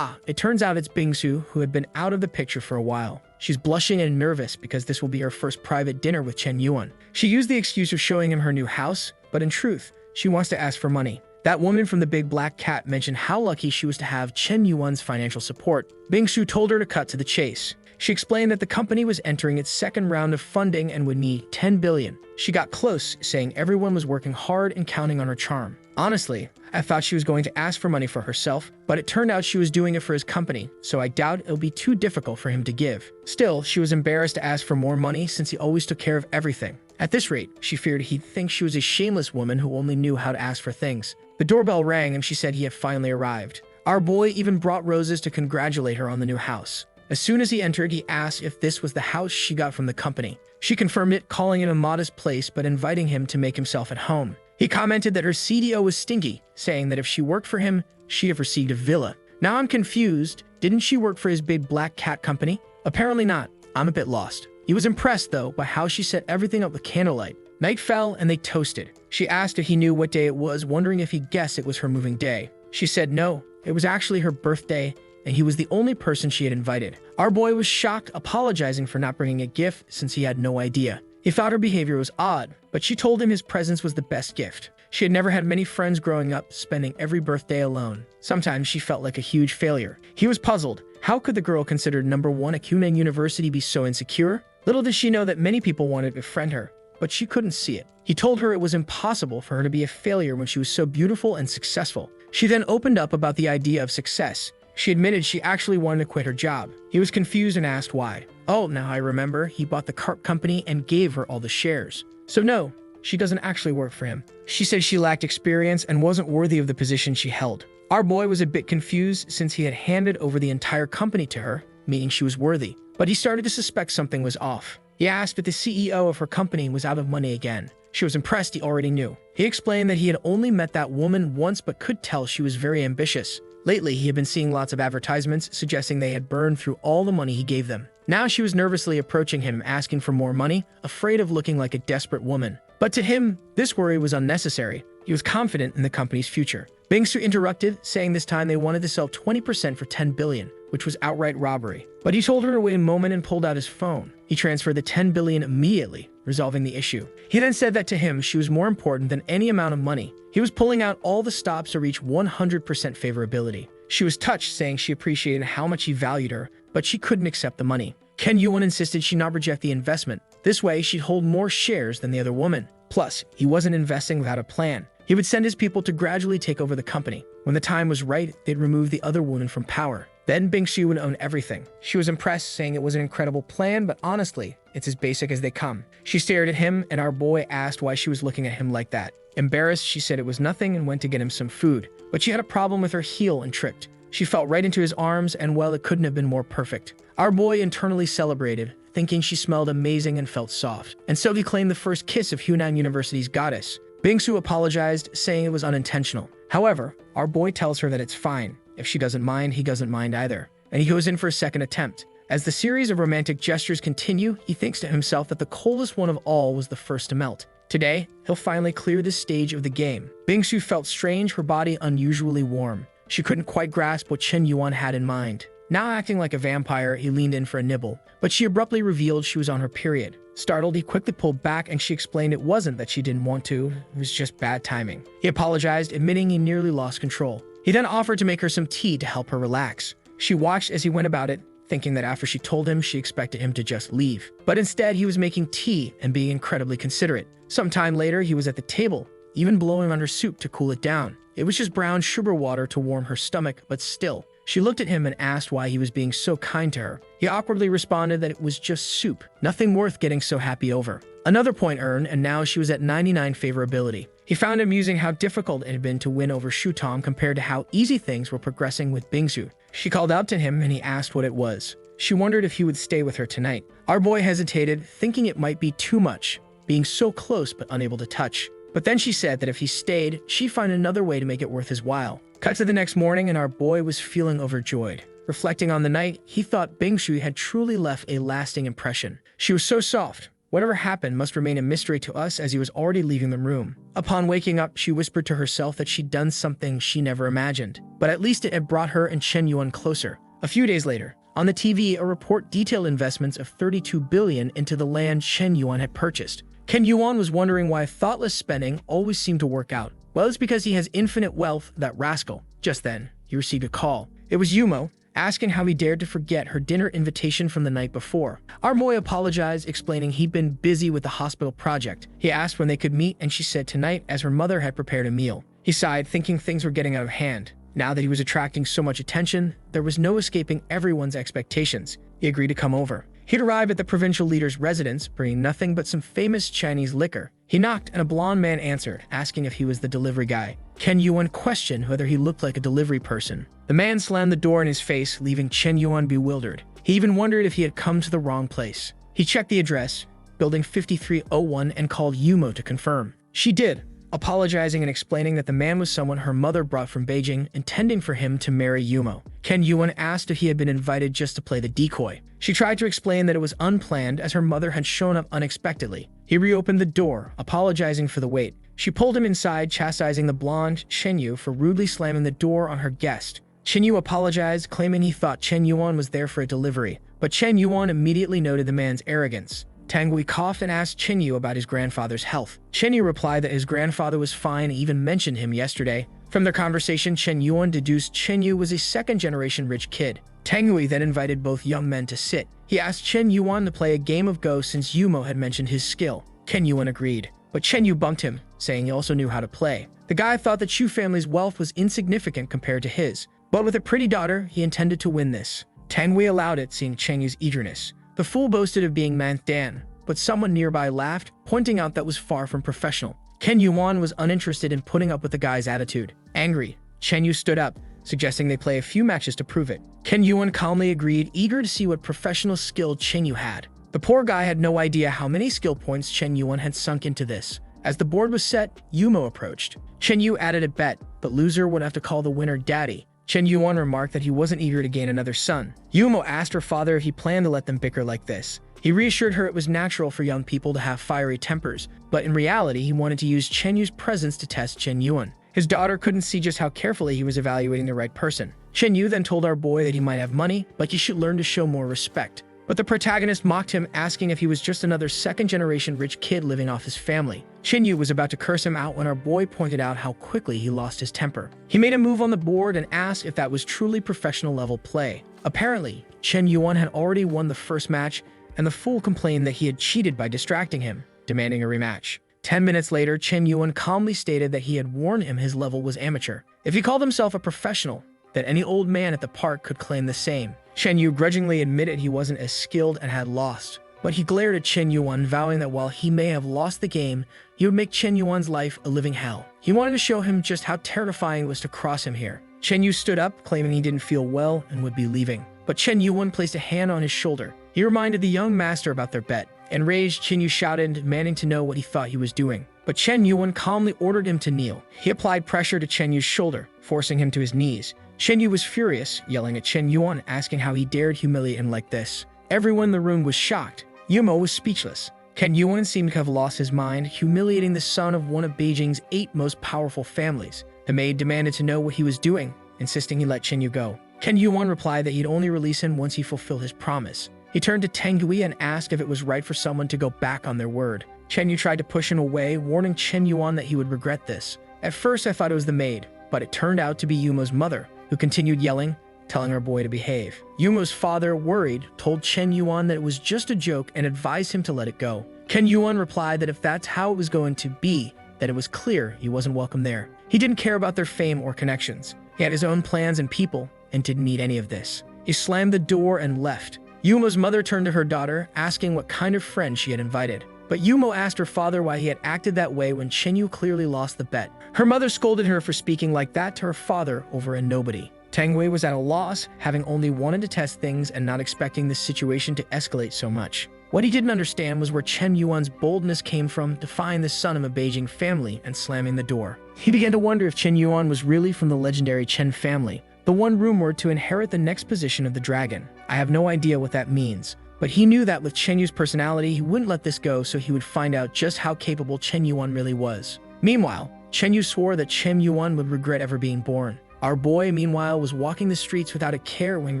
Speaker 1: It turns out it's Bingsu, who had been out of the picture for a while. She's blushing and nervous because this will be her first private dinner with Chen Yuan. She used the excuse of showing him her new house, but in truth, she wants to ask for money. That woman from the big black cat mentioned how lucky she was to have Chen Yuan's financial support. Bingsu told her to cut to the chase. She explained that the company was entering its second round of funding and would need 10 billion. She got close, saying everyone was working hard and counting on her charm. Honestly, I thought she was going to ask for money for herself, but it turned out she was doing it for his company, so I doubt it'll be too difficult for him to give. Still, she was embarrassed to ask for more money since he always took care of everything. At this rate, she feared he'd think she was a shameless woman who only knew how to ask for things. The doorbell rang and she said he had finally arrived. Our boy even brought roses to congratulate her on the new house. As soon as he entered, he asked if this was the house she got from the company. She confirmed it, calling it a modest place but inviting him to make himself at home. He commented that her CDO was stingy, saying that if she worked for him, she'd have received a villa. Now I'm confused. Didn't she work for his big black cat company? Apparently not. I'm a bit lost. He was impressed, though, by how she set everything up with candlelight. Night fell and they toasted. She asked if he knew what day it was, wondering if he guessed it was her moving day. She said no, It was actually her birthday, and he was the only person she had invited. Our boy was shocked, apologizing for not bringing a gift since he had no idea. He thought her behavior was odd, but she told him his presence was the best gift. She had never had many friends growing up, spending every birthday alone. Sometimes she felt like a huge failure. He was puzzled. How could the girl considered #1 at Hunan University be so insecure? Little did she know that many people wanted to befriend her, but she couldn't see it. He told her it was impossible for her to be a failure when she was so beautiful and successful. She then opened up about the idea of success. She admitted she actually wanted to quit her job. He was confused and asked why. Oh, now I remember, he bought the carp company and gave her all the shares. So no, she doesn't actually work for him. She said she lacked experience and wasn't worthy of the position she held. Our boy was a bit confused since he had handed over the entire company to her, meaning she was worthy. But he started to suspect something was off. He asked if the CEO of her company was out of money again. She was impressed he already knew. He explained that he had only met that woman once but could tell she was very ambitious. Lately, he had been seeing lots of advertisements suggesting they had burned through all the money he gave them. Now she was nervously approaching him, asking for more money, afraid of looking like a desperate woman. But to him, this worry was unnecessary. He was confident in the company's future. Bingsu interrupted, saying this time they wanted to sell 20% for 10 billion, which was outright robbery. But he told her to wait a moment and pulled out his phone. He transferred the 10 billion immediately, resolving the issue. He then said that to him, she was more important than any amount of money. He was pulling out all the stops to reach 100% favorability. She was touched, saying she appreciated how much he valued her, but she couldn't accept the money. Ken Yuan insisted she not reject the investment. This way, she'd hold more shares than the other woman. Plus, he wasn't investing without a plan. He would send his people to gradually take over the company. When the time was right, they'd remove the other woman from power. Then Bingsu would own everything. She was impressed, saying it was an incredible plan, but honestly, it's as basic as they come. She stared at him, and our boy asked why she was looking at him like that. Embarrassed, she said it was nothing and went to get him some food. But she had a problem with her heel and tripped. She fell right into his arms, and well, it couldn't have been more perfect. Our boy internally celebrated, thinking she smelled amazing and felt soft. And so he claimed the first kiss of Hunan University's goddess. Bingsu apologized, saying it was unintentional. However, our boy tells her that it's fine. If she doesn't mind, he doesn't mind either. And he goes in for a second attempt. As the series of romantic gestures continue, he thinks to himself that the coldest one of all was the first to melt. Today, he'll finally clear this stage of the game. Bingsu felt strange, her body unusually warm. She couldn't quite grasp what Chen Yuan had in mind. Now acting like a vampire, he leaned in for a nibble, but she abruptly revealed she was on her period. Startled, he quickly pulled back and she explained it wasn't that she didn't want to, it was just bad timing. He apologized, admitting he nearly lost control. He then offered to make her some tea to help her relax. She watched as he went about it, thinking that after she told him, she expected him to just leave. But instead, he was making tea and being incredibly considerate. Some time later, he was at the table, even blowing on her soup to cool it down. It was just brown sugar water to warm her stomach, but still. She looked at him and asked why he was being so kind to her. He awkwardly responded that it was just soup, nothing worth getting so happy over. Another point earned, and now she was at 99 favorability. He found amusing how difficult it had been to win over Shutong compared to how easy things were progressing with Bingsu. She called out to him and he asked what it was. She wondered if he would stay with her tonight. Our boy hesitated, thinking it might be too much, being so close but unable to touch. But then she said that if he stayed, she'd find another way to make it worth his while. Cut to the next morning and our boy was feeling overjoyed. Reflecting on the night, he thought Bingsu had truly left a lasting impression. She was so soft. Whatever happened must remain a mystery to us as he was already leaving the room. Upon waking up, she whispered to herself that she'd done something she never imagined. But at least it had brought her and Chen Yuan closer. A few days later, on the TV, a report detailed investments of 32 billion into the land Chen Yuan had purchased. Ken Yuan was wondering why thoughtless spending always seemed to work out. Well, it's because he has infinite wealth, that rascal. Just then, he received a call. It was Yumo, asking how he dared to forget her dinner invitation from the night before. Our boy apologized, explaining he'd been busy with the hospital project. He asked when they could meet, and she said tonight, as her mother had prepared a meal. He sighed, thinking things were getting out of hand. Now that he was attracting so much attention, there was no escaping everyone's expectations. He agreed to come over. He'd arrived at the provincial leader's residence, bringing nothing but some famous Chinese liquor. He knocked, and a blonde man answered, asking if he was the delivery guy. Ken Yuan questioned whether he looked like a delivery person. The man slammed the door in his face, leaving Chen Yuan bewildered. He even wondered if he had come to the wrong place. He checked the address, building 5301, and called Yumo to confirm. She did, apologizing and explaining that the man was someone her mother brought from Beijing, intending for him to marry Yumo. Ken Yuan asked if he had been invited just to play the decoy. She tried to explain that it was unplanned as her mother had shown up unexpectedly. He reopened the door, apologizing for the wait. She pulled him inside, chastising the blonde Shenyu for rudely slamming the door on her guest. Chen Yu apologized, claiming he thought Chen Yuan was there for a delivery, but Chen Yuan immediately noted the man's arrogance. Tang Gui coughed and asked Chen Yu about his grandfather's health. Chen Yu replied that his grandfather was fine and even mentioned him yesterday. From their conversation, Chen Yuan deduced Chen Yu was a second-generation rich kid. Tang Gui then invited both young men to sit. He asked Chen Yuan to play a game of Go since Yumo had mentioned his skill. Chen Yuan agreed, but Chen Yu bumped him, saying he also knew how to play. The guy thought the Chu family's wealth was insignificant compared to his, but with a pretty daughter, he intended to win this. Tang Gui allowed it, seeing Chen Yu's eagerness. The fool boasted of being Man Dan, but someone nearby laughed, pointing out that was far from professional. Chen Yuan was uninterested in putting up with the guy's attitude. Angry, Chen Yu stood up, suggesting they play a few matches to prove it. Chen Yuan calmly agreed, eager to see what professional skill Chen Yu had. The poor guy had no idea how many skill points Chen Yuan had sunk into this. As the board was set, Yumo approached. Chen Yu added a bet, but loser would have to call the winner daddy. Chen Yuan remarked that he wasn't eager to gain another son. Yumo asked her father if he planned to let them bicker like this. He reassured her it was natural for young people to have fiery tempers, but in reality he wanted to use Chen Yu's presence to test Chen Yuan. His daughter couldn't see just how carefully he was evaluating the right person. Chen Yu then told our boy that he might have money, but he should learn to show more respect. But the protagonist mocked him, asking if he was just another second-generation rich kid living off his family. Chen Yu was about to curse him out when our boy pointed out how quickly he lost his temper. He made a move on the board and asked if that was truly professional-level play. Apparently, Chen Yuan had already won the first match, and the fool complained that he had cheated by distracting him, demanding a rematch. 10 minutes later, Chen Yuan calmly stated that he had warned him his level was amateur. If he called himself a professional, that any old man at the park could claim the same. Chen Yu grudgingly admitted he wasn't as skilled and had lost, but he glared at Chen Yuan, vowing that while he may have lost the game, he would make Chen Yuan's life a living hell. He wanted to show him just how terrifying it was to cross him here. Chen Yu stood up, claiming he didn't feel well and would be leaving. But Chen Yuan placed a hand on his shoulder. He reminded the young master about their bet. Enraged, Chen Yu shouted, demanding to know what he thought he was doing. But Chen Yuan calmly ordered him to kneel. He applied pressure to Chen Yu's shoulder, forcing him to his knees. Chen Yu was furious, yelling at Chen Yuan, asking how he dared humiliate him like this. Everyone in the room was shocked. Yumo was speechless. Chen Yuan seemed to have lost his mind, humiliating the son of one of Beijing's 8 most powerful families. The maid demanded to know what he was doing, insisting he let Chen Yu go. Chen Yuan replied that he'd only release him once he fulfilled his promise. He turned to Tang Gui and asked if it was right for someone to go back on their word. Chen Yu tried to push him away, warning Chen Yuan that he would regret this. At first I thought it was the maid, but it turned out to be Yumo's mother, who continued yelling, telling our boy to behave. Yumo's father, worried, told Chen Yuan that it was just a joke and advised him to let it go. Chen Yuan replied that if that's how it was going to be, that it was clear he wasn't welcome there. He didn't care about their fame or connections. He had his own plans and people, and didn't need any of this. He slammed the door and left. Yumo's mother turned to her daughter, asking what kind of friend she had invited. But Yumo asked her father why he had acted that way when Chen Yu clearly lost the bet. Her mother scolded her for speaking like that to her father over a nobody. Tang Gui was at a loss, having only wanted to test things and not expecting this situation to escalate so much. What he didn't understand was where Chen Yuan's boldness came from, defying the son of a Beijing family and slamming the door. He began to wonder if Chen Yuan was really from the legendary Chen family, the one rumored to inherit the next position of the dragon. I have no idea what that means, but he knew that with Chen Yu's personality, he wouldn't let this go, so he would find out just how capable Chen Yuan really was. Meanwhile, Chen Yu swore that Chen Yuan would regret ever being born. Our boy, meanwhile, was walking the streets without a care when he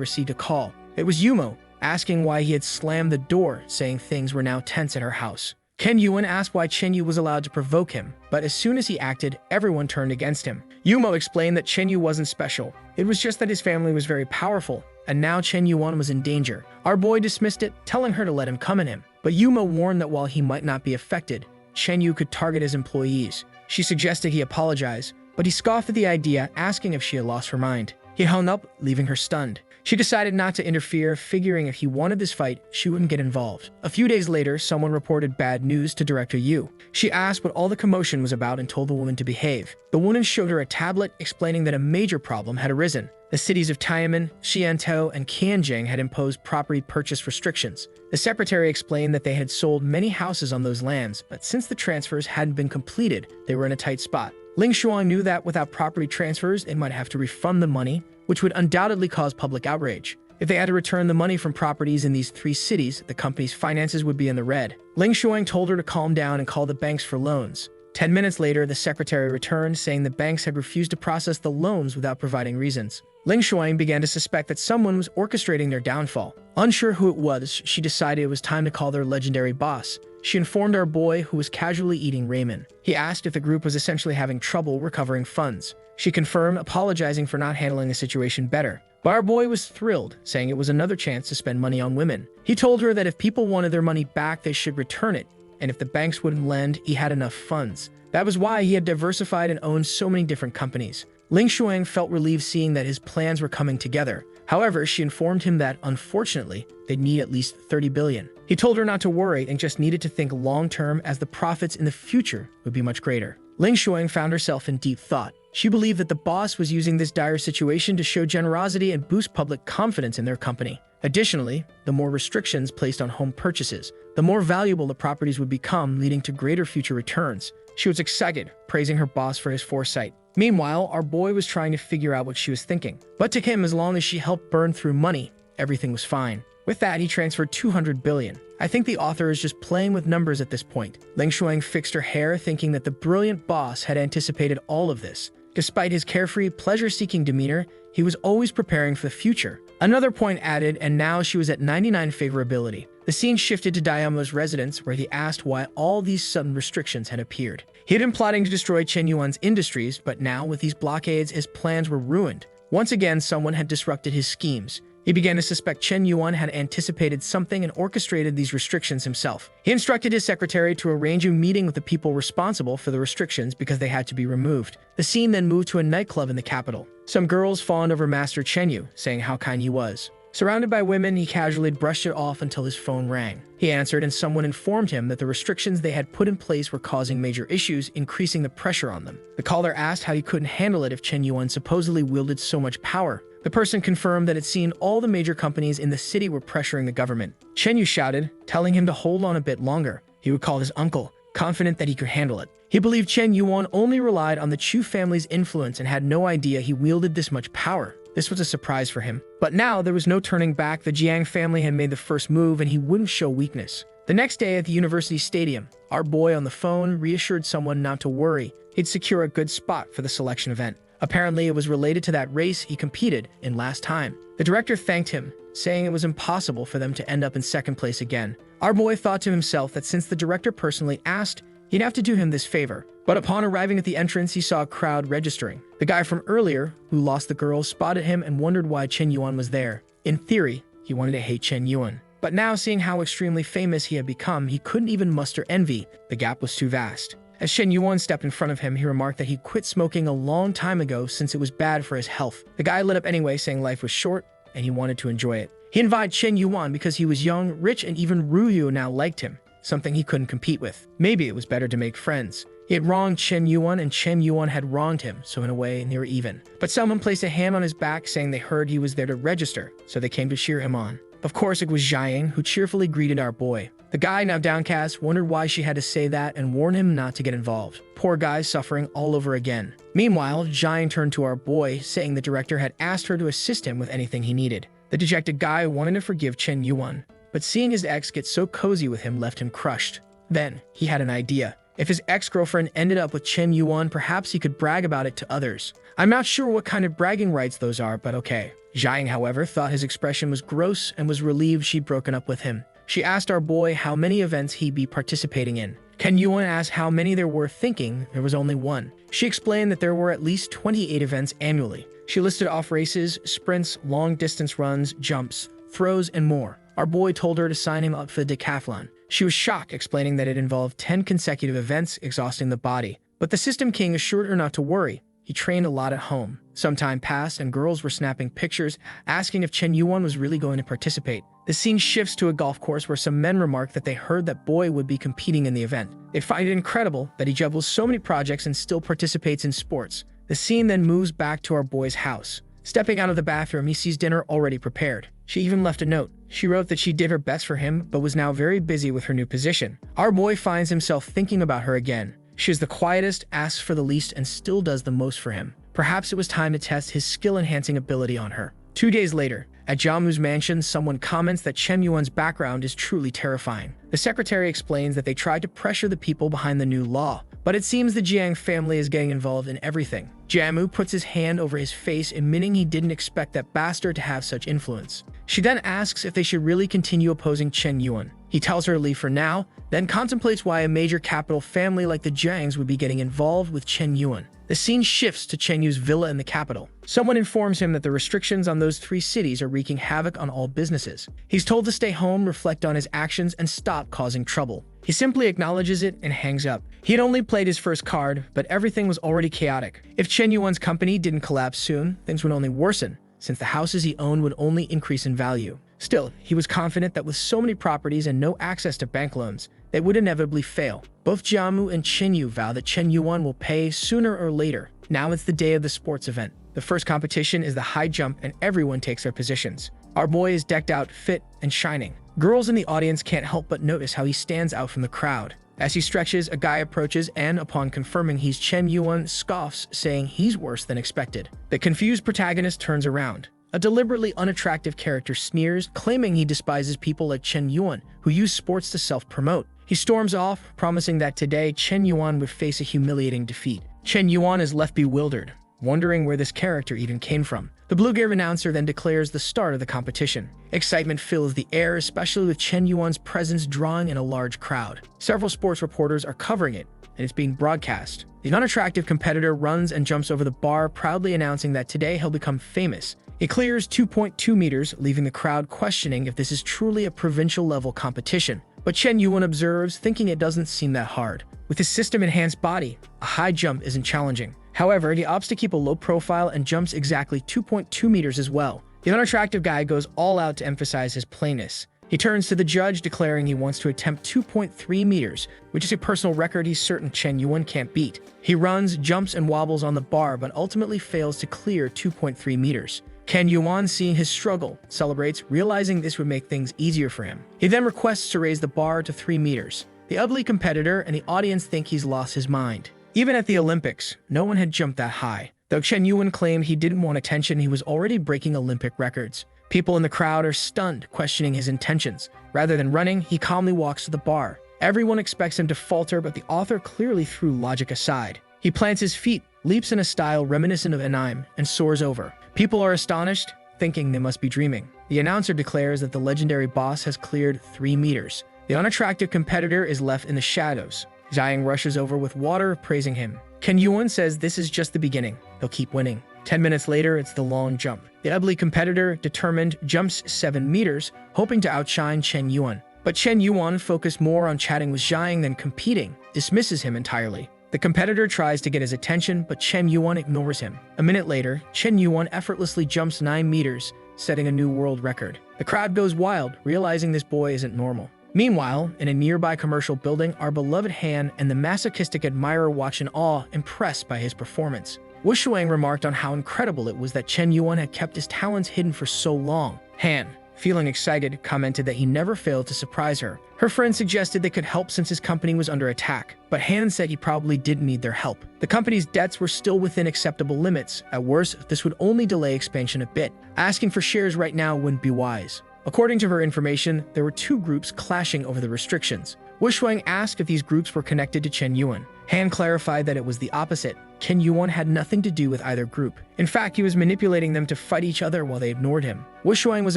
Speaker 1: received a call. It was Yumo, asking why he had slammed the door, saying things were now tense at her house. Chen Yuan asked why Chen Yu was allowed to provoke him, but as soon as he acted, everyone turned against him. Yumo explained that Chen Yu wasn't special. It was just that his family was very powerful, and now Chen Yuan was in danger. Our boy dismissed it, telling her to let him come at him. But Yumo warned that while he might not be affected, Chen Yu could target his employees. She suggested he apologize, but he scoffed at the idea, asking if she had lost her mind. He hung up, leaving her stunned. She decided not to interfere, figuring if he wanted this fight, she wouldn't get involved. A few days later, someone reported bad news to Director Yu. She asked what all the commotion was about and told the woman to behave. The woman showed her a tablet explaining that a major problem had arisen. The cities of Tianmen, Xiantou, and Qianjing had imposed property purchase restrictions. The secretary explained that they had sold many houses on those lands, but since the transfers hadn't been completed, they were in a tight spot. Ling Shuang knew that without property transfers, they might have to refund the money, which would undoubtedly cause public outrage. If they had to return the money from properties in these 3 cities, the company's finances would be in the red. Ling Shuang told her to calm down and call the banks for loans, 10 minutes later, the secretary returned, saying the banks had refused to process the loans without providing reasons. Ling Shuang began to suspect that someone was orchestrating their downfall. Unsure who it was, she decided it was time to call their legendary boss. She informed our boy, who was casually eating ramen. He asked if the group was essentially having trouble recovering funds. She confirmed, apologizing for not handling the situation better. But our boy was thrilled, saying it was another chance to spend money on women. He told her that if people wanted their money back, they should return it, and if the banks wouldn't lend, he had enough funds. That was why he had diversified and owned so many different companies. Ling Shuang felt relieved seeing that his plans were coming together. However, she informed him that, unfortunately, they'd need at least 30 billion. He told her not to worry and just needed to think long-term, as the profits in the future would be much greater. Ling Shuang found herself in deep thought. She believed that the boss was using this dire situation to show generosity and boost public confidence in their company. Additionally, the more restrictions placed on home purchases, the more valuable the properties would become, leading to greater future returns. She was excited, praising her boss for his foresight. Meanwhile, our boy was trying to figure out what she was thinking. But to him, as long as she helped burn through money, everything was fine. With that, he transferred 200 billion. I think the author is just playing with numbers at this point. Ling Shuang fixed her hair, thinking that the brilliant boss had anticipated all of this. Despite his carefree, pleasure-seeking demeanor, he was always preparing for the future. Another point added, and now she was at 99 favorability. The scene shifted to Dayamo's residence, where he asked why all these sudden restrictions had appeared. He had been plotting to destroy Chen Yuan's industries, but now, with these blockades, his plans were ruined. Once again, someone had disrupted his schemes. He began to suspect Chen Yuan had anticipated something and orchestrated these restrictions himself. He instructed his secretary to arrange a meeting with the people responsible for the restrictions because they had to be removed. The scene then moved to a nightclub in the capital. Some girls fawned over Master Chen Yu, saying how kind he was. Surrounded by women, he casually brushed it off until his phone rang. He answered, and someone informed him that the restrictions they had put in place were causing major issues, increasing the pressure on them. The caller asked how he couldn't handle it if Chen Yuan supposedly wielded so much power. The person confirmed that it seemed all the major companies in the city were pressuring the government. Chen Yu shouted, telling him to hold on a bit longer. He would call his uncle, confident that he could handle it. He believed Chen Yuan only relied on the Chu family's influence and had no idea he wielded this much power. This was a surprise for him. But now there was no turning back. The Jiang family had made the first move, and he wouldn't show weakness. The next day at the university stadium, our boy on the phone reassured someone not to worry. He'd secure a good spot for the selection event. Apparently, it was related to that race he competed in last time. The director thanked him, saying it was impossible for them to end up in second place again. Our boy thought to himself that since the director personally asked, he'd have to do him this favor. But upon arriving at the entrance, he saw a crowd registering. The guy from earlier, who lost the girl, spotted him and wondered why Chen Yuan was there. In theory, he wanted to hate Chen Yuan. But now, seeing how extremely famous he had become, he couldn't even muster envy. The gap was too vast. As Chen Yuan stepped in front of him, he remarked that he quit smoking a long time ago since it was bad for his health. The guy lit up anyway, saying life was short and he wanted to enjoy it. He invited Chen Yuan because he was young, rich, and even Ruyu now liked him, something he couldn't compete with. Maybe it was better to make friends. He had wronged Chen Yuan, and Chen Yuan had wronged him, so in a way, they were even. But someone placed a hand on his back, saying they heard he was there to register, so they came to cheer him on. Of course, it was Jiang, who cheerfully greeted our boy. The guy, now downcast, wondered why she had to say that and warned him not to get involved. Poor guy suffering all over again. Meanwhile, Jiang turned to our boy, saying the director had asked her to assist him with anything he needed. The dejected guy wanted to forgive Chen Yuan, but seeing his ex get so cozy with him left him crushed. Then, he had an idea. If his ex-girlfriend ended up with Chen Yuan, perhaps he could brag about it to others. I'm not sure what kind of bragging rights those are, but okay. Jiang, however, thought his expression was gross and was relieved she'd broken up with him. She asked our boy how many events he'd be participating in. Chen Yuan asked how many there were, thinking there was only one. She explained that there were at least 28 events annually. She listed off races, sprints, long-distance runs, jumps, throws, and more. Our boy told her to sign him up for the decathlon. She was shocked, explaining that it involved 10 consecutive events, exhausting the body. But the System King assured her not to worry. He trained a lot at home. Some time passed, and girls were snapping pictures, asking if Chen Yuan was really going to participate. The scene shifts to a golf course where some men remarked that they heard that boy would be competing in the event. They find it incredible that he juggles so many projects and still participates in sports. The scene then moves back to our boy's house. Stepping out of the bathroom, he sees dinner already prepared. She even left a note. She wrote that she did her best for him, but was now very busy with her new position. Our boy finds himself thinking about her again. She is the quietest, asks for the least, and still does the most for him. Perhaps it was time to test his skill-enhancing ability on her. 2 days later, at Jiamu's mansion, someone comments that Chen Yuan's background is truly terrifying. The secretary explains that they tried to pressure the people behind the new law, but it seems the Jiang family is getting involved in everything. Jiamu puts his hand over his face, admitting he didn't expect that bastard to have such influence. She then asks if they should really continue opposing Chen Yuan. He tells her to leave for now, then contemplates why a major capital family like the Jiangs would be getting involved with Chen Yuan. The scene shifts to Chen Yu's villa in the capital. Someone informs him that the restrictions on those 3 cities are wreaking havoc on all businesses. He's told to stay home, reflect on his actions, and stop causing trouble. He simply acknowledges it and hangs up. He had only played his first card, but everything was already chaotic. If Chen Yuan's company didn't collapse soon, things would only worsen, since the houses he owned would only increase in value. Still, he was confident that with so many properties and no access to bank loans, they would inevitably fail. Both Jiamu and Chen Yu vow that Chen Yuan will pay sooner or later. Now it's the day of the sports event. The first competition is the high jump, and everyone takes their positions. Our boy is decked out, fit, and shining. Girls in the audience can't help but notice how he stands out from the crowd. As he stretches, a guy approaches and, upon confirming he's Chen Yuan, scoffs, saying he's worse than expected. The confused protagonist turns around. A deliberately unattractive character sneers, claiming he despises people like Chen Yuan, who use sports to self-promote. He storms off, promising that today Chen Yuan would face a humiliating defeat. Chen Yuan is left bewildered, wondering where this character even came from. The blue-gear announcer then declares the start of the competition. Excitement fills the air, especially with Chen Yuan's presence drawing in a large crowd. Several sports reporters are covering it, and it's being broadcast. The unattractive competitor runs and jumps over the bar, proudly announcing that today he'll become famous. He clears 2.2 meters, leaving the crowd questioning if this is truly a provincial-level competition. But Chen Yuan observes, thinking it doesn't seem that hard. With his system-enhanced body, a high jump isn't challenging. However, he opts to keep a low profile and jumps exactly 2.2 meters as well. The unattractive guy goes all out to emphasize his plainness. He turns to the judge, declaring he wants to attempt 2.3 meters, which is a personal record he's certain Chen Yuan can't beat. He runs, jumps, and wobbles on the bar, but ultimately fails to clear 2.3 meters. Chen Yuan, seeing his struggle, celebrates, realizing this would make things easier for him. He then requests to raise the bar to 3 meters. The ugly competitor and the audience think he's lost his mind. Even at the Olympics, no one had jumped that high. Though Chen Yuan claimed he didn't want attention, he was already breaking Olympic records. People in the crowd are stunned, questioning his intentions. Rather than running, he calmly walks to the bar. Everyone expects him to falter, but the author clearly threw logic aside. He plants his feet, leaps in a style reminiscent of anime, and soars over. People are astonished, thinking they must be dreaming. The announcer declares that the legendary boss has cleared 3 meters. The unattractive competitor is left in the shadows. Jiang rushes over with water, praising him. Chen Yuan says this is just the beginning. They'll keep winning. 10 minutes later, it's the long jump. The ugly competitor, determined, jumps 7 meters, hoping to outshine Chen Yuan. But Chen Yuan, focused more on chatting with Jiang than competing, dismisses him entirely. The competitor tries to get his attention, but Chen Yuan ignores him. A minute later, Chen Yuan effortlessly jumps 9 meters, setting a new world record. The crowd goes wild, realizing this boy isn't normal. Meanwhile, in a nearby commercial building, our beloved Han and the masochistic admirer watch in awe, impressed by his performance. Wu Shuang remarked on how incredible it was that Chen Yuan had kept his talents hidden for so long. Han, feeling excited, commented that he never failed to surprise her. Her friend suggested they could help since his company was under attack, but Han said he probably didn't need their help. The company's debts were still within acceptable limits. At worst, this would only delay expansion a bit. Asking for shares right now wouldn't be wise. According to her information, there were 2 groups clashing over the restrictions. Wu Shuang asked if these groups were connected to Chen Yuan. Han clarified that it was the opposite. Chen Yuan had nothing to do with either group. In fact, he was manipulating them to fight each other while they ignored him. Wu Shuang was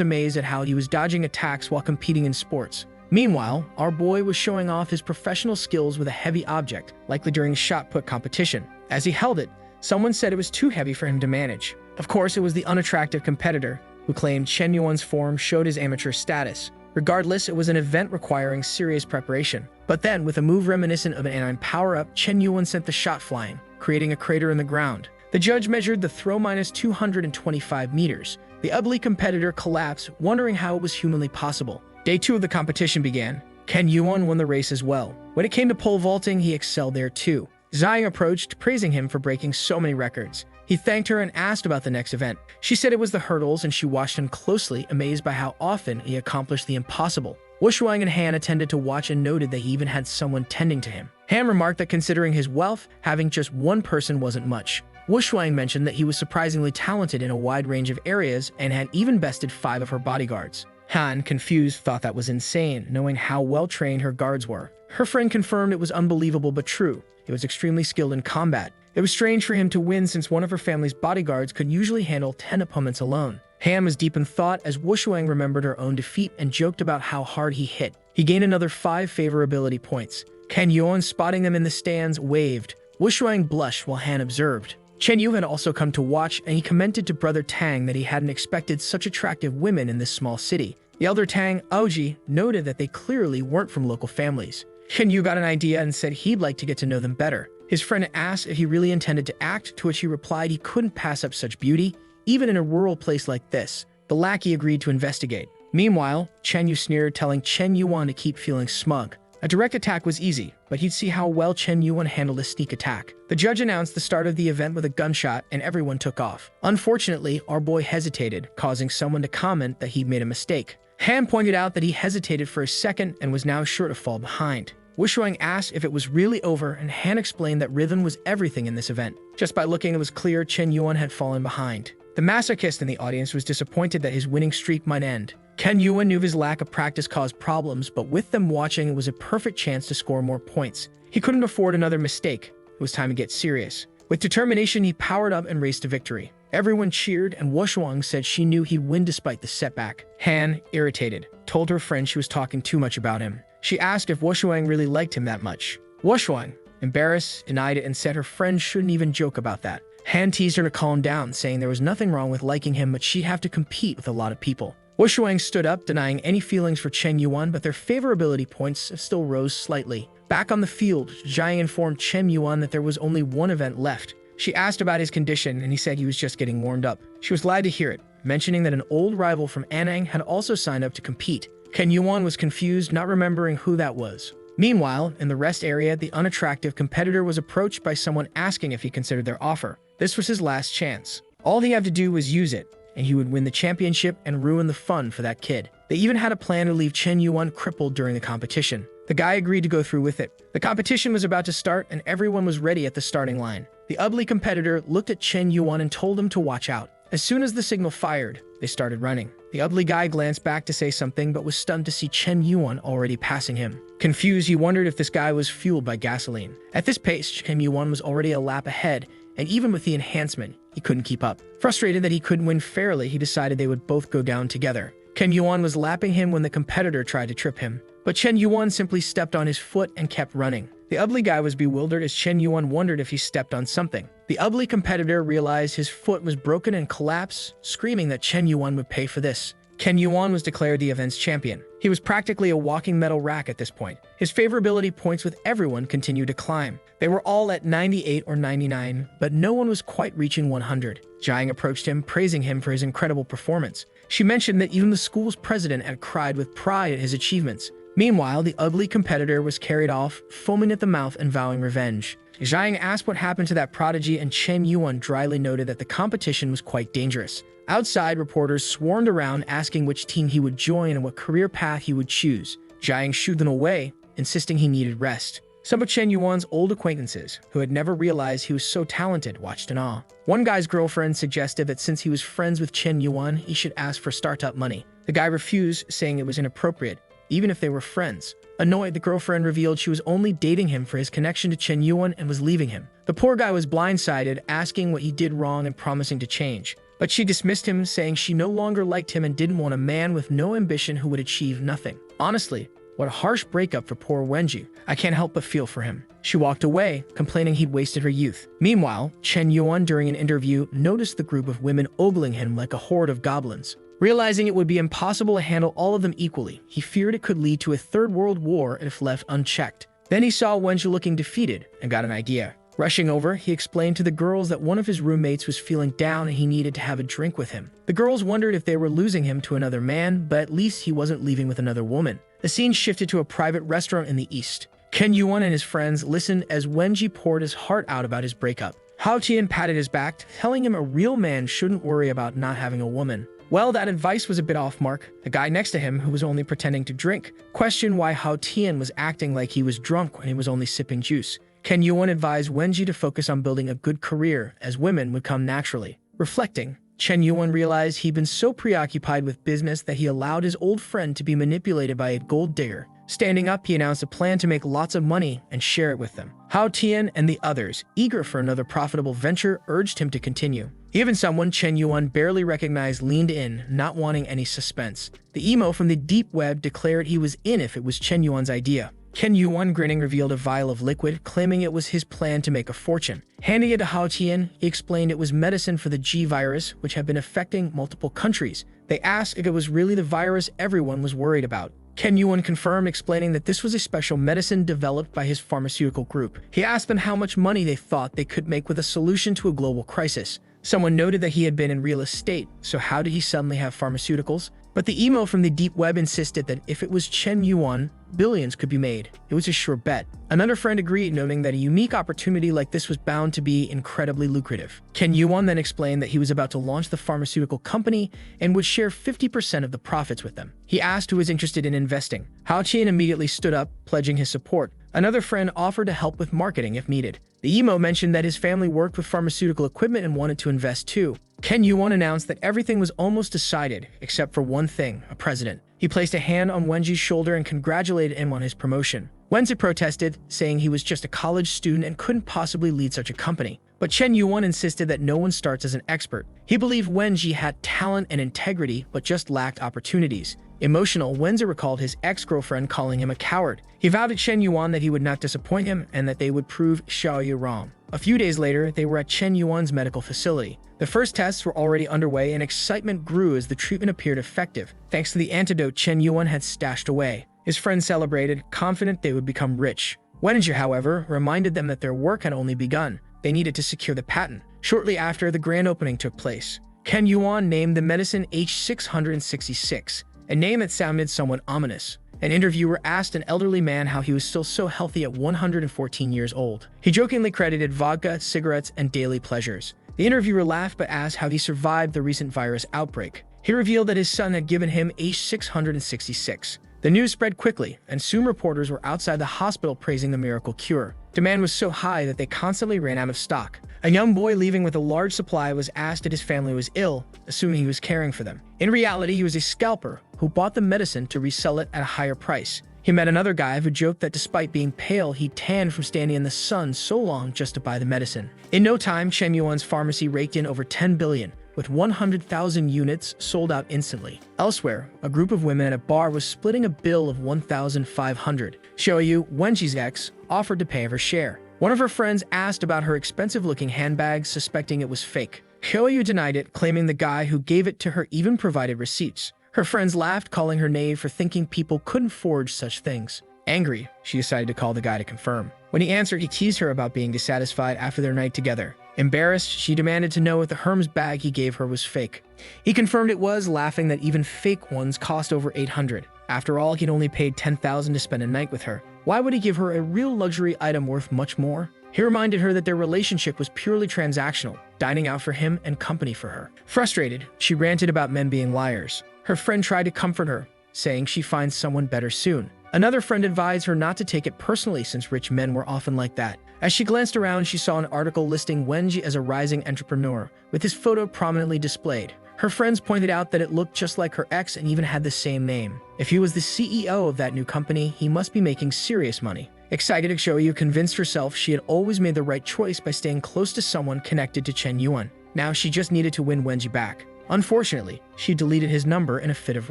Speaker 1: amazed at how he was dodging attacks while competing in sports. Meanwhile, our boy was showing off his professional skills with a heavy object, likely during a shot put competition. As he held it, someone said it was too heavy for him to manage. Of course, it was the unattractive competitor, who claimed Chen Yuan's form showed his amateur status. Regardless, it was an event requiring serious preparation. But then, with a move reminiscent of an anime power-up, Chen Yuan sent the shot flying, creating a crater in the ground. The judge measured the throw minus 225 meters. The ugly competitor collapsed, wondering how it was humanly possible. Day 2 of the competition began. Chen Yuan won the race as well. When it came to pole vaulting, he excelled there too. Zhang approached, praising him for breaking so many records. He thanked her and asked about the next event. She said it was the hurdles, and she watched him closely, amazed by how often he accomplished the impossible. Wu Shuang and Han attended to watch and noted that he even had someone tending to him. Han remarked that considering his wealth, having just one person wasn't much. Wu Shuang mentioned that he was surprisingly talented in a wide range of areas and had even bested 5 of her bodyguards. Han, confused, thought that was insane, knowing how well-trained her guards were. Her friend confirmed it was unbelievable but true. He was extremely skilled in combat. It was strange for him to win since one of her family's bodyguards could usually handle 10 opponents alone. Han was deep in thought as Wushuang remembered her own defeat and joked about how hard he hit. He gained another 5 favorability points. Chen Yuan, spotting them in the stands, waved. Wushuang blushed while Han observed. Chen Yu had also come to watch, and he commented to Brother Tang that he hadn't expected such attractive women in this small city. The elder Tang, Aoji, noted that they clearly weren't from local families. Chen Yu got an idea and said he'd like to get to know them better. His friend asked if he really intended to act, to which he replied he couldn't pass up such beauty, even in a rural place like this. The lackey agreed to investigate. Meanwhile, Chen Yu sneered, telling Chen Yuan to keep feeling smug. A direct attack was easy, but he'd see how well Chen Yuan handled a sneak attack. The judge announced the start of the event with a gunshot, and everyone took off. Unfortunately, our boy hesitated, causing someone to comment that he'd made a mistake. Han pointed out that he hesitated for a second and was now sure to fall behind. Wushuang asked if it was really over, and Han explained that rhythm was everything in this event. Just by looking, it was clear Chen Yuan had fallen behind. The masochist in the audience was disappointed that his winning streak might end. Chen Yuan knew his lack of practice caused problems, but with them watching, it was a perfect chance to score more points. He couldn't afford another mistake. It was time to get serious. With determination, he powered up and raced to victory. Everyone cheered, and Wushuang said she knew he'd win despite the setback. Han, irritated, told her friend she was talking too much about him. She asked if Wushuang really liked him that much. Wushuang, embarrassed, denied it and said her friend shouldn't even joke about that. Han teased her to calm down, saying there was nothing wrong with liking him, but she'd have to compete with a lot of people. Wushuang stood up, denying any feelings for Chen Yuan, but their favorability points still rose slightly. Back on the field, Zhang informed Chen Yuan that there was only one event left. She asked about his condition, and he said he was just getting warmed up. She was glad to hear it, mentioning that an old rival from Anang had also signed up to compete. Chen Yuan was confused, not remembering who that was. Meanwhile, in the rest area, the unattractive competitor was approached by someone asking if he considered their offer. This was his last chance. All he had to do was use it, and he would win the championship and ruin the fun for that kid. They even had a plan to leave Chen Yuan crippled during the competition. The guy agreed to go through with it. The competition was about to start, and everyone was ready at the starting line. The ugly competitor looked at Chen Yuan and told him to watch out. As soon as the signal fired, they started running. The ugly guy glanced back to say something, but was stunned to see Chen Yuan already passing him. Confused, he wondered if this guy was fueled by gasoline. At this pace, Chen Yuan was already a lap ahead, and even with the enhancement, he couldn't keep up. Frustrated that he couldn't win fairly, he decided they would both go down together. Chen Yuan was lapping him when the competitor tried to trip him, but Chen Yuan simply stepped on his foot and kept running. The ugly guy was bewildered as Chen Yuan wondered if he stepped on something. The ugly competitor realized his foot was broken and collapsed, screaming that Chen Yuan would pay for this. Chen Yuan was declared the event's champion. He was practically a walking metal rack at this point. His favorability points with everyone continued to climb. They were all at 98 or 99, but no one was quite reaching 100. Zhang approached him, praising him for his incredible performance. She mentioned that even the school's president had cried with pride at his achievements. Meanwhile, the ugly competitor was carried off, foaming at the mouth and vowing revenge. Zhang asked what happened to that prodigy, and Chen Yuan dryly noted that the competition was quite dangerous. Outside, reporters swarmed around asking which team he would join and what career path he would choose. Zhang shooed them away, insisting he needed rest. Some of Chen Yuan's old acquaintances, who had never realized he was so talented, watched in awe. One guy's girlfriend suggested that since he was friends with Chen Yuan, he should ask for startup money. The guy refused, saying it was inappropriate, even if they were friends. Annoyed, the girlfriend revealed she was only dating him for his connection to Chen Yuan and was leaving him. The poor guy was blindsided, asking what he did wrong and promising to change. But she dismissed him, saying she no longer liked him and didn't want a man with no ambition who would achieve nothing. Honestly, what a harsh breakup for poor Wenju. I can't help but feel for him. She walked away, complaining he'd wasted her youth. Meanwhile, Chen Yuan, during an interview, noticed the group of women ogling him like a horde of goblins. Realizing it would be impossible to handle all of them equally, he feared it could lead to a third world war if left unchecked. Then he saw Wenju looking defeated and got an idea. Rushing over, he explained to the girls that one of his roommates was feeling down and he needed to have a drink with him. The girls wondered if they were losing him to another man, but at least he wasn't leaving with another woman. The scene shifted to a private restaurant in the east. Chen Yuan and his friends listened as Wenji poured his heart out about his breakup. Hao Tian patted his back, telling him a real man shouldn't worry about not having a woman. Well, that advice was a bit off mark. The guy next to him, who was only pretending to drink, questioned why Hao Tian was acting like he was drunk when he was only sipping juice. Chen Yuan advised Wenji to focus on building a good career, as women would come naturally. Reflecting, Chen Yuan realized he'd been so preoccupied with business that he allowed his old friend to be manipulated by a gold digger. Standing up, he announced a plan to make lots of money and share it with them. Hao Tian and the others, eager for another profitable venture, urged him to continue. Even someone Chen Yuan barely recognized leaned in, not wanting any suspense. The emo from the deep web declared he was in if it was Chen Yuan's idea. Chen Yuan, grinning, revealed a vial of liquid, claiming it was his plan to make a fortune. Handing it to Hao Tian, he explained it was medicine for the G virus, which had been affecting multiple countries. They asked if it was really the virus everyone was worried about. Chen Yuan confirmed, explaining that this was a special medicine developed by his pharmaceutical group. He asked them how much money they thought they could make with a solution to a global crisis. Someone noted that he had been in real estate, so how did he suddenly have pharmaceuticals? But the emo from the deep web insisted that if it was Chen Yuan, billions could be made. It was a sure bet. Another friend agreed, noting that a unique opportunity like this was bound to be incredibly lucrative. Chen Yuan then explained that he was about to launch the pharmaceutical company and would share 50% of the profits with them. He asked who was interested in investing. Hao Tian immediately stood up, pledging his support. Another friend offered to help with marketing if needed. The emo mentioned that his family worked with pharmaceutical equipment and wanted to invest too. Chen Yuan announced that everything was almost decided, except for one thing: a president. He placed a hand on Wenji's shoulder and congratulated him on his promotion. Wenji protested, saying he was just a college student and couldn't possibly lead such a company. But Chen Yuan insisted that no one starts as an expert. He believed Wenji had talent and integrity, but just lacked opportunities. Emotional, Wenzi recalled his ex-girlfriend calling him a coward. He vowed to Chen Yuan that he would not disappoint him and that they would prove Xiaoyu wrong. A few days later, they were at Chen Yuan's medical facility. The first tests were already underway and excitement grew as the treatment appeared effective, thanks to the antidote Chen Yuan had stashed away. His friends celebrated, confident they would become rich. Wenji, however, reminded them that their work had only begun. They needed to secure the patent. Shortly after, the grand opening took place. Chen Yuan named the medicine H666, a name that sounded somewhat ominous. An interviewer asked an elderly man how he was still so healthy at 114 years old. He jokingly credited vodka, cigarettes, and daily pleasures. The interviewer laughed but asked how he survived the recent virus outbreak. He revealed that his son had given him H666. The news spread quickly, and soon reporters were outside the hospital praising the miracle cure. Demand was so high that they constantly ran out of stock. A young boy leaving with a large supply was asked if his family was ill, assuming he was caring for them. In reality, he was a scalper who bought the medicine to resell it at a higher price. He met another guy who joked that despite being pale, he tanned from standing in the sun so long just to buy the medicine. In no time, Chen Yuan's pharmacy raked in over 10 billion, with 100,000 units sold out instantly. Elsewhere, a group of women at a bar was splitting a bill of 1,500. Xiaoyu, Wenji's ex, offered to pay her share. One of her friends asked about her expensive-looking handbag, suspecting it was fake. Xiaoyu denied it, claiming the guy who gave it to her even provided receipts. Her friends laughed, calling her naive for thinking people couldn't forge such things. Angry, she decided to call the guy to confirm. When he answered, he teased her about being dissatisfied after their night together. Embarrassed, she demanded to know if the Hermes bag he gave her was fake. He confirmed it was, laughing that even fake ones cost over 800. After all, he'd only paid 10,000 to spend a night with her. Why would he give her a real luxury item worth much more? He reminded her that their relationship was purely transactional, dining out for him and company for her. Frustrated, she ranted about men being liars. Her friend tried to comfort her, saying she finds someone better soon. Another friend advised her not to take it personally since rich men were often like that. As she glanced around, she saw an article listing Wenji as a rising entrepreneur, with his photo prominently displayed. Her friends pointed out that it looked just like her ex and even had the same name. If he was the CEO of that new company, he must be making serious money. Excited, Xiaoyu convinced herself she had always made the right choice by staying close to someone connected to Chen Yuan. Now she just needed to win Wenji back. Unfortunately, she deleted his number in a fit of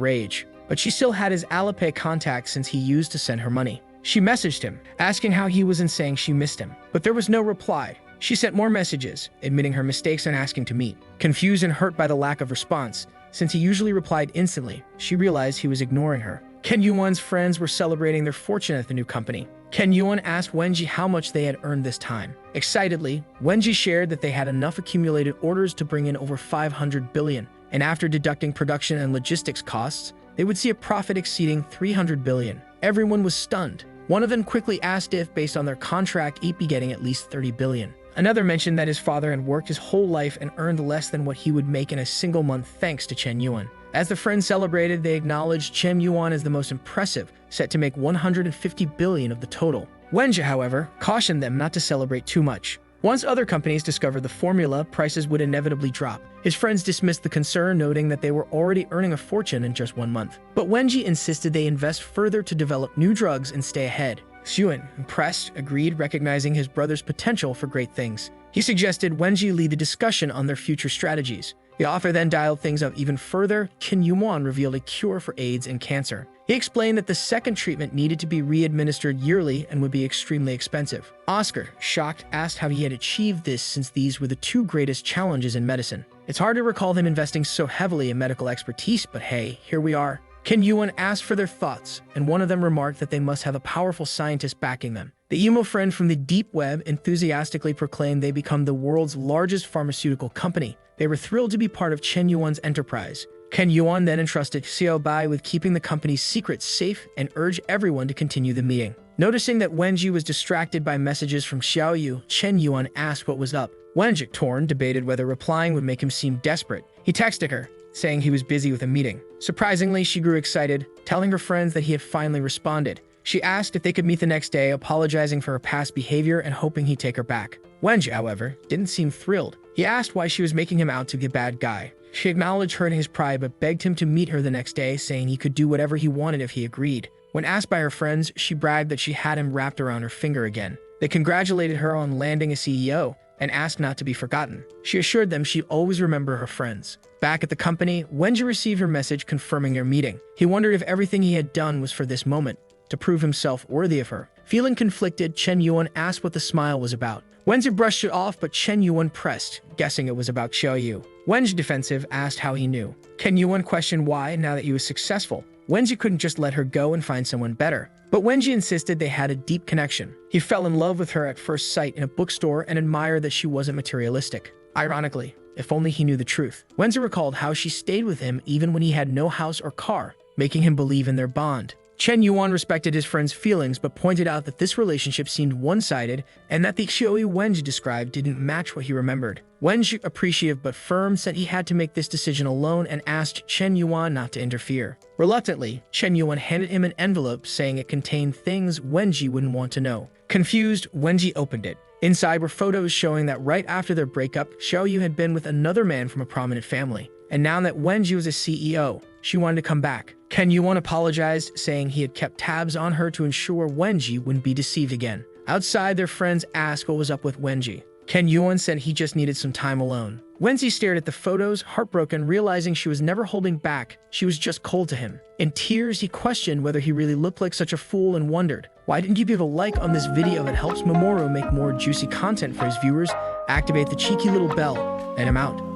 Speaker 1: rage, but she still had his Alipay contact since he used to send her money. She messaged him, asking how he was and saying she missed him, but there was no reply. She sent more messages, admitting her mistakes and asking to meet. Confused and hurt by the lack of response, since he usually replied instantly, she realized he was ignoring her. Chen Yuan's friends were celebrating their fortune at the new company. Chen Yuan asked Wenji how much they had earned this time. Excitedly, Wenji shared that they had enough accumulated orders to bring in over 500 billion, and after deducting production and logistics costs, they would see a profit exceeding 300 billion. Everyone was stunned. One of them quickly asked if, based on their contract, he'd be getting at least 30 billion. Another mentioned that his father had worked his whole life and earned less than what he would make in a single month thanks to Chen Yuan. As the friends celebrated, they acknowledged Chen Yuan as the most impressive, set to make 150 billion of the total. Wenji, however, cautioned them not to celebrate too much. Once other companies discovered the formula, prices would inevitably drop. His friends dismissed the concern, noting that they were already earning a fortune in just 1 month. But Wenji insisted they invest further to develop new drugs and stay ahead. Xiuan, impressed, agreed, recognizing his brother's potential for great things. He suggested Wenji lead the discussion on their future strategies. The author then dialed things up even further. Qin Yuan revealed a cure for AIDS and cancer. He explained that the second treatment needed to be re-administered yearly and would be extremely expensive. Oscar, shocked, asked how he had achieved this since these were the 2 greatest challenges in medicine. It's hard to recall him investing so heavily in medical expertise, but hey, here we are. Qin Yuan asked for their thoughts, and one of them remarked that they must have a powerful scientist backing them. The emo friend from the deep web enthusiastically proclaimed they become the world's largest pharmaceutical company. They were thrilled to be part of Qin Yuan's enterprise. Qin Yuan then entrusted Xiao Bai with keeping the company's secrets safe and urged everyone to continue the meeting. Noticing that Wenji was distracted by messages from Xiao Yu, Qin Yuan asked what was up. Wenji, torn, debated whether replying would make him seem desperate. He texted her, saying he was busy with a meeting. Surprisingly, she grew excited, telling her friends that he had finally responded. She asked if they could meet the next day, apologizing for her past behavior and hoping he'd take her back. Wenji, however, didn't seem thrilled. He asked why she was making him out to be a bad guy. She acknowledged hurting his pride but begged him to meet her the next day, saying he could do whatever he wanted if he agreed. When asked by her friends, she bragged that she had him wrapped around her finger again. They congratulated her on landing a CEO and asked not to be forgotten. She assured them she'd always remember her friends. Back at the company, Wenji received her message confirming their meeting. He wondered if everything he had done was for this moment, to prove himself worthy of her. Feeling conflicted, Qin Yuan asked what the smile was about. Wenji brushed it off, but Qin Yuan pressed, guessing it was about Xiao Yu. Wenji, defensive, asked how he knew. Qin Yuan questioned why, now that he was successful. Wenji couldn't just let her go and find someone better. But Wenji insisted they had a deep connection. He fell in love with her at first sight in a bookstore and admired that she wasn't materialistic. Ironically, if only he knew the truth. Wenji recalled how she stayed with him even when he had no house or car, making him believe in their bond. Qin Yuan respected his friend's feelings but pointed out that this relationship seemed one-sided and that the Xiaoyu Wenji described didn't match what he remembered. Wenji, appreciative but firm, said he had to make this decision alone and asked Qin Yuan not to interfere. Reluctantly, Qin Yuan handed him an envelope saying it contained things Wenji wouldn't want to know. Confused, Wenji opened it. Inside were photos showing that right after their breakup, Xiaoyu had been with another man from a prominent family. And now that Wenji was a CEO, she wanted to come back. Qin Yuan apologized, saying he had kept tabs on her to ensure Wenji wouldn't be deceived again. Outside, their friends asked what was up with Wenji. Qin Yuan said he just needed some time alone. Wenji stared at the photos, heartbroken, realizing she was never holding back. She was just cold to him. In tears, he questioned whether he really looked like such a fool and wondered, why didn't you give a like on this video that helps Mamoru make more juicy content for his viewers? Activate the cheeky little bell, and I'm out.